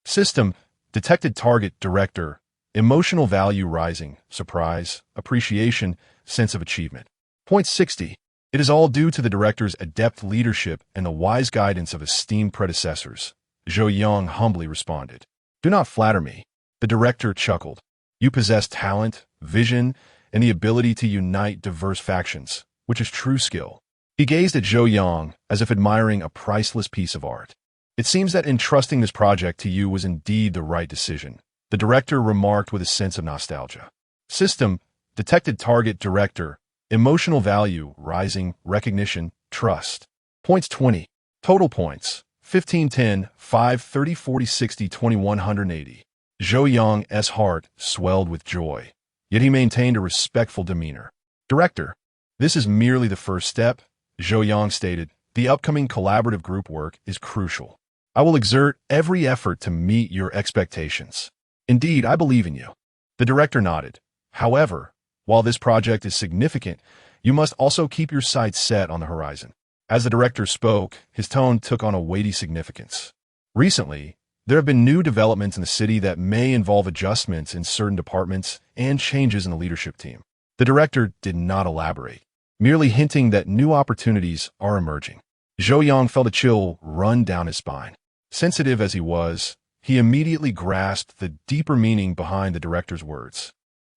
System, detected target, director, emotional value rising, surprise, appreciation, sense of achievement. Point 60. It is all due to the director's adept leadership and the wise guidance of esteemed predecessors, Zhou Yang humbly responded. Do not flatter me. The director chuckled. You possess talent, vision, and the ability to unite diverse factions, which is true skill. He gazed at Zhou Yang as if admiring a priceless piece of art. It seems that entrusting this project to you was indeed the right decision, the director remarked with a sense of nostalgia. System, detected target, director, emotional value, rising, recognition, trust. Points 20. Total points. 15, 10, 5, 30, 40, 60, 2180. Zhou Yang's heart swelled with joy, yet he maintained a respectful demeanor. Director, this is merely the first step, Zhou Yang stated. The upcoming collaborative group work is crucial. I will exert every effort to meet your expectations. Indeed, I believe in you. The director nodded. However, while this project is significant, you must also keep your sights set on the horizon. As the director spoke, his tone took on a weighty significance. Recently, there have been new developments in the city that may involve adjustments in certain departments and changes in the leadership team. The director did not elaborate, merely hinting that new opportunities are emerging. Zhou Yang felt a chill run down his spine. Sensitive as he was, he immediately grasped the deeper meaning behind the director's words.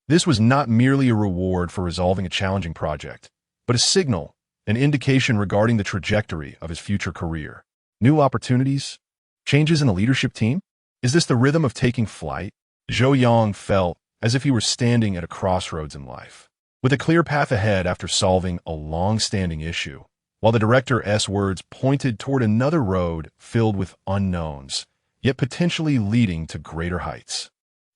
This was not merely a reward for resolving a challenging project, but a signal, an indication regarding the trajectory of his future career. New opportunities? Changes in the leadership team? Is this the rhythm of taking flight? Zhou Yang felt as if he were standing at a crossroads in life, with a clear path ahead after solving a long-standing issue, while the director's words pointed toward another road filled with unknowns. yet potentially leading to greater heights.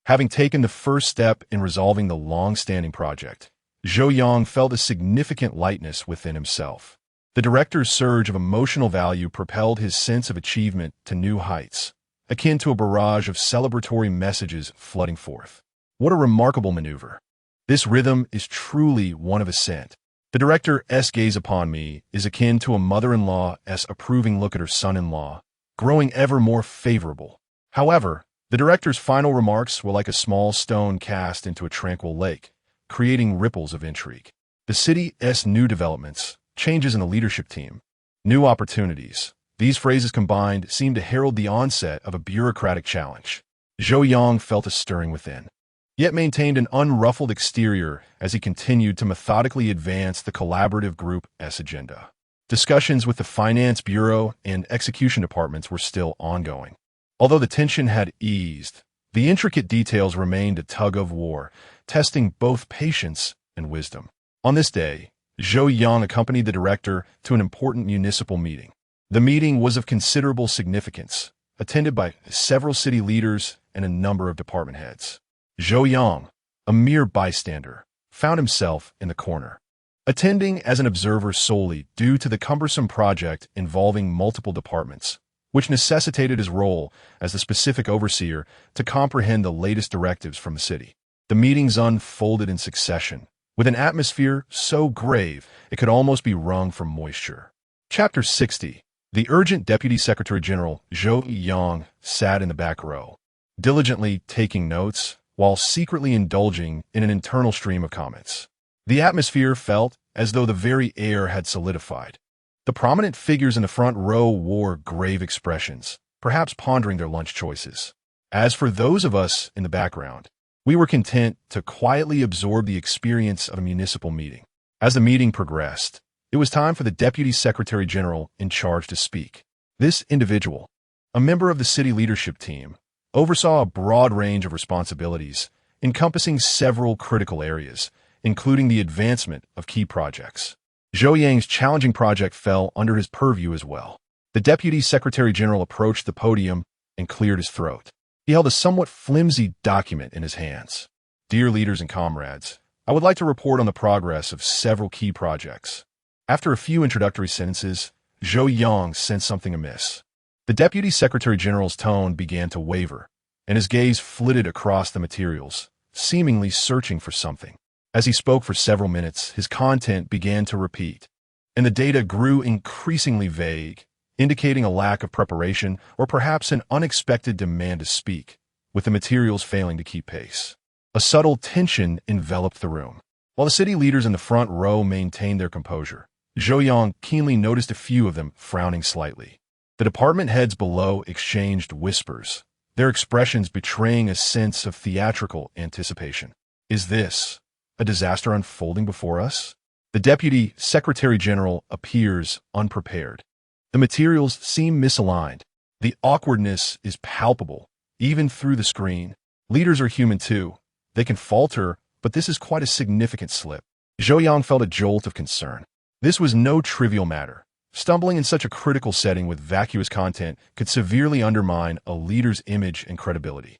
Having taken the first step in resolving the long-standing project, Zhou Yang felt a significant lightness within himself. The director's surge of emotional value propelled his sense of achievement to new heights, akin to a barrage of celebratory messages flooding forth. What a remarkable maneuver. This rhythm is truly one of ascent. The director's gaze upon me is akin to a mother-in-law's approving look at her son-in-law, growing ever more favorable. However, the director's final remarks were like a small stone cast into a tranquil lake, creating ripples of intrigue. The city's new developments, changes in the leadership team, new opportunities. These phrases combined seemed to herald the onset of a bureaucratic challenge. Zhou Yang felt a stirring within, yet maintained an unruffled exterior as he continued to methodically advance the collaborative group's agenda. Discussions with the finance bureau and execution departments were still ongoing. Although the tension had eased, the intricate details remained a tug-of-war, testing both patience and wisdom. On this day, Zhou Yang accompanied the director to an important municipal meeting. The meeting was of considerable significance, attended by several city leaders and a number of department heads. Zhou Yang, a mere bystander, found himself in the corner, attending as an observer solely due to the cumbersome project involving multiple departments, which necessitated his role as the specific overseer to comprehend the latest directives from the city. The meetings unfolded in succession, with an atmosphere so grave it could almost be wrung from moisture. Chapter 60. The urgent Deputy Secretary General Zhou Yang sat in the back row, diligently taking notes while secretly indulging in an internal stream of comments. The atmosphere felt as though the very air had solidified. The prominent figures in the front row wore grave expressions, perhaps pondering their lunch choices. As for those of us in the background, we were content to quietly absorb the experience of a municipal meeting. As the meeting progressed, it was time for the Deputy Secretary General in charge to speak. This individual, a member of the city leadership team, oversaw a broad range of responsibilities, encompassing several critical areas, including the advancement of key projects. Zhou Yang's challenging project fell under his purview as well. The Deputy Secretary General approached the podium and cleared his throat. He held a somewhat flimsy document in his hands. Dear leaders and comrades, I would like to report on the progress of several key projects. After a few introductory sentences, Zhou Yang sensed something amiss. The Deputy Secretary General's tone began to waver, and his gaze flitted across the materials, seemingly searching for something. As he spoke for several minutes, his content began to repeat, and the data grew increasingly vague, indicating a lack of preparation or perhaps an unexpected demand to speak, with the materials failing to keep pace. A subtle tension enveloped the room. While the city leaders in the front row maintained their composure, Zhou Yang keenly noticed a few of them frowning slightly. The department heads below exchanged whispers, their expressions betraying a sense of theatrical anticipation. Is this a disaster unfolding before us? The Deputy Secretary General appears unprepared. The materials seem misaligned. The awkwardness is palpable, even through the screen. Leaders are human too. They can falter, but this is quite a significant slip. Zhou Yang felt a jolt of concern. This was no trivial matter. Stumbling in such a critical setting with vacuous content could severely undermine a leader's image and credibility.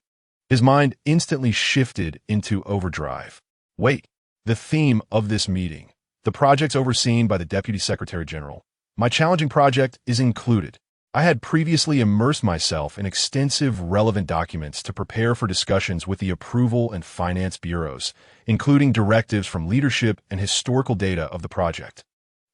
His mind instantly shifted into overdrive. Wait, the theme of this meeting, the projects overseen by the Deputy Secretary General. My challenging project is included. I had previously immersed myself in extensive relevant documents to prepare for discussions with the approval and finance bureaus, including directives from leadership and historical data of the project.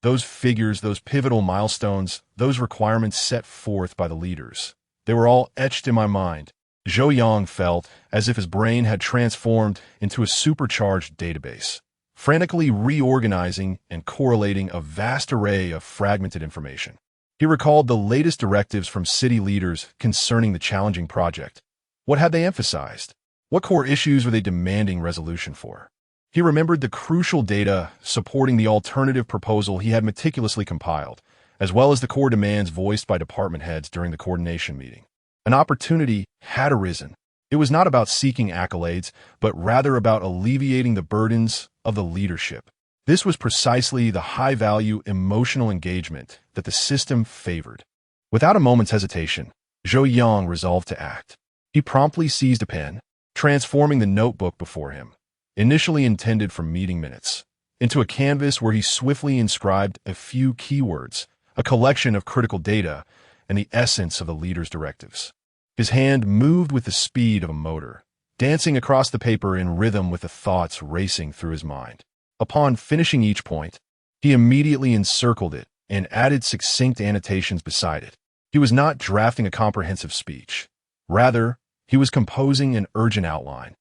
Those figures, those pivotal milestones, those requirements set forth by the leaders, they were all etched in my mind. Zhou Yang felt as if his brain had transformed into a supercharged database, frantically reorganizing and correlating a vast array of fragmented information. He recalled the latest directives from city leaders concerning the challenging project. What had they emphasized? What core issues were they demanding resolution for? He remembered the crucial data supporting the alternative proposal he had meticulously compiled, as well as the core demands voiced by department heads during the coordination meeting. An opportunity had arisen. It was not about seeking accolades, but rather about alleviating the burdens of the leadership. This was precisely the high-value emotional engagement that the system favored. Without a moment's hesitation, Zhou Yang resolved to act. He promptly seized a pen, transforming the notebook before him, initially intended for meeting minutes, into a canvas where he swiftly inscribed a few keywords, a collection of critical data, and the essence of the leader's directives. His hand moved with the speed of a motor, dancing across the paper in rhythm with the thoughts racing through his mind. Upon finishing each point, he immediately encircled it and added succinct annotations beside it. He was not drafting a comprehensive speech. Rather, he was composing an urgent outline,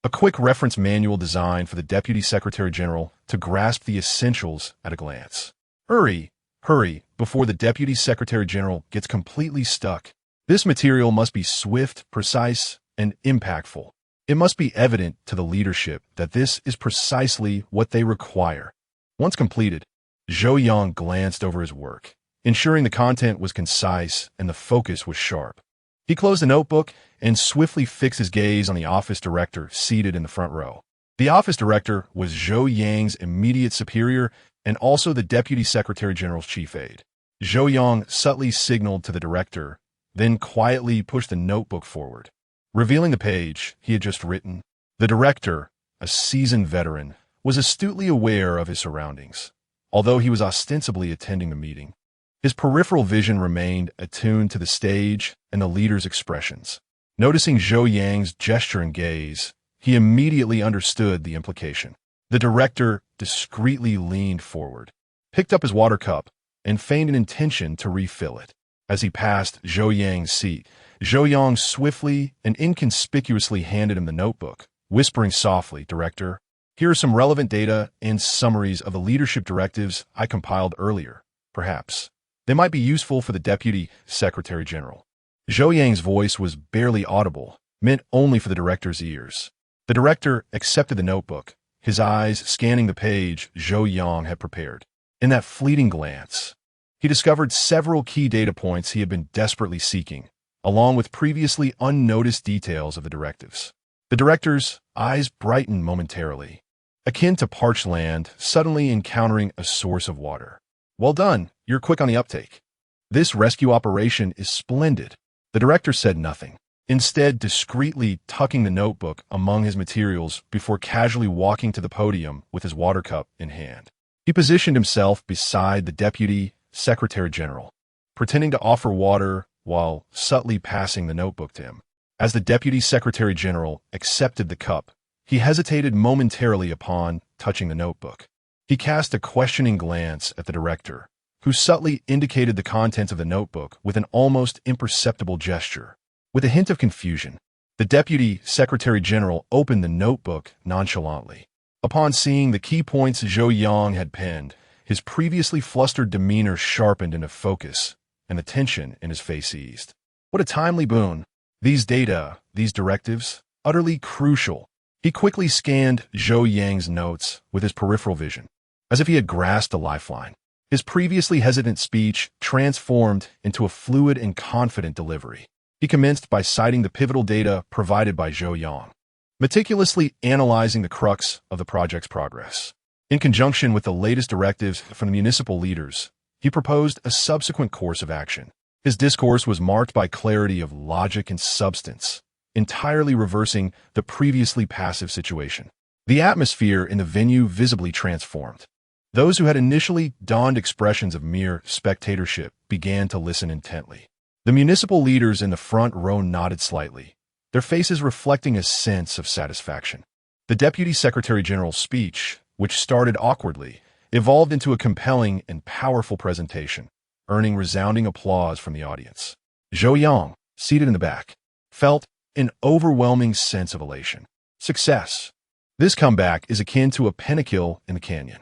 a quick reference manual designed for the Deputy Secretary General to grasp the essentials at a glance. Hurry, hurry, before the Deputy Secretary General gets completely stuck. This material must be swift, precise, and impactful. It must be evident to the leadership that this is precisely what they require. Once completed, Zhou Yang glanced over his work, ensuring the content was concise and the focus was sharp. He closed the notebook and swiftly fixed his gaze on the office director seated in the front row. The office director was Zhou Yang's immediate superior and also the Deputy Secretary General's chief aide. Zhou Yang subtly signaled to the director, then quietly pushed the notebook forward, revealing the page he had just written. The director, a seasoned veteran, was astutely aware of his surroundings. Although he was ostensibly attending the meeting, his peripheral vision remained attuned to the stage and the leader's expressions. Noticing Zhou Yang's gesture and gaze, he immediately understood the implication. The director discreetly leaned forward, picked up his water cup, and feigned an intention to refill it. As he passed Zhou Yang's seat, Zhou Yang swiftly and inconspicuously handed him the notebook, whispering softly, "Director, here are some relevant data and summaries of the leadership directives I compiled earlier. Perhaps they might be useful for the Deputy Secretary General." Zhou Yang's voice was barely audible, meant only for the director's ears. The director accepted the notebook, his eyes scanning the page Zhou Yang had prepared. In that fleeting glance, he discovered several key data points he had been desperately seeking, along with previously unnoticed details of the directives. The director's eyes brightened momentarily, akin to parched land suddenly encountering a source of water. "Well done, you're quick on the uptake. This rescue operation is splendid." The director said nothing, instead discreetly tucking the notebook among his materials before casually walking to the podium with his water cup in hand. He positioned himself beside the Deputy Secretary General, pretending to offer water while subtly passing the notebook to him. As the Deputy Secretary General accepted the cup, he hesitated momentarily upon touching the notebook. He cast a questioning glance at the director, who subtly indicated the contents of the notebook with an almost imperceptible gesture. With a hint of confusion, the Deputy Secretary General opened the notebook nonchalantly. Upon seeing the key points Zhou Yang had penned, his previously flustered demeanor sharpened into focus, and the tension in his face eased. What a timely boon! These data, these directives, utterly crucial. He quickly scanned Zhou Yang's notes with his peripheral vision, as if he had grasped a lifeline. His previously hesitant speech transformed into a fluid and confident delivery. He commenced by citing the pivotal data provided by Zhou Yang, meticulously analyzing the crux of the project's progress. In conjunction with the latest directives from the municipal leaders, he proposed a subsequent course of action. His discourse was marked by clarity of logic and substance, entirely reversing the previously passive situation. The atmosphere in the venue visibly transformed. Those who had initially donned expressions of mere spectatorship began to listen intently. The municipal leaders in the front row nodded slightly, their faces reflecting a sense of satisfaction. The Deputy Secretary General's speech, which started awkwardly, evolved into a compelling and powerful presentation, earning resounding applause from the audience. Zhou Yang, seated in the back, felt an overwhelming sense of elation. Success. This comeback is akin to a Pinnacle in the canyon.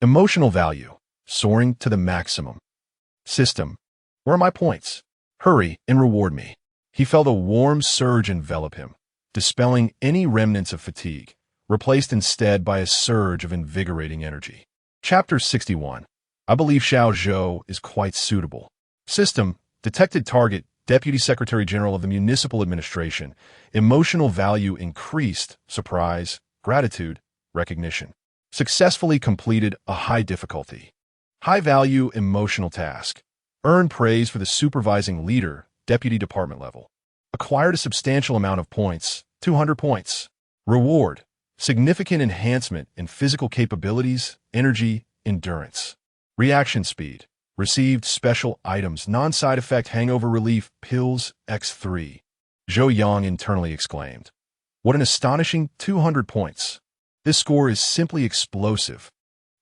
Emotional value, soaring to the maximum. System. Where are my points? Hurry and reward me. He felt a warm surge envelop him, dispelling any remnants of fatigue, replaced instead by a surge of invigorating energy. Chapter 61. I believe Xiao Zhou is quite suitable. System. Detected target. Deputy Secretary General of the Municipal Administration. Emotional value increased. Surprise. Gratitude. Recognition. Successfully completed a high difficulty, high value emotional task. Earn praise for the supervising leader, deputy department level. Acquired a substantial amount of points, 200 points. Reward, significant enhancement in physical capabilities, energy, endurance. Reaction speed, received special items, non-side effect hangover relief, pills, X3. Zhou Yang internally exclaimed. What an astonishing 200 points. This score is simply explosive.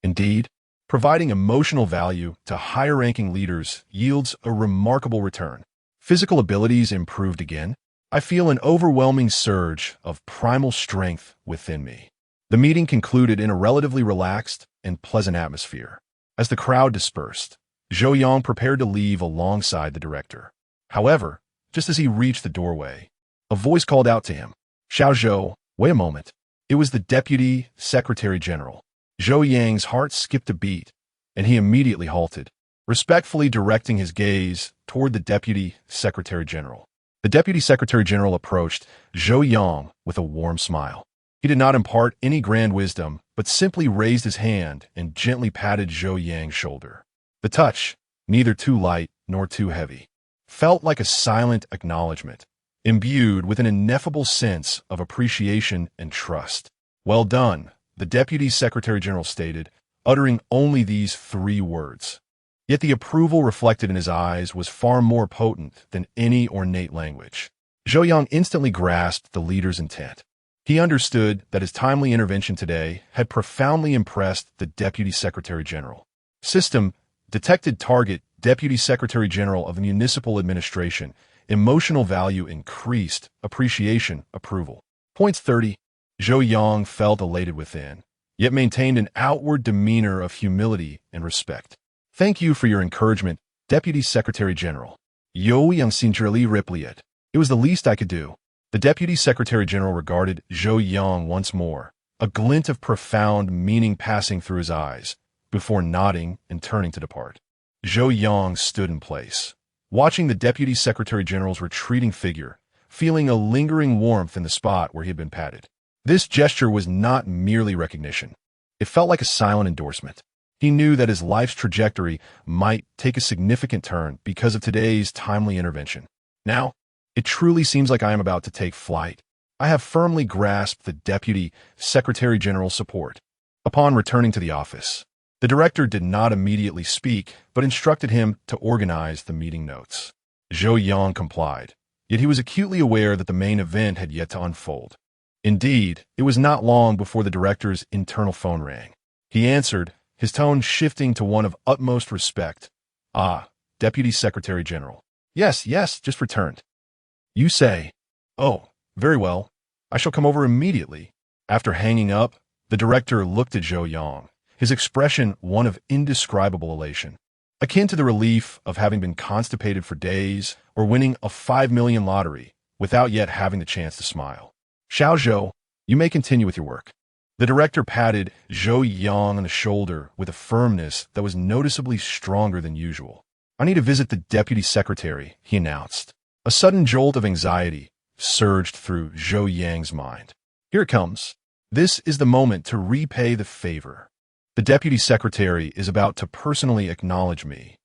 Indeed, providing emotional value to higher-ranking leaders yields a remarkable return. Physical abilities improved again. I feel an overwhelming surge of primal strength within me. The meeting concluded in a relatively relaxed and pleasant atmosphere. As the crowd dispersed, Zhou Yang prepared to leave alongside the director. However, just as he reached the doorway, a voice called out to him. Xiao Zhou, wait a moment. It was the Deputy Secretary General. Zhou Yang's heart skipped a beat, and he immediately halted, respectfully directing his gaze toward the Deputy Secretary General. The Deputy Secretary General approached Zhou Yang with a warm smile. He did not impart any grand wisdom, but simply raised his hand and gently patted Zhou Yang's shoulder. The touch, neither too light nor too heavy, felt like a silent acknowledgement, imbued with an ineffable sense of appreciation and trust. Well done, the Deputy Secretary General stated, uttering only these 3 words. Yet the approval reflected in his eyes was far more potent than any ornate language. Zhou Yang instantly grasped the leader's intent. He understood that his timely intervention today had profoundly impressed the Deputy Secretary General. System, detected target, Deputy Secretary General of the Municipal Administration, emotional value increased, appreciation, approval. Points 30. Zhou Yang felt elated within, yet maintained an outward demeanor of humility and respect. Thank you for your encouragement, Deputy Secretary General. Zhou Yang sincerely replied. It was the least I could do. The Deputy Secretary General regarded Zhou Yang once more, a glint of profound meaning passing through his eyes, before nodding and turning to depart. Zhou Yang stood in place, watching the Deputy Secretary General's retreating figure, feeling a lingering warmth in the spot where he had been patted. This gesture was not merely recognition. It felt like a silent endorsement. He knew that his life's trajectory might take a significant turn because of today's timely intervention. Now, it truly seems like I am about to take flight. I have firmly grasped the Deputy Secretary General's support. Upon returning to the office, the director did not immediately speak, but instructed him to organize the meeting notes. Zhou Yang complied, yet he was acutely aware that the main event had yet to unfold. Indeed, it was not long before the director's internal phone rang. He answered, his tone shifting to one of utmost respect. Ah, Deputy Secretary General. Yes, just returned. You say, oh, very well. I shall come over immediately. After hanging up, the director looked at Zhou Yang, his expression one of indescribable elation, akin to the relief of having been constipated for days or winning a 5 million lottery without yet having the chance to smile. Xiao Zhou, you may continue with your work. The director patted Zhou Yang on the shoulder with a firmness that was noticeably stronger than usual. I need to visit the Deputy Secretary, he announced. A sudden jolt of anxiety surged through Zhou Yang's mind. Here it comes. This is the moment to repay the favor. The Deputy Secretary is about to personally acknowledge me.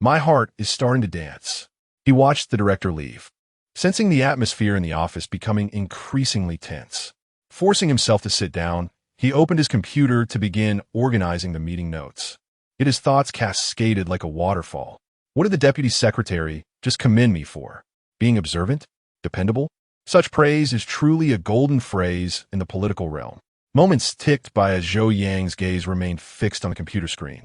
My heart is starting to dance. He watched the director leave, sensing the atmosphere in the office becoming increasingly tense. Forcing himself to sit down, he opened his computer to begin organizing the meeting notes. Yet his thoughts cascaded like a waterfall. What did the Deputy Secretary just commend me for? Being observant? Dependable? Such praise is truly a golden phrase in the political realm. Moments ticked by as Zhou Yang's gaze remained fixed on the computer screen.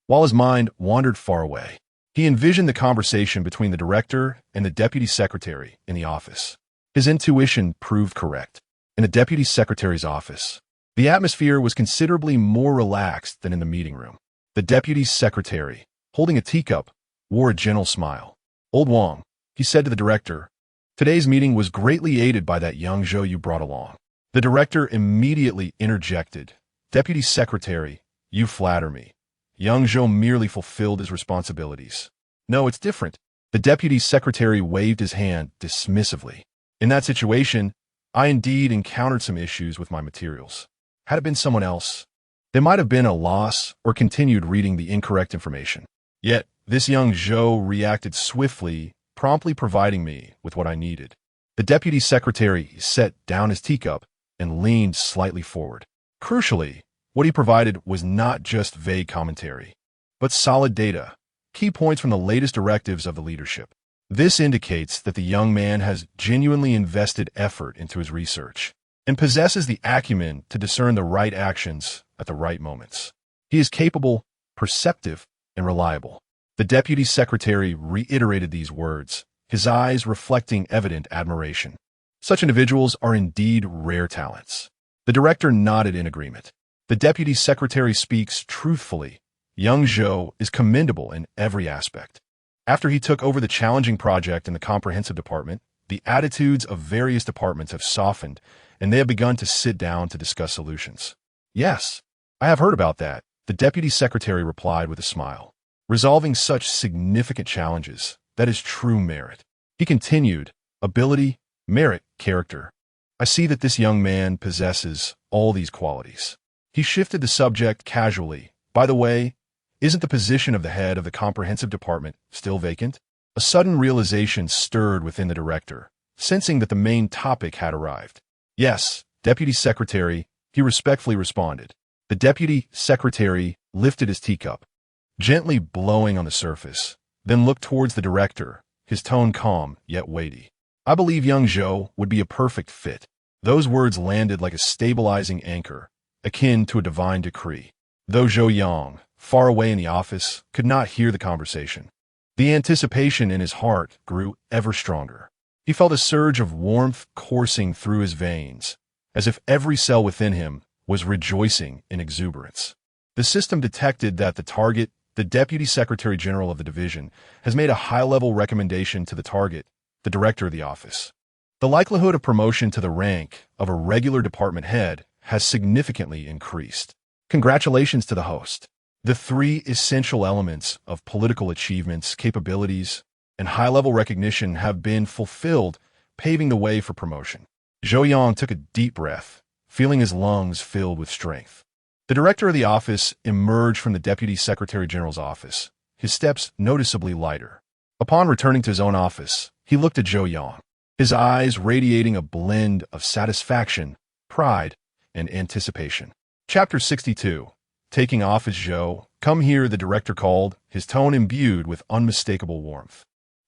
While his mind wandered far away, he envisioned the conversation between the director and the Deputy Secretary in the office. His intuition proved correct. In the Deputy Secretary's office, the atmosphere was considerably more relaxed than in the meeting room. The Deputy Secretary, holding a teacup, wore a gentle smile. Old Wang, he said to the director, today's meeting was greatly aided by that young Zhou you brought along. The director immediately interjected. Deputy Secretary, you flatter me. Young Zhou merely fulfilled his responsibilities. No, it's different. The Deputy Secretary waved his hand dismissively. In that situation, I indeed encountered some issues with my materials. Had it been someone else, they might have been a loss or continued reading the incorrect information. Yet, this young Zhou reacted swiftly, promptly providing me with what I needed. The deputy secretary set down his teacup and leaned slightly forward. Crucially, what he provided was not just vague commentary, but solid data, key points from the latest directives of the leadership. This indicates that the young man has genuinely invested effort into his research and possesses the acumen to discern the right actions at the right moments. He is capable, perceptive, and reliable. The deputy secretary reiterated these words, his eyes reflecting evident admiration. Such individuals are indeed rare talents. The director nodded in agreement. The deputy secretary speaks truthfully. Young Zhou is commendable in every aspect. After he took over the challenging project in the comprehensive department, the attitudes of various departments have softened, and they have begun to sit down to discuss solutions. Yes, I have heard about that, the deputy secretary replied with a smile. Resolving such significant challenges, that is true merit. He continued, ability, merit, character. I see that this young man possesses all these qualities. He shifted the subject casually. By the way, isn't the position of the head of the comprehensive department still vacant? A sudden realization stirred within the director, sensing that the main topic had arrived. Yes, deputy secretary, he respectfully responded. The deputy secretary lifted his teacup, gently blowing on the surface, then looked towards the director, his tone calm yet weighty. I believe young Zhou would be a perfect fit. Those words landed like a stabilizing anchor, akin to a divine decree. Though Zhou Yang, far away in the office, could not hear the conversation, the anticipation in his heart grew ever stronger. He felt a surge of warmth coursing through his veins, as if every cell within him was rejoicing in exuberance. The system detected that the target, the Deputy Secretary General of the division, has made a high-level recommendation to the target, the director of the office. The likelihood of promotion to the rank of a regular department head has significantly increased. Congratulations to the host. The three essential elements of political achievements, capabilities, and high-level recognition have been fulfilled, paving the way for promotion. Zhou Yang took a deep breath, feeling his lungs filled with strength. The director of the office emerged from the Deputy Secretary General's office, his steps noticeably lighter. Upon returning to his own office, he looked at Zhou Yang, his eyes radiating a blend of satisfaction, pride, and anticipation. Chapter 62. Taking office, Zhou, come here, the director called, his tone imbued with unmistakable warmth.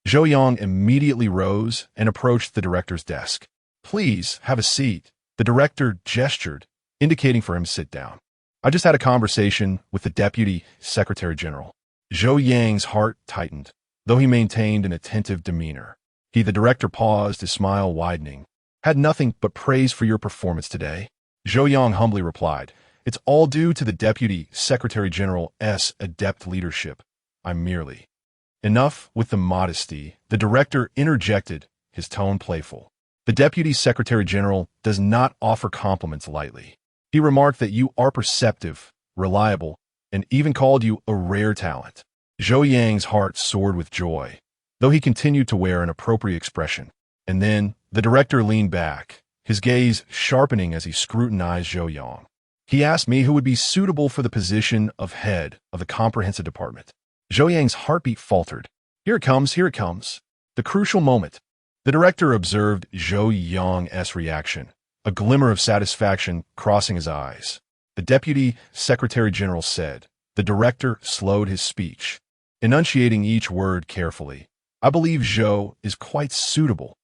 Zhou Yang immediately rose and approached the director's desk. Please, have a seat. The director gestured, indicating for him to sit down. I just had a conversation with the Deputy Secretary General. Zhou Yang's heart tightened, though he maintained an attentive demeanor. The director paused, his smile widening. Had nothing but praise for your performance today. Zhou Yang humbly replied, it's all due to the Deputy Secretary General's adept leadership. I'm merely. Enough with the modesty, the director interjected, his tone playful. The Deputy Secretary General does not offer compliments lightly. He remarked that you are perceptive, reliable, and even called you a rare talent. Zhou Yang's heart soared with joy, though he continued to wear an appropriate expression. And then, the director leaned back, his gaze sharpening as he scrutinized Zhou Yang. He asked me who would be suitable for the position of head of the comprehensive department. Zhou Yang's heartbeat faltered. Here it comes, here it comes. The crucial moment. The director observed Zhou Yang's reaction, a glimmer of satisfaction crossing his eyes. The Deputy Secretary General said. The director slowed his speech, enunciating each word carefully. I believe Zhou is quite suitable.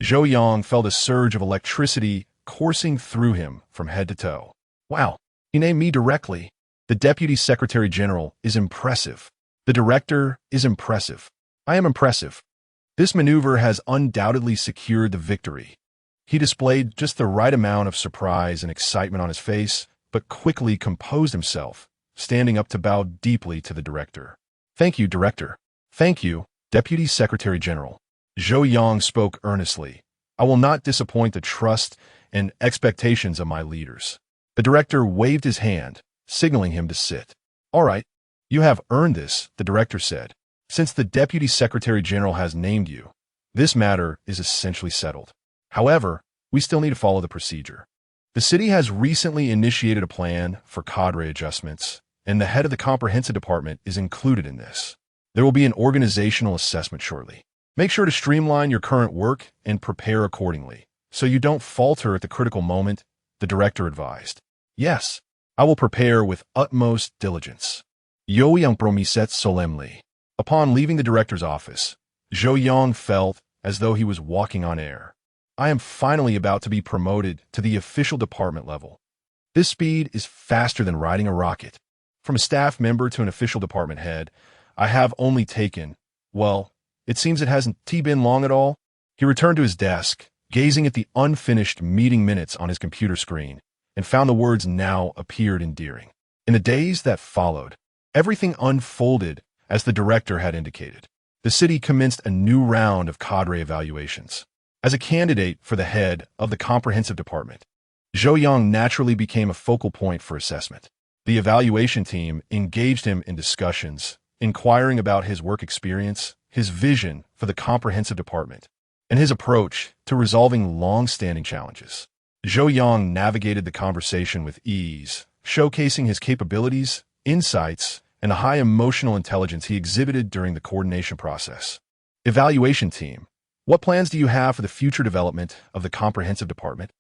Zhou Yang felt a surge of electricity coursing through him from head to toe. Wow, he named me directly. The Deputy Secretary General is impressive. The director is impressive. I am impressive. This maneuver has undoubtedly secured the victory. He displayed just the right amount of surprise and excitement on his face, but quickly composed himself, standing up to bow deeply to the director. Thank you, Director. Thank you, Deputy Secretary General. Zhou Yang spoke earnestly. I will not disappoint the trust and expectations of my leaders. The director waved his hand, signaling him to sit. All right, you have earned this, the director said. Since the Deputy Secretary General has named you, this matter is essentially settled. However, we still need to follow the procedure. The city has recently initiated a plan for cadre adjustments, and the head of the comprehensive department is included in this. There will be an organizational assessment shortly. Make sure to streamline your current work and prepare accordingly, so you don't falter at the critical moment, the director advised. Yes, I will prepare with utmost diligence. Yo Yang promised solemnly. Upon leaving the director's office, Zhou Yang felt as though he was walking on air. I am finally about to be promoted to the official department level. This speed is faster than riding a rocket. From a staff member to an official department head, I have only taken, well, it seems it hasn't been long at all. He returned to his desk, gazing at the unfinished meeting minutes on his computer screen, and found the words now appeared endearing. In the days that followed, everything unfolded as the director had indicated. The city commenced a new round of cadre evaluations. As a candidate for the head of the comprehensive department, Zhou Yang naturally became a focal point for assessment. The evaluation team engaged him in discussions, inquiring about his work experience, his vision for the comprehensive department, and his approach to resolving long-standing challenges. Zhou Yang navigated the conversation with ease, showcasing his capabilities, insights, and the high emotional intelligence he exhibited during the coordination process. Evaluation team, what plans do you have for the future development of the comprehensive department?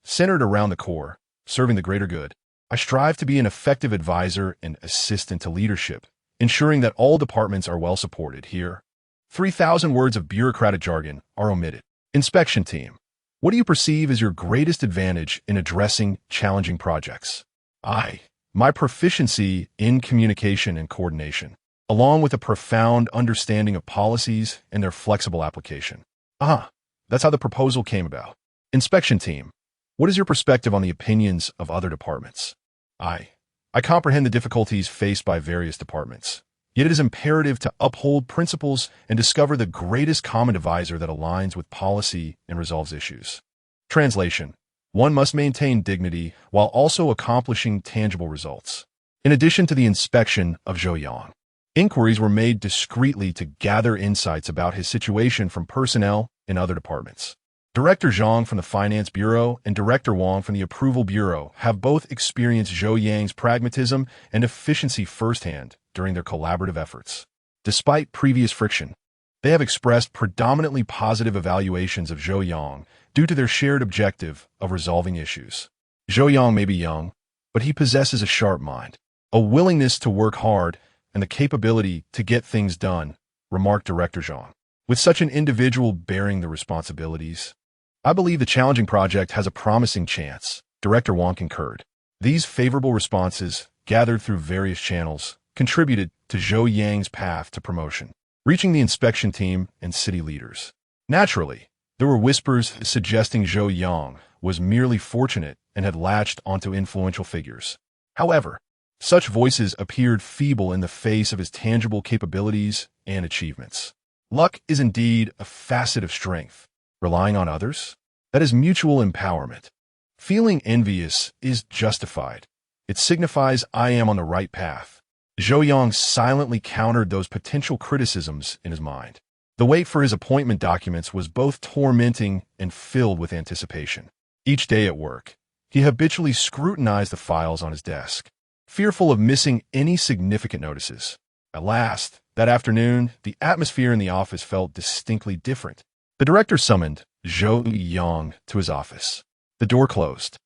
Centered around the core, serving the greater good, I strive to be an effective advisor and assistant to leadership, ensuring that all departments are well supported here. 3,000 words of bureaucratic jargon are omitted. Inspection team, what do you perceive as your greatest advantage in addressing challenging projects? My proficiency in communication and coordination, along with a profound understanding of policies and their flexible application. That's how the proposal came about. Inspection team, what is your perspective on the opinions of other departments? I comprehend the difficulties faced by various departments, yet it is imperative to uphold principles and discover the greatest common divisor that aligns with policy and resolves issues. Translation, one must maintain dignity while also accomplishing tangible results. In addition to the inspection of Zhou Yang, inquiries were made discreetly to gather insights about his situation from personnel in other departments. Director Zhang from the Finance Bureau and Director Wang from the Approval Bureau have both experienced Zhou Yang's pragmatism and efficiency firsthand during their collaborative efforts. Despite previous friction, they have expressed predominantly positive evaluations of Zhou Yang due to their shared objective of resolving issues. Zhou Yang may be young, but he possesses a sharp mind, a willingness to work hard, and the capability to get things done, remarked Director Zhang. With such an individual bearing the responsibilities, I believe the challenging project has a promising chance, Director Wang concurred. These favorable responses, gathered through various channels, contributed to Zhou Yang's path to promotion, reaching the inspection team and city leaders. Naturally, there were whispers suggesting Zhou Yang was merely fortunate and had latched onto influential figures. However, such voices appeared feeble in the face of his tangible capabilities and achievements. Luck is indeed a facet of strength. Relying on others? That is mutual empowerment. Feeling envious is justified. It signifies I am on the right path. Zhou Yang silently countered those potential criticisms in his mind. The wait for his appointment documents was both tormenting and filled with anticipation. Each day at work, he habitually scrutinized the files on his desk, fearful of missing any significant notices. At last, that afternoon, the atmosphere in the office felt distinctly different. The director summoned Zhou Yang to his office. The door closed.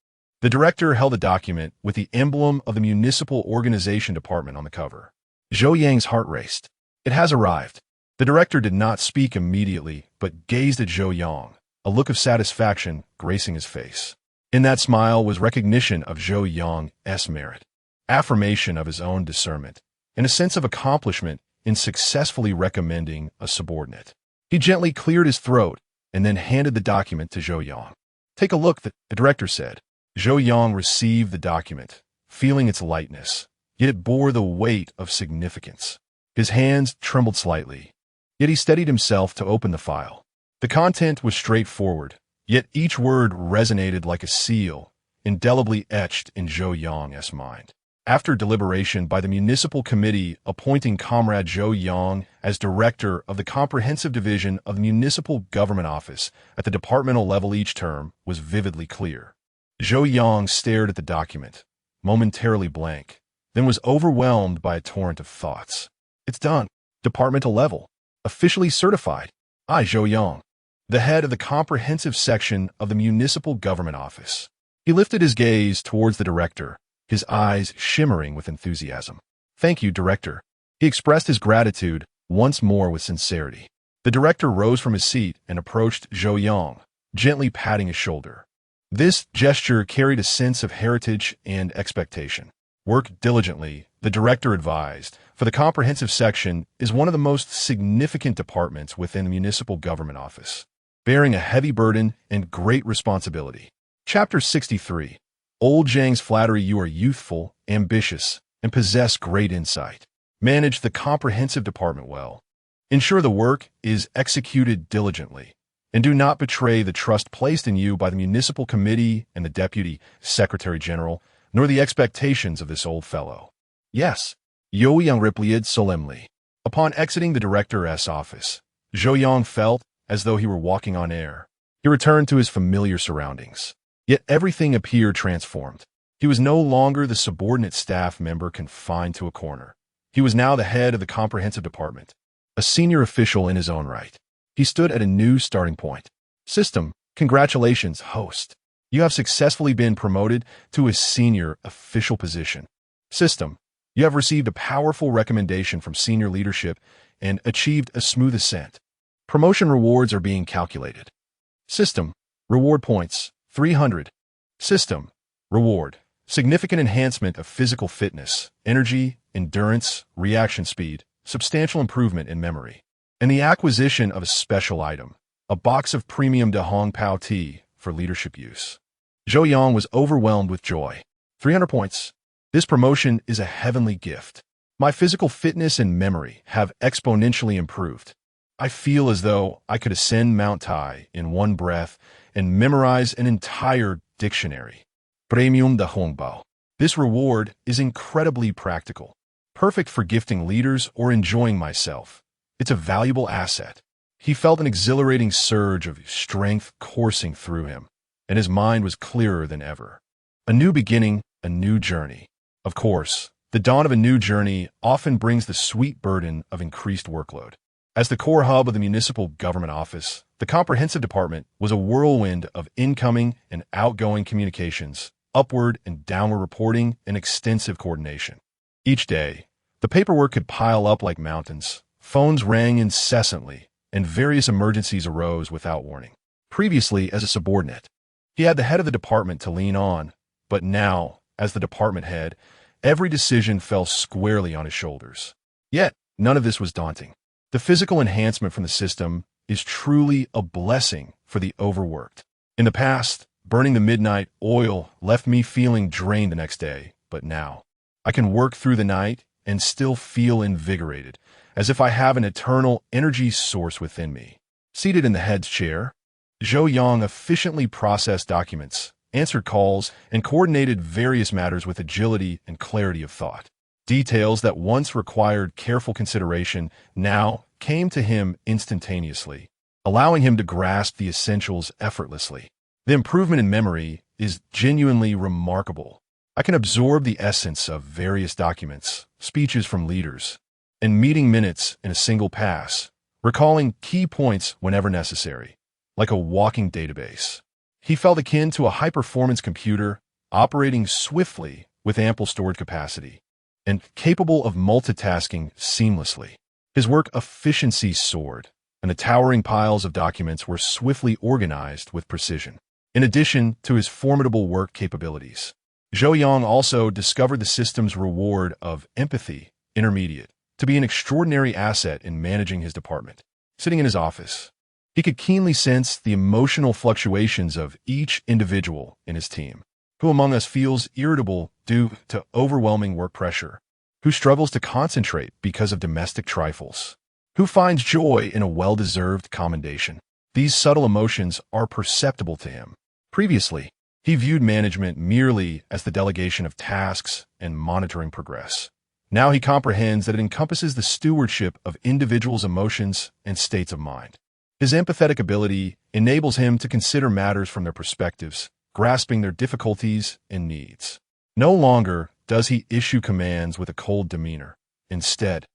The director held a document with the emblem of the Municipal Organization Department on the cover. Zhou Yang's heart raced. It has arrived. The director did not speak immediately, but gazed at Zhou Yang, a look of satisfaction gracing his face. In that smile was recognition of Zhou Yang's merit, affirmation of his own discernment, and a sense of accomplishment in successfully recommending a subordinate. He gently cleared his throat and then handed the document to Zhou Yang. Take a look, the director said. Zhou Yang received the document, feeling its lightness, yet it bore the weight of significance. His hands trembled slightly, yet he steadied himself to open the file. The content was straightforward, yet each word resonated like a seal, indelibly etched in Zhou Yang's mind. After deliberation by the municipal committee appointing Comrade Zhou Yang as director of the comprehensive division of the municipal government office at the departmental level each term was vividly clear. Zhou Yang stared at the document, momentarily blank, then was overwhelmed by a torrent of thoughts. It's done. Departmental level. Officially certified. I, Zhou Yang, the head of the comprehensive section of the municipal government office. He lifted his gaze towards the director, his eyes shimmering with enthusiasm. Thank you, director. He expressed his gratitude once more with sincerity. The director rose from his seat and approached Zhou Yang, gently patting his shoulder. This gesture carried a sense of heritage and expectation. Work diligently, the director advised, for the comprehensive section is one of the most significant departments within the municipal government office, bearing a heavy burden and great responsibility. Chapter 63. Old Zhang's flattery. You are youthful, ambitious, and possess great insight. Manage the comprehensive department well. Ensure the work is executed diligently, and do not betray the trust placed in you by the municipal committee and the deputy secretary general, nor the expectations of this old fellow. Yes, Yo Yang replied solemnly. Upon exiting the director's office, Zhou Yang felt as though he were walking on air. He returned to his familiar surroundings. Yet everything appeared transformed. He was no longer the subordinate staff member confined to a corner. He was now the head of the comprehensive department, a senior official in his own right. He stood at a new starting point. System, congratulations, host. You have successfully been promoted to a senior official position. System, you have received a powerful recommendation from senior leadership and achieved a smooth ascent. Promotion rewards are being calculated. System, reward points, 300. System, reward, significant enhancement of physical fitness, energy, endurance, reaction speed, substantial improvement in memory, and the acquisition of a special item, a box of premium De Hong Pao tea for leadership use. Zhou Yang was overwhelmed with joy. 300 points. This promotion is a heavenly gift. My physical fitness and memory have exponentially improved. I feel as though I could ascend Mount Tai in one breath and memorize an entire dictionary. Premium de Hongbao. This reward is incredibly practical, perfect for gifting leaders or enjoying myself. It's a valuable asset. He felt an exhilarating surge of strength coursing through him, and his mind was clearer than ever. A new beginning, a new journey. Of course, the dawn of a new journey often brings the sweet burden of increased workload. As the core hub of the municipal government office, the comprehensive department was a whirlwind of incoming and outgoing communications, upward and downward reporting, and extensive coordination. Each day, the paperwork could pile up like mountains, phones rang incessantly, and various emergencies arose without warning. Previously, as a subordinate, he had the head of the department to lean on, but now, as the department head, every decision fell squarely on his shoulders. Yet, none of this was daunting. The physical enhancement from the system is truly a blessing for the overworked. In the past, burning the midnight oil left me feeling drained the next day, but now, I can work through the night and still feel invigorated, as if I have an eternal energy source within me. Seated in the head's chair, Zhou Yang efficiently processed documents, answered calls, and coordinated various matters with agility and clarity of thought. Details that once required careful consideration now came to him instantaneously, allowing him to grasp the essentials effortlessly. The improvement in memory is genuinely remarkable. I can absorb the essence of various documents, speeches from leaders, and meeting minutes in a single pass, recalling key points whenever necessary, like a walking database. He felt akin to a high-performance computer operating swiftly with ample storage capacity and capable of multitasking seamlessly. His work efficiency soared, and the towering piles of documents were swiftly organized with precision. In addition to his formidable work capabilities, Zhou Yang also discovered the system's reward of empathy, intermediate, to be an extraordinary asset in managing his department. Sitting in his office, he could keenly sense the emotional fluctuations of each individual in his team. Who among us feels irritable due to overwhelming work pressure? Who struggles to concentrate because of domestic trifles? Who finds joy in a well-deserved commendation? These subtle emotions are perceptible to him. Previously, he viewed management merely as the delegation of tasks and monitoring progress. Now he comprehends that it encompasses the stewardship of individuals' emotions and states of mind. His empathetic ability enables him to consider matters from their perspectives, grasping their difficulties and needs. No longer does he issue commands with a cold demeanor. Instead,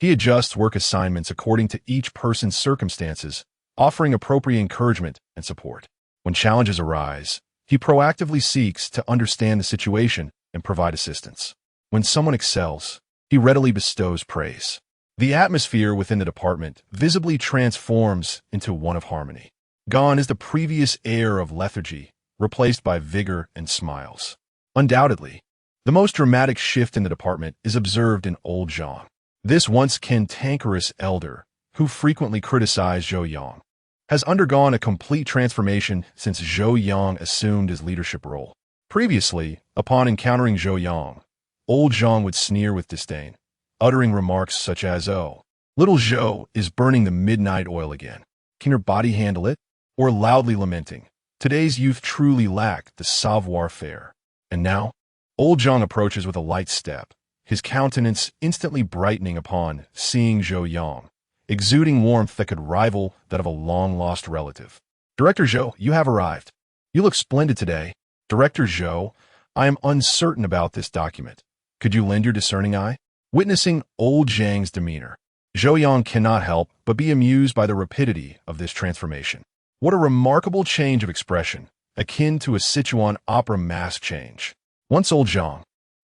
He adjusts work assignments according to each person's circumstances, offering appropriate encouragement and support. When challenges arise, he proactively seeks to understand the situation and provide assistance. When someone excels, he readily bestows praise. The atmosphere within the department visibly transforms into one of harmony. Gone is the previous air of lethargy, replaced by vigor and smiles. Undoubtedly, the most dramatic shift in the department is observed in old Zhang. This once cantankerous elder, who frequently criticized Zhou Yang, has undergone a complete transformation since Zhou Yang assumed his leadership role. Previously, upon encountering Zhou Yang, old Zhang would sneer with disdain, uttering remarks such as, "Oh, little Zhou is burning the midnight oil again. Can her body handle it?" Or loudly lamenting, "Today's youth truly lack the savoir-faire." And now, old Zhang approaches with a light step, his countenance instantly brightening upon seeing Zhou Yang, exuding warmth that could rival that of a long-lost relative. "Director Zhou, you have arrived. You look splendid today." "Director Zhou, I am uncertain about this document. Could you lend your discerning eye?" Witnessing old Zhang's demeanor, Zhou Yang cannot help but be amused by the rapidity of this transformation. What a remarkable change of expression, akin to a Sichuan opera mask change. Once old Zhang,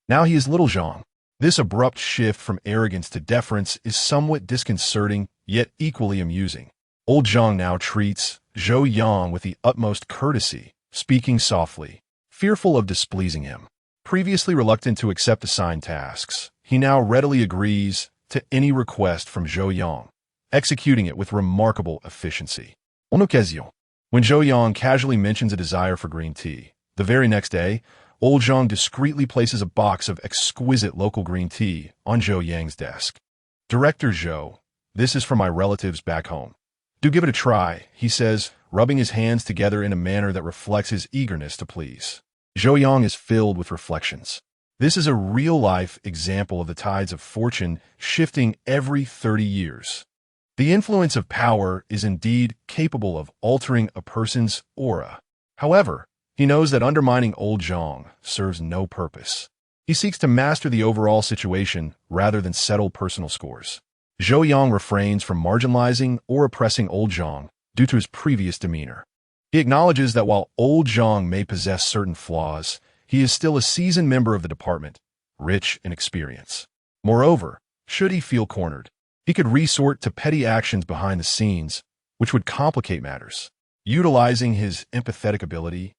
now he is little Zhang. This abrupt shift from arrogance to deference is somewhat disconcerting, yet equally amusing. Old Zhang now treats Zhou Yang with the utmost courtesy, speaking softly, fearful of displeasing him. Previously reluctant to accept assigned tasks, he now readily agrees to any request from Zhou Yang, executing it with remarkable efficiency. On occasion, when Zhou Yang casually mentions a desire for green tea, the very next day, old Zhang discreetly places a box of exquisite local green tea on Zhou Yang's desk. "Director Zhou, this is for my relatives back home. Do give it a try," he says, rubbing his hands together in a manner that reflects his eagerness to please. Zhou Yang is filled with reflections. This is a real-life example of the tides of fortune shifting every 30 years. The influence of power is indeed capable of altering a person's aura. However, he knows that undermining old Zhang serves no purpose. He seeks to master the overall situation rather than settle personal scores. Zhou Yang refrains from marginalizing or oppressing old Zhang due to his previous demeanor. He acknowledges that while old Zhang may possess certain flaws, he is still a seasoned member of the department, rich in experience. Moreover, should he feel cornered, he could resort to petty actions behind the scenes, which would complicate matters. Utilizing his empathetic ability,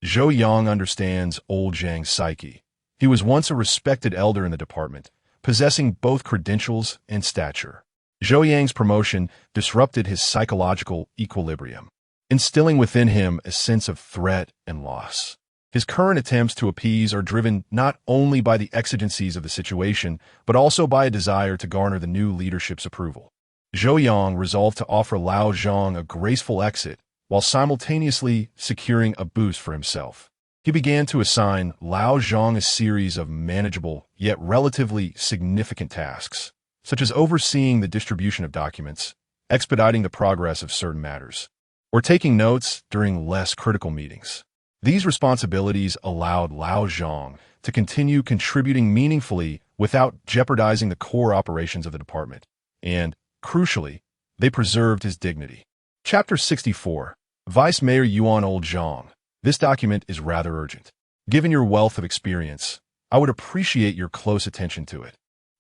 Zhou Yang understands old Zhang's psyche. He was once a respected elder in the department, possessing both credentials and stature. Zhou Yang's promotion disrupted his psychological equilibrium, instilling within him a sense of threat and loss. His current attempts to appease are driven not only by the exigencies of the situation, but also by a desire to garner the new leadership's approval. Zhou Yang resolved to offer Lao Zhang a graceful exit, while simultaneously securing a boost for himself. He began to assign Lao Zhang a series of manageable, yet relatively significant tasks, such as overseeing the distribution of documents, expediting the progress of certain matters, or taking notes during less critical meetings. These responsibilities allowed Lao Zhang to continue contributing meaningfully without jeopardizing the core operations of the department, and, crucially, they preserved his dignity. Chapter 64. Vice Mayor Yuan Old Zhang. This document is rather urgent. Given your wealth of experience, I would appreciate your close attention to it.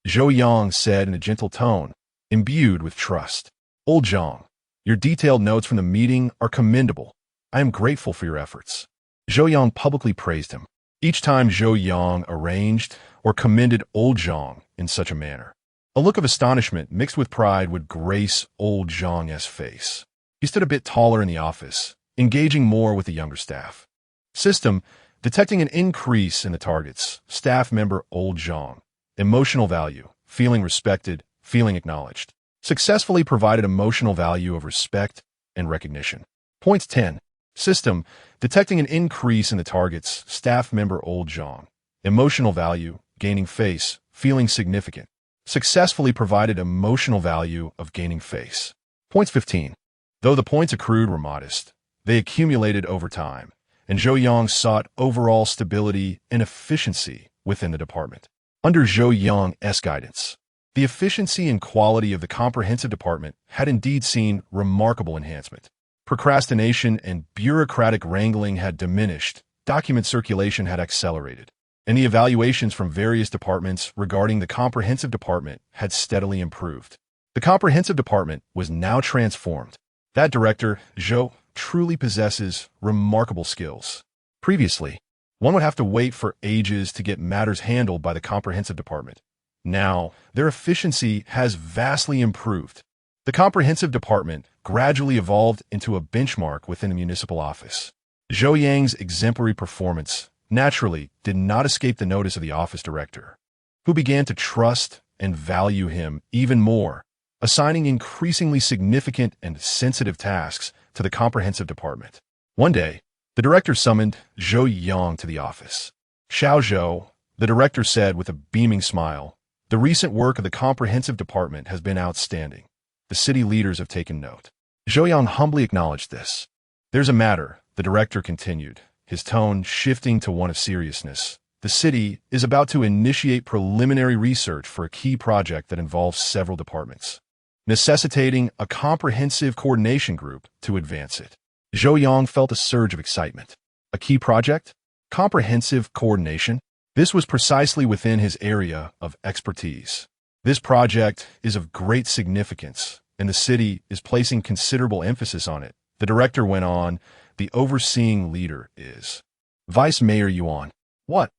Zhou Yang said in a gentle tone, imbued with trust. Old Zhang, your detailed notes from the meeting are commendable. I am grateful for your efforts. Zhou Yang publicly praised him. Each time Zhou Yang arranged or commended old Zhang in such a manner, a look of astonishment mixed with pride would grace old Zhang's face. He stood a bit taller in the office, engaging more with the younger staff. System, detecting an increase in the targets, staff member old Zhang. Emotional value, feeling respected, feeling acknowledged. Successfully provided emotional value of respect and recognition. Point 10. System, detecting an increase in the targets, staff member old Zhang. Emotional value, gaining face, feeling significant. Successfully provided emotional value of gaining face. Points 15. Though the points accrued were modest, they accumulated over time, and Zhou Yang sought overall stability and efficiency within the department. Under Zhou Yang's guidance, The efficiency and quality of the comprehensive department had indeed seen remarkable enhancement. Procrastination and bureaucratic wrangling had diminished, document circulation had accelerated, and the evaluations from various departments regarding the comprehensive department had steadily improved. The comprehensive department was now transformed. That director, Zhou, truly possesses remarkable skills. Previously, one would have to wait for ages to get matters handled by the comprehensive department. Now, their efficiency has vastly improved. The comprehensive department gradually evolved into a benchmark within the municipal office. Zhou Yang's exemplary performance naturally did not escape the notice of the office director, who began to trust and value him even more, assigning increasingly significant and sensitive tasks to the comprehensive department. One day, the director summoned Zhou Yang to the office. Xiao Zhou, the director said with a beaming smile, "The recent work of the comprehensive department has been outstanding. The city leaders have taken note." Zhou Yang humbly acknowledged this. "There's a matter," the director continued, his tone shifting to one of seriousness. "The city is about to initiate preliminary research for a key project that involves several departments, necessitating a comprehensive coordination group to advance it." Zhou Yang felt a surge of excitement. A key project? Comprehensive coordination? This was precisely within his area of expertise. This project is of great significance, and the city is placing considerable emphasis on it. The director went on. "The overseeing leader is Vice Mayor Yuan." "What?"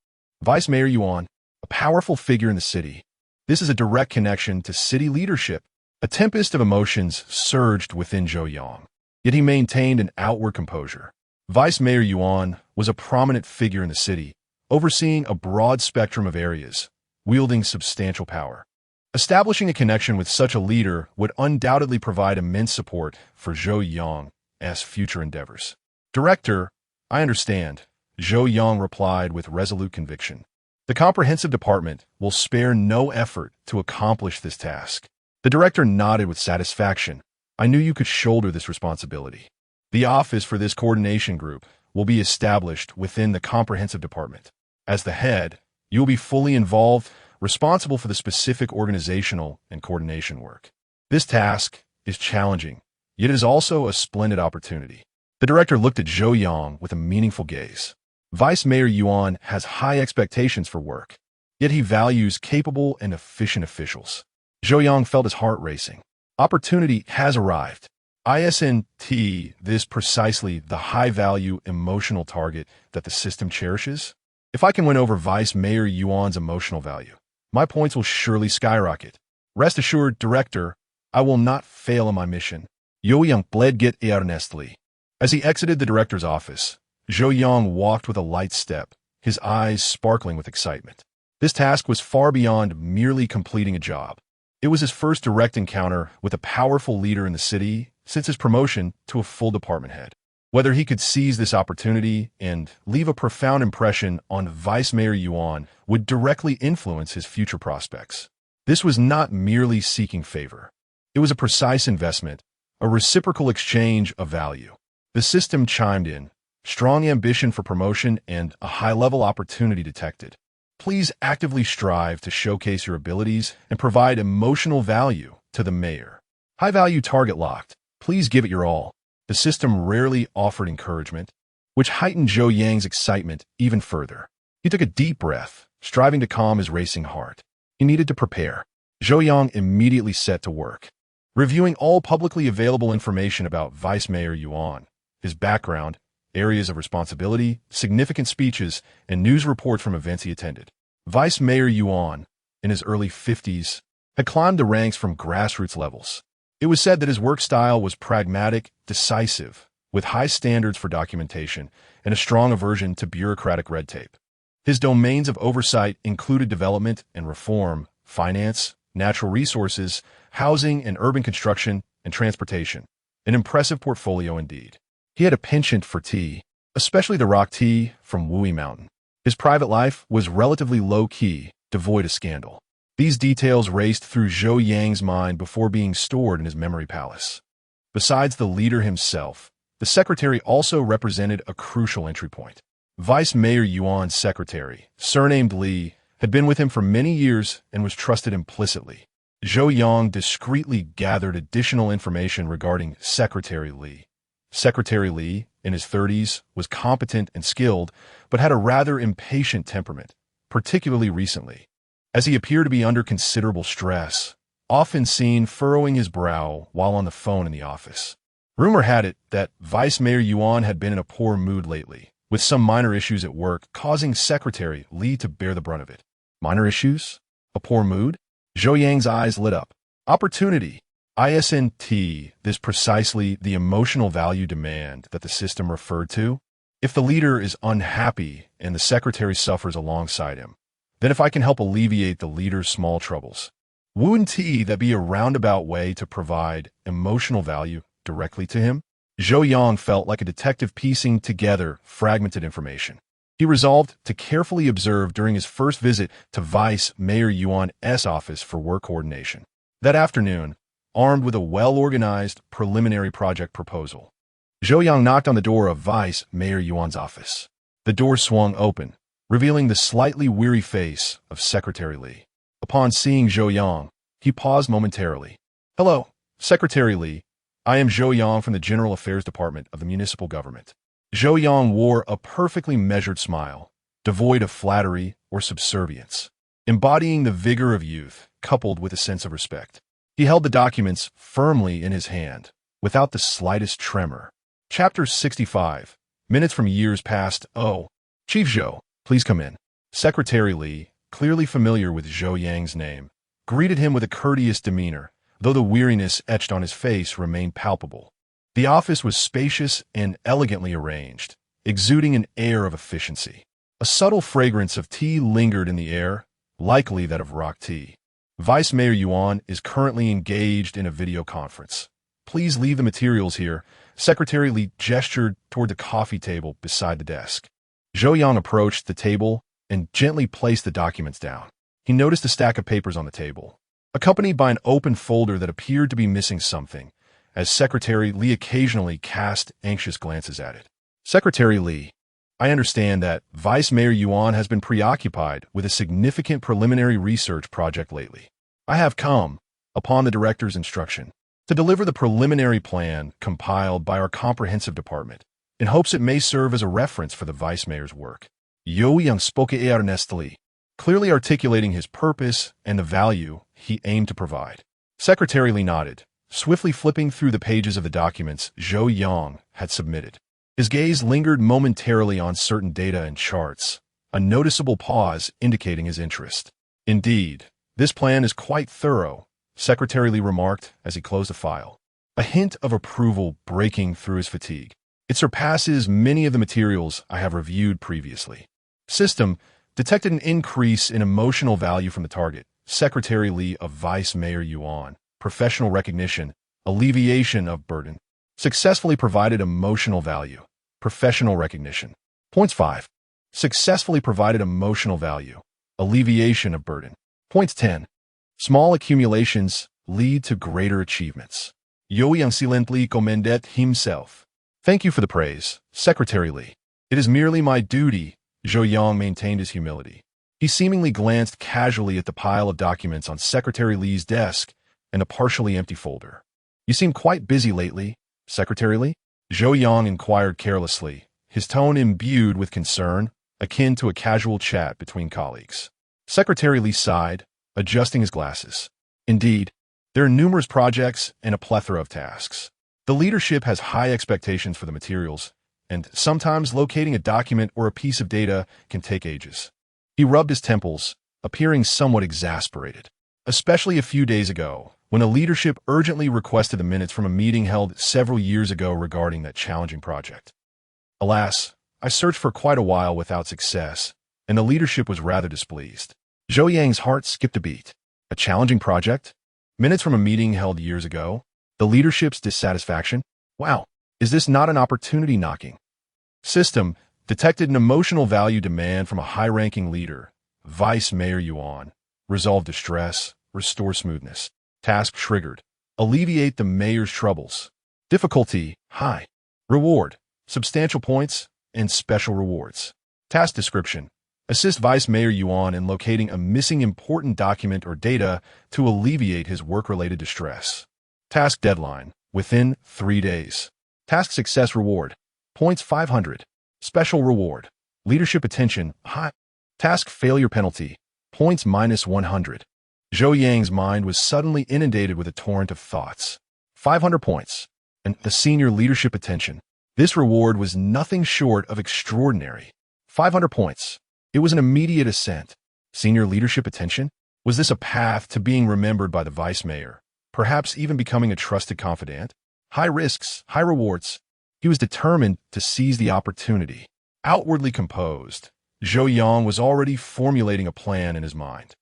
"Vice Mayor Yuan, a powerful figure in the city. This is a direct connection to city leadership." A tempest of emotions surged within Zhou Yang, yet he maintained an outward composure. Vice Mayor Yuan was a prominent figure in the city, overseeing a broad spectrum of areas, wielding substantial power. Establishing a connection with such a leader would undoubtedly provide immense support for Zhou Yang's future endeavors. "Director, I understand," Zhou Yang replied with resolute conviction. "The comprehensive department will spare no effort to accomplish this task." The director nodded with satisfaction. "I knew you could shoulder this responsibility. The office for this coordination group will be established within the comprehensive department. As the head, you will be fully involved, responsible for the specific organizational and coordination work. This task is challenging, yet it is also a splendid opportunity." The director looked at Zhou Yang with a meaningful gaze. Vice Mayor Yuan has high expectations for work, yet he values capable and efficient officials. Zhou Yang felt his heart racing. Opportunity has arrived. Isn't this precisely the high-value emotional target that the system cherishes? If I can win over Vice Mayor Yuan's emotional value, my points will surely skyrocket. Rest assured, Director, I will not fail in my mission." Zhou Yang bled get earnestly. As he exited the director's office, Zhou Yang walked with a light step, his eyes sparkling with excitement. This task was far beyond merely completing a job. It was his first direct encounter with a powerful leader in the city since his promotion to a full department head. Whether he could seize this opportunity and leave a profound impression on Vice Mayor Yuan would directly influence his future prospects. This was not merely seeking favor. It was a precise investment, a reciprocal exchange of value. The system chimed in, strong ambition for promotion and a high-level opportunity detected. Please actively strive to showcase your abilities and provide emotional value to the mayor. High-value target locked. Please give it your all. The system rarely offered encouragement, which heightened Zhou Yang's excitement even further. He took a deep breath, striving to calm his racing heart. He needed to prepare. Zhou Yang immediately set to work, reviewing all publicly available information about Vice Mayor Yuan, his background, areas of responsibility, significant speeches, and news reports from events he attended. Vice Mayor Yuan, in his early 50s, had climbed the ranks from grassroots levels. It was said that his work style was pragmatic, decisive, with high standards for documentation and a strong aversion to bureaucratic red tape. His domains of oversight included development and reform, finance, natural resources, housing and urban construction, and transportation. An impressive portfolio indeed. He had a penchant for tea, especially the rock tea from Wui Mountain. His private life was relatively low-key, devoid of scandal. These details raced through Zhou Yang's mind before being stored in his memory palace. Besides the leader himself, the secretary also represented a crucial entry point. Vice Mayor Yuan's secretary, surnamed Li, had been with him for many years and was trusted implicitly. Zhou Yang discreetly gathered additional information regarding Secretary Li. Secretary Li, in his 30s, was competent and skilled, but had a rather impatient temperament, particularly recently, as he appeared to be under considerable stress, often seen furrowing his brow while on the phone in the office. Rumor had it that Vice Mayor Yuan had been in a poor mood lately, with some minor issues at work causing Secretary Li to bear the brunt of it. Minor issues? A poor mood? Zhou Yang's eyes lit up. Opportunity. Isn't this precisely the emotional value demand that the system referred to? If the leader is unhappy and the secretary suffers alongside him, then if I can help alleviate the leader's small troubles, wouldn't that be a roundabout way to provide emotional value directly to him? Zhou Yang felt like a detective piecing together fragmented information. He resolved to carefully observe during his first visit to Vice Mayor Yuan's office for work coordination. That afternoon, armed with a well-organized preliminary project proposal, Zhou Yang knocked on the door of Vice Mayor Yuan's office. The door swung open, revealing the slightly weary face of Secretary Li. Upon seeing Zhou Yang, he paused momentarily. "Hello, Secretary Li. I am Zhou Yang from the General Affairs Department of the Municipal Government." Zhou Yang wore a perfectly measured smile, devoid of flattery or subservience, embodying the vigor of youth coupled with a sense of respect. He held the documents firmly in his hand, without the slightest tremor. Chapter 65. Minutes from years past. "Oh, Chief Zhou, please come in." Secretary Li, clearly familiar with Zhou Yang's name, greeted him with a courteous demeanor, though the weariness etched on his face remained palpable. The office was spacious and elegantly arranged, exuding an air of efficiency. A subtle fragrance of tea lingered in the air, likely that of rock tea. "Vice Mayor Yuan is currently engaged in a video conference. Please leave the materials here." Secretary Li gestured toward the coffee table beside the desk. Zhou Yang approached the table and gently placed the documents down. He noticed a stack of papers on the table, accompanied by an open folder that appeared to be missing something, as Secretary Li occasionally cast anxious glances at it. "Secretary Li, I understand that Vice Mayor Yuan has been preoccupied with a significant preliminary research project lately. I have come, upon the director's instruction, to deliver the preliminary plan compiled by our comprehensive department, in hopes it may serve as a reference for the Vice Mayor's work." Zhou Yang spoke earnestly, clearly articulating his purpose and the value he aimed to provide. Secretary Li nodded, swiftly flipping through the pages of the documents Zhou Yang had submitted. His gaze lingered momentarily on certain data and charts, a noticeable pause indicating his interest. "Indeed, this plan is quite thorough," Secretary Li remarked as he closed the file, a hint of approval breaking through his fatigue. "It surpasses many of the materials I have reviewed previously." System detected an increase in emotional value from the target. Secretary Li of Vice Mayor Yuan. Professional recognition, alleviation of burden. Successfully provided emotional value. Professional recognition. Points 5. Successfully provided emotional value. Alleviation of burden. Points 10. Small accumulations lead to greater achievements. Zhou Yang silently commended himself. "Thank you for the praise, Secretary Li. It is merely my duty." Zhou Yang maintained his humility. He seemingly glanced casually at the pile of documents on Secretary Li's desk and a partially empty folder. "You seem quite busy lately, Secretary Li?" Zhou Yang inquired carelessly, his tone imbued with concern, akin to a casual chat between colleagues. Secretary Li sighed, adjusting his glasses. "Indeed, there are numerous projects and a plethora of tasks. The leadership has high expectations for the materials, and sometimes locating a document or a piece of data can take ages." He rubbed his temples, appearing somewhat exasperated. Especially a few days ago, when the leadership urgently requested the minutes from a meeting held several years ago regarding that challenging project. Alas, I searched for quite a while without success, and the leadership was rather displeased. Zhou Yang's heart skipped a beat. A challenging project? Minutes from a meeting held years ago? The leadership's dissatisfaction? Wow, is this not an opportunity knocking? System detected an emotional value demand from a high-ranking leader, Vice Mayor Yuan. Resolve distress, restore smoothness. Task triggered. Alleviate the mayor's troubles. Difficulty, high. Reward, substantial points, and special rewards. Task description. Assist Vice Mayor Yuan in locating a missing important document or data to alleviate his work-related distress. Task deadline, within 3 days. Task success reward, points 500. Special reward, leadership attention, high. Task failure penalty, points minus 100. Zhou Yang's mind was suddenly inundated with a torrent of thoughts. 500 points, and the senior leadership attention. This reward was nothing short of extraordinary. 500 points. It was an immediate ascent. Senior leadership attention? Was this a path to being remembered by the vice mayor? Perhaps even becoming a trusted confidant? High risks, high rewards. He was determined to seize the opportunity. Outwardly composed, Zhou Yang was already formulating a plan in his mind.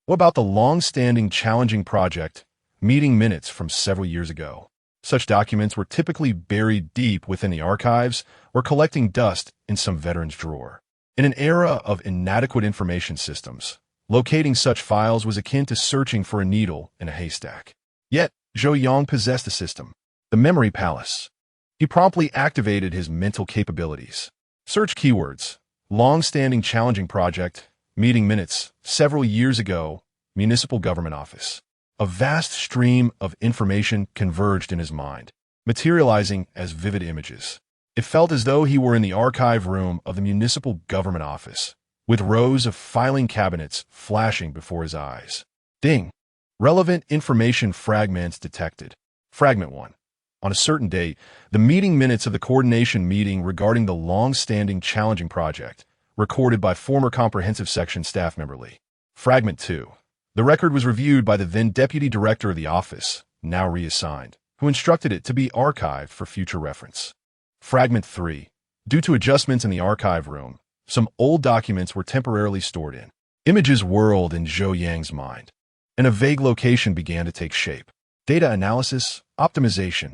What about the long-standing challenging project, meeting minutes from several years ago? Such documents were typically buried deep within the archives or collecting dust in some veteran's drawer. In an era of inadequate information systems, locating such files was akin to searching for a needle in a haystack. Yet, Zhou Yang possessed a system, the Memory Palace. He promptly activated his mental capabilities. Search keywords, long-standing challenging project, meeting minutes, several years ago, municipal government office. A vast stream of information converged in his mind, materializing as vivid images. It felt as though he were in the archive room of the municipal government office, with rows of filing cabinets flashing before his eyes. Ding! Relevant information fragments detected. Fragment 1. On a certain date, the meeting minutes of the coordination meeting regarding the long-standing challenging project, recorded by former comprehensive section staff member Lee. Fragment 2. The record was reviewed by the then deputy director of the office, now reassigned, who instructed it to be archived for future reference. Fragment 3. Due to adjustments in the archive room, some old documents were temporarily stored in. Images whirled in Zhou Yang's mind, and a vague location began to take shape. Data analysis, optimization.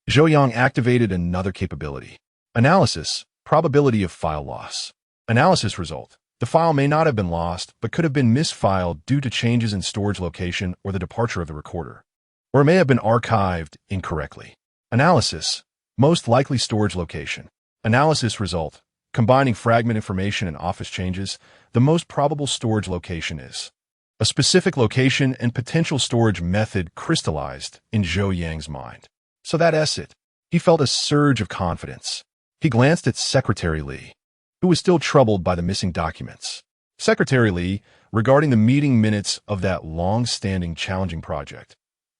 Zhou Yang activated another capability. Analysis, probability of file loss. Analysis result. The file may not have been lost, but could have been misfiled due to changes in storage location or the departure of the recorder. Or it may have been archived incorrectly. Analysis, most likely storage location. Analysis result. Combining fragment information and office changes, the most probable storage location is. A specific location and potential storage method crystallized in Zhou Yang's mind. So that's it. He felt a surge of confidence. He glanced at Secretary Lee, who was still troubled by the missing documents. Secretary Lee, regarding the meeting minutes of that long-standing challenging project.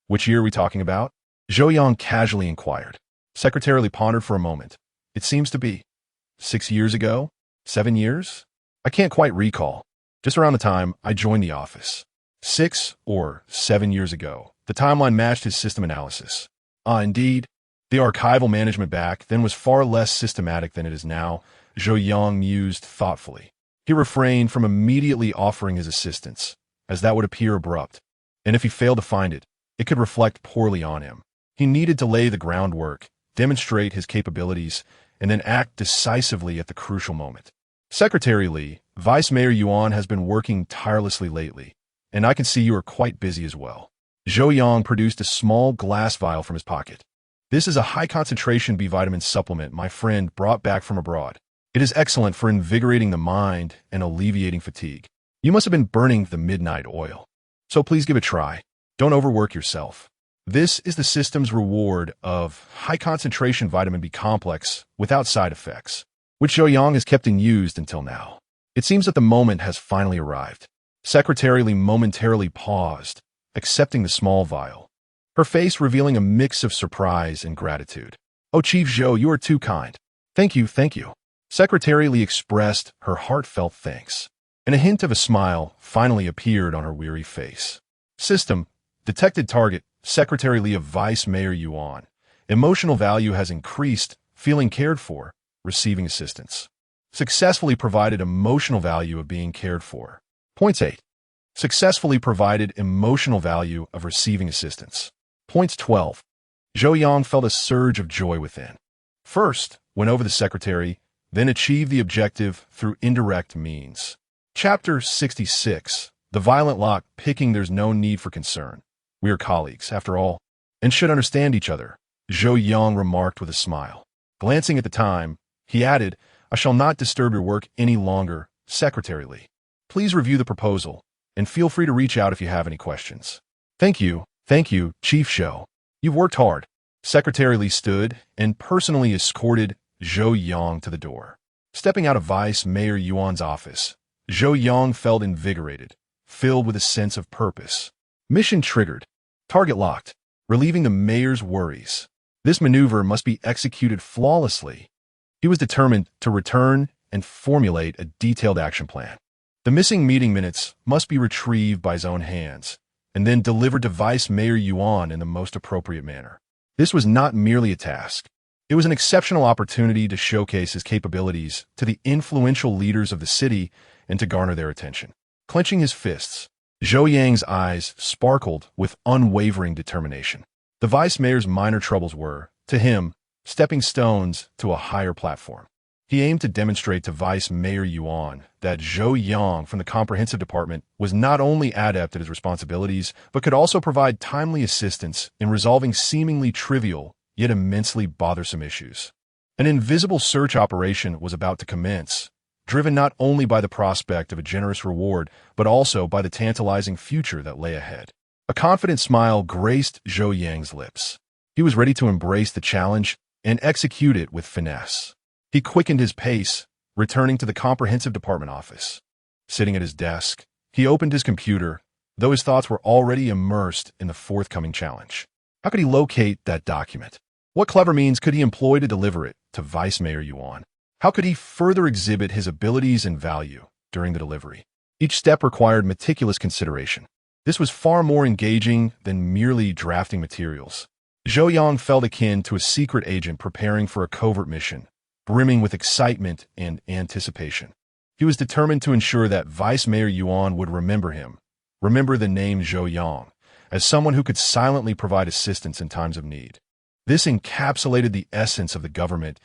Which year are we talking about? Zhou Yang casually inquired. Secretary Lee pondered for a moment. It seems to be 6 years ago? 7 years? I can't quite recall. Just around the time I joined the office. 6 or 7 years ago. The timeline matched his system analysis. Indeed. The archival management back then was far less systematic than it is now, Zhou Yang mused thoughtfully. He refrained from immediately offering his assistance, as that would appear abrupt, and if he failed to find it, it could reflect poorly on him. He needed to lay the groundwork, demonstrate his capabilities, and then act decisively at the crucial moment. Secretary Lee, Vice Mayor Yuan has been working tirelessly lately, and I can see you are quite busy as well. Zhou Yang produced a small glass vial from his pocket. This is a high-concentration B vitamin supplement my friend brought back from abroad. It is excellent for invigorating the mind and alleviating fatigue. You must have been burning the midnight oil. So please give it a try. Don't overwork yourself. This is the system's reward of high-concentration vitamin B complex without side effects, which Zhou Yang has kept in use until now. It seems that the moment has finally arrived. Secretary Lee momentarily paused, accepting the small vial, her face revealing a mix of surprise and gratitude. Oh, Chief Zhou, you are too kind. Thank you, thank you. Secretary Lee expressed her heartfelt thanks, and a hint of a smile finally appeared on her weary face. System, detected target, Secretary Lee of Vice Mayor Yuan. Emotional value has increased, feeling cared for, receiving assistance. Successfully provided emotional value of being cared for. Points 8. Successfully provided emotional value of receiving assistance. Points 12. Zhou Yang felt a surge of joy within. First, went over the secretary, then achieved the objective through indirect means. Chapter 66. The violent lock picking. There's no need for concern. We are colleagues, after all, and should understand each other, Zhou Yang remarked with a smile. Glancing at the time, he added, I shall not disturb your work any longer Secretary. Please review the proposal, and feel free to reach out if you have any questions. Thank you, Chief Xiao. You've worked hard. Secretary Li stood and personally escorted Zhou Yang to the door. Stepping out of Vice Mayor Yuan's office, Zhou Yang felt invigorated, filled with a sense of purpose. Mission triggered. Target locked, relieving the mayor's worries. This maneuver must be executed flawlessly. He was determined to return and formulate a detailed action plan. The missing meeting minutes must be retrieved by his own hands, and then delivered to Vice Mayor Yuan in the most appropriate manner. This was not merely a task. It was an exceptional opportunity to showcase his capabilities to the influential leaders of the city and to garner their attention. Clenching his fists, Zhou Yang's eyes sparkled with unwavering determination. The vice mayor's minor troubles were, to him, stepping stones to a higher platform. He aimed to demonstrate to Vice Mayor Yuan that Zhou Yang from the Comprehensive Department was not only adept at his responsibilities, but could also provide timely assistance in resolving seemingly trivial, yet immensely bothersome issues. An invisible search operation was about to commence, driven not only by the prospect of a generous reward, but also by the tantalizing future that lay ahead. A confident smile graced Zhou Yang's lips. He was ready to embrace the challenge and execute it with finesse. He quickened his pace, returning to the Comprehensive Department office. Sitting at his desk, he opened his computer, though his thoughts were already immersed in the forthcoming challenge. How could he locate that document? What clever means could he employ to deliver it to Vice Mayor Yuan? How could he further exhibit his abilities and value during the delivery? Each step required meticulous consideration. This was far more engaging than merely drafting materials. Zhou Yang felt akin to a secret agent preparing for a covert mission, brimming with excitement and anticipation. He was determined to ensure that Vice Mayor Yuan would remember him, remember the name Zhou Yang, as someone who could silently provide assistance in times of need. This encapsulated the essence of the government's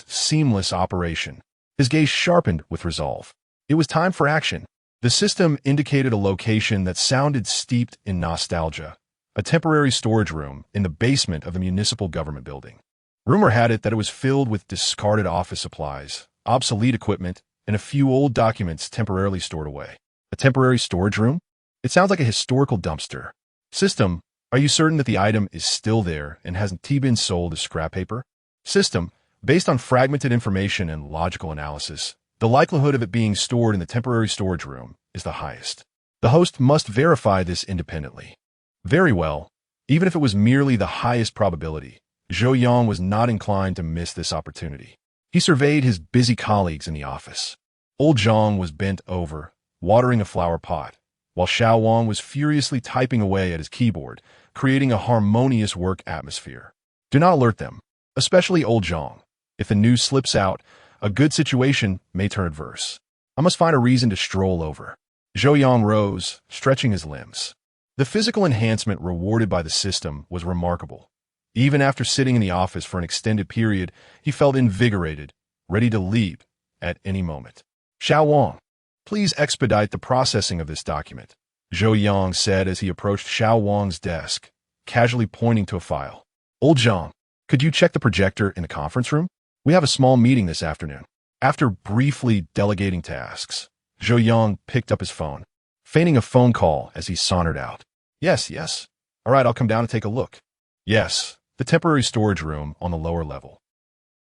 seamless operation. His gaze sharpened with resolve. It was time for action. The system indicated a location that sounded steeped in nostalgia, a temporary storage room in the basement of the municipal government building. Rumor had it that it was filled with discarded office supplies, obsolete equipment, and a few old documents temporarily stored away. A temporary storage room? It sounds like a historical dumpster. System, are you certain that the item is still there and hasn't been sold as scrap paper? System, based on fragmented information and logical analysis, the likelihood of it being stored in the temporary storage room is the highest. The host must verify this independently. Very well. Even if it was merely the highest probability, Zhou Yang was not inclined to miss this opportunity. He surveyed his busy colleagues in the office. Old Zhang was bent over, watering a flower pot, while Xiao Wang was furiously typing away at his keyboard, creating a harmonious work atmosphere. Do not alert them, especially Old Zhang. If the news slips out, a good situation may turn adverse. I must find a reason to stroll over. Zhou Yang rose, stretching his limbs. The physical enhancement rewarded by the system was remarkable. Even after sitting in the office for an extended period, he felt invigorated, ready to leap at any moment. Xiao Wang, please expedite the processing of this document, Zhou Yang said as he approached Xiao Wang's desk, casually pointing to a file. Old Zhang, could you check the projector in the conference room? We have a small meeting this afternoon. After briefly delegating tasks, Zhou Yang picked up his phone, feigning a phone call as he sauntered out. Yes. All right, I'll come down and take a look. Yes, the temporary storage room on the lower level.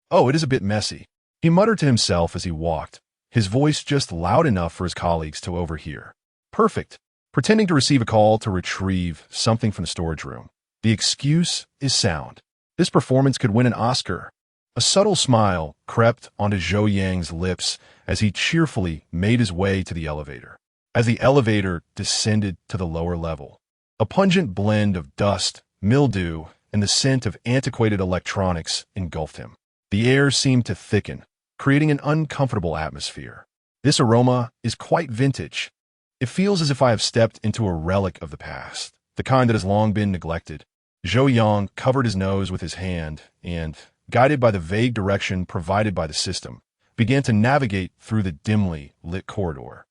Oh, it is a bit messy, he muttered to himself as he walked, his voice just loud enough for his colleagues to overhear. Perfect. Pretending to receive a call to retrieve something from the storage room. The excuse is sound. This performance could win an Oscar. A subtle smile crept onto Zhou Yang's lips as he cheerfully made his way to the elevator. As the elevator descended to the lower level, a pungent blend of dust, mildew, and the scent of antiquated electronics engulfed him. The air seemed to thicken, creating an uncomfortable atmosphere. This aroma is quite vintage. It feels as if I have stepped into a relic of the past, the kind that has long been neglected. Zhou Yang covered his nose with his hand and, guided by the vague direction provided by the system, began to navigate through the dimly lit corridor.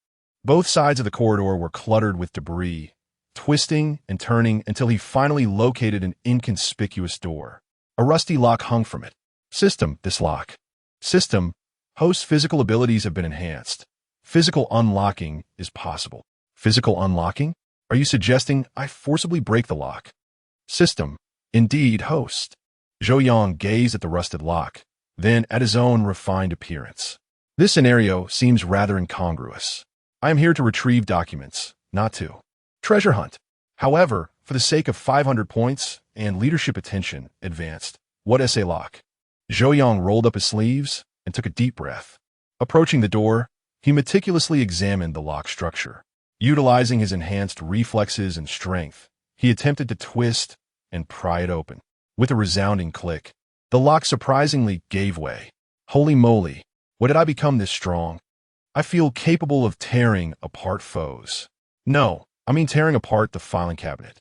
Both sides of the corridor were cluttered with debris, twisting and turning until he finally located an inconspicuous door. A rusty lock hung from it. System, this lock. System, host's physical abilities have been enhanced. Physical unlocking is possible. Physical unlocking? Are you suggesting I forcibly break the lock? System. Indeed, host. Zhou Yang gazed at the rusted lock, then at his own refined appearance. This scenario seems rather incongruous. I am here to retrieve documents, not to treasure hunt. However, for the sake of 500 points and leadership attention advanced, what essay lock? Zhou Yang rolled up his sleeves and took a deep breath. Approaching the door, he meticulously examined the lock structure. Utilizing his enhanced reflexes and strength, he attempted to twist and pry it open. With a resounding click, the lock surprisingly gave way. Holy moly, what did I become this strong? I feel capable of tearing apart foes. No, I mean tearing apart the filing cabinet.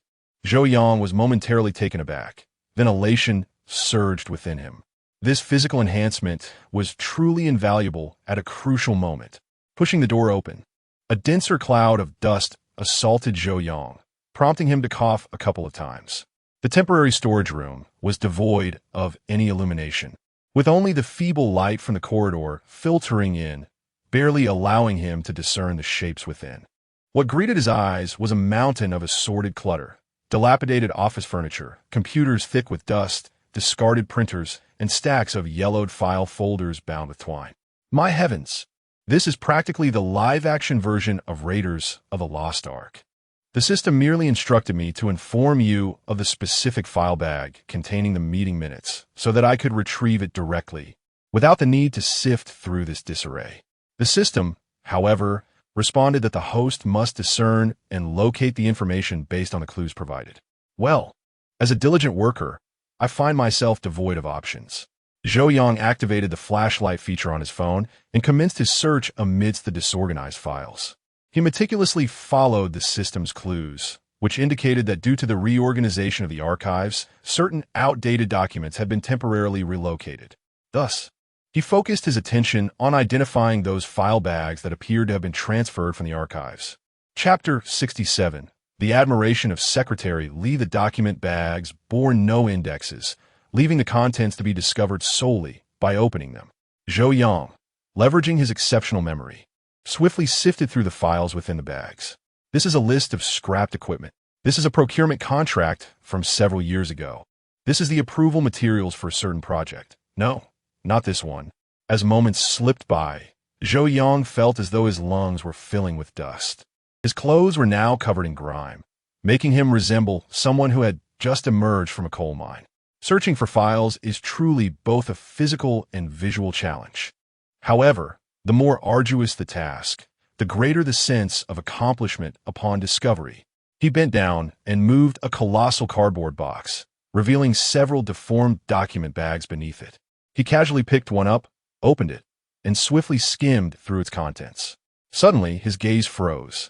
Zhou Yang was momentarily taken aback. Then elation surged within him. This physical enhancement was truly invaluable at a crucial moment. Pushing the door open, a denser cloud of dust assaulted Zhou Yang, prompting him to cough a couple of times. The temporary storage room was devoid of any illumination, with only the feeble light from the corridor filtering in, barely allowing him to discern the shapes within. What greeted his eyes was a mountain of assorted clutter, dilapidated office furniture, computers thick with dust, discarded printers, and stacks of yellowed file folders bound with twine. My heavens! This is practically the live-action version of Raiders of the Lost Ark. The system merely instructed me to inform you of the specific file bag containing the meeting minutes so that I could retrieve it directly, without the need to sift through this disarray. The system, however, responded that the host must discern and locate the information based on the clues provided. Well, as a diligent worker, I find myself devoid of options. Zhou Yang activated the flashlight feature on his phone and commenced his search amidst the disorganized files. He meticulously followed the system's clues, which indicated that due to the reorganization of the archives, certain outdated documents had been temporarily relocated. Thus, he focused his attention on identifying those file bags that appeared to have been transferred from the archives. Chapter 67. The admiration of Secretary Li. The document bags bore no indexes, leaving the contents to be discovered solely by opening them. Zhou Yang, leveraging his exceptional memory, swiftly sifted through the files within the bags. This is a list of scrapped equipment. This is a procurement contract from several years ago. This is the approval materials for a certain project. No, not this one. As moments slipped by, Zhou Yang felt as though his lungs were filling with dust. His clothes were now covered in grime, making him resemble someone who had just emerged from a coal mine. Searching for files is truly both a physical and visual challenge. However, the more arduous the task, the greater the sense of accomplishment upon discovery. He bent down and moved a colossal cardboard box, revealing several deformed document bags beneath it. He casually picked one up, opened it, and swiftly skimmed through its contents. Suddenly, his gaze froze.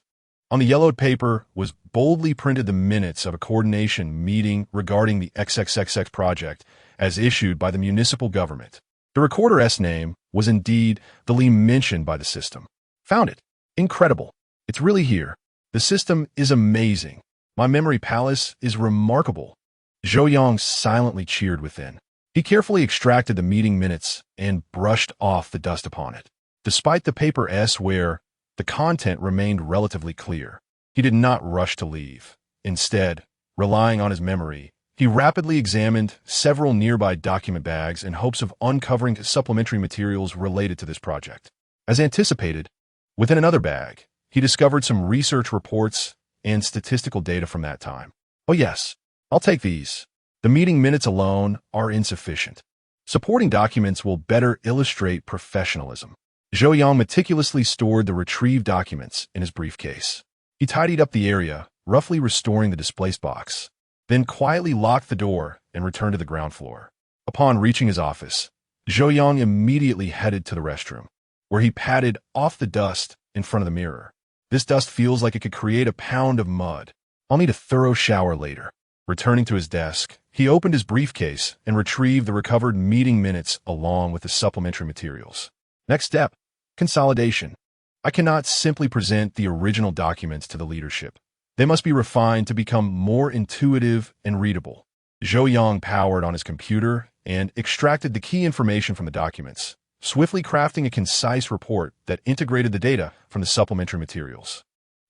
On the yellowed paper was boldly printed the minutes of a coordination meeting regarding the XXXX project as issued by the municipal government. The recorder's name was indeed the Li mentioned by the system. Found it. Incredible. It's really here. The system is amazing. My memory palace is remarkable. Zhou Yang silently cheered within. He carefully extracted the meeting minutes and brushed off the dust upon it. Despite the paper's wear, the content remained relatively clear. He did not rush to leave. Instead, relying on his memory, he rapidly examined several nearby document bags in hopes of uncovering supplementary materials related to this project. As anticipated, within another bag, he discovered some research reports and statistical data from that time. Oh yes, I'll take these. The meeting minutes alone are insufficient. Supporting documents will better illustrate professionalism. Zhou Yang meticulously stored the retrieved documents in his briefcase. He tidied up the area, roughly restoring the displaced box, then quietly locked the door and returned to the ground floor. Upon reaching his office, Zhou Yang immediately headed to the restroom, where he patted off the dust in front of the mirror. This dust feels like it could create a pound of mud. I'll need a thorough shower later. Returning to his desk, he opened his briefcase and retrieved the recovered meeting minutes along with the supplementary materials. Next step, consolidation. I cannot simply present the original documents to the leadership. They must be refined to become more intuitive and readable. Zhou Yang powered on his computer and extracted the key information from the documents, swiftly crafting a concise report that integrated the data from the supplementary materials.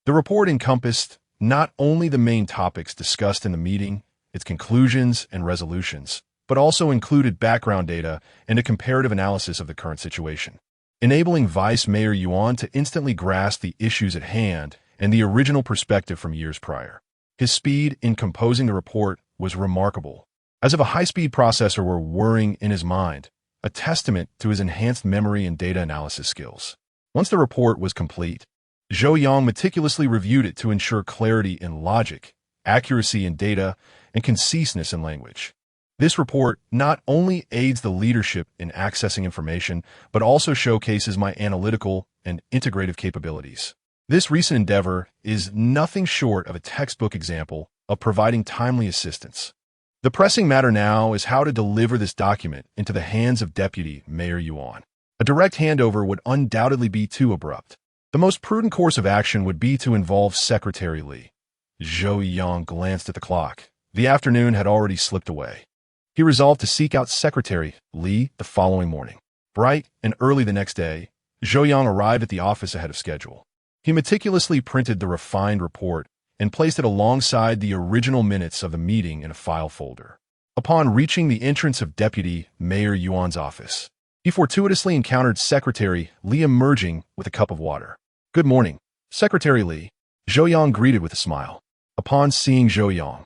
The report encompassed not only the main topics discussed in the meeting, its conclusions and resolutions, but also included background data and a comparative analysis of the current situation, enabling Vice Mayor Yuan to instantly grasp the issues at hand and the original perspective from years prior. His speed in composing the report was remarkable, as if a high-speed processor were whirring in his mind, a testament to his enhanced memory and data analysis skills. Once the report was complete, Zhou Yang meticulously reviewed it to ensure clarity in logic, accuracy in data, and conciseness in language. This report not only aids the leadership in accessing information, but also showcases my analytical and integrative capabilities. This recent endeavor is nothing short of a textbook example of providing timely assistance. The pressing matter now is how to deliver this document into the hands of Deputy Mayor Yuan. A direct handover would undoubtedly be too abrupt. The most prudent course of action would be to involve Secretary Li. Zhou Yang glanced at the clock. The afternoon had already slipped away. He resolved to seek out Secretary Li the following morning. Bright and early the next day, Zhou Yang arrived at the office ahead of schedule. He meticulously printed the refined report and placed it alongside the original minutes of the meeting in a file folder. Upon reaching the entrance of Deputy Mayor Yuan's office, he fortuitously encountered Secretary Li emerging with a cup of water. "Good morning, Secretary Li," Zhou Yang greeted with a smile. Upon seeing Zhou Yang,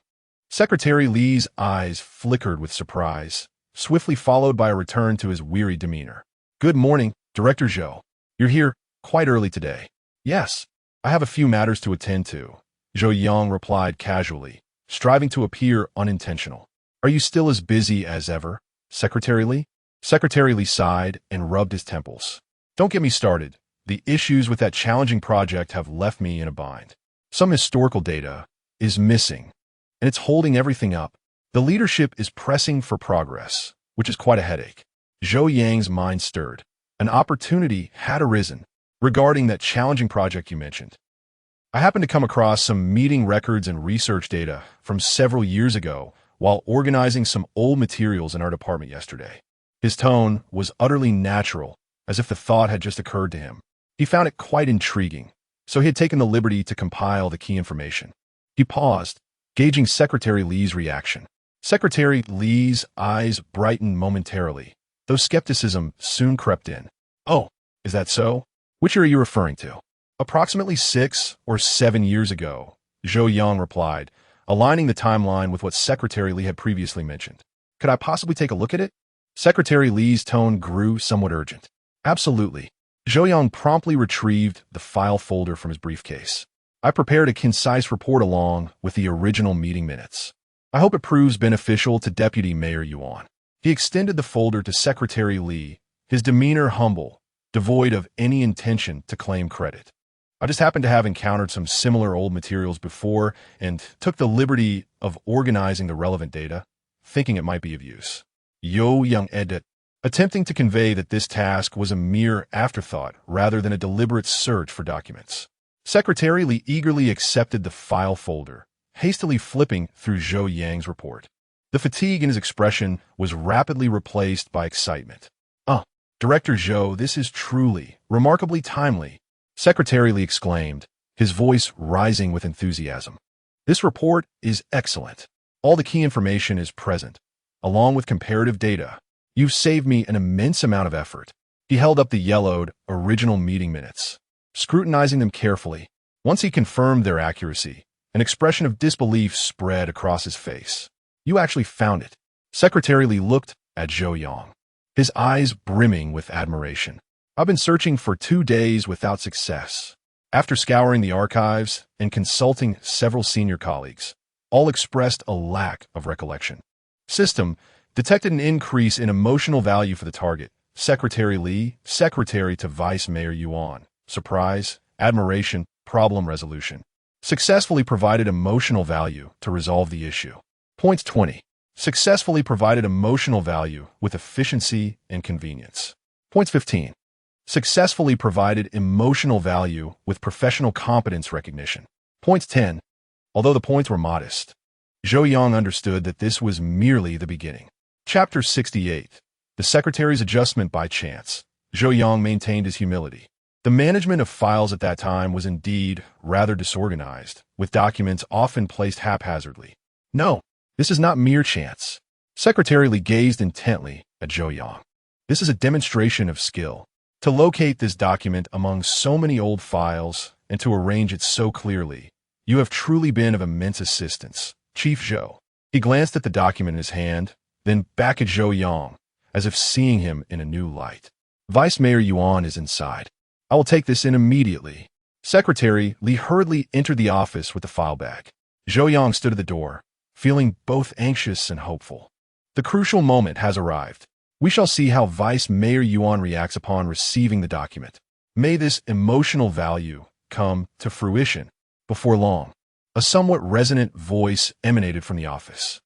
Secretary Li's eyes flickered with surprise, swiftly followed by a return to his weary demeanor. "Good morning, Director Zhou. You're here quite early today." "Yes, I have a few matters to attend to," Zhou Yang replied casually, striving to appear unintentional. "Are you still as busy as ever, Secretary Li?" Secretary Li sighed and rubbed his temples. "Don't get me started. The issues with that challenging project have left me in a bind. Some historical data is missing, and it's holding everything up. The leadership is pressing for progress, which is quite a headache." Zhou Yang's mind stirred. An opportunity had arisen regarding that challenging project you mentioned. "I happened to come across some meeting records and research data from several years ago while organizing some old materials in our department yesterday." His tone was utterly natural, as if the thought had just occurred to him. He found it quite intriguing, so he had taken the liberty to compile the key information. He paused, gauging Secretary Li's reaction. Secretary Li's eyes brightened momentarily, though skepticism soon crept in. "Oh, is that so? Which are you referring to?" "Approximately 6 or 7 years ago," Zhou Yang replied, aligning the timeline with what Secretary Li had previously mentioned. "Could I possibly take a look at it?" Secretary Li's tone grew somewhat urgent. "Absolutely." Zhou Yang promptly retrieved the file folder from his briefcase. "I prepared a concise report along with the original meeting minutes. I hope it proves beneficial to Deputy Mayor Yuan." He extended the folder to Secretary Li, his demeanor humble, devoid of any intention to claim credit. "I just happened to have encountered some similar old materials before and took the liberty of organizing the relevant data, thinking it might be of use." Zhou Yang added, attempting to convey that this task was a mere afterthought rather than a deliberate search for documents. Secretary Li eagerly accepted the file folder, hastily flipping through Zhou Yang's report. The fatigue in his expression was rapidly replaced by excitement. Director Zhou, this is truly, remarkably timely," Secretary Li exclaimed, his voice rising with enthusiasm. "This report is excellent. All the key information is present, along with comparative data. You've saved me an immense amount of effort." He held up the yellowed, original meeting minutes, scrutinizing them carefully. Once he confirmed their accuracy, an expression of disbelief spread across his face. "You actually found it." Secretary Li looked at Zhou Yang, his eyes brimming with admiration. "I've been searching for 2 days without success. After scouring the archives and consulting several senior colleagues, all expressed a lack of recollection. System detected an increase in emotional value for the target. Secretary Li, secretary to Vice Mayor Yuan. Surprise, admiration, problem resolution. Successfully provided emotional value to resolve the issue. Points 20. Successfully provided emotional value with efficiency and convenience. Points 15. Successfully provided emotional value with professional competence recognition. Points 10. Although the points were modest, Zhou Yang understood that this was merely the beginning. Chapter 68. The Secretary's Adjustment by Chance. Zhou Yang maintained his humility. The management of files at that time was indeed rather disorganized, with documents often placed haphazardly. No, this is not mere chance. Secretary Li gazed intently at Zhou Yang. This is a demonstration of skill. To locate this document among so many old files and to arrange it so clearly, you have truly been of immense assistance, Chief Zhou. He glanced at the document in his hand, then back at Zhou Yang, as if seeing him in a new light. Vice Mayor Yuan is inside. I will take this in immediately. Secretary Li hurriedly entered the office with the file bag. Zhou Yang stood at the door, feeling both anxious and hopeful. The crucial moment has arrived. We shall see how Vice Mayor Yuan reacts upon receiving the document. May this emotional value come to fruition before long. A somewhat resonant voice emanated from the office.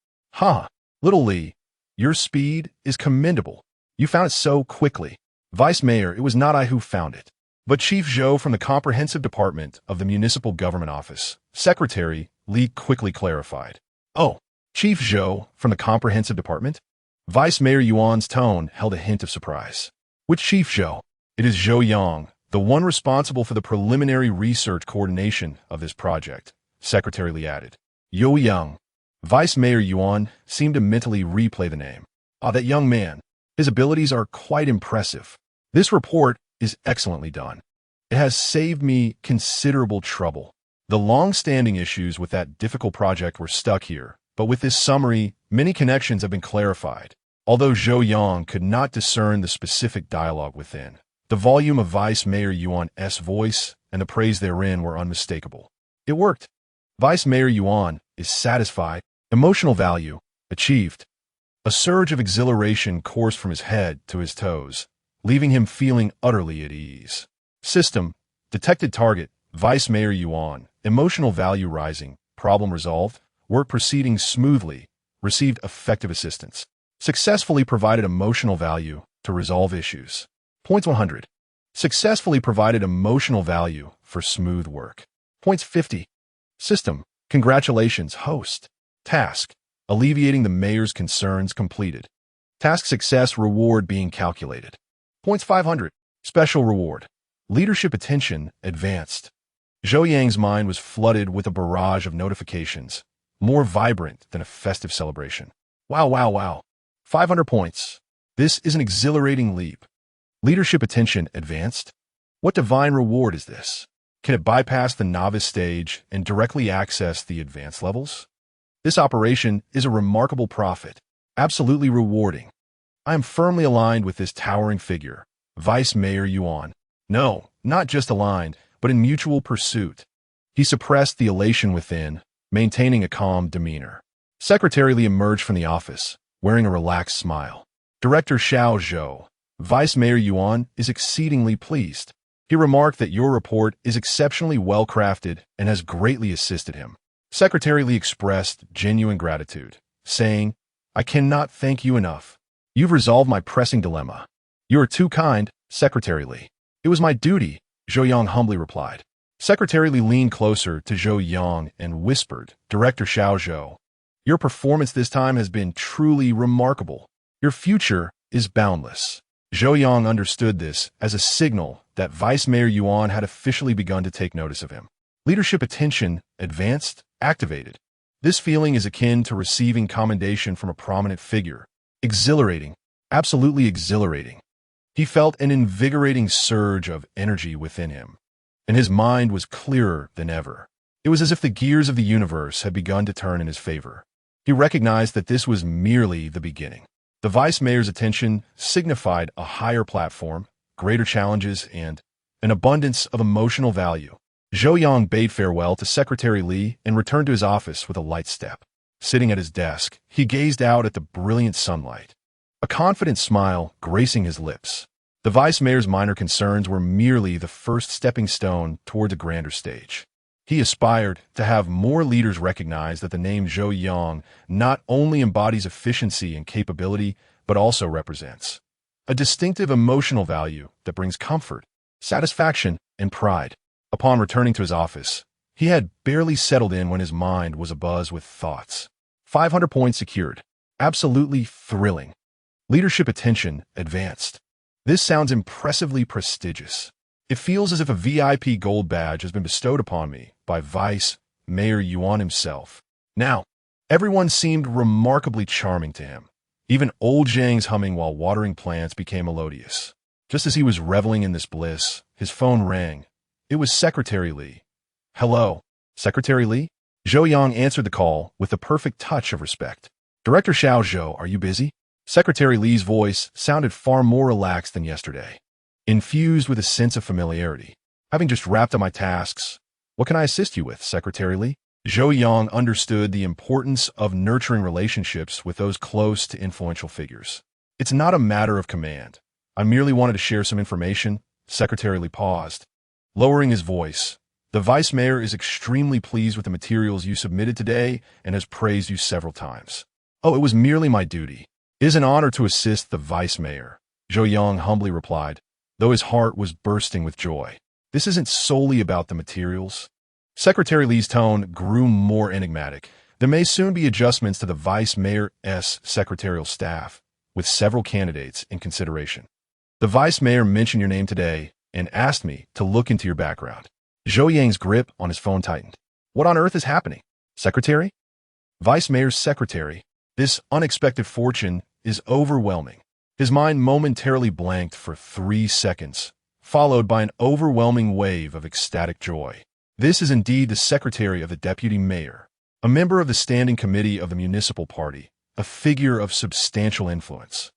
Little Li, your speed is commendable. You found it so quickly. Vice Mayor, it was not I who found it, but Chief Zhou from the Comprehensive Department of the Municipal Government Office. Secretary Li quickly clarified. Oh, Chief Zhou from the Comprehensive Department? Vice Mayor Yuan's tone held a hint of surprise. Which Chief Zhou? It is Zhou Yang, the one responsible for the preliminary research coordination of this project, Secretary Li added. Zhou Yang. Vice Mayor Yuan seemed to mentally replay the name. That young man. His abilities are quite impressive. This report is excellently done. It has saved me considerable trouble. The long-standing issues with that difficult project were stuck here, but with this summary, many connections have been clarified. Although Zhou Yang could not discern the specific dialogue within, the volume of Vice Mayor Yuan's voice and the praise therein were unmistakable. It worked. Vice Mayor Yuan is satisfied. Emotional value achieved. A surge of exhilaration coursed from his head to his toes, leaving him feeling utterly at ease. System, detected target, Vice Mayor Yuan, emotional value rising, problem resolved, work proceeding smoothly, received effective assistance. Successfully provided emotional value to resolve issues. Points 100. Successfully provided emotional value for smooth work. Points 50. System, congratulations, host. Task, alleviating the mayor's concerns completed. Task success reward being calculated. Points 500. Special reward. Leadership attention advanced. Zhou Yang's mind was flooded with a barrage of notifications, more vibrant than a festive celebration. Wow. 500 points. This is an exhilarating leap. Leadership attention advanced? What divine reward is this? Can it bypass the novice stage and directly access the advanced levels? This operation is a remarkable profit, absolutely rewarding. I am firmly aligned with this towering figure, Vice Mayor Yuan. No, not just aligned, but in mutual pursuit. He suppressed the elation within, maintaining a calm demeanor. Secretary Li emerged from the office, wearing a relaxed smile. Director Xiao Zhou, Vice Mayor Yuan is exceedingly pleased. He remarked that your report is exceptionally well-crafted and has greatly assisted him. Secretary Li expressed genuine gratitude, saying, I cannot thank you enough. You've resolved my pressing dilemma. You are too kind, Secretary Li. It was my duty, Zhou Yang humbly replied. Secretary Li leaned closer to Zhou Yang and whispered, Director Xiao Zhou, your performance this time has been truly remarkable. Your future is boundless. Zhou Yang understood this as a signal that Vice Mayor Yuan had officially begun to take notice of him. Leadership attention advanced, activated. This feeling is akin to receiving commendation from a prominent figure. Exhilarating, absolutely exhilarating. He felt an invigorating surge of energy within him, and his mind was clearer than ever. It was as if the gears of the universe had begun to turn in his favor. He recognized that this was merely the beginning. The Vice Mayor's attention signified a higher platform, greater challenges, and an abundance of emotional value. Zhou Yang bade farewell to Secretary Li and returned to his office with a light step. Sitting at his desk, he gazed out at the brilliant sunlight, a confident smile gracing his lips. The Vice Mayor's minor concerns were merely the first stepping stone toward a grander stage. He aspired to have more leaders recognize that the name Zhou Yang not only embodies efficiency and capability, but also represents a distinctive emotional value that brings comfort, satisfaction, and pride. Upon returning to his office, he had barely settled in when his mind was abuzz with thoughts. 500 points secured. Absolutely thrilling. Leadership attention advanced. This sounds impressively prestigious. It feels as if a VIP gold badge has been bestowed upon me by Vice Mayor Yuan himself. Now, everyone seemed remarkably charming to him. Even old Zhang's humming while watering plants became melodious. Just as he was reveling in this bliss, his phone rang. It was Secretary Li. "Hello, Secretary Li?" Zhou Yang answered the call with the perfect touch of respect. "Director Xiao Zhou, are you busy?" Secretary Li's voice sounded far more relaxed than yesterday, infused with a sense of familiarity. "Having just wrapped up my tasks, what can I assist you with, Secretary Li?" Zhou Yang understood the importance of nurturing relationships with those close to influential figures. "It's not a matter of command. I merely wanted to share some information." Secretary Li paused, lowering his voice. "The Vice Mayor is extremely pleased with the materials you submitted today and has praised you several times." "Oh, it was merely my duty. It is an honor to assist the Vice Mayor," Zhou Yang humbly replied, though his heart was bursting with joy. "This isn't solely about the materials." Secretary Li's tone grew more enigmatic. "There may soon be adjustments to the Vice Mayor's secretarial staff, with several candidates in consideration. The Vice Mayor mentioned your name today and asked me to look into your background." Zhou Yang's grip on his phone tightened. "What on earth is happening? Secretary?" "Vice Mayor's secretary. This unexpected fortune is overwhelming." His mind momentarily blanked for 3 seconds, followed by an overwhelming wave of ecstatic joy. This is indeed the secretary of the deputy mayor, a member of the standing committee of the municipal party, a figure of substantial influence.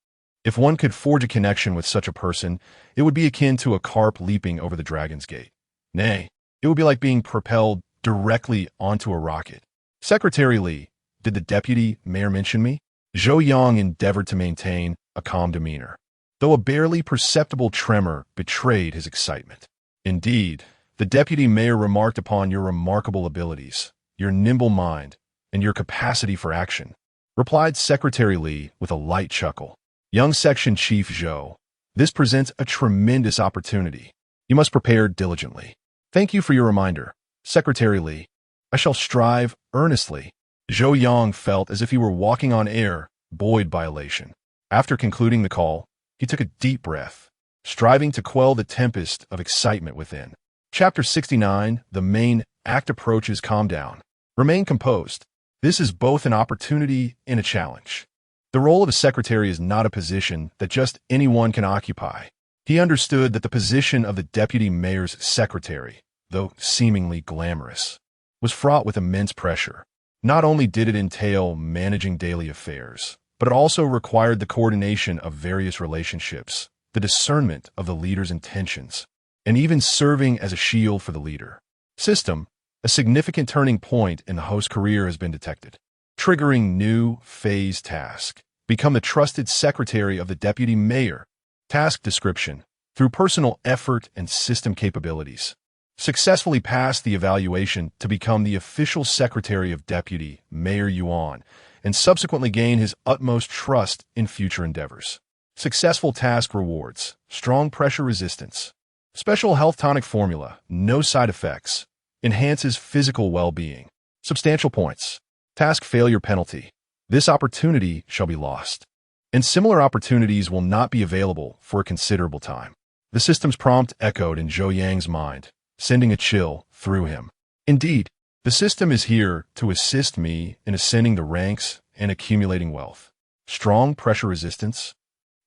If one could forge a connection with such a person, it would be akin to a carp leaping over the dragon's gate. Nay, it would be like being propelled directly onto a rocket. "Secretary Li, did the deputy mayor mention me?" Zhou Yang endeavored to maintain a calm demeanor, though a barely perceptible tremor betrayed his excitement. "Indeed, the deputy mayor remarked upon your remarkable abilities, your nimble mind, and your capacity for action," replied Secretary Li with a light chuckle. "Young Section Chief Zhou, this presents a tremendous opportunity. You must prepare diligently." "Thank you for your reminder, Secretary Li. I shall strive earnestly." Zhou Yang felt as if he were walking on air, buoyed by elation. After concluding the call, he took a deep breath, striving to quell the tempest of excitement within. Chapter 69, the main act approaches. Calm down. Remain composed. This is both an opportunity and a challenge. The role of a secretary is not a position that just anyone can occupy. He understood that the position of the deputy mayor's secretary, though seemingly glamorous, was fraught with immense pressure. Not only did it entail managing daily affairs, but it also required the coordination of various relationships, the discernment of the leader's intentions, and even serving as a shield for the leader. System, a significant turning point in the host's career has been detected. Triggering new phase task. Become the trusted secretary of the deputy mayor. Task description. Through personal effort and system capabilities, successfully pass the evaluation to become the official secretary of Deputy Mayor Yuan, and subsequently gain his utmost trust in future endeavors. Successful task rewards. Strong pressure resistance. Special health tonic formula, no side effects, enhances physical well-being. Substantial points. Task failure penalty. This opportunity shall be lost, and similar opportunities will not be available for a considerable time. The system's prompt echoed in Zhou Yang's mind, sending a chill through him. Indeed, the system is here to assist me in ascending the ranks and accumulating wealth. Strong pressure resistance.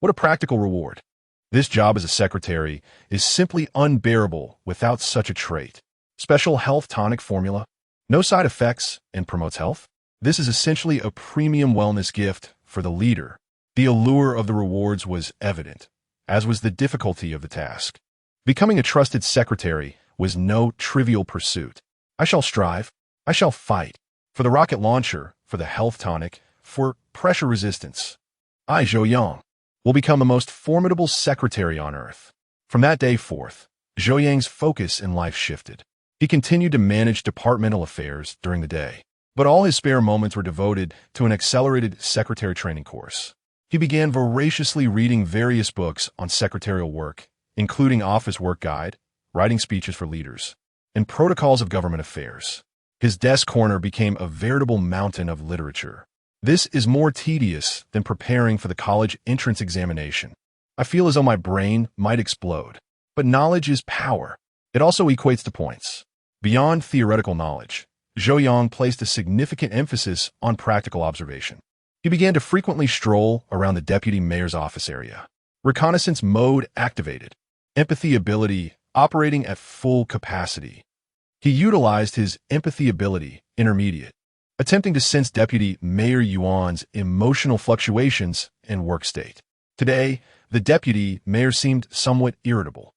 What a practical reward. This job as a secretary is simply unbearable without such a trait. Special health tonic formula, no side effects, and promotes health. This is essentially a premium wellness gift for the leader. The allure of the rewards was evident, as was the difficulty of the task. Becoming a trusted secretary was no trivial pursuit. I shall strive, I shall fight, for the rocket launcher, for the health tonic, for pressure resistance. I, Zhou Yang, will become the most formidable secretary on earth. From that day forth, Zhou Yang's focus in life shifted. He continued to manage departmental affairs during the day, but all his spare moments were devoted to an accelerated secretary training course. He began voraciously reading various books on secretarial work, including Office Work Guide, Writing Speeches for Leaders, and Protocols of Government Affairs. His desk corner became a veritable mountain of literature. This is more tedious than preparing for the college entrance examination. I feel as though my brain might explode. But knowledge is power. It also equates to points. Beyond theoretical knowledge, Zhou Yang placed a significant emphasis on practical observation. He began to frequently stroll around the deputy mayor's office area. Reconnaissance mode activated. Empathy ability operating at full capacity. He utilized his empathy ability, intermediate, attempting to sense Deputy Mayor Yuan's emotional fluctuations and work state. Today, the deputy mayor seemed somewhat irritable.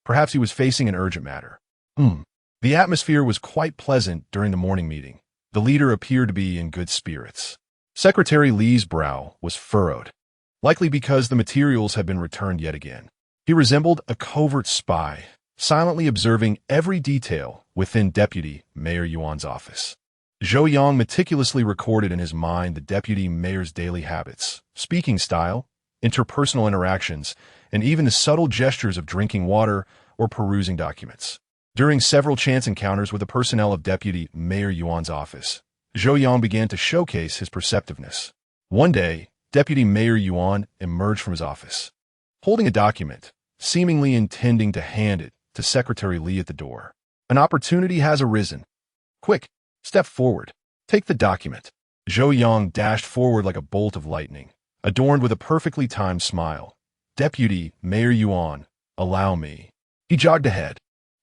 Perhaps he was facing an urgent matter. The atmosphere was quite pleasant during the morning meeting. The leader appeared to be in good spirits. Secretary Li's brow was furrowed, likely because the materials had been returned yet again. He resembled a covert spy, silently observing every detail within Deputy Mayor Yuan's office. Zhou Yang meticulously recorded in his mind the deputy mayor's daily habits, speaking style, interpersonal interactions, and even the subtle gestures of drinking water or perusing documents. During several chance encounters with the personnel of Deputy Mayor Yuan's office, Zhou Yang began to showcase his perceptiveness. One day, Deputy Mayor Yuan emerged from his office, holding a document, seemingly intending to hand it to Secretary Li at the door. An opportunity has arisen. Quick, step forward. Take the document. Zhou Yang dashed forward like a bolt of lightning, adorned with a perfectly timed smile. Deputy Mayor Yuan, allow me. He jogged ahead,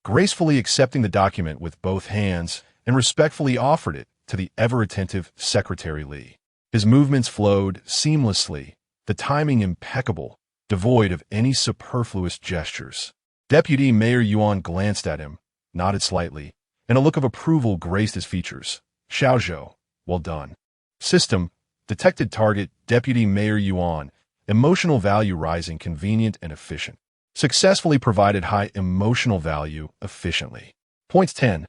gracefully accepting the document with both hands and respectfully offered it to the ever-attentive Secretary Li. His movements flowed seamlessly, the timing impeccable, devoid of any superfluous gestures. Deputy Mayor Yuan glanced at him, nodded slightly, and a look of approval graced his features. Xiao Zhou, well done. System, detected target, Deputy Mayor Yuan, emotional value rising, convenient and efficient. Successfully provided high emotional value efficiently. Points 10.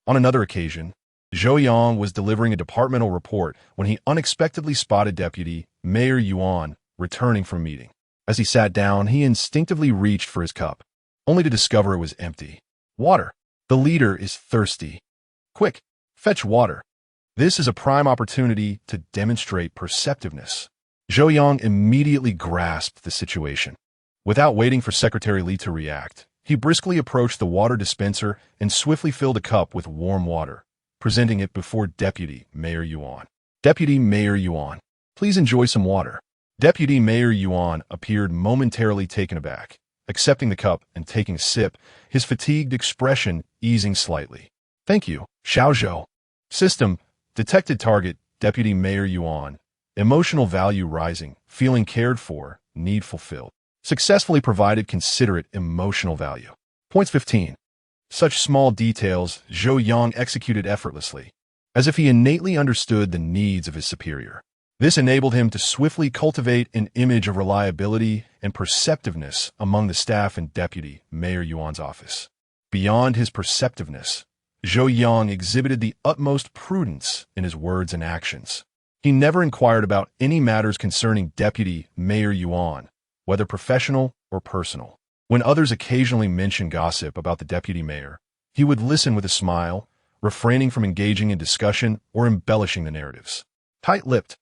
On another occasion, Zhou Yang was delivering a departmental report when he unexpectedly spotted Deputy Mayor Yuan returning from a meeting. As he sat down, he instinctively reached for his cup, only to discover it was empty. Water. The leader is thirsty. Quick, fetch water. This is a prime opportunity to demonstrate perceptiveness. Zhou Yang immediately grasped the situation. Without waiting for Secretary Li to react, he briskly approached the water dispenser and swiftly filled a cup with warm water, presenting it before Deputy Mayor Yuan. Deputy Mayor Yuan, please enjoy some water. Deputy Mayor Yuan appeared momentarily taken aback, accepting the cup and taking a sip, his fatigued expression easing slightly. Thank you, Xiao Zhou. System, detected target, Deputy Mayor Yuan. Emotional value rising, feeling cared for, need fulfilled. Successfully provided considerate emotional value. Points 15. Such small details Zhou Yang executed effortlessly, as if he innately understood the needs of his superior. This enabled him to swiftly cultivate an image of reliability and perceptiveness among the staff in Deputy Mayor Yuan's office. Beyond his perceptiveness, Zhou Yang exhibited the utmost prudence in his words and actions. He never inquired about any matters concerning Deputy Mayor Yuan, whether professional or personal. When others occasionally mentioned gossip about the deputy mayor, he would listen with a smile, refraining from engaging in discussion or embellishing the narratives. Tight-lipped.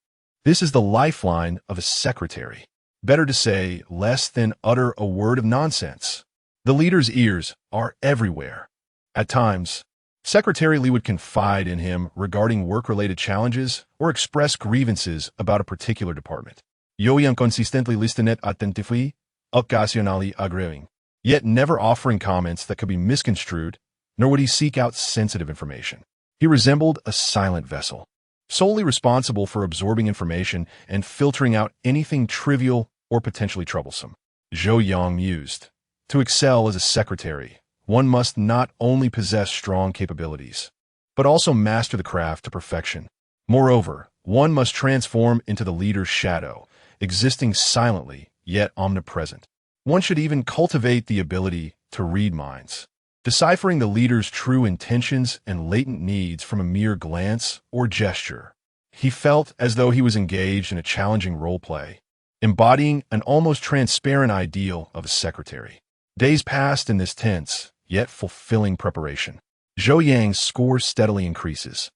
This is the lifeline of a secretary. Better to say less than utter a word of nonsense. The leader's ears are everywhere. At times, Secretary Li would confide in him regarding work-related challenges or express grievances about a particular department. Yo inconsistently listenet attentively, occasionally agreeing, yet never offering comments that could be misconstrued, nor would he seek out sensitive information. He resembled a silent vessel, solely responsible for absorbing information and filtering out anything trivial or potentially troublesome. Zhou Yang mused. To excel as a secretary, one must not only possess strong capabilities, but also master the craft to perfection. Moreover, one must transform into the leader's shadow, existing silently, yet omnipresent. One should even cultivate the ability to read minds, deciphering the leader's true intentions and latent needs from a mere glance or gesture. He felt as though he was engaged in a challenging role-play, embodying an almost transparent ideal of a secretary. Days passed in this tense, yet fulfilling preparation. Zhou Yang's score steadily increases,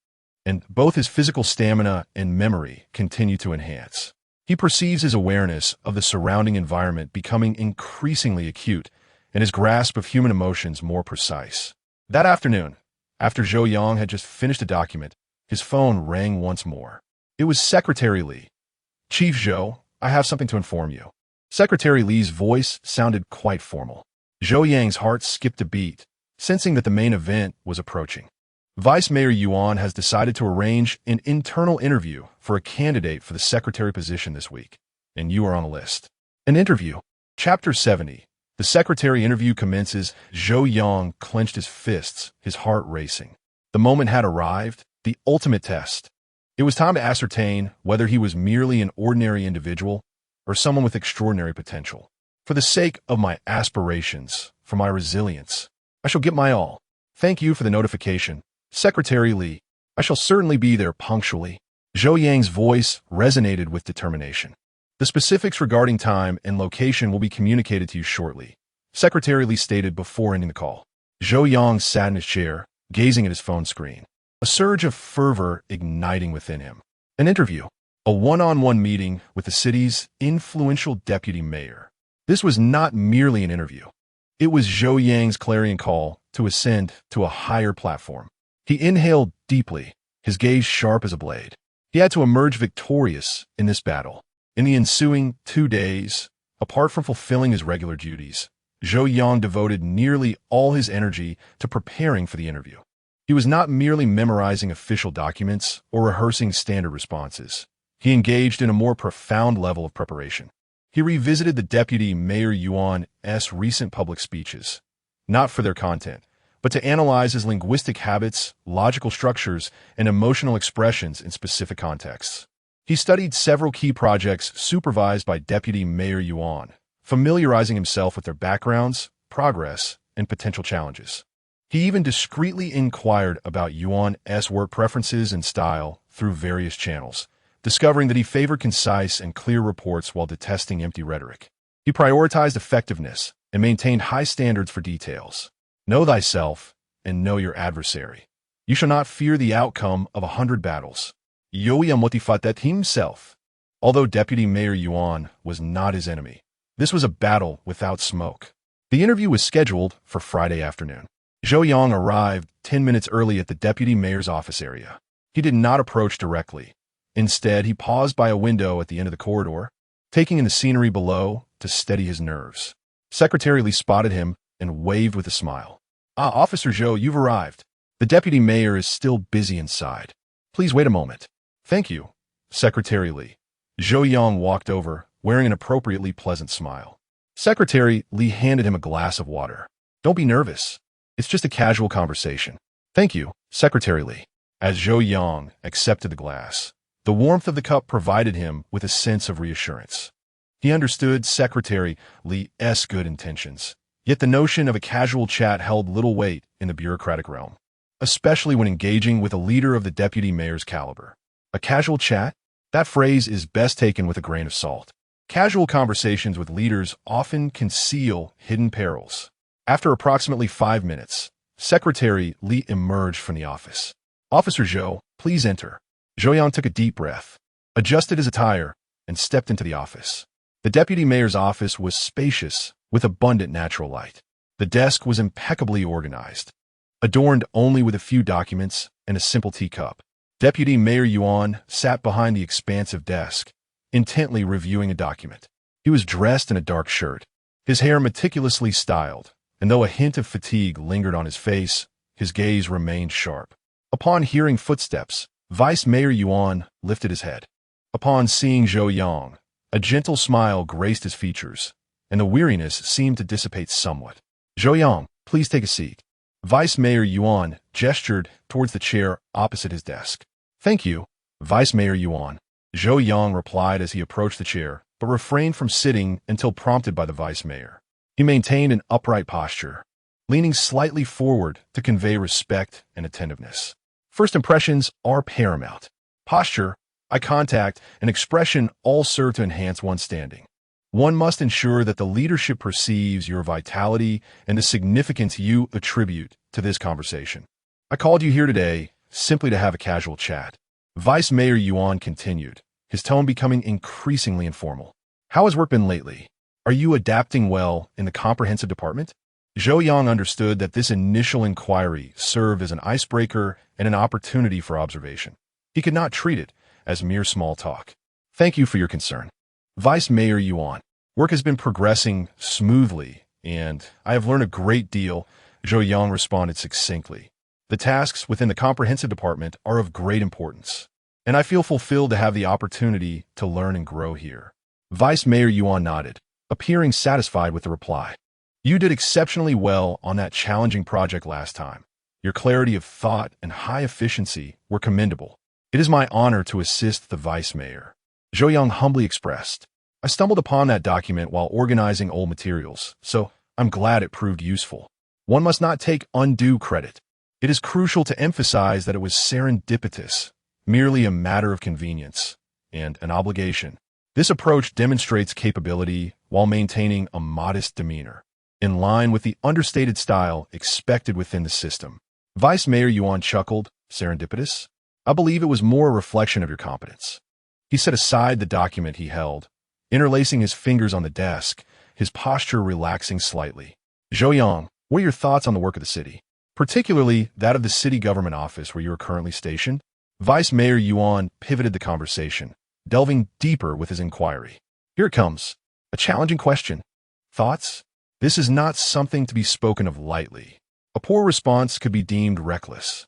and both his physical stamina and memory continue to enhance. He perceives his awareness of the surrounding environment becoming increasingly acute and his grasp of human emotions more precise. That afternoon, after Zhou Yang had just finished a document, his phone rang once more. It was Secretary Li. "Chief Zhou, I have something to inform you." Secretary Li's voice sounded quite formal. Zhou Yang's heart skipped a beat, sensing that the main event was approaching. Vice Mayor Yuan has decided to arrange an internal interview for a candidate for the secretary position this week, and you are on the list. An interview. Chapter 70. The secretary interview commences. Zhou Yang clenched his fists, his heart racing. The moment had arrived, the ultimate test. It was time to ascertain whether he was merely an ordinary individual or someone with extraordinary potential. For the sake of my aspirations, for my resilience, I shall give my all. Thank you for the notification, Secretary Li. I shall certainly be there punctually. Zhou Yang's voice resonated with determination. The specifics regarding time and location will be communicated to you shortly, Secretary Li stated before ending the call. Zhou Yang sat in his chair, gazing at his phone screen, a surge of fervor igniting within him. An interview. A one-on-one meeting with the city's influential deputy mayor. This was not merely an interview. It was Zhou Yang's clarion call to ascend to a higher platform. He inhaled deeply, his gaze sharp as a blade. He had to emerge victorious in this battle. In the ensuing 2 days, apart from fulfilling his regular duties, Zhou Yang devoted nearly all his energy to preparing for the interview. He was not merely memorizing official documents or rehearsing standard responses. He engaged in a more profound level of preparation. He revisited the Deputy Mayor Yuan's recent public speeches, not for their content, but to analyze his linguistic habits, logical structures, and emotional expressions in specific contexts. He studied several key projects supervised by Deputy Mayor Yuan, familiarizing himself with their backgrounds, progress, and potential challenges. He even discreetly inquired about Yuan's work preferences and style through various channels, discovering that he favored concise and clear reports while detesting empty rhetoric. He prioritized effectiveness and maintained high standards for details. Know thyself and know your adversary. You shall not fear the outcome of 100 battles. Yoi motifatet himself. Although Deputy Mayor Yuan was not his enemy, this was a battle without smoke. The interview was scheduled for Friday afternoon. Zhou Yang arrived 10 minutes early at the deputy mayor's office area. He did not approach directly. Instead, he paused by a window at the end of the corridor, taking in the scenery below to steady his nerves. Secretary Li spotted him and waved with a smile. "Ah, Officer Zhou, you've arrived. The deputy mayor is still busy inside. Please wait a moment." "Thank you, Secretary Li." Zhou Yang walked over, wearing an appropriately pleasant smile. Secretary Li handed him a glass of water. "Don't be nervous. It's just a casual conversation." "Thank you, Secretary Li." As Zhou Yang accepted the glass, the warmth of the cup provided him with a sense of reassurance. He understood Secretary Li's good intentions, yet the notion of a casual chat held little weight in the bureaucratic realm, especially when engaging with a leader of the deputy mayor's caliber. A casual chat? That phrase is best taken with a grain of salt. Casual conversations with leaders often conceal hidden perils. After approximately 5 minutes, Secretary Li emerged from the office. "Officer Zhou, please enter." Zhou Yang took a deep breath, adjusted his attire, and stepped into the office. The deputy mayor's office was spacious, with abundant natural light. The desk was impeccably organized, adorned only with a few documents and a simple teacup. Deputy Mayor Yuan sat behind the expansive desk, intently reviewing a document. He was dressed in a dark shirt, his hair meticulously styled, and though a hint of fatigue lingered on his face, his gaze remained sharp. Upon hearing footsteps, Vice Mayor Yuan lifted his head. Upon seeing Zhou Yang, a gentle smile graced his features, and the weariness seemed to dissipate somewhat. "Zhou Yang, please take a seat." Vice Mayor Yuan gestured towards the chair opposite his desk. "Thank you, Vice Mayor Yuan." Zhou Yang replied as he approached the chair, but refrained from sitting until prompted by the vice mayor. He maintained an upright posture, leaning slightly forward to convey respect and attentiveness. First impressions are paramount. Posture, eye contact, and expression all serve to enhance one's standing. One must ensure that the leadership perceives your vitality and the significance you attribute to this conversation. "I called you here today simply to have a casual chat," Vice Mayor Yuan continued, his tone becoming increasingly informal. How has work been lately? Are you adapting well in the comprehensive department? Zhou Yang understood that this initial inquiry served as an icebreaker and an opportunity for observation. He could not treat it as mere small talk. Thank you for your concern. Vice Mayor Yuan, work has been progressing smoothly, and I have learned a great deal, Zhou Yang responded succinctly. The tasks within the comprehensive department are of great importance, and I feel fulfilled to have the opportunity to learn and grow here. Vice Mayor Yuan nodded, appearing satisfied with the reply. You did exceptionally well on that challenging project last time. Your clarity of thought and high efficiency were commendable. It is my honor to assist the vice mayor, Zhou Yang humbly expressed. I stumbled upon that document while organizing old materials, so I'm glad it proved useful. One must not take undue credit. It is crucial to emphasize that it was serendipitous, merely a matter of convenience and an obligation. This approach demonstrates capability while maintaining a modest demeanor, in line with the understated style expected within the system. Vice Mayor Yuan chuckled, serendipitous? I believe it was more a reflection of your competence. He set aside the document he held, interlacing his fingers on the desk, his posture relaxing slightly. Zhou Yang, what are your thoughts on the work of the city, particularly that of the city government office where you are currently stationed? Vice Mayor Yuan pivoted the conversation, delving deeper with his inquiry. Here it comes. A challenging question. Thoughts? This is not something to be spoken of lightly. A poor response could be deemed reckless.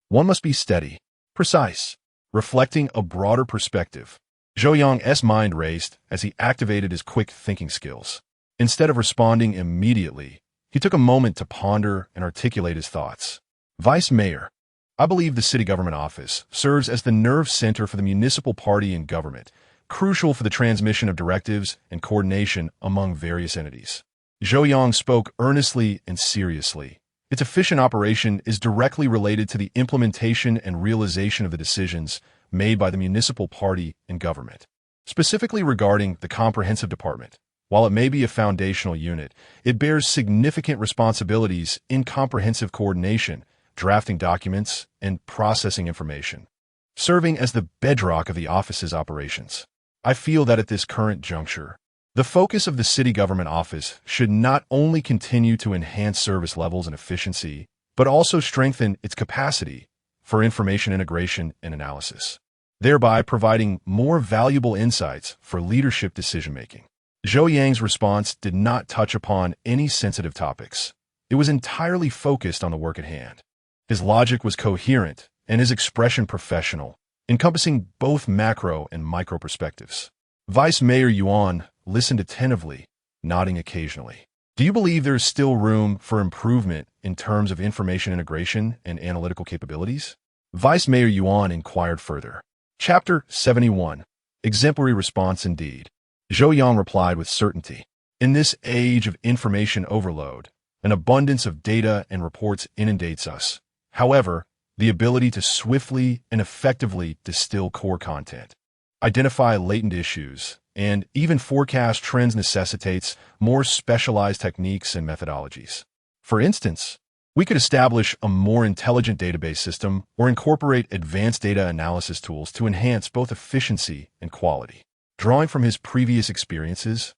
One must be steady, precise, reflecting a broader perspective. Zhou Yang's mind raced as he activated his quick thinking skills. Instead of responding immediately, he took a moment to ponder and articulate his thoughts. Vice Mayor, I believe the city government office serves as the nerve center for the municipal party and government, crucial for the transmission of directives and coordination among various entities. Zhou Yang spoke earnestly and seriously. Its efficient operation is directly related to the implementation and realization of the decisions made by the municipal party and government. Specifically regarding the comprehensive department, while it may be a foundational unit, it bears significant responsibilities in comprehensive coordination, drafting documents, and processing information, serving as the bedrock of the office's operations. I feel that at this current juncture, the focus of the city government office should not only continue to enhance service levels and efficiency, but also strengthen its capacity for information integration and analysis, thereby providing more valuable insights for leadership decision-making. Zhou Yang's response did not touch upon any sensitive topics. It was entirely focused on the work at hand. His logic was coherent and his expression professional, encompassing both macro and micro perspectives. Vice Mayor Yuan listened attentively, nodding occasionally. Do you believe there is still room for improvement in terms of information integration and analytical capabilities? Vice Mayor Yuan inquired further. Chapter 71. Exemplary response indeed. Zhou Yang replied with certainty. In this age of information overload, an abundance of data and reports inundates us. However, the ability to swiftly and effectively distill core content, identify latent issues, and even forecast trends necessitates more specialized techniques and methodologies. For instance, we could establish a more intelligent database system or incorporate advanced data analysis tools to enhance both efficiency and quality. Drawing from his previous experiences,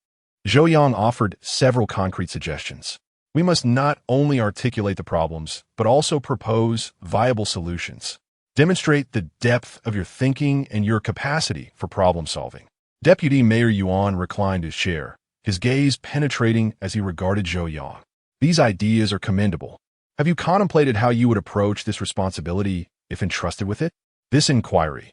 Zhou Yang offered several concrete suggestions. We must not only articulate the problems, but also propose viable solutions. Demonstrate the depth of your thinking and your capacity for problem solving. Deputy Mayor Yuan reclined his chair, his gaze penetrating as he regarded Zhou Yang. These ideas are commendable. Have you contemplated how you would approach this responsibility if entrusted with it? This inquiry,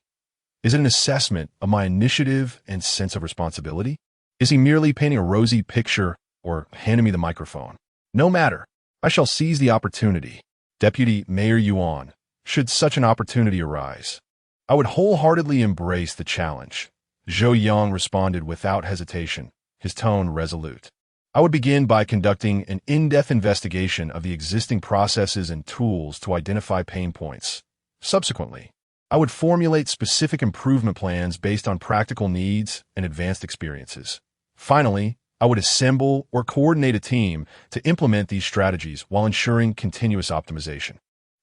is it an assessment of my initiative and sense of responsibility? Is he merely painting a rosy picture or handing me the microphone? No matter. I shall seize the opportunity. Deputy Mayor Yuan, should such an opportunity arise, I would wholeheartedly embrace the challenge. Zhou Yang responded without hesitation, his tone resolute. I would begin by conducting an in-depth investigation of the existing processes and tools to identify pain points. Subsequently, I would formulate specific improvement plans based on practical needs and advanced experiences. Finally, I would assemble or coordinate a team to implement these strategies while ensuring continuous optimization.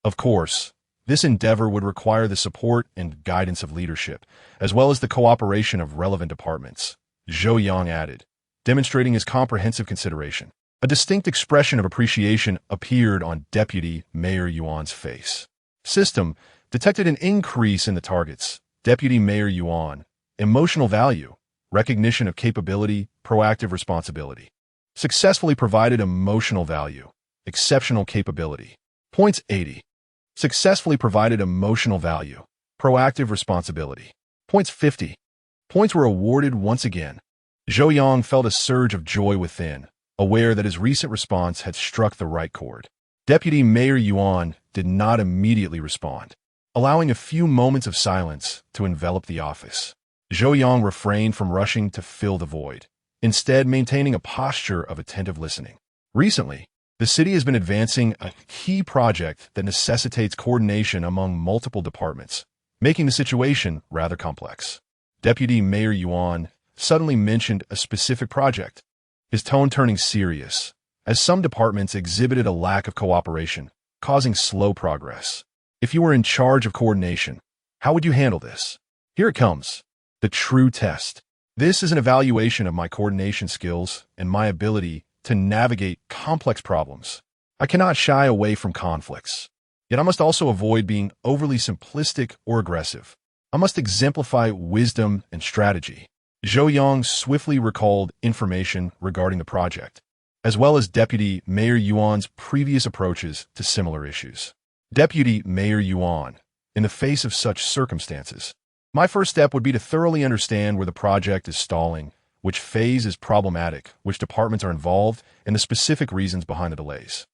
Of course, This endeavor would require the support and guidance of leadership, as well as the cooperation of relevant departments, Zhou Yang added, demonstrating his comprehensive consideration. A distinct expression of appreciation appeared on Deputy Mayor Yuan's face. System detected an increase in the targets. Deputy Mayor Yuan, emotional value, recognition of capability, proactive responsibility. Successfully provided emotional value, exceptional capability. Points 80. Successfully provided emotional value, proactive responsibility. Points 50. Points were awarded once again. Zhou Yang felt a surge of joy within, aware that his recent response had struck the right chord. Deputy Mayor Yuan did not immediately respond, allowing a few moments of silence to envelop the office. Zhou Yang refrained from rushing to fill the void, instead maintaining a posture of attentive listening. Recently, the city has been advancing a key project that necessitates coordination among multiple departments, making the situation rather complex. Deputy Mayor Yuan suddenly mentioned a specific project, his tone turning serious, as some departments exhibited a lack of cooperation, causing slow progress. If you were in charge of coordination, how would you handle this? Here it comes, the true test. This is an evaluation of my coordination skills and my ability to navigate complex problems. I cannot shy away from conflicts, yet I must also avoid being overly simplistic or aggressive. I must exemplify wisdom and strategy. Zhou Yang swiftly recalled information regarding the project, as well as Deputy Mayor Yuan's previous approaches to similar issues. Deputy Mayor Yuan, in the face of such circumstances, my first step would be to thoroughly understand where the project is stalling, which phase is problematic, which departments are involved, and the specific reasons behind the delays.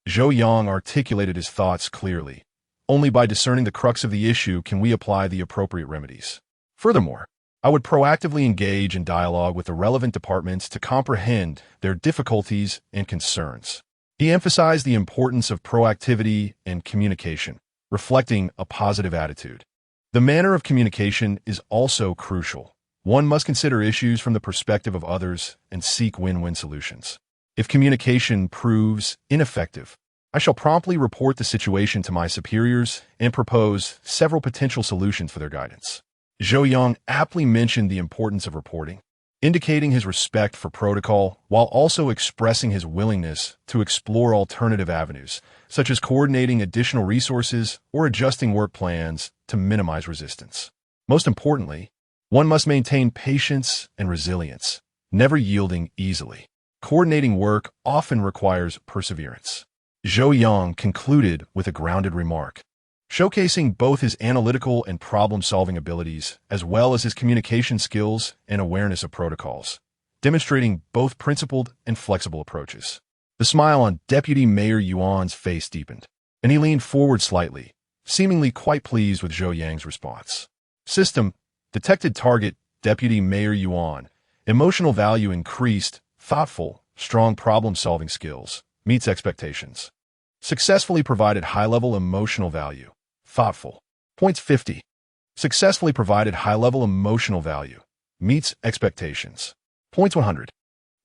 Zhou Yang articulated his thoughts clearly. Only by discerning the crux of the issue can we apply the appropriate remedies. Furthermore, I would proactively engage in dialogue with the relevant departments to comprehend their difficulties and concerns. He emphasized the importance of proactivity and communication, reflecting a positive attitude. The manner of communication is also crucial. One must consider issues from the perspective of others and seek win-win solutions. If communication proves ineffective, I shall promptly report the situation to my superiors and propose several potential solutions for their guidance. Zhou Yang aptly mentioned the importance of reporting, indicating his respect for protocol while also expressing his willingness to explore alternative avenues, such as coordinating additional resources or adjusting work plans to minimize resistance. Most importantly, one must maintain patience and resilience, never yielding easily. Coordinating work often requires perseverance. Zhou Yang concluded with a grounded remark, showcasing both his analytical and problem-solving abilities as well as his communication skills and awareness of protocols, demonstrating both principled and flexible approaches. The smile on Deputy Mayor Yuan's face deepened, and he leaned forward slightly, seemingly quite pleased with Zhou Yang's response. System detected target. Deputy Mayor Yuan, emotional value increased, thoughtful, strong problem-solving skills, meets expectations. Successfully provided high-level emotional value, thoughtful. Points 50. Successfully provided high-level emotional value, meets expectations. Points 100.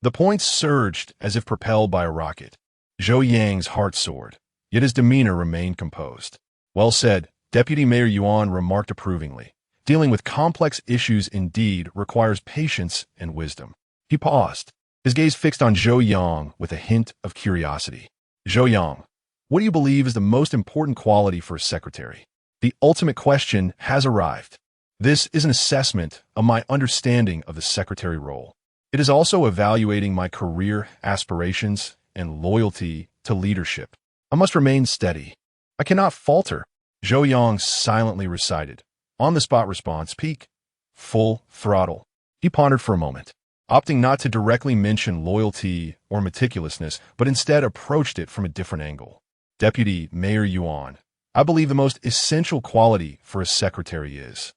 The points surged as if propelled by a rocket. Zhou Yang's heart soared, yet his demeanor remained composed. Well said, Deputy Mayor Yuan remarked approvingly. Dealing with complex issues indeed requires patience and wisdom. He paused, his gaze fixed on Zhou Yang with a hint of curiosity. Zhou Yang, what do you believe is the most important quality for a secretary? The ultimate question has arrived. This is an assessment of my understanding of the secretary role. It is also evaluating my career aspirations and loyalty to leadership. I must remain steady. I cannot falter. Zhou Yang silently recited. On-the-spot response, peak, full throttle. He pondered for a moment, opting not to directly mention loyalty or meticulousness, but instead approached it from a different angle. Deputy Mayor Yuan, I believe the most essential quality for a secretary is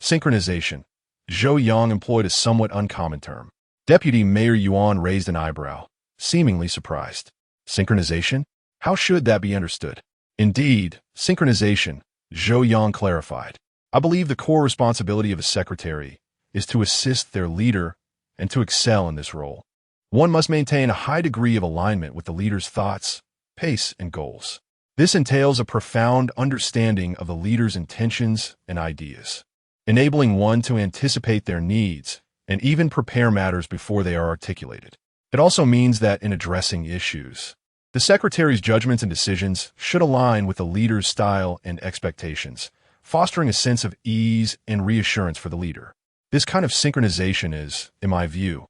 synchronization. Zhou Yang employed a somewhat uncommon term. Deputy Mayor Yuan raised an eyebrow, seemingly surprised. Synchronization? How should that be understood? Indeed, synchronization, Zhou Yang clarified. I believe the core responsibility of a secretary is to assist their leader and to excel in this role. One must maintain a high degree of alignment with the leader's thoughts, pace, and goals. This entails a profound understanding of the leader's intentions and ideas, enabling one to anticipate their needs and even prepare matters before they are articulated. It also means that in addressing issues, the secretary's judgments and decisions should align with the leader's style and expectations, fostering a sense of ease and reassurance for the leader. This kind of synchronization is, in my view,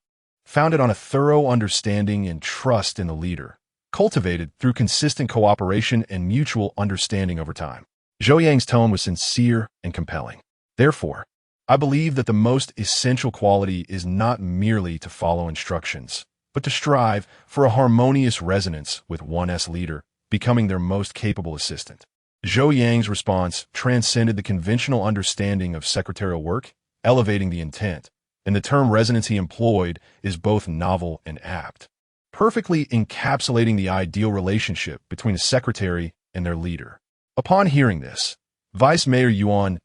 founded on a thorough understanding and trust in the leader, cultivated through consistent cooperation and mutual understanding over time. Zhou Yang's tone was sincere and compelling. Therefore, I believe that the most essential quality is not merely to follow instructions, but to strive for a harmonious resonance with one's leader, becoming their most capable assistant. Zhou Yang's response transcended the conventional understanding of secretarial work, elevating the intent, and the term resonance he employed is both novel and apt, perfectly encapsulating the ideal relationship between a secretary and their leader. Upon hearing this, Vice Mayor Yuan's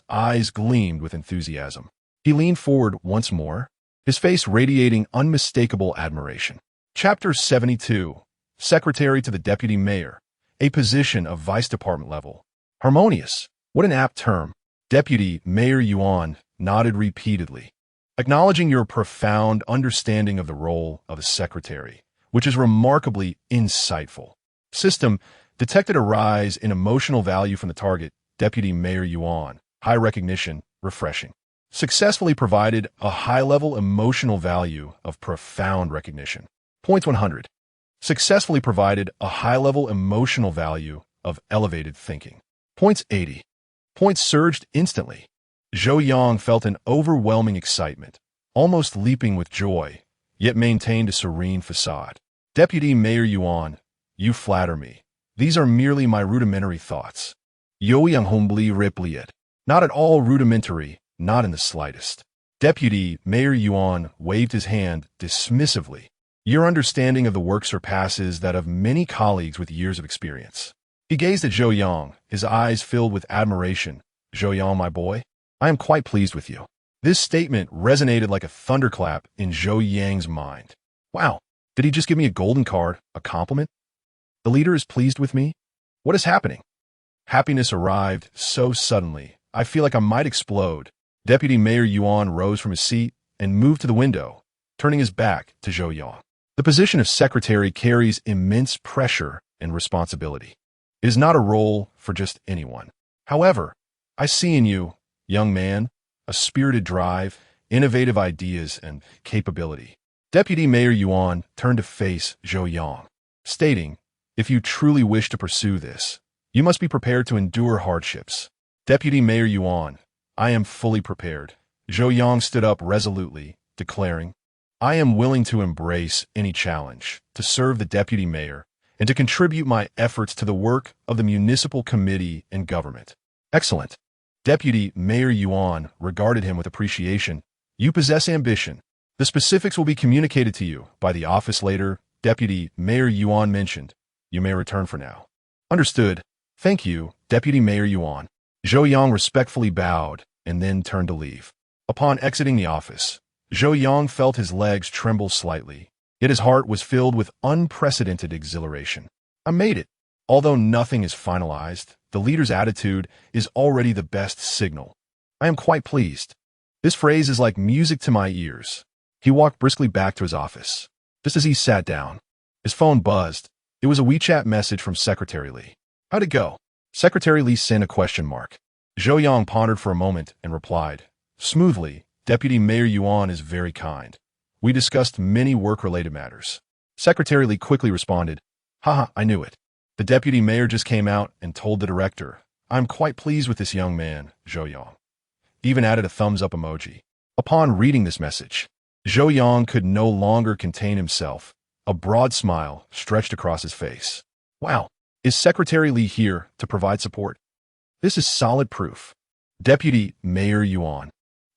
eyes gleamed with enthusiasm. He leaned forward once more, his face radiating unmistakable admiration. Chapter 72. Secretary to the Deputy Mayor, a position of Vice Department level. Harmonious. What an apt term. Deputy Mayor Yuan nodded repeatedly, acknowledging your profound understanding of the role of a secretary, which is remarkably insightful. System detected a rise in emotional value from the target, Deputy Mayor Yuan. High recognition, refreshing. Successfully provided a high-level emotional value of profound recognition. Points 100. Successfully provided a high-level emotional value of elevated thinking. Points 80. Points surged instantly. Zhou Yang felt an overwhelming excitement, almost leaping with joy, yet maintained a serene facade. Deputy Mayor Yuan, you flatter me. These are merely my rudimentary thoughts. Yo Yang humbly replied. Not at all rudimentary, not in the slightest. Deputy Mayor Yuan waved his hand dismissively. Your understanding of the work surpasses that of many colleagues with years of experience. He gazed at Zhou Yang, his eyes filled with admiration. Zhou Yang, my boy, I am quite pleased with you. This statement resonated like a thunderclap in Zhou Yang's mind. Wow, did he just give me a golden card, a compliment? The leader is pleased with me? What is happening? Happiness arrived so suddenly, I feel like I might explode. Deputy Mayor Yuan rose from his seat and moved to the window, turning his back to Zhou Yang. The position of secretary carries immense pressure and responsibility. It is not a role for just anyone. However, I see in you, young man, a spirited drive, innovative ideas, and capability. Deputy Mayor Yuan turned to face Zhou Yang, stating, if you truly wish to pursue this, you must be prepared to endure hardships. Deputy Mayor Yuan, I am fully prepared. Zhou Yang stood up resolutely, declaring, I am willing to embrace any challenge, to serve the deputy mayor, and to contribute my efforts to the work of the municipal committee and government. Excellent. Deputy Mayor Yuan regarded him with appreciation. You possess ambition. The specifics will be communicated to you by the office later. Deputy Mayor Yuan mentioned. You may return for now. Understood. Thank you, Deputy Mayor Yuan. Zhou Yang respectfully bowed and then turned to leave. Upon exiting the office, Zhou Yang felt his legs tremble slightly, yet his heart was filled with unprecedented exhilaration. I made it. Although nothing is finalized, the leader's attitude is already the best signal. I am quite pleased. This phrase is like music to my ears. He walked briskly back to his office. Just as he sat down, his phone buzzed. It was a WeChat message from Secretary Li. How'd it go? Secretary Li sent a question mark. Zhou Yang pondered for a moment and replied, smoothly, Deputy Mayor Yuan is very kind. We discussed many work-related matters. Secretary Li quickly responded, haha, I knew it. The deputy mayor just came out and told the director, I'm quite pleased with this young man, Zhou Yang. Even added a thumbs-up emoji. Upon reading this message, Zhou Yang could no longer contain himself. A broad smile stretched across his face. Wow, is Secretary Li here to provide support? This is solid proof. Deputy Mayor Yuan.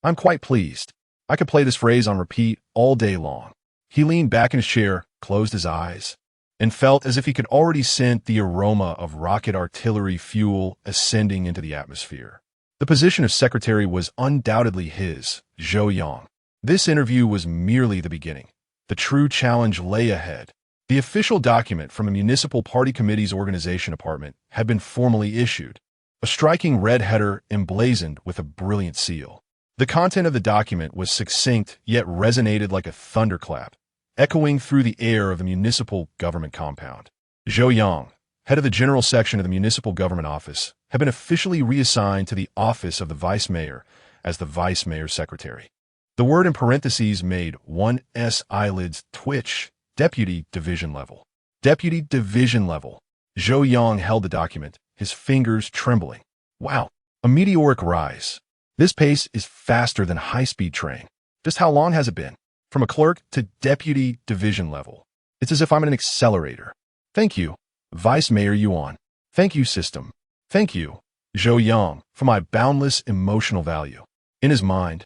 I'm quite pleased. I could play this phrase on repeat all day long. He leaned back in his chair, closed his eyes, and felt as if he could already scent the aroma of rocket artillery fuel ascending into the atmosphere. The position of secretary was undoubtedly his, Zhou Yang. This interview was merely the beginning. The true challenge lay ahead. The official document from a municipal party committee's organization department had been formally issued, a striking red header emblazoned with a brilliant seal. The content of the document was succinct yet resonated like a thunderclap, echoing through the air of the municipal government compound. Zhou Yang, head of the general section of the municipal government office, had been officially reassigned to the office of the vice mayor as the vice mayor's secretary. The word in parentheses made one's eyelids twitch. Deputy division level. Deputy division level. Zhou Yang held the document, his fingers trembling. Wow, a meteoric rise. This pace is faster than high-speed train. Just how long has it been? From a clerk to deputy division level. It's as if I'm in an accelerator. Thank you, Vice Mayor Yuan. Thank you, system. Thank you, Zhou Yang, for my boundless emotional value. In his mind,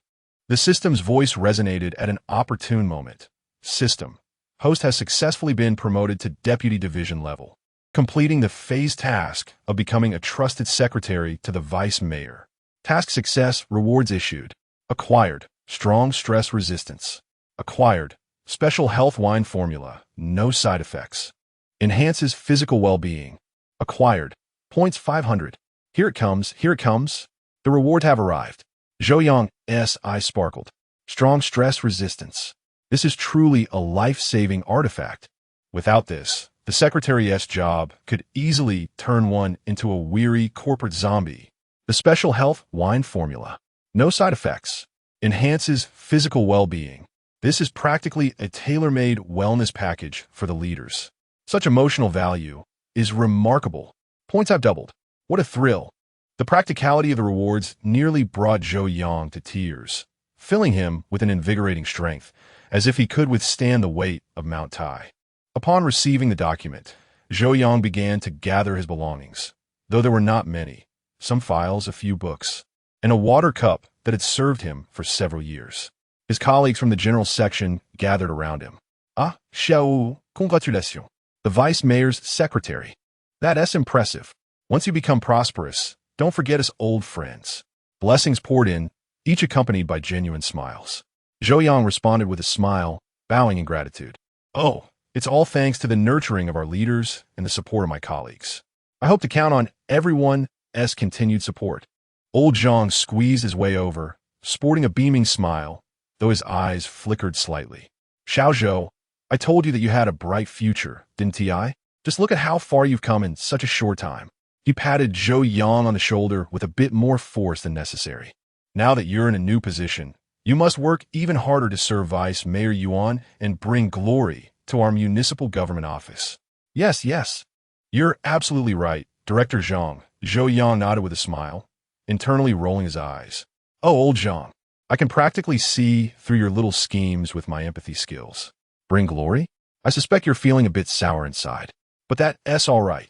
the system's voice resonated at an opportune moment. System. Host has successfully been promoted to deputy division level, completing the phased task of becoming a trusted secretary to the vice mayor. Task success, rewards issued. Acquired, strong stress resistance. Acquired, special health wine formula, no side effects. Enhances physical well-being. Acquired, points 500. Here it comes, here it comes. The rewards have arrived. Zhou Yang's eye sparkled. Strong stress resistance. This is truly a life-saving artifact. Without this, the secretary's job could easily turn one into a weary corporate zombie. The special health wine formula. No side effects. Enhances physical well-being. This is practically a tailor-made wellness package for the leaders. Such emotional value is remarkable. Points have doubled. What a thrill. The practicality of the rewards nearly brought Zhou Yang to tears, filling him with an invigorating strength, as if he could withstand the weight of Mount Tai. Upon receiving the document, Zhou Yang began to gather his belongings, though there were not many, some files, a few books, and a water cup that had served him for several years. His colleagues from the general section gathered around him. Ah, Xiao, congratulations. The vice mayor's secretary. That's impressive. Once you become prosperous, don't forget us old friends. Blessings poured in, each accompanied by genuine smiles. Zhou Yang responded with a smile, bowing in gratitude. Oh, it's all thanks to the nurturing of our leaders and the support of my colleagues. I hope to count on everyone's continued support. Old Zhang squeezed his way over, sporting a beaming smile, though his eyes flickered slightly. Xiao Zhou, I told you that you had a bright future, didn't I? Just look at how far you've come in such a short time. He patted Zhou Yang on the shoulder with a bit more force than necessary. Now that you're in a new position, you must work even harder to serve Vice Mayor Yuan and bring glory to our municipal government office. Yes. You're absolutely right, Director Zhang. Zhou Yang nodded with a smile, internally rolling his eyes. Oh, old Zhang, I can practically see through your little schemes with my empathy skills. Bring glory? I suspect you're feeling a bit sour inside, but that's all right.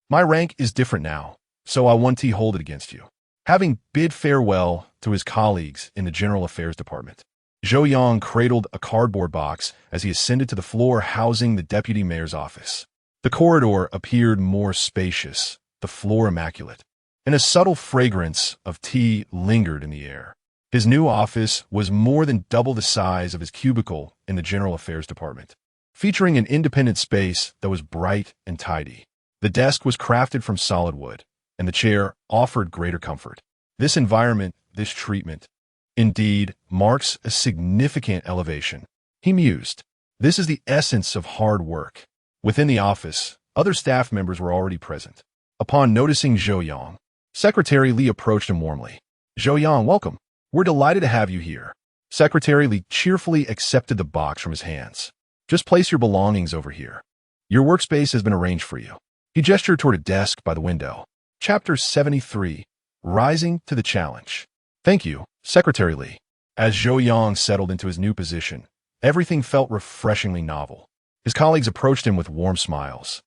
My rank is different now, so I won't hold it against you. Having bid farewell to his colleagues in the General Affairs Department, Zhou Yang cradled a cardboard box as he ascended to the floor housing the deputy mayor's office. The corridor appeared more spacious, the floor immaculate, and a subtle fragrance of tea lingered in the air. His new office was more than double the size of his cubicle in the General Affairs Department, featuring an independent space that was bright and tidy. The desk was crafted from solid wood, and the chair offered greater comfort. This environment, this treatment, indeed, marks a significant elevation. He mused. This is the essence of hard work. Within the office, other staff members were already present. Upon noticing Zhou Yang, Secretary Li approached him warmly. Zhou Yang, welcome. We're delighted to have you here. Secretary Li cheerfully accepted the box from his hands. Just place your belongings over here. Your workspace has been arranged for you. He gestured toward a desk by the window. Chapter 73, Rising to the Challenge. Thank you, Secretary Li. As Zhou Yang settled into his new position, everything felt refreshingly novel. His colleagues approached him with warm smiles,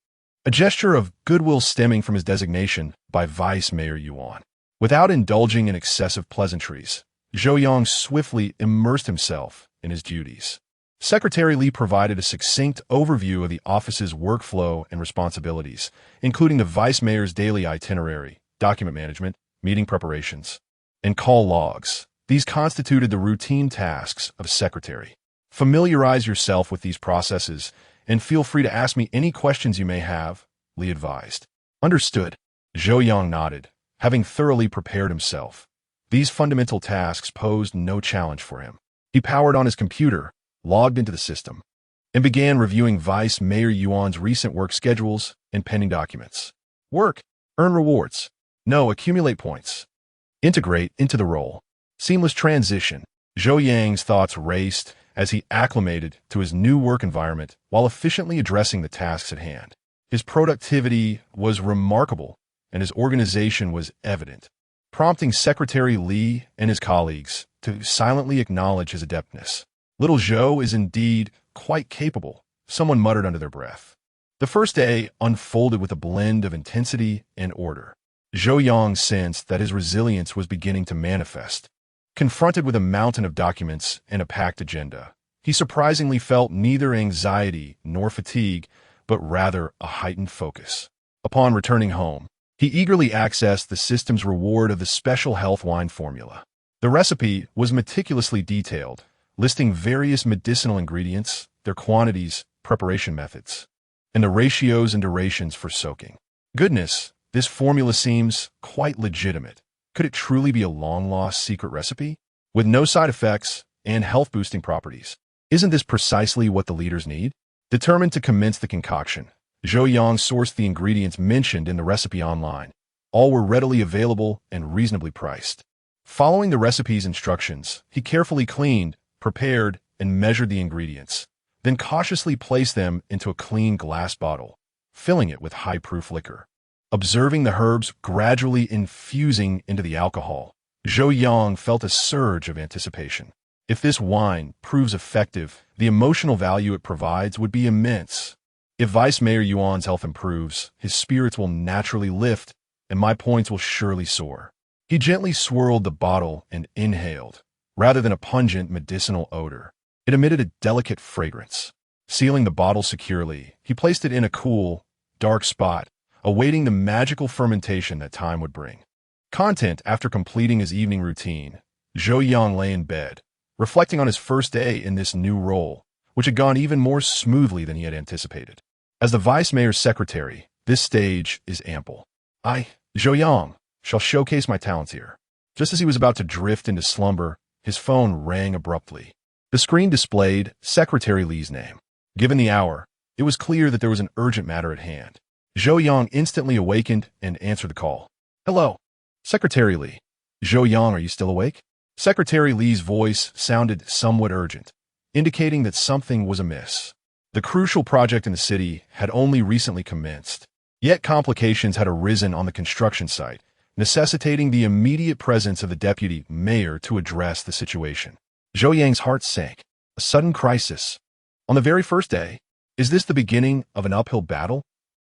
a gesture of goodwill stemming from his designation by Vice Mayor Yuan. Without indulging in excessive pleasantries, Zhou Yang swiftly immersed himself in his duties. Secretary Li provided a succinct overview of the office's workflow and responsibilities, including the vice mayor's daily itinerary, document management, meeting preparations, and call logs. These constituted the routine tasks of a secretary. Familiarize yourself with these processes, and feel free to ask me any questions you may have, Li advised. Understood. Zhou Yang nodded, having thoroughly prepared himself. These fundamental tasks posed no challenge for him. He powered on his computer, logged into the system, and began reviewing Vice Mayor Yuan's recent work schedules and pending documents. Work. Earn rewards. No, accumulate points. Integrate into the role. Seamless transition. Zhou Yang's thoughts raced as he acclimated to his new work environment while efficiently addressing the tasks at hand. His productivity was remarkable, and his organization was evident, prompting Secretary Li and his colleagues to silently acknowledge his adeptness. Little Zhou is indeed quite capable, someone muttered under their breath. The first day unfolded with a blend of intensity and order. Zhou Yang sensed that his resilience was beginning to manifest. Confronted with a mountain of documents and a packed agenda, he surprisingly felt neither anxiety nor fatigue, but rather a heightened focus. Upon returning home, he eagerly accessed the system's reward of the special health wine formula. The recipe was meticulously detailed, listing various medicinal ingredients, their quantities, preparation methods, and the ratios and durations for soaking. Goodness, this formula seems quite legitimate. Could it truly be a long-lost secret recipe? With no side effects and health-boosting properties. Isn't this precisely what the leaders need? Determined to commence the concoction, Zhou Yang sourced the ingredients mentioned in the recipe online. All were readily available and reasonably priced. Following the recipe's instructions, he carefully cleaned, prepared, and measured the ingredients, then cautiously placed them into a clean glass bottle, filling it with high-proof liquor. Observing the herbs gradually infusing into the alcohol, Zhou Yang felt a surge of anticipation. If this wine proves effective, the emotional value it provides would be immense. If Vice Mayor Yuan's health improves, his spirits will naturally lift, and my points will surely soar. He gently swirled the bottle and inhaled, rather than a pungent medicinal odor. It emitted a delicate fragrance. Sealing the bottle securely, he placed it in a cool, dark spot, awaiting the magical fermentation that time would bring. Content after completing his evening routine, Zhou Yang lay in bed, reflecting on his first day in this new role, which had gone even more smoothly than he had anticipated. As the vice mayor's secretary, this stage is ample. I, Zhou Yang, shall showcase my talents here. Just as he was about to drift into slumber, his phone rang abruptly. The screen displayed Secretary Li's name. Given the hour, it was clear that there was an urgent matter at hand. Zhou Yang instantly awakened and answered the call. Hello, Secretary Li. Zhou Yang, are you still awake? Secretary Li's voice sounded somewhat urgent, indicating that something was amiss. The crucial project in the city had only recently commenced, yet complications had arisen on the construction site, necessitating the immediate presence of the deputy mayor to address the situation. Zhou Yang's heart sank. A sudden crisis. On the very first day, is this the beginning of an uphill battle?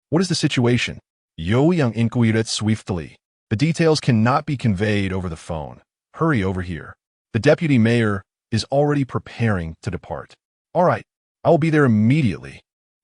What is the situation? Zhou Yang inquired swiftly. The details cannot be conveyed over the phone. Hurry over here. The deputy mayor is already preparing to depart. All right, I will be there immediately.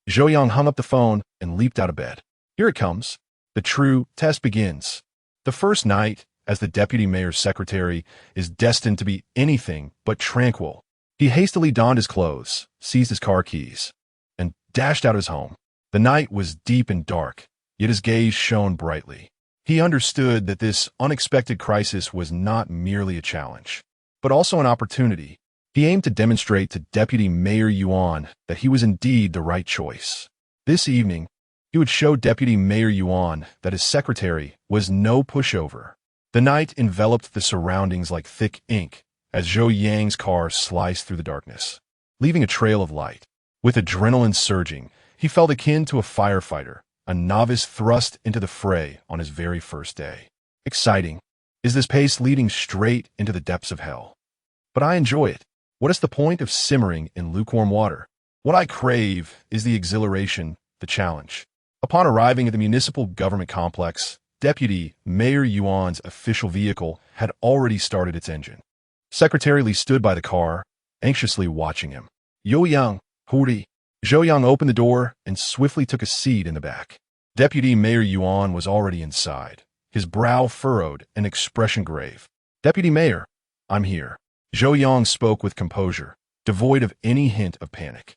Zhou Yang hung up the phone and leaped out of bed. Here it comes. The true test begins. The first night, as the deputy mayor's secretary, is destined to be anything but tranquil. He hastily donned his clothes, seized his car keys, and dashed out of his home. The night was deep and dark, yet his gaze shone brightly. He understood that this unexpected crisis was not merely a challenge, but also an opportunity. He aimed to demonstrate to Deputy Mayor Yuan that he was indeed the right choice. This evening, he would show Deputy Mayor Yuan that his secretary was no pushover. The night enveloped the surroundings like thick ink as Zhou Yang's car sliced through the darkness, leaving a trail of light. With adrenaline surging, he felt akin to a firefighter, a novice thrust into the fray on his very first day. Exciting. Is this pace leading straight into the depths of hell? But I enjoy it. What is the point of simmering in lukewarm water? What I crave is the exhilaration, the challenge. Upon arriving at the municipal government complex, Deputy Mayor Yuan's official vehicle had already started its engine. Secretary Li stood by the car, anxiously watching him. Zhou Yang, hurry. Zhou Yang opened the door and swiftly took a seat in the back. Deputy Mayor Yuan was already inside, his brow furrowed and expression grave. Deputy Mayor, I'm here. Zhou Yang spoke with composure, devoid of any hint of panic.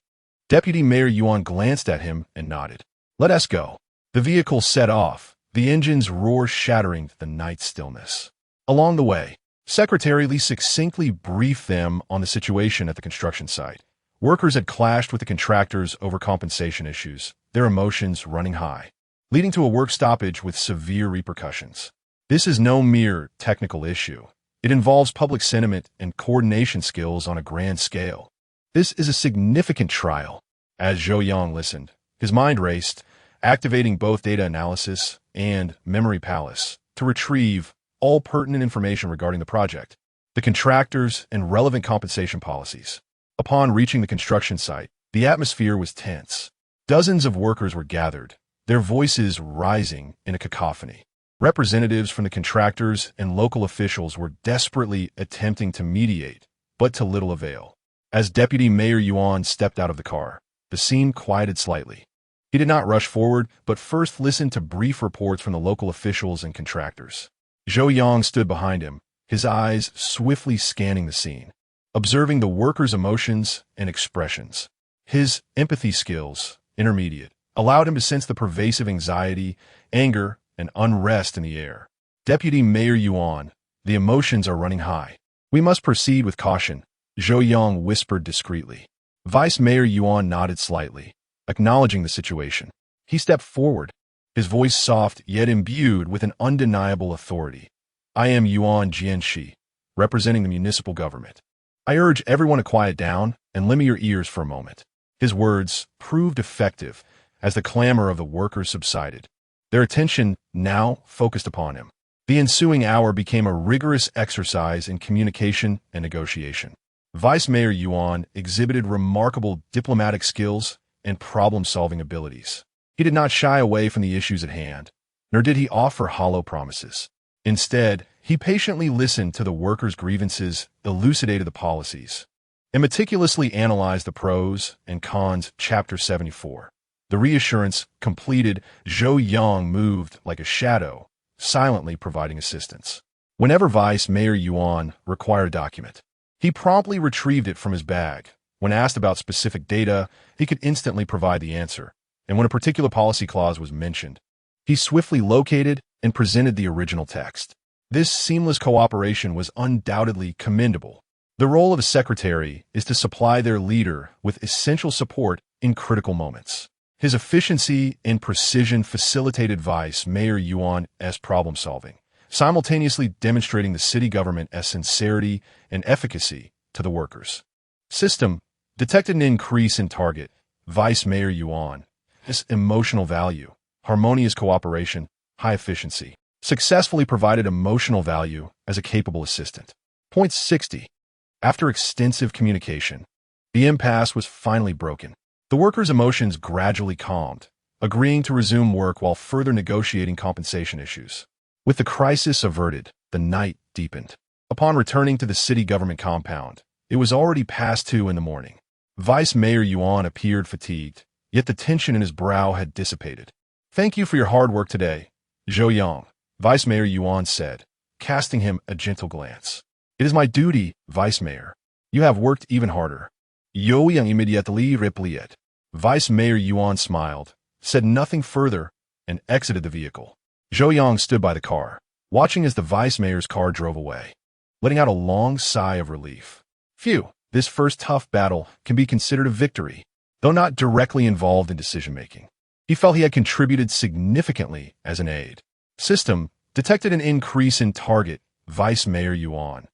Deputy Mayor Yuan glanced at him and nodded. "Let us go." The vehicle set off, the engine's roar shattering the night stillness. Along the way, Secretary Li succinctly briefed them on the situation at the construction site. Workers had clashed with the contractors over compensation issues, their emotions running high, leading to a work stoppage with severe repercussions. This is no mere technical issue. It involves public sentiment and coordination skills on a grand scale. This is a significant trial. As Zhou Yang listened, his mind raced, activating both data analysis and memory palace to retrieve all pertinent information regarding the project, the contractors, and relevant compensation policies. Upon reaching the construction site, the atmosphere was tense. Dozens of workers were gathered, their voices rising in a cacophony. Representatives from the contractors and local officials were desperately attempting to mediate, but to little avail. As Deputy Mayor Yuan stepped out of the car, the scene quieted slightly. He did not rush forward, but first listened to brief reports from the local officials and contractors. Zhou Yang stood behind him, his eyes swiftly scanning the scene, observing the workers' emotions and expressions. His empathy skills, intermediate, allowed him to sense the pervasive anxiety, anger, and unrest in the air. Deputy Mayor Yuan, the emotions are running high. We must proceed with caution, Zhou Yang whispered discreetly. Vice Mayor Yuan nodded slightly, acknowledging the situation. He stepped forward, his voice soft yet imbued with an undeniable authority. I am Yuan Jianxi, representing the municipal government. I urge everyone to quiet down and lend me your ears for a moment. His words proved effective as the clamor of the workers subsided, their attention now focused upon him. The ensuing hour became a rigorous exercise in communication and negotiation. Vice Mayor Yuan exhibited remarkable diplomatic skills and problem-solving abilities. He did not shy away from the issues at hand, nor did he offer hollow promises. Instead, he patiently listened to the workers' grievances, elucidated the policies, and meticulously analyzed the pros and cons. Chapter 74. The reassurance completed, Zhou Yang moved like a shadow, silently providing assistance. Whenever Vice Mayor Yuan required a document, he promptly retrieved it from his bag. When asked about specific data, he could instantly provide the answer, and when a particular policy clause was mentioned, he swiftly located and presented the original text. This seamless cooperation was undoubtedly commendable. The role of a secretary is to supply their leader with essential support in critical moments. His efficiency and precision facilitated Vice Mayor Yuan's problem-solving, simultaneously demonstrating the city government's sincerity and efficacy to the workers. System detected an increase in target. Vice Mayor Yuan, this emotional value, harmonious cooperation, high efficiency, successfully provided emotional value as a capable assistant. Point 60. After extensive communication, the impasse was finally broken. The workers' emotions gradually calmed, agreeing to resume work while further negotiating compensation issues. With the crisis averted, the night deepened. Upon returning to the city government compound, it was already past 2 in the morning. Vice Mayor Yuan appeared fatigued, yet the tension in his brow had dissipated. Thank you for your hard work today, Zhou Yang, Vice Mayor Yuan said, casting him a gentle glance. It is my duty, Vice Mayor. You have worked even harder. Zhou Yang immediately replied. Vice Mayor Yuan smiled, said nothing further, and exited the vehicle. Zhou Yang stood by the car, watching as the Vice Mayor's car drove away, letting out a long sigh of relief. Phew, this first tough battle can be considered a victory, though not directly involved in decision-making. He felt he had contributed significantly as an aide. System detected an increase in target. Vice Mayor Yuan.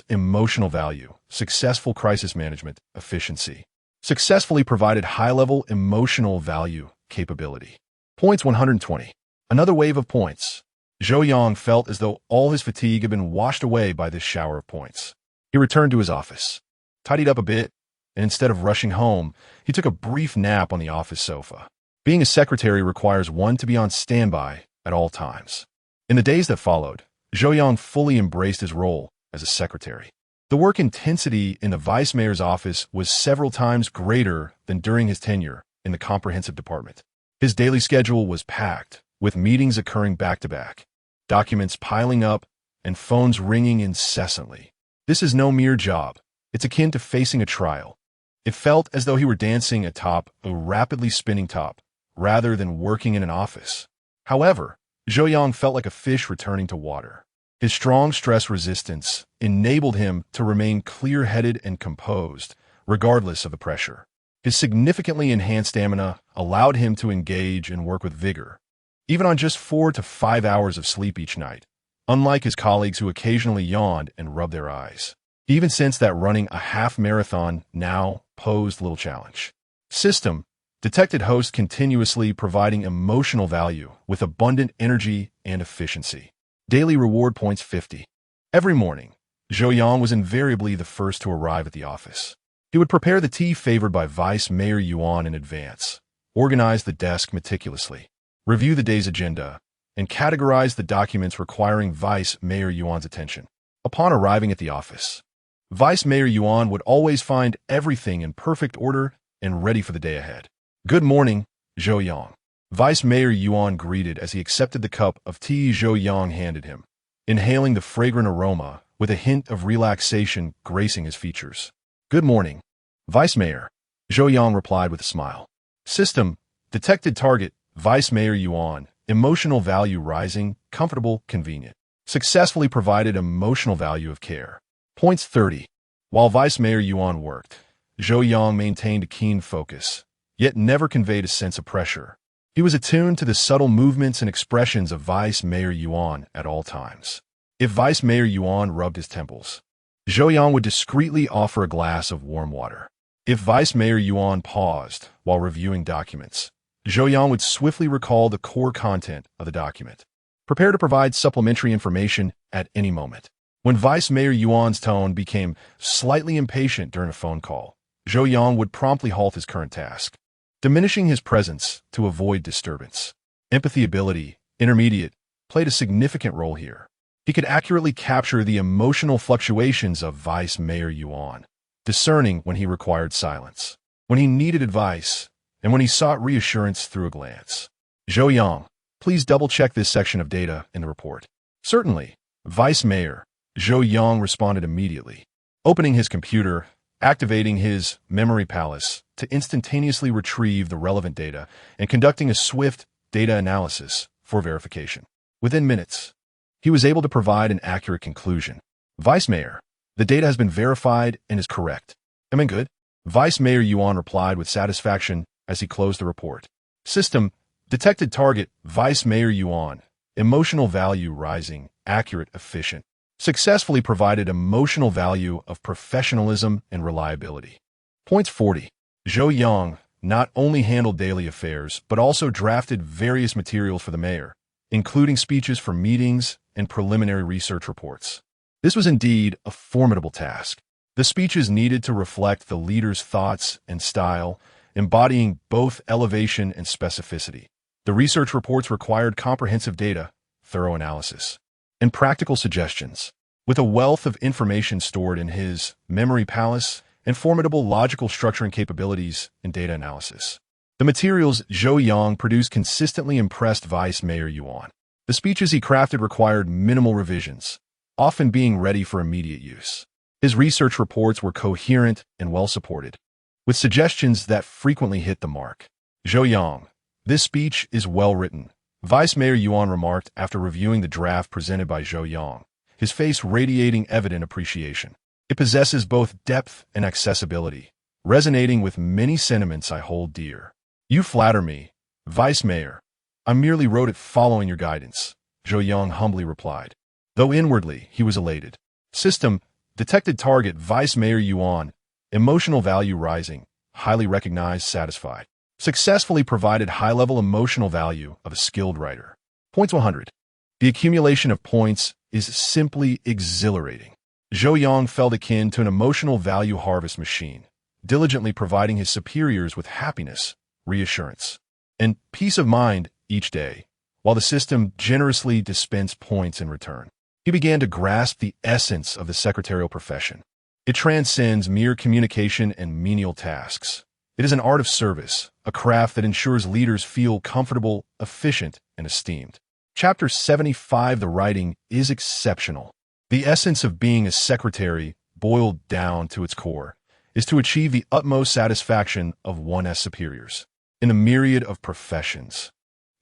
Emotional value, successful crisis management, efficiency. Successfully provided high-level emotional value capability. Points 120. Another wave of points. Zhou Yang felt as though all his fatigue had been washed away by this shower of points. He returned to his office, tidied up a bit, and instead of rushing home, he took a brief nap on the office sofa. Being a secretary requires one to be on standby at all times. In the days that followed, Zhou Yang fully embraced his role as a secretary. The work intensity in the vice mayor's office was several times greater than during his tenure in the comprehensive department. His daily schedule was packed, with meetings occurring back-to-back, documents piling up, and phones ringing incessantly. This is no mere job. It's akin to facing a trial. It felt as though he were dancing atop a rapidly spinning top, rather than working in an office. However, Zhou Yang felt like a fish returning to water. His strong stress resistance enabled him to remain clear-headed and composed, regardless of the pressure. His significantly enhanced stamina allowed him to engage and work with vigor, even on just 4 to 5 hours of sleep each night, unlike his colleagues who occasionally yawned and rubbed their eyes. He even sensed that running a half marathon now posed little challenge. System detected host continuously providing emotional value with abundant energy and efficiency. Daily reward points 50. Every morning, Zhou Yang was invariably the first to arrive at the office. He would prepare the tea favored by Vice Mayor Yuan in advance, organize the desk meticulously, review the day's agenda, and categorize the documents requiring Vice Mayor Yuan's attention. Upon arriving at the office, Vice Mayor Yuan would always find everything in perfect order and ready for the day ahead. "Good morning, Zhou Yang," Vice Mayor Yuan greeted as he accepted the cup of tea Zhou Yang handed him, inhaling the fragrant aroma with a hint of relaxation gracing his features. "Good morning, Vice Mayor," Zhou Yang replied with a smile. System detected target, Vice Mayor Yuan, emotional value rising, comfortable, convenient. Successfully provided emotional value of care. Points 30. While Vice Mayor Yuan worked, Zhou Yang maintained a keen focus, yet never conveyed a sense of pressure. He was attuned to the subtle movements and expressions of Vice Mayor Yuan at all times. If Vice Mayor Yuan rubbed his temples, Zhou Yang would discreetly offer a glass of warm water. If Vice Mayor Yuan paused while reviewing documents, Zhou Yang would swiftly recall the core content of the document, prepare to provide supplementary information at any moment. When Vice Mayor Yuan's tone became slightly impatient during a phone call, Zhou Yang would promptly halt his current task, diminishing his presence to avoid disturbance. Empathy ability, intermediate, played a significant role here. He could accurately capture the emotional fluctuations of Vice Mayor Yuan, discerning when he required silence, when he needed advice, and when he sought reassurance through a glance. "Zhou Yang, please double-check this section of data in the report." "Certainly, Vice Mayor," Zhou Yang responded immediately, opening his computer, activating his memory palace to instantaneously retrieve the relevant data and conducting a swift data analysis for verification. Within minutes, he was able to provide an accurate conclusion. "Vice Mayor, the data has been verified and is correct." "Am I good?" Vice Mayor Yuan replied with satisfaction as he closed the report. System detected target, Vice Mayor Yuan, emotional value rising, accurate, efficient. Successfully provided emotional value of professionalism and reliability. Points 40. Zhou Yang not only handled daily affairs, but also drafted various materials for the mayor, including speeches for meetings and preliminary research reports. This was indeed a formidable task. The speeches needed to reflect the leader's thoughts and style, embodying both elevation and specificity. The research reports required comprehensive data, thorough analysis, and practical suggestions. With a wealth of information stored in his memory palace and formidable logical structuring capabilities in data analysis, the materials Zhou Yang produced consistently impressed Vice Mayor Yuan. The speeches he crafted required minimal revisions, often being ready for immediate use. His research reports were coherent and well-supported, with suggestions that frequently hit the mark. "Zhou Yang, this speech is well-written," Vice Mayor Yuan remarked after reviewing the draft presented by Zhou Yang, his face radiating evident appreciation. "It possesses both depth and accessibility, resonating with many sentiments I hold dear." "You flatter me, Vice Mayor. I merely wrote it following your guidance," Zhou Yang humbly replied, though inwardly he was elated. System detected target, Vice Mayor Yuan, emotional value rising, highly recognized, satisfied. Successfully provided high-level emotional value of a skilled writer. Points 100. The accumulation of points is simply exhilarating. Zhou Yang felt akin to an emotional value harvest machine, diligently providing his superiors with happiness, reassurance, and peace of mind each day, while the system generously dispensed points in return. He began to grasp the essence of the secretarial profession. It transcends mere communication and menial tasks. It is an art of service, a craft that ensures leaders feel comfortable, efficient, and esteemed. Chapter 75. The writing is exceptional. The essence of being a secretary, boiled down to its core, is to achieve the utmost satisfaction of one's superiors. In the myriad of professions,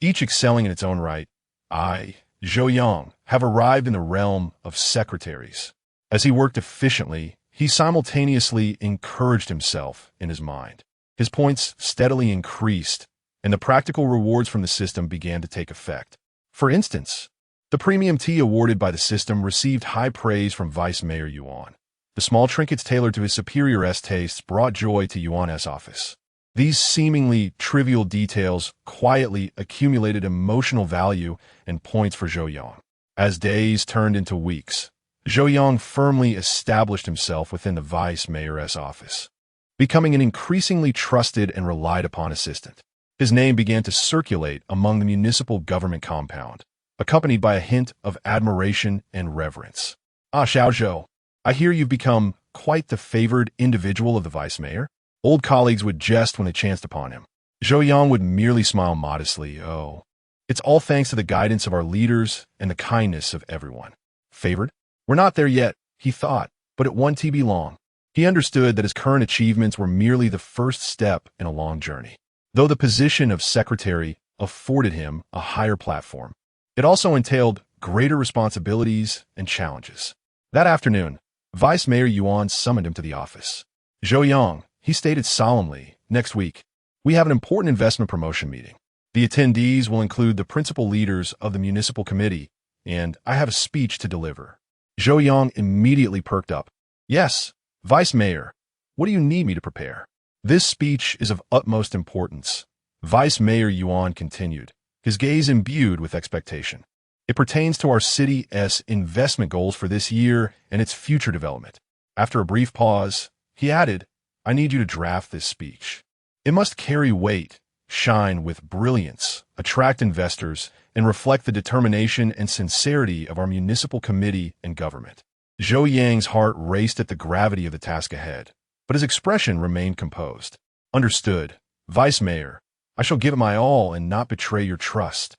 each excelling in its own right, I, Zhou Yang, have arrived in the realm of secretaries. As he worked efficiently, he simultaneously encouraged himself in his mind. His points steadily increased, and the practical rewards from the system began to take effect. For instance, the premium tea awarded by the system received high praise from Vice Mayor Yuan. The small trinkets tailored to his superior's tastes brought joy to Yuan's office. These seemingly trivial details quietly accumulated emotional value and points for Zhou Yang. As days turned into weeks, Zhou Yang firmly established himself within the vice mayor's office, becoming an increasingly trusted and relied upon assistant. His name began to circulate among the municipal government compound, accompanied by a hint of admiration and reverence. "Ah, Xiao Zhou, I hear you've become quite the favored individual of the vice mayor." Old colleagues would jest when they chanced upon him. Zhou Yang would merely smile modestly. "Oh, it's all thanks to the guidance of our leaders and the kindness of everyone." Favored? We're not there yet, he thought, but it won't be long. He understood that his current achievements were merely the first step in a long journey. Though the position of secretary afforded him a higher platform, it also entailed greater responsibilities and challenges. That afternoon, Vice Mayor Yuan summoned him to the office. "Zhou Yang," he stated solemnly, "next week, we have an important investment promotion meeting. The attendees will include the principal leaders of the municipal committee, and I have a speech to deliver." Zhou Yang immediately perked up. "Yes, Vice Mayor, what do you need me to prepare?" "This speech is of utmost importance," Vice Mayor Yuan continued, his gaze imbued with expectation. "It pertains to our city's investment goals for this year and its future development." After a brief pause, he added, "I need you to draft this speech. It must carry weight, shine with brilliance, attract investors, and reflect the determination and sincerity of our municipal committee and government." Zhou Yang's heart raced at the gravity of the task ahead, but his expression remained composed. "Understood, Vice Mayor. I shall give it my all and not betray your trust,"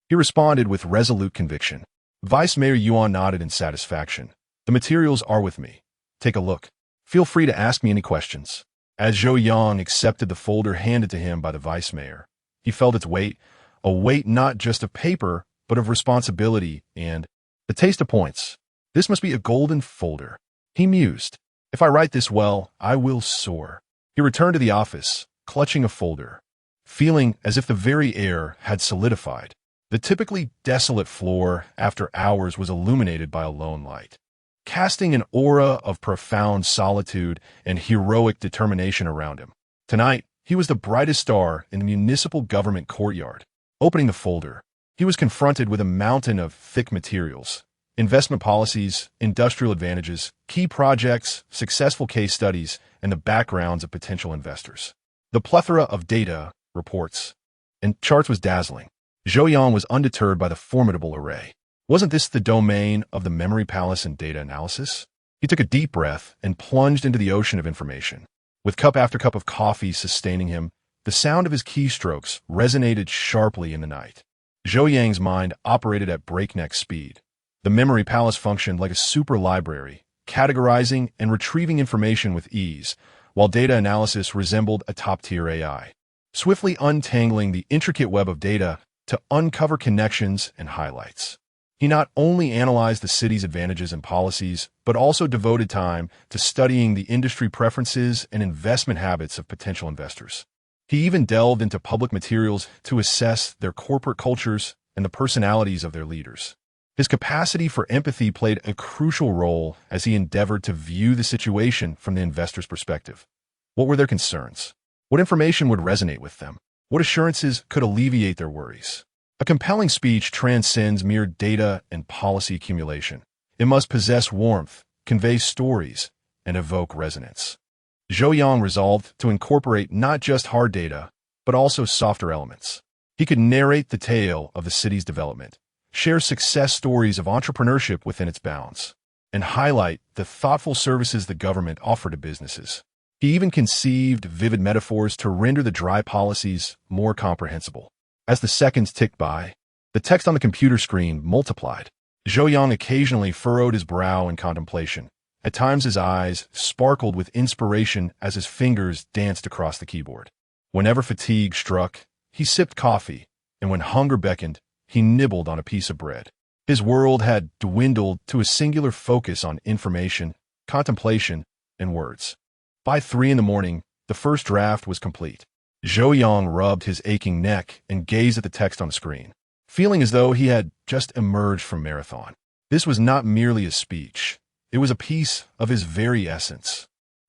he responded with resolute conviction. Vice Mayor Yuan nodded in satisfaction. "The materials are with me. Take a look. Feel free to ask me any questions." As Zhou Yang accepted the folder handed to him by the vice mayor, he felt its weight, a weight not just of paper, but of responsibility and the taste of points. This must be a golden folder, he mused. If I write this well, I will soar. He returned to the office, clutching a folder, feeling as if the very air had solidified. The typically desolate floor, after hours, was illuminated by a lone light, casting an aura of profound solitude and heroic determination around him. Tonight, he was the brightest star in the municipal government courtyard. Opening the folder, he was confronted with a mountain of thick materials: investment policies, industrial advantages, key projects, successful case studies, and the backgrounds of potential investors. The plethora of data, reports, and charts was dazzling. Zhou Yang was undeterred by the formidable array. Wasn't this the domain of the memory palace and data analysis? He took a deep breath and plunged into the ocean of information. With cup after cup of coffee sustaining him, the sound of his keystrokes resonated sharply in the night. Zhou Yang's mind operated at breakneck speed. The memory palace functioned like a super library, categorizing and retrieving information with ease, while data analysis resembled a top-tier AI, swiftly untangling the intricate web of data to uncover connections and highlights. He not only analyzed the city's advantages and policies, but also devoted time to studying the industry preferences and investment habits of potential investors. He even delved into public materials to assess their corporate cultures and the personalities of their leaders. His capacity for empathy played a crucial role as he endeavored to view the situation from the investor's perspective. What were their concerns? What information would resonate with them? What assurances could alleviate their worries? A compelling speech transcends mere data and policy accumulation. It must possess warmth, convey stories, and evoke resonance. Zhou Yang resolved to incorporate not just hard data, but also softer elements. He could narrate the tale of the city's development, share success stories of entrepreneurship within its bounds, and highlight the thoughtful services the government offered to businesses. He even conceived vivid metaphors to render the dry policies more comprehensible. As the seconds ticked by, the text on the computer screen multiplied. Zhou Yang occasionally furrowed his brow in contemplation, At times his eyes sparkled with inspiration as his fingers danced across the keyboard. Whenever fatigue struck, he sipped coffee, and when hunger beckoned, he nibbled on a piece of bread. His world had dwindled to a singular focus on information, contemplation, and words. By 3 a.m, the first draft was complete. Zhou Yang rubbed his aching neck and gazed at the text on the screen, feeling as though he had just emerged from marathon. This was not merely a speech. It was a piece of his very essence.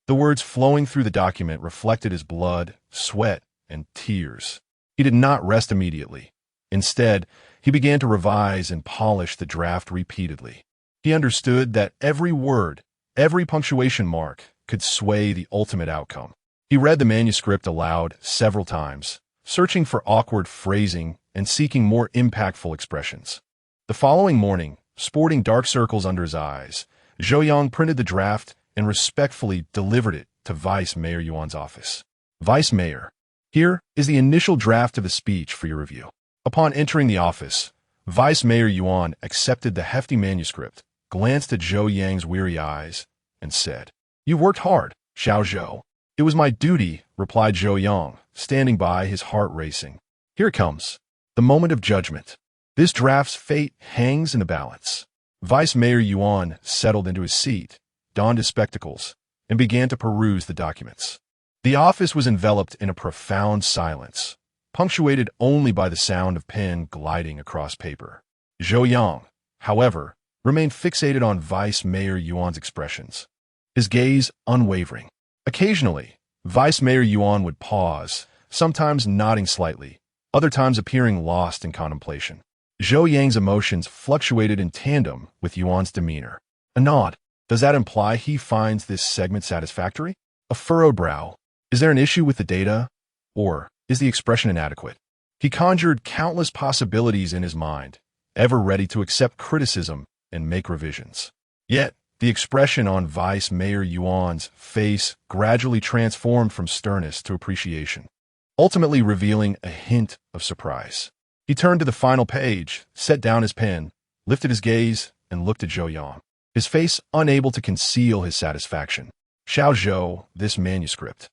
The words flowing through the document reflected his blood, sweat, and tears. He did not rest immediately. Instead, he began to revise and polish the draft repeatedly. He understood that every word, every punctuation mark, could sway the ultimate outcome. He read the manuscript aloud several times, searching for awkward phrasing and seeking more impactful expressions. The following morning, sporting dark circles under his eyes, Zhou Yang printed the draft and respectfully delivered it to Vice Mayor Yuan's office. Vice Mayor, here is the initial draft of the speech for your review. Upon entering the office, Vice Mayor Yuan accepted the hefty manuscript, glanced at Zhou Yang's weary eyes, and said, "You worked hard, Xiao Zhou." "It was my duty," replied Zhou Yang, standing by, his heart racing. "Here it comes, the moment of judgment. This draft's fate hangs in the balance." Vice Mayor Yuan settled into his seat, donned his spectacles, and began to peruse the documents. The office was enveloped in a profound silence, punctuated only by the sound of pen gliding across paper. Zhou Yang, however, remained fixated on Vice Mayor Yuan's expressions, his gaze unwavering. Occasionally, Vice Mayor Yuan would pause, sometimes nodding slightly, other times appearing lost in contemplation. Zhou Yang's emotions fluctuated in tandem with Yuan's demeanor. A nod. Does that imply he finds this segment satisfactory? A furrowed brow. Is there an issue with the data? Or is the expression inadequate? He conjured countless possibilities in his mind, ever ready to accept criticism and make revisions. Yet, the expression on Vice Mayor Yuan's face gradually transformed from sternness to appreciation, ultimately revealing a hint of surprise. He turned to the final page, set down his pen, lifted his gaze, and looked at Zhou Yang, his face unable to conceal his satisfaction. "Xiao Zhou, this manuscript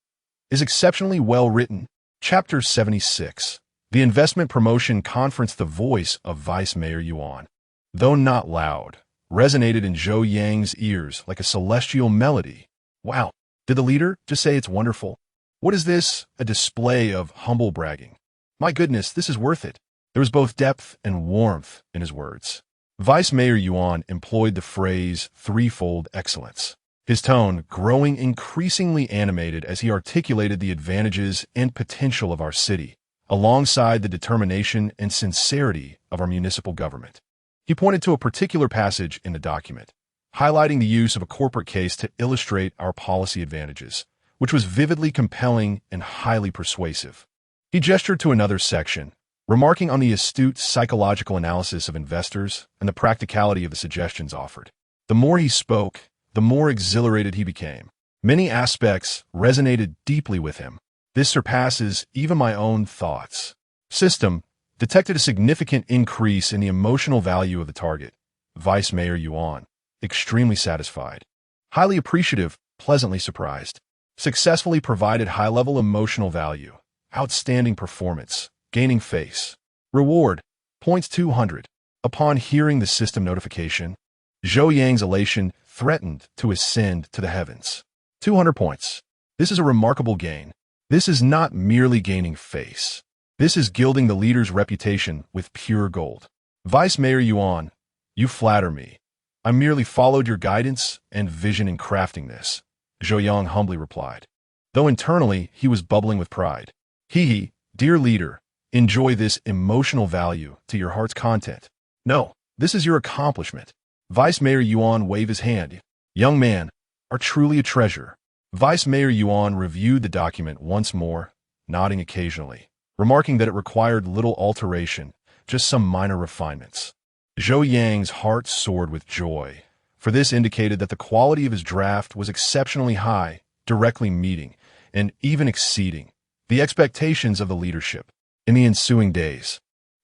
is exceptionally well written." Chapter 76. The Investment Promotion Conference. The voice of Vice Mayor Yuan, though not loud, resonated in Zhou Yang's ears like a celestial melody. Wow, did the leader just say it's wonderful? What is this, a display of humble bragging? My goodness, this is worth it. There was both depth and warmth in his words. Vice Mayor Yuan employed the phrase threefold excellence, his tone growing increasingly animated as he articulated the advantages and potential of our city, alongside the determination and sincerity of our municipal government. He pointed to a particular passage in the document, highlighting the use of a corporate case to illustrate our policy advantages, which was vividly compelling and highly persuasive. He gestured to another section, remarking on the astute psychological analysis of investors and the practicality of the suggestions offered. The more he spoke, the more exhilarated he became. Many aspects resonated deeply with him. "This surpasses even my own thoughts." System detected a significant increase in the emotional value of the target. Vice Mayor Yuan, extremely satisfied, highly appreciative, pleasantly surprised. Successfully provided high-level emotional value. Outstanding performance. Gaining face. Reward. Points 200. Upon hearing the system notification, Zhou Yang's elation threatened to ascend to the heavens. 200 points. This is a remarkable gain. This is not merely gaining face. This is gilding the leader's reputation with pure gold. Vice Mayor Yuan, you flatter me. I merely followed your guidance and vision in crafting this, Zhou Yang humbly replied, though internally he was bubbling with pride. He, dear leader, enjoy this emotional value to your heart's content. No, this is your accomplishment. Vice Mayor Yuan waved his hand. Young man, are truly a treasure. Vice Mayor Yuan reviewed the document once more, nodding occasionally, remarking that it required little alteration, just some minor refinements. Zhou Yang's heart soared with joy, for this indicated that the quality of his draft was exceptionally high, directly meeting, and even exceeding, the expectations of the leadership. In the ensuing days,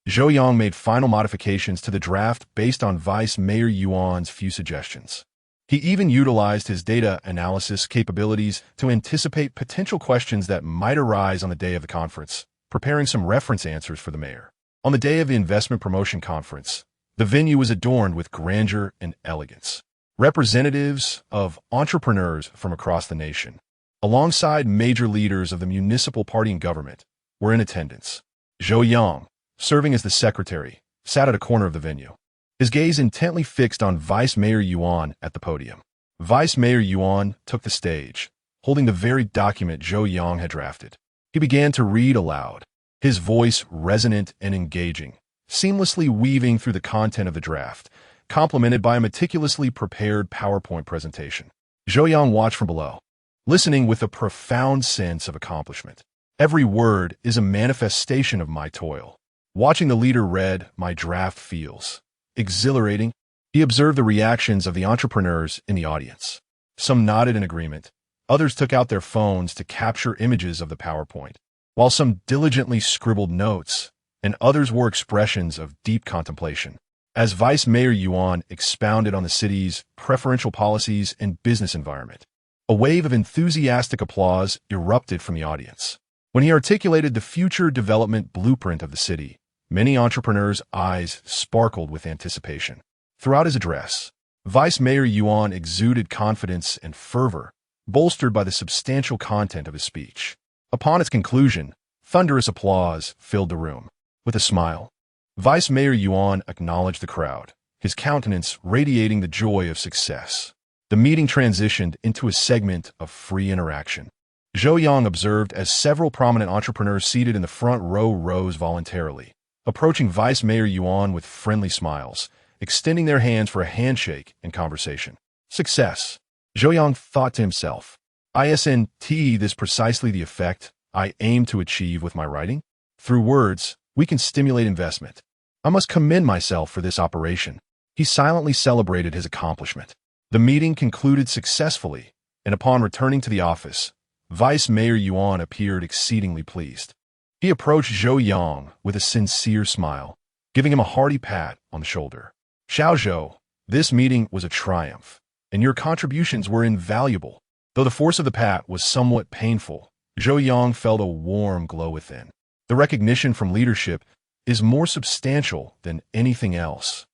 Zhou Yang made final modifications to the draft based on Vice Mayor Yuan's few suggestions. He even utilized his data analysis capabilities to anticipate potential questions that might arise on the day of the conference, preparing some reference answers for the mayor. On the day of the investment promotion conference, the venue was adorned with grandeur and elegance. Representatives of entrepreneurs from across the nation, alongside major leaders of the municipal party and government, were in attendance. Zhou Yang, serving as the secretary, sat at a corner of the venue, his gaze intently fixed on Vice Mayor Yuan at the podium. Vice Mayor Yuan took the stage, holding the very document Zhou Yang had drafted. He began to read aloud, his voice resonant and engaging, seamlessly weaving through the content of the draft, complemented by a meticulously prepared PowerPoint presentation. Zhou Yang watched from below, listening with a profound sense of accomplishment. Every word is a manifestation of my toil. Watching the leader read, my draft feels exhilarating. He observed the reactions of the entrepreneurs in the audience. Some nodded in agreement. Others took out their phones to capture images of the PowerPoint, while some diligently scribbled notes, and others wore expressions of deep contemplation. As Vice Mayor Yuan expounded on the city's preferential policies and business environment, a wave of enthusiastic applause erupted from the audience. When he articulated the future development blueprint of the city, many entrepreneurs' eyes sparkled with anticipation. Throughout his address, Vice Mayor Yuan exuded confidence and fervor, bolstered by the substantial content of his speech. Upon its conclusion, thunderous applause filled the room. With a smile, Vice Mayor Yuan acknowledged the crowd, his countenance radiating the joy of success. The meeting transitioned into a segment of free interaction. Zhou Yang observed as several prominent entrepreneurs seated in the front row rose voluntarily, approaching Vice Mayor Yuan with friendly smiles, extending their hands for a handshake and conversation. Success. Zhou Yang thought to himself, isn't this precisely the effect I aim to achieve with my writing? Through words, we can stimulate investment. I must commend myself for this operation. He silently celebrated his accomplishment. The meeting concluded successfully, and upon returning to the office, Vice Mayor Yuan appeared exceedingly pleased. He approached Zhou Yang with a sincere smile, giving him a hearty pat on the shoulder. Xiao Zhou, this meeting was a triumph, and your contributions were invaluable. Though the force of the pat was somewhat painful, Zhou Yang felt a warm glow within. The recognition from leadership is more substantial than anything else.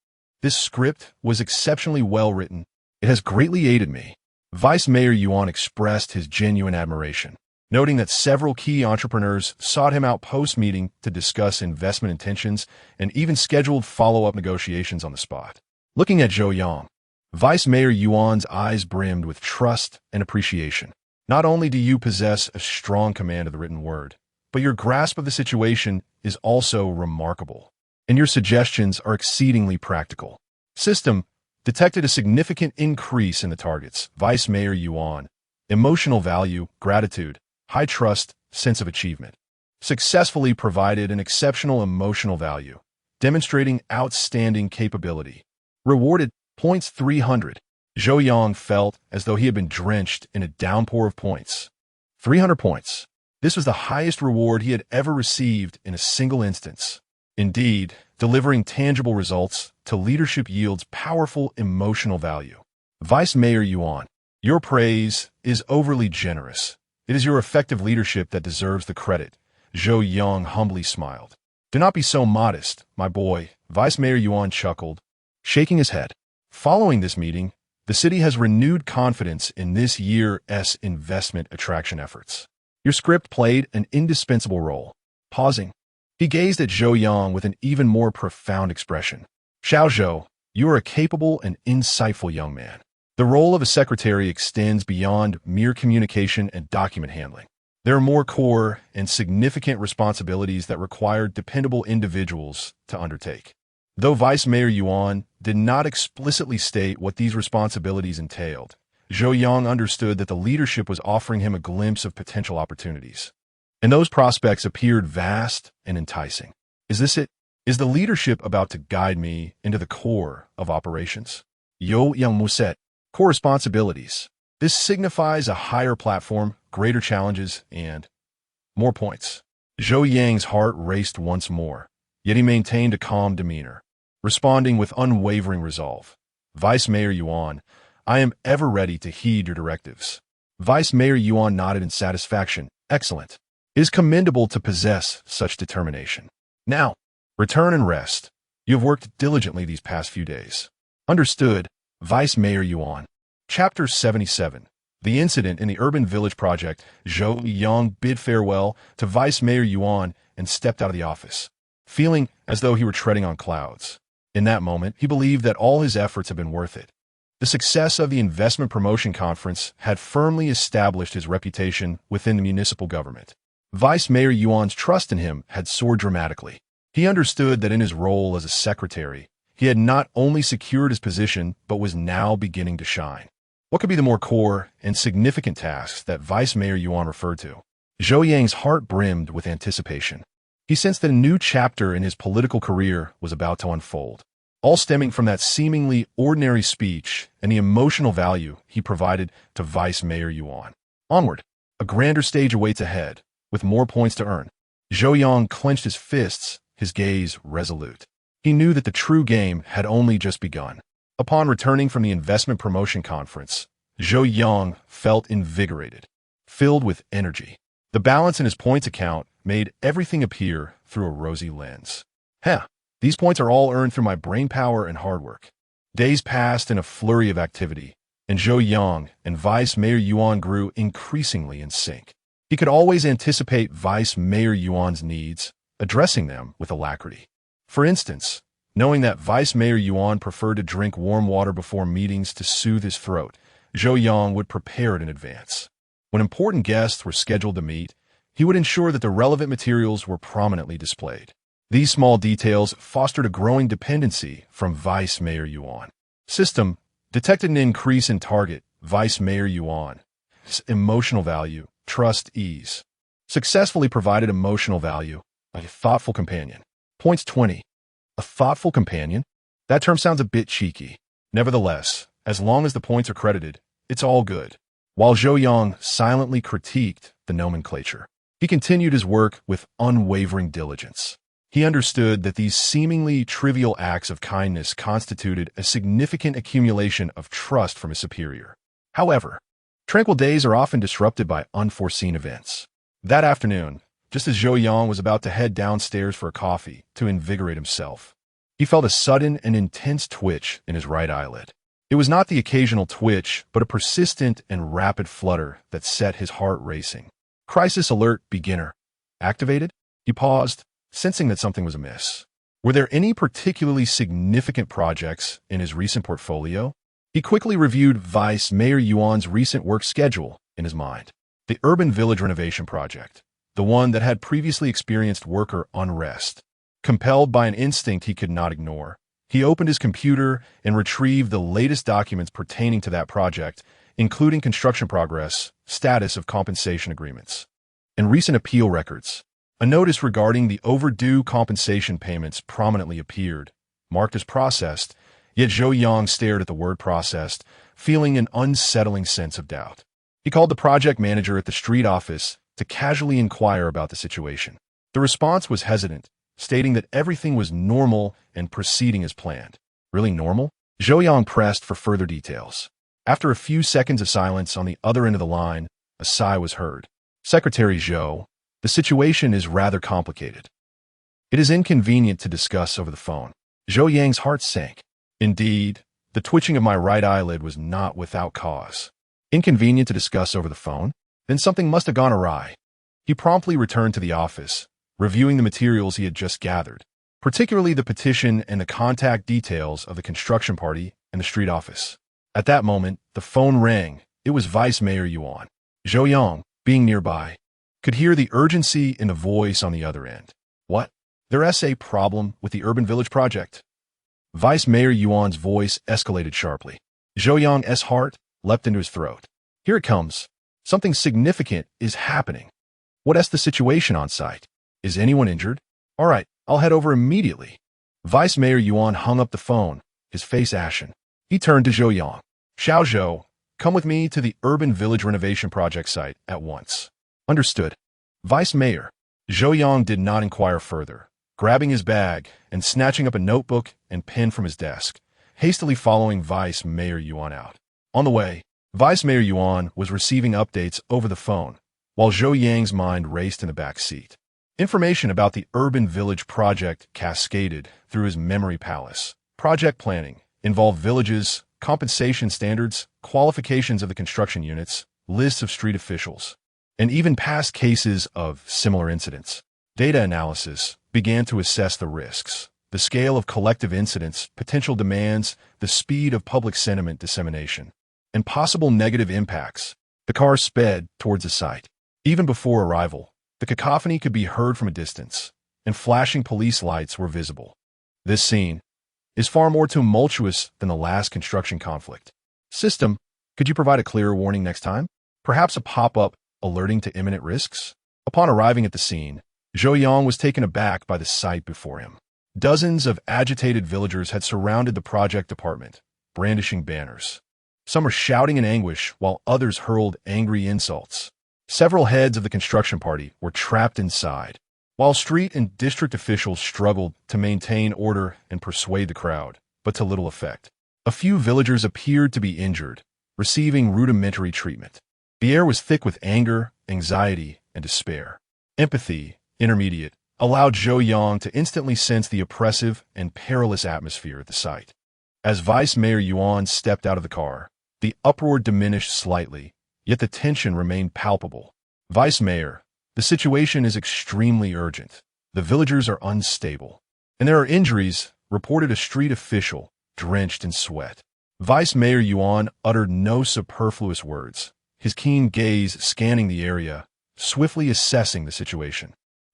This script was exceptionally well written. It has greatly aided me. Vice Mayor Yuan expressed his genuine admiration, noting that several key entrepreneurs sought him out post-meeting to discuss investment intentions and even scheduled follow-up negotiations on the spot. Looking at Zhou Yang, Vice Mayor Yuan's eyes brimmed with trust and appreciation. Not only do you possess a strong command of the written word, but your grasp of the situation is also remarkable, and your suggestions are exceedingly practical. System detected a significant increase in the targets. Vice Mayor Yuan, emotional value, gratitude, high trust, sense of achievement. Successfully provided an exceptional emotional value, demonstrating outstanding capability. Rewarded points 300. Zhou Yang felt as though he had been drenched in a downpour of points. 300 points. This was the highest reward he had ever received in a single instance. Indeed, delivering tangible results to leadership yields powerful emotional value. Vice Mayor Yuan, your praise is overly generous. It is your effective leadership that deserves the credit. Zhou Yang humbly smiled. Do not be so modest, my boy, Vice Mayor Yuan chuckled, shaking his head. Following this meeting, the city has renewed confidence in this year's investment attraction efforts. Your script played an indispensable role. Pausing, he gazed at Zhou Yang with an even more profound expression. Xiao Zhou, you are a capable and insightful young man. The role of a secretary extends beyond mere communication and document handling. There are more core and significant responsibilities that require dependable individuals to undertake. Though Vice Mayor Yuan did not explicitly state what these responsibilities entailed, Zhou Yang understood that the leadership was offering him a glimpse of potential opportunities. And those prospects appeared vast and enticing. Is this it? Is the leadership about to guide me into the core of operations? Yo Yang Muset. Core responsibilities. This signifies a higher platform, greater challenges, and more points. Zhou Yang's heart raced once more, yet he maintained a calm demeanor, responding with unwavering resolve. Vice Mayor Yuan, I am ever ready to heed your directives. Vice Mayor Yuan nodded in satisfaction. Excellent. It is commendable to possess such determination. Now, return and rest. You have worked diligently these past few days. Understood, Vice Mayor Yuan. Chapter 77. The incident in the urban village project. Zhou Yang bid farewell to Vice Mayor Yuan and stepped out of the office, feeling as though he were treading on clouds. In that moment, he believed that all his efforts had been worth it. The success of the investment promotion conference had firmly established his reputation within the municipal government. Vice Mayor Yuan's trust in him had soared dramatically. He understood that in his role as a secretary, he had not only secured his position, but was now beginning to shine. What could be the more core and significant tasks that Vice Mayor Yuan referred to? Zhou Yang's heart brimmed with anticipation. He sensed that a new chapter in his political career was about to unfold, all stemming from that seemingly ordinary speech and the emotional value he provided to Vice Mayor Yuan. Onward, a grander stage awaits ahead, with more points to earn. Zhou Yang clenched his fists, his gaze resolute. He knew that the true game had only just begun. Upon returning from the investment promotion conference, Zhou Yang felt invigorated, filled with energy. The balance in his points account made everything appear through a rosy lens. These points are all earned through my brainpower and hard work. Days passed in a flurry of activity, and Zhou Yang and Vice Mayor Yuan grew increasingly in sync. He could always anticipate Vice Mayor Yuan's needs, addressing them with alacrity. For instance, knowing that Vice Mayor Yuan preferred to drink warm water before meetings to soothe his throat, Zhou Yang would prepare it in advance. When important guests were scheduled to meet, he would ensure that the relevant materials were prominently displayed. These small details fostered a growing dependency from Vice Mayor Yuan. System detected an increase in target, Vice Mayor Yuan. Emotional value, trust, ease. Successfully provided emotional value, a thoughtful companion. Points 20. A thoughtful companion? That term sounds a bit cheeky. Nevertheless, as long as the points are credited, it's all good. While Zhou Yang silently critiqued the nomenclature, he continued his work with unwavering diligence. He understood that these seemingly trivial acts of kindness constituted a significant accumulation of trust from his superior. However, tranquil days are often disrupted by unforeseen events. That afternoon, just as Zhou Yang was about to head downstairs for a coffee to invigorate himself, he felt a sudden and intense twitch in his right eyelid. It was not the occasional twitch, but a persistent and rapid flutter that set his heart racing. Crisis alert, beginner. Activated? He paused, sensing that something was amiss. Were there any particularly significant projects in his recent portfolio? He quickly reviewed Vice Mayor Yuan's recent work schedule in his mind. The urban village renovation project, the one that had previously experienced worker unrest. Compelled by an instinct he could not ignore, he opened his computer and retrieved the latest documents pertaining to that project, including construction progress, status of compensation agreements, and recent appeal records. A notice regarding the overdue compensation payments prominently appeared, marked as processed, yet Zhou Yang stared at the word processed, feeling an unsettling sense of doubt. He called the project manager at the street office to casually inquire about the situation. The response was hesitant, stating that everything was normal and proceeding as planned. Really normal? Zhou Yang pressed for further details. After a few seconds of silence on the other end of the line, a sigh was heard. Secretary Zhou, the situation is rather complicated. It is inconvenient to discuss over the phone. Zhou Yang's heart sank. Indeed, the twitching of my right eyelid was not without cause. Inconvenient to discuss over the phone? Then something must have gone awry. He promptly returned to the office, reviewing the materials he had just gathered, particularly the petition and the contact details of the construction party and the street office. At that moment, the phone rang. It was Vice Mayor Yuan. Zhou Yang, being nearby, could hear the urgency in the voice on the other end. What? There's a problem with the urban village project? Vice Mayor Yuan's voice escalated sharply. Zhou Yang's heart leapt into his throat. Here it comes. Something significant is happening. What's the situation on site? Is anyone injured? All right, I'll head over immediately. Vice Mayor Yuan hung up the phone, his face ashen. He turned to Zhou Yang. Xiao Zhou, come with me to the urban village renovation project site at once. Understood. Vice Mayor. Zhou Yang did not inquire further, grabbing his bag and snatching up a notebook and pen from his desk, hastily following Vice Mayor Yuan out. On the way, Vice Mayor Yuan was receiving updates over the phone, while Zhou Yang's mind raced in the back seat. Information about the urban village project cascaded through his memory palace. Project planning involved villages, compensation standards, qualifications of the construction units, lists of street officials, and even past cases of similar incidents. Data analysis began to assess the risks, the scale of collective incidents, potential demands, the speed of public sentiment dissemination, and possible negative impacts. The car sped towards the site. Even before arrival, the cacophony could be heard from a distance, and flashing police lights were visible. This scene is far more tumultuous than the last construction conflict. System, could you provide a clearer warning next time? Perhaps a pop-up alerting to imminent risks? Upon arriving at the scene, Zhou Yang was taken aback by the sight before him. Dozens of agitated villagers had surrounded the project department, brandishing banners. Some were shouting in anguish, while others hurled angry insults. Several heads of the construction party were trapped inside, while street and district officials struggled to maintain order and persuade the crowd, but to little effect. A few villagers appeared to be injured, receiving rudimentary treatment. The air was thick with anger, anxiety, and despair. Empathy, intermediate, allowed Zhou Yang to instantly sense the oppressive and perilous atmosphere at the site. As Vice Mayor Yuan stepped out of the car, the uproar diminished slightly, yet the tension remained palpable. Vice Mayor, the situation is extremely urgent. The villagers are unstable, and there are injuries, reported a street official, drenched in sweat. Vice Mayor Yuan uttered no superfluous words, his keen gaze scanning the area, swiftly assessing the situation.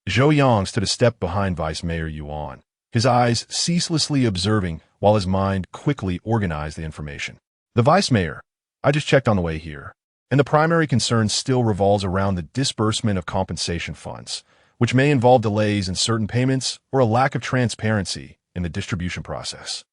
Zhou Yang stood a step behind Vice Mayor Yuan, his eyes ceaselessly observing while his mind quickly organized the information. The Vice Mayor, I just checked on the way here, and the primary concern still revolves around the disbursement of compensation funds, which may involve delays in certain payments or a lack of transparency in the distribution process.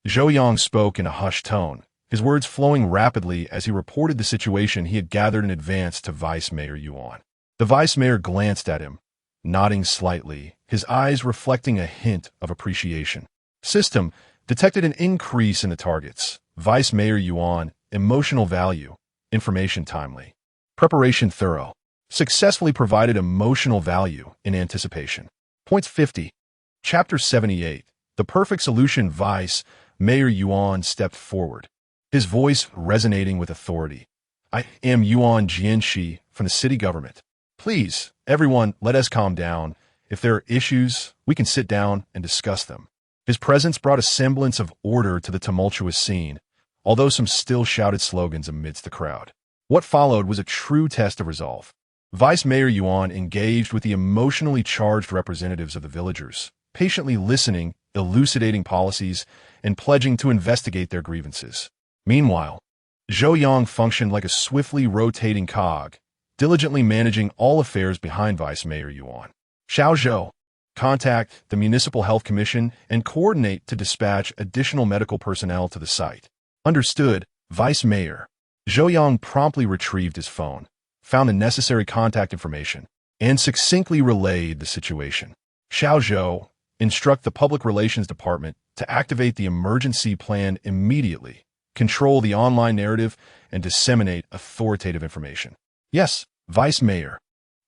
Zhou Yang spoke in a hushed tone, his words flowing rapidly as he reported the situation he had gathered in advance to Vice Mayor Yuan. The Vice Mayor glanced at him, nodding slightly, his eyes reflecting a hint of appreciation. System detected an increase in the targets. Vice Mayor Yuan, emotional value, information timely. Preparation thorough. Successfully provided emotional value in anticipation. Points 50. Chapter 78. The perfect solution. Vice Mayor Yuan stepped forward, his voice resonating with authority. I am Yuan Jianxi from the city government. Please, everyone, let us calm down. If there are issues, we can sit down and discuss them. His presence brought a semblance of order to the tumultuous scene, although some still shouted slogans amidst the crowd. What followed was a true test of resolve. Vice Mayor Yuan engaged with the emotionally charged representatives of the villagers, patiently listening, elucidating policies, and pledging to investigate their grievances. Meanwhile, Zhou Yang functioned like a swiftly rotating cog, diligently managing all affairs behind Vice Mayor Yuan. Xiao Zhou, contact the Municipal Health Commission and coordinate to dispatch additional medical personnel to the site. Understood, Vice Mayor. Zhou Yang promptly retrieved his phone, found the necessary contact information, and succinctly relayed the situation. Xiao Zhou, instruct the Public Relations Department to activate the emergency plan immediately, control the online narrative, and disseminate authoritative information. Yes, Vice Mayor.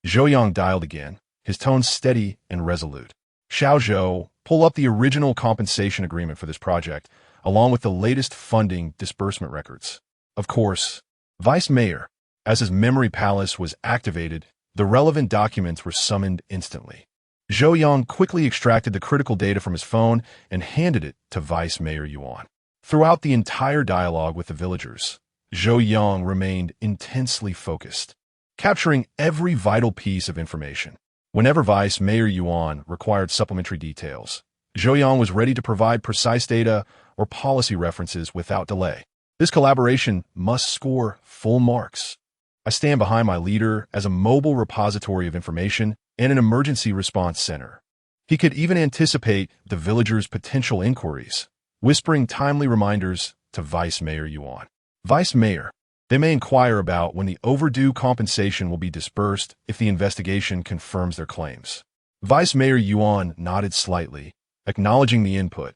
Zhou Yang dialed again, his tone steady and resolute. Xiao Zhou, pull up the original compensation agreement for this project, along with the latest funding disbursement records. Of course, Vice Mayor. As his memory palace was activated, the relevant documents were summoned instantly. Zhou Yang quickly extracted the critical data from his phone and handed it to Vice Mayor Yuan. Throughout the entire dialogue with the villagers, Zhou Yang remained intensely focused, capturing every vital piece of information. Whenever Vice Mayor Yuan required supplementary details, Zhou Yang was ready to provide precise data or policy references without delay. This collaboration must score full marks. I stand behind my leader as a mobile repository of information and an emergency response center. He could even anticipate the villagers' potential inquiries, whispering timely reminders to Vice Mayor Yuan. Vice Mayor, they may inquire about when the overdue compensation will be disbursed if the investigation confirms their claims. Vice Mayor Yuan nodded slightly, acknowledging the input,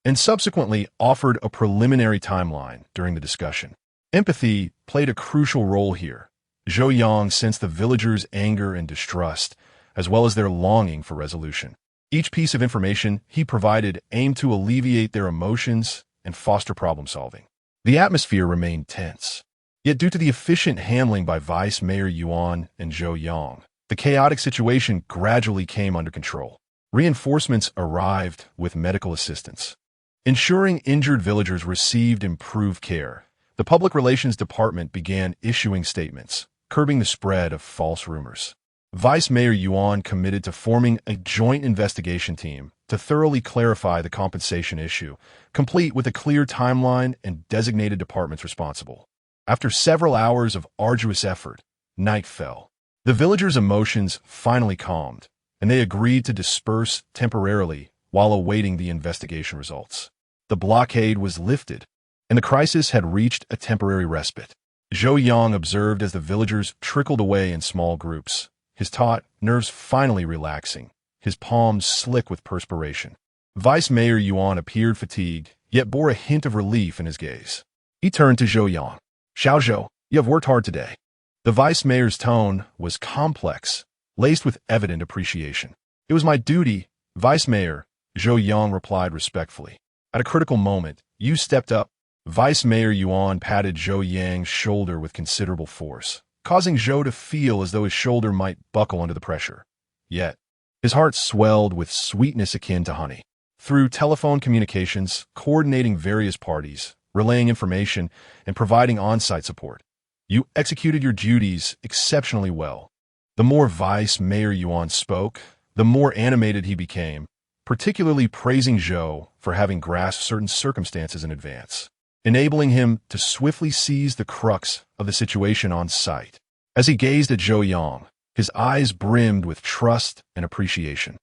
and subsequently offered a preliminary timeline during the discussion. Empathy played a crucial role here. Zhou Yang sensed the villagers' anger and distrust, as well as their longing for resolution. Each piece of information he provided aimed to alleviate their emotions and foster problem-solving. The atmosphere remained tense. Yet due to the efficient handling by Vice Mayor Yuan and Zhou Yang, the chaotic situation gradually came under control. Reinforcements arrived with medical assistance. Ensuring injured villagers received improved care, the Public Relations Department began issuing statements, curbing the spread of false rumors. Vice Mayor Yuan committed to forming a joint investigation team to thoroughly clarify the compensation issue, complete with a clear timeline and designated departments responsible. After several hours of arduous effort, night fell. The villagers' emotions finally calmed, and they agreed to disperse temporarily while awaiting the investigation results. The blockade was lifted, and the crisis had reached a temporary respite. Zhou Yang observed as the villagers trickled away in small groups, his taut nerves finally relaxing, his palms slick with perspiration. Vice Mayor Yuan appeared fatigued, yet bore a hint of relief in his gaze. He turned to Zhou Yang. "Xiao Zhou, you have worked hard today." The vice mayor's tone was complex, laced with evident appreciation. "It was my duty, Vice Mayor," Zhou Yang replied respectfully. "At a critical moment, you stepped up." Vice Mayor Yuan patted Zhou Yang's shoulder with considerable force, causing Zhou to feel as though his shoulder might buckle under the pressure. Yet, his heart swelled with sweetness akin to honey. Through telephone communications, coordinating various parties, relaying information, and providing on-site support, you executed your duties exceptionally well. The more Vice Mayor Yuan spoke, the more animated he became, particularly praising Zhou for having grasped certain circumstances in advance, enabling him to swiftly seize the crux of the situation on site. As he gazed at Zhou Yang, his eyes brimmed with trust and appreciation.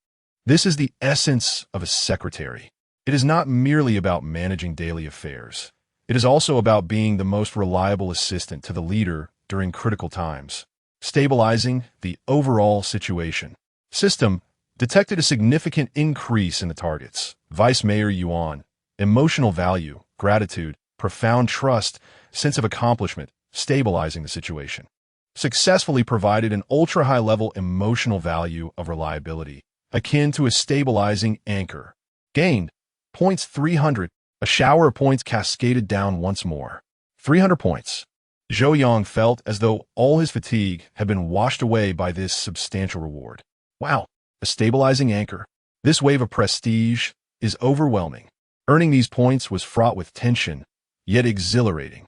This is the essence of a secretary. It is not merely about managing daily affairs. It is also about being the most reliable assistant to the leader during critical times. Stabilizing the overall situation. System detected a significant increase in the targets. Vice Mayor Yuan, emotional value, gratitude, profound trust, sense of accomplishment, stabilizing the situation. Successfully provided an ultra-high-level emotional value of reliability, akin to a stabilizing anchor. Gained points 300. A shower of points cascaded down once more. 300 points. Zhou Yang felt as though all his fatigue had been washed away by this substantial reward. Wow, a stabilizing anchor. This wave of prestige is overwhelming. Earning these points was fraught with tension, yet exhilarating.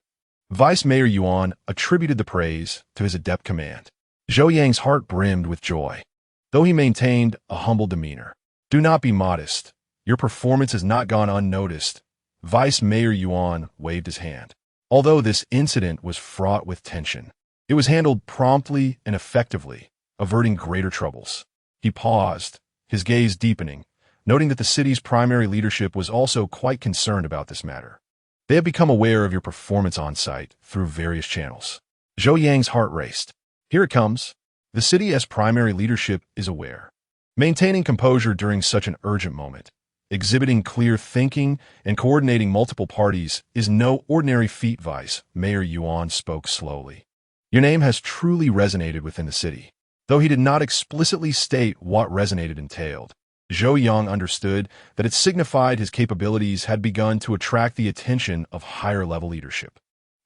Vice Mayor Yuan attributed the praise to his adept command. Zhou Yang's heart brimmed with joy, though he maintained a humble demeanor. "Do not be modest. Your performance has not gone unnoticed." Vice Mayor Yuan waved his hand. Although this incident was fraught with tension, it was handled promptly and effectively, averting greater troubles. He paused, his gaze deepening, noting that the city's primary leadership was also quite concerned about this matter. They have become aware of your performance on site through various channels. Zhou Yang's heart raced. Here it comes. The city as primary leadership is aware. Maintaining composure during such an urgent moment, exhibiting clear thinking and coordinating multiple parties is no ordinary feat. Vice Mayor Yuan spoke slowly. Your name has truly resonated within the city. Though he did not explicitly state what resonated entailed, Zhou Yang understood that it signified his capabilities had begun to attract the attention of higher-level leadership.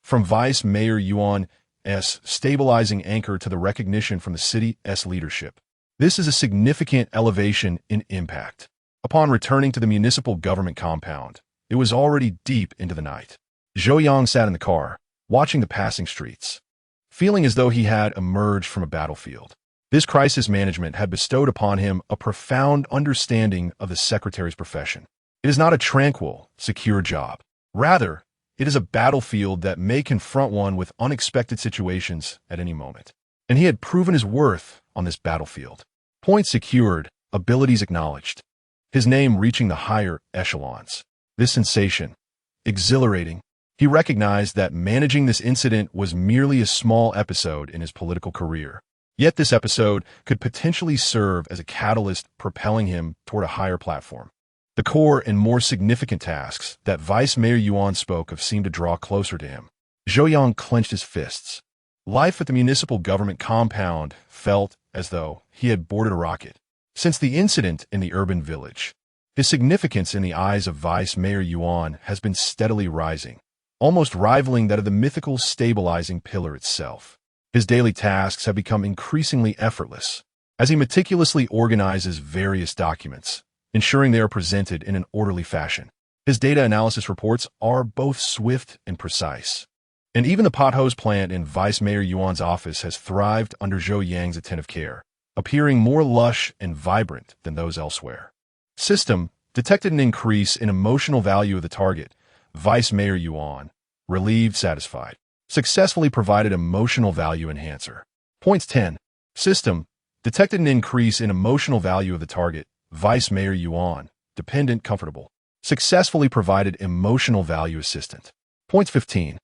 From Vice Mayor Yuan's stabilizing anchor to the recognition from the city's leadership, this is a significant elevation in impact. Upon returning to the municipal government compound, it was already deep into the night. Zhou Yang sat in the car, watching the passing streets, feeling as though he had emerged from a battlefield. This crisis management had bestowed upon him a profound understanding of the secretary's profession. It is not a tranquil, secure job. Rather, it is a battlefield that may confront one with unexpected situations at any moment. And he had proven his worth on this battlefield. Points secured, abilities acknowledged. His name reaching the higher echelons. This sensation, exhilarating. He recognized that managing this incident was merely a small episode in his political career. Yet this episode could potentially serve as a catalyst propelling him toward a higher platform. The core and more significant tasks that Vice Mayor Yuan spoke of seemed to draw closer to him. Zhou Yang clenched his fists. Life at the municipal government compound felt as though he had boarded a rocket. Since the incident in the urban village, his significance in the eyes of Vice Mayor Yuan has been steadily rising, almost rivaling that of the mythical stabilizing pillar itself. His daily tasks have become increasingly effortless, as he meticulously organizes various documents, ensuring they are presented in an orderly fashion. His data analysis reports are both swift and precise. And even the pothose plant in Vice Mayor Yuan's office has thrived under Zhou Yang's attentive care, appearing more lush and vibrant than those elsewhere. System detected an increase in emotional value of the target. Vice Mayor Yuan, relieved, satisfied, successfully provided emotional value enhancer. Points 10. System detected an increase in emotional value of the target. Vice Mayor Yuan, dependent, comfortable, successfully provided emotional value assistant. Points 15.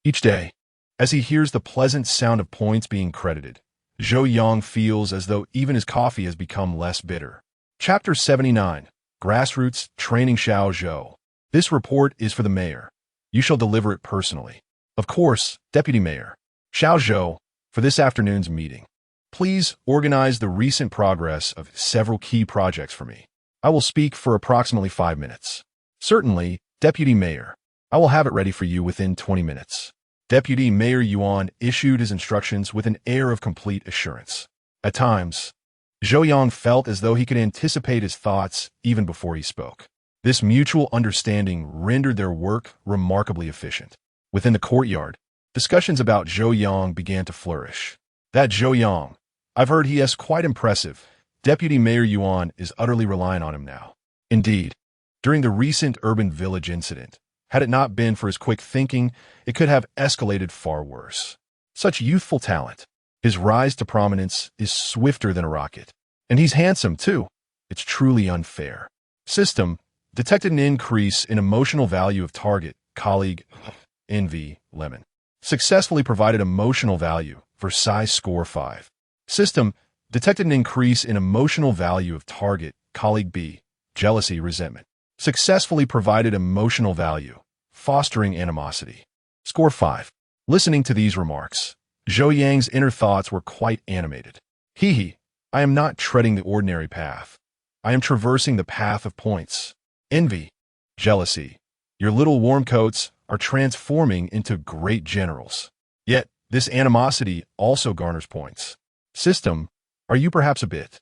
Each day, as he hears the pleasant sound of points being credited, Zhou Yang feels as though even his coffee has become less bitter. Chapter 79. Grassroots Training. Xiao Zhou. This report is for the mayor. You shall deliver it personally. Of course, Deputy Mayor. Xiao Zhou, for this afternoon's meeting, please organize the recent progress of several key projects for me. I will speak for approximately 5 minutes. Certainly, Deputy Mayor. I will have it ready for you within 20 minutes. Deputy Mayor Yuan issued his instructions with an air of complete assurance. At times, Zhou Yang felt as though he could anticipate his thoughts even before he spoke. This mutual understanding rendered their work remarkably efficient. Within the courtyard, discussions about Zhou Yang began to flourish. That Zhou Yang, I've heard he is quite impressive. Deputy Mayor Yuan is utterly relying on him now. Indeed, during the recent urban village incident, had it not been for his quick thinking, it could have escalated far worse. Such youthful talent. His rise to prominence is swifter than a rocket. And he's handsome, too. It's truly unfair. System detected an increase in emotional value of target. Colleague Envy Lemon successfully provided emotional value for size score 5. System detected an increase in emotional value of target. Colleague B, jealousy, resentment, successfully provided emotional value, fostering animosity. Score 5. Listening to these remarks, Zhou Yang's inner thoughts were quite animated. I am not treading the ordinary path. I am traversing the path of points. Envy, jealousy, your little warm coats are transforming into great generals. Yet, this animosity also garners points. System, are you perhaps a bit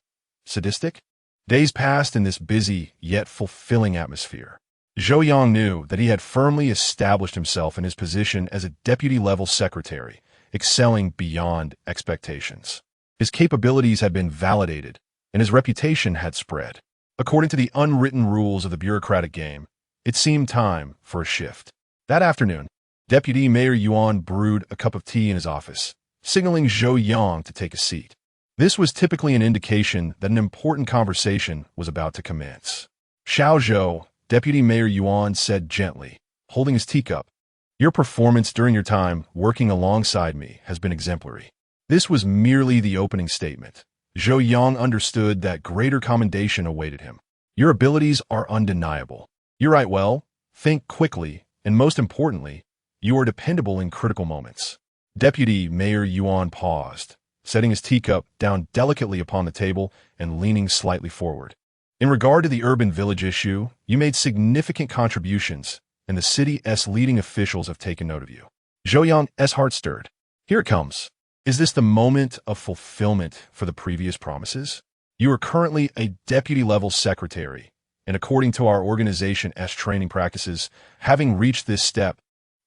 sadistic? Days passed in this busy yet fulfilling atmosphere. Zhou Yang knew that he had firmly established himself in his position as a deputy-level secretary, excelling beyond expectations. His capabilities had been validated, and his reputation had spread. According to the unwritten rules of the bureaucratic game, it seemed time for a shift. That afternoon, Deputy Mayor Yuan brewed a cup of tea in his office, signaling Zhou Yang to take a seat. This was typically an indication that an important conversation was about to commence. Xiao Zhou, Deputy Mayor Yuan said gently, holding his teacup, your performance during your time working alongside me has been exemplary. This was merely the opening statement. Zhou Yang understood that greater commendation awaited him. Your abilities are undeniable. You write well, think quickly, and most importantly, you are dependable in critical moments. Deputy Mayor Yuan paused, setting his teacup down delicately upon the table and leaning slightly forward. In regard to the urban village issue, you made significant contributions, and the city's leading officials have taken note of you. Zhou Yang's heart stirred. Here it comes. Is this the moment of fulfillment for the previous promises? You are currently a deputy-level secretary, and according to our organization's training practices, having reached this step,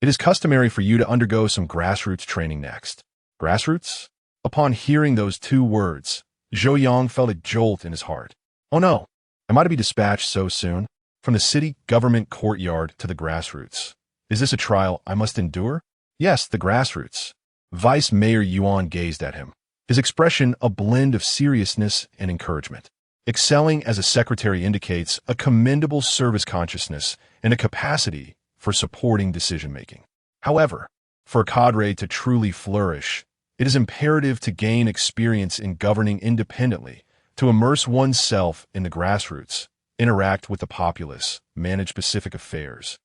it is customary for you to undergo some grassroots training next. Grassroots? Upon hearing those two words, Zhou Yang felt a jolt in his heart. Oh no, am I to be dispatched so soon? From the city government courtyard to the grassroots. Is this a trial I must endure? Yes, the grassroots. Vice Mayor Yuan gazed at him, his expression a blend of seriousness and encouragement. Excelling as a secretary indicates a commendable service consciousness and a capacity for supporting decision-making. However, for a cadre to truly flourish, it is imperative to gain experience in governing independently, to immerse oneself in the grassroots, interact with the populace, manage specific affairs.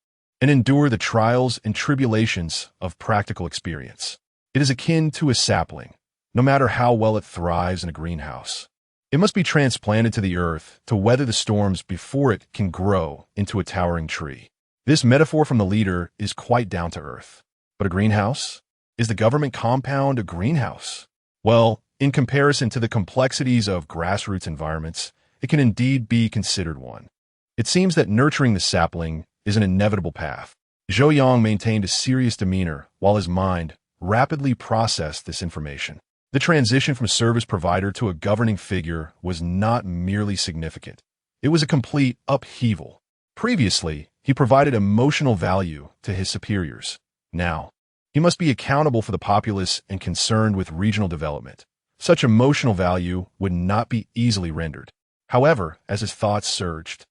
and endure the trials and tribulations of practical experience. It is akin to a sapling, no matter how well it thrives in a greenhouse. It must be transplanted to the earth to weather the storms before it can grow into a towering tree. This metaphor from the leader is quite down to earth. But a greenhouse? Is the government compound a greenhouse? Well, in comparison to the complexities of grassroots environments, it can indeed be considered one. It seems that nurturing the sapling is an inevitable path. Zhou Yang maintained a serious demeanor while his mind rapidly processed this information. The transition from service provider to a governing figure was not merely significant. It was a complete upheaval. Previously, he provided emotional value to his superiors. Now, he must be accountable for the populace and concerned with regional development. Such emotional value would not be easily rendered. However, as his thoughts surged,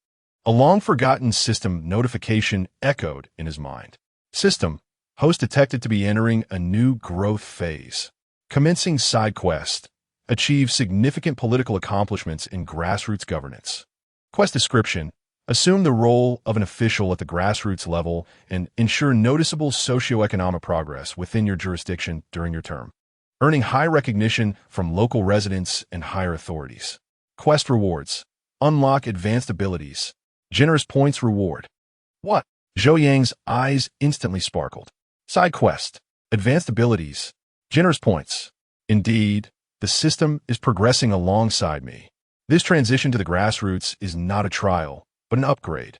a long-forgotten system notification echoed in his mind. System, host detected to be entering a new growth phase. Commencing side quest, achieve significant political accomplishments in grassroots governance. Quest description, assume the role of an official at the grassroots level and ensure noticeable socioeconomic progress within your jurisdiction during your term. Earning high recognition from local residents and higher authorities. Quest rewards, unlock advanced abilities. Generous points reward. What? Zhou Yang's eyes instantly sparkled. Side quest, advanced abilities. Generous points. Indeed, the system is progressing alongside me. This transition to the grassroots is not a trial, but an upgrade.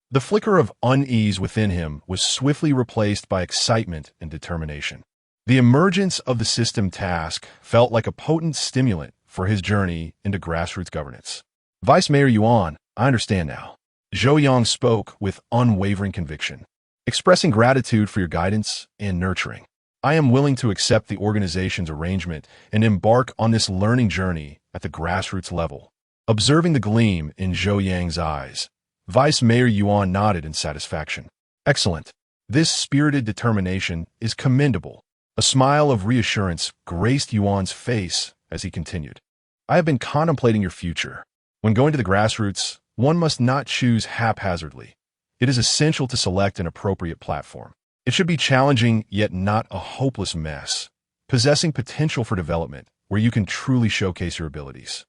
The flicker of unease within him was swiftly replaced by excitement and determination. The emergence of the system task felt like a potent stimulant for his journey into grassroots governance. Vice Mayor Yuan, I understand now. Zhou Yang spoke with unwavering conviction, expressing gratitude for your guidance and nurturing. I am willing to accept the organization's arrangement and embark on this learning journey at the grassroots level. Observing the gleam in Zhou Yang's eyes, Vice Mayor Yuan nodded in satisfaction. Excellent. This spirited determination is commendable. A smile of reassurance graced Yuan's face as he continued. I have been contemplating your future. When going to the grassroots, one must not choose haphazardly. It is essential to select an appropriate platform. It should be challenging, yet not a hopeless mess, possessing potential for development where you can truly showcase your abilities.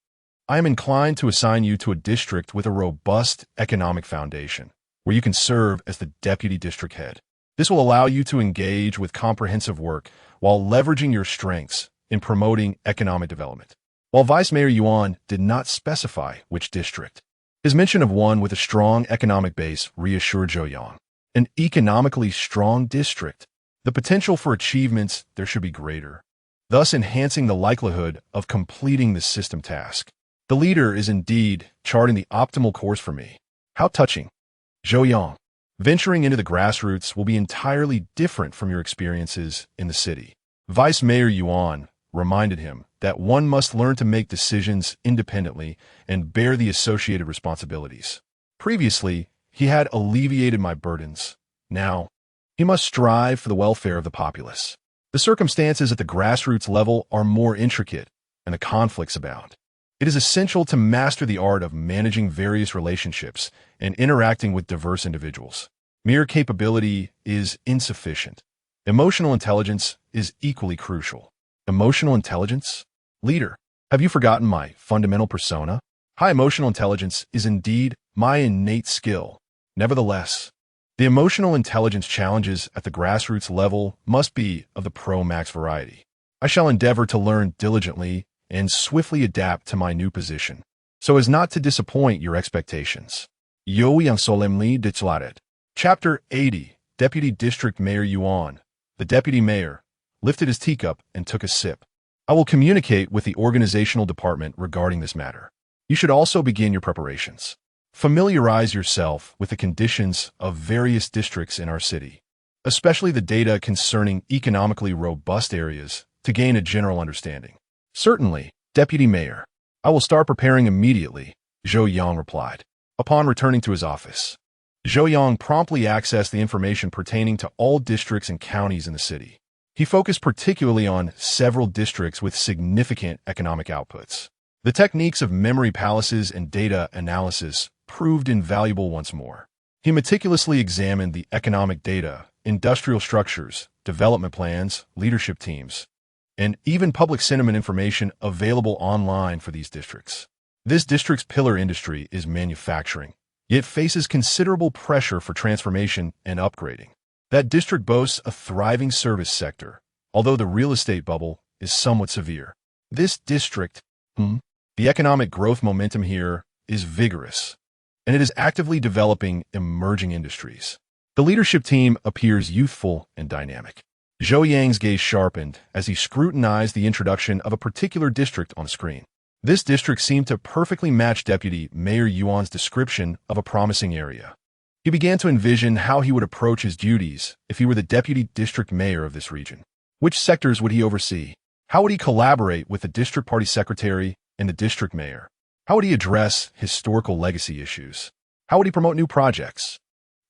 I am inclined to assign you to a district with a robust economic foundation, where you can serve as the deputy district head. This will allow you to engage with comprehensive work while leveraging your strengths in promoting economic development. While Vice Mayor Yuan did not specify which district, his mention of one with a strong economic base reassured Zhou Yang. An economically strong district, the potential for achievements there should be greater, thus enhancing the likelihood of completing the system task. The leader is indeed charting the optimal course for me. How touching. Zhou Yang, venturing into the grassroots will be entirely different from your experiences in the city. Vice Mayor Yuan reminded him that one must learn to make decisions independently and bear the associated responsibilities. Previously, he had alleviated my burdens. Now, he must strive for the welfare of the populace. The circumstances at the grassroots level are more intricate, and the conflicts abound. It is essential to master the art of managing various relationships and interacting with diverse individuals. Mere capability is insufficient. Emotional intelligence is equally crucial. Emotional intelligence? Leader, have you forgotten my fundamental persona? High emotional intelligence is indeed my innate skill. Nevertheless, the emotional intelligence challenges at the grassroots level must be of the pro-max variety. I shall endeavor to learn diligently and swiftly adapt to my new position, so as not to disappoint your expectations. Yo Yang solemnly declared. Chapter 80, Deputy District Mayor Yuan. The deputy mayor lifted his teacup and took a sip. I will communicate with the organizational department regarding this matter. You should also begin your preparations. Familiarize yourself with the conditions of various districts in our city, especially the data concerning economically robust areas, to gain a general understanding. Certainly, Deputy Mayor. I will start preparing immediately, Zhou Yang replied. Upon returning to his office, Zhou Yang promptly accessed the information pertaining to all districts and counties in the city. He focused particularly on several districts with significant economic outputs. The techniques of memory palaces and data analysis proved invaluable once more. He meticulously examined the economic data, industrial structures, development plans, leadership teams, and even public sentiment information available online for these districts. This district's pillar industry is manufacturing, yet faces considerable pressure for transformation and upgrading. That district boasts a thriving service sector, although the real estate bubble is somewhat severe. This district, the economic growth momentum here is vigorous, and it is actively developing emerging industries. The leadership team appears youthful and dynamic. Zhou Yang's gaze sharpened as he scrutinized the introduction of a particular district on the screen. This district seemed to perfectly match Deputy Mayor Yuan's description of a promising area. He began to envision how he would approach his duties if he were the deputy district mayor of this region. Which sectors would he oversee? How would he collaborate with the district party secretary and the district mayor? How would he address historical legacy issues? How would he promote new projects?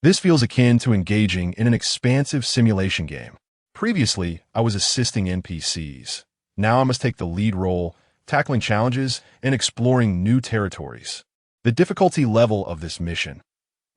This feels akin to engaging in an expansive simulation game. Previously, I was assisting NPCs. Now I must take the lead role, tackling challenges and exploring new territories. The difficulty level of this mission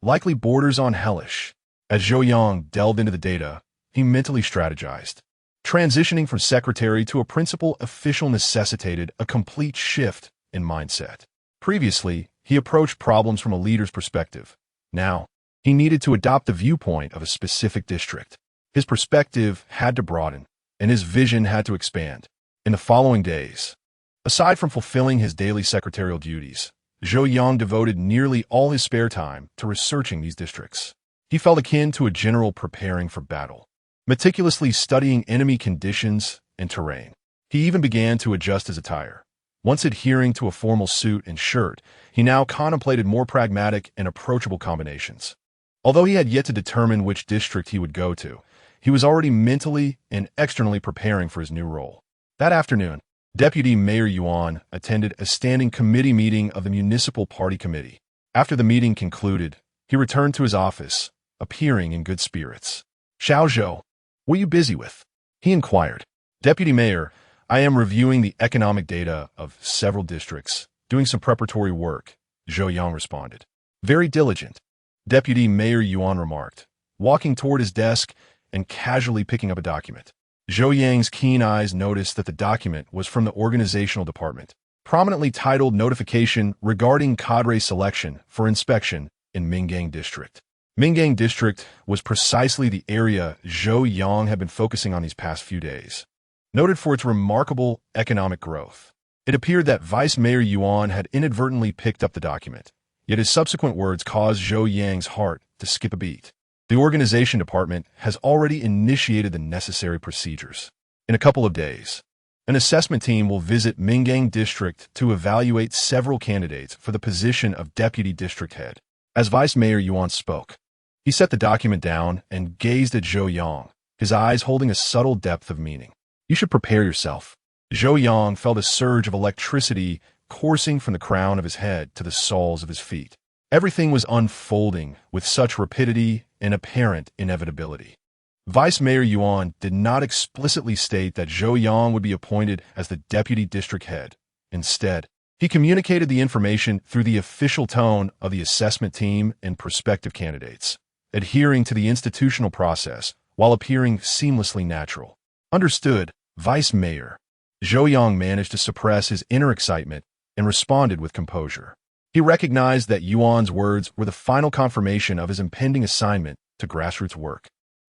likely borders on hellish. As Zhou Yang delved into the data, he mentally strategized. Transitioning from secretary to a principal official necessitated a complete shift in mindset. Previously, he approached problems from a leader's perspective. Now, he needed to adopt the viewpoint of a specific district. His perspective had to broaden, and his vision had to expand. In the following days, aside from fulfilling his daily secretarial duties, Zhou Yang devoted nearly all his spare time to researching these districts. He felt akin to a general preparing for battle, meticulously studying enemy conditions and terrain. He even began to adjust his attire. Once adhering to a formal suit and shirt, he now contemplated more pragmatic and approachable combinations. Although he had yet to determine which district he would go to, he was already mentally and externally preparing for his new role. That afternoon, Deputy Mayor Yuan attended a standing committee meeting of the Municipal Party Committee. After the meeting concluded, he returned to his office, appearing in good spirits. "Xiao Zhou, what are you busy with?" he inquired. "Deputy Mayor, I am reviewing the economic data of several districts, doing some preparatory work," Zhou Yang responded. "Very diligent," Deputy Mayor Yuan remarked, walking toward his desk and casually picking up a document. Zhou Yang's keen eyes noticed that the document was from the organizational department, prominently titled Notification Regarding Cadre Selection for Inspection in Mingang District. Mingang District was precisely the area Zhou Yang had been focusing on these past few days. Noted for its remarkable economic growth, it appeared that Vice Mayor Yuan had inadvertently picked up the document, yet his subsequent words caused Zhou Yang's heart to skip a beat. The organization department has already initiated the necessary procedures. In a couple of days, an assessment team will visit Mingang District to evaluate several candidates for the position of Deputy District Head. As Vice Mayor Yuan spoke, he set the document down and gazed at Zhou Yang, his eyes holding a subtle depth of meaning. "You should prepare yourself." Zhou Yang felt a surge of electricity coursing from the crown of his head to the soles of his feet. Everything was unfolding with such rapidity and apparent inevitability. Vice Mayor Yuan did not explicitly state that Zhou Yang would be appointed as the deputy district head. Instead, he communicated the information through the official tone of the assessment team and prospective candidates, adhering to the institutional process while appearing seamlessly natural. "Understood, Vice Mayor." Zhou Yang managed to suppress his inner excitement and responded with composure. He recognized that Yuan's words were the final confirmation of his impending assignment to grassroots work.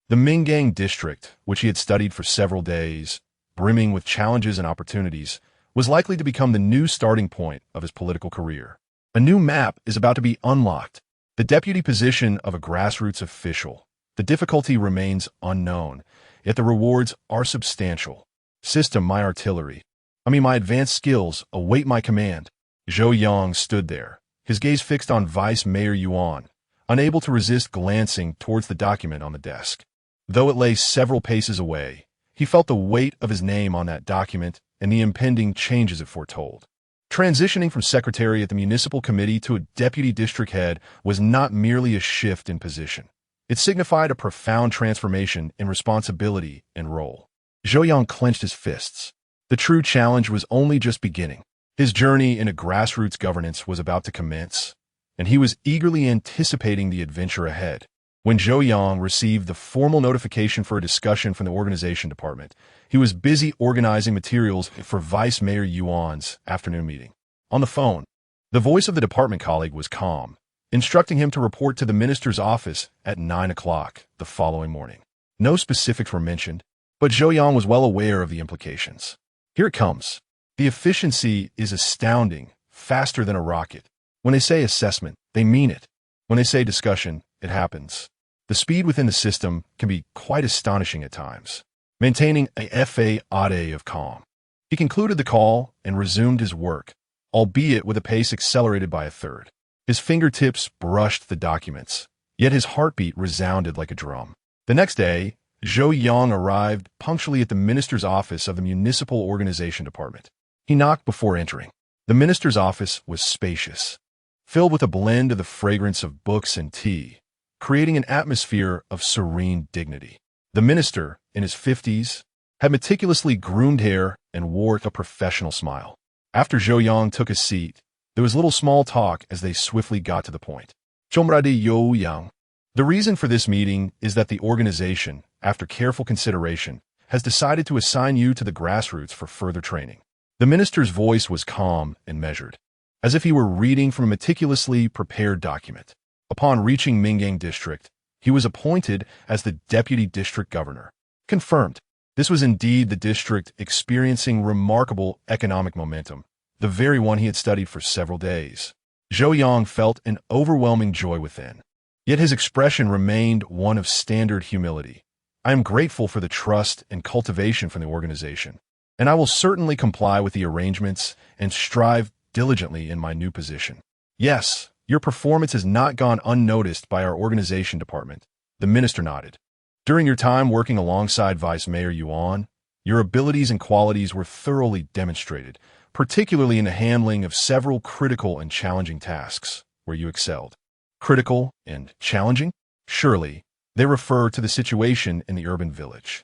The Mingang district, which he had studied for several days, brimming with challenges and opportunities, was likely to become the new starting point of his political career. A new map is about to be unlocked. The deputy position of a grassroots official. The difficulty remains unknown, yet the rewards are substantial. System my artillery. My advanced skills await my command. Zhou Yang stood there, his gaze fixed on Vice Mayor Yuan, unable to resist glancing towards the document on the desk. Though it lay several paces away, he felt the weight of his name on that document and the impending changes it foretold. Transitioning from secretary at the municipal committee to a deputy district head was not merely a shift in position. It signified a profound transformation in responsibility and role. Zhou Yang clenched his fists. The true challenge was only just beginning. His journey into grassroots governance was about to commence. and he was eagerly anticipating the adventure ahead. When Zhou Yang received the formal notification for a discussion from the organization department, he was busy organizing materials for Vice Mayor Yuan's afternoon meeting. On the phone, the voice of the department colleague was calm, instructing him to report to the minister's office at 9 o'clock the following morning. No specifics were mentioned, but Zhou Yang was well aware of the implications. Here it comes. The efficiency is astounding, faster than a rocket. When they say assessment, they mean it. When they say discussion, it happens. The speed within the system can be quite astonishing at times, maintaining a facade of calm. He concluded the call and resumed his work, albeit with a pace accelerated by a third. His fingertips brushed the documents, yet his heartbeat resounded like a drum. The next day, Zhou Yang arrived punctually at the minister's office of the municipal organization department. He knocked before entering. The minister's office was spacious, filled with a blend of the fragrance of books and tea, creating an atmosphere of serene dignity. The minister, in his 50s, had meticulously groomed hair and wore a professional smile. After Zhou Yang took a seat, there was little small talk as they swiftly got to the point. Chomrade Zhou Yang. The reason for this meeting is that the organization, after careful consideration, has decided to assign you to the grassroots for further training. The minister's voice was calm and measured, as if he were reading from a meticulously prepared document. Upon reaching Mingyang District, he was appointed as the deputy district governor. Confirmed. This was indeed the district experiencing remarkable economic momentum, the very one he had studied for several days. Zhou Yang felt an overwhelming joy within. Yet his expression remained one of standard humility. I am grateful for the trust and cultivation from the organization, and I will certainly comply with the arrangements and strive diligently in my new position. Yes, your performance has not gone unnoticed by our organization department, the minister nodded. During your time working alongside Vice Mayor Yuan, your abilities and qualities were thoroughly demonstrated, particularly in the handling of several critical and challenging tasks, where you excelled. Critical and challenging? Surely, they refer to the situation in the urban village.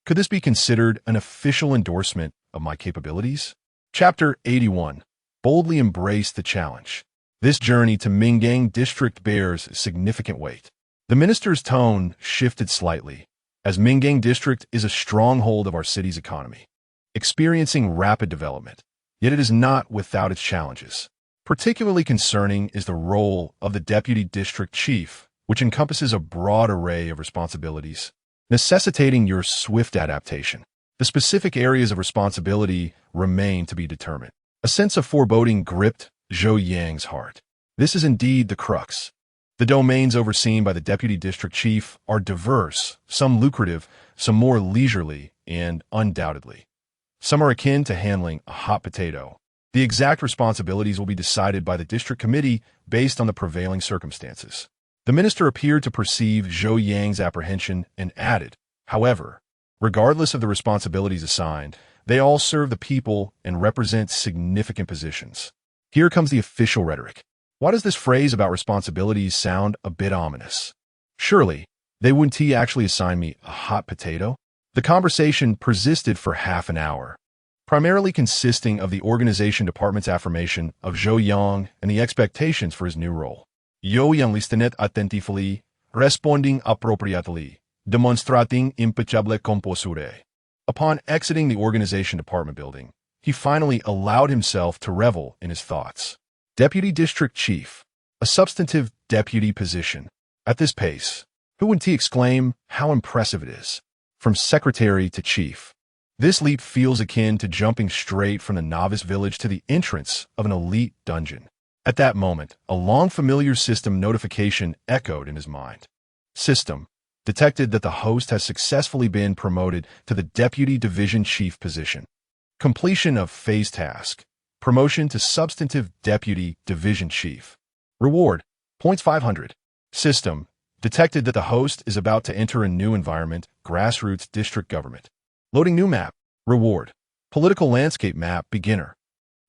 Could this be considered an official endorsement of my capabilities? Chapter 81. Boldly embrace the challenge. This journey to Mingyang District bears significant weight. The minister's tone shifted slightly, as Mingyang District is a stronghold of our city's economy, experiencing rapid development, yet it is not without its challenges. Particularly concerning is the role of the deputy district chief, which encompasses a broad array of responsibilities, necessitating your swift adaptation. The specific areas of responsibility remain to be determined. A sense of foreboding gripped Zhou Yang's heart. This is indeed the crux. The domains overseen by the deputy district chief are diverse, some lucrative, some more leisurely, and undoubtedly, some are akin to handling a hot potato. The exact responsibilities will be decided by the district committee based on the prevailing circumstances. The minister appeared to perceive Zhou Yang's apprehension and added, however, regardless of the responsibilities assigned, they all serve the people and represent significant positions. Here comes the official rhetoric. Why does this phrase about responsibilities sound a bit ominous? Surely, they wouldn't actually assign me a hot potato? The conversation persisted for half an hour, primarily consisting of the organization department's affirmation of Zhou Yang and the expectations for his new role. Zhou Yang listened attentively, responding appropriately, demonstrating impeccable composure. Upon exiting the organization department building, he finally allowed himself to revel in his thoughts. Deputy District Chief, a substantive deputy position. At this pace, who wouldn't exclaim how impressive it is? From secretary to chief. This leap feels akin to jumping straight from the novice village to the entrance of an elite dungeon. At that moment, a long-familiar system notification echoed in his mind. System detected that the host has successfully been promoted to the Deputy Division Chief position. Completion of phase task. Promotion to Substantive Deputy Division Chief. Reward, points 500. System detected that the host is about to enter a new environment, grassroots district government. Loading new map. Reward, political landscape map beginner.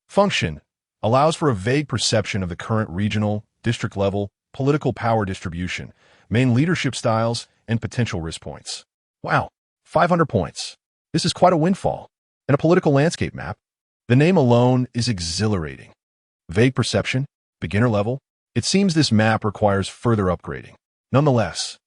Function, allows for a vague perception of the current regional, district level, political power distribution, main leadership styles, and potential risk points. Wow, 500 points. This is quite a windfall. And a political landscape map. The name alone is exhilarating. Vague perception, beginner level, It seems this map requires further upgrading. Nonetheless,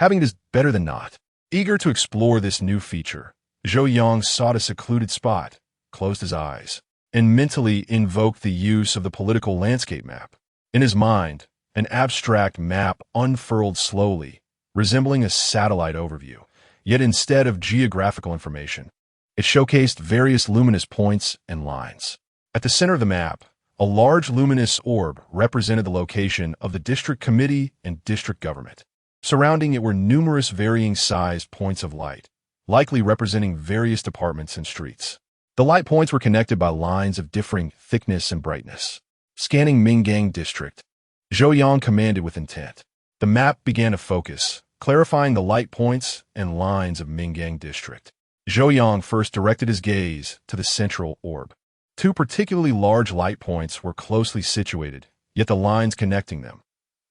having it is better than not. Eager to explore this new feature, Zhou Yang sought a secluded spot, closed his eyes, and mentally invoked the use of the political landscape map. In his mind, an abstract map unfurled slowly, resembling a satellite overview, yet instead of geographical information, it showcased various luminous points and lines. At the center of the map, a large luminous orb represented the location of the district committee and district government. Surrounding it were numerous varying-sized points of light, likely representing various departments and streets. The light points were connected by lines of differing thickness and brightness. Scanning Mingang District, Zhou Yang commanded with intent. The map began to focus, clarifying the light points and lines of Mingang District. Zhou Yang first directed his gaze to the central orb. Two particularly large light points were closely situated, yet the lines connecting them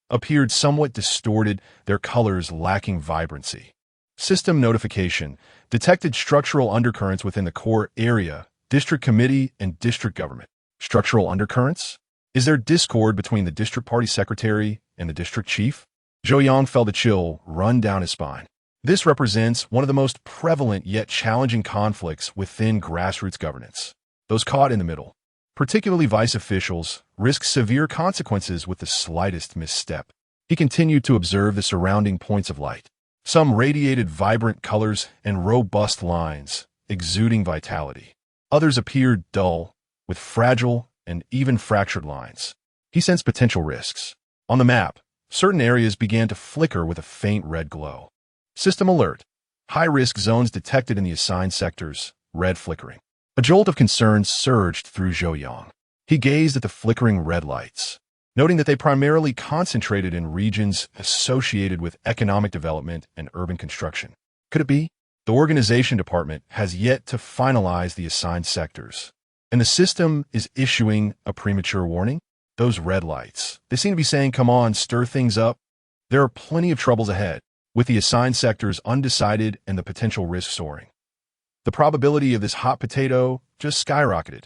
appeared somewhat distorted, their colors lacking vibrancy. System notification detected structural undercurrents within the core area, district committee, and district government. Structural undercurrents? Is there discord between the district party secretary and the district chief? Zhou Yang felt a chill run down his spine. This represents one of the most prevalent yet challenging conflicts within grassroots governance. Those caught in the middle, particularly vice officials, risk severe consequences with the slightest misstep. He continued to observe the surrounding points of light. Some radiated vibrant colors and robust lines, exuding vitality. Others appeared dull, with fragile and even fractured lines. He sensed potential risks. On the map, certain areas began to flicker with a faint red glow. System alert. High-risk zones detected in the assigned sectors, red flickering. A jolt of concern surged through Zhou Yang. He gazed at the flickering red lights, noting that they primarily concentrated in regions associated with economic development and urban construction. Could it be? The organization department has yet to finalize the assigned sectors, and the system is issuing a premature warning? Those red lights, they seem to be saying, come on, stir things up. There are plenty of troubles ahead, with the assigned sectors undecided and the potential risk soaring. The probability of this hot potato just skyrocketed.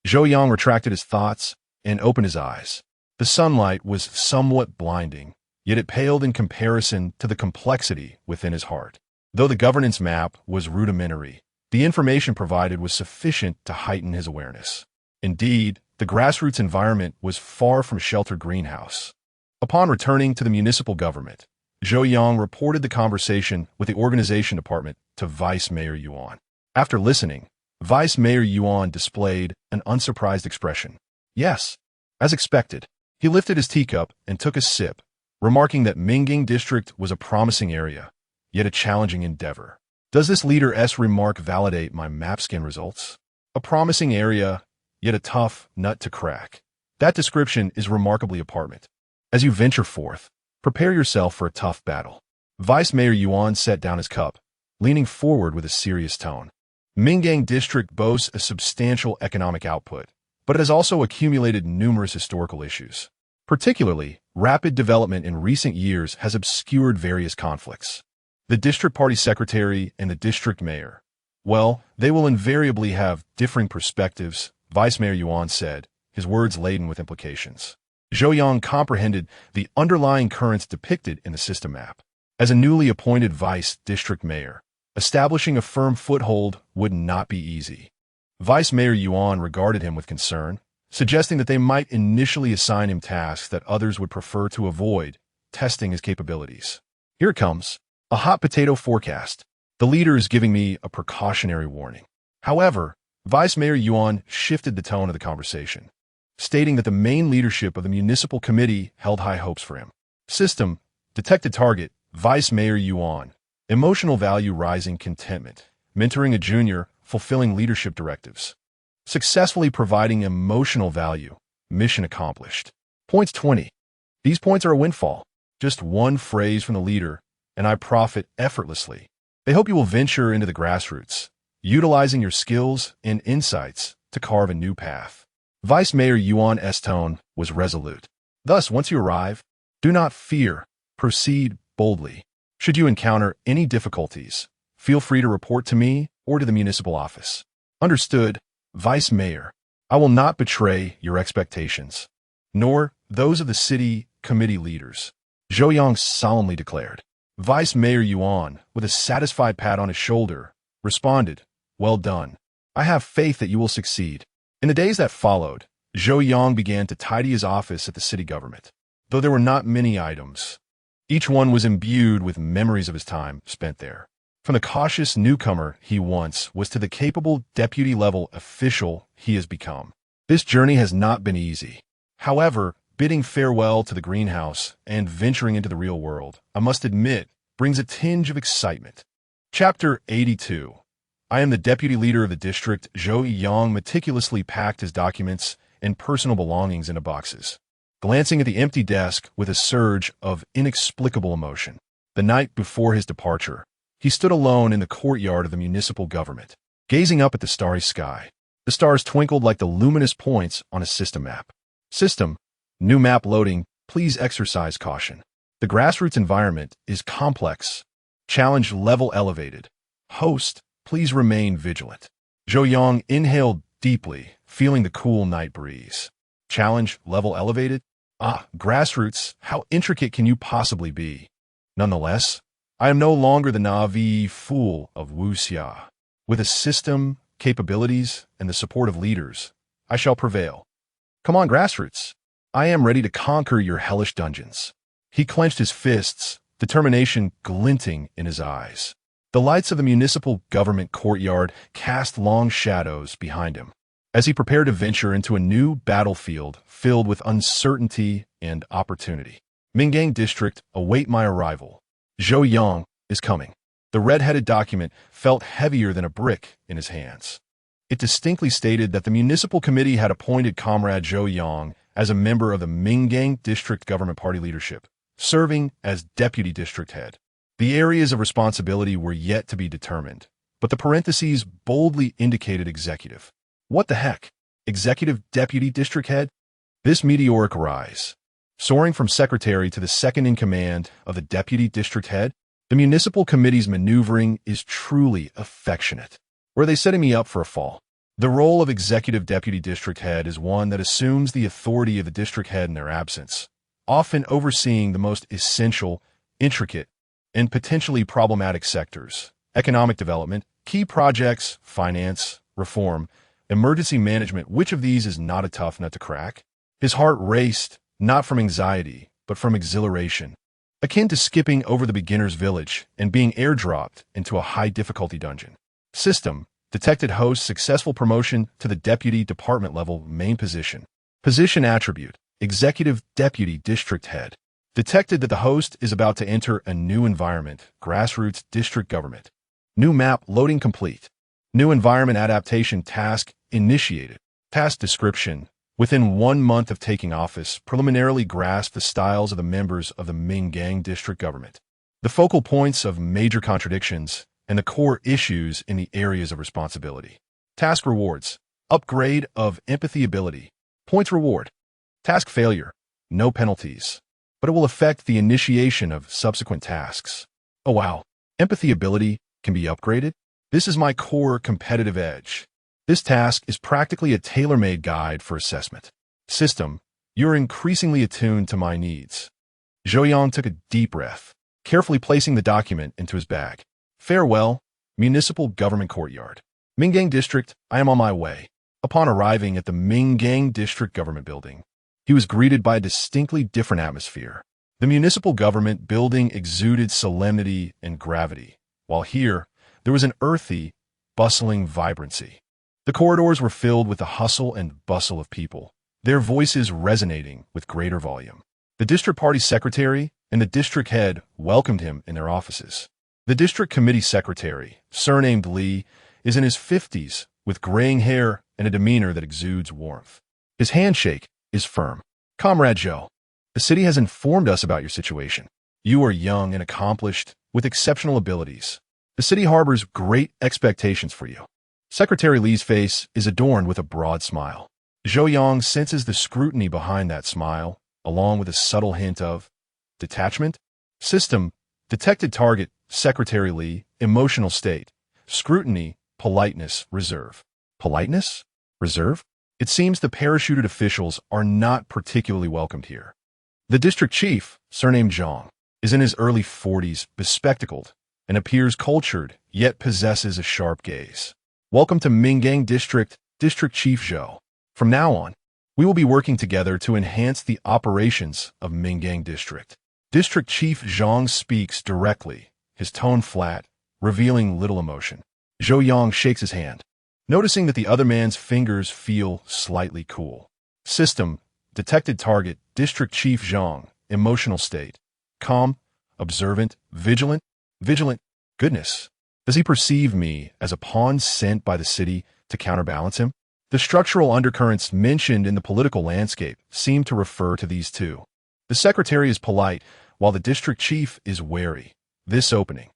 Zhou Yang retracted his thoughts and opened his eyes. The sunlight was somewhat blinding, yet it paled in comparison to the complexity within his heart. Though the governance map was rudimentary, the information provided was sufficient to heighten his awareness. Indeed, the grassroots environment was far from sheltered greenhouse. Upon returning to the municipal government, Zhou Yang reported the conversation with the organization department to Vice Mayor Yuan. After listening, Vice Mayor Yuan displayed an unsurprised expression. Yes, as expected. He lifted his teacup and took a sip, remarking that Mingang District was a promising area, yet a challenging endeavor. Does this leader's remark validate my map scan results? A promising area, yet a tough nut to crack. That description is remarkably apparent. As you venture forth, prepare yourself for a tough battle. Vice Mayor Yuan set down his cup, leaning forward with a serious tone. Mingang District boasts a substantial economic output, but it has also accumulated numerous historical issues. Particularly, rapid development in recent years has obscured various conflicts. The district party secretary and the district mayor, well, they will invariably have differing perspectives, Vice Mayor Yuan said, his words laden with implications. Zhou Yang comprehended the underlying currents depicted in the system map. As a newly appointed vice district mayor, establishing a firm foothold would not be easy. Vice Mayor Yuan regarded him with concern, suggesting that they might initially assign him tasks that others would prefer to avoid, testing his capabilities. Here it comes. A hot potato forecast. The leader is giving me a precautionary warning. However, Vice Mayor Yuan shifted the tone of the conversation, stating that the main leadership of the municipal committee held high hopes for him. System, detected target, Vice Mayor Yuan. Emotional value rising contentment. Mentoring a junior, fulfilling leadership directives. Successfully providing emotional value. Mission accomplished. Points 20. These points are a windfall. Just one phrase from the leader, and I profit effortlessly. They hope you will venture into the grassroots, utilizing your skills and insights to carve a new path. Vice Mayor Yuan's tone was resolute. Thus, once you arrive, do not fear. Proceed boldly. Should you encounter any difficulties, feel free to report to me or to the municipal office. Understood, Vice Mayor. I will not betray your expectations, nor those of the city committee leaders, Zhou Yang solemnly declared. Vice Mayor Yuan, with a satisfied pat on his shoulder, responded, "Well done. I have faith that you will succeed." In the days that followed, Zhou Yang began to tidy his office at the city government. Though there were not many items, each one was imbued with memories of his time spent there. From the cautious newcomer he once was to the capable deputy-level official he has become. This journey has not been easy. However, bidding farewell to the greenhouse and venturing into the real world, I must admit, brings a tinge of excitement. Chapter 82. I am the deputy leader of the district. Zhou Yang meticulously packed his documents and personal belongings into boxes, glancing at the empty desk with a surge of inexplicable emotion. The night before his departure, he stood alone in the courtyard of the municipal government, gazing up at the starry sky. The stars twinkled like the luminous points on a system map. System, new map loading, please exercise caution. The grassroots environment is complex. Challenge level elevated. Host, please remain vigilant. Zhou Yang inhaled deeply, feeling the cool night breeze. Challenge level elevated? Grassroots, how intricate can you possibly be? Nonetheless, I am no longer the naive fool of Wuxia. With a system, capabilities, and the support of leaders, I shall prevail. Come on, grassroots. I am ready to conquer your hellish dungeons. He clenched his fists, determination glinting in his eyes. The lights of the municipal government courtyard cast long shadows behind him, as he prepared to venture into a new battlefield filled with uncertainty and opportunity. Mingang District, await my arrival. Zhou Yang is coming. The red-headed document felt heavier than a brick in his hands. It distinctly stated that the municipal committee had appointed Comrade Zhou Yang as a member of the Mingang District Government Party leadership, serving as deputy district head. The areas of responsibility were yet to be determined, but the parentheses boldly indicated executive. What the heck? Executive deputy district head? This meteoric rise, soaring from secretary to the second in command of the deputy district head, the municipal committee's maneuvering is truly affectionate. Or are they setting me up for a fall? The role of executive deputy district head is one that assumes the authority of the district head in their absence, often overseeing the most essential, intricate, and potentially problematic sectors: economic development, key projects, finance, reform, emergency management. Which of these is not a tough nut to crack? His heart raced, not from anxiety, but from exhilaration, akin to skipping over the beginner's village and being airdropped into a high-difficulty dungeon. System, detected host, successful promotion to the deputy department level main position. Position attribute, executive deputy district head. Detected that the host is about to enter a new environment, grassroots district government. New map loading complete. New environment adaptation task initiated. Task description. Within 1 month of taking office, preliminarily grasp the styles of the members of the Mingang district government, the focal points of major contradictions, and the core issues in the areas of responsibility. Task rewards. Upgrade of empathy ability. Points reward. Task failure. No penalties, but it will affect the initiation of subsequent tasks. Oh wow, empathy ability can be upgraded? This is my core competitive edge. This task is practically a tailor-made guide for assessment. System, you're increasingly attuned to my needs. Zhou Yang took a deep breath, carefully placing the document into his bag. Farewell, municipal government courtyard. Mingang District, I am on my way. Upon arriving at the Mingang District government building, he was greeted by a distinctly different atmosphere. The municipal government building exuded solemnity and gravity, while here, there was an earthy, bustling vibrancy. The corridors were filled with the hustle and bustle of people, their voices resonating with greater volume. The district party secretary and the district head welcomed him in their offices. The district committee secretary, surnamed Li, is in his 50s, with graying hair and a demeanor that exudes warmth. His handshake is firm. Comrade Zhou, the city has informed us about your situation. You are young and accomplished, with exceptional abilities. The city harbors great expectations for you. Secretary Li's face is adorned with a broad smile. Zhou Yang senses the scrutiny behind that smile, along with a subtle hint of detachment. System, detected target, Secretary Li, emotional state, scrutiny, politeness, reserve. Politeness? Reserve? It seems the parachuted officials are not particularly welcomed here. The district chief, surnamed Zhang, is in his early 40s, bespectacled, and appears cultured, yet possesses a sharp gaze. Welcome to Mingang District, District Chief Zhou. From now on, we will be working together to enhance the operations of Mingang District. District Chief Zhang speaks directly, his tone flat, revealing little emotion. Zhou Yang shakes his hand, noticing that the other man's fingers feel slightly cool. System, detected target, District Chief Zhang, emotional state, calm, observant, vigilant. Goodness. Does he perceive me as a pawn sent by the city to counterbalance him? The structural undercurrents mentioned in the political landscape seem to refer to these two. The secretary is polite, while the district chief is wary. This opening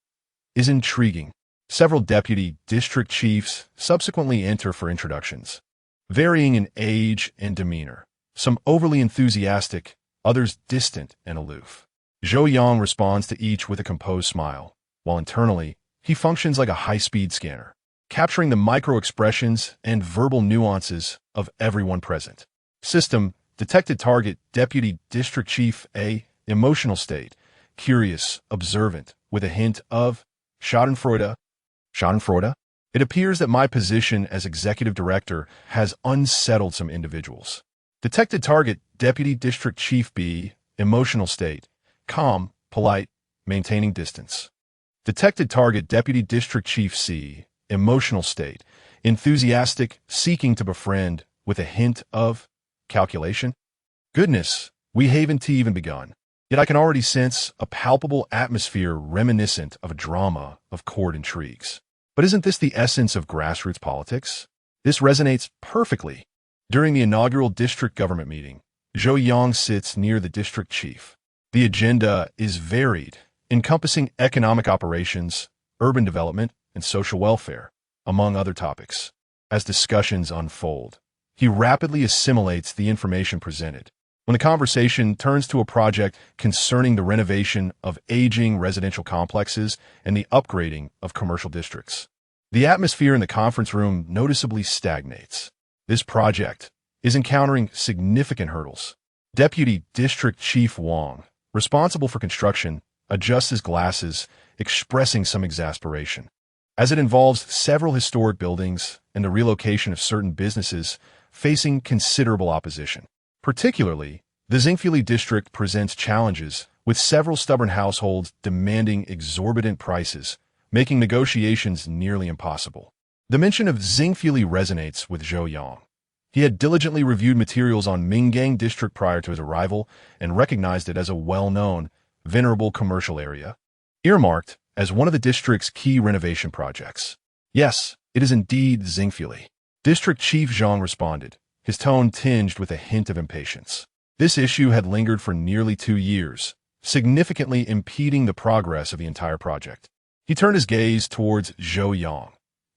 is intriguing. Several deputy district chiefs subsequently enter for introductions, varying in age and demeanor. Some overly enthusiastic, others distant and aloof. Zhou Yang responds to each with a composed smile, while internally, he functions like a high-speed scanner, capturing the micro-expressions and verbal nuances of everyone present. System, detected target, Deputy District Chief A, emotional state, curious, observant, with a hint of Schadenfreude. Schadenfreude? It appears that my position as executive director has unsettled some individuals. Detected target, Deputy District Chief B, emotional state, calm, polite, maintaining distance. Detected target, Deputy District Chief C, emotional state, enthusiastic, seeking to befriend, with a hint of calculation. Goodness, we haven't even begun. Yet I can already sense a palpable atmosphere reminiscent of a drama of court intrigues. But isn't this the essence of grassroots politics? This resonates perfectly. During the inaugural district government meeting, Zhou Yang sits near the district chief. The agenda is varied, encompassing economic operations, urban development, and social welfare, among other topics. As discussions unfold, he rapidly assimilates the information presented. When the conversation turns to a project concerning the renovation of aging residential complexes and the upgrading of commercial districts, the atmosphere in the conference room noticeably stagnates. This project is encountering significant hurdles. Deputy District Chief Wang, responsible for construction, adjusts his glasses, expressing some exasperation. As it involves several historic buildings and the relocation of certain businesses facing considerable opposition. Particularly, the Xingfuli district presents challenges, with several stubborn households demanding exorbitant prices, making negotiations nearly impossible. The mention of Xingfuli resonates with Zhou Yang. He had diligently reviewed materials on Mingang district prior to his arrival and recognized it as a well-known, venerable commercial area, earmarked as one of the district's key renovation projects. Yes, it is indeed Xingfuli. District Chief Zhang responded, his tone tinged with a hint of impatience. This issue had lingered for nearly 2 years, significantly impeding the progress of the entire project. He turned his gaze towards Zhou Yang.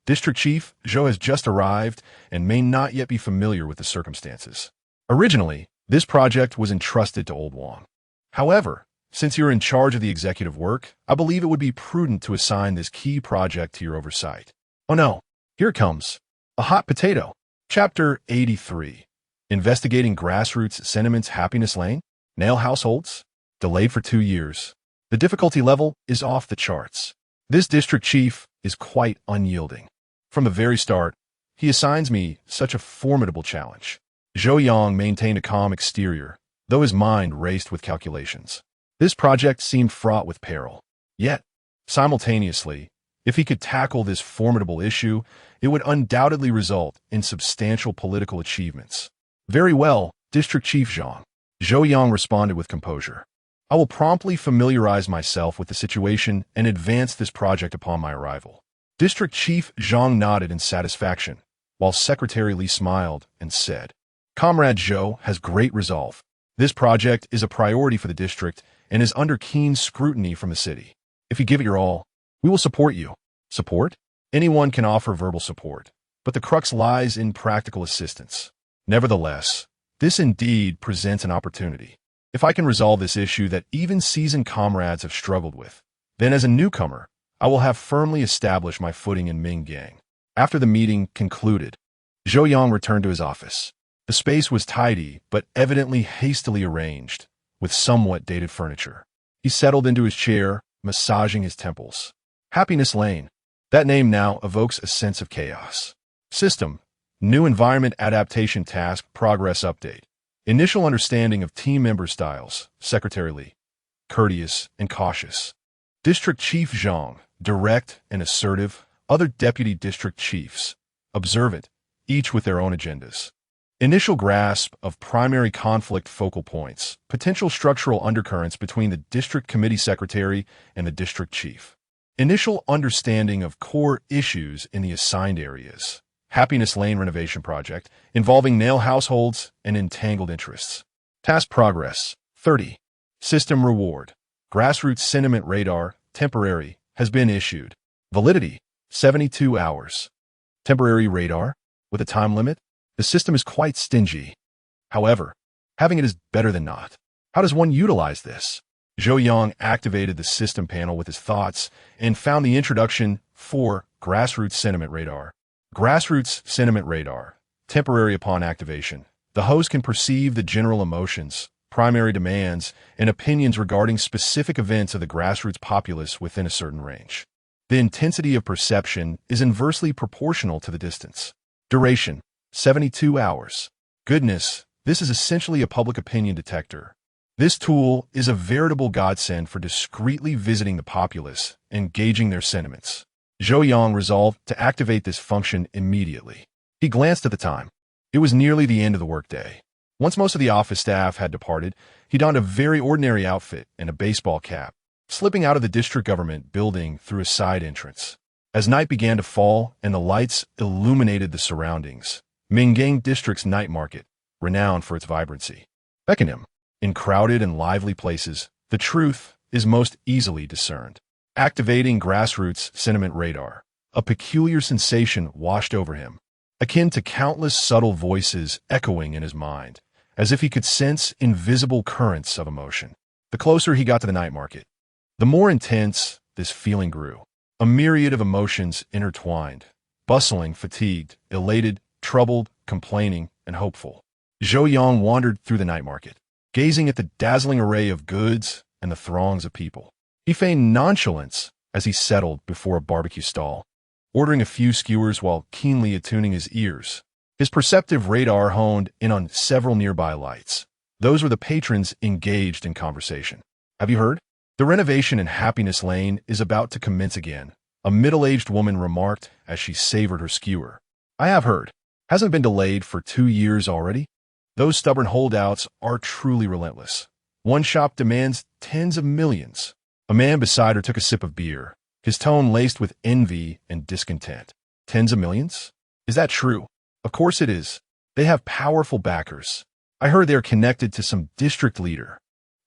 District Chief, Zhou has just arrived and may not yet be familiar with the circumstances. Originally, this project was entrusted to Old Wang. However, since you're in charge of the executive work, I believe it would be prudent to assign this key project to your oversight. Oh no, here it comes. A hot potato. Chapter 83. Investigating Grassroots Sentiments Happiness Lane? Nail Households? Delayed for 2 years. The difficulty level is off the charts. This district chief is quite unyielding. From the very start, he assigns me such a formidable challenge. Zhou Yang maintained a calm exterior, though his mind raced with calculations. This project seemed fraught with peril. Yet, simultaneously, if he could tackle this formidable issue, it would undoubtedly result in substantial political achievements. Very well, District Chief Zhang. Zhou Yang responded with composure. I will promptly familiarize myself with the situation and advance this project upon my arrival. District Chief Zhang nodded in satisfaction, while Secretary Li smiled and said, Comrade Zhou has great resolve. This project is a priority for the district and is under keen scrutiny from the city. If you give it your all, we will support you. Support? Anyone can offer verbal support, but the crux lies in practical assistance. Nevertheless, this indeed presents an opportunity. If I can resolve this issue that even seasoned comrades have struggled with, then as a newcomer, I will have firmly established my footing in Mingang. After the meeting concluded, Zhou Yang returned to his office. The space was tidy, but evidently hastily arranged, with somewhat dated furniture. He settled into his chair, massaging his temples. Happiness Lane. That name now evokes a sense of chaos. System. New environment adaptation task progress update. Initial understanding of team member styles. Secretary Lee. Courteous and cautious. District Chief Zhang. Direct and assertive. Other deputy district chiefs. Observant, each with their own agendas. Initial grasp of primary conflict focal points. Potential structural undercurrents between the district committee secretary and the district chief. Initial understanding of core issues in the assigned areas. Happiness Lane renovation project involving nail households and entangled interests. Task progress, 30. System reward. Grassroots sentiment radar, temporary, has been issued. Validity, 72 hours. Temporary radar? With a time limit? The system is quite stingy. However, having it is better than not. How does one utilize this? Zhou Yang activated the system panel with his thoughts and found the introduction for Grassroots Sentiment Radar. Grassroots Sentiment Radar. Temporary upon activation. The host can perceive the general emotions, primary demands, and opinions regarding specific events of the grassroots populace within a certain range. The intensity of perception is inversely proportional to the distance. Duration, 72 hours. Goodness, this is essentially a public opinion detector. This tool is a veritable godsend for discreetly visiting the populace and gauging their sentiments. Zhou Yang resolved to activate this function immediately. He glanced at the time. It was nearly the end of the workday. Once most of the office staff had departed, he donned a very ordinary outfit and a baseball cap, slipping out of the district government building through a side entrance. As night began to fall and the lights illuminated the surroundings, Mingang District's night market, renowned for its vibrancy, beckoned him. In crowded and lively places, the truth is most easily discerned. Activating Grassroots Sentiment Radar, a peculiar sensation washed over him, akin to countless subtle voices echoing in his mind, as if he could sense invisible currents of emotion. The closer he got to the night market, the more intense this feeling grew. A myriad of emotions intertwined, bustling, fatigued, elated, troubled, complaining, and hopeful. Zhou Yang wandered through the night market, gazing at the dazzling array of goods and the throngs of people. He feigned nonchalance as he settled before a barbecue stall, ordering a few skewers while keenly attuning his ears. His perceptive radar honed in on several nearby lights. Those were the patrons engaged in conversation. Have you heard? The renovation in Happiness Lane is about to commence again, a middle-aged woman remarked as she savored her skewer. I have heard. Hasn't been delayed for 2 years already? Those stubborn holdouts are truly relentless. One shop demands tens of millions. A man beside her took a sip of beer, his tone laced with envy and discontent. Tens of millions? Is that true? Of course it is. They have powerful backers. I heard they are connected to some district leader.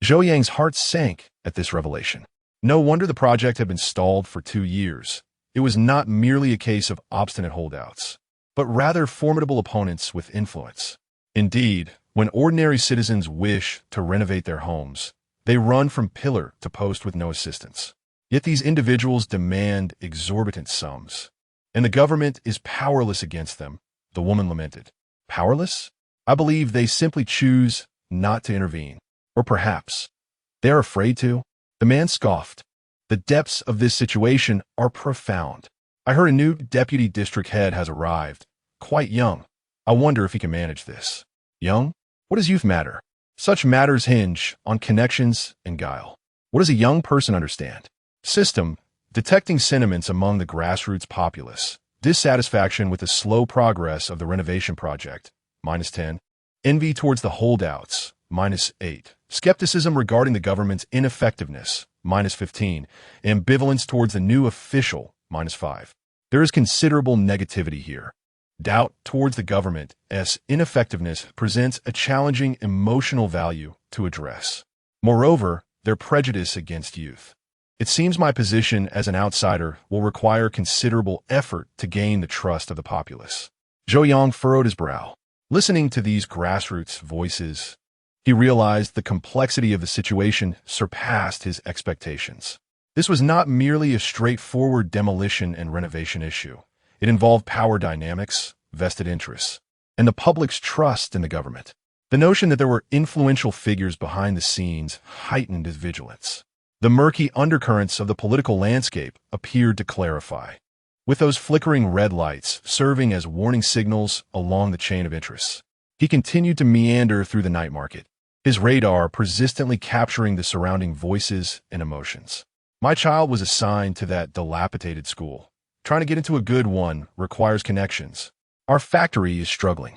Zhou Yang's heart sank at this revelation. No wonder the project had been stalled for 2 years. It was not merely a case of obstinate holdouts, but rather formidable opponents with influence. Indeed, when ordinary citizens wish to renovate their homes, they run from pillar to post with no assistance. Yet these individuals demand exorbitant sums, and the government is powerless against them, the woman lamented. Powerless? I believe they simply choose not to intervene. Or perhaps they are afraid to. The man scoffed. The depths of this situation are profound. I heard a new deputy district head has arrived, quite young. I wonder if he can manage this. Young? What does youth matter? Such matters hinge on connections and guile. What does a young person understand? System, detecting sentiments among the grassroots populace. Dissatisfaction with the slow progress of the renovation project, -10. Envy towards the holdouts, -8. Skepticism regarding the government's ineffectiveness, -15. Ambivalence towards the new official, -5. There is considerable negativity here. Doubt towards the government's ineffectiveness presents a challenging emotional value to address. Moreover, their prejudice against youth. It seems my position as an outsider will require considerable effort to gain the trust of the populace. Zhou Yang furrowed his brow. Listening to these grassroots voices, he realized the complexity of the situation surpassed his expectations. This was not merely a straightforward demolition and renovation issue. It involved power dynamics, vested interests, and the public's trust in the government. The notion that there were influential figures behind the scenes heightened his vigilance. The murky undercurrents of the political landscape appeared to clarify, with those flickering red lights serving as warning signals along the chain of interests. He continued to meander through the night market, his radar persistently capturing the surrounding voices and emotions. My child was assigned to that dilapidated school. Trying to get into a good one requires connections. Our factory is struggling.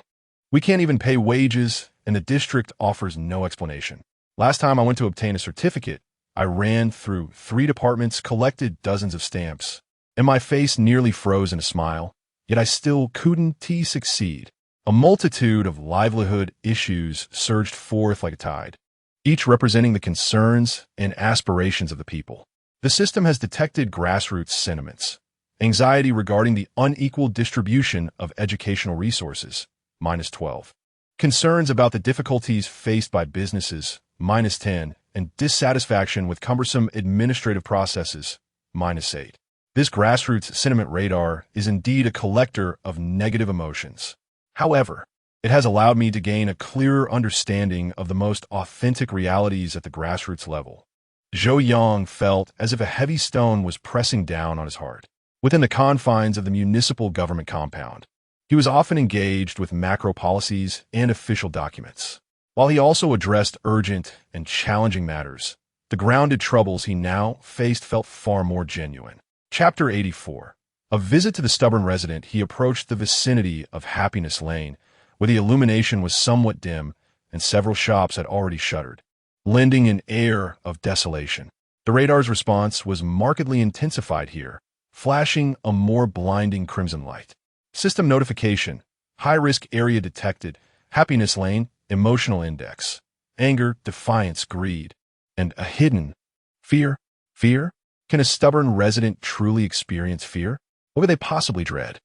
We can't even pay wages, and the district offers no explanation. Last time I went to obtain a certificate, I ran through 3 departments, collected dozens of stamps, and my face nearly froze in a smile, yet I still couldn't succeed. A multitude of livelihood issues surged forth like a tide, each representing the concerns and aspirations of the people. The system has detected grassroots sentiments, anxiety regarding the unequal distribution of educational resources, -12. Concerns about the difficulties faced by businesses, -10, and dissatisfaction with cumbersome administrative processes, -8. This grassroots sentiment radar is indeed a collector of negative emotions. However, it has allowed me to gain a clearer understanding of the most authentic realities at the grassroots level. Zhou Yang felt as if a heavy stone was pressing down on his heart. Within the confines of the municipal government compound, he was often engaged with macro policies and official documents. While he also addressed urgent and challenging matters, the grounded troubles he now faced felt far more genuine. Chapter 84. A visit to the stubborn resident, he approached the vicinity of Happiness Lane, where the illumination was somewhat dim and several shops had already shuttered, lending an air of desolation. The radar's response was markedly intensified here, flashing a more blinding crimson light. System notification, high-risk area detected, Happiness Lane, emotional index, anger, defiance, greed, and a hidden fear. Fear? Can a stubborn resident truly experience fear? What would they possibly dread?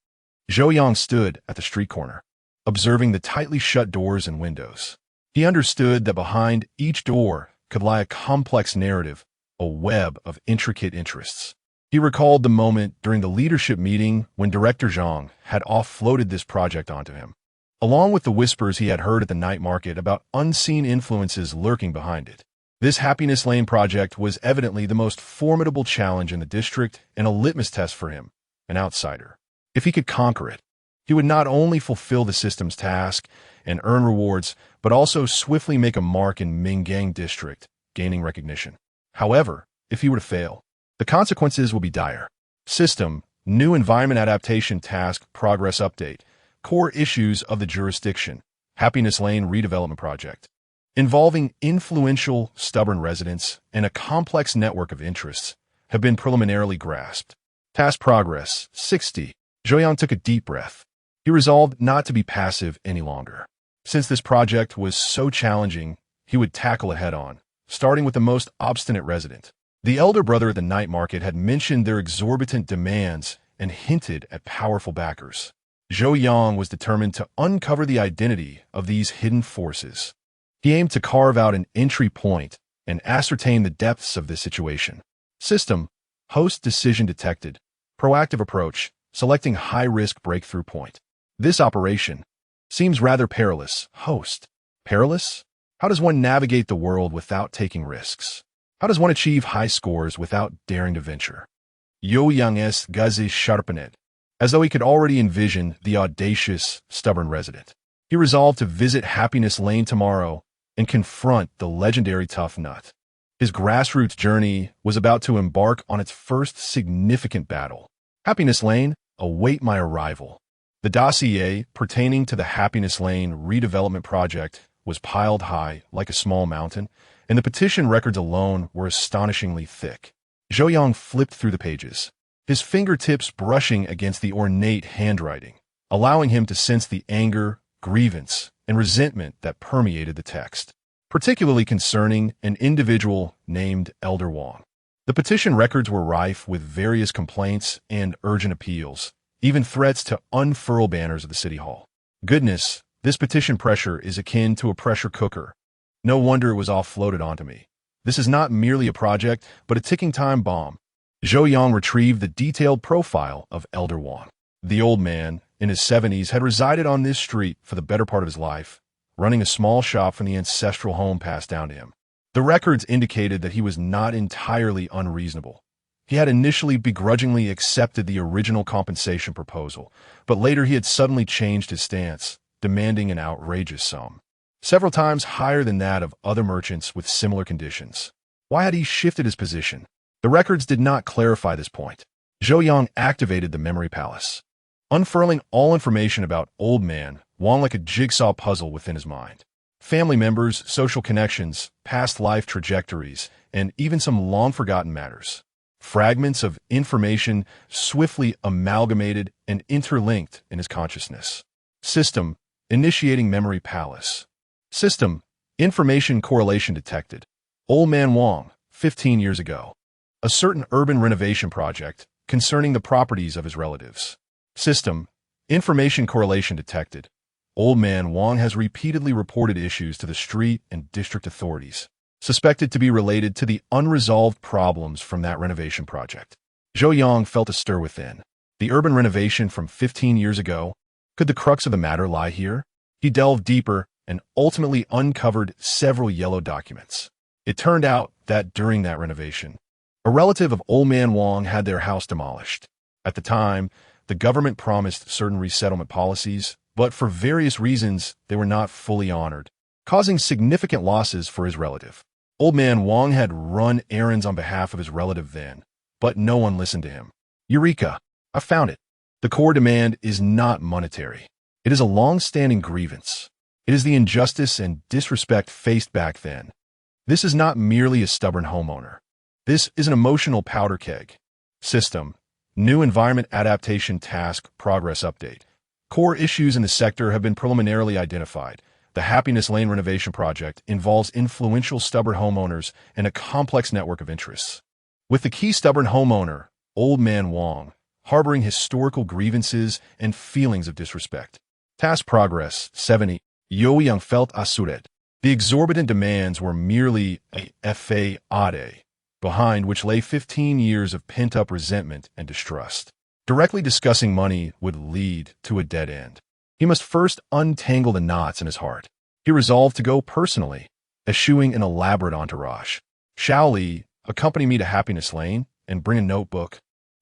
Zhou Yang stood at the street corner, observing the tightly shut doors and windows. He understood that behind each door could lie a complex narrative, a web of intricate interests. He recalled the moment during the leadership meeting when Director Zhang had offloaded this project onto him, along with the whispers he had heard at the night market about unseen influences lurking behind it. This Happiness Lane project was evidently the most formidable challenge in the district and a litmus test for him, an outsider. If he could conquer it, he would not only fulfill the system's task and earn rewards, but also swiftly make a mark in Mingang District, gaining recognition. However, if he were to fail, the consequences will be dire. System, new environment adaptation task, progress update, core issues of the jurisdiction, Happiness Lane redevelopment project, involving influential, stubborn residents and a complex network of interests, have been preliminarily grasped. Task progress, 60. Zhou Yang took a deep breath. He resolved not to be passive any longer. Since this project was so challenging, he would tackle it head-on, starting with the most obstinate resident. The elder brother at the night market had mentioned their exorbitant demands and hinted at powerful backers. Zhou Yang was determined to uncover the identity of these hidden forces. He aimed to carve out an entry point and ascertain the depths of this situation. System, host decision detected, proactive approach, selecting high-risk breakthrough point. This operation seems rather perilous. Host, perilous? How does one navigate the world without taking risks? How does one achieve high scores without daring to venture? Zhou Yang's gaze sharpened, as though he could already envision the audacious, stubborn resident. He resolved to visit Happiness Lane tomorrow and confront the legendary tough nut. His grassroots journey was about to embark on its first significant battle. Happiness Lane, await my arrival. The dossier pertaining to the Happiness Lane redevelopment project was piled high like a small mountain, and the petition records alone were astonishingly thick. Zhou Yang flipped through the pages, his fingertips brushing against the ornate handwriting, allowing him to sense the anger, grievance, and resentment that permeated the text, particularly concerning an individual named Elder Wang. The petition records were rife with various complaints and urgent appeals, even threats to unfurl banners of the city hall. Goodness, this petition pressure is akin to a pressure cooker. No wonder it was offloaded onto me. This is not merely a project, but a ticking time bomb. Zhou Yang retrieved the detailed profile of Elder Wang. The old man, in his 70s, had resided on this street for the better part of his life, running a small shop from the ancestral home passed down to him. The records indicated that he was not entirely unreasonable. He had initially begrudgingly accepted the original compensation proposal, but later he had suddenly changed his stance, demanding an outrageous sum, several times higher than that of other merchants with similar conditions. Why had he shifted his position? The records did not clarify this point. Zhou Yang activated the memory palace, unfurling all information about Old Man Wang like a jigsaw puzzle within his mind. Family members, social connections, past life trajectories, and even some long-forgotten matters. Fragments of information swiftly amalgamated and interlinked in his consciousness. System, initiating memory palace. System, information correlation detected. Old Man Wang, 15 years ago. A certain urban renovation project concerning the properties of his relatives. System, information correlation detected. Old Man Wang has repeatedly reported issues to the street and district authorities, suspected to be related to the unresolved problems from that renovation project. Zhou Yang felt a stir within. The urban renovation from 15 years ago? Could the crux of the matter lie here? He delved deeper and ultimately uncovered several yellow documents. It turned out that during that renovation, a relative of Old Man Wang had their house demolished. At the time, the government promised certain resettlement policies, but for various reasons, they were not fully honored, causing significant losses for his relative. Old Man Wang had run errands on behalf of his relative then, but no one listened to him. Eureka! I found it. The core demand is not monetary. It is a long-standing grievance. It is the injustice and disrespect faced back then. This is not merely a stubborn homeowner. This is an emotional powder keg. System, new environment adaptation task progress update. Core issues in the sector have been preliminarily identified. The Happiness Lane renovation project involves influential stubborn homeowners and a complex network of interests. With the key stubborn homeowner, Old Man Wang, harboring historical grievances and feelings of disrespect. Task progress 70. Yo Yang felt assured. The exorbitant demands were merely a fade, behind which lay 15 years of pent-up resentment and distrust. Directly discussing money would lead to a dead end. He must first untangle the knots in his heart. He resolved to go personally, eschewing an elaborate entourage. Xiao Li, accompany me to Happiness Lane and bring a notebook.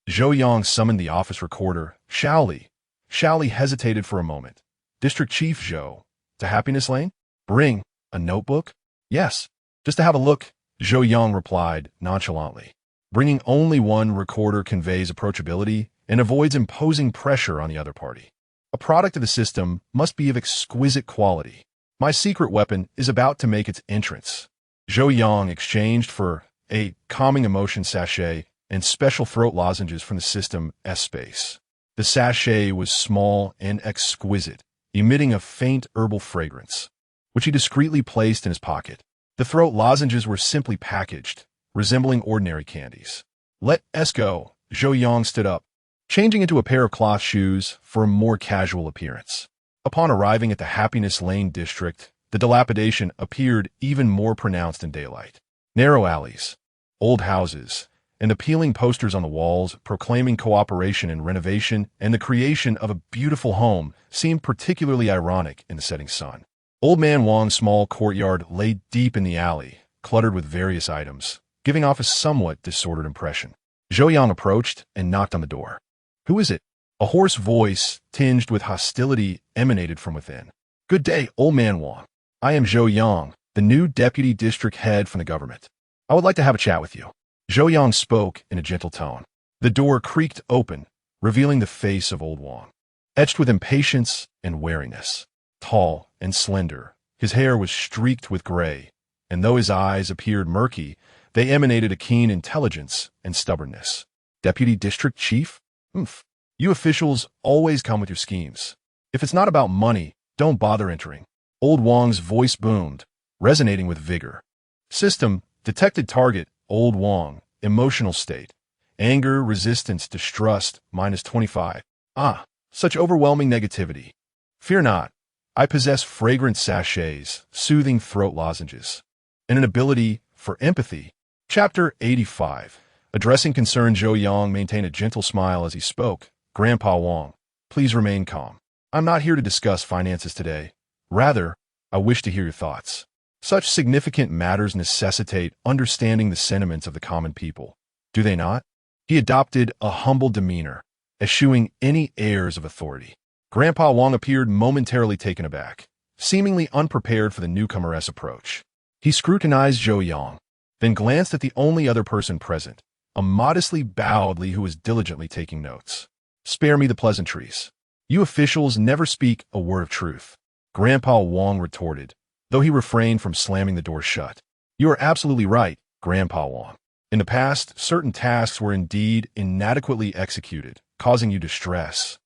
Zhou Yang summoned the office recorder. Xiao Li. Xiao Li hesitated for a moment. District Chief Zhou. To Happiness Lane? Bring a notebook? Yes, just to have a look, Zhou Yang replied nonchalantly. Bringing only one recorder conveys approachability and avoids imposing pressure on the other party. A product of the system must be of exquisite quality. My secret weapon is about to make its entrance. Zhou Yang exchanged for a calming emotion sachet and special throat lozenges from the system S-Space. The sachet was small and exquisite, emitting a faint herbal fragrance, which he discreetly placed in his pocket. The throat lozenges were simply packaged, resembling ordinary candies. Let us go. Zhou Yang stood up, changing into a pair of cloth shoes for a more casual appearance. Upon arriving at the Happiness Lane district, the dilapidation appeared even more pronounced in daylight. Narrow alleys, old houses, and appealing posters on the walls proclaiming cooperation in renovation and the creation of a beautiful home seemed particularly ironic in the setting sun. Old Man Wang's small courtyard lay deep in the alley, cluttered with various items, giving off a somewhat disordered impression. Zhou Yang approached and knocked on the door. Who is it? A hoarse voice, tinged with hostility, emanated from within. Good day, Old Man Wang. I am Zhou Yang, the new deputy district head from the government. I would like to have a chat with you. Zhou Yang spoke in a gentle tone. The door creaked open, revealing the face of Old Wang, etched with impatience and wariness. Tall and slender, his hair was streaked with gray, and though his eyes appeared murky, they emanated a keen intelligence and stubbornness. Deputy District Chief? Oomph. You officials always come with your schemes. If it's not about money, don't bother entering. Old Wang's voice boomed, resonating with vigor. System, detected target, Old Wang, emotional state. Anger, resistance, distrust, -25. Ah, such overwhelming negativity. Fear not. I possess fragrant sachets, soothing throat lozenges, and an ability for empathy. Chapter 85. Addressing concerned Zhou Yang maintained a gentle smile as he spoke. Grandpa Wang, please remain calm. I'm not here to discuss finances today. Rather, I wish to hear your thoughts. Such significant matters necessitate understanding the sentiments of the common people, do they not? He adopted a humble demeanor, eschewing any airs of authority. Grandpa Wang appeared momentarily taken aback, seemingly unprepared for the newcomer's approach. He scrutinized Zhou Yang, then glanced at the only other person present, a modestly bowed Li who was diligently taking notes. Spare me the pleasantries. You officials never speak a word of truth, Grandpa Wang retorted, though he refrained from slamming the door shut. You are absolutely right, Grandpa Wang. In the past, certain tasks were indeed inadequately executed, causing you distress.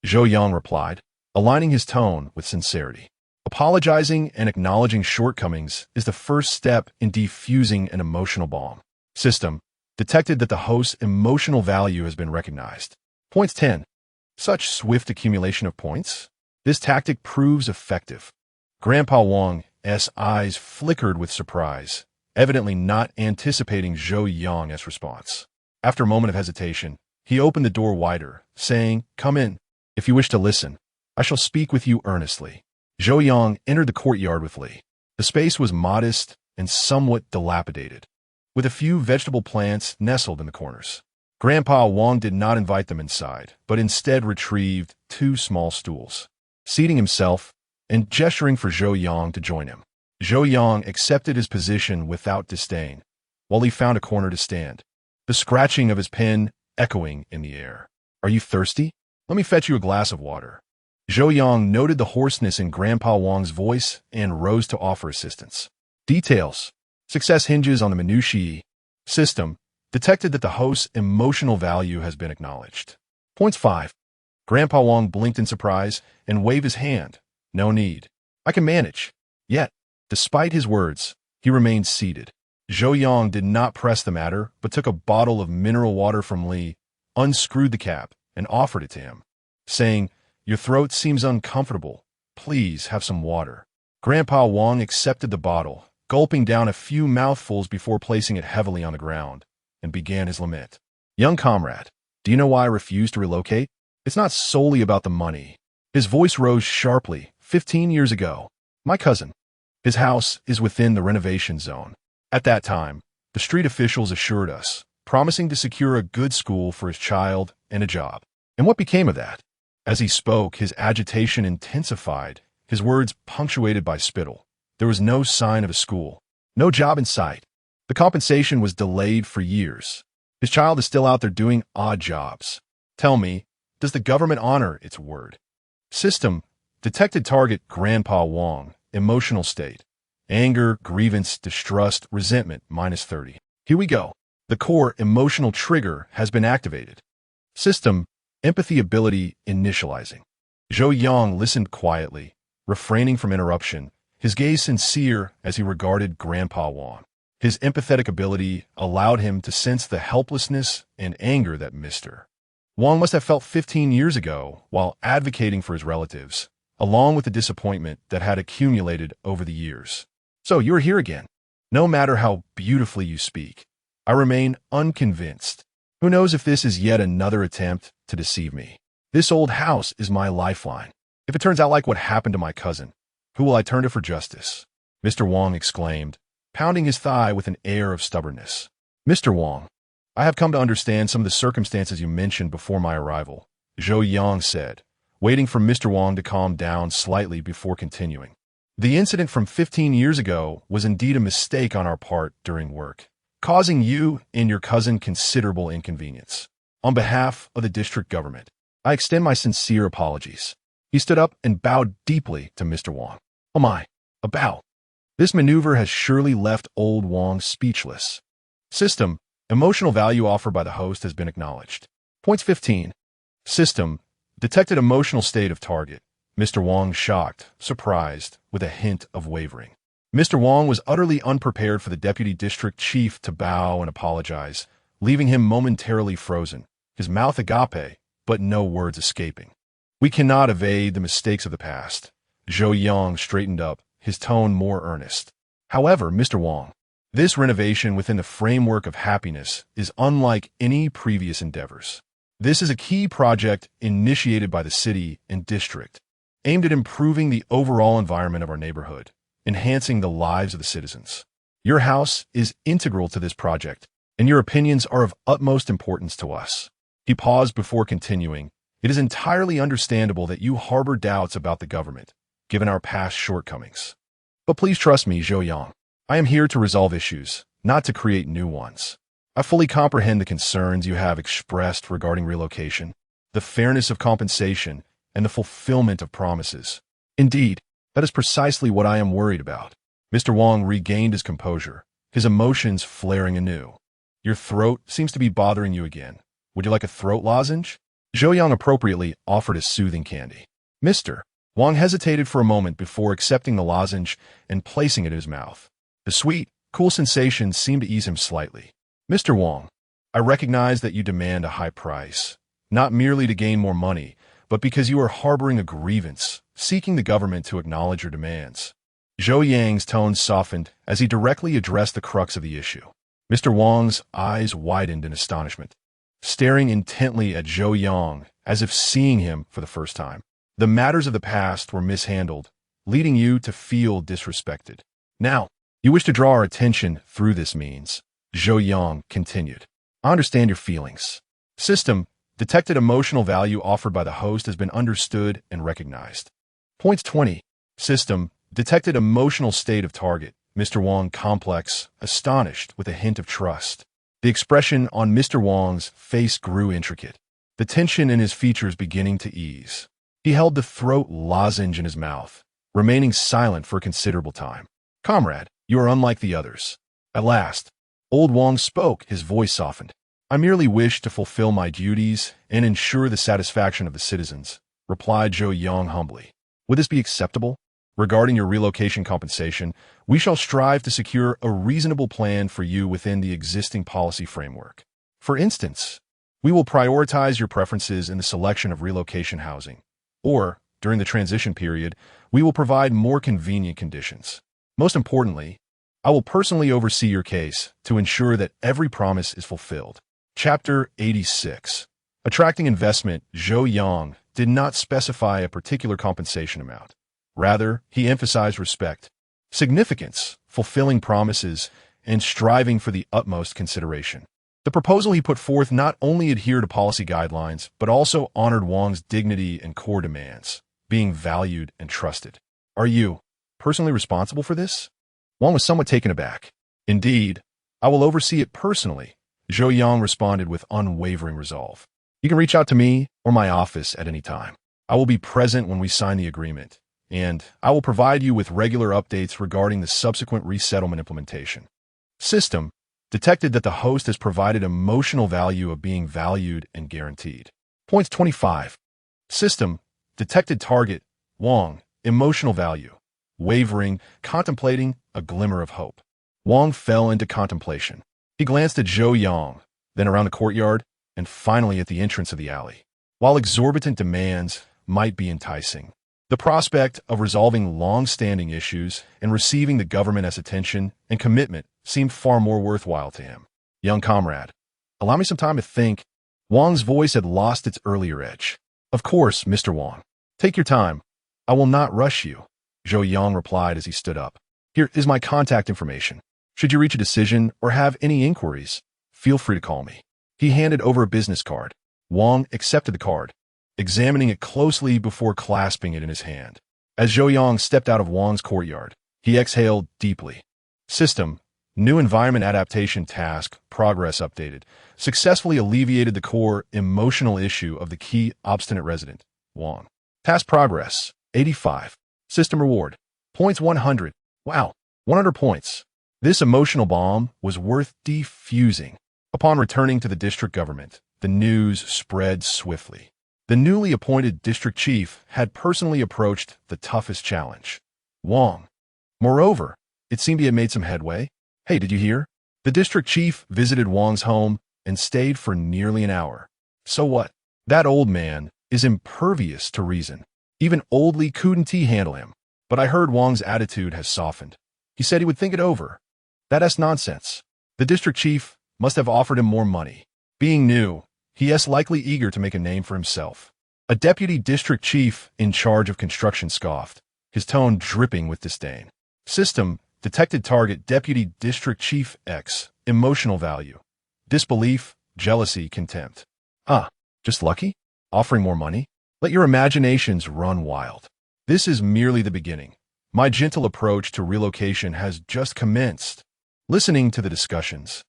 Zhou Yang replied, aligning his tone with sincerity. Apologizing and acknowledging shortcomings is the first step in defusing an emotional bomb. System detected that the host's emotional value has been recognized. Points 10. Such swift accumulation of points? This tactic proves effective. Grandpa Wang's eyes flickered with surprise, evidently not anticipating Zhou Yang's response. After a moment of hesitation, he opened the door wider, saying, "Come in. If you wish to listen, I shall speak with you earnestly." Zhou Yang entered the courtyard with Li. The space was modest and somewhat dilapidated, with a few vegetable plants nestled in the corners. Grandpa Wang did not invite them inside, but instead retrieved 2 small stools. Seating himself and gesturing for Zhou Yang to join him, Zhou Yang accepted his position without disdain, while he found a corner to stand, the scratching of his pen echoing in the air. "Are you thirsty? Let me fetch you a glass of water." Zhou Yang noted the hoarseness in Grandpa Wang's voice and rose to offer assistance. Details. Success hinges on the minutiae. System detected that the host's emotional value has been acknowledged. Points 5. Grandpa Wang blinked in surprise and waved his hand. No need. I can manage. Yet, despite his words, he remained seated. Zhou Yang did not press the matter, but took a bottle of mineral water from Li, unscrewed the cap, and offered it to him, saying, "Your throat seems uncomfortable. Please have some water." Grandpa Wang accepted the bottle, gulping down a few mouthfuls before placing it heavily on the ground, and began his lament. "Young comrade, do you know why I refuse to relocate? It's not solely about the money." His voice rose sharply. 15 years ago, my cousin, his house is within the renovation zone. At that time, the street officials assured us, promising to secure a good school for his child and a job. And what became of that? As he spoke, his agitation intensified, his words punctuated by spittle. There was no sign of a school, no job in sight. The compensation was delayed for years. His child is still out there doing odd jobs. Tell me, does the government honor its word? System detected target Grandpa Wang, emotional state. Anger, grievance, distrust, resentment, -30. Here we go. The core emotional trigger has been activated. System empathy ability initializing. Zhou Yang listened quietly, refraining from interruption, his gaze sincere as he regarded Grandpa Wang. His empathetic ability allowed him to sense the helplessness and anger that Mr. Wang must have felt 15 years ago while advocating for his relatives, along with the disappointment that had accumulated over the years. "So you're here again. No matter how beautifully you speak, I remain unconvinced. Who knows if this is yet another attempt to deceive me? This old house is my lifeline. If it turns out like what happened to my cousin, who will I turn to for justice?" Mr. Wang exclaimed, pounding his thigh with an air of stubbornness. "Mr. Wang, I have come to understand some of the circumstances you mentioned before my arrival," Zhou Yang said, waiting for Mr. Wang to calm down slightly before continuing. "The incident from 15 years ago was indeed a mistake on our part during work, causing you and your cousin considerable inconvenience. On behalf of the district government, I extend my sincere apologies." He stood up and bowed deeply to Mr. Wang. "Oh my, a bow." This maneuver has surely left old Wang speechless. System emotional value offered by the host has been acknowledged. Points 15. System detected emotional state of target. Mr. Wang shocked, surprised, with a hint of wavering. Mr. Wang was utterly unprepared for the deputy district chief to bow and apologize, leaving him momentarily frozen, his mouth agape, but no words escaping. "We cannot evade the mistakes of the past." Zhou Yang straightened up, his tone more earnest. "However, Mr. Wang, this renovation within the framework of happiness is unlike any previous endeavors. This is a key project initiated by the city and district. aimed at improving the overall environment of our neighborhood, enhancing the lives of the citizens. Your house is integral to this project, and your opinions are of utmost importance to us. He paused before continuing. It is entirely understandable that you harbor doubts about the government, given our past shortcomings. But please trust me, Zhou Yang. I am here to resolve issues, not to create new ones. I fully comprehend the concerns you have expressed regarding relocation, the fairness of compensation, and the fulfillment of promises. Indeed, that is precisely what I am worried about. Mr. Wang regained his composure, his emotions flaring anew. Your throat seems to be bothering you again. Would you like a throat lozenge? Zhou Yang appropriately offered a soothing candy. Mr. Wang hesitated for a moment before accepting the lozenge and placing it in his mouth. The sweet, cool sensation seemed to ease him slightly. Mr. Wang, I recognize that you demand a high price, not merely to gain more money, but because you are harboring a grievance, seeking the government to acknowledge your demands. Zhou Yang's tone softened as he directly addressed the crux of the issue. Mr. Wang's eyes widened in astonishment, staring intently at Zhou Yang as if seeing him for the first time. The matters of the past were mishandled, leading you to feel disrespected. Now, you wish to draw our attention through this means, Zhou Yang continued. I understand your feelings. System, detected emotional value offered by the host has been understood and recognized. Points 20. System, detected emotional state of target. Mr. Wang complex, astonished with a hint of trust. The expression on Mr. Wang's face grew intricate, the tension in his features beginning to ease. He held the throat lozenge in his mouth, remaining silent for a considerable time. Comrade, you are unlike the others. At last, old Wang spoke, his voice softened. I merely wish to fulfill my duties and ensure the satisfaction of the citizens, replied Zhou Yang humbly. Would this be acceptable? Regarding your relocation compensation, we shall strive to secure a reasonable plan for you within the existing policy framework. For instance, we will prioritize your preferences in the selection of relocation housing, or, during the transition period, we will provide more convenient conditions. Most importantly, I will personally oversee your case to ensure that every promise is fulfilled. Chapter 86. Attracting investment. Zhou Yang did not specify a particular compensation amount. Rather, he emphasized respect, significance, fulfilling promises, and striving for the utmost consideration. The proposal he put forth not only adhered to policy guidelines, but also honored Wang's dignity and core demands, being valued and trusted. Are you personally responsible for this? Wang was somewhat taken aback. Indeed, I will oversee it personally, Zhou Yang responded with unwavering resolve. You can reach out to me or my office at any time. I will be present when we sign the agreement, and I will provide you with regular updates regarding the subsequent resettlement implementation. System, detected that the host has provided emotional value of being valued and guaranteed. Points 25. System, detected target, Wang, emotional value, wavering, contemplating, a glimmer of hope. Wang fell into contemplation. He glanced at Zhou Yang, then around the courtyard, and finally at the entrance of the alley. While exorbitant demands might be enticing, the prospect of resolving long-standing issues and receiving the government's attention and commitment seemed far more worthwhile to him. Young comrade, allow me some time to think. Wang's voice had lost its earlier edge. Of course, Mr. Wang. Take your time. I will not rush you, Zhou Yang replied as he stood up. Here is my contact information. Should you reach a decision or have any inquiries, feel free to call me. He handed over a business card. Wang accepted the card, examining it closely before clasping it in his hand. As Zhou Yang stepped out of Wang's courtyard, he exhaled deeply. System, new environment adaptation task, progress updated, successfully alleviated the core emotional issue of the key obstinate resident, Wang. Task progress, 85. System reward, points 100. Wow, 100 points. This emotional bomb was worth defusing. Upon returning to the district government, the news spread swiftly. The newly appointed district chief had personally approached the toughest challenge, Wang. Moreover, it seemed he had made some headway. Hey, did you hear? The district chief visited Wang's home and stayed for nearly an hour. So what? That old man is impervious to reason. Even old Li couldn't handle him. But I heard Wang's attitude has softened. He said he would think it over. That's nonsense. The district chief must have offered him more money. Being new, he is likely eager to make a name for himself. A deputy district chief in charge of construction scoffed, his tone dripping with disdain. System, detected target deputy district chief X, emotional value. Disbelief, jealousy, contempt. Ah, just lucky? Offering more money? Let your imaginations run wild. This is merely the beginning. My gentle approach to relocation has just commenced. Listening to the discussions,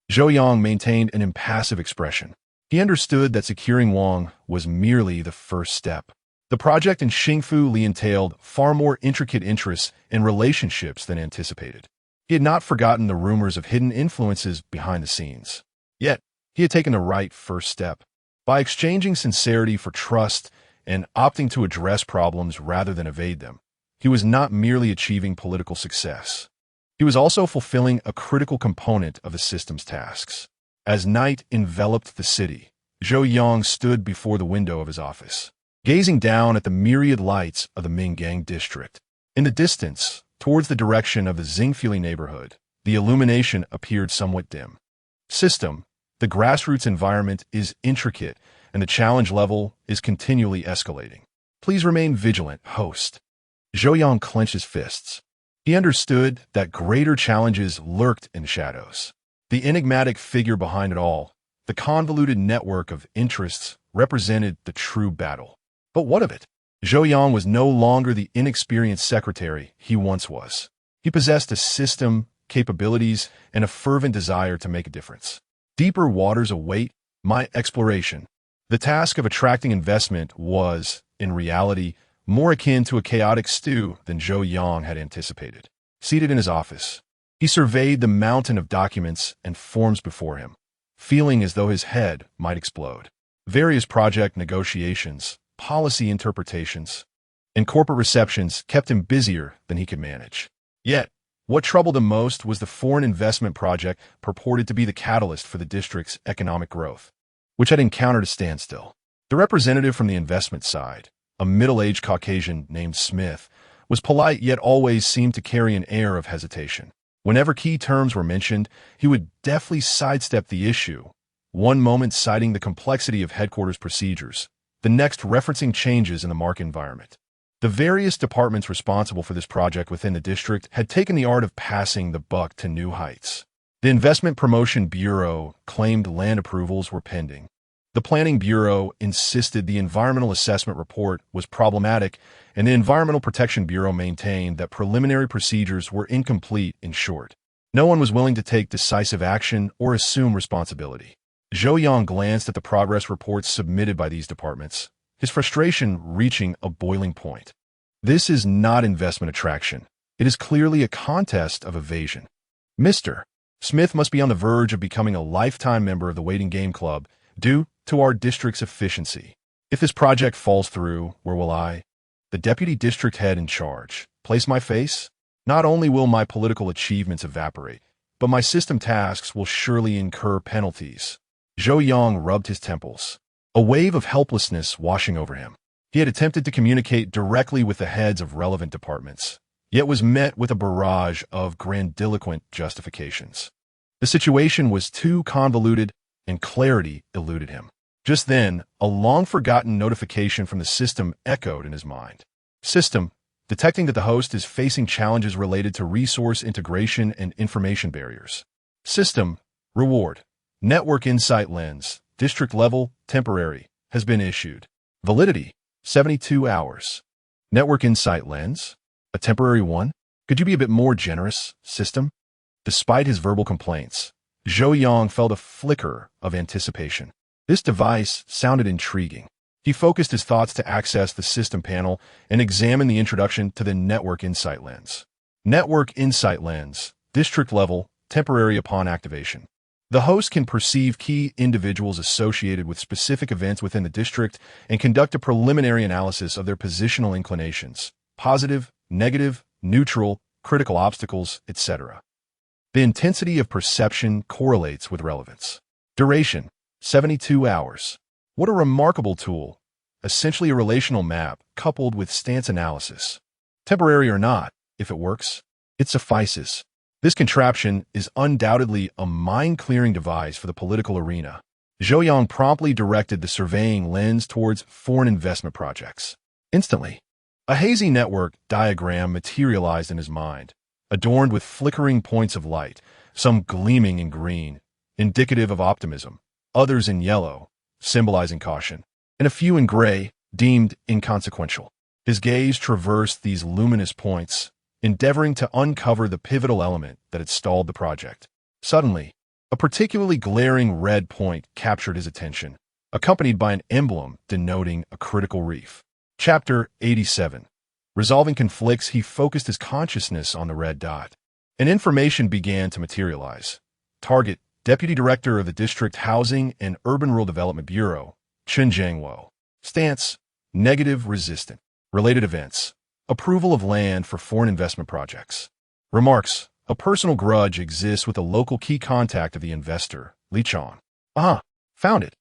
Zhou Yang maintained an impassive expression. He understood that securing Wang was merely the first step. The project in Xingfu Li entailed far more intricate interests and relationships than anticipated. He had not forgotten the rumors of hidden influences behind the scenes. Yet, he had taken the right first step. By exchanging sincerity for trust and opting to address problems rather than evade them, he was not merely achieving political success. He was also fulfilling a critical component of the system's tasks. As night enveloped the city, Zhou Yang stood before the window of his office, gazing down at the myriad lights of the Minggang district. In the distance, towards the direction of the Xingfuli neighborhood, the illumination appeared somewhat dim. System, the grassroots environment is intricate, and the challenge level is continually escalating. Please remain vigilant, host. Zhou Yang clenched his fists. He understood that greater challenges lurked in the shadows. The enigmatic figure behind it all, the convoluted network of interests, represented the true battle. But what of it? Zhou Yang was no longer the inexperienced secretary he once was. He possessed a system, capabilities, and a fervent desire to make a difference. Deeper waters await my exploration. The task of attracting investment was, in reality, more akin to a chaotic stew than Zhou Yang had anticipated. Seated in his office, he surveyed the mountain of documents and forms before him, feeling as though his head might explode. Various project negotiations, policy interpretations, and corporate receptions kept him busier than he could manage. Yet, what troubled him most was the foreign investment project purported to be the catalyst for the district's economic growth, which had encountered a standstill. The representative from the investment side, a middle-aged Caucasian named Smith, was polite yet always seemed to carry an air of hesitation. Whenever key terms were mentioned, he would deftly sidestep the issue, one moment citing the complexity of headquarters procedures, the next referencing changes in the market environment. The various departments responsible for this project within the district had taken the art of passing the buck to new heights. The Investment Promotion Bureau claimed land approvals were pending. The Planning Bureau insisted the Environmental Assessment Report was problematic, and the Environmental Protection Bureau maintained that preliminary procedures were incomplete. In short, no one was willing to take decisive action or assume responsibility. Zhou Yang glanced at the progress reports submitted by these departments, his frustration reaching a boiling point. This is not investment attraction. It is clearly a contest of evasion. Mr. Smith must be on the verge of becoming a lifetime member of the Waiting Game Club due to our district's efficiency. If this project falls through, where will I, the deputy district head in charge, place my face? Not only will my political achievements evaporate, but my system tasks will surely incur penalties. Zhou Yang rubbed his temples, a wave of helplessness washing over him. He had attempted to communicate directly with the heads of relevant departments, yet was met with a barrage of grandiloquent justifications. The situation was too convoluted, and clarity eluded him. Just then, a long-forgotten notification from the system echoed in his mind. System, detecting that the host is facing challenges related to resource integration and information barriers. System, reward, Network Insight Lens, district level, temporary, has been issued. Validity, 72 hours. Network Insight Lens? A temporary one? Could you be a bit more generous, system? Despite his verbal complaints, Zhou Yang felt a flicker of anticipation. This device sounded intriguing. He focused his thoughts to access the system panel and examine the introduction to the Network Insight Lens. Network Insight Lens, district level, temporary upon activation. The host can perceive key individuals associated with specific events within the district and conduct a preliminary analysis of their positional inclinations, positive, negative, neutral, critical obstacles, etc. The intensity of perception correlates with relevance. Duration, 72 hours. What a remarkable tool. Essentially a relational map coupled with stance analysis. Temporary or not, if it works, it suffices. This contraption is undoubtedly a mind-clearing device for the political arena. Zhou Yang promptly directed the surveying lens towards foreign investment projects. Instantly, a hazy network diagram materialized in his mind, adorned with flickering points of light, some gleaming in green, indicative of optimism, others in yellow, symbolizing caution, and a few in gray, deemed inconsequential. His gaze traversed these luminous points, endeavoring to uncover the pivotal element that had stalled the project. Suddenly, a particularly glaring red point captured his attention, accompanied by an emblem denoting a critical reef. Chapter 87. Resolving conflicts, he focused his consciousness on the red dot. And information began to materialize. Target, Deputy Director of the District Housing and Urban Rural Development Bureau, Chen Jiangwo. Stance, negative, resistant. Related events, approval of land for foreign investment projects. Remarks, a personal grudge exists with a local key contact of the investor, Li Chong. Found it.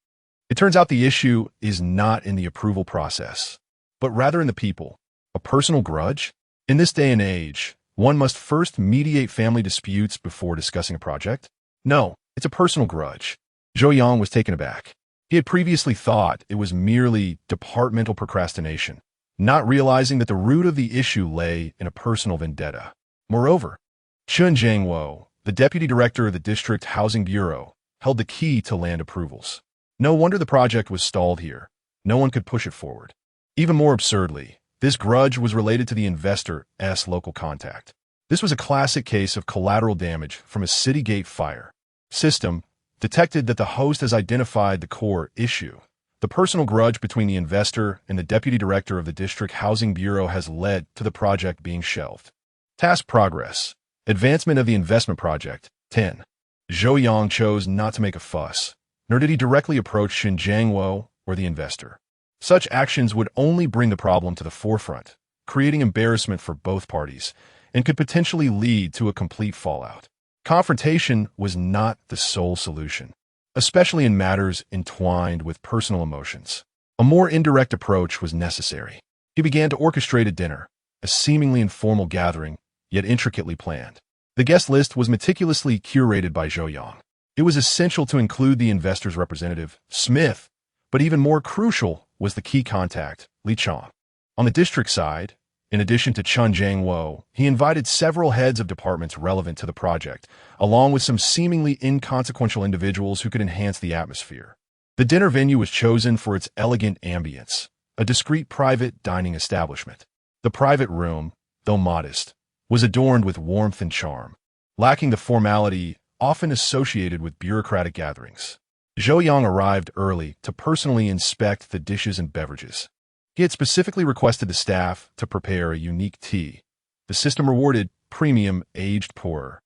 It turns out the issue is not in the approval process, but rather in the people. A personal grudge? In this day and age, one must first mediate family disputes before discussing a project? No, it's a personal grudge. Zhou Yang was taken aback. He had previously thought it was merely departmental procrastination, not realizing that the root of the issue lay in a personal vendetta. Moreover, Chen Jiangwo, the Deputy Director of the District Housing Bureau, held the key to land approvals. No wonder the project was stalled here. No one could push it forward. Even more absurdly, this grudge was related to the investor's local contact. This was a classic case of collateral damage from a city gate fire. System detected that the host has identified the core issue. The personal grudge between the investor and the Deputy Director of the District Housing Bureau has led to the project being shelved. Task progress. Advancement of the investment project. 10. Zhou Yang chose not to make a fuss, nor did he directly approach Shin Jiangwo or the investor. Such actions would only bring the problem to the forefront, creating embarrassment for both parties, and could potentially lead to a complete fallout. Confrontation was not the sole solution, especially in matters entwined with personal emotions. A more indirect approach was necessary. He began to orchestrate a dinner, a seemingly informal gathering, yet intricately planned. The guest list was meticulously curated by Zhou Yang. It was essential to include the investor's representative, Smith, but even more crucial was the key contact, Li Chong. On the district side, in addition to Chen Jiangwo, he invited several heads of departments relevant to the project, along with some seemingly inconsequential individuals who could enhance the atmosphere. The dinner venue was chosen for its elegant ambience, a discreet private dining establishment. The private room, though modest, was adorned with warmth and charm, lacking the formality often associated with bureaucratic gatherings. Zhou Yang arrived early to personally inspect the dishes and beverages. He had specifically requested the staff to prepare a unique tea. The system rewarded premium aged pourer.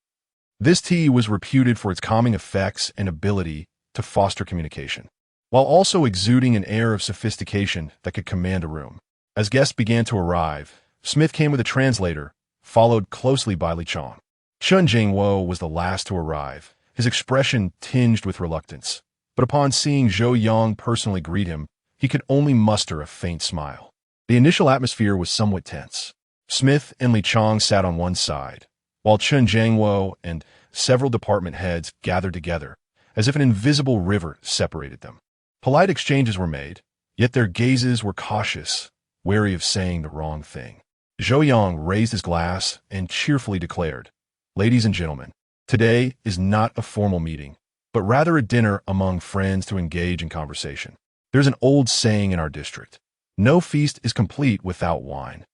This tea was reputed for its calming effects and ability to foster communication, while also exuding an air of sophistication that could command a room. As guests began to arrive, Smith came with a translator, followed closely by Li Chong. Chen Jiangwo was the last to arrive, his expression tinged with reluctance. But upon seeing Zhou Yang personally greet him, he could only muster a faint smile. The initial atmosphere was somewhat tense. Smith and Li Chong sat on one side, while Chen Jiangwo and several department heads gathered together, as if an invisible river separated them. Polite exchanges were made, yet their gazes were cautious, wary of saying the wrong thing. Zhou Yang raised his glass and cheerfully declared, "Ladies and gentlemen, today is not a formal meeting, but rather a dinner among friends to engage in conversation. There's an old saying in our district, no feast is complete without wine,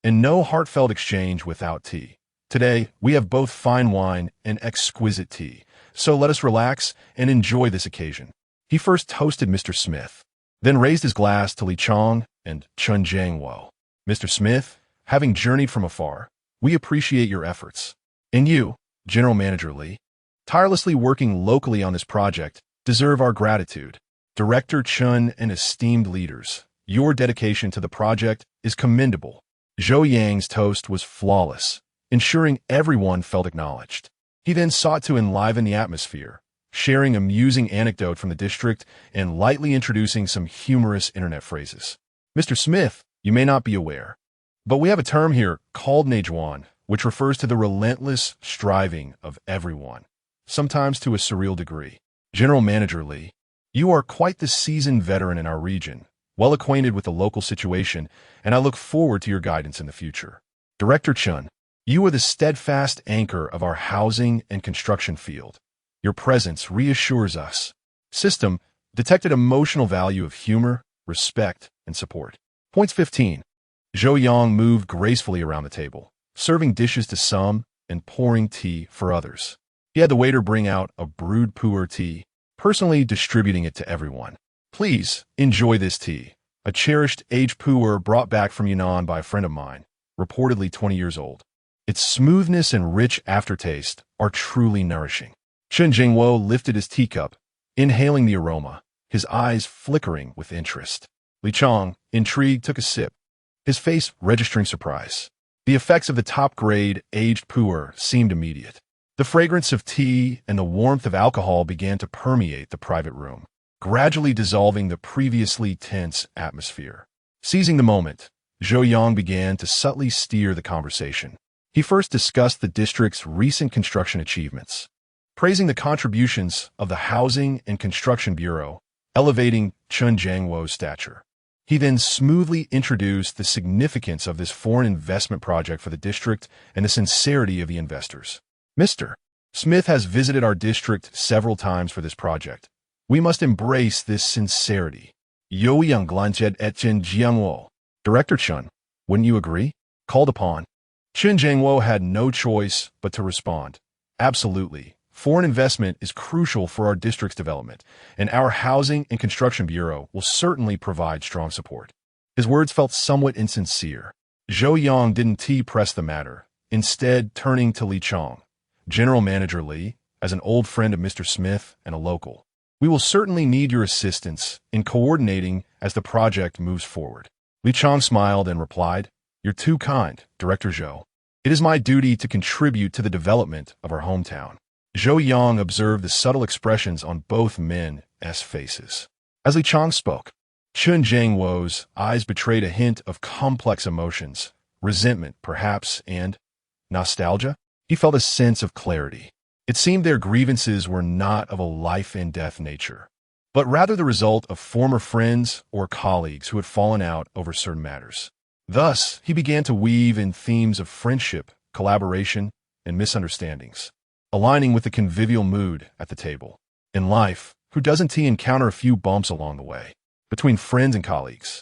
and no heartfelt exchange without tea. Today, we have both fine wine and exquisite tea, so let us relax and enjoy this occasion." He first toasted Mr. Smith, then raised his glass to Li Chong and Chen Jiangwo. "Mr. Smith, having journeyed from afar, we appreciate your efforts. And you, General Manager Li, tirelessly working locally on this project, deserve our gratitude. Director Chen and esteemed leaders, your dedication to the project is commendable." Zhou Yang's toast was flawless, ensuring everyone felt acknowledged. He then sought to enliven the atmosphere, sharing amusing anecdote from the district and lightly introducing some humorous internet phrases. "Mr. Smith, you may not be aware, but we have a term here called Nejuan, which refers to the relentless striving of everyone, sometimes to a surreal degree. General Manager Li, You are quite the seasoned veteran in our region, well acquainted with the local situation, and I look forward to your guidance in the future. Director Chun, you are the steadfast anchor of our housing and construction field. Your presence reassures us. System detected emotional value of humor, respect, and support. Points 15. Zhou Yang moved gracefully around the table, serving dishes to some and pouring tea for others. He had the waiter bring out a brewed pu'er tea, personally distributing it to everyone. Please enjoy this tea, a cherished aged pu'er brought back from Yunnan by a friend of mine, reportedly 20 years old. Its smoothness and rich aftertaste are truly nourishing. Chen Jingwo lifted his teacup, inhaling the aroma, his eyes flickering with interest. Li Chong, intrigued, took a sip, his face registering surprise. The effects of the top-grade aged pu'er seemed immediate. The fragrance of tea and the warmth of alcohol began to permeate the private room, gradually dissolving the previously tense atmosphere. Seizing the moment, Zhou Yang began to subtly steer the conversation. He first discussed the district's recent construction achievements, praising the contributions of the Housing and Construction Bureau, elevating Chen Jiangwo's stature. He then smoothly introduced the significance of this foreign investment project for the district and the sincerity of the investors. Mr. Smith has visited our district several times for this project. We must embrace this sincerity. Youyang Glanjed et Chen Jiangwo. Director Chun, wouldn't you agree? Called upon. Chen Jiangwo had no choice but to respond. Absolutely. Foreign investment is crucial for our district's development, and our Housing and Construction Bureau will certainly provide strong support. His words felt somewhat insincere. Zhou Yang didn't press the matter, instead turning to Li Chong. General Manager Li, as an old friend of Mr. Smith and a local, we will certainly need your assistance in coordinating as the project moves forward. Li Chong smiled and replied, You're too kind, Director Zhou. It is my duty to contribute to the development of our hometown. Zhou Yang observed the subtle expressions on both men's faces. As Li Chong spoke, Chen Jiangwo's eyes betrayed a hint of complex emotions, resentment perhaps, and nostalgia. He felt a sense of clarity. It seemed their grievances were not of a life-and-death nature, but rather the result of former friends or colleagues who had fallen out over certain matters. Thus, he began to weave in themes of friendship, collaboration, and misunderstandings, aligning with the convivial mood at the table. In life, who doesn't encounter a few bumps along the way, between friends and colleagues?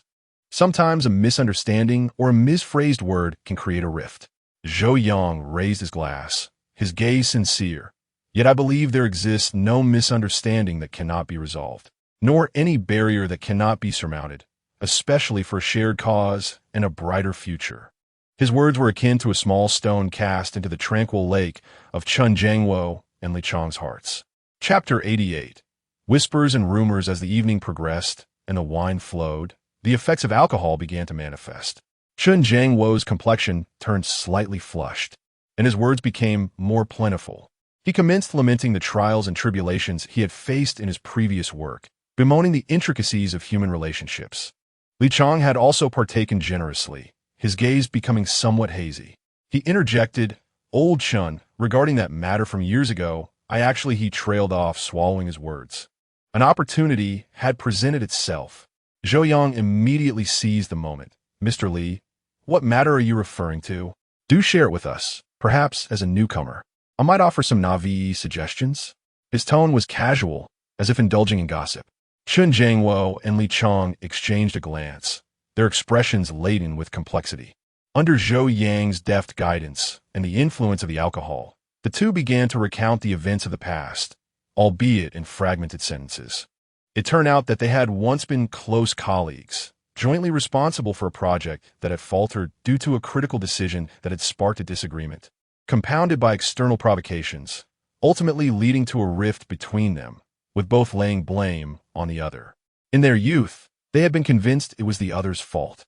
Sometimes a misunderstanding or a misphrased word can create a rift. Zhou Yang raised his glass, his gaze sincere. Yet I believe there exists no misunderstanding that cannot be resolved, nor any barrier that cannot be surmounted, especially for a shared cause and a brighter future. His words were akin to a small stone cast into the tranquil lake of Chen Jiangwo and Li Chong's hearts. Chapter 88. Whispers and rumors. As the evening progressed and the wine flowed, the effects of alcohol began to manifest. Chen Jiangwo's complexion turned slightly flushed, and his words became more plentiful. He commenced lamenting the trials and tribulations he had faced in his previous work, bemoaning the intricacies of human relationships. Li Chong had also partaken generously, his gaze becoming somewhat hazy. He interjected, Old Chun, regarding that matter from years ago, he trailed off, swallowing his words. An opportunity had presented itself. Zhou Yang immediately seized the moment. Mr. Li, what matter are you referring to? Do share it with us, perhaps as a newcomer. I might offer some Navi suggestions. His tone was casual, as if indulging in gossip. Chen Jiangwo and Li Chong exchanged a glance, their expressions laden with complexity. Under Zhou Yang's deft guidance and the influence of the alcohol, the two began to recount the events of the past, albeit in fragmented sentences. It turned out that they had once been close colleagues, jointly responsible for a project that had faltered due to a critical decision that had sparked a disagreement, compounded by external provocations, ultimately leading to a rift between them, with both laying blame on the other. In their youth, they had been convinced it was the other's fault.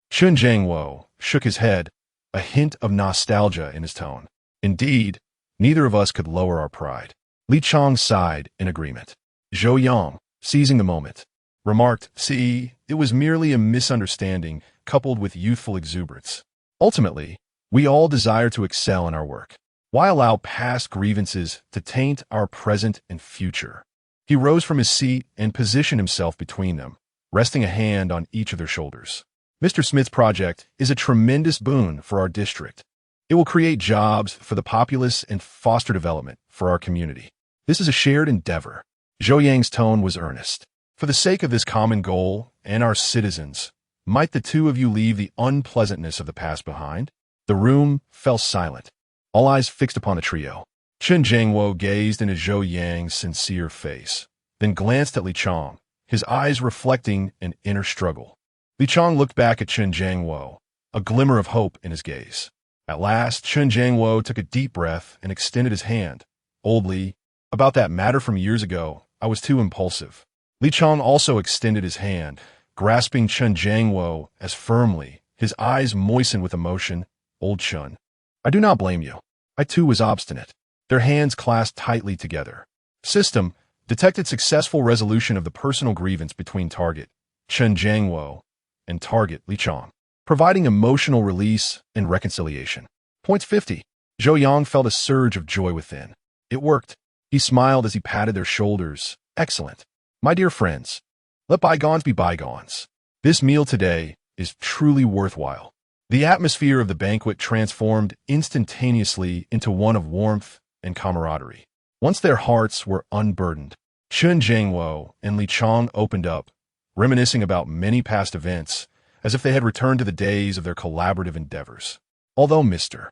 Chen Jiangwo shook his head, a hint of nostalgia in his tone. Indeed, neither of us could lower our pride. Li Chong sighed in agreement. Zhou Yang, seizing the moment, remarked, See, it was merely a misunderstanding coupled with youthful exuberance. Ultimately, we all desire to excel in our work. Why allow past grievances to taint our present and future? He rose from his seat and positioned himself between them, resting a hand on each of their shoulders. Mr. Smith's project is a tremendous boon for our district. It will create jobs for the populace and foster development for our community. This is a shared endeavor. Zhou Yang's tone was earnest. For the sake of this common goal and our citizens, might the two of you leave the unpleasantness of the past behind? The room fell silent, all eyes fixed upon the trio. Chen Jiangwo gazed into Zhou Yang's sincere face, then glanced at Li Chong, his eyes reflecting an inner struggle. Li Chong looked back at Chen Jiangwo, a glimmer of hope in his gaze. At last, Chen Jiangwo took a deep breath and extended his hand. Old Li, about that matter from years ago, I was too impulsive. Li Chong also extended his hand, grasping Chen Jiangwo as firmly, his eyes moistened with emotion. Old Chen, I do not blame you. I too was obstinate. Their hands clasped tightly together. System detected successful resolution of the personal grievance between target Chen Jiangwo and target Li Chong, providing emotional release and reconciliation. Point 50. Zhou Yang felt a surge of joy within. It worked. He smiled as he patted their shoulders. Excellent. My dear friends, let bygones be bygones. This meal today is truly worthwhile. The atmosphere of the banquet transformed instantaneously into one of warmth and camaraderie. Once their hearts were unburdened, Chen Jiangwo and Li Chong opened up, reminiscing about many past events, as if they had returned to the days of their collaborative endeavors. Although Mr.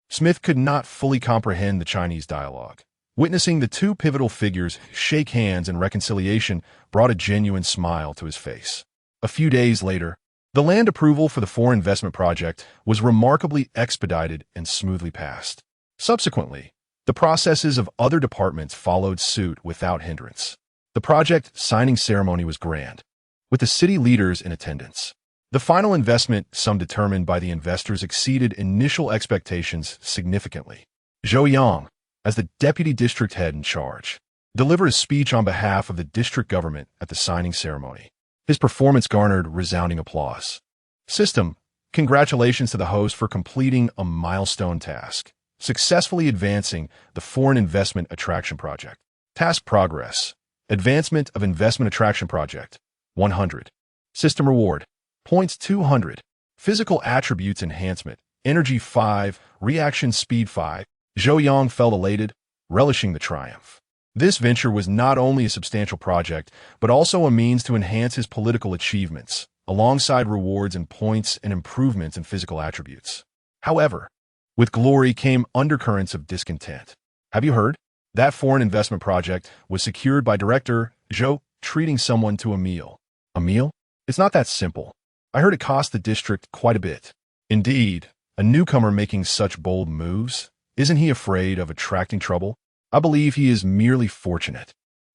Smith could not fully comprehend the Chinese dialogue, witnessing the two pivotal figures shake hands in reconciliation brought a genuine smile to his face. A few days later, the land approval for the foreign investment project was remarkably expedited and smoothly passed. Subsequently, the processes of other departments followed suit without hindrance. The project signing ceremony was grand, with the city leaders in attendance. The final investment sum determined by the investors exceeded initial expectations significantly. Zhou Yang, as the deputy district head in charge, delivered a speech on behalf of the district government at the signing ceremony. His performance garnered resounding applause. System, congratulations to the host for completing a milestone task, successfully advancing the Foreign Investment Attraction Project. Task progress. Advancement of Investment Attraction Project. 100. System reward. Points 200. Physical attributes enhancement. Energy 5. Reaction speed 5. Zhou Yang felt elated, relishing the triumph. This venture was not only a substantial project, but also a means to enhance his political achievements, alongside rewards and points and improvements in physical attributes. However, with glory came undercurrents of discontent. Have you heard? That foreign investment project was secured by Director Zhou treating someone to a meal. A meal? It's not that simple. I heard it cost the district quite a bit. Indeed, a newcomer making such bold moves, isn't he afraid of attracting trouble? I believe he is merely fortunate,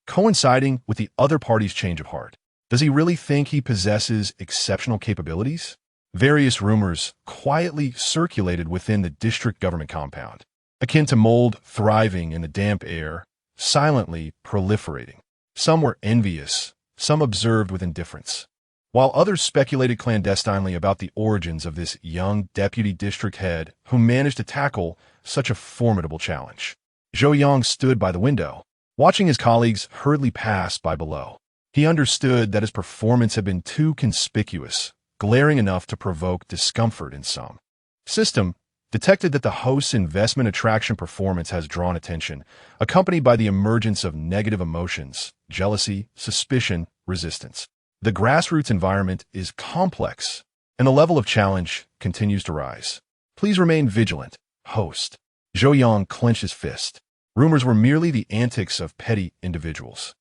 coinciding with the other party's change of heart. Does he really think he possesses exceptional capabilities? Various rumors quietly circulated within the district government compound, akin to mold thriving in the damp air, silently proliferating. Some were envious, some observed with indifference, while others speculated clandestinely about the origins of this young deputy district head who managed to tackle such a formidable challenge. Zhou Yang stood by the window, watching his colleagues hurriedly pass by below. He understood that his performance had been too conspicuous, glaring enough to provoke discomfort in some. System detected that the host's investment attraction performance has drawn attention, accompanied by the emergence of negative emotions, jealousy, suspicion, resistance. The grassroots environment is complex, and the level of challenge continues to rise. Please remain vigilant, host. Zhou Yang clenched his fist. Rumors were merely the antics of petty individuals.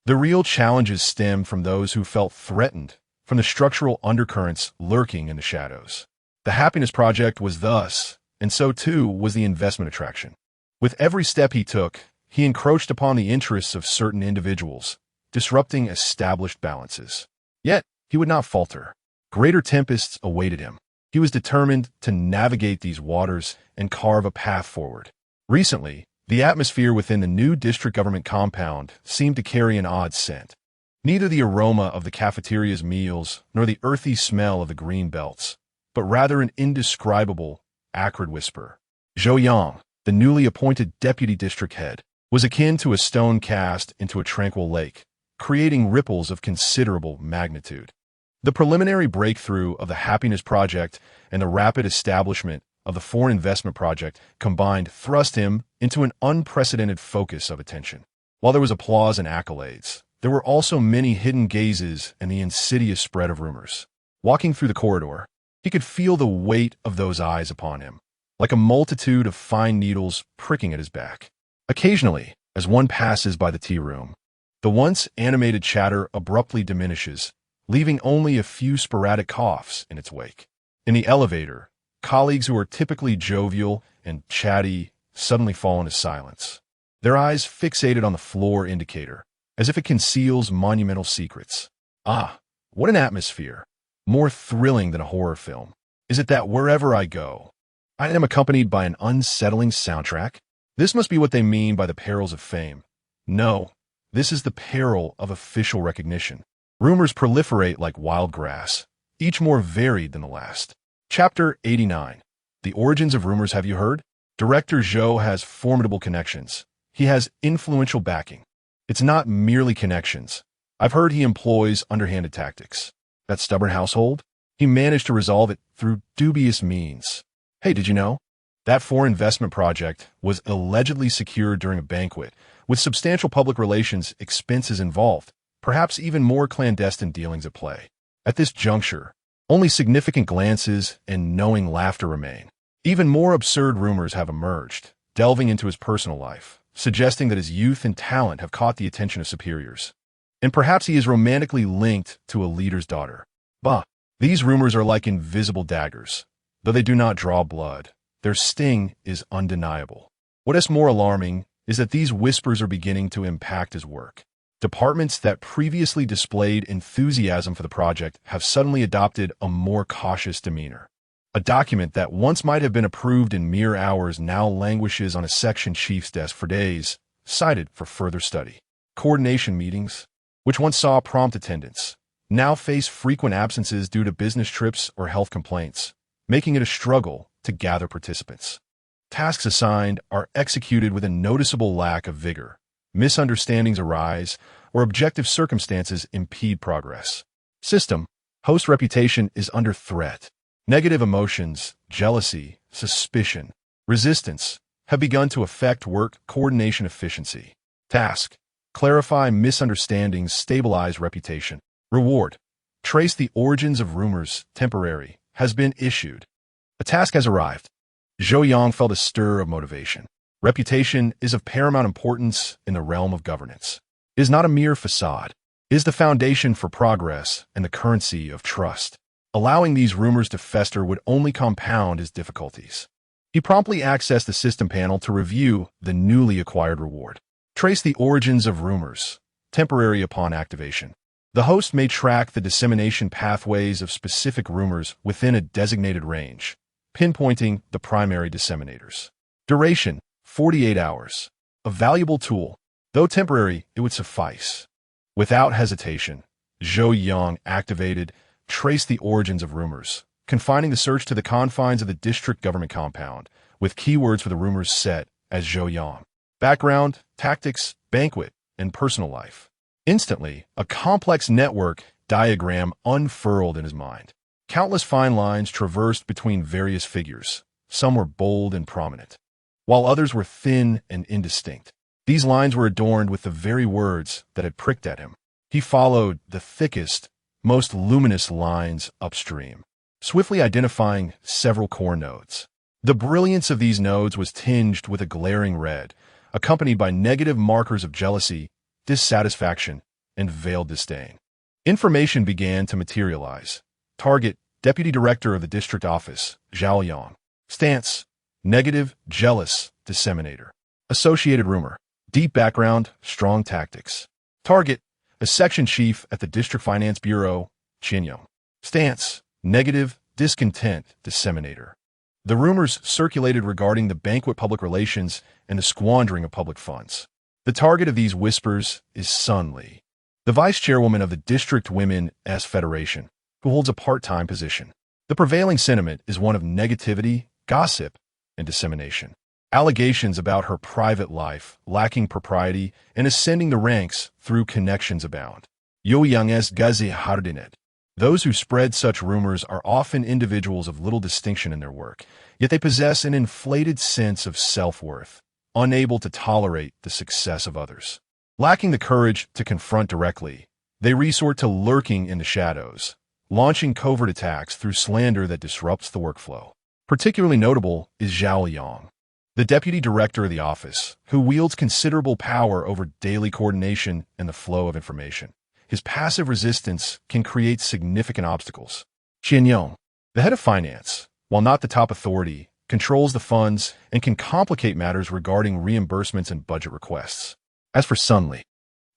The real challenges stemmed from those who felt threatened, from the structural undercurrents lurking in the shadows. The Happiness Project was thus, and so too was the investment attraction. With every step he took, he encroached upon the interests of certain individuals, disrupting established balances. Yet, he would not falter. Greater tempests awaited him. He was determined to navigate these waters and carve a path forward. Recently, the atmosphere within the new district government compound seemed to carry an odd scent. Neither the aroma of the cafeteria's meals nor the earthy smell of the green belts, but rather an indescribable, acrid whisper. Zhou Yang, the newly appointed deputy district head, was akin to a stone cast into a tranquil lake, creating ripples of considerable magnitude. The preliminary breakthrough of the Happiness Project and the rapid establishment of the Foreign Investment Project combined thrust him into an unprecedented focus of attention. While there was applause and accolades, there were also many hidden gazes and the insidious spread of rumors. Walking through the corridor, he could feel the weight of those eyes upon him, like a multitude of fine needles pricking at his back. Occasionally, as one passes by the tea room, the once animated chatter abruptly diminishes, leaving only a few sporadic coughs in its wake. In the elevator, colleagues who are typically jovial and chatty suddenly fall into silence, their eyes fixated on the floor indicator, as if it conceals monumental secrets. Ah, what an atmosphere! More thrilling than a horror film. Is it that wherever I go, I am accompanied by an unsettling soundtrack? This must be what they mean by the perils of fame. No, this is the peril of official recognition. Rumors proliferate like wild grass, each more varied than the last. Chapter 89. The Origins of Rumors. Have you heard? Director Zhou has formidable connections. He has influential backing. It's not merely connections. I've heard he employs underhanded tactics. That stubborn household? He managed to resolve it through dubious means. Hey, did you know? That foreign investment project was allegedly secured during a banquet, with substantial public relations expenses involved, perhaps even more clandestine dealings at play. At this juncture, only significant glances and knowing laughter remain. Even more absurd rumors have emerged, delving into his personal life, suggesting that his youth and talent have caught the attention of superiors. And perhaps he is romantically linked to a leader's daughter. Bah, these rumors are like invisible daggers. Though they do not draw blood, their sting is undeniable. What is more alarming is that these whispers are beginning to impact his work. Departments that previously displayed enthusiasm for the project have suddenly adopted a more cautious demeanor. A document that once might have been approved in mere hours now languishes on a section chief's desk for days, cited for further study. Coordination meetings, which once saw prompt attendance, now face frequent absences due to business trips or health complaints, making it a struggle to gather participants. Tasks assigned are executed with a noticeable lack of vigor. Misunderstandings arise, or objective circumstances impede progress. System, host reputation is under threat. Negative emotions, jealousy, suspicion, resistance have begun to affect work coordination efficiency. Task, clarify misunderstandings, stabilize reputation. Reward, trace the origins of rumors, temporary, has been issued. A task has arrived. Zhou Yang felt a stir of motivation. Reputation is of paramount importance in the realm of governance. It is not a mere facade. It is the foundation for progress and the currency of trust. Allowing these rumors to fester would only compound his difficulties. He promptly accessed the system panel to review the newly acquired reward. Trace the origins of rumors, temporary upon activation. The host may track the dissemination pathways of specific rumors within a designated range, pinpointing the primary disseminators. Duration, 48 hours. A valuable tool. Though temporary, it would suffice. Without hesitation, Zhou Yang activated Trace the Origins of Rumors, confining the search to the confines of the district government compound, with keywords for the rumors set as Zhou Yang. Background, tactics, banquet, and personal life. Instantly, a complex network diagram unfurled in his mind. Countless fine lines traversed between various figures. Some were bold and prominent, while others were thin and indistinct. These lines were adorned with the very words that had pricked at him. He followed the thickest, most luminous lines upstream, swiftly identifying several core nodes. The brilliance of these nodes was tinged with a glaring red, accompanied by negative markers of jealousy, dissatisfaction, and veiled disdain. Information began to materialize. Target, Deputy Director of the District Office, Zhao Yang. Stance, negative, jealous, disseminator. Associated rumor, deep background, strong tactics. Target, a section chief at the District Finance Bureau, Qinyong. Stance, negative, discontent, disseminator. The rumors circulated regarding the banquet public relations and the squandering of public funds. The target of these whispers is Sun Li, the vice chairwoman of the District Women's Federation, who holds a part-time position. The prevailing sentiment is one of negativity, gossip, and dissemination. Allegations about her private life, lacking propriety, and ascending the ranks through connections abound. Yoyang's gazi hardinet. Those who spread such rumors are often individuals of little distinction in their work, yet they possess an inflated sense of self-worth, unable to tolerate the success of others. Lacking the courage to confront directly, they resort to lurking in the shadows, launching covert attacks through slander that disrupts the workflow. Particularly notable is Xiao Yang, the deputy director of the office, who wields considerable power over daily coordination and the flow of information. His passive resistance can create significant obstacles. Qianyong, the head of finance, while not the top authority, controls the funds and can complicate matters regarding reimbursements and budget requests. As for Sun Li,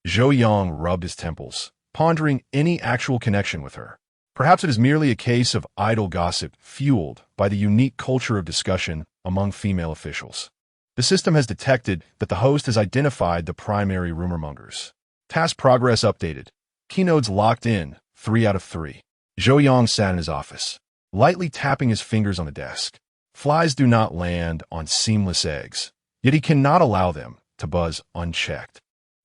Zhou Yang rubbed his temples, pondering any actual connection with her. Perhaps it is merely a case of idle gossip fueled by the unique culture of discussion among female officials. The system has detected that the host has identified the primary rumor-mongers. Task progress updated. Keynotes locked in, 3 out of 3. Zhou Yang sat in his office, lightly tapping his fingers on the desk. Flies do not land on seamless eggs, yet he cannot allow them to buzz unchecked.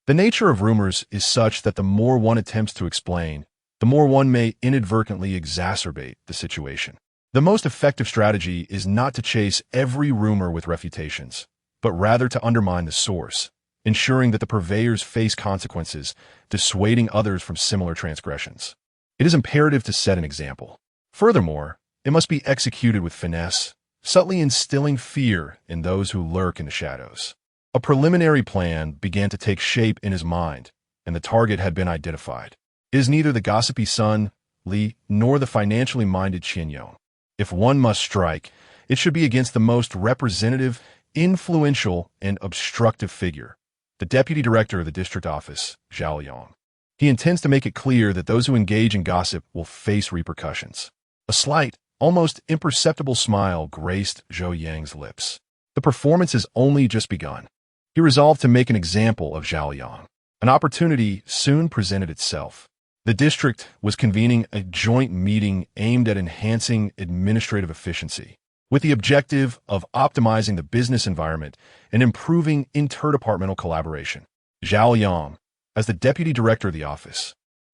The nature of rumors is such that the more one attempts to explain, the more one may inadvertently exacerbate the situation. The most effective strategy is not to chase every rumor with refutations, but rather to undermine the source, ensuring that the purveyors face consequences, dissuading others from similar transgressions. It is imperative to set an example. Furthermore, it must be executed with finesse, subtly instilling fear in those who lurk in the shadows. A preliminary plan began to take shape in his mind, and the target had been identified. It is neither the gossipy Sun Li nor the financially minded Qianyong. If one must strike, it should be against the most representative, influential, and obstructive figure, the deputy director of the district office, Zhao Yang. He intends to make it clear that those who engage in gossip will face repercussions. A slight, almost imperceptible smile graced Zhou Yang's lips. The performance has only just begun. He resolved to make an example of Zhao Yang. An opportunity soon presented itself. The district was convening a joint meeting aimed at enhancing administrative efficiency, with the objective of optimizing the business environment and improving interdepartmental collaboration. Zhao Yang, as the deputy director of the office,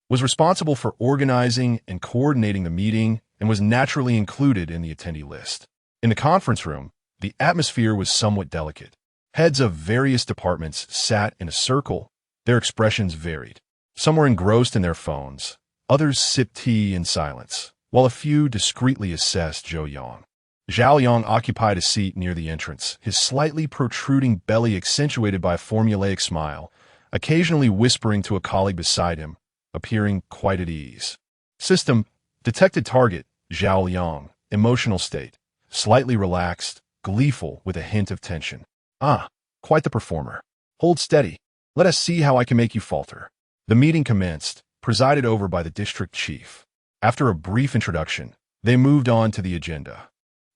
was responsible for organizing and coordinating the meeting and was naturally included in the attendee list. In the conference room, the atmosphere was somewhat delicate. Heads of various departments sat in a circle. Their expressions varied. Some were engrossed in their phones, others sipped tea in silence, while a few discreetly assessed Zhou Yang. Zhao Yang occupied a seat near the entrance, his slightly protruding belly accentuated by a formulaic smile, occasionally whispering to a colleague beside him, appearing quite at ease. System, detected target, Zhao Yang, emotional state, slightly relaxed, gleeful with a hint of tension. Ah, quite the performer. Hold steady. Let us see how I can make you falter. The meeting commenced, presided over by the district chief. After a brief introduction, they moved on to the agenda.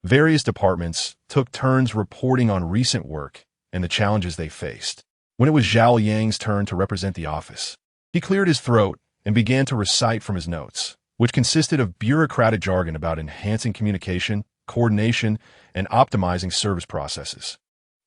Various departments took turns reporting on recent work and the challenges they faced. When it was Zhao Yang's turn to represent the office, he cleared his throat and began to recite from his notes, which consisted of bureaucratic jargon about enhancing communication, coordination, and optimizing service processes.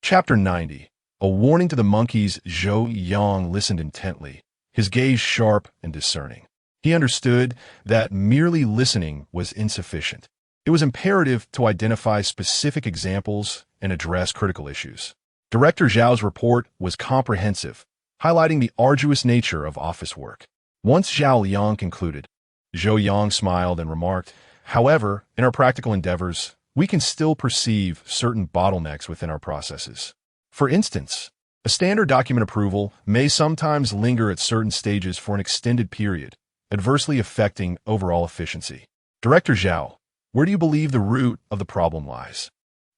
Chapter 90. A warning to the monkeys. Zhou Yang listened intently, his gaze sharp and discerning. He understood that merely listening was insufficient. It was imperative to identify specific examples and address critical issues. Director Zhao's report was comprehensive, highlighting the arduous nature of office work. Once Zhao Yang concluded, Zhou Yang smiled and remarked, "However, in our practical endeavors, we can still perceive certain bottlenecks within our processes. For instance, a standard document approval may sometimes linger at certain stages for an extended period, adversely affecting overall efficiency. Director Zhao, where do you believe the root of the problem lies?"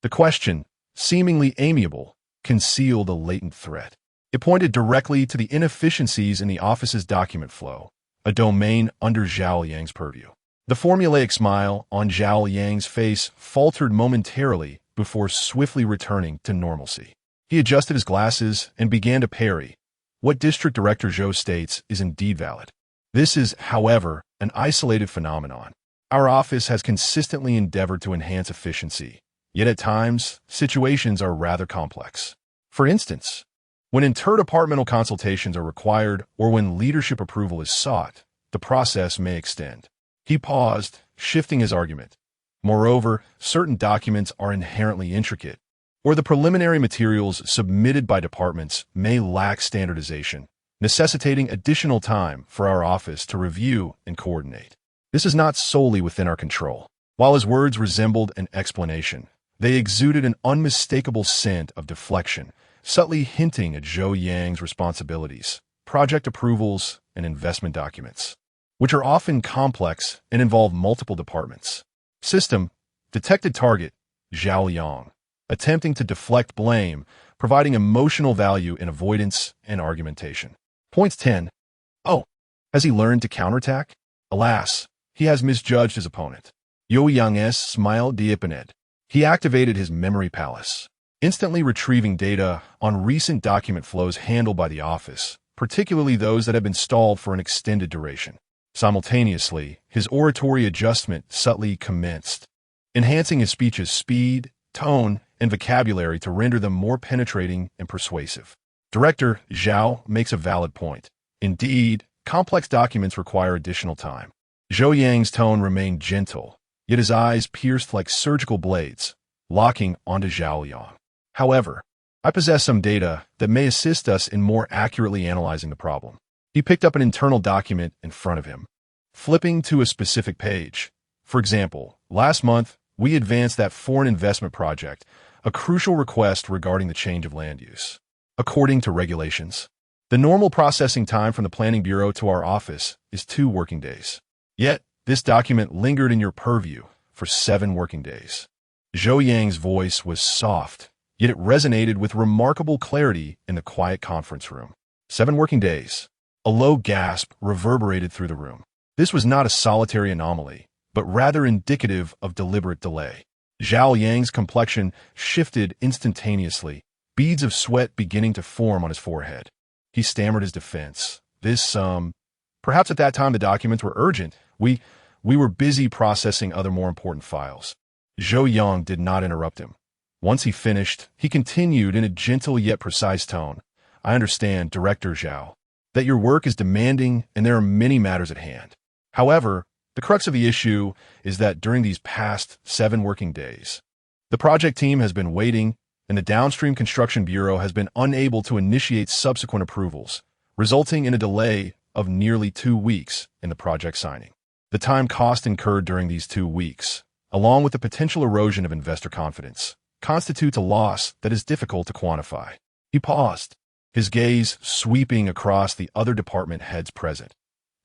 The question, seemingly amiable, concealed a latent threat. It pointed directly to the inefficiencies in the office's document flow, a domain under Zhao Yang's purview. The formulaic smile on Zhao Yang's face faltered momentarily before swiftly returning to normalcy. He adjusted his glasses and began to parry. What District Director Zhou states is indeed valid. This is, however, an isolated phenomenon. Our office has consistently endeavored to enhance efficiency, Yet at times, situations are rather complex. For instance, when interdepartmental consultations are required or when leadership approval is sought, the process may extend. He paused, shifting his argument. Moreover, certain documents are inherently intricate, or the preliminary materials submitted by departments may lack standardization, necessitating additional time for our office to review and coordinate. This is not solely within our control. While his words resembled an explanation, they exuded an unmistakable scent of deflection, subtly hinting at Zhou Yang's responsibilities, project approvals, and investment documents, which are often complex and involve multiple departments. System, detected target, Zhao Yang, attempting to deflect blame, providing emotional value in avoidance and argumentation. Points 10. Oh, has he learned to counterattack? Alas, he has misjudged his opponent. Zhou Yang's smile deepened. He activated his memory palace, instantly retrieving data on recent document flows handled by the office, particularly those that have been stalled for an extended duration. Simultaneously, his oratory adjustment subtly commenced, enhancing his speech's speed, tone, and vocabulary to render them more penetrating and persuasive. Director Zhao makes a valid point. Indeed, complex documents require additional time. Zhou Yang's tone remained gentle, yet his eyes pierced like surgical blades, locking onto Zhao Yang. However, I possess some data that may assist us in more accurately analyzing the problem. He picked up an internal document in front of him, flipping to a specific page. For example, last month, we advanced that foreign investment project, a crucial request regarding the change of land use. According to regulations, the normal processing time from the Planning Bureau to our office is 2 working days. Yet, this document lingered in your purview for 7 working days. Zhou Yang's voice was soft, yet it resonated with remarkable clarity in the quiet conference room. 7 working days. A low gasp reverberated through the room. This was not a solitary anomaly, but rather indicative of deliberate delay. Zhao Yang's complexion shifted instantaneously, beads of sweat beginning to form on his forehead. He stammered his defense. Perhaps at that time the documents were urgent. We were busy processing other more important files. Zhou Yang did not interrupt him. Once he finished, he continued in a gentle yet precise tone. I understand, Director Zhao, that your work is demanding and there are many matters at hand. However, the crux of the issue is that during these past 7 working days, the project team has been waiting and the Downstream Construction Bureau has been unable to initiate subsequent approvals, resulting in a delay of nearly 2 weeks in the project signing. The time cost incurred during these 2 weeks, along with the potential erosion of investor confidence, constitutes a loss that is difficult to quantify. He paused, his gaze sweeping across the other department heads present.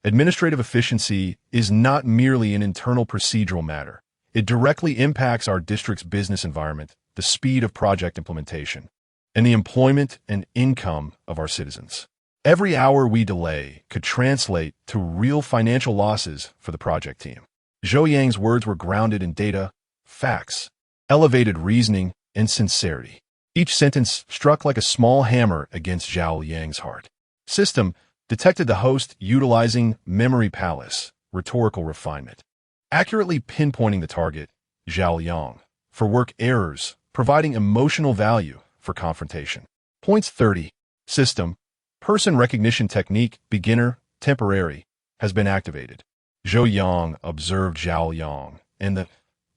Administrative efficiency is not merely an internal procedural matter. It directly impacts our district's business environment, the speed of project implementation, and the employment and income of our citizens. Every hour we delay could translate to real financial losses for the project team. Zhou Yang's words were grounded in data, facts, elevated reasoning, and sincerity. Each sentence struck like a small hammer against Zhao Yang's heart. System detected the host utilizing memory palace, rhetorical refinement, accurately pinpointing the target, Zhao Yang, for work errors, providing emotional value for confrontation. Points 30. System, person recognition technique, beginner, temporary, has been activated. Zhou Yang observed Zhao Yang, and the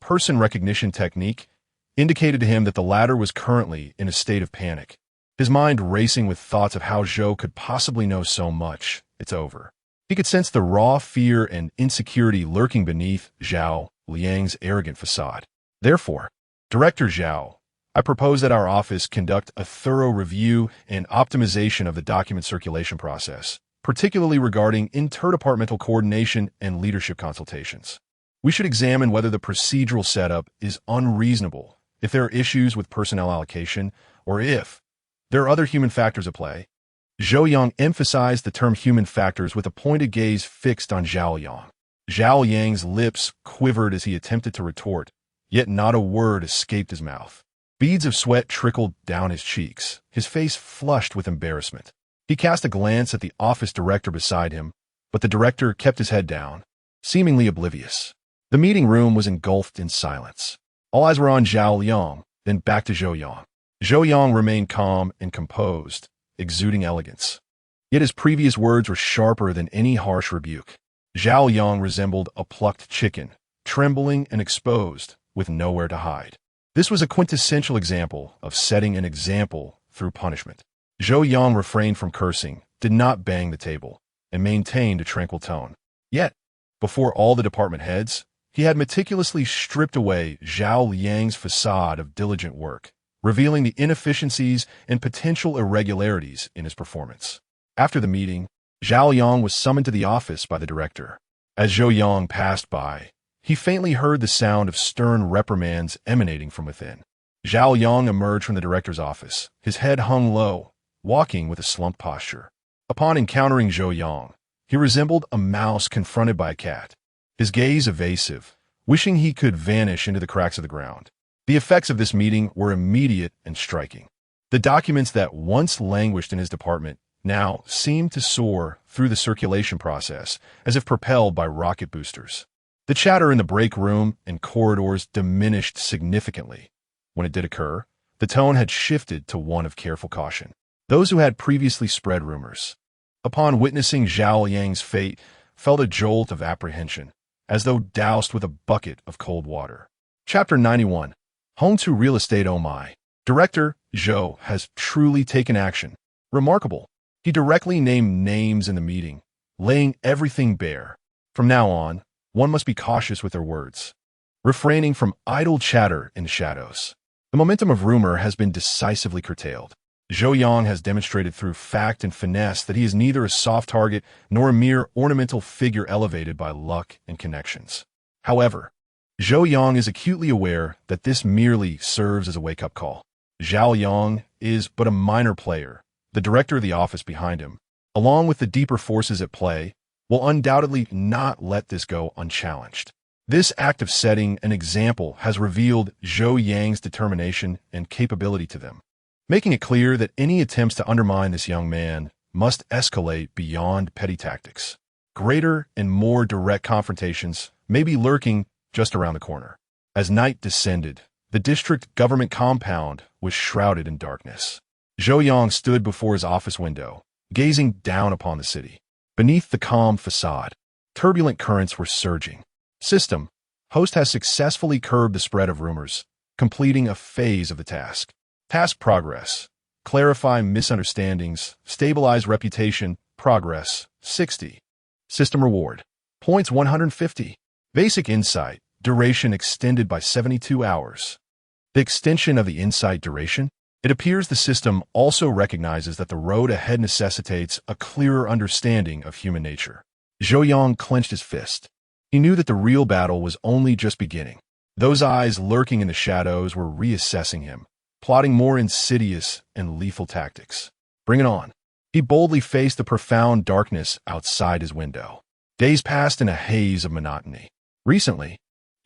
person recognition technique indicated to him that the latter was currently in a state of panic. His mind racing with thoughts of how Zhou could possibly know so much. It's over. He could sense the raw fear and insecurity lurking beneath Zhao Liang's arrogant facade. Therefore, Director Zhao, I propose that our office conduct a thorough review and optimization of the document circulation process, particularly regarding interdepartmental coordination and leadership consultations. We should examine whether the procedural setup is unreasonable, if there are issues with personnel allocation, or if there are other human factors at play. Zhou Yang emphasized the term human factors with a pointed gaze fixed on Zhao Yang. Zhao Yang's lips quivered as he attempted to retort, yet not a word escaped his mouth. Beads of sweat trickled down his cheeks, his face flushed with embarrassment. He cast a glance at the office director beside him, but the director kept his head down, seemingly oblivious. The meeting room was engulfed in silence. All eyes were on Zhao Yang, then back to Zhou Yang. Zhou Yang remained calm and composed, exuding elegance. Yet his previous words were sharper than any harsh rebuke. Zhao Yang resembled a plucked chicken, trembling and exposed, with nowhere to hide. This was a quintessential example of setting an example through punishment. Zhou Yang refrained from cursing, did not bang the table, and maintained a tranquil tone. Yet, before all the department heads, he had meticulously stripped away Zhao Yang's facade of diligent work, revealing the inefficiencies and potential irregularities in his performance. After the meeting, Zhao Yang was summoned to the office by the director. As Zhou Yang passed by, he faintly heard the sound of stern reprimands emanating from within. Zhao Yang emerged from the director's office, his head hung low, walking with a slumped posture. Upon encountering Zhou Yang, he resembled a mouse confronted by a cat, his gaze evasive, wishing he could vanish into the cracks of the ground. The effects of this meeting were immediate and striking. The documents that once languished in his department now seemed to soar through the circulation process as if propelled by rocket boosters. The chatter in the break room and corridors diminished significantly. When it did occur, the tone had shifted to one of careful caution. Those who had previously spread rumors, upon witnessing Zhao Yang's fate, felt a jolt of apprehension, as though doused with a bucket of cold water. Chapter 91. Home to Real Estate. Oh my. Director Zhou has truly taken action. Remarkable. He directly named names in the meeting, laying everything bare. From now on, one must be cautious with their words, refraining from idle chatter in the shadows. The momentum of rumor has been decisively curtailed. Zhou Yang has demonstrated through fact and finesse that he is neither a soft target nor a mere ornamental figure elevated by luck and connections. However, Zhou Yang is acutely aware that this merely serves as a wake-up call. Zhao Yang is but a minor player. The director of the office behind him, along with the deeper forces at play, will undoubtedly not let this go unchallenged. This act of setting an example has revealed Zhou Yang's determination and capability to them, making it clear that any attempts to undermine this young man must escalate beyond petty tactics. Greater and more direct confrontations may be lurking just around the corner. As night descended, the district government compound was shrouded in darkness. Zhou Yang stood before his office window, gazing down upon the city. Beneath the calm facade, turbulent currents were surging. System, host has successfully curbed the spread of rumors, completing a phase of the task. Task progress, clarify misunderstandings, stabilize reputation, progress, 60. System reward, points 150. Basic insight, duration extended by 72 hours. The extension of the insight duration? It appears the system also recognizes that the road ahead necessitates a clearer understanding of human nature. Zhou Yang clenched his fist. He knew that the real battle was only just beginning. Those eyes lurking in the shadows were reassessing him, plotting more insidious and lethal tactics. Bring it on. He boldly faced the profound darkness outside his window. Days passed in a haze of monotony. Recently,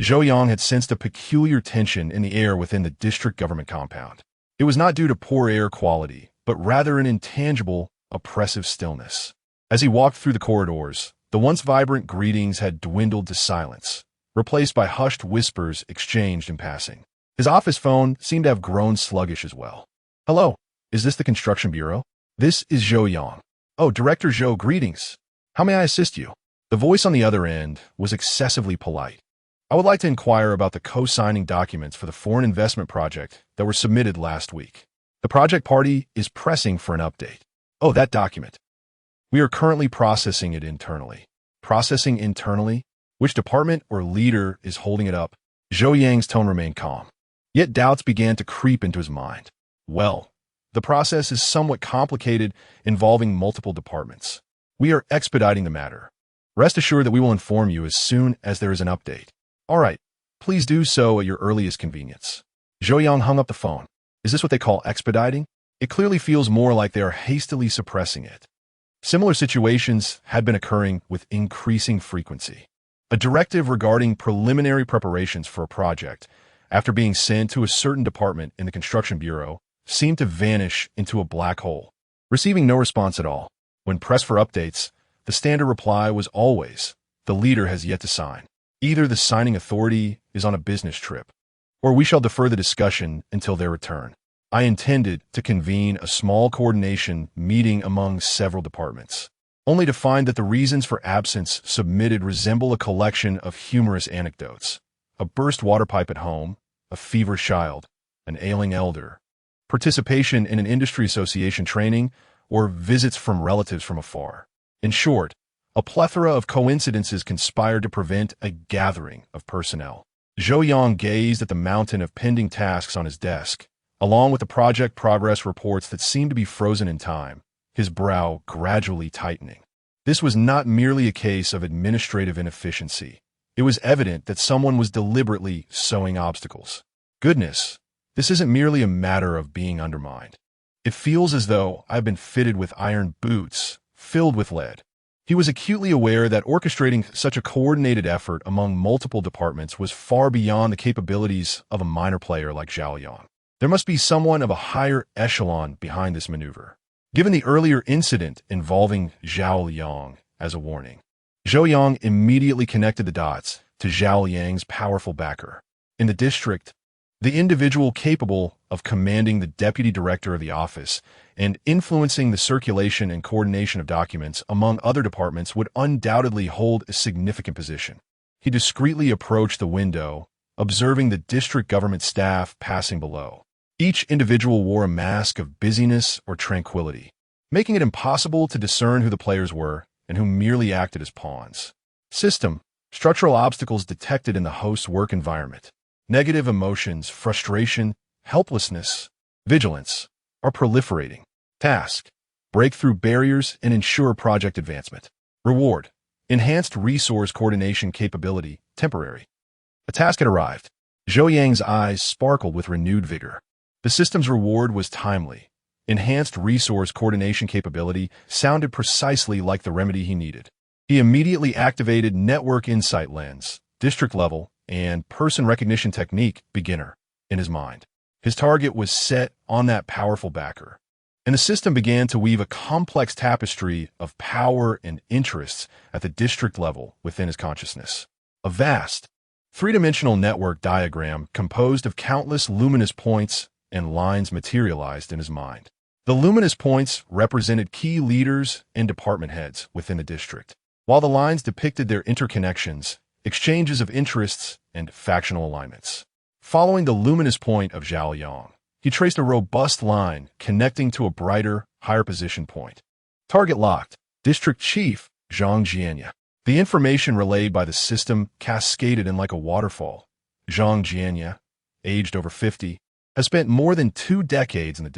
Zhou Yang had sensed a peculiar tension in the air within the district government compound. It was not due to poor air quality, but rather an intangible, oppressive stillness. As he walked through the corridors, the once vibrant greetings had dwindled to silence, replaced by hushed whispers exchanged in passing. His office phone seemed to have grown sluggish as well. Hello, is this the construction bureau? This is Zhou Yang. Oh, Director Zhou, greetings. How may I assist you? The voice on the other end was excessively polite. I would like to inquire about the co-signing documents for the foreign investment project that were submitted last week. The project party is pressing for an update. Oh, that document. We are currently processing it internally. Processing internally? Which department or leader is holding it up? Zhou Yang's tone remained calm. Yet doubts began to creep into his mind. Well, the process is somewhat complicated, involving multiple departments. We are expediting the matter. Rest assured that we will inform you as soon as there is an update. All right, please do so at your earliest convenience. Zhou Yang hung up the phone. Is this what they call expediting? It clearly feels more like they are hastily suppressing it. Similar situations had been occurring with increasing frequency. A directive regarding preliminary preparations for a project, after being sent to a certain department in the construction bureau, seemed to vanish into a black hole, receiving no response at all. When pressed for updates, the standard reply was always, the leader has yet to sign. Either the signing authority is on a business trip, or we shall defer the discussion until their return. I intended to convene a small coordination meeting among several departments, only to find that the reasons for absence submitted resemble a collection of humorous anecdotes. A burst water pipe at home, a feverish child, an ailing elder, participation in an industry association training, or visits from relatives from afar. In short, a plethora of coincidences conspired to prevent a gathering of personnel. Zhou Yang gazed at the mountain of pending tasks on his desk, along with the project progress reports that seemed to be frozen in time, his brow gradually tightening. This was not merely a case of administrative inefficiency. It was evident that someone was deliberately sowing obstacles. Goodness, this isn't merely a matter of being undermined. It feels as though I've been fitted with iron boots, filled with lead. He was acutely aware that orchestrating such a coordinated effort among multiple departments was far beyond the capabilities of a minor player like Zhao Yang. There must be someone of a higher echelon behind this maneuver. Given the earlier incident involving Zhao Yang as a warning, Zhou Yang immediately connected the dots to Zhao Yang's powerful backer. In the district, the individual capable of commanding the deputy director of the office and influencing the circulation and coordination of documents among other departments would undoubtedly hold a significant position. He discreetly approached the window, observing the district government staff passing below. Each individual wore a mask of busyness or tranquility, making it impossible to discern who the players were and who merely acted as pawns. Structural obstacles detected in the host's work environment. Negative emotions, frustration, helplessness, vigilance are proliferating. Task: break through barriers and ensure project advancement. Reward: enhanced resource coordination capability, temporary. A task had arrived. Zhou Yang's eyes sparkled with renewed vigor. The system's reward was timely. Enhanced resource coordination capability sounded precisely like the remedy he needed. He immediately activated Network Insight Lens, District Level, and Person Recognition Technique, Beginner, in his mind. His target was set on that powerful backer, and the system began to weave a complex tapestry of power and interests at the district level within his consciousness. A vast, three-dimensional network diagram composed of countless luminous points and lines materialized in his mind. The luminous points represented key leaders and department heads within the district, while the lines depicted their interconnections, exchanges of interests, and factional alignments. Following the luminous point of Zhao Yang, he traced a robust line connecting to a brighter, higher position point. Target locked. District Chief Zhang Jianya. The information relayed by the system cascaded in like a waterfall. Zhang Jianya, aged over 50, has spent more than 2 decades in the district.